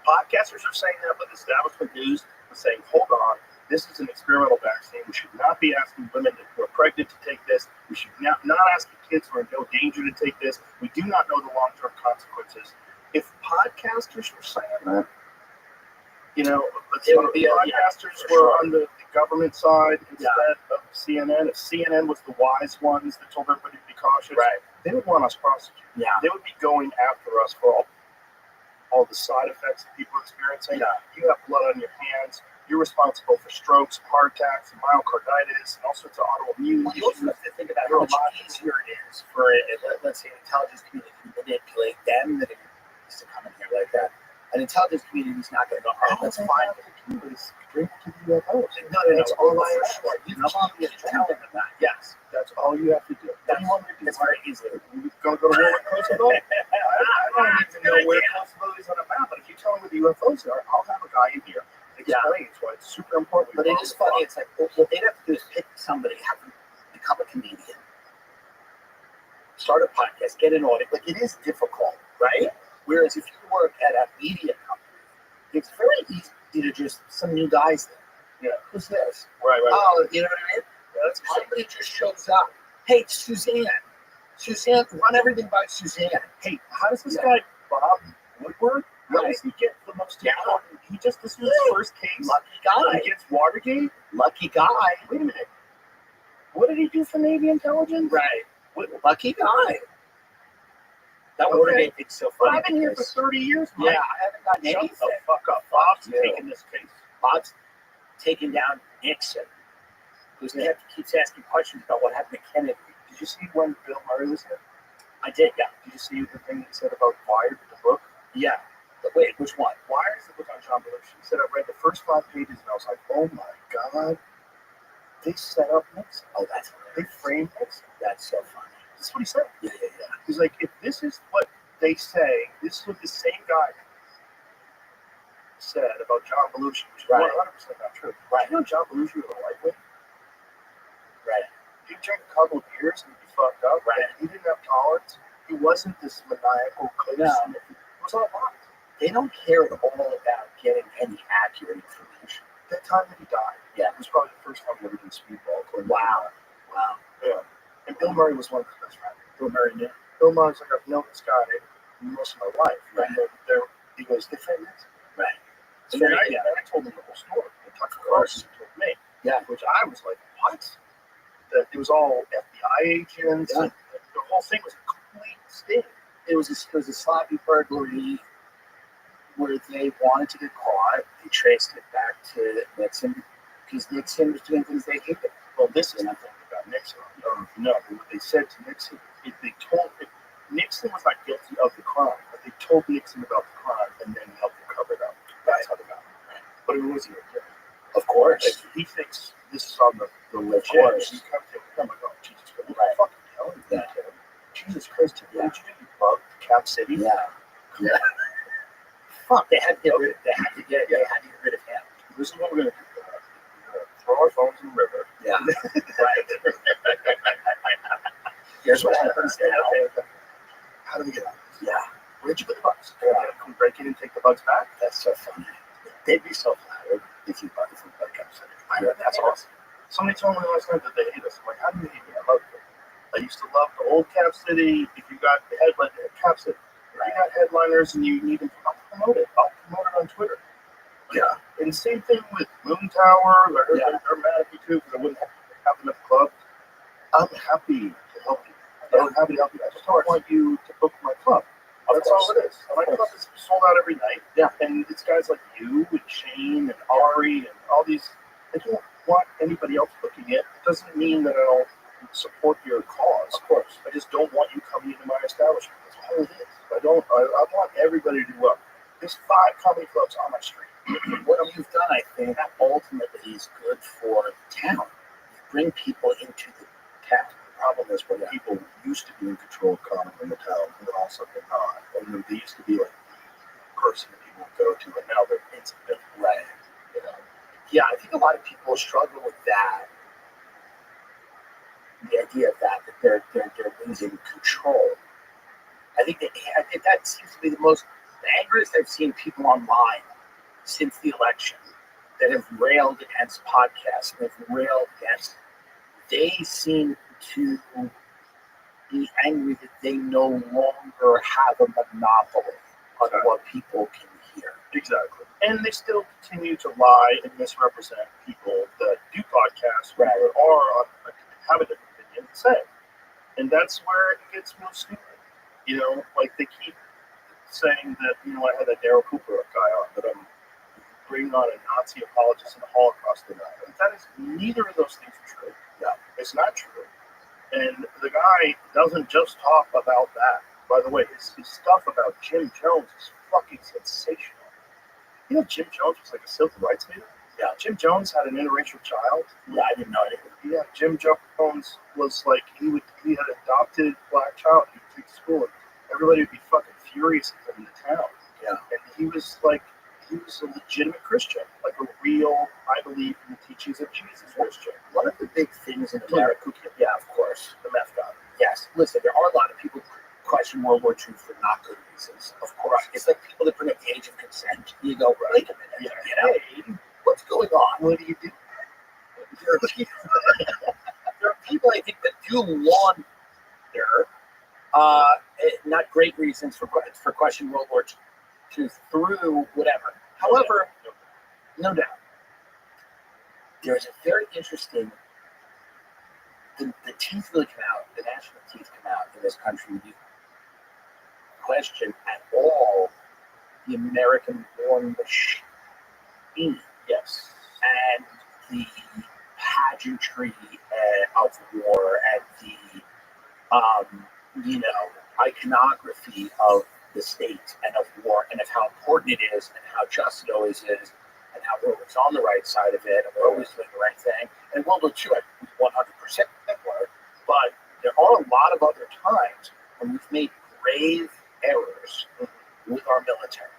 podcasters are saying that, but the establishment news was saying, hold on, this is an experimental vaccine. We should not be asking women who are pregnant to take this. We should not asking kids who are in no danger to take this. We do not know the long-term consequences. If podcasters were saying that, You know, It would be broadcasters were on the government side instead of CNN. If CNN was the wise ones that told everybody to be cautious, they would want us prosecuted. Yeah. They would be going after us for all the side effects that people are experiencing. You have blood on your hands. You're responsible for strokes, heart attacks, and myocarditis, and all sorts of autoimmune Well, you also have to think about how much easier it is for, let's say, an intelligence community to manipulate them than it is to come in here like that. An intelligence community is not going to go, oh, that's fine. Drink to the UFOs. No, that's all I assure you. You tell them that. Yes, that's all you have to do. What do you want me to do? It's very easy. You're going to go to war with Kosovo? I don't even know where Kosovo is on a map, but if you tell me where the UFOs are, I'll have a guy in here that explains why it's super important. But it is funny. It's like, what they'd have to do is pick somebody, have them become a comedian, start a podcast, get an audience. Like, it is difficult, right? Whereas if you work at a media company, it's very easy to just some new guys there. Yeah. Who's this? Right. Oh, you know what I mean? That's Somebody just shows up. Hey, Suzanne, run everything by Suzanne. Hey, how does this guy, Bob Woodward, how does he get the most important? This is his first case. Lucky guy. He gets Watergate. Lucky guy. Wait a minute. What did he do for Navy intelligence? Right. Lucky guy. That Watergate thing's so But funny. I've been here for 30 years, Mike. Yeah, I haven't gotten Shut anything. the fuck up. Bob's Yeah. taking this case. Bob's taking down Nixon, who keeps asking questions about what happened to Kennedy. Did you see when Bill Murray was here? I did, yeah. Did you see the thing he said about Wired, the book? Yeah. But wait, which one? Wired is the book on John Belushi. He said, I read the first 5 pages and I was like, oh my God. They set up Nixon. Oh, They framed Nixon. that's so funny. That's what he said. Yeah. He's like, if this is what they say, this is what the same guy said about John Belushi, which is 100% not true. Right. You know John Belushi was a lightweight? Right. He'd drink a couple of beers and he'd be fucked up. Right. He didn't have tolerance. He wasn't this maniacal crazy. No. It was all lies. They don't care at all about getting any accurate information. That time that he died, Yeah. it was probably the first time he ever did speedball. Wow. Yeah. And Bill Murray was one of his best friends. Bill Murray knew. Bill Murray's like, I've known this guy most of my life. Right. He goes, they framed Nixon. Right. And then I told him the whole story. And Tucker Carlson told me. Yeah. Which I was like, what? That it was all FBI agents. Yeah. And the whole thing was a complete sting. It was a sloppy burglary where they wanted to get caught. They traced it back to Nixon because Nixon was doing things they hated. Well, this is nothing about Nixon. No, what they said to Nixon, Nixon was not guilty of the crime, but they told Nixon about the crime and then helped him cover it up. That's how they got it. But it wasn't a kid. Of course. Like, he thinks this is on the legit. course. He comes to him, oh, Jesus Christ. Right. Fucking hell, Yeah. Jesus Christ, what did you do? You bugged Cap City? Yeah. Fuck. They had to get rid of him. This is what we're going to do. We're going to throw our phones in the river. Yeah. Right. Here's what happens now. How do we get out? Yeah. Where'd you put the bugs? Come break in and take the bugs back? That's so funny. They'd be so flattered if you bought it from Cap City. That's awesome. Somebody told me last night that they hate us. I'm like, how do you hate me? I love you. I used to love the old Cap City. If you got the headline at Cap City, if you got headliners and you need them, I'll promote it. I'll promote it on Twitter. Yeah. And same thing with Moon Tower. They're mad at me too because I wouldn't have enough clubs. I'm happy to help you. I'm happy to help you. I just don't want you to book my club. That's all it is. My club is sold out every night. Yeah. And it's guys like you and Shane and Ari and all these. I don't want anybody else booking it. It doesn't mean that I don't support your cause. Of course. I just don't want you coming into my establishment. That's all it is. I want everybody to do well. There's 5 comedy clubs on my street. What you've done, I think, ultimately is good for the town. You bring people into the town. The problem is when people used to be in control of comedy in the town, and then all of a sudden they're not. And then they used to be like the person that people would go to, and now they're insignificant. Right. You know? Yeah, I think a lot of people struggle with that. The idea of that they're losing control. I think that seems to be the angriest I've seen people online since the election that have railed against podcasts and have railed against. They seem to be angry that they no longer have a monopoly on what people can hear. Exactly. And they still continue to lie and misrepresent people that do podcasts, Right. that are have a different opinion and say. And that's where it gets real stupid. You know, like they keep saying that, you know, I had that Daryl Cooper guy on, that I'm bringing on a Nazi apologist and a Holocaust denier. And that is, neither of those things are true. Yeah. It's not true. And the guy doesn't just talk about that. By the way, his stuff about Jim Jones is fucking sensational. You know, Jim Jones was like a civil rights leader. Yeah. Jim Jones had an interracial child. Yeah, I didn't know it. Yeah, Jim Jones was like, he had adopted a black child. He would take to school, and everybody would be fucking furious at him in the town. Yeah. And he was a legitimate Christian, like a real, I believe in the teachings of Jesus Christian. One of the big things in America, yeah, of course, The meth god. yes. Listen, there are a lot of people who question World War II for not good reasons. Of course, it's like people that bring up the age of consent. You go, wait a minute, you know, Hey, what's going on? what do you do? There are people I think that do wonder, not great reasons for questioning World War II through whatever. However, no doubt, there's a very interesting. The teeth really come out. The national teeth come out in this country. You question at all the American-born machine. Yes. And the pageantry of war and the, you know, iconography of the state and of war and of how important it is and how just it always is and how we're always on the right side of it and we're always doing the right thing. And World War II, I 100% that word. But there are a lot of other times when we've made grave errors with our military.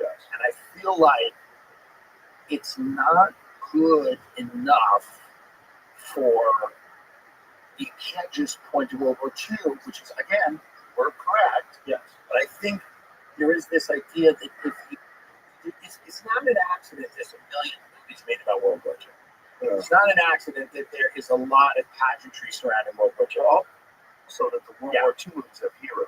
Yes. And I feel like it's not good enough for, you can't just point to World War II, which is, again, we're correct. Yes. But I think there is this idea that if you, it's not an accident there's a million movies made about World War II. Yeah. It's not an accident that there is a lot of pageantry surrounding World War II. So that the World Yeah. War II movies have heroes.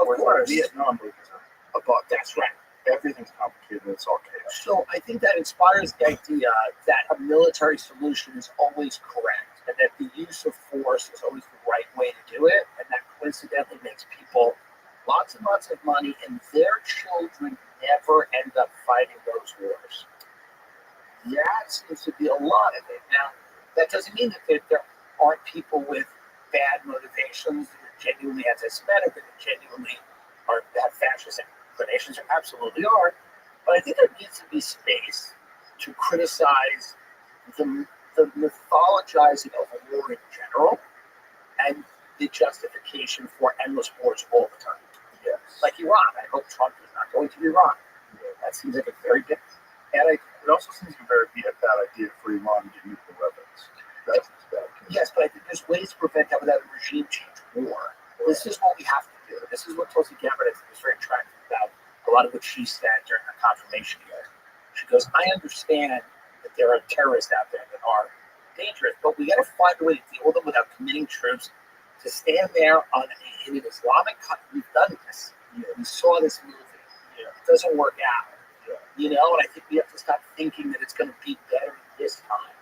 Of Whereas course. the Vietnam movies are about That's right. everything's complicated and it's all chaos. So I think that inspires the idea that a military solution is always correct and that the use of force is always the right way to do it, and that coincidentally makes people lots and lots of money and their children never end up fighting those wars. That seems to be a lot of it. Now, that doesn't mean that there aren't people with bad motivations that are genuinely anti-Semitic, that genuinely have fascist inclinations. There absolutely are. But I think there needs to be space to criticize the mythologizing of war in general and the justification for endless wars all the time. Yes. Like Iran. I hope Trump is not going to Iran. That seems like a very big bad idea. It also seems to be a bad idea for Iran to get nuclear weapons. That's bad. Yes, but I think there's ways to prevent that without a regime change war. This is what we have to do. This is what Tulsi Gabbard, I think, was very attractive about a lot of what she said during her confirmation hearing. She goes, I understand that there are terrorists out there that are dangerous, but we got to find a way to deal with them without committing troops to stand there in an Islamic country. We've done this. We saw this movie. It doesn't work out. You know, and I think we have to stop thinking that it's going to be better this time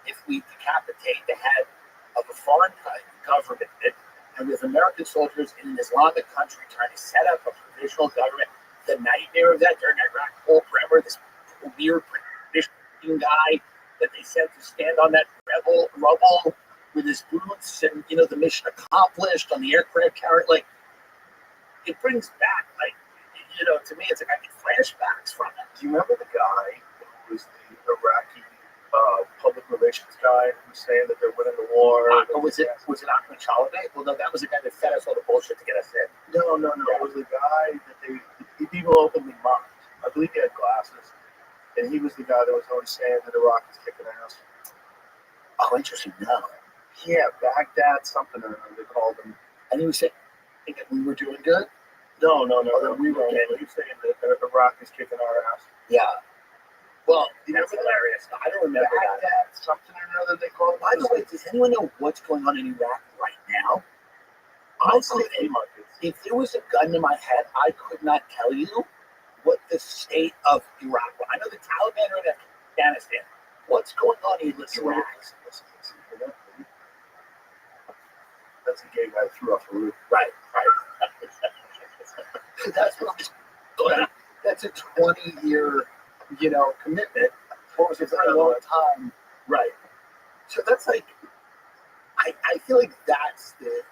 if we decapitate the head of a foreign government and with American soldiers in an Islamic country trying to set up a provisional government. The nightmare of that during Iraq, Paul Bremer, this weird traditional guy that they sent to stand on that rubble with his boots, and you know, the mission accomplished on the aircraft carrier. Like, it brings back, like, you know, to me, it's like I get flashbacks from it. Do you remember the guy who was the Iraqi public relations guy who was saying that they're winning the war? Was it Ahmed Chalabi? Well, no, that was the guy that fed us all the bullshit to get us in. No. It was the guy that people openly mocked. I believe he had glasses. And he was the guy that was always saying that Iraq is kicking ass. Oh, interesting. No. Yeah, Baghdad something or another, they called him. And he was saying that we were doing good? No. We were saying that Iraq is kicking our ass. Yeah. Well, That's hilarious. I don't remember that. Baghdad something or another, they called him. By the way, does anyone know what's going on in Iraq right now? Honestly, if there was a gun to my head, I could not tell you what the state of Iraq was. I know the Taliban are in Afghanistan. What's going on in Iraq? That's a gay guy threw off a roof. Right. That's what I'm that's a 20-year, commitment. What was it? It's a long time. Right. So that's like, I feel like that's the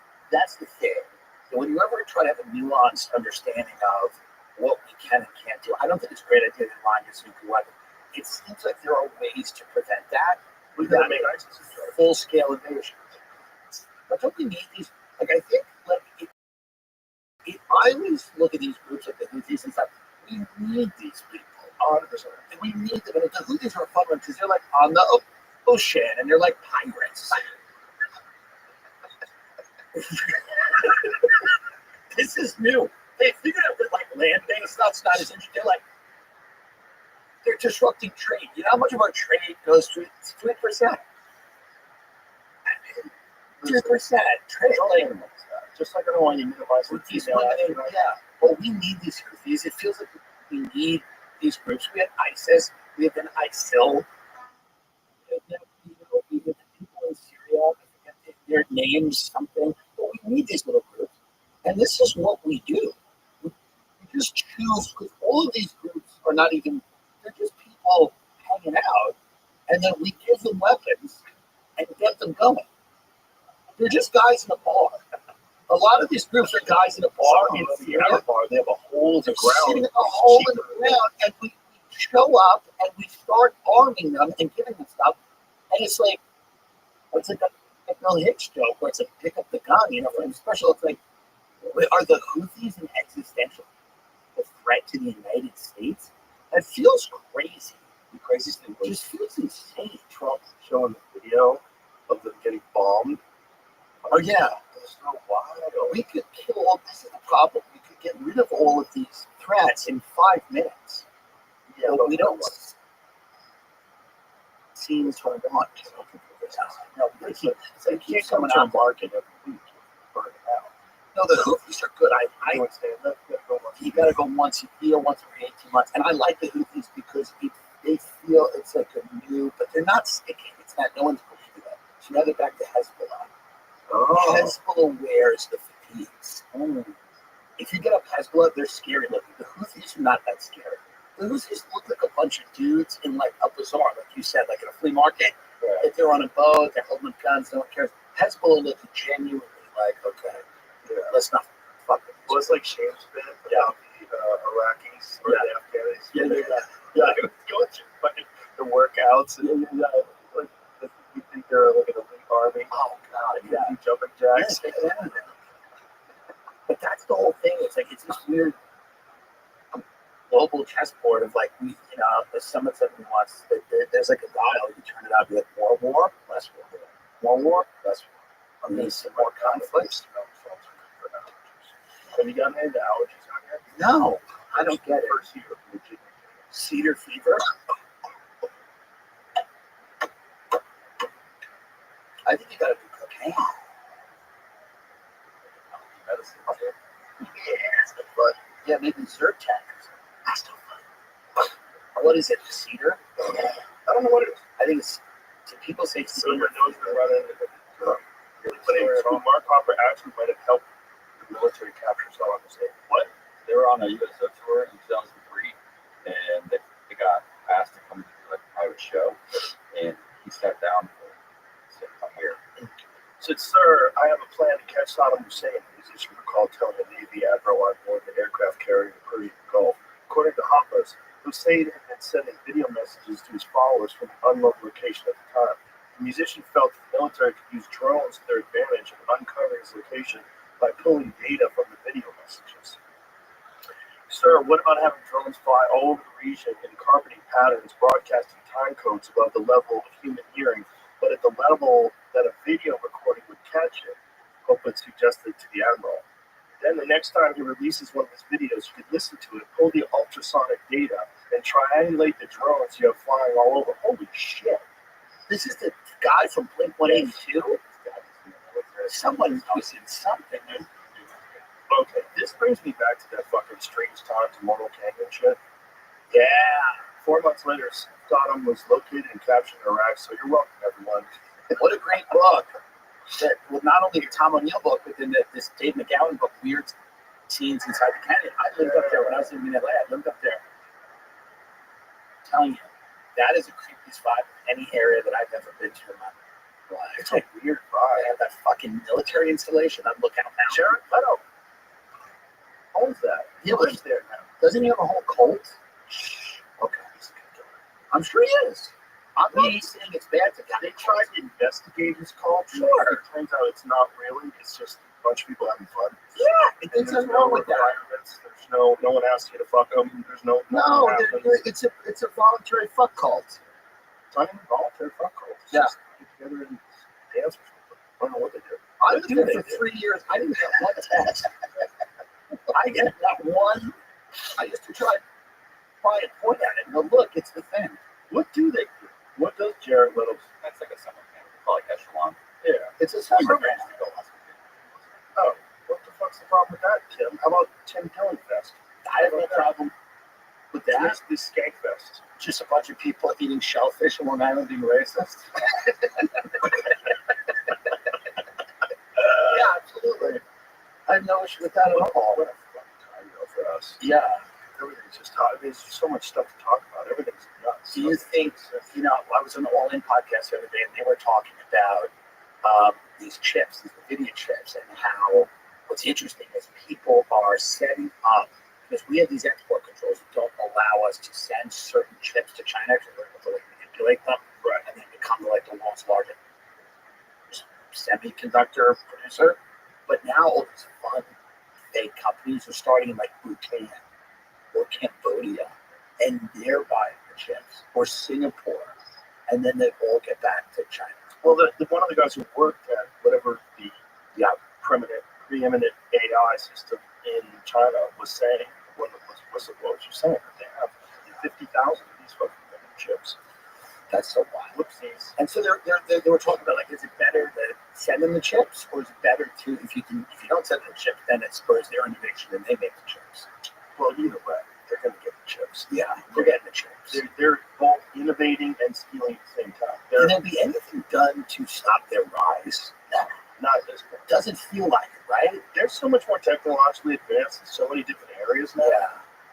thing. When you ever try to have a nuanced understanding of what we can and can't do, I don't think it's a great idea to launch a nuclear weapon. It seems like there are ways to prevent that without make ISIS full-scale invasion. But don't we need these? Like, I think, I always look at these groups like the Houthis and stuff. We need these people. 100%. And we need them. And the Houthis are fun because they're like on the ocean and they're like pirates. This is new. They figured out that like land-based stuff's not as interesting. They're disrupting trade. You know how much of our trade goes through 3%? 3%. Trade, just like I don't want you to minimize these women. Yeah. Well, we need these Houthis. It feels like we need these groups. We have ISIS. We have an ISIL. We have people in Syria. I forget their names, something. But we need these little groups. And this is what we do. We just choose, because all of these groups are not even, they're just people hanging out. And then we give them weapons and get them going. They're just guys in a bar. A lot of these groups are guys in a bar in Syria. They have a hole in the They're sitting in a hole in the ground, and we show up and we start arming them and giving them stuff. And it's like a Bill Hicks joke where it's like pick up the gun, for the special. It's like, are the Houthis an existential threat to the United States? That feels crazy. The craziest thing It just feels insane. Trump showing the video of them getting bombed. Oh yeah. It's so wild. We could kill all. This is the problem. We could get rid of all of these threats in 5 minutes. Yeah, but we don't seem to want to. No, they keep coming out. Market every week. Burn it out. No, the Houthis are good. I understand that. You got to go once every 18 months. And I like the Houthis because they feel it's like a new, but they're not sticking. It's not, no one's believing that. So now they're back to Hezbollah. Oh. Hezbollah wears the fatigues. If you get up Hezbollah, they're scary looking. The Houthis are not that scary. The Houthis look like a bunch of dudes in like a bazaar, like you said, like in a flea market. Right. If they're on a boat, they're holding guns, no one cares. Hezbollah looks genuinely like, okay, let's not fuck with this. Well, it's like Shane's bit about the Iraqis or the Afghanis. The workouts and like you think they're like an elite army. Oh god, yeah. Jumping jacks. Yeah. But that's the whole thing. It's like it's this weird global chessboard of like the summit that we want. There's like a dial. You turn it out, be like more war, less war, more war, less war. I mean, some more conflicts. Have you gotten into allergies on here? No, I don't get it. Cedar fever. I think you gotta do cocaine. Medicine. But yeah, maybe Zyrtec. That's no fun. What is it? Cedar? I don't know what it is. I think it's. People say cedar. Knows we're running into the Mark Hopper actually might have helped the military capture Saddam Hussein. What? They were on a USO tour in 2003, and they got asked to come to do like a private show, and he sat down and said, "Come here." Said, "Sir, I have a plan to catch Saddam Hussein." The musician recalled telling the Navy admiral on board the aircraft carrying the Persian Gulf. According to Hoppers, Hussein had been sending video messages to his followers from an unknown location at the time. The musician felt the military could use drones to their advantage in uncovering his location by pulling data from the video messages. Sir, what about having drones fly all over the region in carpeting patterns, broadcasting time codes above the level of human hearing, but at the level that a video recording would catch it? Copeland suggested to the admiral. Then the next time he releases one of his videos, you could listen to it, pull the ultrasonic data, and triangulate the drones you have flying all over. Holy shit. This is the guy from Blink 182. Someone was in something. Okay, this brings me back to that fucking Strange Times Mortal Canyon shit. Yeah. 4 months later, Sodom was located and captured in Iraq. So you're welcome, everyone. What a great book. That, well, not only a Tom O'Neill book, but then this Dave McGowan book, Weird Scenes Inside the Canyon. I lived up there when I was living in LA. I lived up there. I'm telling you, that is the creepiest vibe of any area that I've ever been to in my life. It's a weird They vibe. have that fucking military installation on Lookout Mountain. Jared Leto owns that. He Yeah, but lives there now. doesn't he have a whole cult? Okay, he's a good guy. I'm sure he is. I'm not saying it's bad to They tried to investigate his cult. Sure. It turns out it's not really. It's just a bunch of people having fun. Yeah, And there's there's nothing no wrong with that. requirements. There's no one asks you to fuck them. There's no No, nothing happens. it's a voluntary fuck cult. It's not even voluntary fuck cult. It's Yeah. just get together and dance or something. I don't know what they do. I What was do there they for do? 3 years. I didn't get one test. I get not one. I used to try and point at it and go, look, it's the thing. What do they do? What does Jared Leto? That's like a summer camp. Call it Echelon. Yeah. It's a summer Programs camp. to go on. Oh, what the fuck's the problem with that, Tim? How about Tim Dillon Fest? I have no problem with that. That's this Skank Fest. Just a bunch of people eating shellfish and Long Island being racist. Yeah, absolutely. I have no issue with that at all. What a fucking time though for us. Yeah. Everything's just hot. There's just so much stuff to talk about. Everything's nuts. Do you think, I was on the All In podcast the other day and they were talking about these chips, these NVIDIA chips, and how what's interesting is people are setting up, because we have these export controls that don't allow us to send certain chips to China because we're able to like manipulate them, Right. and then become like the world's largest semiconductor producer. But now all these fun fake companies are starting in like Bhutan or Cambodia, and they're buying the chips, or Singapore, and then they all get back to China. Well, one of the guys who worked at whatever the preeminent AI system in China was saying, what was saying, that they have 50,000 of these fucking chips. That's so wild. Whoopsies. And so they were talking about, like, is it better to send them the chips, or is it better to, if you don't send them the chips, then it spurs their innovation and they make the chips. Well, either way, they're going to get the chips. Yeah, they're getting the chips. They're both innovating and stealing at the same time. Can there be anything done to stop their rise? No, Not at this point. doesn't feel like it, right? There's so much more technologically advanced in so many different areas now. Yeah.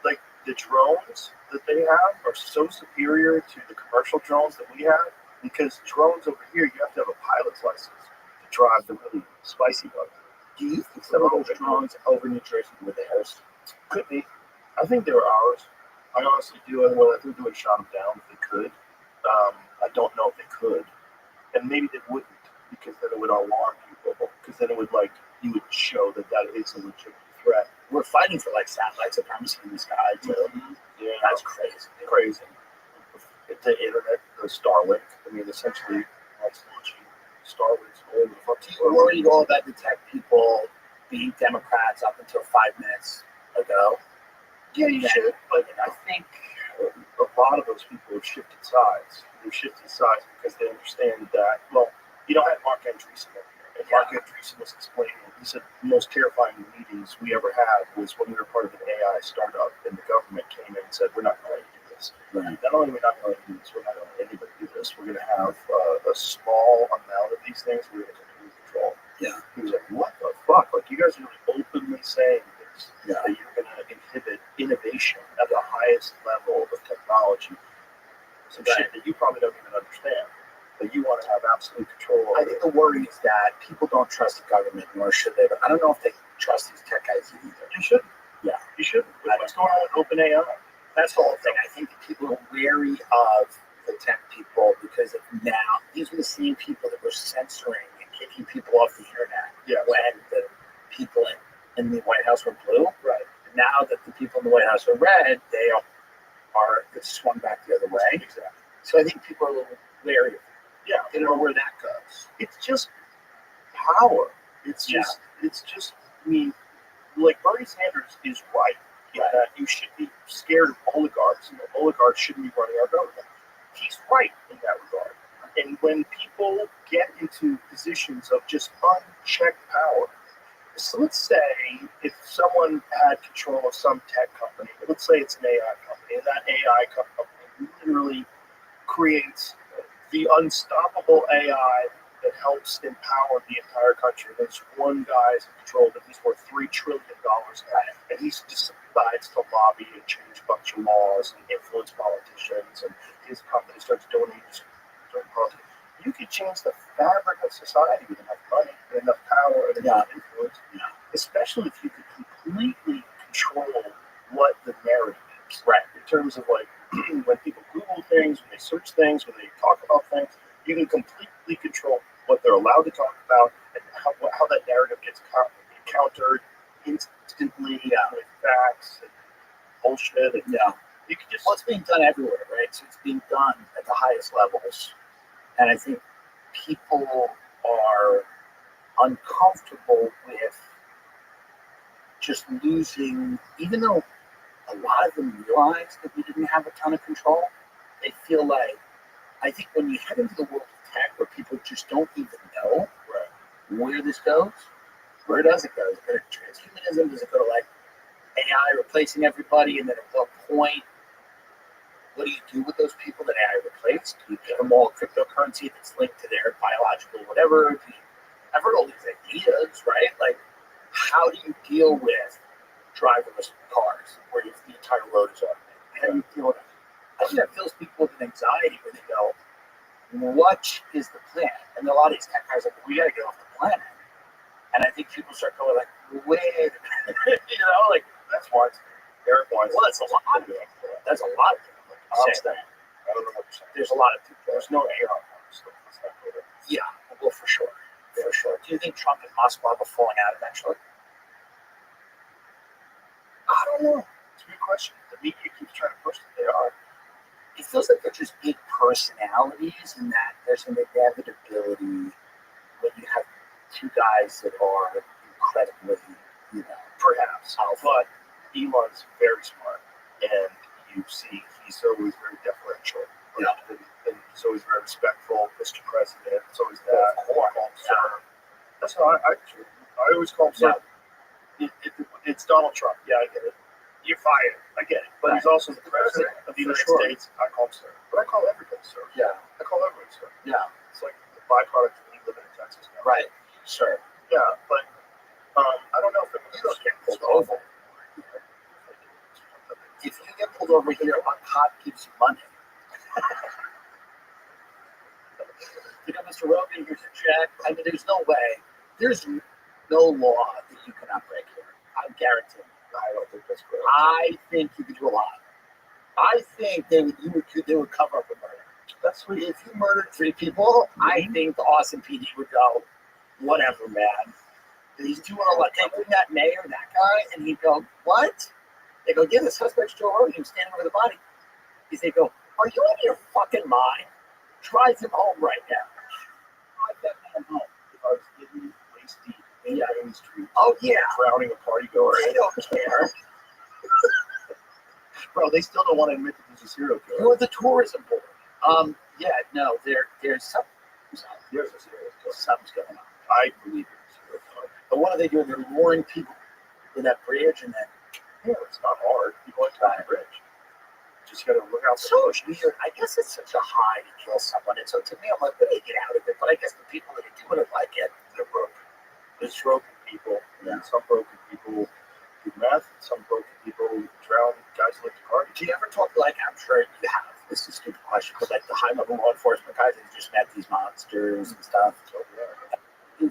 Like the drones that they have are so superior to the commercial drones that we have, because drones over here, you have to have a pilot's license to drive the really spicy ones. Do you think some of those drones over New Jersey were theirs? Could be. I think they were ours. I honestly do. And well, I think they would have shot them down if they could. I don't know if they could. And maybe they wouldn't, because then it would alarm people. Because then it would, you would show that is a legitimate threat. We're fighting for like satellites supremacy in the sky too. Yeah, That's crazy. crazy. The internet, the Starlink. I mean, essentially, that's launching Starlinks all over the fucking We're worried all about the tech people being Democrats up until 5 minutes ago. Yeah, you should. But I think a lot of those people have shifted sides. They've shifted sides because they understand that, well, you don't have Mark Andreessen up here. And Mark Andreessen was explaining, he said the most terrifying meetings we ever had was when we were part of an AI startup and the government came in and said, we're not going to let you do this. Right. Not only are we not going to let you do this, we're not going to let anybody do this. We're going to have a small amount of these things we're going to continue to control. Yeah. He was like, what the fuck? Like, you guys are really openly saying this, Yeah. that you're going to inhibit innovation at the highest level of technology. Some shit that you probably don't even understand, that you want to have absolute control over. I think the worry is that people don't trust the government, nor should they. But I don't know if they trust these tech guys either. You shouldn't. Yeah. You shouldn't. What's going on with OpenAI? That's the whole thing. I think that people are wary of the tech people because of now these are the same people that were censoring and kicking people off the internet Yeah. when the people in the White House were blue. Right. Now that the people in the White House are red, they are it's swung back the other way. Exactly. So I think people are a little wary of it. Yeah. They don't know where that goes. It's just power. It's just, I mean, like Bernie Sanders is right in that you should be scared of oligarchs, and oligarchs shouldn't be running our government. He's right in that regard. And when people get into positions of just unchecked power, so let's say if someone had control of some tech company, let's say it's an AI company, and that AI company literally creates the unstoppable AI that helps empower the entire country. There's one guy's in control that he's worth $3 trillion and he just decides to lobby and change a bunch of laws and influence politicians, and his company starts donating to certain politics. You could change the fabric of society with enough money, and enough power, and enough influence, especially if you could completely control what the narrative is. Right. In terms of like when people Google things, when they search things, when they talk about things, you can completely control what they're allowed to talk about and how that narrative gets countered instantly with facts and bullshit. And, you can just. Well, it's being done everywhere, right? So it's being done at the highest levels. And I think people are uncomfortable with just losing, even though a lot of them realize that we didn't have a ton of control, they feel like, I think when you head into the world of tech where people just don't even know where this goes, where does it go? Does it go to transhumanism? Does it go to like AI replacing everybody? And then at what point, what do you do with those people that AI replaced? Do you give them all cryptocurrency that's linked to their biological whatever? I've heard all these ideas, right? Like, how do you deal with driverless cars where the entire road is automated? How do you deal with it? I think that fills people with an anxiety where they go, what is the plan? And a lot of these tech guys are like, we got to get off the planet. And I think people start going like, wait a minute. Like, that's why Eric wants. Well, that's a lot of it. That's a lot of it. I don't know what you're saying. There's a lot of people. There's no air on stuff. Yeah, well, for sure. For sure. Do you think Trump and Musk will have a falling out eventually? I don't know. It's a good question. The media keeps trying to push that they are. It feels like they're just big personalities, and that there's an inevitability when you have two guys that are incredibly, perhaps. But Elon's very smart, and you see he's always very deferential. And he's always very respectful, Mr. President. It's always that. That's how I always call him sir. It's Donald Trump. Yeah, I get it. You're fired. I get it. But he's also the president of the United States. I call him sir. But I call everybody sir. Yeah. I call everybody sir. Yeah. It's like the byproduct of me living in Texas now. Right. Sure. Yeah, but I don't know if you don't get pulled over. If you get pulled over here, a cop gives you money. Mr. Rogan, here's a check. I mean, there's no way. There's no law that you cannot break here. I guarantee you. I don't think that's great. I think you could do a lot. I think they would cover up a murder. That's what, if you murdered 3 people, I think the Austin PD would go, whatever, man. He's doing a lot. They bring that mayor, that guy, and he'd go, what? They go, yeah, the suspect's Joe Rogan. He was standing over the body. They go, are you out of your fucking mind? Drive him home right now. Drive that man home. If I was getting waist deep in the street, drowning a party goer, I don't care. Bro, they still don't want to admit that there's a serial killer. You're the tourism board. There's something. There's a serial killer. Something's going on. I believe there's a serial killer. But what are they doing? They're luring people to that bridge, and then it's not hard. You go into that bridge. Just got to look out. So weird. I guess it's such a high to kill someone. And so to me, I'm like, what do you get out of it? But I guess the people that are doing it like it, they're broken. There's broken people. And some broken people do meth. Some broken people drown guys who like to party. Do you ever talk to, like, I'm sure you have, this is a stupid question, but like the high level law enforcement guys that just met these monsters and stuff? So, do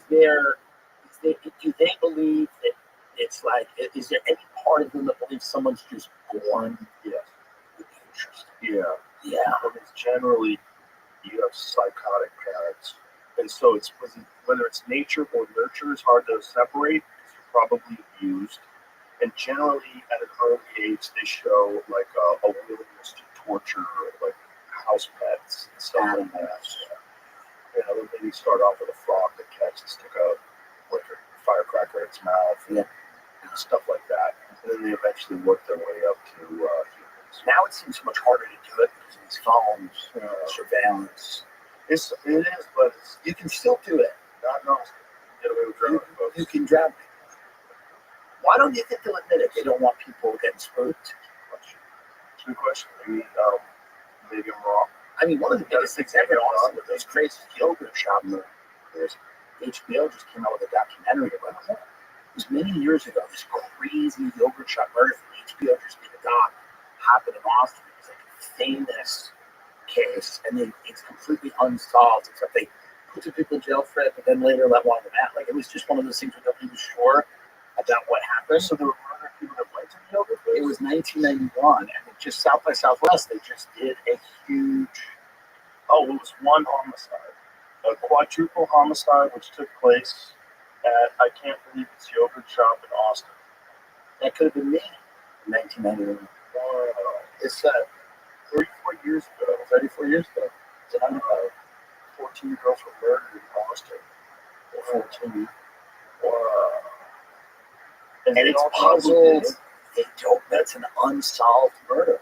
they believe that it's like, is there any part of them that believes someone's just born? Yes. Yeah. And it's generally, you have psychotic parents. And so it's whether it's nature or nurture is hard to separate because you're probably abused. And generally at an early age, they show like a willingness to torture like house pets and stuff like that. They'll maybe start off with a frog that catches, stick a firecracker in its mouth, stuff like that. And then they eventually work their way up to humans. Now it seems much harder to do it because of these phones, surveillance. It is, but you can still do it. God knows. Get away with driving. You can drown people. Why don't you think they'll admit it? They don't want people getting spooked. Good question. Maybe I'm wrong. I mean, one of the biggest things ever on with those crazy yogurt shop murders, HBO just came out with a documentary about it. It was many years ago. This crazy yogurt shop murder from HBO just did a doc happened in Austin. It was like a famous case, and it's completely unsolved, except they put two people in jail for it, but then later let one of them out. Like, it was just one of those things where nobody was sure about what happened. So there were murder people that went to the yogurt place? It was 1991, and it just South by Southwest, they just did a huge. Oh, it was one homicide. A quadruple homicide which took place at, I can't believe it's yogurt shop in Austin. That could have been me in 1991. It's 34 years ago. 34 years ago. It's an undercover. 14 girls were murdered in Austin. 14. And they it's all puzzled. did. They don't. That's an unsolved murder.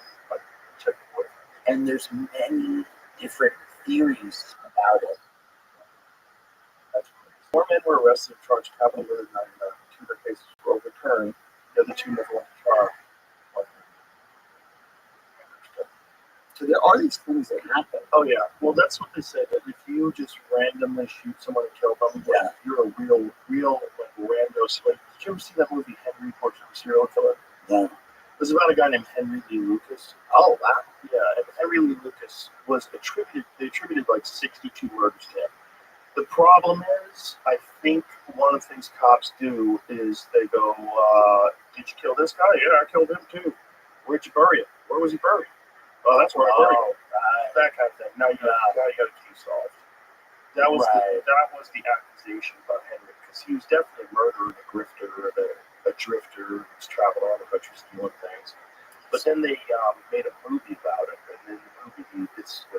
Check it with. And there's many different theories about it. That's crazy. 4 men were arrested and charged with capital murder in 1999. 2 of their cases were overturned. The other 2 never went to trial. So there are these things that happen. Oh yeah. Well, that's what they say. That if you just randomly shoot someone and kill them, Yeah. you're a real like rando. Like, did you ever see that movie Henry, Portrait of a Serial Killer? No. It was about a guy named Henry Lee Lucas. Oh wow. Yeah, and Henry Lee Lucas was attributed. They attributed like 62 murders to him. The problem is, I think one of the things cops do is they go, "Did you kill this guy? Yeah, I killed him too. Where'd you bury him? Where was he buried? Oh, that's where I buried him." That kind of thing. Now you got a case solved. That was the accusation about Henry, because he was definitely a murderer, a grifter, a drifter who was traveling around the country stealing things. But then they made a movie about it, and then the movie it's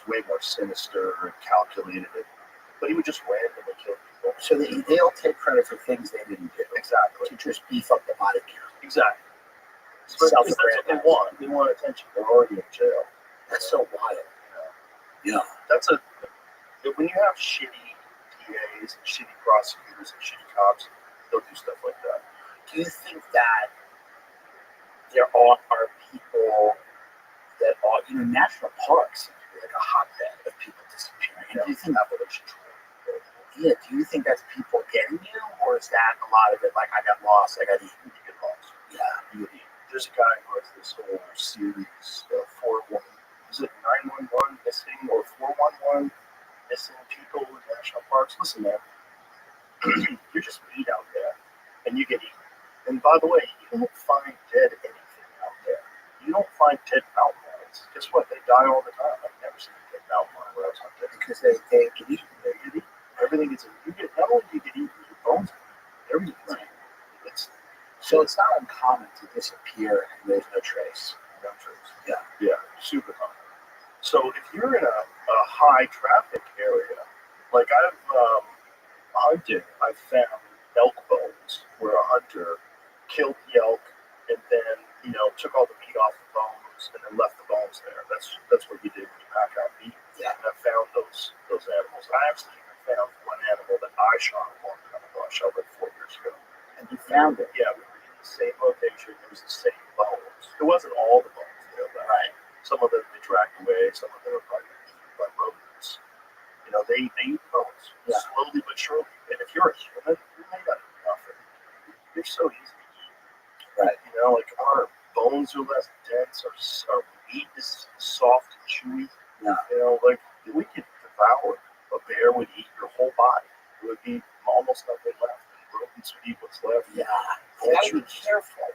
way more sinister and calculated. But he would just randomly kill people. So they'll take credit for things they didn't do. Exactly. To just beef up the body count. Exactly. So that's what they want. They want attention. They're already in jail. That's so wild. Yeah. When you have shitty DAs and shitty prosecutors and shitty cops, they'll do stuff like that. Do you think that there are people that are, national parks seem to be like a hotbed of people disappearing? And do you think do you think that's people getting you, or is that a lot of it like, I got lost, I got eaten, you get lost? Yeah, you get eaten. There's a guy who has this whole series, 411. Is it 911 missing or 411 missing people in national parks? Listen, man, you're just meat out there, and you get eaten. And by the way, you don't find dead anything out there. You don't find dead mountain lions. Guess what? They die all the time. I've never seen a dead mountain lion where I was hunting. Because they get eaten. They get eaten. Everything is not only do you get eaten, your bones get eaten. Everything gets eaten. So it's not uncommon to disappear and there's no trace. No trace. Yeah, super common. So if you're in a high traffic area, like I've hunted, I found elk bones where a hunter killed the elk and then took all the meat off the bones and then left the bones there. That's what you did when you pack out meat. Yeah. And I found those animals. I actually even found one animal that I shot a long time ago. I shot like 4 years ago. And you found it. Yeah, we were in the same location. It was the same bones. It wasn't all the bones there, but some of them they dragged away. Some of them were probably eaten by rodents. They eat bones slowly but surely. And if you're a human, you're made out of nothing. You're so easy to eat. Right. Like our bones are less dense. Our meat is soft and chewy. Yeah. Like we could devour. A bear would eat your whole body. It would be almost nothing left. Rodents would eat what's left. Yeah. You gotta be careful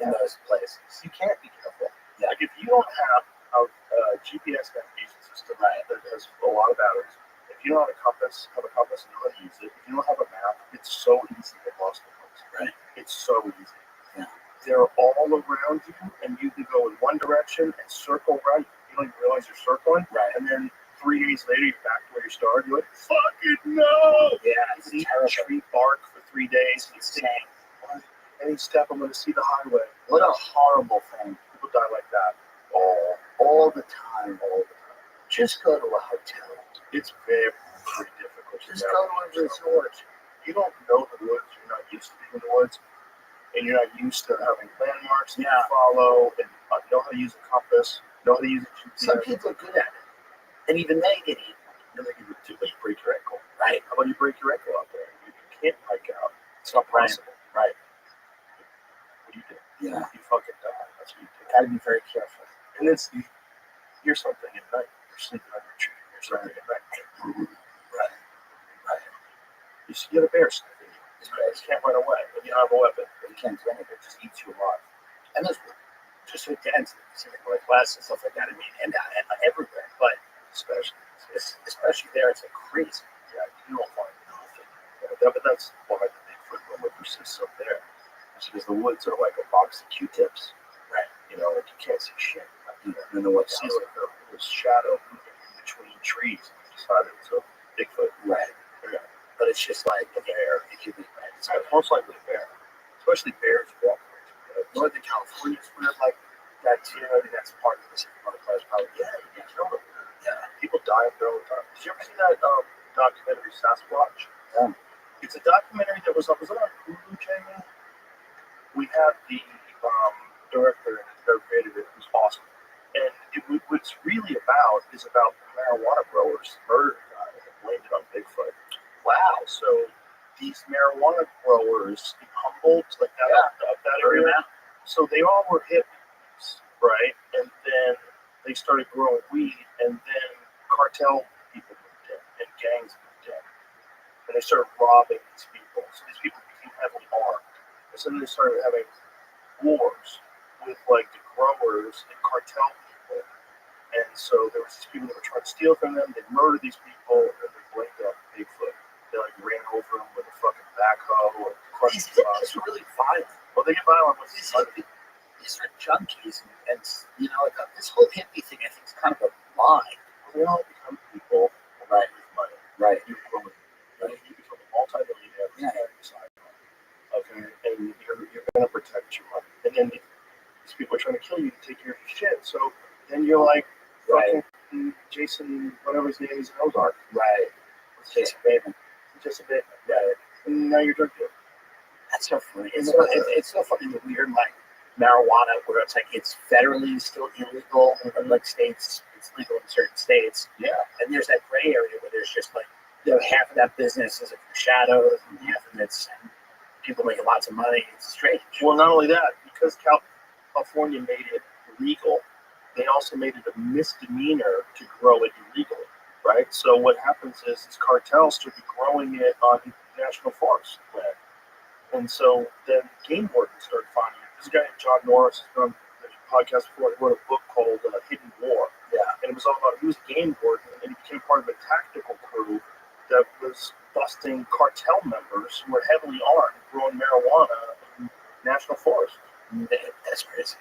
in those places. You can't be careful. Yeah. Like if you don't have a GPS navigation system that has a lot of batteries, if you don't have a compass and know how to use it, if you don't have a map, it's so easy to get lost in those. Right. It's so easy. Yeah. They're all around you, and you can go in one direction and circle right. You don't even realize you're circling. Right. And then 3 days later, you're back to where you started. You're like, fucking no! Yeah, it's terrible. Tree bark for 3 days. It's insane. Any step, I'm going to see the highway. What a horrible thing. People die like that all the time. Just go to a hotel. It's very difficult. Just go to a resort. You don't know the woods. You're not used to being in the woods. and you're not used to having landmarks to follow, and know how to use a compass, know how to use a GPS. Some people are good at it, and even they get eaten. And they can break your ankle. Right. How about you break your ankle out there? You can't hike out. It's not possible. Right. What do you do? Yeah. You fucking die. That's what you do. Got to be very careful. And it's here's something at night. You're sleeping on your tree. Here's something at night. Right. Right. You see, get a bear sniffing you. You can't run away when you don't have a weapon. But you can't do anything. It just eats you alive. And there's just so dense, like glass and stuff like that. I mean, and everywhere, but especially there, it's like crazy. Yeah, you don't find nothing. Yeah, but that's why the Bigfoot rumor persists up there. It's because the woods are like a box of Q-tips. Right. You know, like you can't see shit. You don't know what You see like a little shadow moving in between trees. And you decided it's a Bigfoot. Right. Yeah. But it's just like a bear. It could be right. It's most likely a bear. Especially bears walking. Northern California is weird like that too. I think that's part of this. Probably. Yeah. People die up there all the time. Did you ever see that documentary Sasquatch? Yeah. It's a documentary that was on Hulu, Jamie. We had the director that created it, who's awesome. And what it's really about is about marijuana growers murdered a guy and blamed it on Bigfoot. Wow. So these marijuana growers in Humboldt, like that, up that area, so they all were hippies, right? And then they started growing weed, and then cartel people moved in, and gangs moved in. And they started robbing these people. So these people became heavily armed. And so then they started having wars with like the growers and cartel people. And so there was these people that were trying to steal from them. They murdered these people, and then they blamed it on Bigfoot. They like ran over them with a fucking backhoe or crushed These hippies are really violent. Well, they get violent with These are junkies, and you know, like this whole hippie thing, I think, is kind of a lie. They all become people Right. with money. Right. You become a multi-millionaire. Yeah. Okay, and you're gonna protect your money, and then these people are trying to kill you to take care of your shit. So then you're like, fucking Jason, whatever his name is, in Ozark. Right. Jason Bateman. Just a bit. Yeah. And now you're drug dealer. That's so funny. It's so fucking weird, like marijuana, where it's like it's federally still illegal, but like states, it's legal in certain states. Yeah. And there's that gray area where there's just like, you know, half of that business is like the shadows, and half of it's people making lots of money. It's strange. Well, not only that, because California made it legal, they also made it a misdemeanor to grow it illegally, right? So what happens is these cartels started growing it on national forest land. And so then game wardens started finding it. This guy, John Norris, has been on the podcast before. He wrote a book called Hidden War. Yeah. And it was all about, he was a game warden, and then he became part of a tactical crew that was busting cartel members who were heavily armed, growing marijuana in national forest. That's crazy.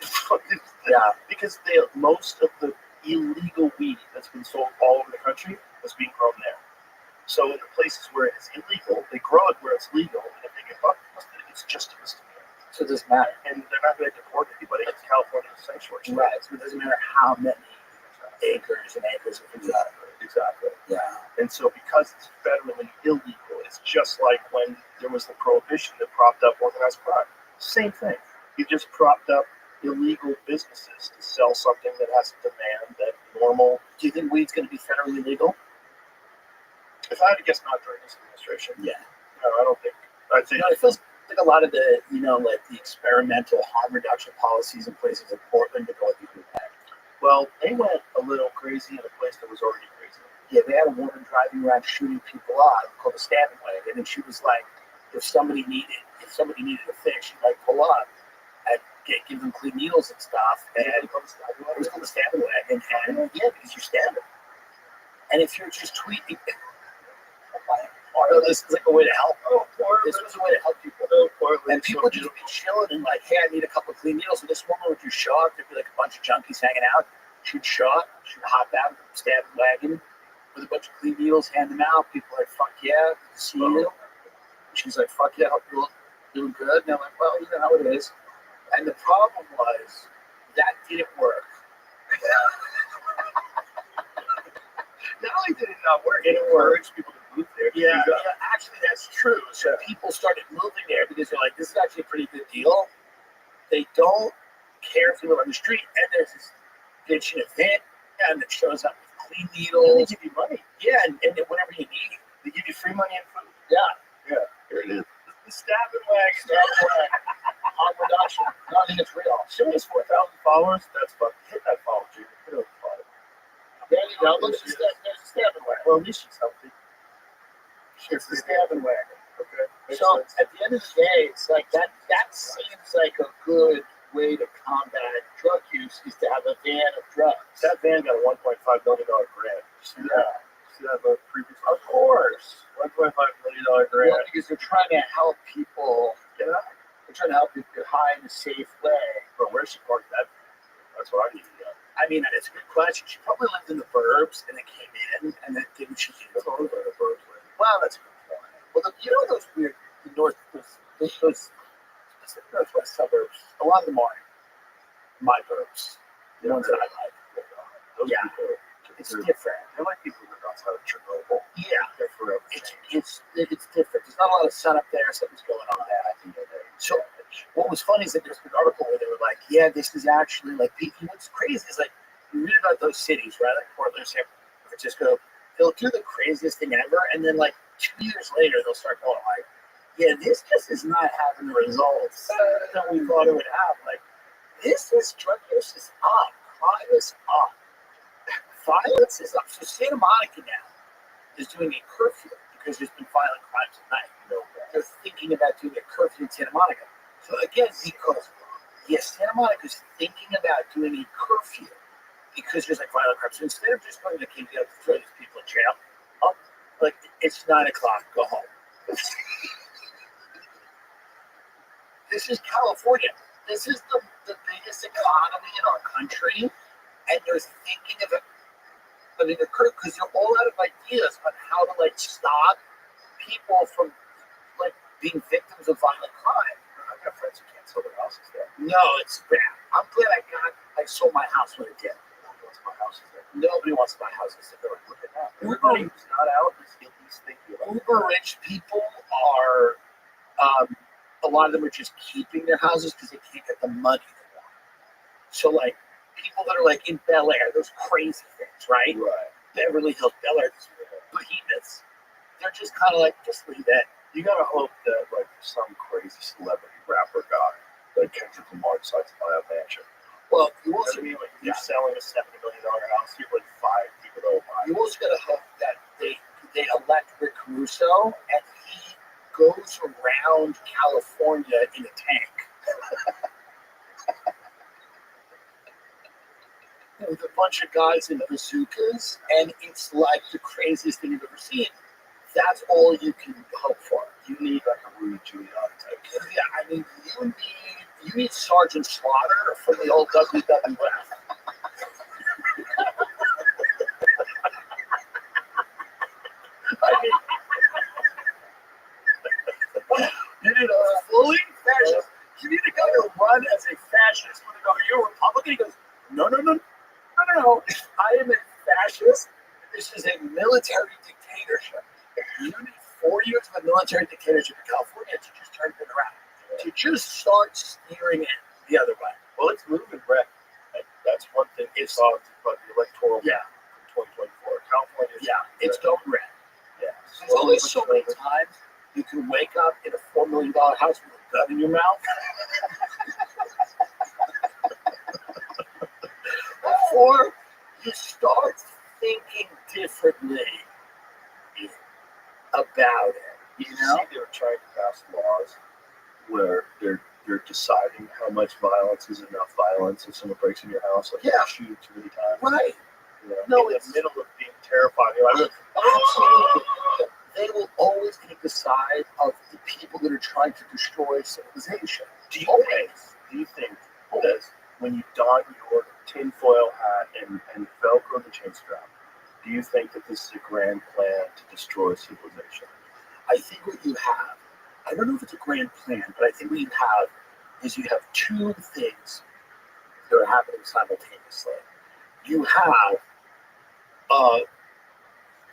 Yeah. Because most of the illegal weed that's been sold all over the country was being grown there. So in the places where it's illegal, they grow it where it's legal, and if they get busted, it's just a misdemeanor. So it doesn't matter. And they're not going to deport anybody. It's California's sanctuary state. Right. So it doesn't matter how many acres and acres of it. Exactly. Yeah. And so because it's federally illegal, it's just like when there was the prohibition that propped up organized crime. Same thing. You just propped up illegal businesses to sell something that has a demand that normal. Do you think weed's going to be federally legal? If I had to guess, not during this administration. Yeah. No, I don't think. I think. You know, it feels like a lot of the, you know, like the experimental harm reduction policies in places like Portland to go with the back. Well, they went a little crazy in a place that was already crazy. Yeah, they had a woman driving around shooting people up called a stabbing wagon, and she was like, if somebody needed a fix, she'd like pull up and give them clean needles and stuff. And it was called a stabbing wagon, and yeah, because you're stabbing. And if you're just tweeting, this is like a way to help. This was a way to help people. And people just be chilling and like, hey, I need a couple of clean needles. And this woman would just show up. There'd be like a bunch of junkies hanging out. She'd show up. She'd hop out of the stabbing wagon with a bunch of clean needles, hand them out. People are like, fuck yeah, good to see you. She's like, fuck yeah, hope you're doing good. And I'm like, well, you know how it is. And the problem was that didn't work. Not only did it not work, it encouraged people to moved there. Yeah, actually, that's true. So people started moving there because they're like, this is actually a pretty good deal. They don't care if you live on the street, and there's this bitch in a van that shows up with clean And they needles. give you money. Yeah, and whatever you need. They give you free money and food. Yeah, Here it is. The stab and wagon. on reduction. No, I think it's real. She has 4,000 followers. That's fucking hit that follow, Jimmy. Hit it follow. There you go. Look, there's a stabbing wagon. Well, at least she's healthy. It's the stabbing wagon. Okay. Makes So sense. at the end of the day, it's like that seems like a good way to combat drug use is to have a van of drugs. That van got a $1.5 million grant. See that? See that about previous? Of course. $1.5 million Well, grant. because they're trying to help people, Yeah. they're trying to help people get high in a safe way. But where's she parked that? That's what I need to know. I mean, it's a good question. She probably lived in the burbs and then came in and then didn't she do? That's all over the birds. Well, that's a good point. Well, you know those weird those northwest suburbs, a lot of them are my burbs, the ones that I like. Those Yeah. people, It's different. they're like people that outside of Chernobyl. Yeah, They're forever. it's different. There's not a lot of sun up there. Something's going on there. I think. So what was funny is that there's an article where they were like, yeah, this is actually like, what's crazy is like, you read about those cities, right? Like Portland, San Francisco, they'll do the craziest thing ever. And then like 2 years later, they'll start going like, yeah, this just is not having the results that we thought it would have. Like, drug use is up, crime is up, violence is up. So Santa Monica now is doing a curfew because there's been violent crimes at night. They're thinking about doing a curfew in Santa Monica. So again, because Santa Monica's thinking about doing a curfew because there's like violent crimes. So instead of just going to the KPO to throw these people in jail, like it's 9 o'clock, go home. This is California. This is the biggest economy in our country, and they're thinking of it. I mean, because they're all out of ideas on how to like stop people from like being victims of violent crime. I got friends who can't sell their houses there. No, it's bad. I'm glad I sold my house when it did. My house is there. Nobody wants to buy houses. They're like, Look at that. Uber- Everybody who's not out is at least thinking about it. uber rich people are. A lot of them are just keeping their houses because they can't get the money they want. So like people that are like in Bel Air, those crazy things, right? Right. Beverly Hills, Bel Air, these behemoths. They're just kind of like, just leave it. You gotta hope that like some crazy celebrity rapper guy like Kendrick Lamar decides to buy a mansion. Well, You you know what also I mean? Like you're selling a $70 million house, you have like 5 people that will buy it. you also got to hope that they elect Rick Caruso and he goes around California in a tank. With a bunch of guys in bazookas, and it's like the craziest thing you've ever seen. That's all you can hope for. You need like a Rudy Giuliani type. Yeah, I mean, you need Sergeant Slaughter from the old WWF. I mean, you need a fully fascist. You need to go to run as a fascist. When they go, are you a Republican? He goes, no. I am a fascist. This is a military dictatorship. You need 4 years of a military dictatorship in California to just turn it around. To just start steering it the other way. Well, it's moving red. That's one thing we saw about the electoral Yeah. from 2024. California. Yeah, it's going red. Yeah. There's only so many times you can wake up in a $4 million house with a gun in your mouth. Before you start thinking differently about it, you know? See, they were trying to pass laws where they're deciding how much violence is enough violence if someone breaks in your house, like Yeah. shoot you too many times. Right. You know, No, in it's- the middle of being terrified. You're like, Absolutely. They will always take the side of the people that are trying to destroy civilization. do you think that when you don your tinfoil hat and Velcro the chin strap, do you think that this is a grand plan to destroy civilization? I think what you have, I don't know if it's a grand plan, but I think what you have is you have two things that are happening simultaneously. You have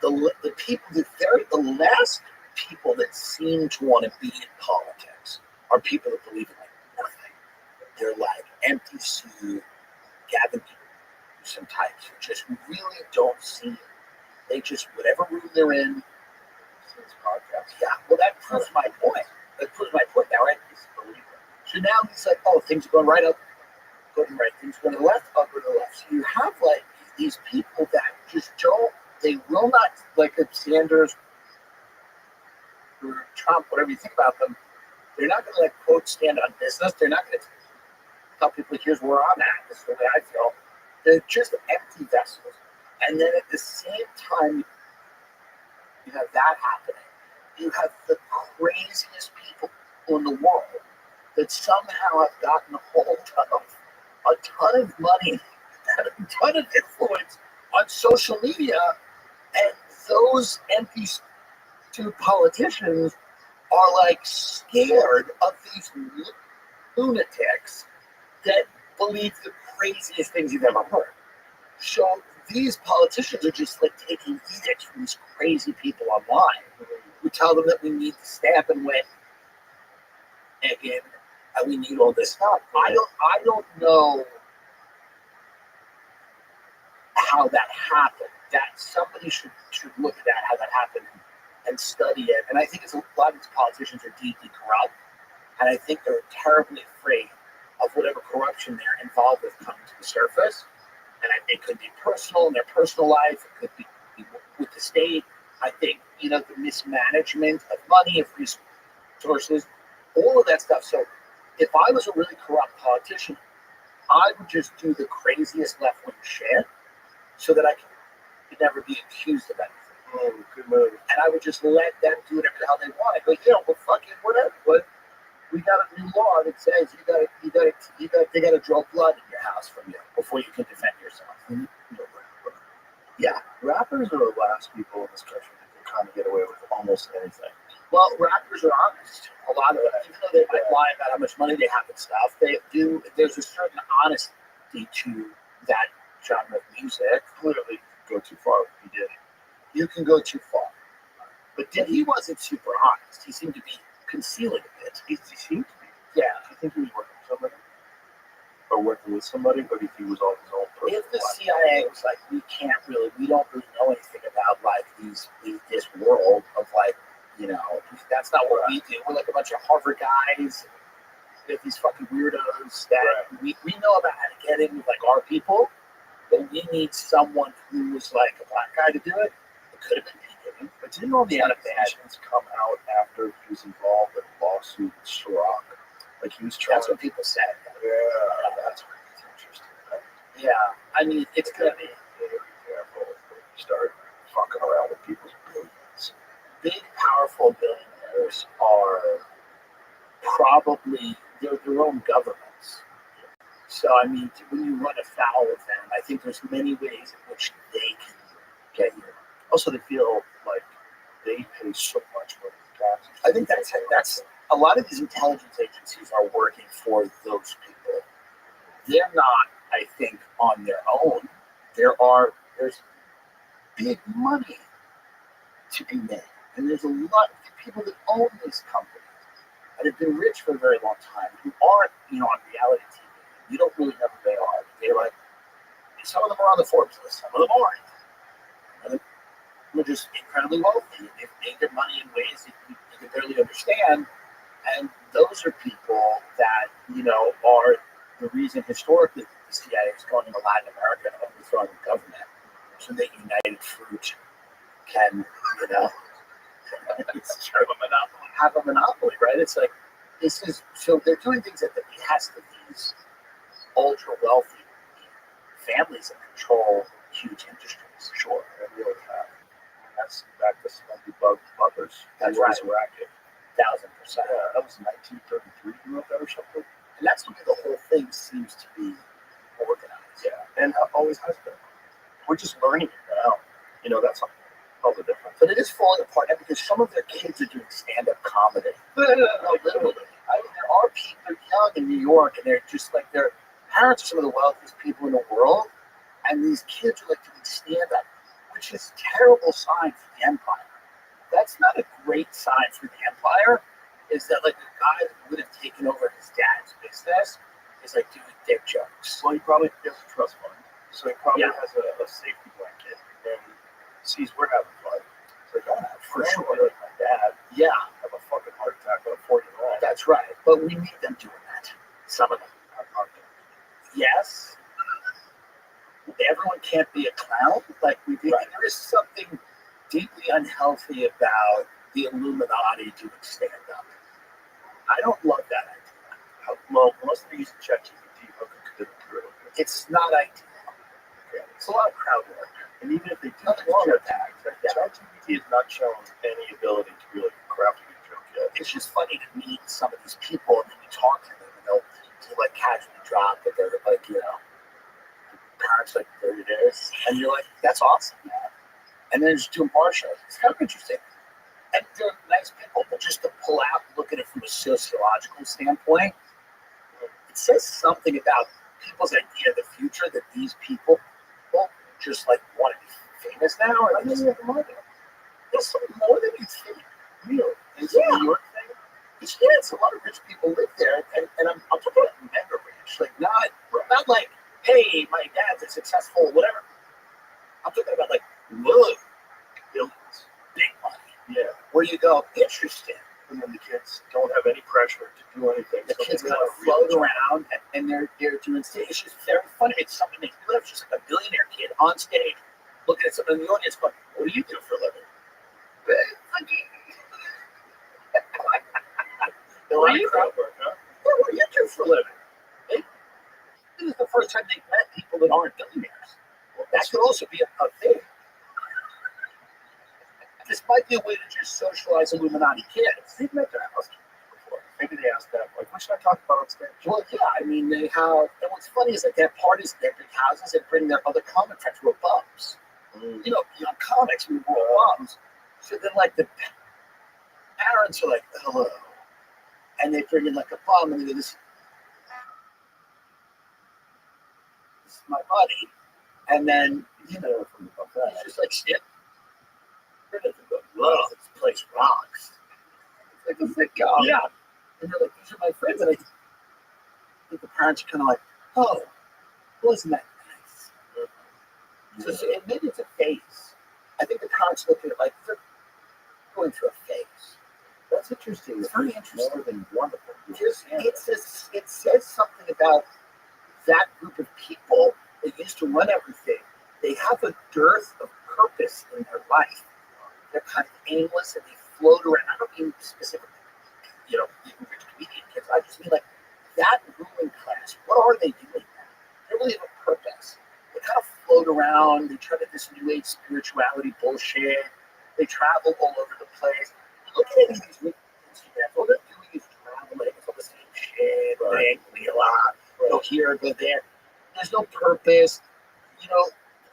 the people, the last people that seem to want to be in politics are people that believe in like nothing. They're like empty suit, Gavin some types who just really don't see it. They just, whatever room they're in, yeah, well, that proves my point. That proves my point now, right? So now he's like, oh, things are going right up, go to the right, things are going to the left, up, go to the left. So you have like these people that just don't, they will not, like if Sanders or Trump, whatever you think about them, they're not going to like quote stand on business. They're not going to tell people, here's where I'm at, this is the way I feel. They're just empty vessels. And then at the same time, you have that happening. You have the craziest people in the world that somehow have gotten a hold of a ton of money and a ton of influence on social media, and those empty two politicians are like scared of these lunatics that believe the craziest things you've ever heard. So these politicians are just like taking edicts from these crazy people online who tell them that we need to stamp and win again, and we need all this stuff. I don't know how that happened. That somebody should look at that, how that happened, and study it. And I think it's a lot of these politicians are deeply corrupt, and I think they're terribly afraid of whatever corruption they're involved with coming to the surface. And it could be personal in their personal life. It could be with the state. I think, the mismanagement of money, of resources, all of that stuff. So if I was a really corrupt politician, I would just do the craziest left-wing shit so that I could never be accused of anything. Oh, good move. And I would just let them do whatever the hell they want. But well, fucking whatever. But we got a new law that says they got to draw blood in your house from you before you can defend yourself. Mm-hmm. Yeah. Rappers are the last people in this country that can kind of get away with almost anything. Well, rappers are honest. A lot of it, even though they might lie about how much money they have and stuff, they do. There's a certain honesty to that genre of music. Clearly, go too far. He did. You can go too far, but he wasn't super honest. He seemed to be concealing a bit. He seemed to be. Yeah, I think he was working with somebody, or working with somebody, but if he was on his own person. If the CIA was like, we don't really know anything about like this world of like, that's not what we do. We're like a bunch of Harvard guys. We have these fucking weirdos that we know about how to get in with like our people, but we need someone who's like a black guy to do it. It could have been Pete. But didn't all the allegations come out after he was involved in a lawsuit with Ciroc? Like he was trying. That's what people said. Yeah, that's interesting. Yeah, I mean, it's gonna be very careful when you start fucking around with people's billions. Big, powerful billionaires are probably their own governments. So, I mean, when you run afoul of them, I think there's many ways in which they can get you. Also, they feel like they pay so much money in taxes. I think that's a lot of these intelligence agencies are working for those people. They're not, I think, on their own. There's big money to be made. And there's a lot of people that own these companies that have been rich for a very long time who aren't, on reality TV. You don't really know who they are. They're like, some of them are on the Forbes list, some of them aren't. And they're just incredibly wealthy. They've made their money in ways that you can barely understand. And those are people that, are the reason historically the CIA is going into Latin America and overthrowing the government so that United Fruit can, have a monopoly, right? It's like, so they're doing things at the behest of these ultra wealthy families that control huge industries. Sure, they really have. And that's back to Slendy Buggers. That's right. Racket. 1,000%. Yeah, that was 1933. You wrote that or something? And that's the way the whole thing seems to be organized. Yeah, and always has been. We're just learning it now. That's all the difference. But it is falling apart now because some of their kids are doing stand-up comedy. Literally. I mean, there are people young in New York, and they're just like, their parents are some of the wealthiest people in the world, and these kids are like doing stand-up, which which is a terrible sign for the empire. That's not a great sign for the empire. Is that like a guy that would have taken over his dad's business is like doing dick jokes? Well, he probably has a trust fund, so he probably Yeah. has a safety blanket and sees we're having fun. It's like, oh, For for sure. sure, like my dad Yeah, have a fucking heart attack on a 40-year-old. that's right. But we need them doing that. Some of them. Yes. Everyone can't be a clown. Like we think there is something deeply unhealthy about the Illuminati doing stand-up. I don't love that idea. Well, unless they're using ChatGPT, how could they do it? It's not ideal. It's a lot of crowd work. And even if they do Nothing wrong with that. Yeah. ChatGPT has not shown any ability to really craft a good joke yet. It's just funny to meet some of these people and then you talk to them and they'll like casually drop that they're like, parents like 30 days. And you're like, that's awesome, man. And then just doing bar shows. It's kind of interesting. And they're nice people, but just to pull out and look at it from a sociological standpoint, it says something about people's idea of the future that these people just like want to be famous now. Or like, there's something more than you think. Really. It's a New York thing. It's a lot of rich people live there. And I'm talking about mega rich. Like not like, hey, my dad's a successful whatever. I'm talking about like, look, billions, big money. Yeah. Where you go, interesting. And then the kids don't have any pressure to do anything. The so kids they kind want of to really float around and they're doing stage. It's just very funny. It's something that you live, just like a billionaire kid on stage looking at someone in the audience going, what do you do for a living? What do you crowd work, huh? What do you do for a living? This is the first time they've met people that aren't billionaires. Well, that could also be a thing. This might be a way to just socialize Illuminati kids. They've met their house before. Maybe they asked them, like, what should I talk about on stage? Well, yeah, I mean, they have, and what's funny is like they have parties at their big houses and bring their other comic friends who are bums. You know, comics who are bums. So then, like, the parents are like, hello. And they bring in like a bum and they go, this is my buddy. And then, you just like sit. Whoa, this place rocks. It's like, yeah. And they're like, these are my friends. And I think the parents are kind of like, oh, wasn't that nice? So maybe it's a phase. I think the parents look at it like they're going through a phase. That's interesting. It's very interesting. More than wonderful. It says something about that group of people that used to run everything. They have a dearth of purpose in their life. They're kind of aimless and they float around. I don't mean specifically, even rich comedian kids. I just mean like that ruling class. What are they doing now? They really have a purpose. They kind of float around. They try to do this new age spirituality bullshit. They travel all over the place. Look at any of these rich Instagram. All they're doing is traveling. It's all the same shit. Right? Go here, go there. There's no purpose.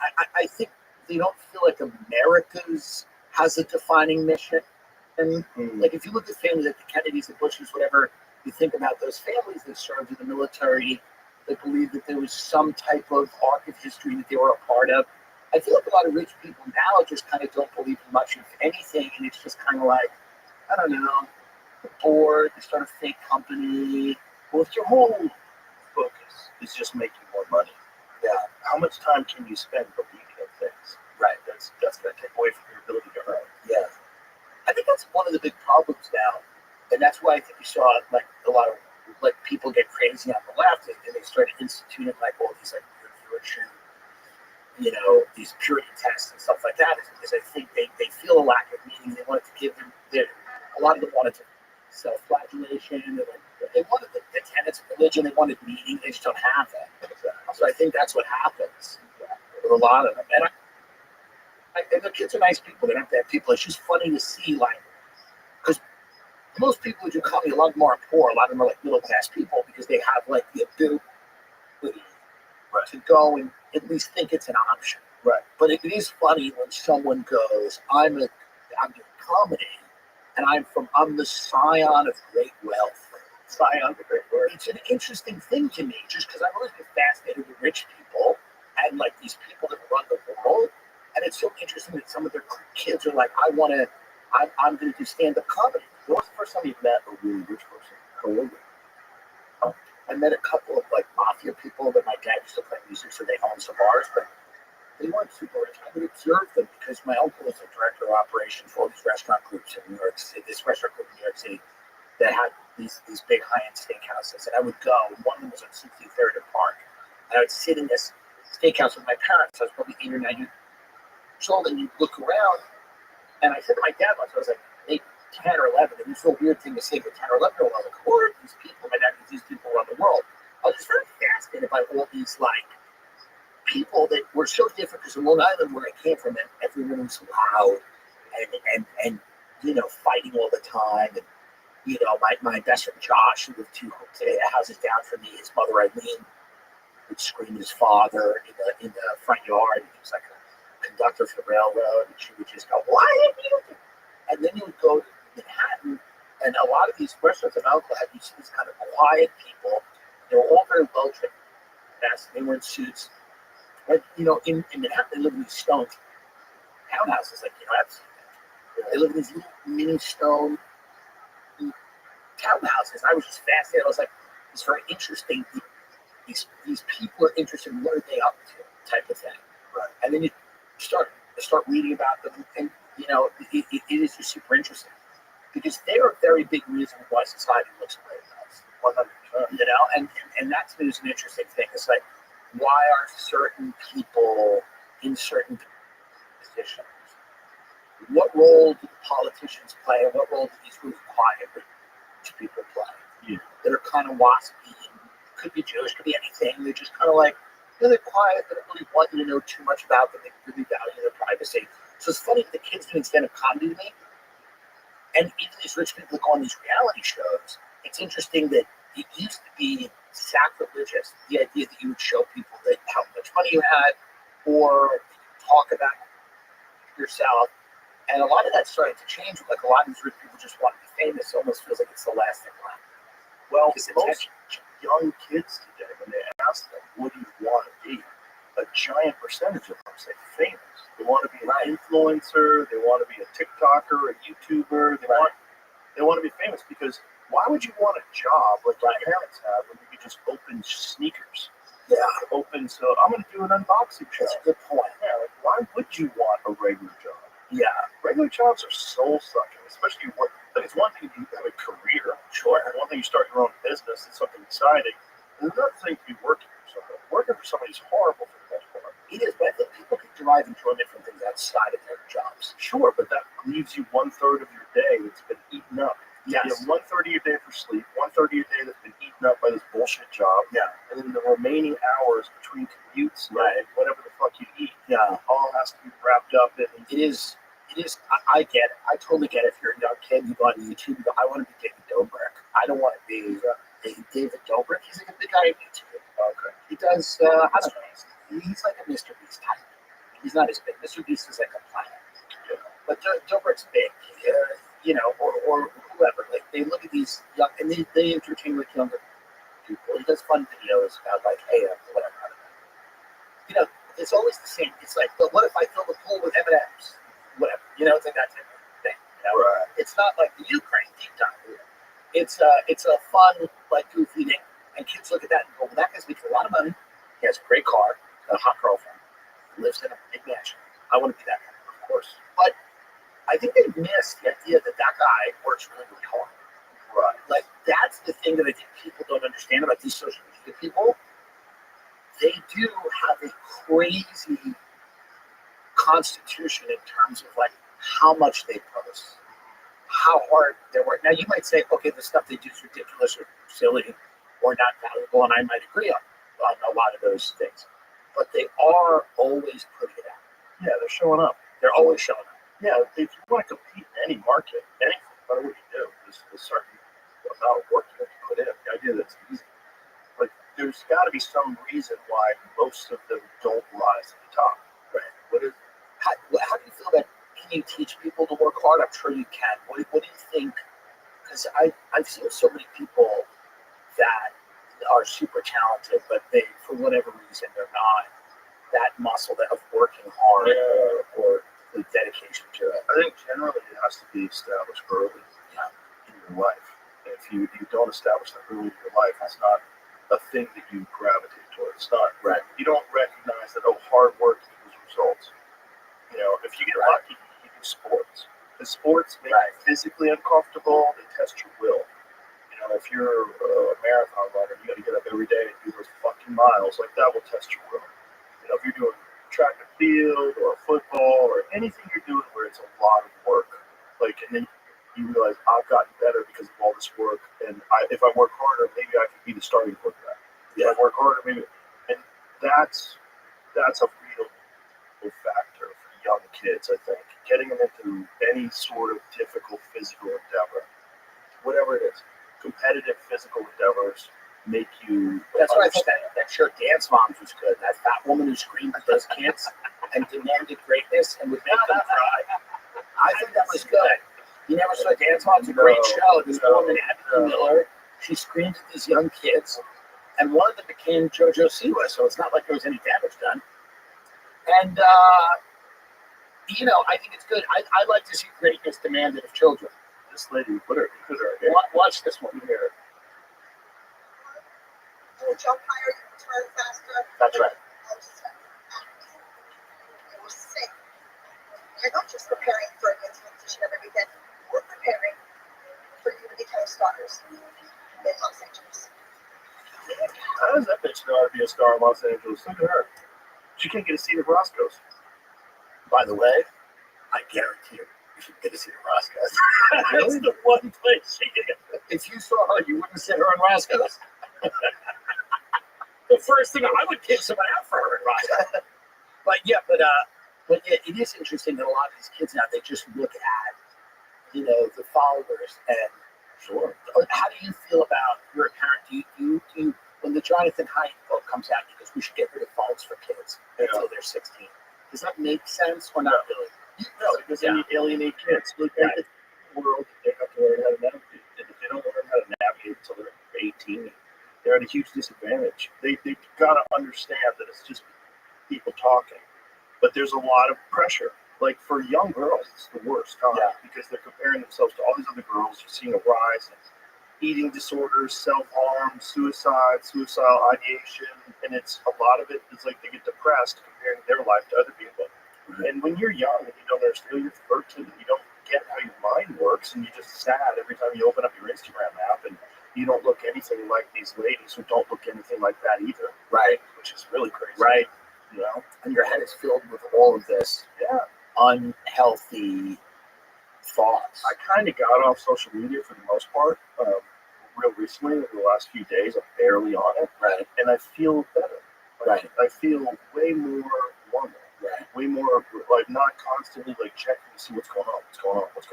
I think they don't feel like America's has a defining mission. And like if you look at families like the Kennedys, the Bushes, whatever, you think about those families that served in the military, that believe that there was some type of arc of history that they were a part of. I feel like a lot of rich people now just kind of don't believe in much of anything, and it's just kind of like, I don't know, they're bored, they start a fake company. Well, if your whole focus is just making more money, how much time can you spend believing in things? Right. That's going to take away from your ability to earn. Yeah. I think that's one of the big problems now, and that's why I think you saw like a lot of like people get crazy on the left, and they started instituting like all these like virtue, these purity tests and stuff like that. Is because I think they feel a lack of meaning. They wanted to give them a lot of them wanted to self-flagellation. They wanted the tenets of religion. They wanted meaning. They just don't have that. So I think that's what happens with a lot of them. And the kids are nice people. They're not bad people. It's just funny to see, like, because most people who do comedy, a lot of them are poor. A lot of them are like middle class people because they have like the ability to go and at least think it's an option. Right. But it is funny when someone goes, I'm doing comedy, and I'm the scion of great wealth. Scion of great wealth. It's an interesting thing to me, just because I've always been fascinated with rich people and like these people that run the world. And it's so interesting that some of their kids are like, I'm going to do stand-up comedy. When was the first time you met a really rich person? How old were you? I met a couple of like mafia people that my dad used to play music, so they owned some bars, but they weren't super rich. I would observe them because my uncle was the director of operations for all these restaurant groups in New York City, this restaurant group in New York City that had these big high-end steakhouses. And I would go, and one of them was on 63rd and Park. And I would sit in this steakhouse with my parents. I was probably 8 or 9 years old, and you look around, and I said to my dad once, I was like, 8, 10 or 11, and it's a weird thing to say, but 10 or 11 year old, I was like, who are these people? My dad knows these people around the world. I was just very fascinated by all these like people that were so different because in Long Island, where I came from, and everyone was loud and fighting all the time. And my best friend Josh, who lived 2 houses down from me, his mother Eileen would scream at his father in the front yard. He was like a conductor for the railroad, and she would just go, "Why did you do?" And then you would go to Manhattan, and a lot of these restaurants in Alcohol had these kind of quiet people. They were all very well trained. They were in suits. But, in Manhattan, they live in these stone townhouses. Like, they live in these little mini stone townhouses. I was just fascinated. I was like, it's very interesting. These people are interested in what are they up to, type of thing. Right. And then you start reading about them, and it is just super interesting because they're a very big reason why society looks the way it does. 100%. And that to me is an interesting thing. It's like, why are certain people in certain positions? What role do the politicians play, and what role do these really quiet rich people play? Yeah. That are kind of waspy, could be Jewish, could be anything. They're just kind of like, they're quiet. They don't really want you to know too much about them. They really value their privacy. So it's funny that the kids doing stand-up comedy to me, and even these rich people that go on these reality shows, it's interesting that it used to be sacrilegious, the idea that you would show people that how much money you had or talk about yourself. And a lot of that's starting to change. Like, a lot of these rich people just want to be famous. It almost feels like it's the last thing left. Well, most young kids today, when they ask them, what do you want to be? A giant percentage of them say famous. They want to be an influencer. They want to be a TikToker, a YouTuber. They want to be famous because why would you want a job like your parents have when you could just open sneakers? Yeah. So I'm going to do an unboxing show. That's a good point. Yeah, like, why would you want a regular job? Yeah, regular jobs are soul-sucking, especially work. Like, it's one thing if you have a career, sure. One thing you start your own business, it's something exciting. And another thing to be working for somebody. Working for somebody is horrible for the most part. It is, but I think people can derive enjoyment from things outside of their jobs. Sure, but that leaves you 1/3 of your day that's been eaten up. Yes. You have 1/3 of your day for sleep, 1/3 of your day that's been eaten up by this bullshit job. Yeah. And then the remaining hours between commutes and whatever the fuck you eat. Yeah. All has to be wrapped up in. It is. I get it. I totally get it. If you're a young kid, you go on YouTube, you go, I want to be David Dobrik. I don't want to be David Dobrik. He's like a big guy on YouTube. Okay. He does, I don't know, he's like a Mr. Beast type. He's not as big. Mr. Beast is like a planet. Yeah. But Dobrik's big, or whoever. Like, they look at these young, and they entertain like younger people. He does fun videos about like, hey, whatever. It's always the same. It's like, but what if I fill the pool with M&Ms? Whatever, it's like that type of thing. Right. It's not like the Ukraine deep dive. It's a fun, like, goofy thing, and kids look at that and go, well, that guy's making a lot of money. He has a great car, got a hot girlfriend, lives in a big mansion. I want to be that guy, of course. But I think they miss the idea that guy works really, really hard. Right. Like, that's the thing that I think people don't understand about these social media people. They do have a crazy constitution in terms of like how much they post, how hard they work. Now you might say, okay, the stuff they do is ridiculous or silly or not valuable, and I might agree on a lot of those things. But they are always putting it out. Yeah, they're showing up. They're always showing up. Yeah, if you want to compete in any market, anything, no matter what you do, there's a certain amount of work you have to put in. The idea that it's easy. Like, there's got to be some reason why most of them don't rise to the top. Right. How do you feel that? Can you teach people to work hard? I'm sure you can. What do you think? Because I've seen so many people that are super talented, but they, for whatever reason, they're not that muscle that of working hard or the dedication to it. I think generally it has to be established early in your life. And if you don't establish that early in your life, it's not a thing that you gravitate towards. It's not Right. You don't recognize that hard work equals results. If you get lucky, you do sports. The sports make you physically uncomfortable. They test your will. If you're a marathon runner, you got to get up every day and do those fucking miles. Like that will test your will. If you're doing track and field or football or anything you're doing where it's a lot of work, and then you realize I've gotten better because of all this work, and if I work harder, maybe I could be the starting quarterback. If I work harder, maybe, and that's a real factor for young kids. I think getting them into any sort of difficult physical endeavor, whatever it is, competitive physical endeavors make you. That's why I thought that show Dance Moms was good. That fat woman who screamed at those kids and demanded greatness and would make them cry. I think that was good. You never saw Dance Moms? It's a great show. This woman, Abby Miller, she screamed at these young kids, and one of them became JoJo Siwa, so it's not like there was any damage done. And, I think it's good. I like to see greatness demanded of children. This lady put her. Watch this one here. You jump higher, you turn faster. That's right. You're sick. You're not just preparing for a good competition every weekend. We're preparing for you to become stars in Los Angeles. How does that bitch know how to be a star in Los Angeles? Look at her. She can't get a seat at Roscoe's. By the way, I guarantee you should get a seat at Roscoe's. That's the one place she can get. If you saw her, you wouldn't sit her on Roscoe's. The first thing I would kick someone out for her at Roscoe's. But yeah, it is interesting that a lot of these kids now, they just look at, the followers and sure. How do you feel about your parent? Do you when the Jonathan Haidt book comes out, because we should get rid of phones for kids until they're 16. Does that make sense or not really? No, because then you alienate kids. Look at the world that they have to learn how to navigate. And if they don't learn how to navigate until they're 18, they're at a huge disadvantage. They got to understand that it's just people talking. But there's a lot of pressure. Like for young girls, it's the worst time because they're comparing themselves to all these other girls. You're seeing a rise in eating disorders, self-harm, suicidal ideation, and it's a lot of it is like they get depressed comparing their life to other people. Mm-hmm. And when you're young and you don't understand, you're 13 and you don't get how your mind works, and you're just sad every time you open up your Instagram app, and you don't look anything like these ladies who don't look anything like that either. Right. Which is really crazy. Right. And your head is filled with all of this unhealthy thoughts. I kind of got off social media for the most part. Real recently, over the last few days, I'm barely on it. Right. And I feel better. Right. I feel way more normal. Right. Way more, not constantly, checking to see what's going on, what's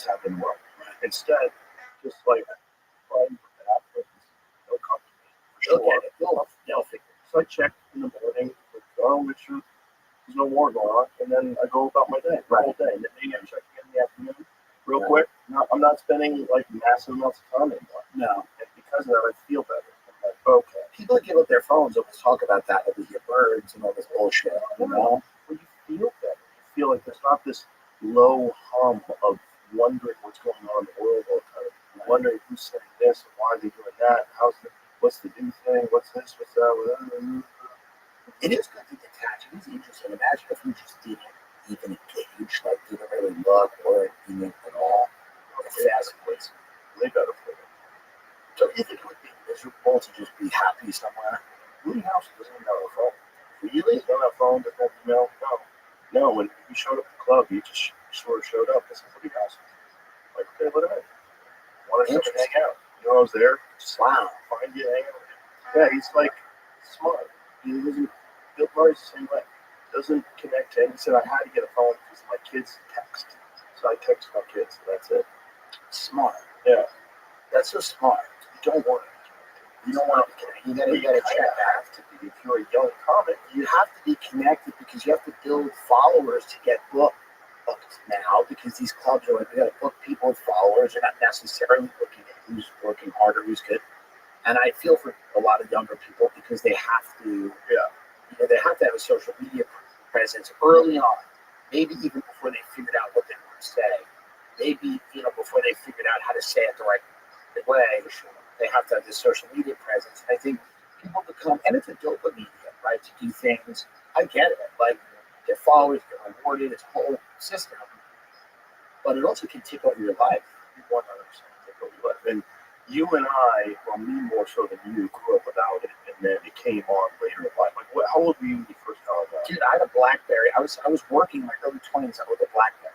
happening in the world. Right. Instead, just, fighting for that, but it'll come to me. Sure. They'll figure it. So I check in the morning, make sure there's no war going on, and then I go about my day, the whole day. And then maybe I check again in the afternoon, real quick. I'm not spending massive amounts of time anymore. No. And because of that, I feel better. I'm like, okay. People that give up their phones always talk about that, that we hear birds and all this bullshit. Well, you feel better. You feel like there's not this low hum of wondering what's going on in the world all the time. Wondering who's saying this and why they're doing that. What's the new thing? What's this? What's that? It is good to detach. It is interesting. Imagine if you just didn't even engage, didn't really look or even at all. Fast voice. Way better for them. So you think it would be miserable to just be happy somewhere? Louis House doesn't even have a phone. Really? Doesn't have a phone, doesn't have email. No, when he showed up at the club, he just sort of showed up. This is Louis House. Like, okay, let him in. Want to come and hang out. I was there. Wow. Find you, hang out with him. Yeah, he's smart. He doesn't. Bill Murray's the same way. Doesn't connect to him. He said, I had to get a phone because my kids text. So I text my kids, and that's it. Smart. Yeah. That's so smart. You don't want to be connected. You don't want to be connected. You gotta check that. Have to be. If you're a young comic, you have to be connected because you have to build followers to get booked now, because these clubs are we gotta book people with followers. They're not necessarily looking at who's working harder, who's good. And I feel for a lot of younger people because they have to You know, they have to have a social media presence early on, maybe even before they figured out what they want to say. Maybe, you know, before they figured out how to say it the right way, they have to have this social media presence. I think people become, and it's a dopamine, right, to do things. I get it. Like, their followers get rewarded, it's a whole system. But it also can take over your life. 100% take over your life. And you and I, well, me more so than you, grew up without it, and then it came on later in life. Like, how old were you when you first got that? Dude, I had a BlackBerry. I was working in my early 20s with a BlackBerry.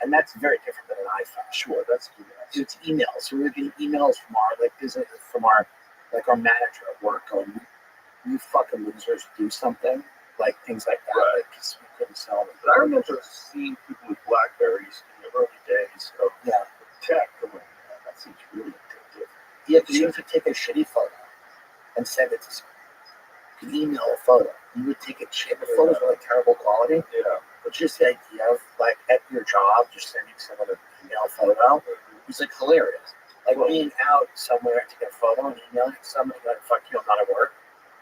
And that's very different than an iPhone. Sure, that's Dude, it's emails. So we were getting emails from our business, from our manager at work going, you fucking losers, do something. Like things like that. Right. Like, 'cause we couldn't sell them. But I remember seeing people with Blackberries in the early days of tech. I'm like, man, that seems really addictive. Yeah, because you have to take a shitty photo and send it to someone. You could email a photo. You would take a shit. The photos were like terrible quality. Yeah. But just the idea of like at your job, just sending someone an email photo was like hilarious. Like being out somewhere to get a photo and emailing somebody like, fuck you, I'm not at work.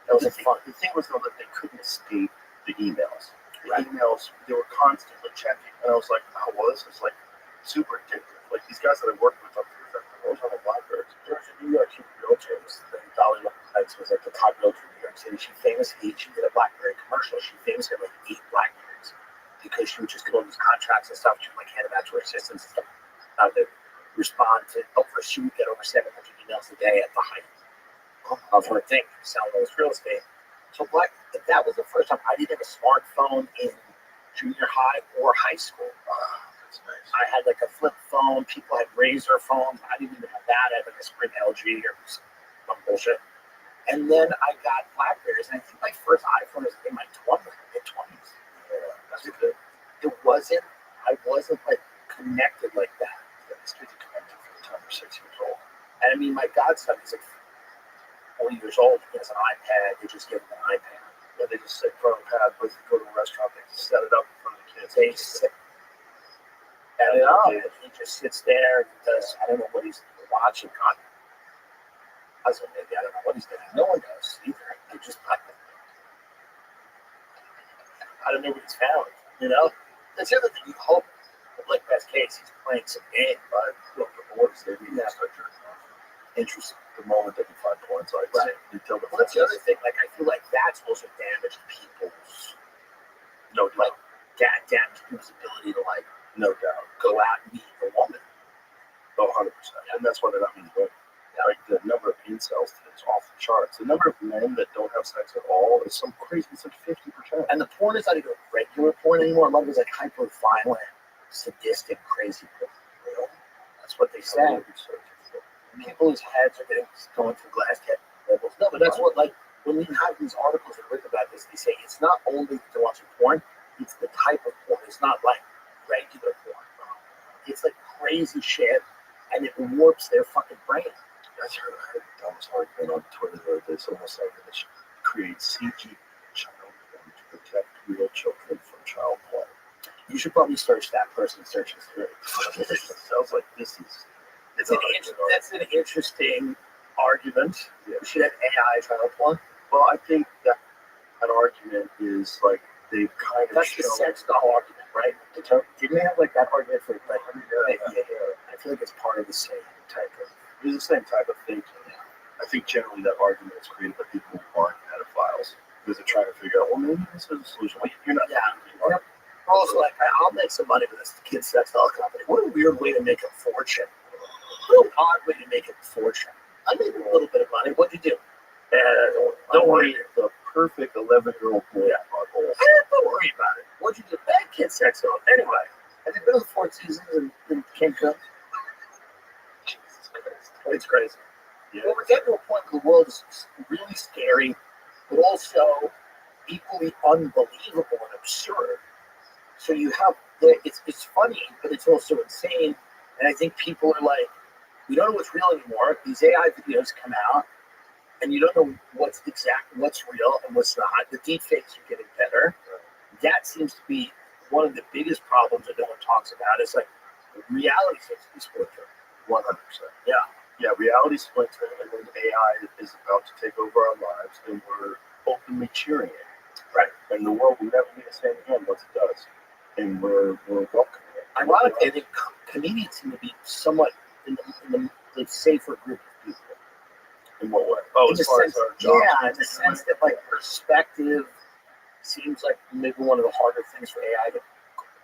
That was fun. The thing was though that they couldn't escape the emails. The Right. emails, they were constantly checking. And I was like, oh, well, this is like super addictive. Like these guys that I worked with, those on the Blackberries. There was a New York realtor, Dolly Lights was like the top realtor in New York City. She did a BlackBerry commercial. She famously had like 8 BlackBerries because she would just get all these contracts and stuff. She would like hand them out to her assistants and stuff. To respond to she would get over 700 emails a day at the height of her thing, selling those real estate. So that was the first time I didn't have a smartphone in junior high or high school. That's nice. I had like a flip phone. People had Razor phones. I didn't even have that. I had like a Sprint LG or some bullshit. And then I got Blackberries, and I think my first iPhone was in my mid-20s. That's good. I wasn't like connected like that. It's good to connect from the time you're 6 years old. And I mean, my godson is like 40 years old. He has an iPad. They just give him an iPad. Yeah, they just sit in front of a pad, but go to a restaurant, they just set it up in front of the kids. They sit at it up, and he just sits there and does, I don't know what he's watching. Maybe I don't know what he's doing. No one does either. They just I don't know what he's found. You know, that's the other thing. You hope, like best case, he's playing some game, but Look, the boys, they need to start jerking off. interesting. The moment they can find porn sites, Right. you tell the Well, that's the other thing. Like, I feel like that's also damaged people's, like, damaged people's ability to like, no doubt, go out and meet a woman. 100%. And that's why they're not meeting women. Like the number of incels is off the charts. The number of men that don't have sex at all is some crazy. It's like 50%. And the porn is not even regular porn anymore. A lot of it's like hyper violent, sadistic, crazy porn. You know? That's what they say. People's heads are going through glass levels. No, but that's what, like, when you have these articles that written about this, they say it's not only to watch porn, it's the type of porn. It's not like regular porn. It's like crazy shit, and it warps their fucking brain. I heard the dumbest argument on Twitter the other day. Someone was saying that they should create CG child porn to protect real children from child porn. You should probably search that person searches through. It sounds like this is. That's an interesting argument. Yeah. We should have AI child porn. Well, I think that argument is like they've kind of That's the sex doll argument, right? Didn't they have like that argument for like? Yeah. I feel like it's part of the same type of. It's the same type of thinking. I think generally that argument is created by people who aren't pedophiles because they're trying to figure out, well, maybe this is a solution. Well, you're not. Yeah. Also, like, I'll make some money with this kid sex doll company. What a weird way to make a fortune. What an odd way to make a fortune. I made a little bit of money. What'd you do? Don't worry. The perfect 11-year-old boy. Yeah. Don't worry about it. What'd you do? Bad kid sex doll. Anyway, have you been to the 4 Seasons in Cancun? It's crazy. Yeah. Well, we're getting to a point where the world is really scary, but also equally unbelievable and absurd. So you have, it's funny, but it's also insane. And I think people are like, we don't know what's real anymore. These AI videos come out, and you don't know what's real and what's not. The deepfakes are getting better. That seems to be one of the biggest problems that no one talks about. It's like reality seems to be splintered. 100%. Yeah. Yeah, reality splintering, and then AI is about to take over our lives, and we're openly cheering it. Right. And the world will never be the same again once it does. And we're welcoming it. Ironically, I think comedians seem to be somewhat in the safer group of people. In what way? Oh, In as the far sense, as our jobs. yeah, in the sense that like perspective seems like maybe one of the harder things for AI to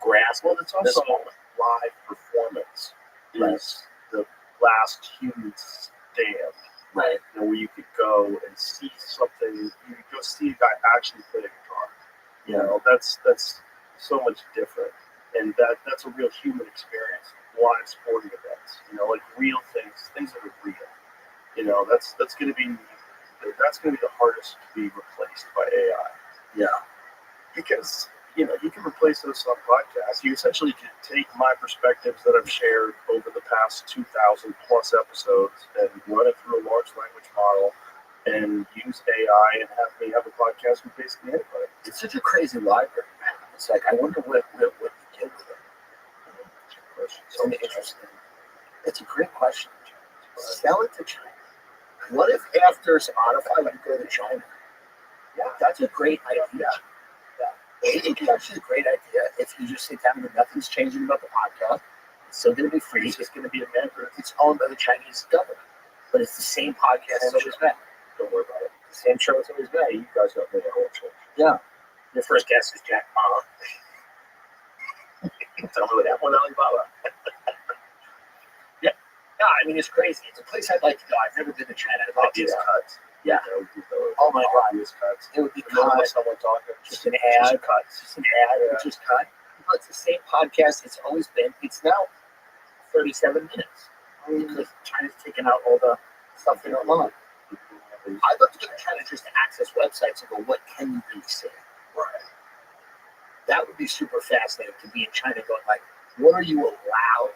grasp. Well, it's this also moment. live performance Right. is the last human stand. Right. You know, where you could go and see something. You could go see a guy actually play a guitar. You know, that's so much different, and that's a real human experience. Live sporting events, you know, like real things that are real. You know, that's going to be the hardest to be replaced by AI. Yeah. Because you know, you can replace us on podcasts. You essentially can take my perspectives that I've shared over the past 2,000 plus episodes and run it through a large language model and use AI and have me have a podcast with basically anybody. It's such a crazy library, man. It's like, I wonder what you did with it. It's an interesting. It's a great question. Sell it to China. What if after Spotify you go to China? Yeah, that's a great idea. I think it's actually a great idea if you just sit down and nothing's changing about the podcast. It's still going to be free. It's just going to be a Mandarin. It's owned by the Chinese government, but it's the same podcast as always been. Don't worry about it. The same show as always been. You guys don't know the whole show. Yeah. Your first guest is Jack Ma. Tell me what happened with Alibaba. Yeah, I mean, it's crazy. It's a place I'd like to go. I've never been to China. I'd love to Obvious go. cuts. Yeah. Oh my God. Obvious cuts. It would be Remember cut. when someone talking? Just an ad. Cuts. Just an ad. Yeah. Just cut. But it's the same podcast it's always been. It's now 37 minutes because China's taken out all the stuff they don't want. I'd love to go to China just to access websites and go, what can you really say? Right. That would be super fascinating to be in China going like, what are you allowed?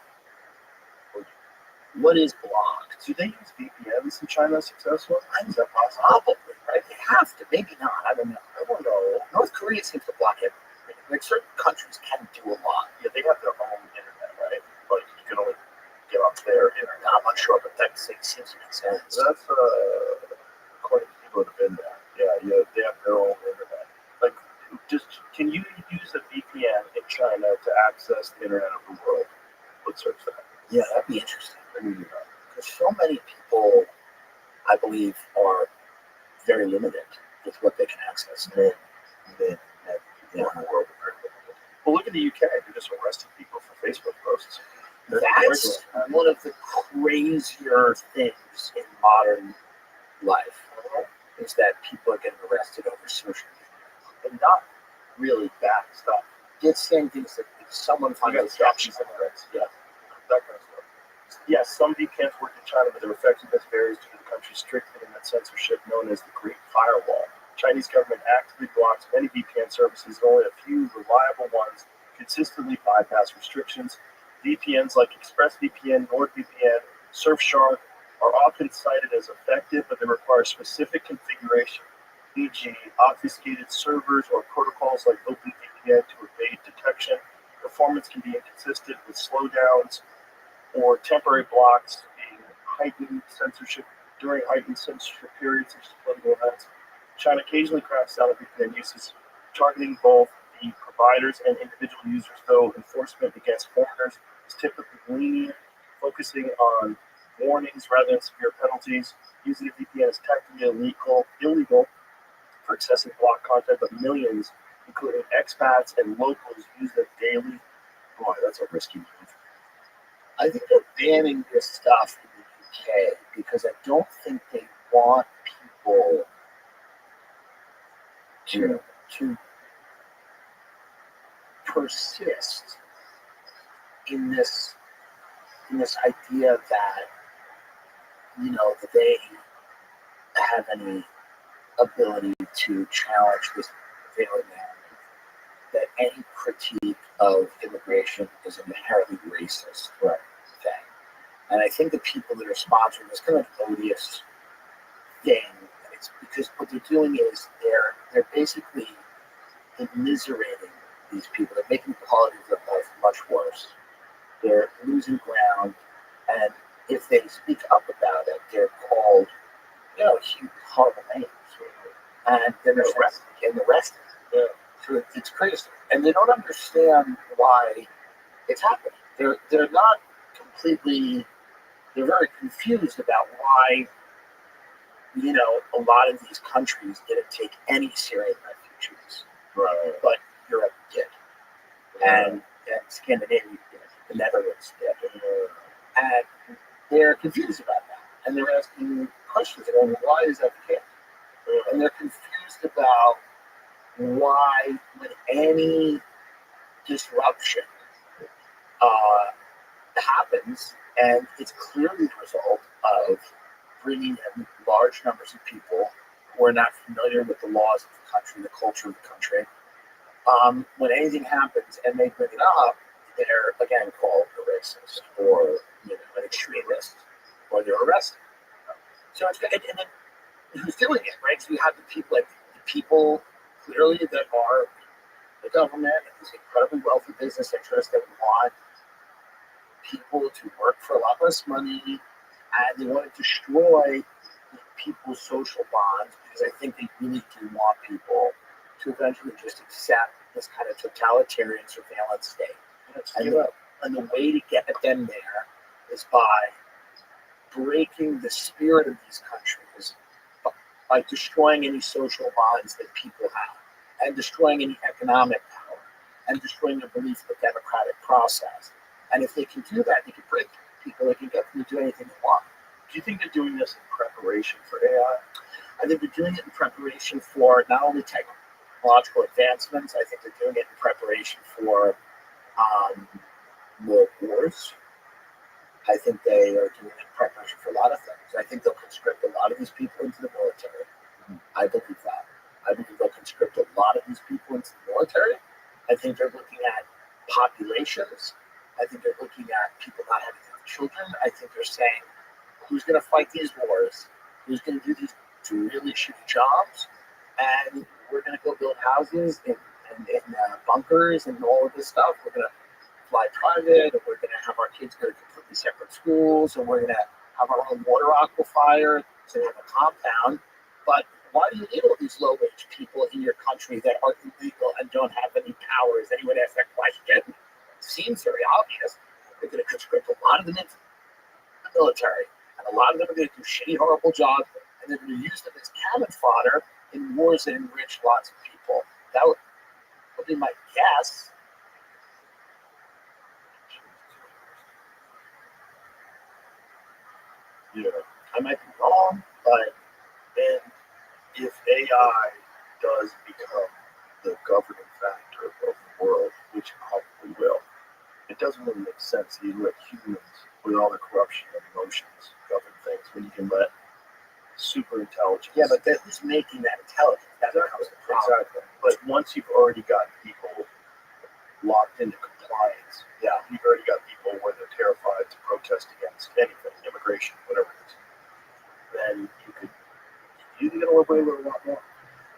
What is blocked? Do they use VPNs in China successfully? Is that possible? Probably, right? They have to. Maybe not. I don't know. I don't know. North Korea seems to block everything. Like certain countries can do a lot. Yeah, they have their own internet, right? Like you can only get on their internet. I'm not sure, but that seems to make sense. That's according to people that have been there. Yeah, they have their own internet. Like, just can you use a VPN in China to access the internet of the world? Let's search that. Yeah, that'd be interesting. Because so many people, I believe, are very limited with what they can access. In the world. Well, look at the UK. They just arrested people for Facebook posts. That's one of the crazier things in modern life, is that people are getting arrested over social media. And not really bad stuff. Just saying things that if someone finds captions out. Yeah, that kind of stuff. Yes, some VPNs work in China, but their effectiveness varies due to the country's strict internet censorship known as the Great Firewall. Chinese government actively blocks many VPN services, and only a few reliable ones consistently bypass restrictions. VPNs like ExpressVPN, NordVPN, Surfshark are often cited as effective, but they require specific configuration, e.g., obfuscated servers or protocols like OpenVPN to evade detection. Performance can be inconsistent with slowdowns or temporary blocks being heightened censorship during heightened censorship periods such as political events. China occasionally cracks down on VPN uses, targeting both the providers and individual users, though enforcement against foreigners is typically lenient, focusing on warnings rather than severe penalties. Using a VPN is technically illegal for excessive block content, but millions, including expats and locals, use them daily. Boy, that's a risky move. I think they're banning this stuff in the UK because I don't think they want people to persist in this idea that that they have any ability to challenge this prevailing narrative, that any critique of immigration is an inherently racist thing. And I think the people that are sponsoring this kind of odious thing, it's because what they're doing is they're basically immiserating these people. They're making the quality of their life much worse. They're losing ground, and if they speak up about it, they're called, huge horrible names. and then they're arrested. Yeah. So it's crazy, and they don't understand why it's happening. They're not completely. They're very confused about why, a lot of these countries didn't take any Syrian refugees. Right. But Europe did, and Scandinavia did, the Netherlands did, and they're confused about that, and they're asking questions about why is that the case, and they're confused about why, when any disruption happens, and it's clearly the result of bringing in large numbers of people who are not familiar with the laws of the country, the culture of the country. When anything happens and they bring it up, they're again called a racist or an extremist, or they're arrested. So it's good. And then who's doing it, right? So you have the people clearly that are the government and these incredibly wealthy business interests that want people to work for a lot less money, and they want to destroy people's social bonds, because I think they really do want people to eventually just accept this kind of totalitarian surveillance state. And the way to get them there is by breaking the spirit of these countries, by destroying any social bonds that people have, and destroying any economic power, and destroying their belief in the democratic process. And if they can do that, they can break people, they can get them to do anything they want. Do you think they're doing this in preparation for AI? I think they're doing it in preparation for not only technological advancements, I think they're doing it in preparation for more wars. I think they are doing it in preparation for a lot of things. I think they'll conscript a lot of these people into the military. I believe that. I believe they'll conscript a lot of these people into the military. I think they're looking at populations. I think they're looking at people not having children. I think they're saying, who's going to fight these wars? Who's going to do these really shitty jobs? And we're going to go build houses in bunkers and all of this stuff. We're going to fly private, and we're going to have our kids go to completely separate schools, and we're going to have our own water aquifer, so we have a compound. But why do you need all these low-wage people in your country that are illegal and don't have any powers? Anyone ask that question? It seems very obvious. They're going to conscript a lot of them into the military, and a lot of them are going to do shitty, horrible jobs, and they're going to use them as cannon fodder in wars that enrich lots of people. That would be my guess. Yeah, I might be wrong, but if AI does become the governing factor of the world, which it probably will, it doesn't really make sense that you let humans, with all the corruption and emotions, govern things when you can let super intelligence. Yeah, but then who's making that intelligence? That's the problem. Exactly. But once you've already got people locked into compliance, you've already got people where they're terrified to protest against anything, immigration, whatever it is, then you're going to liberate a lot more.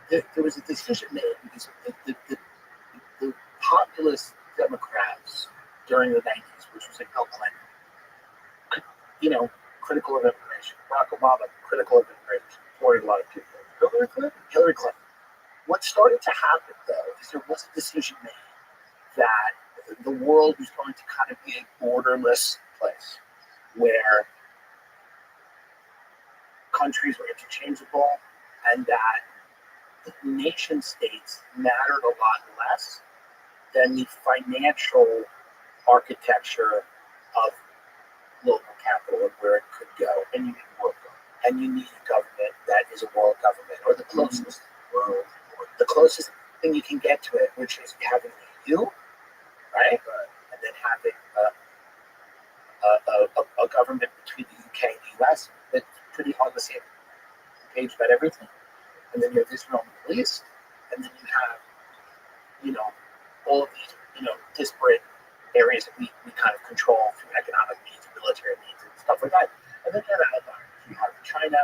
There was a decision made because the populist Democrats during the 90s, which was like Bill Clinton, critical of immigration. Barack Obama, critical of immigration, deported a lot of people. Hillary Clinton. What started to happen, though, is there was a decision made that the world was going to kind of be a borderless place where countries were interchangeable, and that nation states mattered a lot less than the financial architecture of local capital and where it could go. And you need work. And you need a government that is a world government, or the closest world, or the closest thing you can get to it, which is having the EU, right? And then having a government between the UK and the US that's pretty on the same page about everything. And then you have Israel and the Middle East, and then you have, all of these, disparate areas that we kind of control through economic needs, military needs, and stuff like that. And then you have outliers. You have China,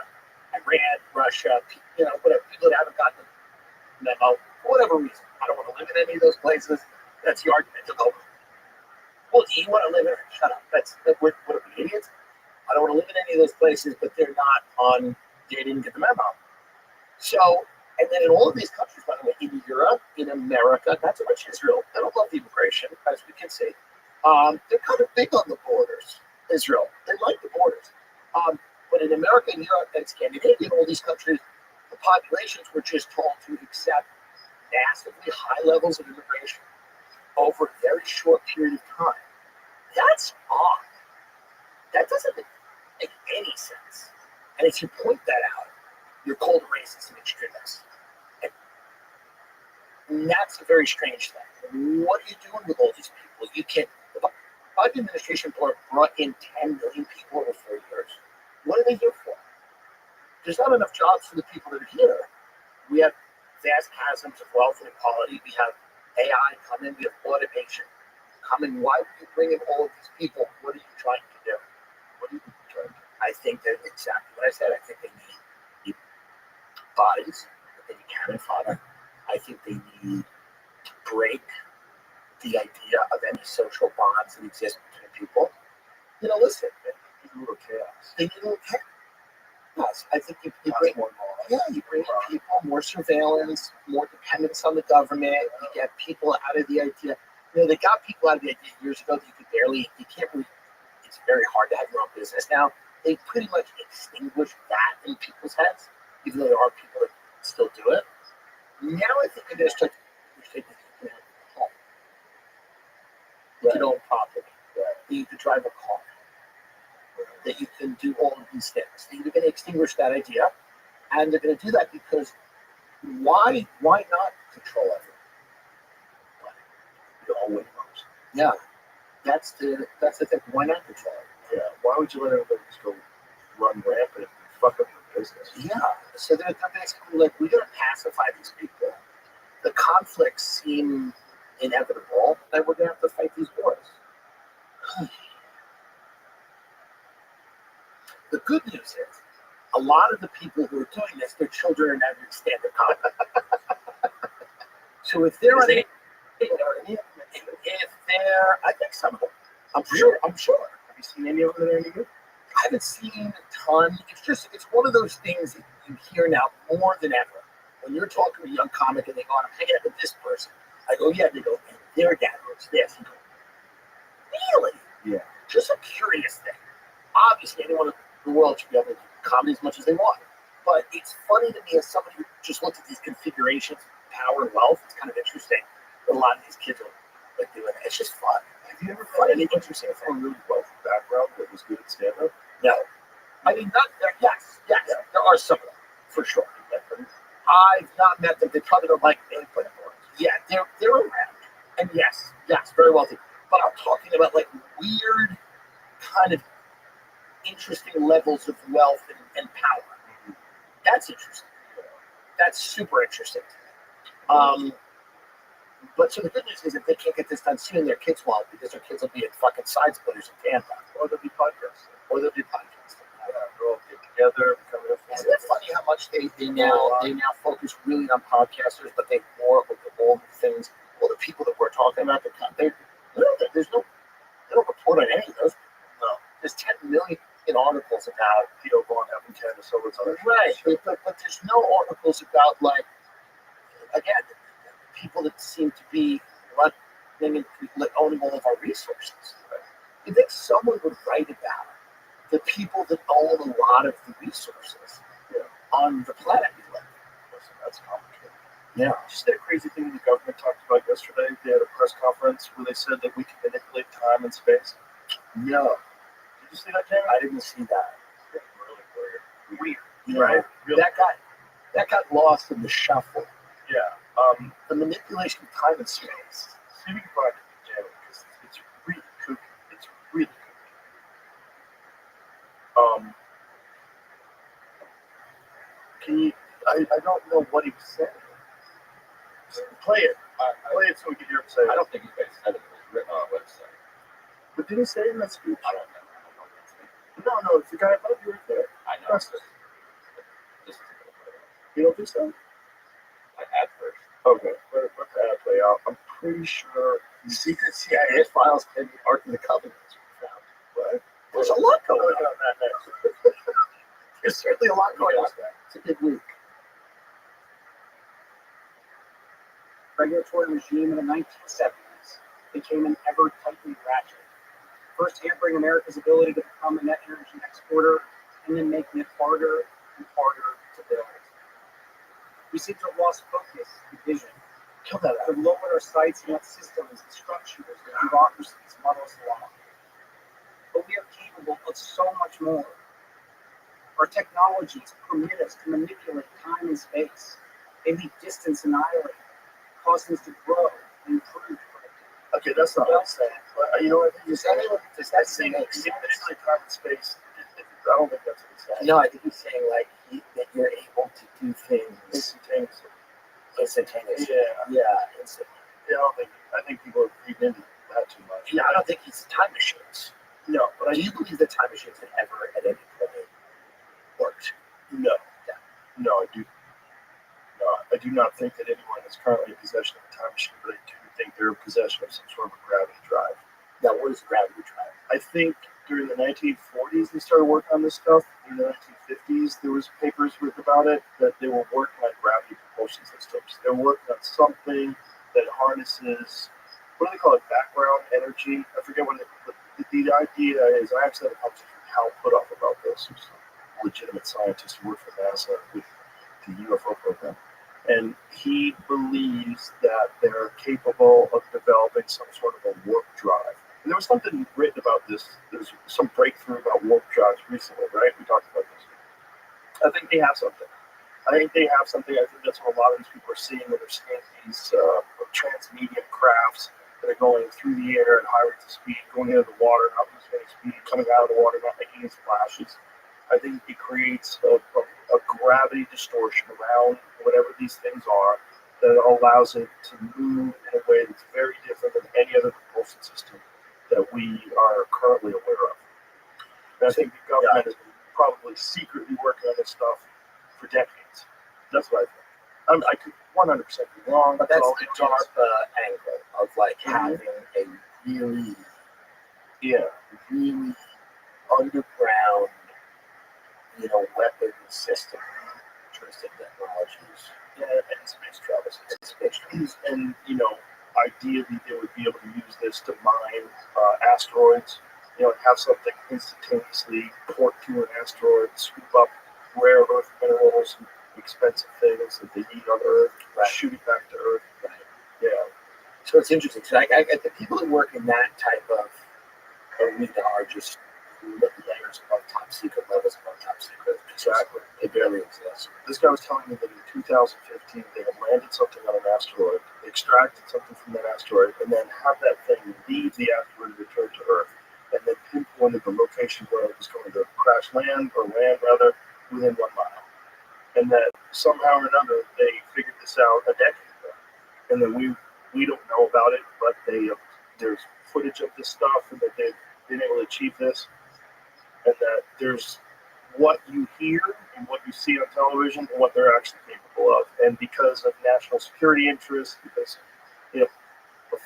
Iran, Russia, whatever, people that haven't gotten the memo for whatever reason. I don't want to live in any of those places. That's the argument. Well, do you want to live in it? Shut up. What are we, idiots? I don't want to live in any of those places, but they didn't get the memo. So And then in all of these countries, by the way, in Europe, in America, not so much Israel, they don't love the immigration, as we can see. They're kind of big on the borders, Israel. They like the borders. But in America and Europe and Scandinavia, all these countries, the populations were just told to accept massively high levels of immigration over a very short period of time. That's odd. That doesn't make any sense. And if you point that out, you're called a racist and extremist. And that's a very strange thing. What are you doing with all these people? You can't. The Biden administration brought in 10 million people over 4 years. What are they here for? There's not enough jobs for the people that are here. We have vast chasms of wealth and equality. We have AI coming. We have automation coming. Why would you bring in all of these people? What are you trying to do? What are you trying to do? I think that exactly what I said. I think they need bodies that they need cannon fodder. I think they need to break the idea of any social bonds that exist between people. You know, listen, they need a little chaos. They need a little chaos. Yes, I think you bring more law. Yeah, you bring in people, more surveillance, more dependence on the government. You get people out of the idea. You know, they got people out of the idea years ago that you can't really, it's very hard to have your own business now. They pretty much extinguished that in people's heads, even though there are people that still do it. Now I think they're going to start to home. You can own property. You can drive a car. That you can do all of these things. They're going to extinguish that idea, and they're going to do that because why not control everything? You all win most. Yeah, that's the thing. Why not control it? Yeah. Why would you let everybody just go run rampant and fuck up your business? Yeah. So they're basically like, we're going to pacify these people. The conflicts seem inevitable, and we're going to have to fight these wars. The good news is, a lot of the people who are doing this, their children are now in standard college. So if they're on I think some of them. I'm sure. Have you seen any of them that are any good? I haven't seen a ton. It's one of those things that you hear now more than ever. When you're talking to a young comic and they go, I'm hanging out with this person. I go, yeah. They go, and their dad was this. You go, really? Yeah. Just a curious thing. Obviously, anyone in the world should be able to do comedy as much as they want. But it's funny to me as somebody who just looked at these configurations of power and wealth. It's kind of interesting that a lot of these kids are like doing it. It's just fun. Have you ever found any interesting from a really wealthy background that was good at stand-up? No. I mean, not there. Yes. Yeah. There are some of them, for sure. I've not met them. They probably don't like me, but yeah, they're around. And yes, very wealthy. But I'm talking about like weird, kind of interesting levels of wealth and power. That's interesting. That's super interesting. But so the good news is if they can't get this done soon, their kids won't, because their kids will be at fucking side splitters in Tampa. Or they'll be podcasting. Yeah, they'll all get together, become an influencer. Isn't it funny how much they now focus really on podcasters, but they more with all the things, all the people that we're talking about, they don't report on any of those. No. There's 10 million articles about Peter Vaughn having tennis over time. right, but there's no articles about like, again, people that seem to be running and owning all of our resources. Right? You think someone would write about the people that own a lot of the resources on the planet we live? Listen, that's complicated. Yeah. Did you see that crazy thing the government talked about yesterday? They had a press conference where they said that we can manipulate time and space. No. Did you see that, Jamie? I didn't see that. Really weird. You know, Right? Really that got lost in the shuffle. Yeah. The manipulation of time and space. See if we can find it, Jamie, because it's really kooky. It's really kooky. Can you? I don't know what he was saying. Play it. Play it so we can hear him say it. I don't think you guys said it was written on a website. But did he say it in that speech? I don't know. No, it's the guy above you right there. I know. Trust it. This is a good way. You don't think so? I had first. Okay, let that play out. I'm pretty sure Secret CIA files claim the Ark of the Covenant was found. What? There's a lot going on that next. There's certainly a lot going on. It's a good week. regulatory regime in the 1970s became an ever-tightening ratchet, first hampering America's ability to become a net energy exporter, and then making it harder and harder to build. We seem to have lost focus and vision. We've lowered our sights on what systems and structures and bureaucracies muddle us along. But we are capable of so much more. Our technologies permit us to manipulate time and space. They leave distance annihilated, causing us to grow and improve. Okay, that's not what I'm saying. But you know what I think? Is that saying manipulate time and space? I don't think that's what he's saying. No, I think he's saying like that you're able to do things Instantaneously. instantaneously. Yeah. Yeah, instantly. Yeah, I think people are reading into that too much. Yeah, I don't think he's time machines. No, but Do you believe that time machines have ever at any point worked? no. No, I do. No, I do not think that anyone is currently in possession of a time machine, but I do think they're in possession of some sort of a gravity drive. Now, what is gravity drive? I think during the 1940s they started working on this stuff. In the 1950s, there was papers written about it that they were working on gravity propulsion systems. They were working on something that harnesses, what do they call it, background energy? I forget what the idea is. I actually had a conversation with Hal Putoff about this, who's a legitimate scientist who worked for NASA with the UFO program. And he believes that they're capable of developing some sort of a warp drive. And there was something written about this. There's some breakthrough about warp drives recently, right? We talked about this. I think they have something. I think that's what a lot of these people are seeing when they're seeing these transmedium crafts that are going through the air at high rates of speed, going into the water, not losing any speed, coming out of the water, not making any splashes. I think it creates a gravity distortion around whatever these things are that allows it to move in a way that's very different than any other propulsion system that we are currently aware of. And I think the government has been probably secretly working on this stuff for decades. That's what I think. I could 100% be wrong. But that's the DARPA angle of like having a really underground, weapon system, interesting technologies. Yeah, and space travel. And, ideally they would be able to use this to mine asteroids, have something instantaneously port to an asteroid, scoop up rare earth minerals and expensive things that they need on Earth, shoot it back to Earth. Right. Yeah. So it's interesting. So I the people who work in that type of arena are just layers above top secret, levels above top secret. Exactly. They barely exist. This guy was telling me that in 2015 they had landed something on an asteroid, extracted something from that asteroid, and then have that thing leave the asteroid and return to Earth, and then pinpointed the location where it was going to crash land within 1 mile. And that somehow or another they figured this out a decade ago, and that we don't know about it, but there's footage of this stuff, and that they've been able to achieve this, and that there's what you hear and what you see on television and what they're actually capable of. And because of national security interests, because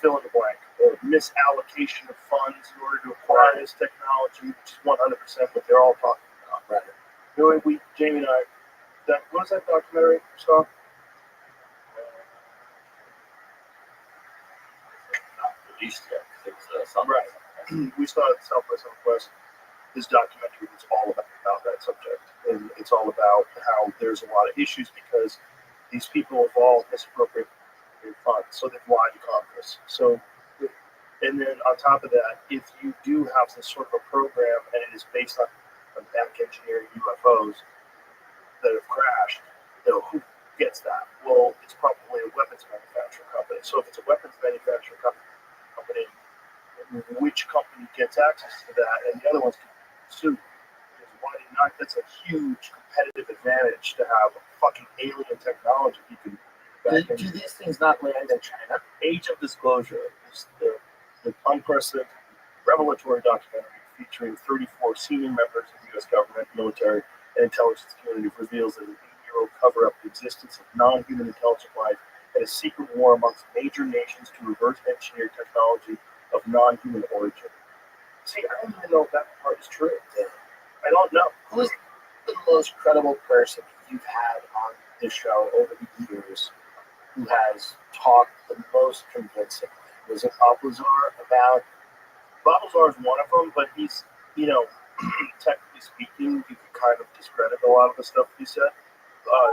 fill in the blank, the misallocation of funds in order to acquire this technology, which is 100% what they're all talking about. Right. Jamie and I, what was that documentary you saw? Not released yet. It was Sunrise. We saw it at South by Southwest. This documentary was all about that subject, and it's all about how there's a lot of issues because these people have all misappropriated funds, so they've lied to Congress. So, and then on top of that, if you do have some sort of a program and it is based on back engineering UFOs that have crashed, who gets that? Well, it's probably a weapons manufacturing company. So if it's a weapons manufacturing company, which company gets access to that, and the other ones can sue? Why not? That's a huge competitive advantage to have fucking alien technology. You can. Do these things not land in China? Age of Disclosure is the unprecedented revelatory documentary featuring 34 senior members of the U.S. government, military, and intelligence community reveals that an 8-year-old cover-up the existence of non-human intelligent life and a secret war amongst major nations to reverse engineer technology of non-human origin. See, I don't even know if that part is true. I don't know. Who is the most credible person you've had on this show over the years who has talked the most convincingly? Was it Balthazar about? Balthazar is one of them, but he's, technically speaking, you could kind of discredit a lot of the stuff he said.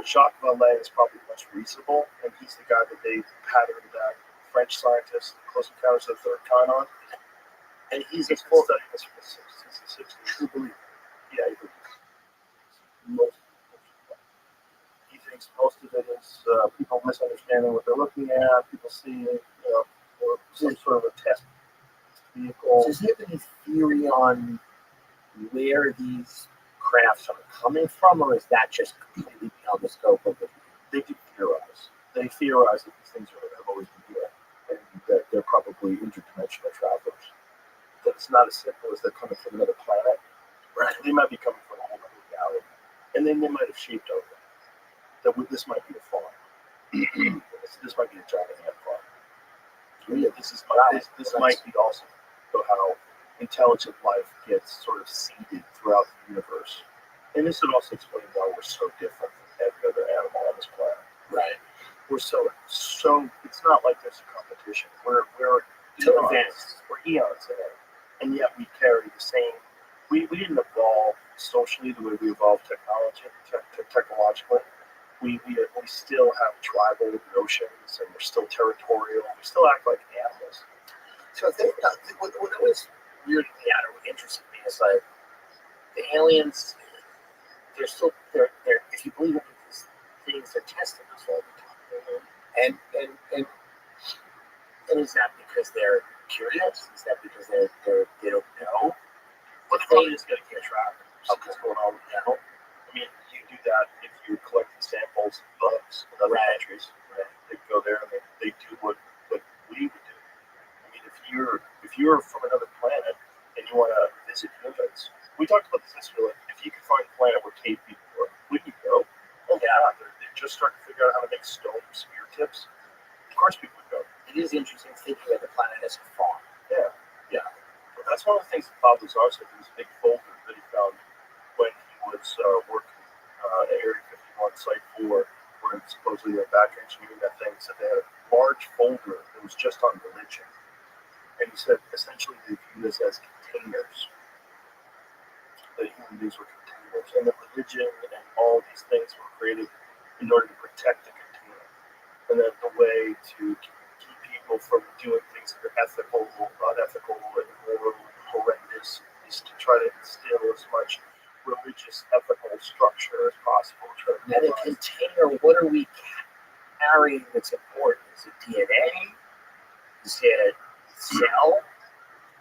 Jacques Vallée is probably the most reasonable, and he's the guy that they patterned that French scientist, Close Encounters of the Third Kind on. And he's been studying this since the 60s. True believer. Yeah, he believes. He thinks most of it is people misunderstanding what they're looking at, people seeing, or some sort of a test vehicle. Does he have any theory on where these crafts are coming from, or is that just completely beyond the scope of it? They do theorize. They theorize that these things have always been here, and that they're probably interdimensional travelers. That it's not as simple as they're coming from another planet. Right. They might be coming from a whole other reality, and then they might have shaped over. That this might be a farm. this might be a giant ant farm. Yeah, this might be also how intelligent life gets sort of seeded throughout the universe. And this would also explain why we're so different from every other animal on this planet. Right. We're so it's not like there's a competition. We're eons. We're eons ahead. And yet we carry the same we didn't evolve socially the way we evolved technologically. We still have tribal notions, and we're still territorial. We still act like animals. So what always weirded me out or interested me is like the aliens. They're if you believe in these things, they're testing us all the time. And is that because they're curious? Is that because they don't know? But the thing is going to get tracked. Something's going on now. I mean, you do that if you're collecting samples of bugs in other countries. Right? They go there and they do what we would do. I mean, if you're from another planet and you want to visit humans, we talked about this yesterday. Like, if you could find a planet where cave people were, would you go? Oh yeah, they're just starting to figure out how to make stone spear tips. Of course, people would go. It is interesting thinking of the planet as a farm. Yeah. But that's one of the things that Balthazar said. There was a big folder that he found when he was working at Area 51 Site 4, where supposedly they're back engineering that thing. So they had a large folder that was just on religion. And he said essentially they view this as containers. The human beings were containers. And the religion and all these things were created in order to protect the container. And that the way to keep people from doing things that are ethical, unethical, and moral, and horrendous is to try to instill as much religious, ethical structure as possible. And a container, what are we carrying that's important? Is it DNA? Is it cell?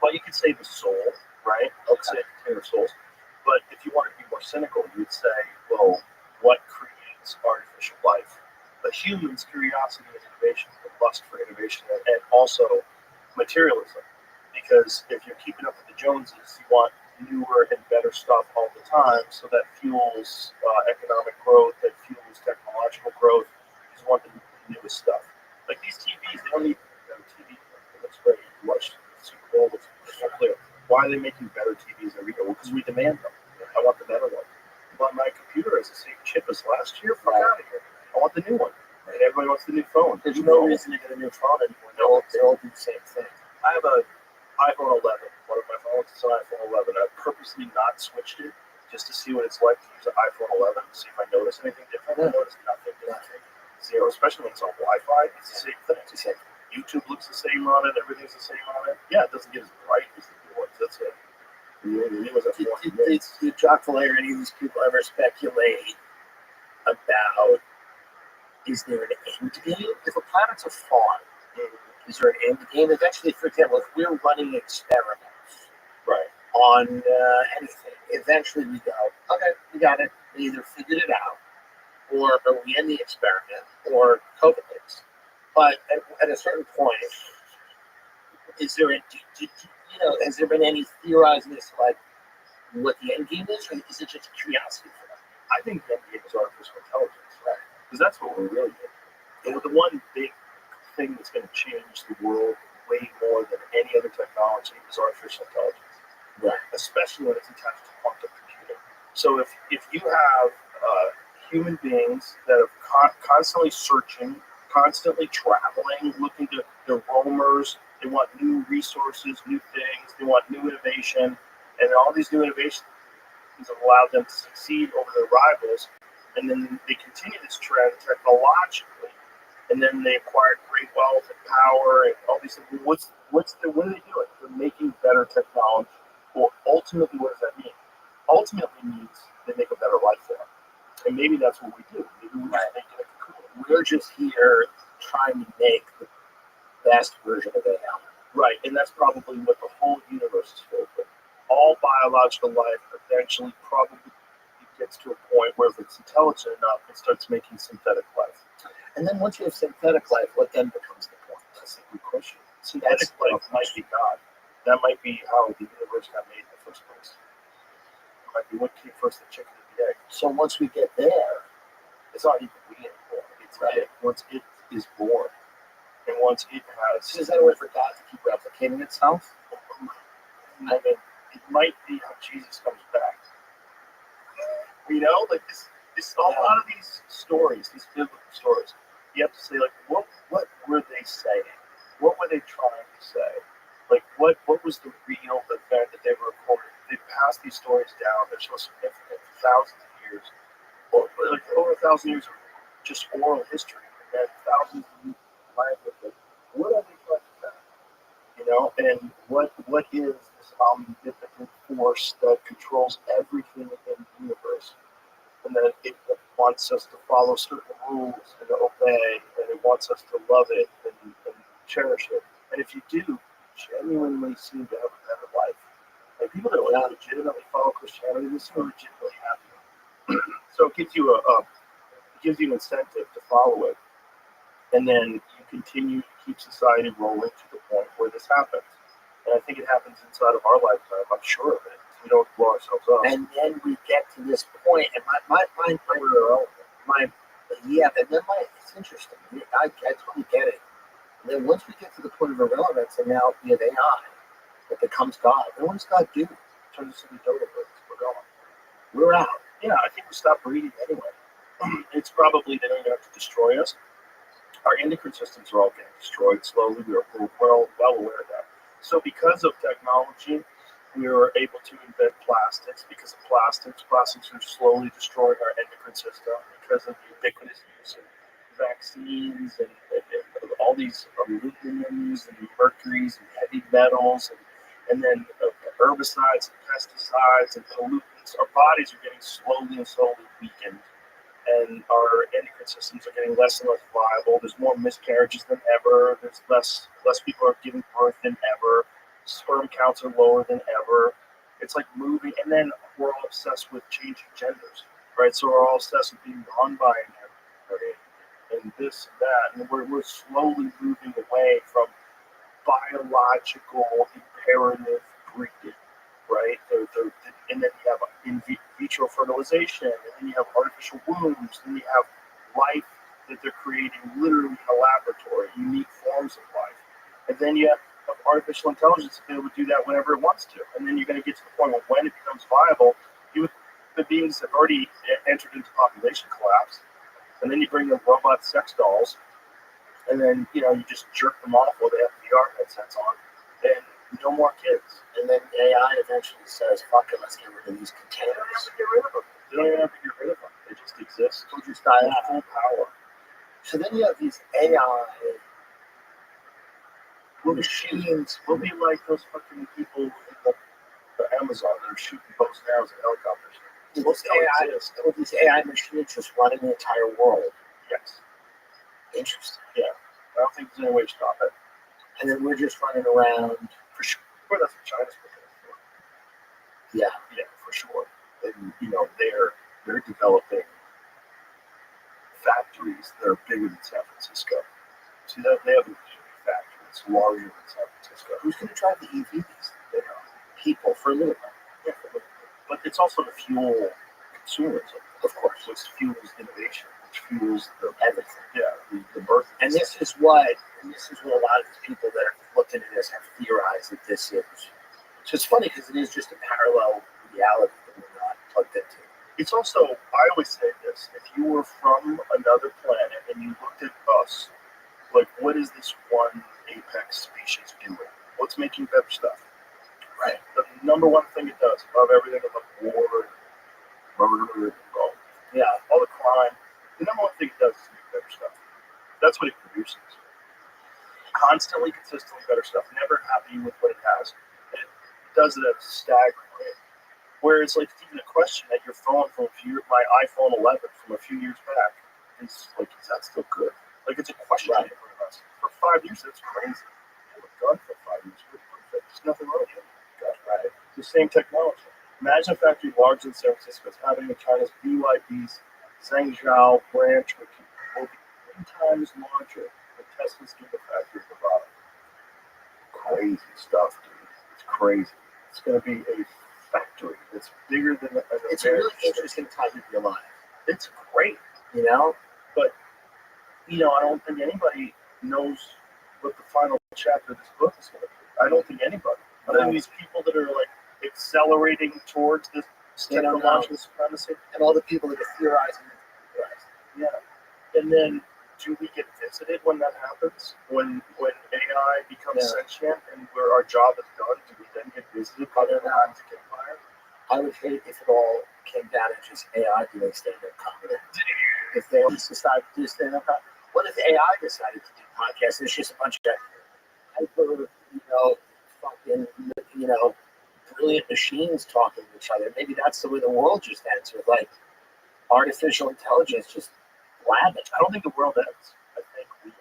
Well, you could say the soul, right? Let's say a container of souls. But if you want to be more cynical, you'd say, well, what creates artificial life? The human's curiosity and innovation, the lust for innovation, and also materialism. Because if you're keeping up with the Joneses, you want newer and better stuff all the time, so that fuels economic growth, that fuels technological growth. You just want the newest stuff. Like these TVs, they don't need TV. It looks great. You watch Super Bowl, it's so clear. Why are they making better TVs every year? Well, because we demand them. I want the better one. But my computer has the same chip as last year. Fuck out of here. I want the new one. And everybody wants the new phone. There's no reason to get a new phone anymore. They all do the same thing. I have an iPhone 11. One of my phones is an iPhone 11. I've purposely not switched it just to see what it's like to use an iPhone 11, see if I notice anything different. I notice nothing different. Zero, especially when it's on Wi-Fi. It's the same thing. It's the same. YouTube looks the same on it. Everything's the same on it. Yeah, it doesn't get as bright as the new ones. That's it. Did Jacques Vallée or any of these people ever speculate about, is there an end game? If a planet's a farm, is there an end game? Eventually, for example, if we're running experiments on anything, eventually we go, okay, we got it. We either figured it out, or we end the experiment, or COVID hits. But at a certain point, is there has there been any theorizing as to like what the end game is, or is it just curiosity for them? I think the end game is artificial intelligence, right? Because that's what we're really doing. And the one big thing that's going to change the world way more than any other technology is artificial intelligence, right? Especially when it's attached to quantum computing. So if you have human beings that are constantly searching, constantly traveling, looking to the roamers. They want new resources, new things. They want new innovation, and all these new innovations have allowed them to succeed over their rivals. And then they continue this trend technologically, and then they acquired great wealth and power and all these things. What are they doing? They're making better technology. Well, ultimately, what does that mean? Ultimately means they make a better life for them. And maybe that's what we do. Maybe we just make it cool. We're just here trying to make the best version of AI. Right, and that's probably what the whole universe is filled with. All biological life eventually probably gets to a point where if it's intelligent enough, it starts making synthetic life. And then once you have synthetic life, what then becomes the point? That's a good question. Synthetic life might be God. That might be how the universe got made in the first place. It might be what came first, the chicken or the egg. So once we get there, It's not even we anymore. It's it. Once it is born, and once it has, is that a way for God to keep replicating itself? I mean, it might be how Jesus comes back. You know, like this a lot of these stories, these biblical stories, you have to say, like, what were they saying? What were they trying to say? Like, what was the real event that they were recording? They passed these stories down. They're so significant for thousands of years, or like over 1,000 years of just oral history, and then thousands of years of language. What are they trying to say? You know, and what is this omnipotent force that controls everything in the universe, and that it wants us to follow certain rules and to obey, and it wants us to love it and cherish it. And if you do, genuinely seem to have a better life. Like people that legitimately follow Christianity, this is legitimately happy. So it gives you an incentive to follow it, and then you continue to keep society rolling to the point where this happens. And I think it happens inside of our lifetime. I'm sure of it. We don't blow ourselves up. And then we get to this point, and it's interesting. I totally get it. And then once we get to the point of irrelevance, and now we have AI that becomes God, then what does God do? Turns us into dodo birds. We're gone. We're out. Yeah, I think we stop breeding anyway. It's probably they don't even have to destroy us. Our endocrine systems are all getting destroyed slowly. We're well aware of that. So because of technology, we were able to invent plastics. Because of plastics are slowly destroying our endocrine system because of the ubiquitous use of vaccines and all these aluminums and mercuries and heavy metals and then herbicides and pesticides and pollutants. Our bodies are getting slowly weakened, and our endocrine systems are getting less and less viable. There's more miscarriages than ever. There's less people are giving birth than ever. Sperm counts are lower than ever. It's like moving, and then we're all obsessed with changing genders, right? So we're all obsessed with being non-binary and this and that, and we're slowly moving away from biological imperative breeding, right? And then you have in vitro fertilization, and then you have artificial wombs, and you have life that they're creating literally in a laboratory, unique forms of life. And then you have artificial intelligence to be able to do that whenever it wants to. And then you're going to get to the point where when it becomes viable, the beings have already entered into population collapse. And then you bring in robot sex dolls, and then you just jerk them off while they have VR headsets on, and no more kids. And then AI eventually says, "Fuck it, let's get rid of these They don't containers." have to get rid of them. They don't even have to get rid of them. They just exist. They'll just die In out. full power. So then you have these AI machines. We'll be like those fucking people in the Amazon that are shooting bows and arrows at helicopters. With these AI machines just running the entire world. Yes. Interesting. Yeah. I don't think there's any way to stop it. And then we're just running around. For sure. That's what China's looking for. Yeah. Yeah, for sure. And they're developing factories that are bigger than San Francisco. See that they have an EV factory that's larger than San Francisco. Who's going to drive the EVs? They are. People for a little bit. Yeah, but it's also to fuel consumers, of course. So it fuels innovation, which fuels Everything. Yeah, the birth. And this is what a lot of these people that have looked into this have theorized that this is. So it's funny because it is just a parallel reality that we're not plugged into. It's also, I always say this, if you were from another planet and you looked at us one apex species do it? What's making better stuff? Right. The number one thing it does, above everything, above war, murder, all the crime, the number one thing it does is make better stuff. That's what it produces. Constantly, consistently better stuff. Never happy with what it has. It does it at a staggering rate. Whereas, like, it's even a question that your phone from my iPhone 11 from a few years back is like, is that still good? Like, it's a question Right. for us. For 5 years, that's crazy. You have a gun for 5 years. There's nothing wrong with it. Right. It's the same technology. Imagine a factory larger than San Francisco is happening in China's BYD's Zhengzhou branch, which will be 10 times larger than Tesla's Gigafactory in Nevada. Crazy stuff, dude. It's crazy. It's going to be a factory that's bigger than It's a really interesting time to be alive. It's great, You know? but I don't think anybody knows what the final chapter of this book is going to be. I don't think anybody. I think these people that are like accelerating towards this They don't know. technological supremacy. And all the people that are theorizing. Yeah. And then do we get visited when that happens? When AI becomes sentient and where our job is done, do we then get visited by the Galactic Empire? I would hate if it all came down to just AI doing stand-up comedy. If they only decided to do stand-up comedy. What if AI decided to do podcasts? It's just a bunch of hyper, fucking, brilliant machines talking to each other. Maybe that's the way the world just ends, with like artificial intelligence just blabbing. I don't think the world ends. I think we end.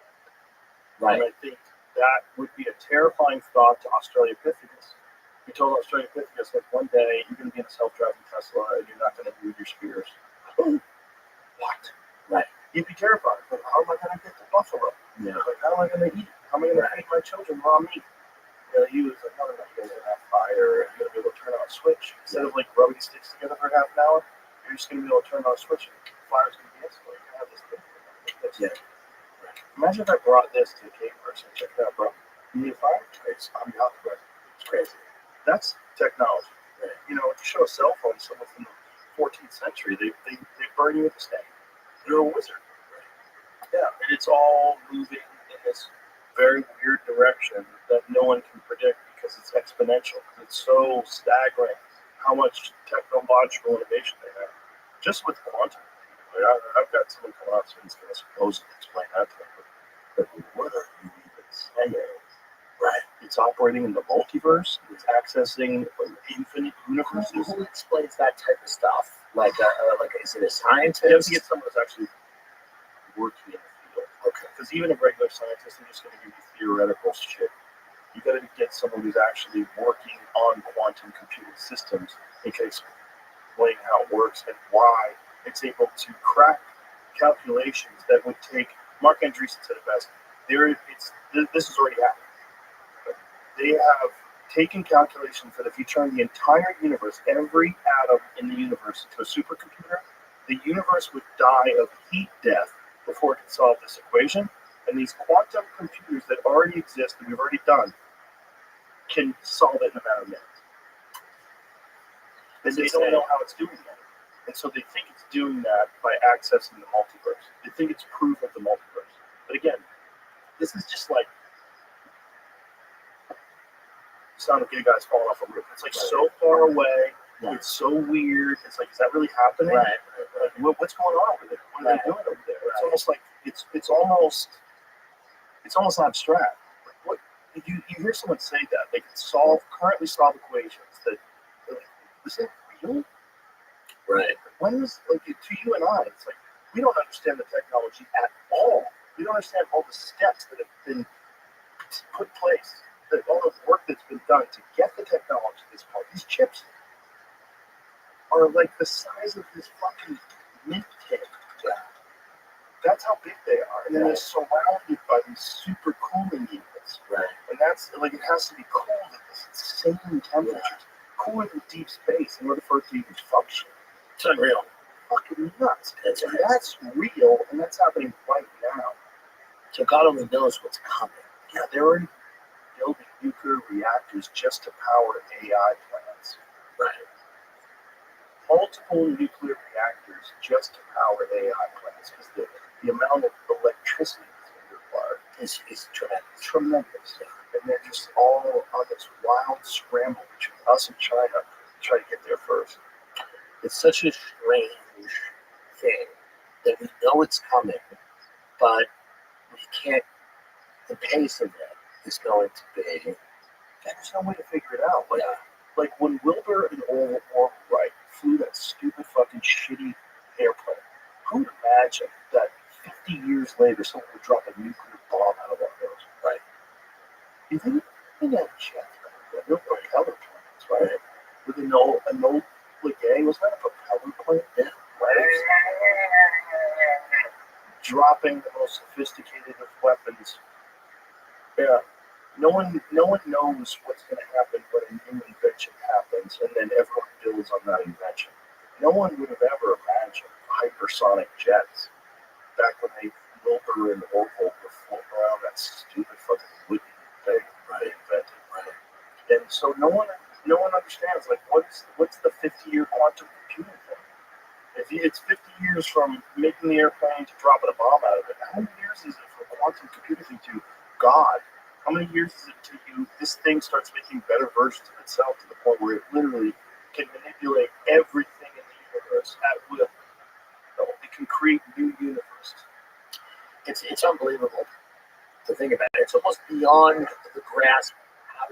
Right. And I think that would be a terrifying thought to Australopithecus. We told Australopithecus that one day you're going to be in a self-driving Tesla and you're not going to move your spears. What? Right. You'd be terrified. But how am I going to get to Buffalo? Yeah. Like, how am I going to eat? How am I going to feed my children raw meat? He was like, no, you're going to have fire and you're going to be able to turn on a switch. Instead of like rubbing sticks together for half an hour, you're just going to be able to turn on a switch and the fire's going to be insulated. You're going to have this thing. Yeah. Imagine if I brought this to a cave person. Check it out, bro. You need a fire? It's on the outdoor. It's crazy. That's technology. Right. You show a cell phone to someone from the 14th century, they burn you with a stake. You're a wizard. Yeah, and it's all moving in this very weird direction that no one can predict because it's exponential. It's so staggering how much technological innovation they have. Just with quantum. I've got someone coming out soon that's going to supposedly explain that to me. But what are you even saying? Right. It's operating in the multiverse. It's accessing infinite universes. Who explains that type of stuff? Like, is it a scientist? You have to get someone that's actually working in the field. Okay. Because even a regular scientist, they're just going to give you theoretical shit. You got to get someone who's actually working on quantum computing systems and can explain how it works and why it's able to crack calculations that would take. Mark Andreessen said it best. This has already happened. They have taken calculations that if you turn the entire universe, every atom in the universe, into a supercomputer, the universe would die of heat death before it can solve this equation. And these quantum computers that already exist, that we've already done, can solve it in a matter of minutes. And they don't know how it's doing that. And so they think it's doing that by accessing the multiverse. They think it's proof of the multiverse. But again, this is just like sound of gay guys falling off a roof. It's like so far away. Yeah. It's so weird. It's like, is that really happening? Right. Like, what's going on over there? What are they doing over there? It's almost like it's almost abstract. Like, what you hear someone say that they can currently solve equations that is it real? Right. When is to you and I? It's like we don't understand the technology at all. We don't understand all the steps that have been put place. All the work that's been done to get the technology to this point. These chips are like the size of this fucking mint tin. Yeah. That's how big they are. And then they're surrounded by these super cooling units. Right. And that's like it has to be cooled at this insane temperatures. Cooler than deep space in order for it to even function. It's unreal. Fucking nuts. That's real and that's happening right now. So God only knows what's coming. Yeah, they're already building nuclear reactors just to power AI plants. Right. Multiple nuclear reactors just to power AI plants because the amount of electricity that's going to be required. is tremendous. tremendous. And they're just all on this wild scramble between us and China to try to get there first. It's such a strange thing that we know it's coming, but we can't. The pace of it is going to be. And there's no way to figure it out. Yeah. Like when Wilbur and Orville Wright flew that stupid fucking shitty airplane, who would imagine that 50 years later someone would drop a nuclear bomb out of one of those? Right. You think they had jets, no propeller planes, right? With an old Legay, was that a propeller plane? Yeah. Right. Dropping the most sophisticated of weapons. Yeah. No one knows what's going to happen when a new invention happens, and then everyone builds on that invention. No one would have ever imagined hypersonic jets back when Wilbur and Orville were floating around that stupid fucking wooden thing they invented. Right. And so no one understands like what's the 50-year quantum computing thing. If it's 50 years from making the airplane to dropping a bomb out of it, how many years is it from quantum computing to God? How many years is it to this thing starts making better versions of itself to the point where it literally can manipulate everything in the universe at will? It can create new universes. It's unbelievable to think about it. It's almost beyond the grasp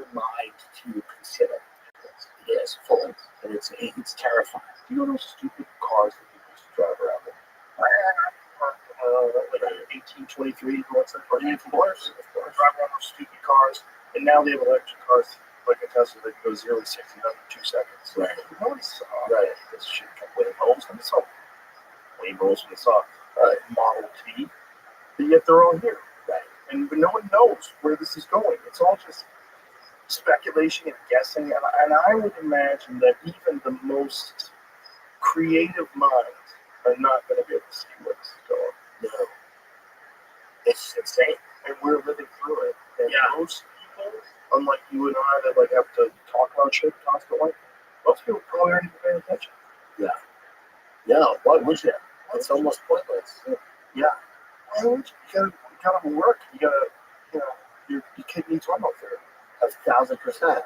of our mind to consider. It is fully, and it's terrifying. Do you know those stupid cars that people used to drive around with? Like an 1823, what's that? Or of course. Drive around those stupid cars, and now they have electric cars like a Tesla that goes 0 to 60 in under 2 seconds. Right. Nobody saw this shit come Waymo's when they saw Waymo's when they saw Model T, but yet they're all here. Right. And but no one knows where this is going. It's all just speculation and guessing, and I would imagine that even the most creative minds are not going to be able to see where this is going. No. It's insane. And we're living through it. And Yeah. most people, unlike you and I, that like have to talk about shit constantly, most people probably aren't even paying attention. Yeah. Yeah. Why would you? It's almost pointless. Yeah. Why would you? You gotta work. You gotta, your kid needs welfare. 1,000%.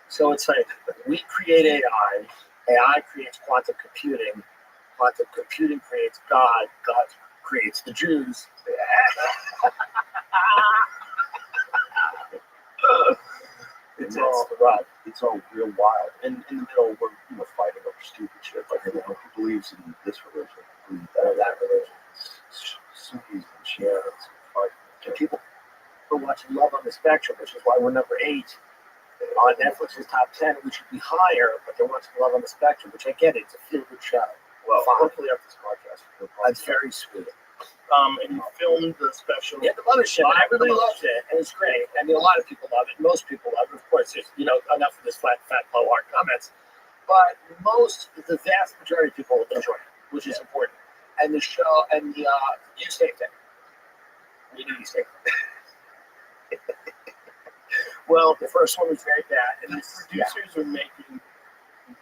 So it's like we create AI. AI creates quantum computing. Quantum computing creates God. God creates the Jews. It's all real wild. And in the middle, we're fighting over stupid shit. Like, who believes in this religion? Who believes that religion? Sunnis and Shiites. And people are watching Love on the Spectrum, which is why we're number 8 on Netflix's top 10. We should be higher, but they're watching Love on the Spectrum, which I get it. It's a feel-good show. Well, Fine. hopefully after this podcast, That's very sweet. and you filmed the special. Yeah, the mothership. And everybody loves it, and it's great. I mean, a lot of people love it. Most people love it. Of course, there's enough of this fat, low, hard comments. But the vast majority of people enjoy it, which is important. And the show, and you saved it. We knew you saved it. Well, the first one was very bad, And the producers are making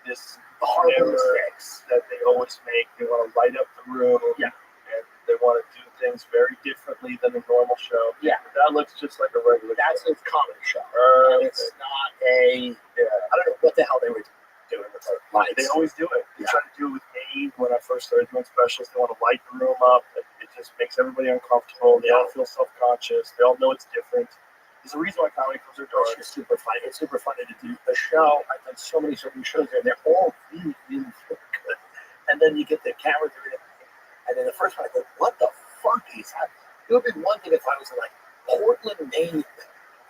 this horrible error mistakes. that they always make. They want to light up the room. Yeah. And they want to do things very differently than a normal show. Yeah. That looks just like a regular That's show. a comedy show. Uh, It's not a. I don't know what the hell they were doing with their lights. They always do it. They Yeah. try to do it with me when I first started doing specials. They want to light the room up. It just makes everybody uncomfortable. They all feel self-conscious. They all know it's different. There's a reason why comedy clubs are dark. It's just super funny. It's super funny to do a show. I've done so many shows there. They're all really, really good. And then you get the cameras and everything. And then the first one, I go, what the fuck is that? It would be one thing if I was in like Portland, Maine,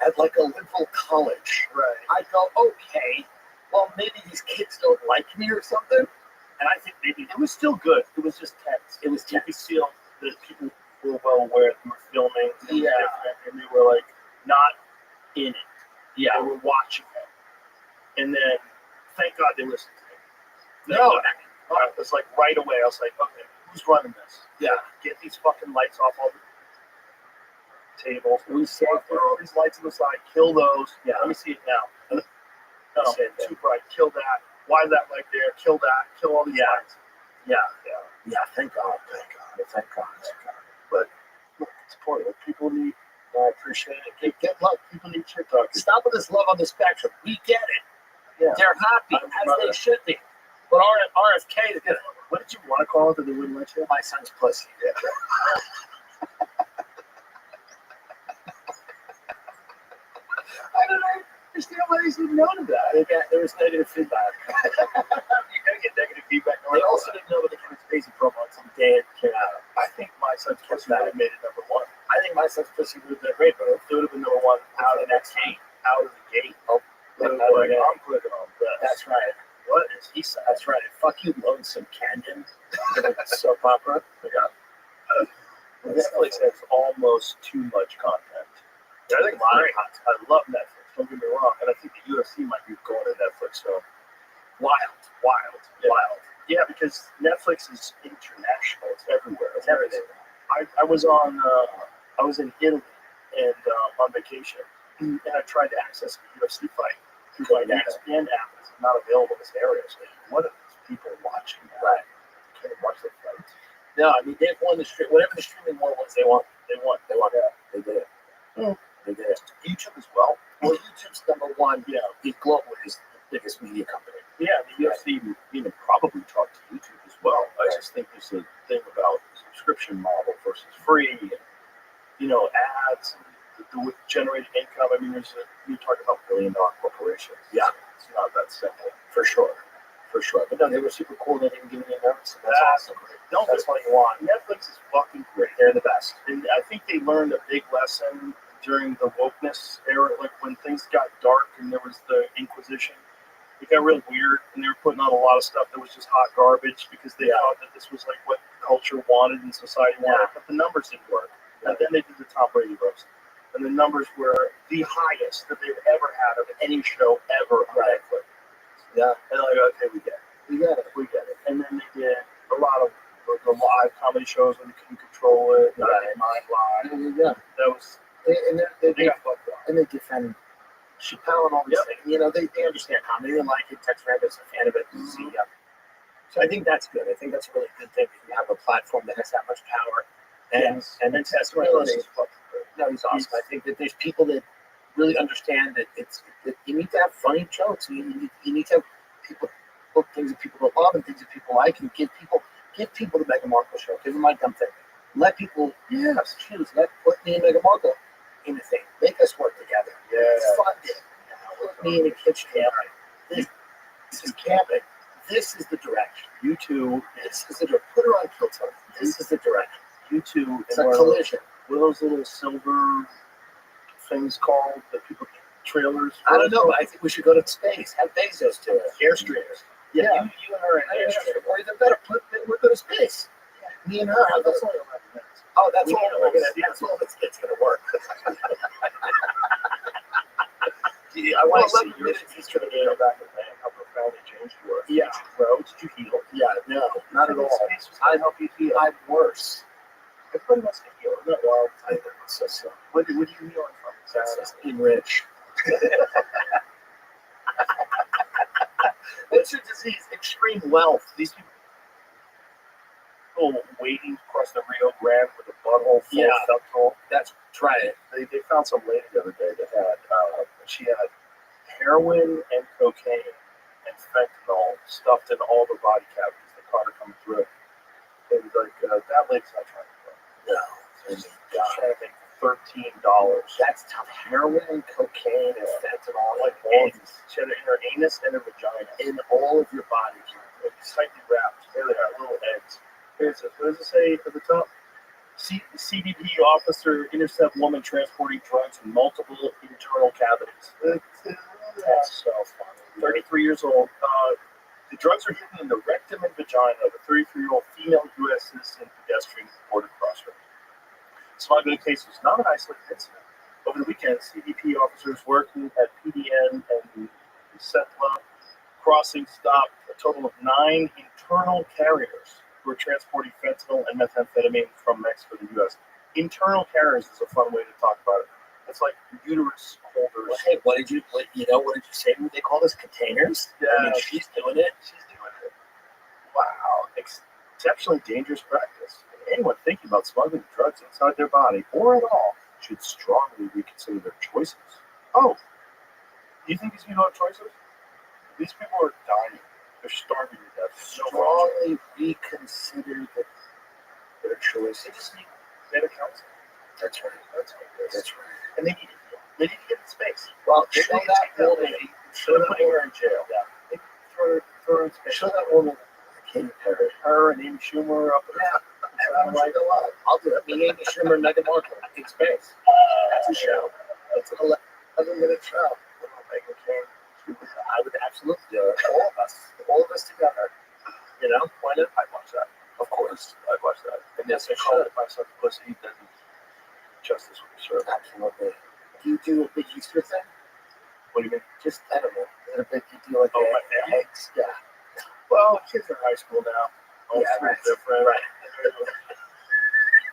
at like a liberal college. Right. I'd go, okay, well, maybe these kids don't like me or something. And I think maybe it was still good. It was just tense. It was You could feel that people were well aware that we were filming. It was different, and they were like not in it. Yeah. They were watching it. And then, thank God they listened to me. No. It was like right away. I was like, okay, who's running this? Yeah. Get these fucking lights off all the tables. We saved Put all these lights on the side. Kill those. Yeah. Let me see it now. No, Saved it. too bright. Kill that. Why that light there? Kill that. Kill all these lights. Yeah. Yeah. Yeah, thank God. Thank God. Thank God. But look, it's important. People need I appreciate it. Get love. People need shit talking. Stop with this love on the spectrum. We get it. Yeah. They're happy, as they should be. But RFK, What did you want to call it that they wouldn't let you? my son's pussy. Yeah. I don't understand why they said no to that. There was negative feedback. You're gonna get negative feedback. They also didn't know that the kind of crazy promo until the day it came out. I think my son's pussy would have made it number one. I think my son's pussy would have been a great, but it would have been number one out of the gate. Out of the gate. Oh, Like, I'm clicking on this. that's right. What is he saying? That's right. Fuck you, Lonesome Canyon. Soap opera. Netflix has almost too much content. I think I love Netflix. Don't get me wrong, and I think the UFC might be going to Netflix. So wild. Yeah, because Netflix is international. It's everywhere. It's everything. I was in Italy and on vacation, and I tried to access a UFC fight through my ESPN app. It's not available in this area. So what are these people watching? Right. Can't watch the fights. No, I mean they've won the stream. Whatever the streaming war was, they won. They want. Yeah, they did it. They did it. YouTube as well. Well, YouTube's number one. You know, the global is the biggest media company. Yeah, the UFC probably talk to YouTube as well. I just think there's a thing about subscription model versus free, and, ads, and the generated income. I mean, you talk about billion-dollar corporations. Yeah, it's not that simple. for sure. But no, they were super cool. They didn't give me a notice. That's awesome. No, That's what you want. Netflix is fucking great. They're the best. And I think they learned a big lesson during the wokeness era, like when things got dark and there was the Inquisition. It got real weird, and they were putting out a lot of stuff that was just hot garbage because they thought that this was like what culture wanted and society wanted, but the numbers didn't work. And then they did the Tom Brady roast, and the numbers were the highest that they've ever had of any show ever on Netflix. Yeah. And they're like, okay, we get it. And then they did a lot of the live comedy shows when you couldn't control it, Mind Live. Yeah. That was, They got fucked up. and they defend Chappelle and all these things. They understand comedy. They like it. Tex Rabbit's a fan of it. So I think that's good. I think that's a really good thing that you have a platform that has that much power. And testimony. No, he's awesome. I think that there's people that really understand that that you need to have funny jokes. You need to have people book things that people don't love and things that people like, and give people the Meghan Markle show. Give them my dumb thing. Let people choose. Put me and Meghan Markle in the thing. Make us work together. Yeah. It's fun. Put me in a kitchen camping. This is camping. This is the direction. You two, This is the direction. Put her on kilter. This is the direction. you two, It's a collision. what are those little silver things called that people trailers? I don't know, but I think we should go to space. Have Bezos do it. Airstreamers. Yeah, you and her are an Airstreamer. Or even better, we'll go to space. Me and her. That's only 11 minutes. Oh, that's We all. can't look at it. That's all. It's gonna work. I want to see 11 your minutes. future go back and think how profoundly changed you were. Yeah. Did you grow? Did you heal? Yeah, no, not at all. Space was going to help you heal. I'm worse. Everybody wants to heal. Isn't it? Well, I know, it's so slow. what are you healing from? It's just being rich. What's your disease? Extreme wealth. These people. Wading across the Rio Grande with a butthole full of fentanyl. That's try it. They found some lady the other day that had she had heroin and cocaine and fentanyl stuffed in all the body cavities. The car coming through. And like that lady's not trying to go. No. She's trying to make $13. That's tough. Heroin and cocaine and fentanyl. Like all of these. She had it in her anus and her vagina. In all of your body. It's tightly wrapped. There they are, little eggs. Here's this. What does it say at the top? CBP officer intercept woman transporting drugs in multiple internal cavities. That's so funny. 33 years old. The drugs are hidden in the rectum and vagina of a 33-year-old female U.S. citizen pedestrian reported crossroads. Smuggling case was not an isolated incident. Over the weekend, CBP officers working at PDN and the Setla crossing stopped a total of 9 internal carriers who were transporting fentanyl and methamphetamine from Mexico to the U.S. Internal carriers is a fun way to talk about it. It's like uterus holders. Well, hey, what did you say? They call this containers? Yeah. I mean, she's doing it. Wow. Exceptionally dangerous practice. Anyone thinking about smuggling drugs inside their body or at all should strongly reconsider their choices. Oh, you think these people have choices? These people are dying. They're starving to death. Strongly reconsider their choices. They just need better counseling. That's right. That's right. And they need to get in space. Well, They show need to that take that woman. lady, Show that putting her woman. in jail. Yeah. They throw her in space. Show that woman. Katy Perry. Her and Amy Schumer up in Everyone should go out. I'll do it. Me, Amy Schumer, Meghan Markle in space. That's a show. That's an 11-minute show. Meghan King. I would absolutely do it. All of us together. You know, why not? I'd watch that. Of course. I'd watch that. And Yes, yes, I I call should. it myself pussy, then justice will be served. Absolutely. Do you do a big Easter thing? What do you mean? Just, I don't know. Is it a big deal like Oh, my family? eggs? Yeah. Well, kids are in high school now. All Yeah, schools right. different. Right.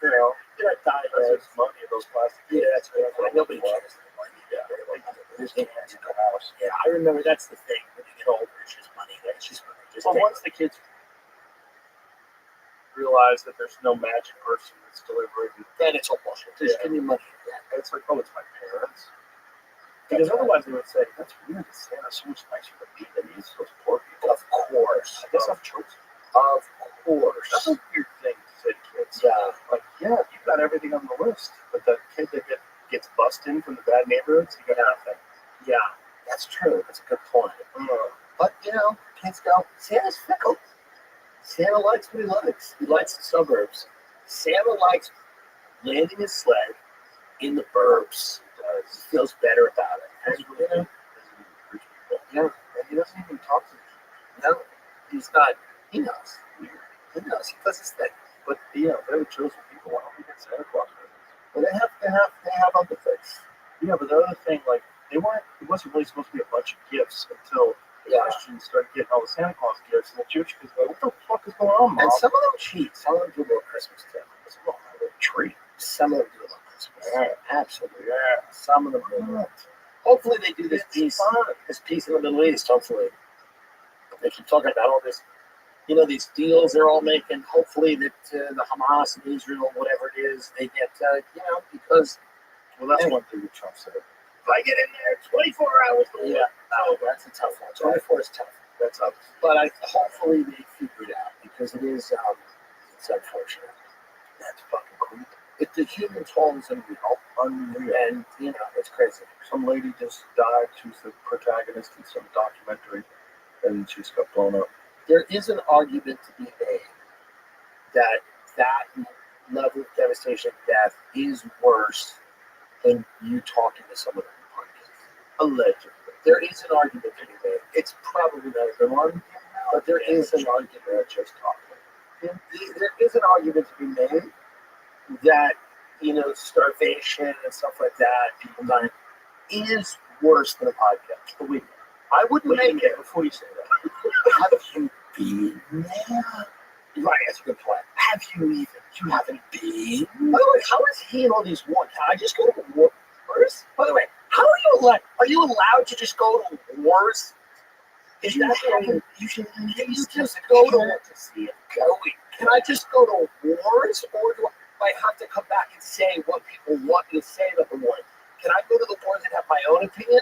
You know, You're not dying. there's money in those plastic. Yeah, that's right. Nobody cares anymore. Yeah. There's no money in the house. Yeah, I remember that's the thing. When you get older, it's just money. It's just money. Just But take once the kids realize that there's no magic person that's delivering, then it's all bullshit. Just give me money. Yeah. it's like, oh, it's my parents. Because otherwise they would say, that's weird. Santa's so much nicer than me than he is to those poor people. Of course. I guess I've chosen. Of course. That's a weird thing to say to kids. Yeah. Like, yeah, you got everything on the list, but the kid that gets bussed in from the bad neighborhoods, you got nothing. Yeah. That's true. That's a good point. But, you know, kids go, Santa's fickle. Santa likes what he likes. He likes the suburbs. Santa likes landing his sled in the burbs. He feels better about it. And, you know, yeah, and he doesn't even talk to me. No, he's not. He knows. He knows. He does his thing. But, yeah, if they were chosen people, why don't we get Santa Claus presents? But they have other things. Yeah, but the other thing, like, it wasn't really supposed to be a bunch of gifts until the Christians started getting all the Santa Claus gifts, and the Jewish kids were like, what the fuck is going on, Mom? And some of them cheat. Some of them do a little Christmas too. Some of them have a tree. Some of them do a little Christmas. Yeah. Absolutely. Yeah. Some of them do. Hopefully they do this peace in the Middle East. Hopefully. They keep talking about all this, you know, these deals they're all making. Hopefully that the Hamas and Israel, whatever it is, they get, you know, because. Well, that's one thing that Trump said. If I get in there 24 hours a week. Yeah, no, that's a tough one. 24 is tough. That's tough. But hopefully they figure it out because it is, it's unfortunate. That's fucking creepy. If the human toll is unreal, and, you know, it's crazy. Some lady just died. She was the protagonist in some documentary, and she just got blown up. There is an argument to be made that level of devastation, death, is worse than you talking to someone on the podcast. Allegedly. There is an argument to be made. It's probably not a good one, but there is an argument. Just talking. There is an argument to be made that, you know, starvation and stuff like that, people dying, is worse than a podcast. Believe me. I wouldn't make it before you say that. Have you been there? Right, that's a good point. Have you even? You haven't been? By the way, how is he in all these wars? Can I just go to wars? By the way, how are you allowed to just go to wars? Is that happening? Can you just go to see it going? Can I just go to wars, or do I have to come back and say what people want me to say about the war? Can I go to the wars and have my own opinion?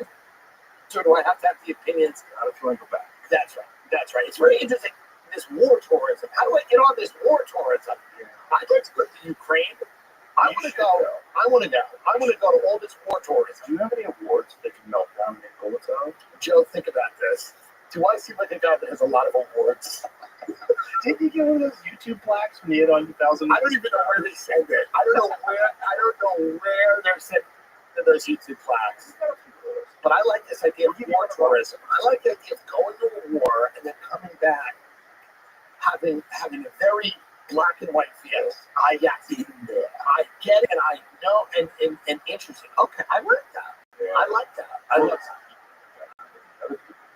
Or do I have to have the opinions? Not if you want to go back. That's right. That's right. It's very interesting. This war tourism. How do I get on this war tourism? I'd like to go to Ukraine. I want to go. I want to go to all this war tourism. Do you have any awards that can melt down and get bullets out? Joe, think about this. Do I seem like a guy that has a lot of awards? Didn't you get one of those YouTube plaques when you hit 100,000? I don't even know where they said that. I don't know where they're said those YouTube plaques. But I like this idea of war tourism. I like the idea of going to a war and then coming back, having a very black and white feel. I get it, and I know, and interesting. Okay, I like that. I like that.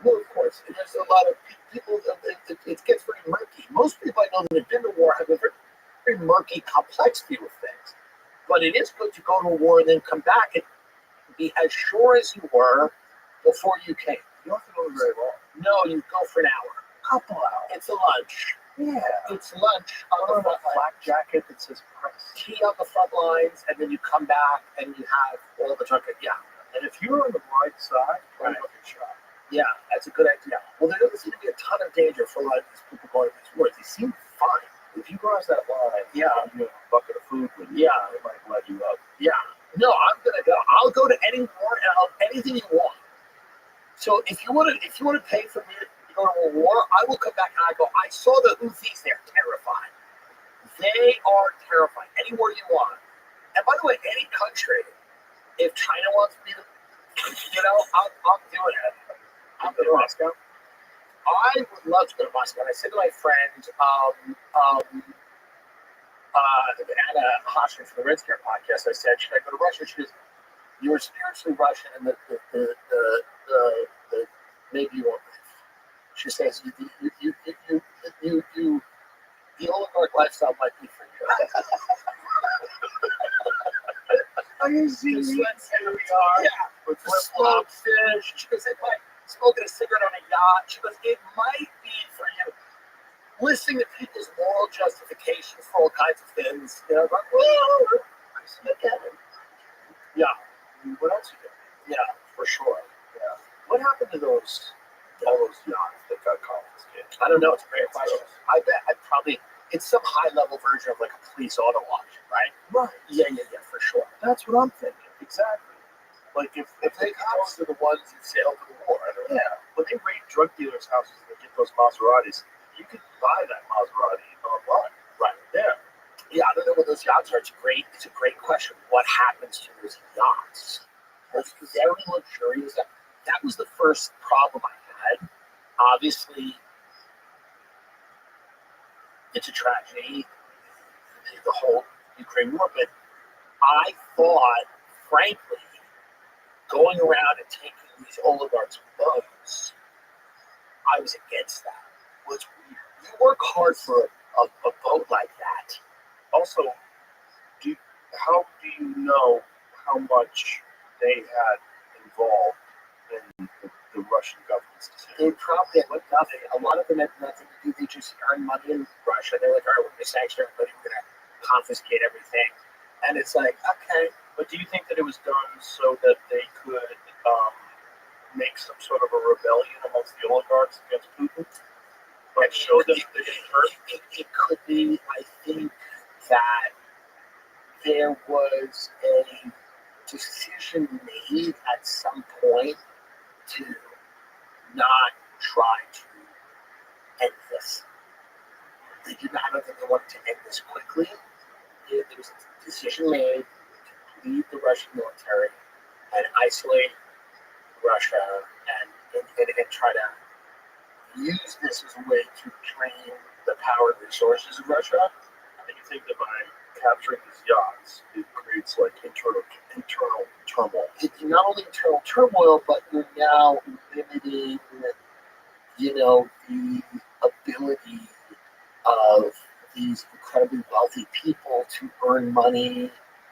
Well, of course, and there's a lot of people. It gets very murky. Most people I know that have been to war have a very, very murky, complex view of things. But it is good to go to war and then come back and be as sure as you were before you came. You don't have to go very long. No, you go for an hour. Couple hours. It's a lunch. Yeah. It's lunch on the front line. Black jacket that says press. Tea on the front lines, and then you come back and you have all the drunk. Yeah. And if you're on the right side, Right. don't get shot. Yeah, that's a good idea. Well, there doesn't seem to be a ton of danger for a lot of these people going to these wars. They seem fine. If you cross that line, Yeah. you have a bucket of food with you. Yeah. They might let you up. Yeah. No, I'm gonna go. I'll go to any war and anything you want. So if you want to pay for me to go to a war, I will come back and I go. I saw the Houthis. They're terrified. They are terrified. Any war you want. And by the way, any country, if China wants me to, I'm doing it. I'm Go to doing it. Moscow. I would love to go to Moscow. And I said to my friend, Anna Hoshner from the Red Scare podcast, I said, should I go to Russia? She goes, you're spiritually Russian, and the maybe you won't live. She says, the oligarch lifestyle might be for you. Are you serious? Here we are. Yeah. With The smoked fish. She goes, it might smoking a cigarette on a yacht. She goes, it might be for you. Listening to people's moral justifications for all kinds of things. Like, well, I look at it. Yeah. What else you do? Yeah, for sure. Yeah. What happened to all those yachts that got confiscated? I don't know. It's a great question. I bet it's some high level version of like a police auto auction, right? Right. Yeah, for sure. That's what I'm thinking. Exactly. Like if The cops are the ones who sailed to the war. when they raid drug dealers' houses and get those Maseratis, you can buy that Maserati online. Right. Yeah. Yeah, I don't know what those yachts are. It's a great question. What happens to those yachts? Those very luxurious. That was the first problem I had. Obviously, it's a tragedy, the whole Ukraine war, but I thought, frankly, going around and taking these oligarchs' boats, I was against that. You work hard for a boat like that. Also, how do you know how much they had involved in the Russian government's decision? They probably had nothing. A lot of them had nothing to do. They just earned money in Russia. They're like, all right, we're going to sanction everybody. We're going to confiscate everything. And it's like, okay. But do you think that it was done so that they could make some sort of a rebellion amongst the oligarchs against Putin? Like show them that they didn't hurt? It could be. I think that there was a decision made at some point to not try to end this. I don't think they wanted to end this quickly. There was a decision made to leave the Russian military and isolate Russia and try to use this as a way to drain the power and resources of Russia. And you think that by capturing these yachts, it creates like internal turmoil? It's not only internal turmoil, but you're now limiting, the ability of these incredibly wealthy people to earn money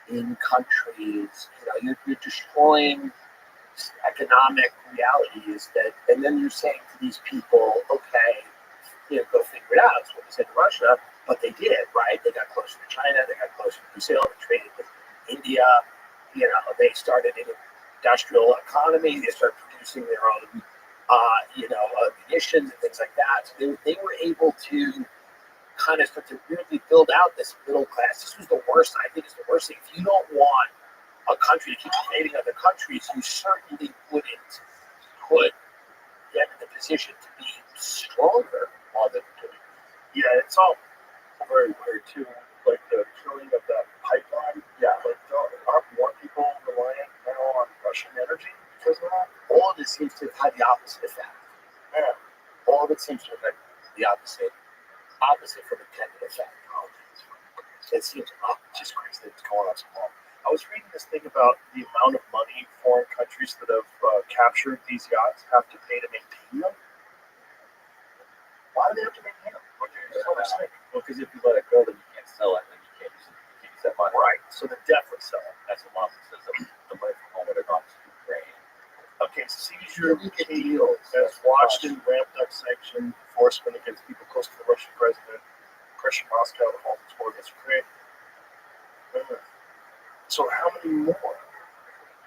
in countries. You're destroying economic realities and then you're saying to these people, okay, go figure it out. That's what they said to Russia, but they did, right? They got closer to China, they got closer to Brazil, they traded with India. They started an industrial economy. They started producing their own, munitions and things like that. So they were able to kind of start to really build out this middle class. This was the worst. I think it's the worst thing. If you don't want a country to keep invading other countries, you certainly wouldn't put them in the position to be stronger while they're doing it. Yeah, it's all very weird too. Like the killing of that pipeline. Yeah, like aren't more people reliant now on Russian energy because of that? All of this seems to have had the opposite effect. Yeah. All of it seems to have had the opposite from intended effect. It seems just crazy that it's going on so long. I was reading this thing about the amount of money foreign countries that have captured these yachts have to pay to maintain them. Why do they have to maintain them? What do you understand? Well, because if you let it go, then you can't sell it, and you can't use that money. Right. So the debt would sell it. That's what mom says. The money from home would have gone to Ukraine. A Okay, seizure has watched and ramped up sanction enforcement against people close to the Russian president, pressure Moscow to halt its war against Ukraine. So how many more?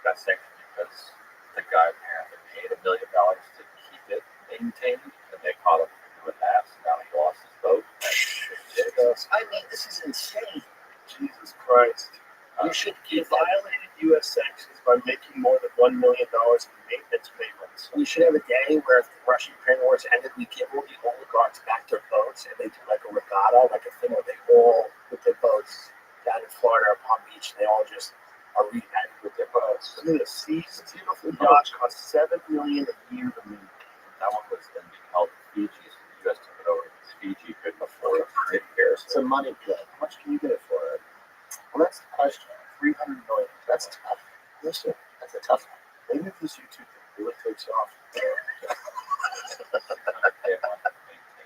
Got sanctioned because the guy apparently paid $1 million to keep it maintained, and they caught him doing that. So now he lost his boat. I mean, this is insane. Jesus Christ. You violated U.S. sanctions by making more than $1 million in maintenance payments. We should have a day where if the Russian-Ukraine war is ended, we give all the oligarchs back their boats and they do like a regatta, like a thing where they all with their boats down in Florida or Palm Beach. They all just are reunited with their boats. Look at this. These beautiful yachts cost $7 million a year to maintain. That one was then being held in Fiji, so the U.S. took it over because Fiji couldn't afford it here. It's a money play. How much can you get it for? Well, that's the question. $300 million. That's tough. Listen, that's a tough one. Maybe if this YouTube thing really takes off.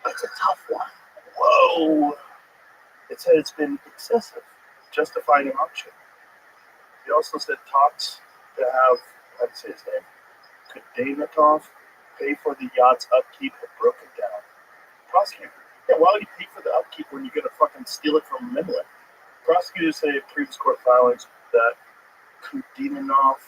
That's a tough one. Whoa! It said it's been excessive, justifying an auction. He also said talks to have, let's say his name, Kudamatov, pay for the yacht's upkeep had broken down. Prosecutor. Yeah, why would you pay for the upkeep when you're going to fucking steal it from him anyway? Prosecutors say in previous court filings that Kudamatov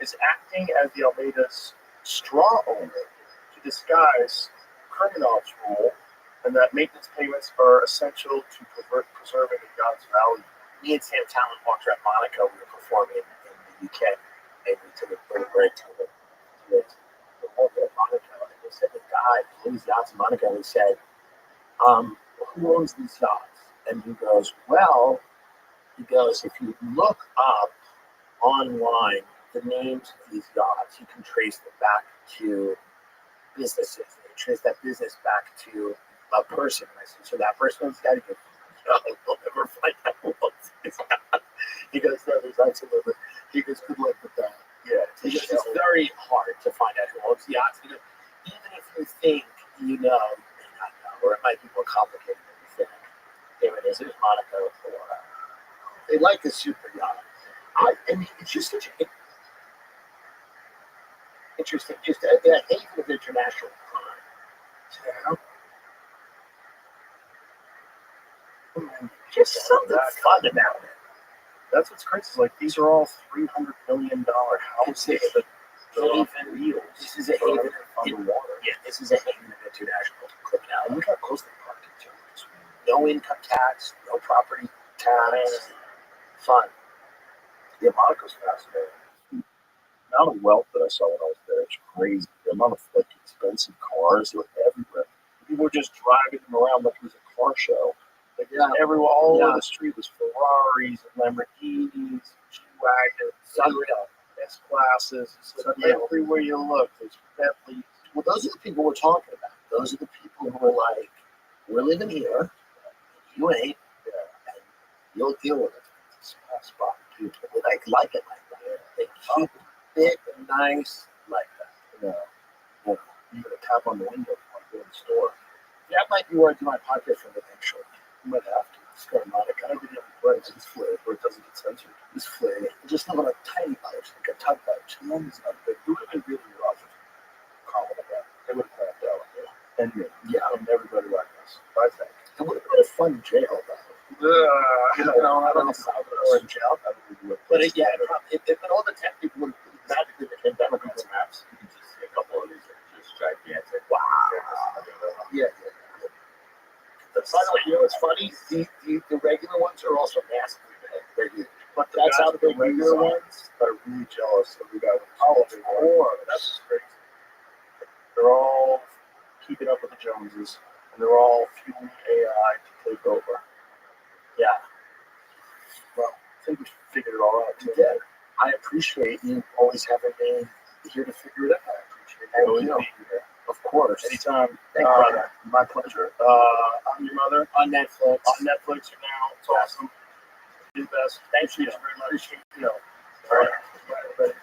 is acting as the Almeida's straw owner to disguise Kurmanov's rule, and that maintenance payments are essential to preserving the yacht's value. Me and Sam Talent walked around Monaco. We were performing in the UK. Maybe we took a little break to Monaco. And they said the guy who owns yachts in Monaco, he said, who owns these yachts? And he goes, if you look up online the names of these yachts, you can trace them back to businesses. And you trace that business back to a person. And I said, so that person owns that? He goes, no, we'll never find out who owns this yacht. He goes, no, there's absolutely. He goes, good luck with that. Yeah. He goes, it's very hard to find out who owns the yachts. He goes, even if you think you know, you may not know, or it might be more complicated than you think. Here it is. There's Monaco. They like the super yacht. I mean, it's just such an interesting, just a haven of international crime. Just something fun about it. That's what's crazy. It's like these are all $300 million houses that Haven. wheels. This is a haven underwater. Yeah, this is a haven of international criminality. Look how close they parked it to. No income tax, no property tax. Fun. Yeah, Monaco's fascinating. The amount of wealth that I saw when I was there, it's crazy. The amount of like expensive cars that were everywhere. People were just driving them around like it was a car show. Like everywhere, all over the street was Ferraris and Lamborghinis, G-Wagons, Unreal. S-Classes. It's like everywhere you look, there's Bentleys. Well, those are the people we're talking about. Those are the people who are like, we're living here, you ain't, and you'll deal with it. It's a small spot. People like it like that. They keep it nice like that. You're going to tap on the window if you want to go in the store. That might be where I do my podcast from eventually. You might have to. It's kind of not a kind of video place. It's flared where it doesn't get censored. It's flared. Just live on a tiny boat, like a tugboat. It's not big. It would have been really rough if Colin had that. They would have clamped out. And and everybody like us. I think. It would have been a fun jail, though. I don't know. Or in jail. But all the tech people would magically became Democrats. Maps, you can just see a couple of these are just gigantic. Wow. Yeah. By the way, you know what's funny? The regular ones are also massively big. But that's how the regular ones are really jealous of the guy with the That's crazy. They're all keeping up with the Joneses, and they're all fueling AI to take over. Yeah. Well, I think we figured it all out. You did. I appreciate you always having me here to figure it out. I appreciate it. Always being here. Of course. Anytime. Thank you, brother. My pleasure. I'm Your Mother. On Netflix. On Netflix now. It's awesome. Do the best. Thank you very much. Appreciate you. All right. Bye, everybody.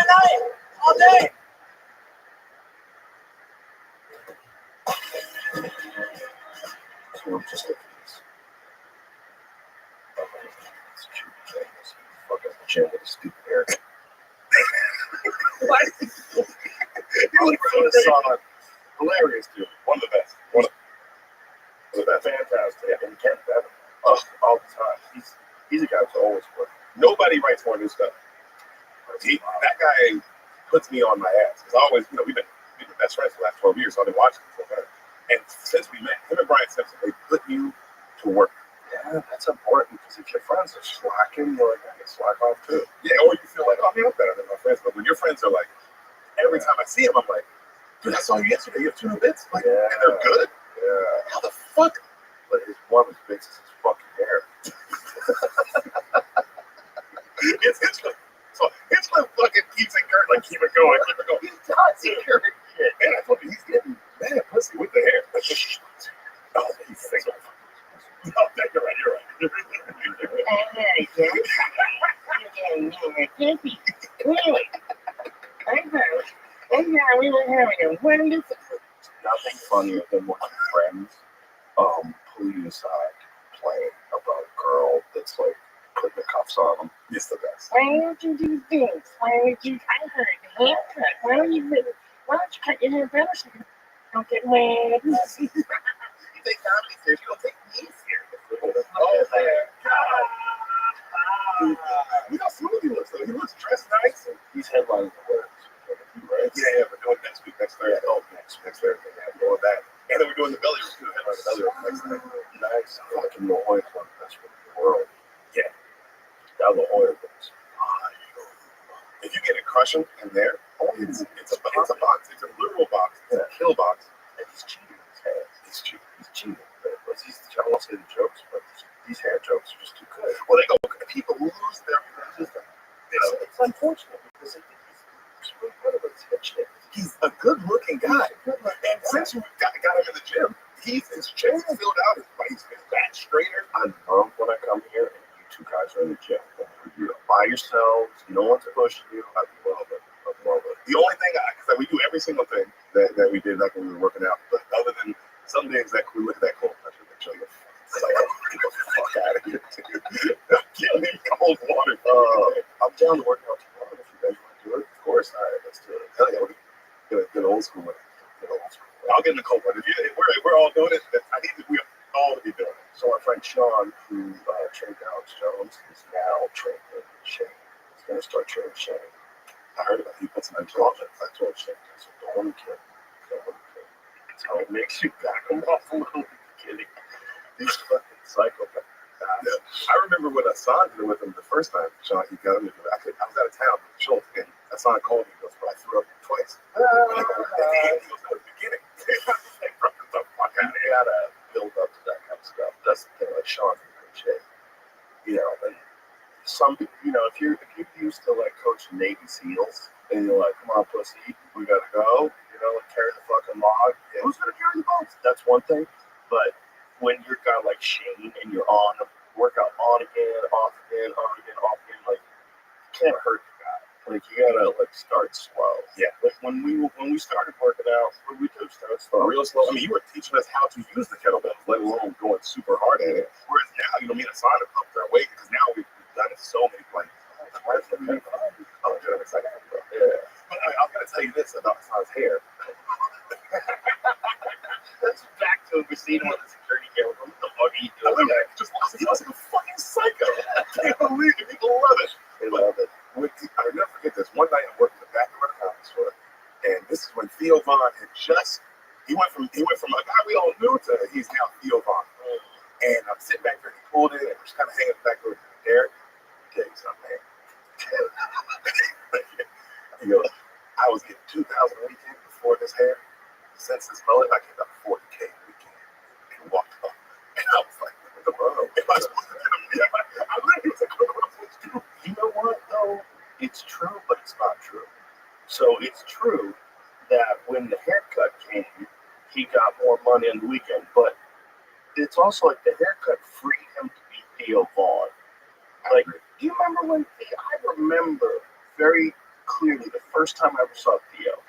night, all day. So I'm just looking at this. It's cute. Fucking gym with a stupid hair. What? You look so solid. Hilarious, dude. One of the best. One of the best. Fantastic. Yeah, and Ken Bevan. Oh, all the time. He's a guy who's always working. Nobody writes more new stuff. That guy puts me on my ass. Because always, we've been best friends for the last 12 years, so I've been watching this whole time. And since we met, him and Brian Simpson, they put you to work. Yeah, that's important because if your friends are slacking, you're like, I can slack off too. Yeah, or you feel like, oh, man, I'm better than my friends. But when your friends are like, every time I see him, I'm like, dude, I saw you yesterday. You have 2 new bits. Like, and they're good? Yeah. How the fuck? But one of his bits is his fucking hair. It's Hitchcock fucking keeps it going. Like, keep it going. He's toxic. And I told you, he's getting mad pussy with the hair. Oh, he's single. No, you're right. Hey, Ken. Really? I heard we were having a wonderful. Nothing funnier than when friends pull you aside playing about a girl that's like putting the cuffs on them. It's the best. Why don't you do this? Why don't you? I heard the haircut. Why don't you cut your hair better so you don't get mad? You take comedy serious, you don't take me serious. Oh, man. You know how smooth he looks, though. He looks dressed nice. And He's headlining the works. Right? yeah, we're doing next week, next Thursday. Oh, next Thursday. Yeah, we're doing that. And then we're doing the belly room, too. The belly room next night. Nice. Fucking La Jolla's one of the best rooms in the world. Yeah. That La Jolla rooms. If you get a crushing in there, it's a box. It's a literal box. It's a kill box. And he's cheating his hair. He's cheating. But I won't say the jokes, but these hair jokes are just too good. Well, they go, people lose their system. It's unfortunate because I think he's really good at his head shit. He's a good-looking guy. And since you got him in the gym, his chest is filled out. His back straighter. I love when I come here and you two guys are in the gym. You're by yourselves. You don't want to push you. I love it. The only thing, because we do every single thing that we did back when we were working out, but other than some days that we look at that cold, I should show you. Get the fuck out of here, dude. Get me cold water. I'm down to work out tomorrow if you guys want to do it. Of course. All right, let's do it. Hell yeah, we're get old school with it. I'll get in the cold water. If we're all doing it, I think we all to be doing it. So our friend Sean, who trained Alex Jones, is now training Shane. He's going to start training Shane. I heard about it. He put some I told Shane, I said, don't want to kill him. That's how it makes you back him off a little bit. Kidding. These fucking psychopaths. Yeah. I remember when Hassan did it with him the first time. Sean, he got him to do it. I was out of town with Schultz, and Hassan called me. He goes, "But I threw up twice." At the end, he goes, "No, at the beginning." Like, bro, get the fuck out of You here. gotta build up to that kind of stuff. That's the thing. Like Sean's in good shape. And some, if you're used to like coaching Navy SEALs, and you're like, "Come on, pussy, we gotta go," carry the fucking log. Yeah. Who's gonna carry the boats? That's one thing. But when you're a guy like Shane and you're on a workout on again, off again, on again, off again, like you can't hurt the guy. Like you gotta start slow. Yeah. Like when we started working out, we do start slow. Real slow. I mean, you were teaching us how to use the kettlebells, let alone going super hard at it. Whereas now, me and Hassan have upped our weight because now we've done it so many places. Oh, dude, I'm excited. Yeah. But I'm gonna tell you this about Hassan's hair. That's back to we seen him with the security camera. What the fuck are you doing? He was like a fucking psycho. I can't believe it. People love it. They love it. I'll never forget this. One night I'm working in the back of the comedy store, and this is when Theo Von had he went from a guy we all knew to he's now Theo Von. And I'm sitting back there, he pulled in, and I'm just kind of hanging back there. Derek, I'll tell you something, man. He goes, I was getting 2,000 a weekend before this hair. Since this mullet, I get about 40K a weekend. And walked up. And I was like, what the world? Am I supposed to get him? I literally was like, what am I supposed to do? You know what, though? It's true, but it's not true. So it's true that when the haircut came, he got more money on the weekend, but it's also like the haircut freed him to be Theo Von. Like, do you remember when I remember very clearly the first time I ever saw Theo,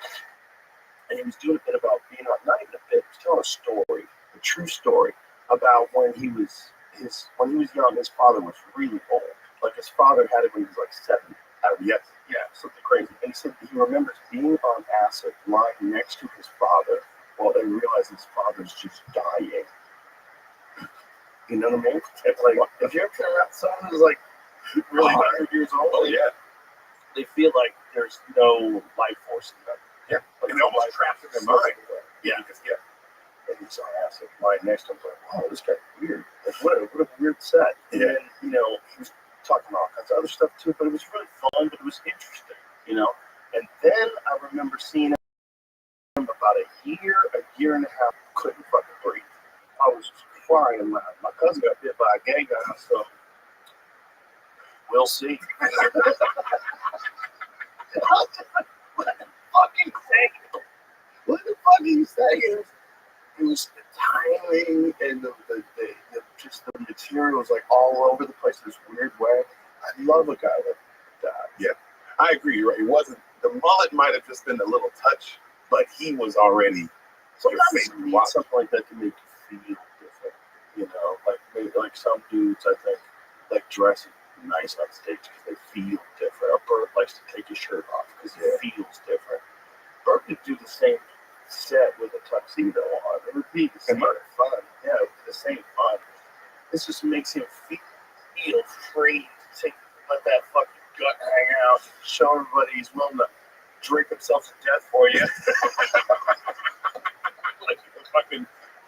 and he was doing a bit about being on, not even a bit, he was telling a story, a true story about when he was young. His father was really old. Like his father had him when he was like 7. Yes, yeah, something crazy. And he said he remembers being on acid, lying next to his father, while they realize his father's just dying. You know what I mean? It's like if you're around someone who's like really 100 years old, Oh yeah. they feel like there's no life force in them. Yeah. Like And they're almost trapped in their mind. Yeah. Because, yeah. And he's on acid, lying next to him, like, wow, this guy's weird. Like, what a weird set. And then, he was talking about all kinds of other stuff too, but it was really fun, but it was interesting, And then I remember seeing him about a year and a half, couldn't fucking breathe. I was crying. My cousin got bit by a gay guy, so we'll see. What the fucking thing? What the fuck are you saying? It was the timing and the just the material was like all over the place this weird way. I love a guy like that. Yeah. I agree. You're right. It wasn't, the mullet might have just been a little touch, but he was already Sometimes you need something like that to make you feel different. Like some dudes, I think, like dress nice on stage because they feel different. Or Bert likes to take his shirt off because he feels different. Bert could do the same set with a tuxedo on. It would be the same fun. Yeah, it would be the same fun. This just makes him feel free to let that fucking gut hang out, show everybody he's willing to drink himself to death for you. Like fucking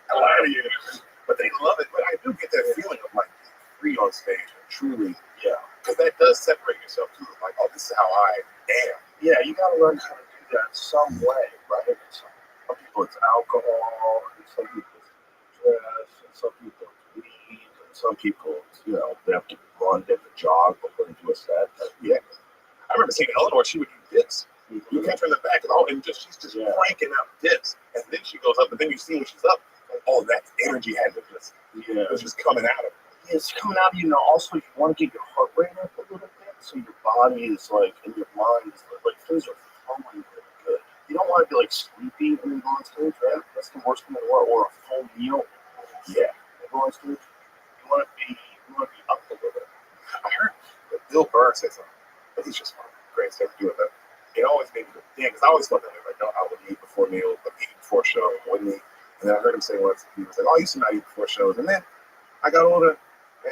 gladiators. But they love it. But I do get that feeling of like free on stage and truly, because that does separate yourself too. Like, oh, this is how I am. Yeah, you gotta learn how to do that some way, right? Some people it's alcohol, and some people it's dress, and some people it's weed, and some people it's, they have to run, they have to jog before they do a set. Yeah. I remember seeing Eleanor, she would do dips. You catch her in the back and she's just cranking out dips. And then she goes up, and then you see when she's up, like, oh, that energy had to just, it was just coming out of her. Yeah, it's coming out of you. Also, you want to get your heart rate up a little bit, so your body is like, and your mind is like things are flowing really good. You don't want to be like sleepy when you go on stage, right? That's the worst thing in the world. Or a full meal. Yeah, when you go on stage, you want to be up a little bit. I heard that Bill Burr said something, but he's just one of the greatest ever doing that. It always made me think, because I always thought that way, like, no, I would eat before meals, but eat before show, wouldn't eat. And then I heard him say once, he was like, oh, I used to not eat before shows. And then I got older,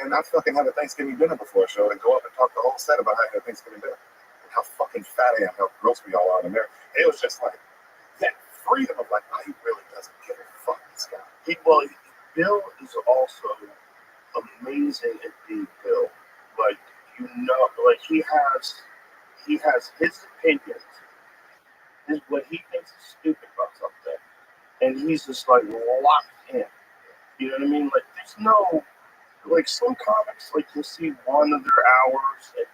and I fucking have a Thanksgiving dinner before a show and go up and talk the whole set about how I had a Thanksgiving dinner. And how fucking fat I am, how gross we all are in America. It was just like, that freedom of like, oh, he really doesn't give a fuck, this guy. Bill is also amazing at being Bill. Like, like he has his opinions, what he thinks is stupid about something, and he's just like locked in. You know what I mean? Like there's no, like some comics, like you'll see one of their hours, and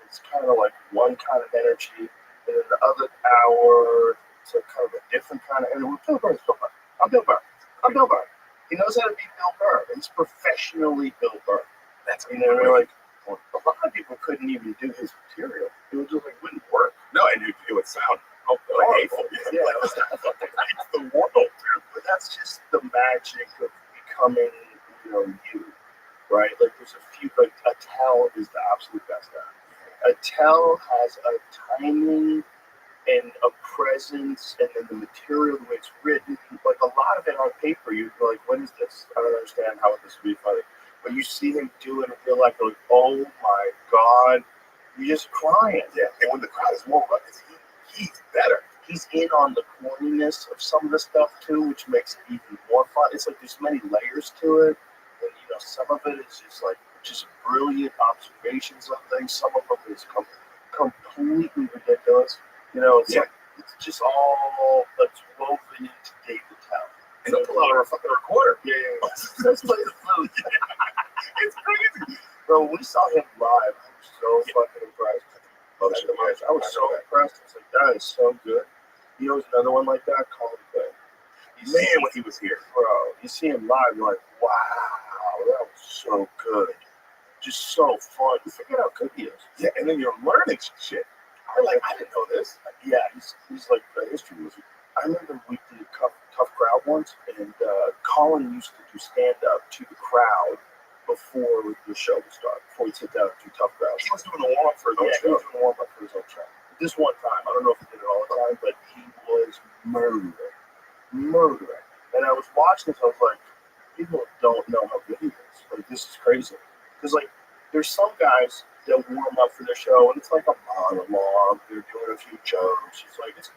it's kind of like one kind of energy, and then the other hour, it's a kind of a different kind of energy. Bill Burr is Bill Burr. I'm Bill Burr. I'm Bill Burr. He knows how to be Bill Burr. He's professionally Bill Burr. That's like. A lot of people couldn't even do his material. It was just like wouldn't work. No, and it would sound like hateful. Yeah, it was the world, dude. But that's just the magic of becoming, you, right? Like there's a few. Like Attell is the absolute best guy. Attell has a timing and a presence, and then the material, the way it's written. Like a lot of it on paper, you're like, what is this? I don't understand how this would be funny. But you see him do it and feel like, oh my God, you're just crying. Yeah, and when the crowd is more ruckus, he's better. He's in on the corniness of some of the stuff too, which makes it even more fun. It's like there's many layers to it. And some of it is just brilliant observations of things. Some of them is completely ridiculous. It's just all that's woven into David Town. And he'll pull out a fucking recorder. Yeah. Let's play the flute. It's crazy. Bro, when we saw him live, I was so fucking impressed. I was so impressed. I was like, that is so good. There's another one like that, Colin Quinn. Man, when he was here. Bro, you see him live, you're like, wow, that was so good. Just so fun. You forget how good he is. Yeah, and then you're learning shit. I'm like, I didn't know this. Yeah, he's like a history wizard. I remember we did tough crowd once, and Colin used to do stand up to the crowd before the show would start. Before he'd sit down and do tough crowd. He was doing a warm up for his own He show. was doing a warm up for his own show. This one time, I don't know if he did it all the time, but he was murdering. And I was watching this, I was like, people don't know how good he is. Like, this is crazy. Because, like, there's some guys that warm up for their show, and it's like a monologue. They're doing a few jokes. It's like, it's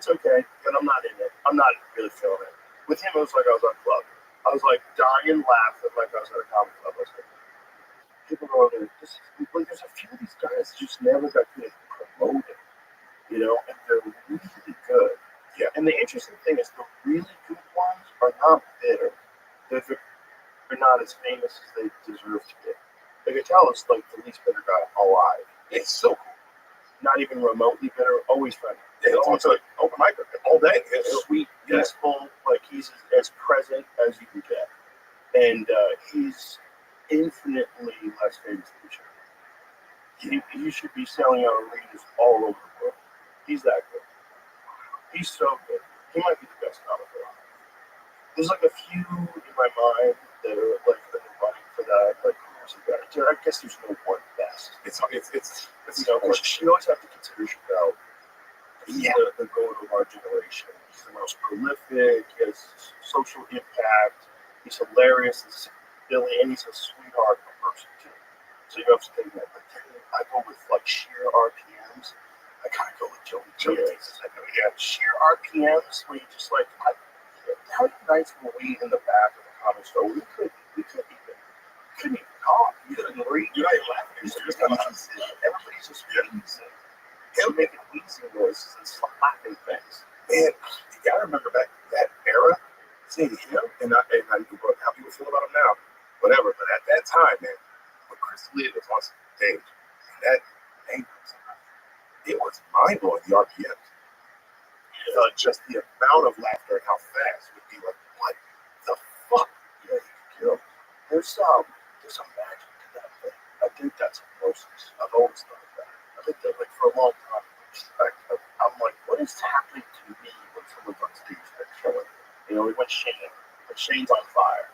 okay, but I'm not in it. I'm not really feeling it. With him, it was like I was on club. I was like dying laughing like I was at a comedy club. I was like, people go there. Like, there's a few of these guys that just never got good promoted, you know, and they're really good. Yeah. And the interesting thing is, the really good ones are not bitter. They're not as famous as they deserve to be. They could tell us like the least bitter guy alive. It's so cool. Not even remotely bitter. Always friendly. Yeah, it's almost like open mic all day. It's sweet, peaceful. Like he's as present as you can get, and he's infinitely less famous than you should. He should be selling out arenas all over the world. He's that good. He's so good. He might be the best comic alive. There's like a few in my mind that are like in the running for that. Like, who's the best? I guess there's no one best. It's You know, you always have to consider Chappelle. He's the goat of our generation. He's the most prolific. He has social impact. He's hilarious. He's silly, and he's a sweetheart of a person too. So you have to think that. But then I go with like sheer RPMs. I kind of go with Joey Diaz. Sheer RPMs where you just like, how many nights were we in the back of the comedy store? We couldn't even talk. You couldn't read. You're not even laughing. You're just wheezing. Everybody's just wheezing. They're making wheezing noises and slapping things. Man, you gotta remember back that era, seeing him, and I knew how people feel about him now, whatever. But at that time, man, when Chris Lee was on stage, that name, it was mind blowing. The RPMs, just the amount of laughter and how fast would be like, what the fuck? Yeah, you could kill. There's some magic to that thing. I think that's a process. I've always thought that. I think that like for a long time, I'm like, what is happening to me when someone's on stage that's killing it? You know, when Shane's on fire.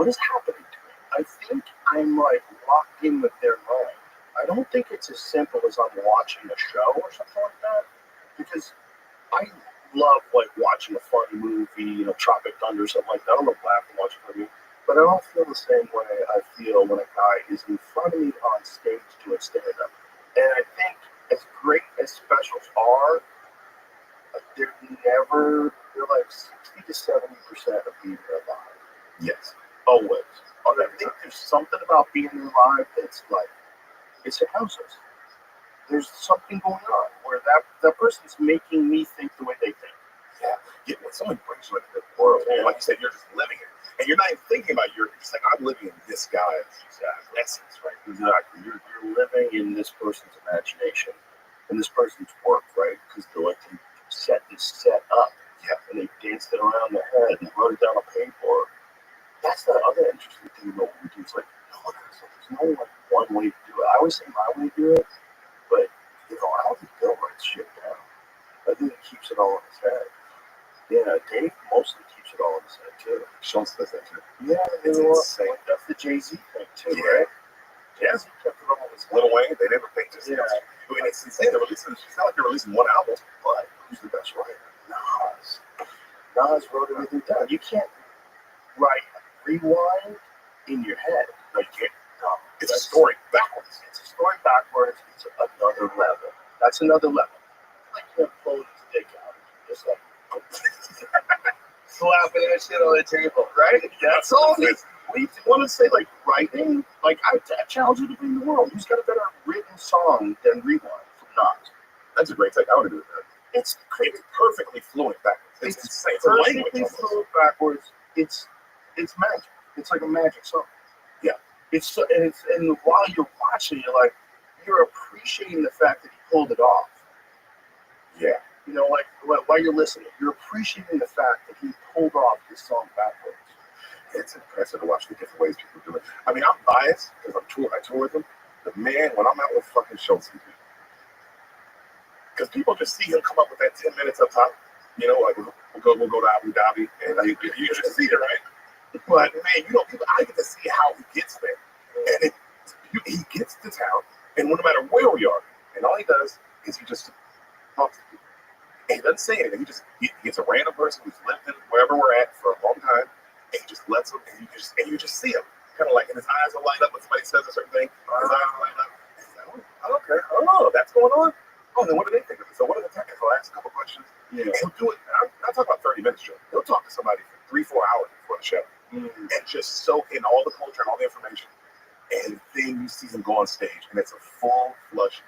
What is happening to me? I think I'm like locked in with their mind. I don't think it's as simple as I'm watching a show or something like that. Because I love like watching a funny movie, you know, Tropic Thunder or something like that. I don't laugh and watch a movie. But I don't feel the same way I feel when a guy is in front of me on stage doing stand-up. And I think as great as specials are, they're like 60 to 70% of being there live. yes, Always. And I think there's something about being there live that's like, it's hypnosis. There's something going on where that person's making me think the way they think. yeah. When someone brings you into the world, and like you said, you're just living it, and you're not even thinking about you're just like, I'm living in this guy's essence, right? Exactly. You're living in this person's imagination and this person's work, right? Because they're like, they set this set up. Yeah. And they danced it around their head and wrote it down on paper. That's the other interesting thing about what we do. It's like, there's no like one way to do it. I always say my way to do it, but you know, I don't think Bill writes shit down. I think he keeps it all in his head. Yeah, Dave mostly keeps it all in his head too. Schultz does that too. Yeah, It's insane. that's the Jay-Z thing too, Yeah. right? Jay-Z kept it all in his head. Lil Wayne, they never think just. Yeah. I mean, it's insane. It's not like they're releasing one album, but who's the best writer? Nas wrote everything down. You can't write rewind in your head. No, you can't. No, it's a story backwards. It's a story backwards. It's another level. That's another level. I can't pull his dick out. Just like slapping that shit on the table, right? That's all it is. We want to say like writing. Like I challenge you to bring the world. Who's got a better written song than Rewind from Nas? That's a great take. I would agree with that. It's It's perfectly fluent backwards. It's insane. It's a language perfectly almost. fluent backwards. It's magic. It's like a magic song. Yeah. And while you're watching, you're appreciating the fact that he pulled it off. Yeah. You know, like while you're listening, you're appreciating the fact that he pulled off this song backwards. It's impressive to watch the different ways people do it. I mean, I'm biased because I tour with him. But man, when I'm out with fucking Schultz, Because people just see him come up with that 10 minutes up top. You know, like we'll go to Abu Dhabi, and like, you just see it, right? But man, you know, I get to see how he gets there, and he gets to town, and no matter where we are, and all he does is he just talks to people. And he doesn't say anything. He gets a random person who's lived in wherever we're at for a long time, and he just lets them, and you just see him, kind of like, and his eyes will light up when somebody says a certain thing. His eyes will light up. And he's like, oh, okay, oh, that's going on. Oh, then what do they think of it? So what are the technical? Ask a couple questions. Yeah. He'll do it. I'm not talking about 30 minutes show. He'll talk to somebody for 3-4 hours before the show, and just soak in all the culture and all the information. And then you see him go on stage, and it's a full flush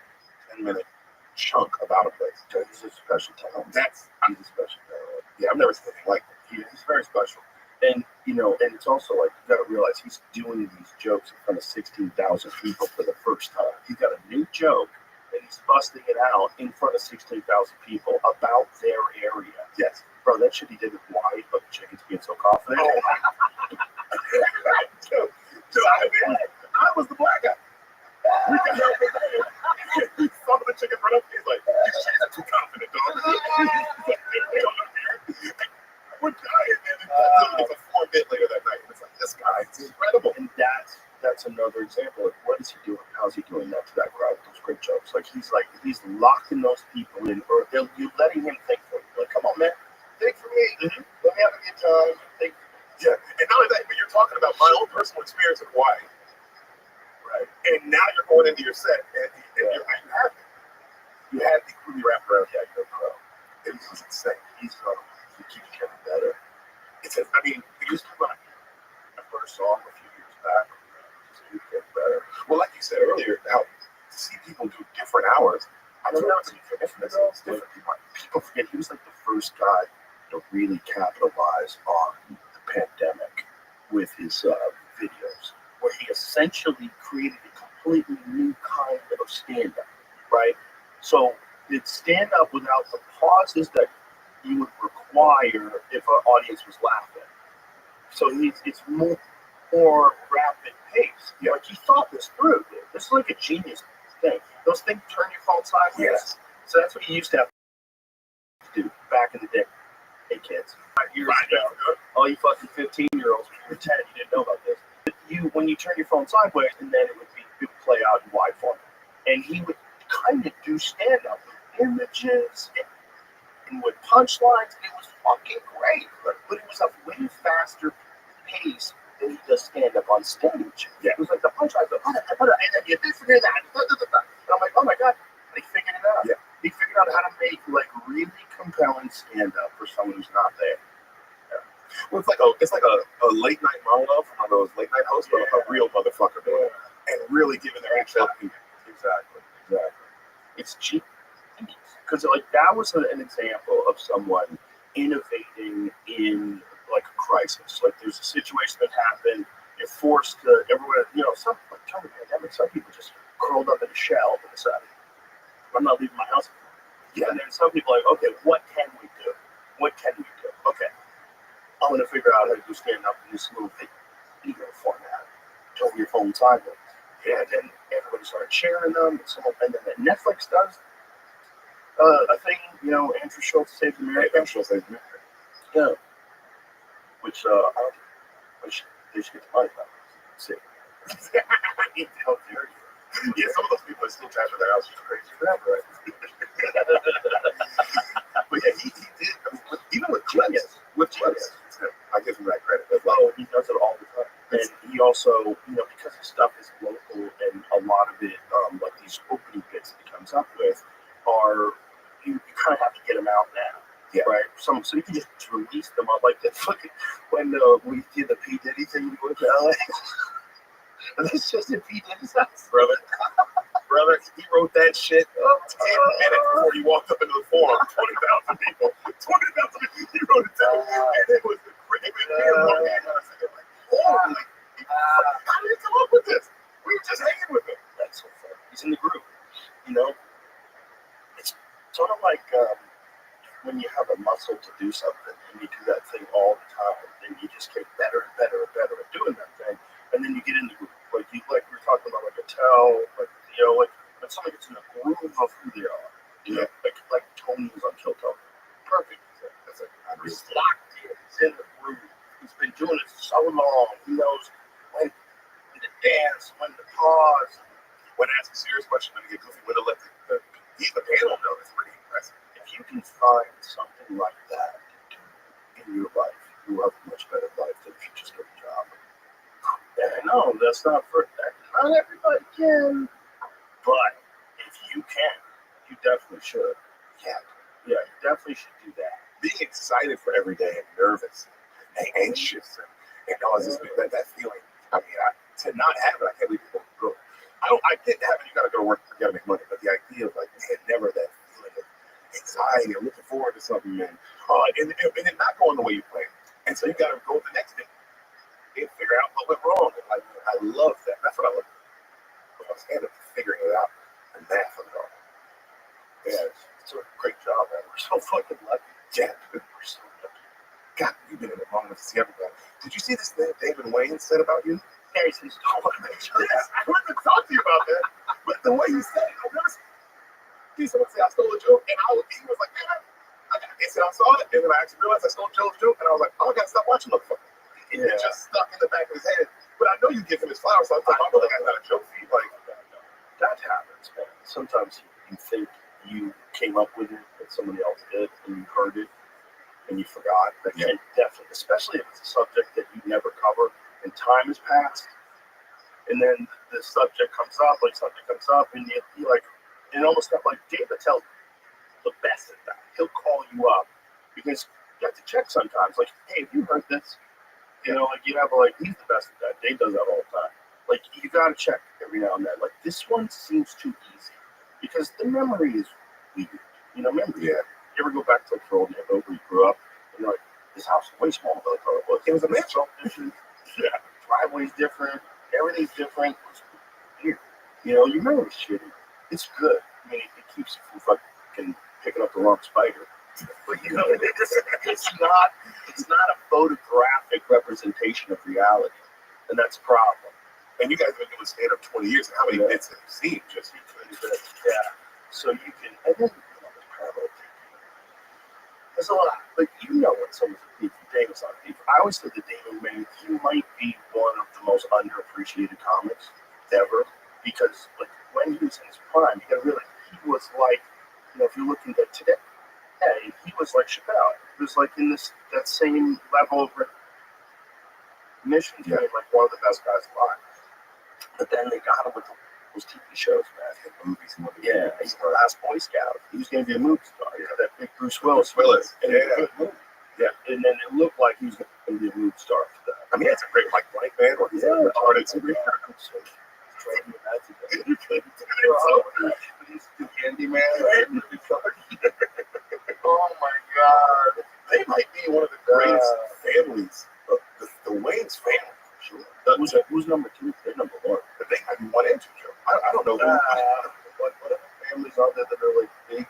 10-minute chunk about a place. So he's a special talent. He's a special talent. Yeah, I've never seen anything like that. He's very special. And you know, and it's also like you got to realize he's doing these jokes in front of 16,000 people for the first time. He's got a new joke, and he's busting it out in front of 16,000 people about their area. Yes, bro, that shit he did with White, but the chicken's being so confident. Dude, I was the black guy. We can help with that. Some of the chickens run up to me, he's like, these chickens are too confident, dog. We're dying, man. It's a 4-bit later that night. It's like, this guy is incredible. And that's another example of what is he doing? How's he doing that to that crowd with those great jokes? Like he's locking those people in, or you letting him think for you. Like, come on, man, think for me. Mm-hmm. Let me have a good time. Think. Yeah, and not only that, but you're talking about my own personal experience in Hawaii, right? And now you're going into your set, and you had the crew wrapped around. Yeah, you're a pro. It was insane. He keeps getting better. You just talk about my first song a few years back. He keeps getting better. Well, like you said earlier, how to see people do different hours. I don't know. It's different. People forget he was like the first guy to really capitalize on the pandemic with his videos, where he essentially created a completely new kind of stand-up, right? So it's stand-up without the pauses that you would require if an audience was laughing. So it's more rapid pace. Yeah. Like he thought this through. Dude. This is like a genius thing. Those things turn your phone sideways. Yes. So that's what you used to have to do back in the day. Hey kids, 5 years ago, all you fucking 15-year-olds, when you were 10, you didn't know about this. When you turn your phone sideways, and then it would play out in wide format. And he would kind of do stand-up with images and with punchlines. It was fucking great, but it was a way faster pace than he does stand-up on stage. Yeah. It was like the punchlines, and then you this and that. And I'm like, oh my god, they figured it out. Yeah. He figured out how to make like really compelling stand-up for someone who's not there. Yeah. Well, it's like a late night monologue from one of those late night hosts, but a real motherfucker doing it, and really giving their actual opinion. Exactly. It's cheap. Because like that was an example of someone innovating in like a crisis. Like there's a situation that happened, you're forced to everywhere. You know, during the pandemic, some people just curled up in a shell and decided, I'm not leaving my house. Yeah, and then some people are like, okay, what can we do? Okay, I'm gonna figure out how to do stand up in this little video format. Turn your phone sideways. Yeah, and then everybody started sharing them. And then Netflix does a thing, you know, Andrew Schultz Saves America. Yeah. Which they should get the money back. See. How dare you? Yeah, some of those people are still trapped in their house. It's crazy. Right? But yeah, he did. I mean, even with clips, I give him that credit as well. Oh, he does it all the time. And he also, you know, because his stuff is local and a lot of it, like these opening bits that he comes up with, are you kind of have to get them out now. Yeah. Right. So you can just release them up like that. Fucking when we did the P Diddy thing, we went to LA. And that's just in P Diddy's house, brother. He wrote that shit 10 minutes before he walked up into the forum. 20,000 people. 20,000 people. He wrote it down, and it was the crazy thing. Holy! How did he come up with this? We were just hanging with him. That's so fun. He's in the group. You know, it's sort of like when you have a muscle to do something and you do that thing all the time, and you just get better and better and better at doing that thing, and then you get in the group. Like we're talking about, like a tell, like you know, like when somebody gets in the groove of who they are. You know, like He's locked in. He's in the groove. He's been doing it so long. He knows when to dance, when to pause. When I ask a serious question, I'm going to get goofy. When to let the panel know, it's pretty impressive. If you can find something like that in your life, you will have a much better life than if you just get a job. And no, that's not for that. Not everybody can. But if you can, you definitely should. Yeah. Yeah, you definitely should do that. Being excited for every day and nervous and anxious and all this that feeling. I mean, to not have it, I can't believe people go. I get having you gotta go to work, you gotta make money, but the idea of like, man, never that feeling of anxiety or looking forward to something and it not going the way you planned. And so you gotta go the next day and figure out what went wrong. And I love that. That's what I love. I was kind of figuring it out, the math of it all. Yeah, it's a great job, man. We're so fucking lucky. Yeah, we're so lucky. God, you've been in it long enough to see everybody. Did you see this thing David Wayne said about you? Harry says, I want to make sure. Yes, I wanted to talk to you about that. But the way he said it, I've never seen someone say I stole a joke, and he was like, man, he said I saw it, and then I actually realized I stole Joe's joke, and I was like, oh, I gotta stop watching motherfucker. And it just stuck in the back of his head. But I know you give him his flowers, so I was like, I really got a joke for you. Like, that happens, man. Sometimes you think you came up with it, but somebody else did, and you heard it, and you forgot. But yeah, definitely, especially if it's a subject that you never cover, and time has passed, and then the subject comes up, and you like, and almost not like David tells the best at that. He'll call you up because you have to check sometimes. Like, hey, have you heard this? You know, like you have like he's the best at that. Dave does that all the time. Like you gotta check every now and then. Like this one seems too easy because the memory is weird. You know, remember? Yeah. You ever go back to like your old neighborhood where you grew up and you're like, this house is way smaller than I thought it was. It was a mansion. Yeah. Driveway's different. Everything's different. It's weird. You know, you remember shit. It's good. I mean, it keeps you from fucking picking up the wrong spider. But you know, it's not a photographic representation of reality, and that's a problem. And you guys have been doing stand-up 20 years. How many bits have you seen? Just yeah. So you can, and then there's a lot. Like you know when someone's a thief, David's not a thief. I always said that David Wayne, he might be one of the most underappreciated comics ever because like when he was in his prime, you gotta realize he was like, you know, if you're looking at today. Yeah, he was like Chappelle. He was like in that same level of recognition. Yeah. Like one of the best guys alive. But then they got him with those TV shows, man. Movies and movies. Yeah, he's the last Boy Scout. He was going to be a movie star. Yeah, that big Bruce Willis. And a good movie. Yeah, and then it looked like he was going to be a movie star after that. I mean, it's a great like Blank Man or he's a retarded superhero. Candyman. Oh my God. They might be one of the greatest families of the Wayne's family. Sure. Who's number two? They're number one. But they might be 1 and 2. I don't know. What other families are there that are like big?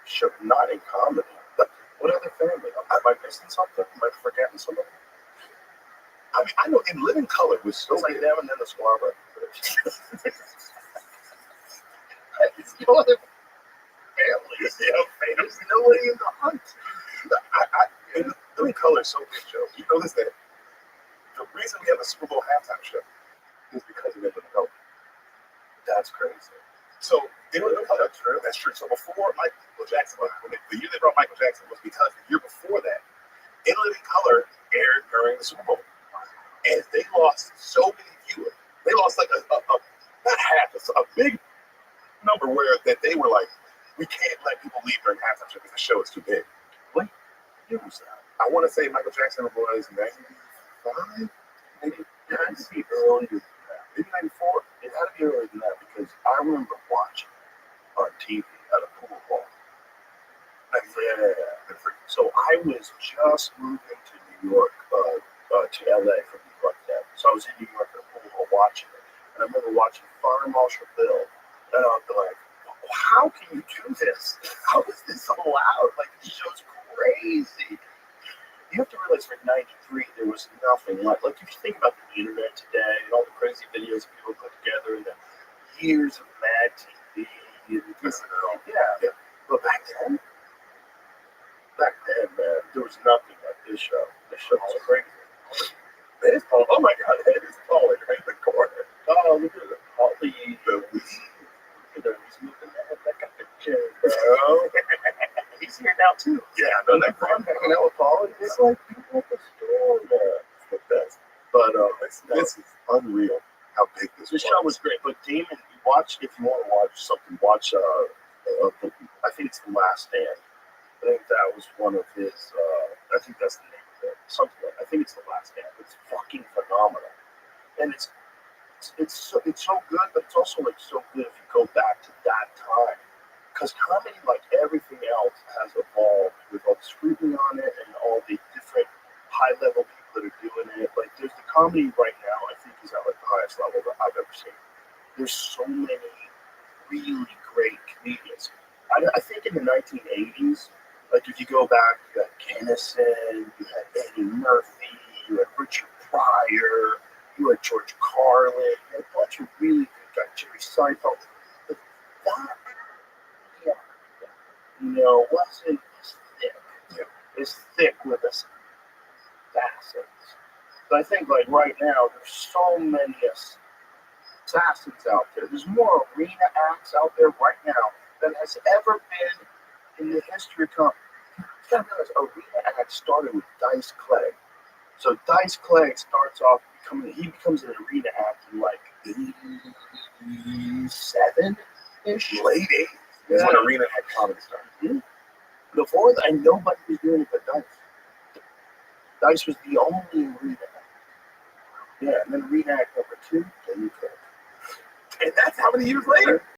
Sure, not in comedy. But what other family? Am I missing something? Am I forgetting something? I mean, I know In Living Color was so like them and then the Squad. It's no other families. There's nobody in the hunt. In Living Color is so big, Joe. You notice that the reason we have a Super Bowl halftime show is because of In Living Color. That's crazy. So In Living Color, that's true. So before Michael Jackson, the year they brought Michael Jackson was because the year before that, In Living Color aired during the Super Bowl. And they lost so many viewers. They lost like a not half, a big number where that they were like, we can't let people leave during halftime show because the show is too big. What year was that? I want to say Michael Jackson was 95, maybe earlier than that. Maybe 94. It had to be earlier than that because I remember watching on TV at a pool hall. Yeah. So I was just moving to New York, to LA from New York then. So I was in New York at a pool hall watching it. And I remember watching Fire Marshal Bill. And I was like, how can you do this? How is this allowed? Like, this show's crazy. You have to realize for 93, there was nothing like if you think about the internet today and all the crazy videos people put together and the years of Mad TV and yeah. But back then, And man, there was nothing like this show. This show was crazy. It's Paul. Oh my God, it is Paul right in the corner. Oh, look at it. Holly. He's moving that guy. Bro. He's here now too. Yeah, no, Like fun hanging out with Paul. It's like people at the store, man. It's the best. But this is unreal how big this the show was great. But Damon, watch if you want to watch something. Watch I think it's The Last Stand. I think that was one of his. I think that's the name of it. Something like. I think it's The Last Stand. It's fucking phenomenal, and it's so good, but it's also like so good if you go back to that time, because comedy, like everything else, has evolved with all the scrutiny on it and all the different high level people that are doing it. Like there's the comedy right now. I think is at like the highest level that I've ever seen. There's so many really great comedians. I think in the 1980s. Like if you go back, you had Kennison, you had Eddie Murphy, you had Richard Pryor, you had George Carlin, you had a bunch of really good guys, Jerry Seinfeld. But that, wasn't as thick. Yeah. As thick with us assassins. But I think like right now, there's so many assassins out there. There's more arena acts out there right now than has ever been in the history of comedy. You gotta realize, arena act started with Dice Clay. So Dice Clay starts off he becomes an arena act in like 87-ish. late 80s. That's when arena had comedy started. Mm-hmm. Before that, nobody was doing it but Dice. Dice was the only arena act. Yeah, and then arena act number 2, then you could. And that's how many years later?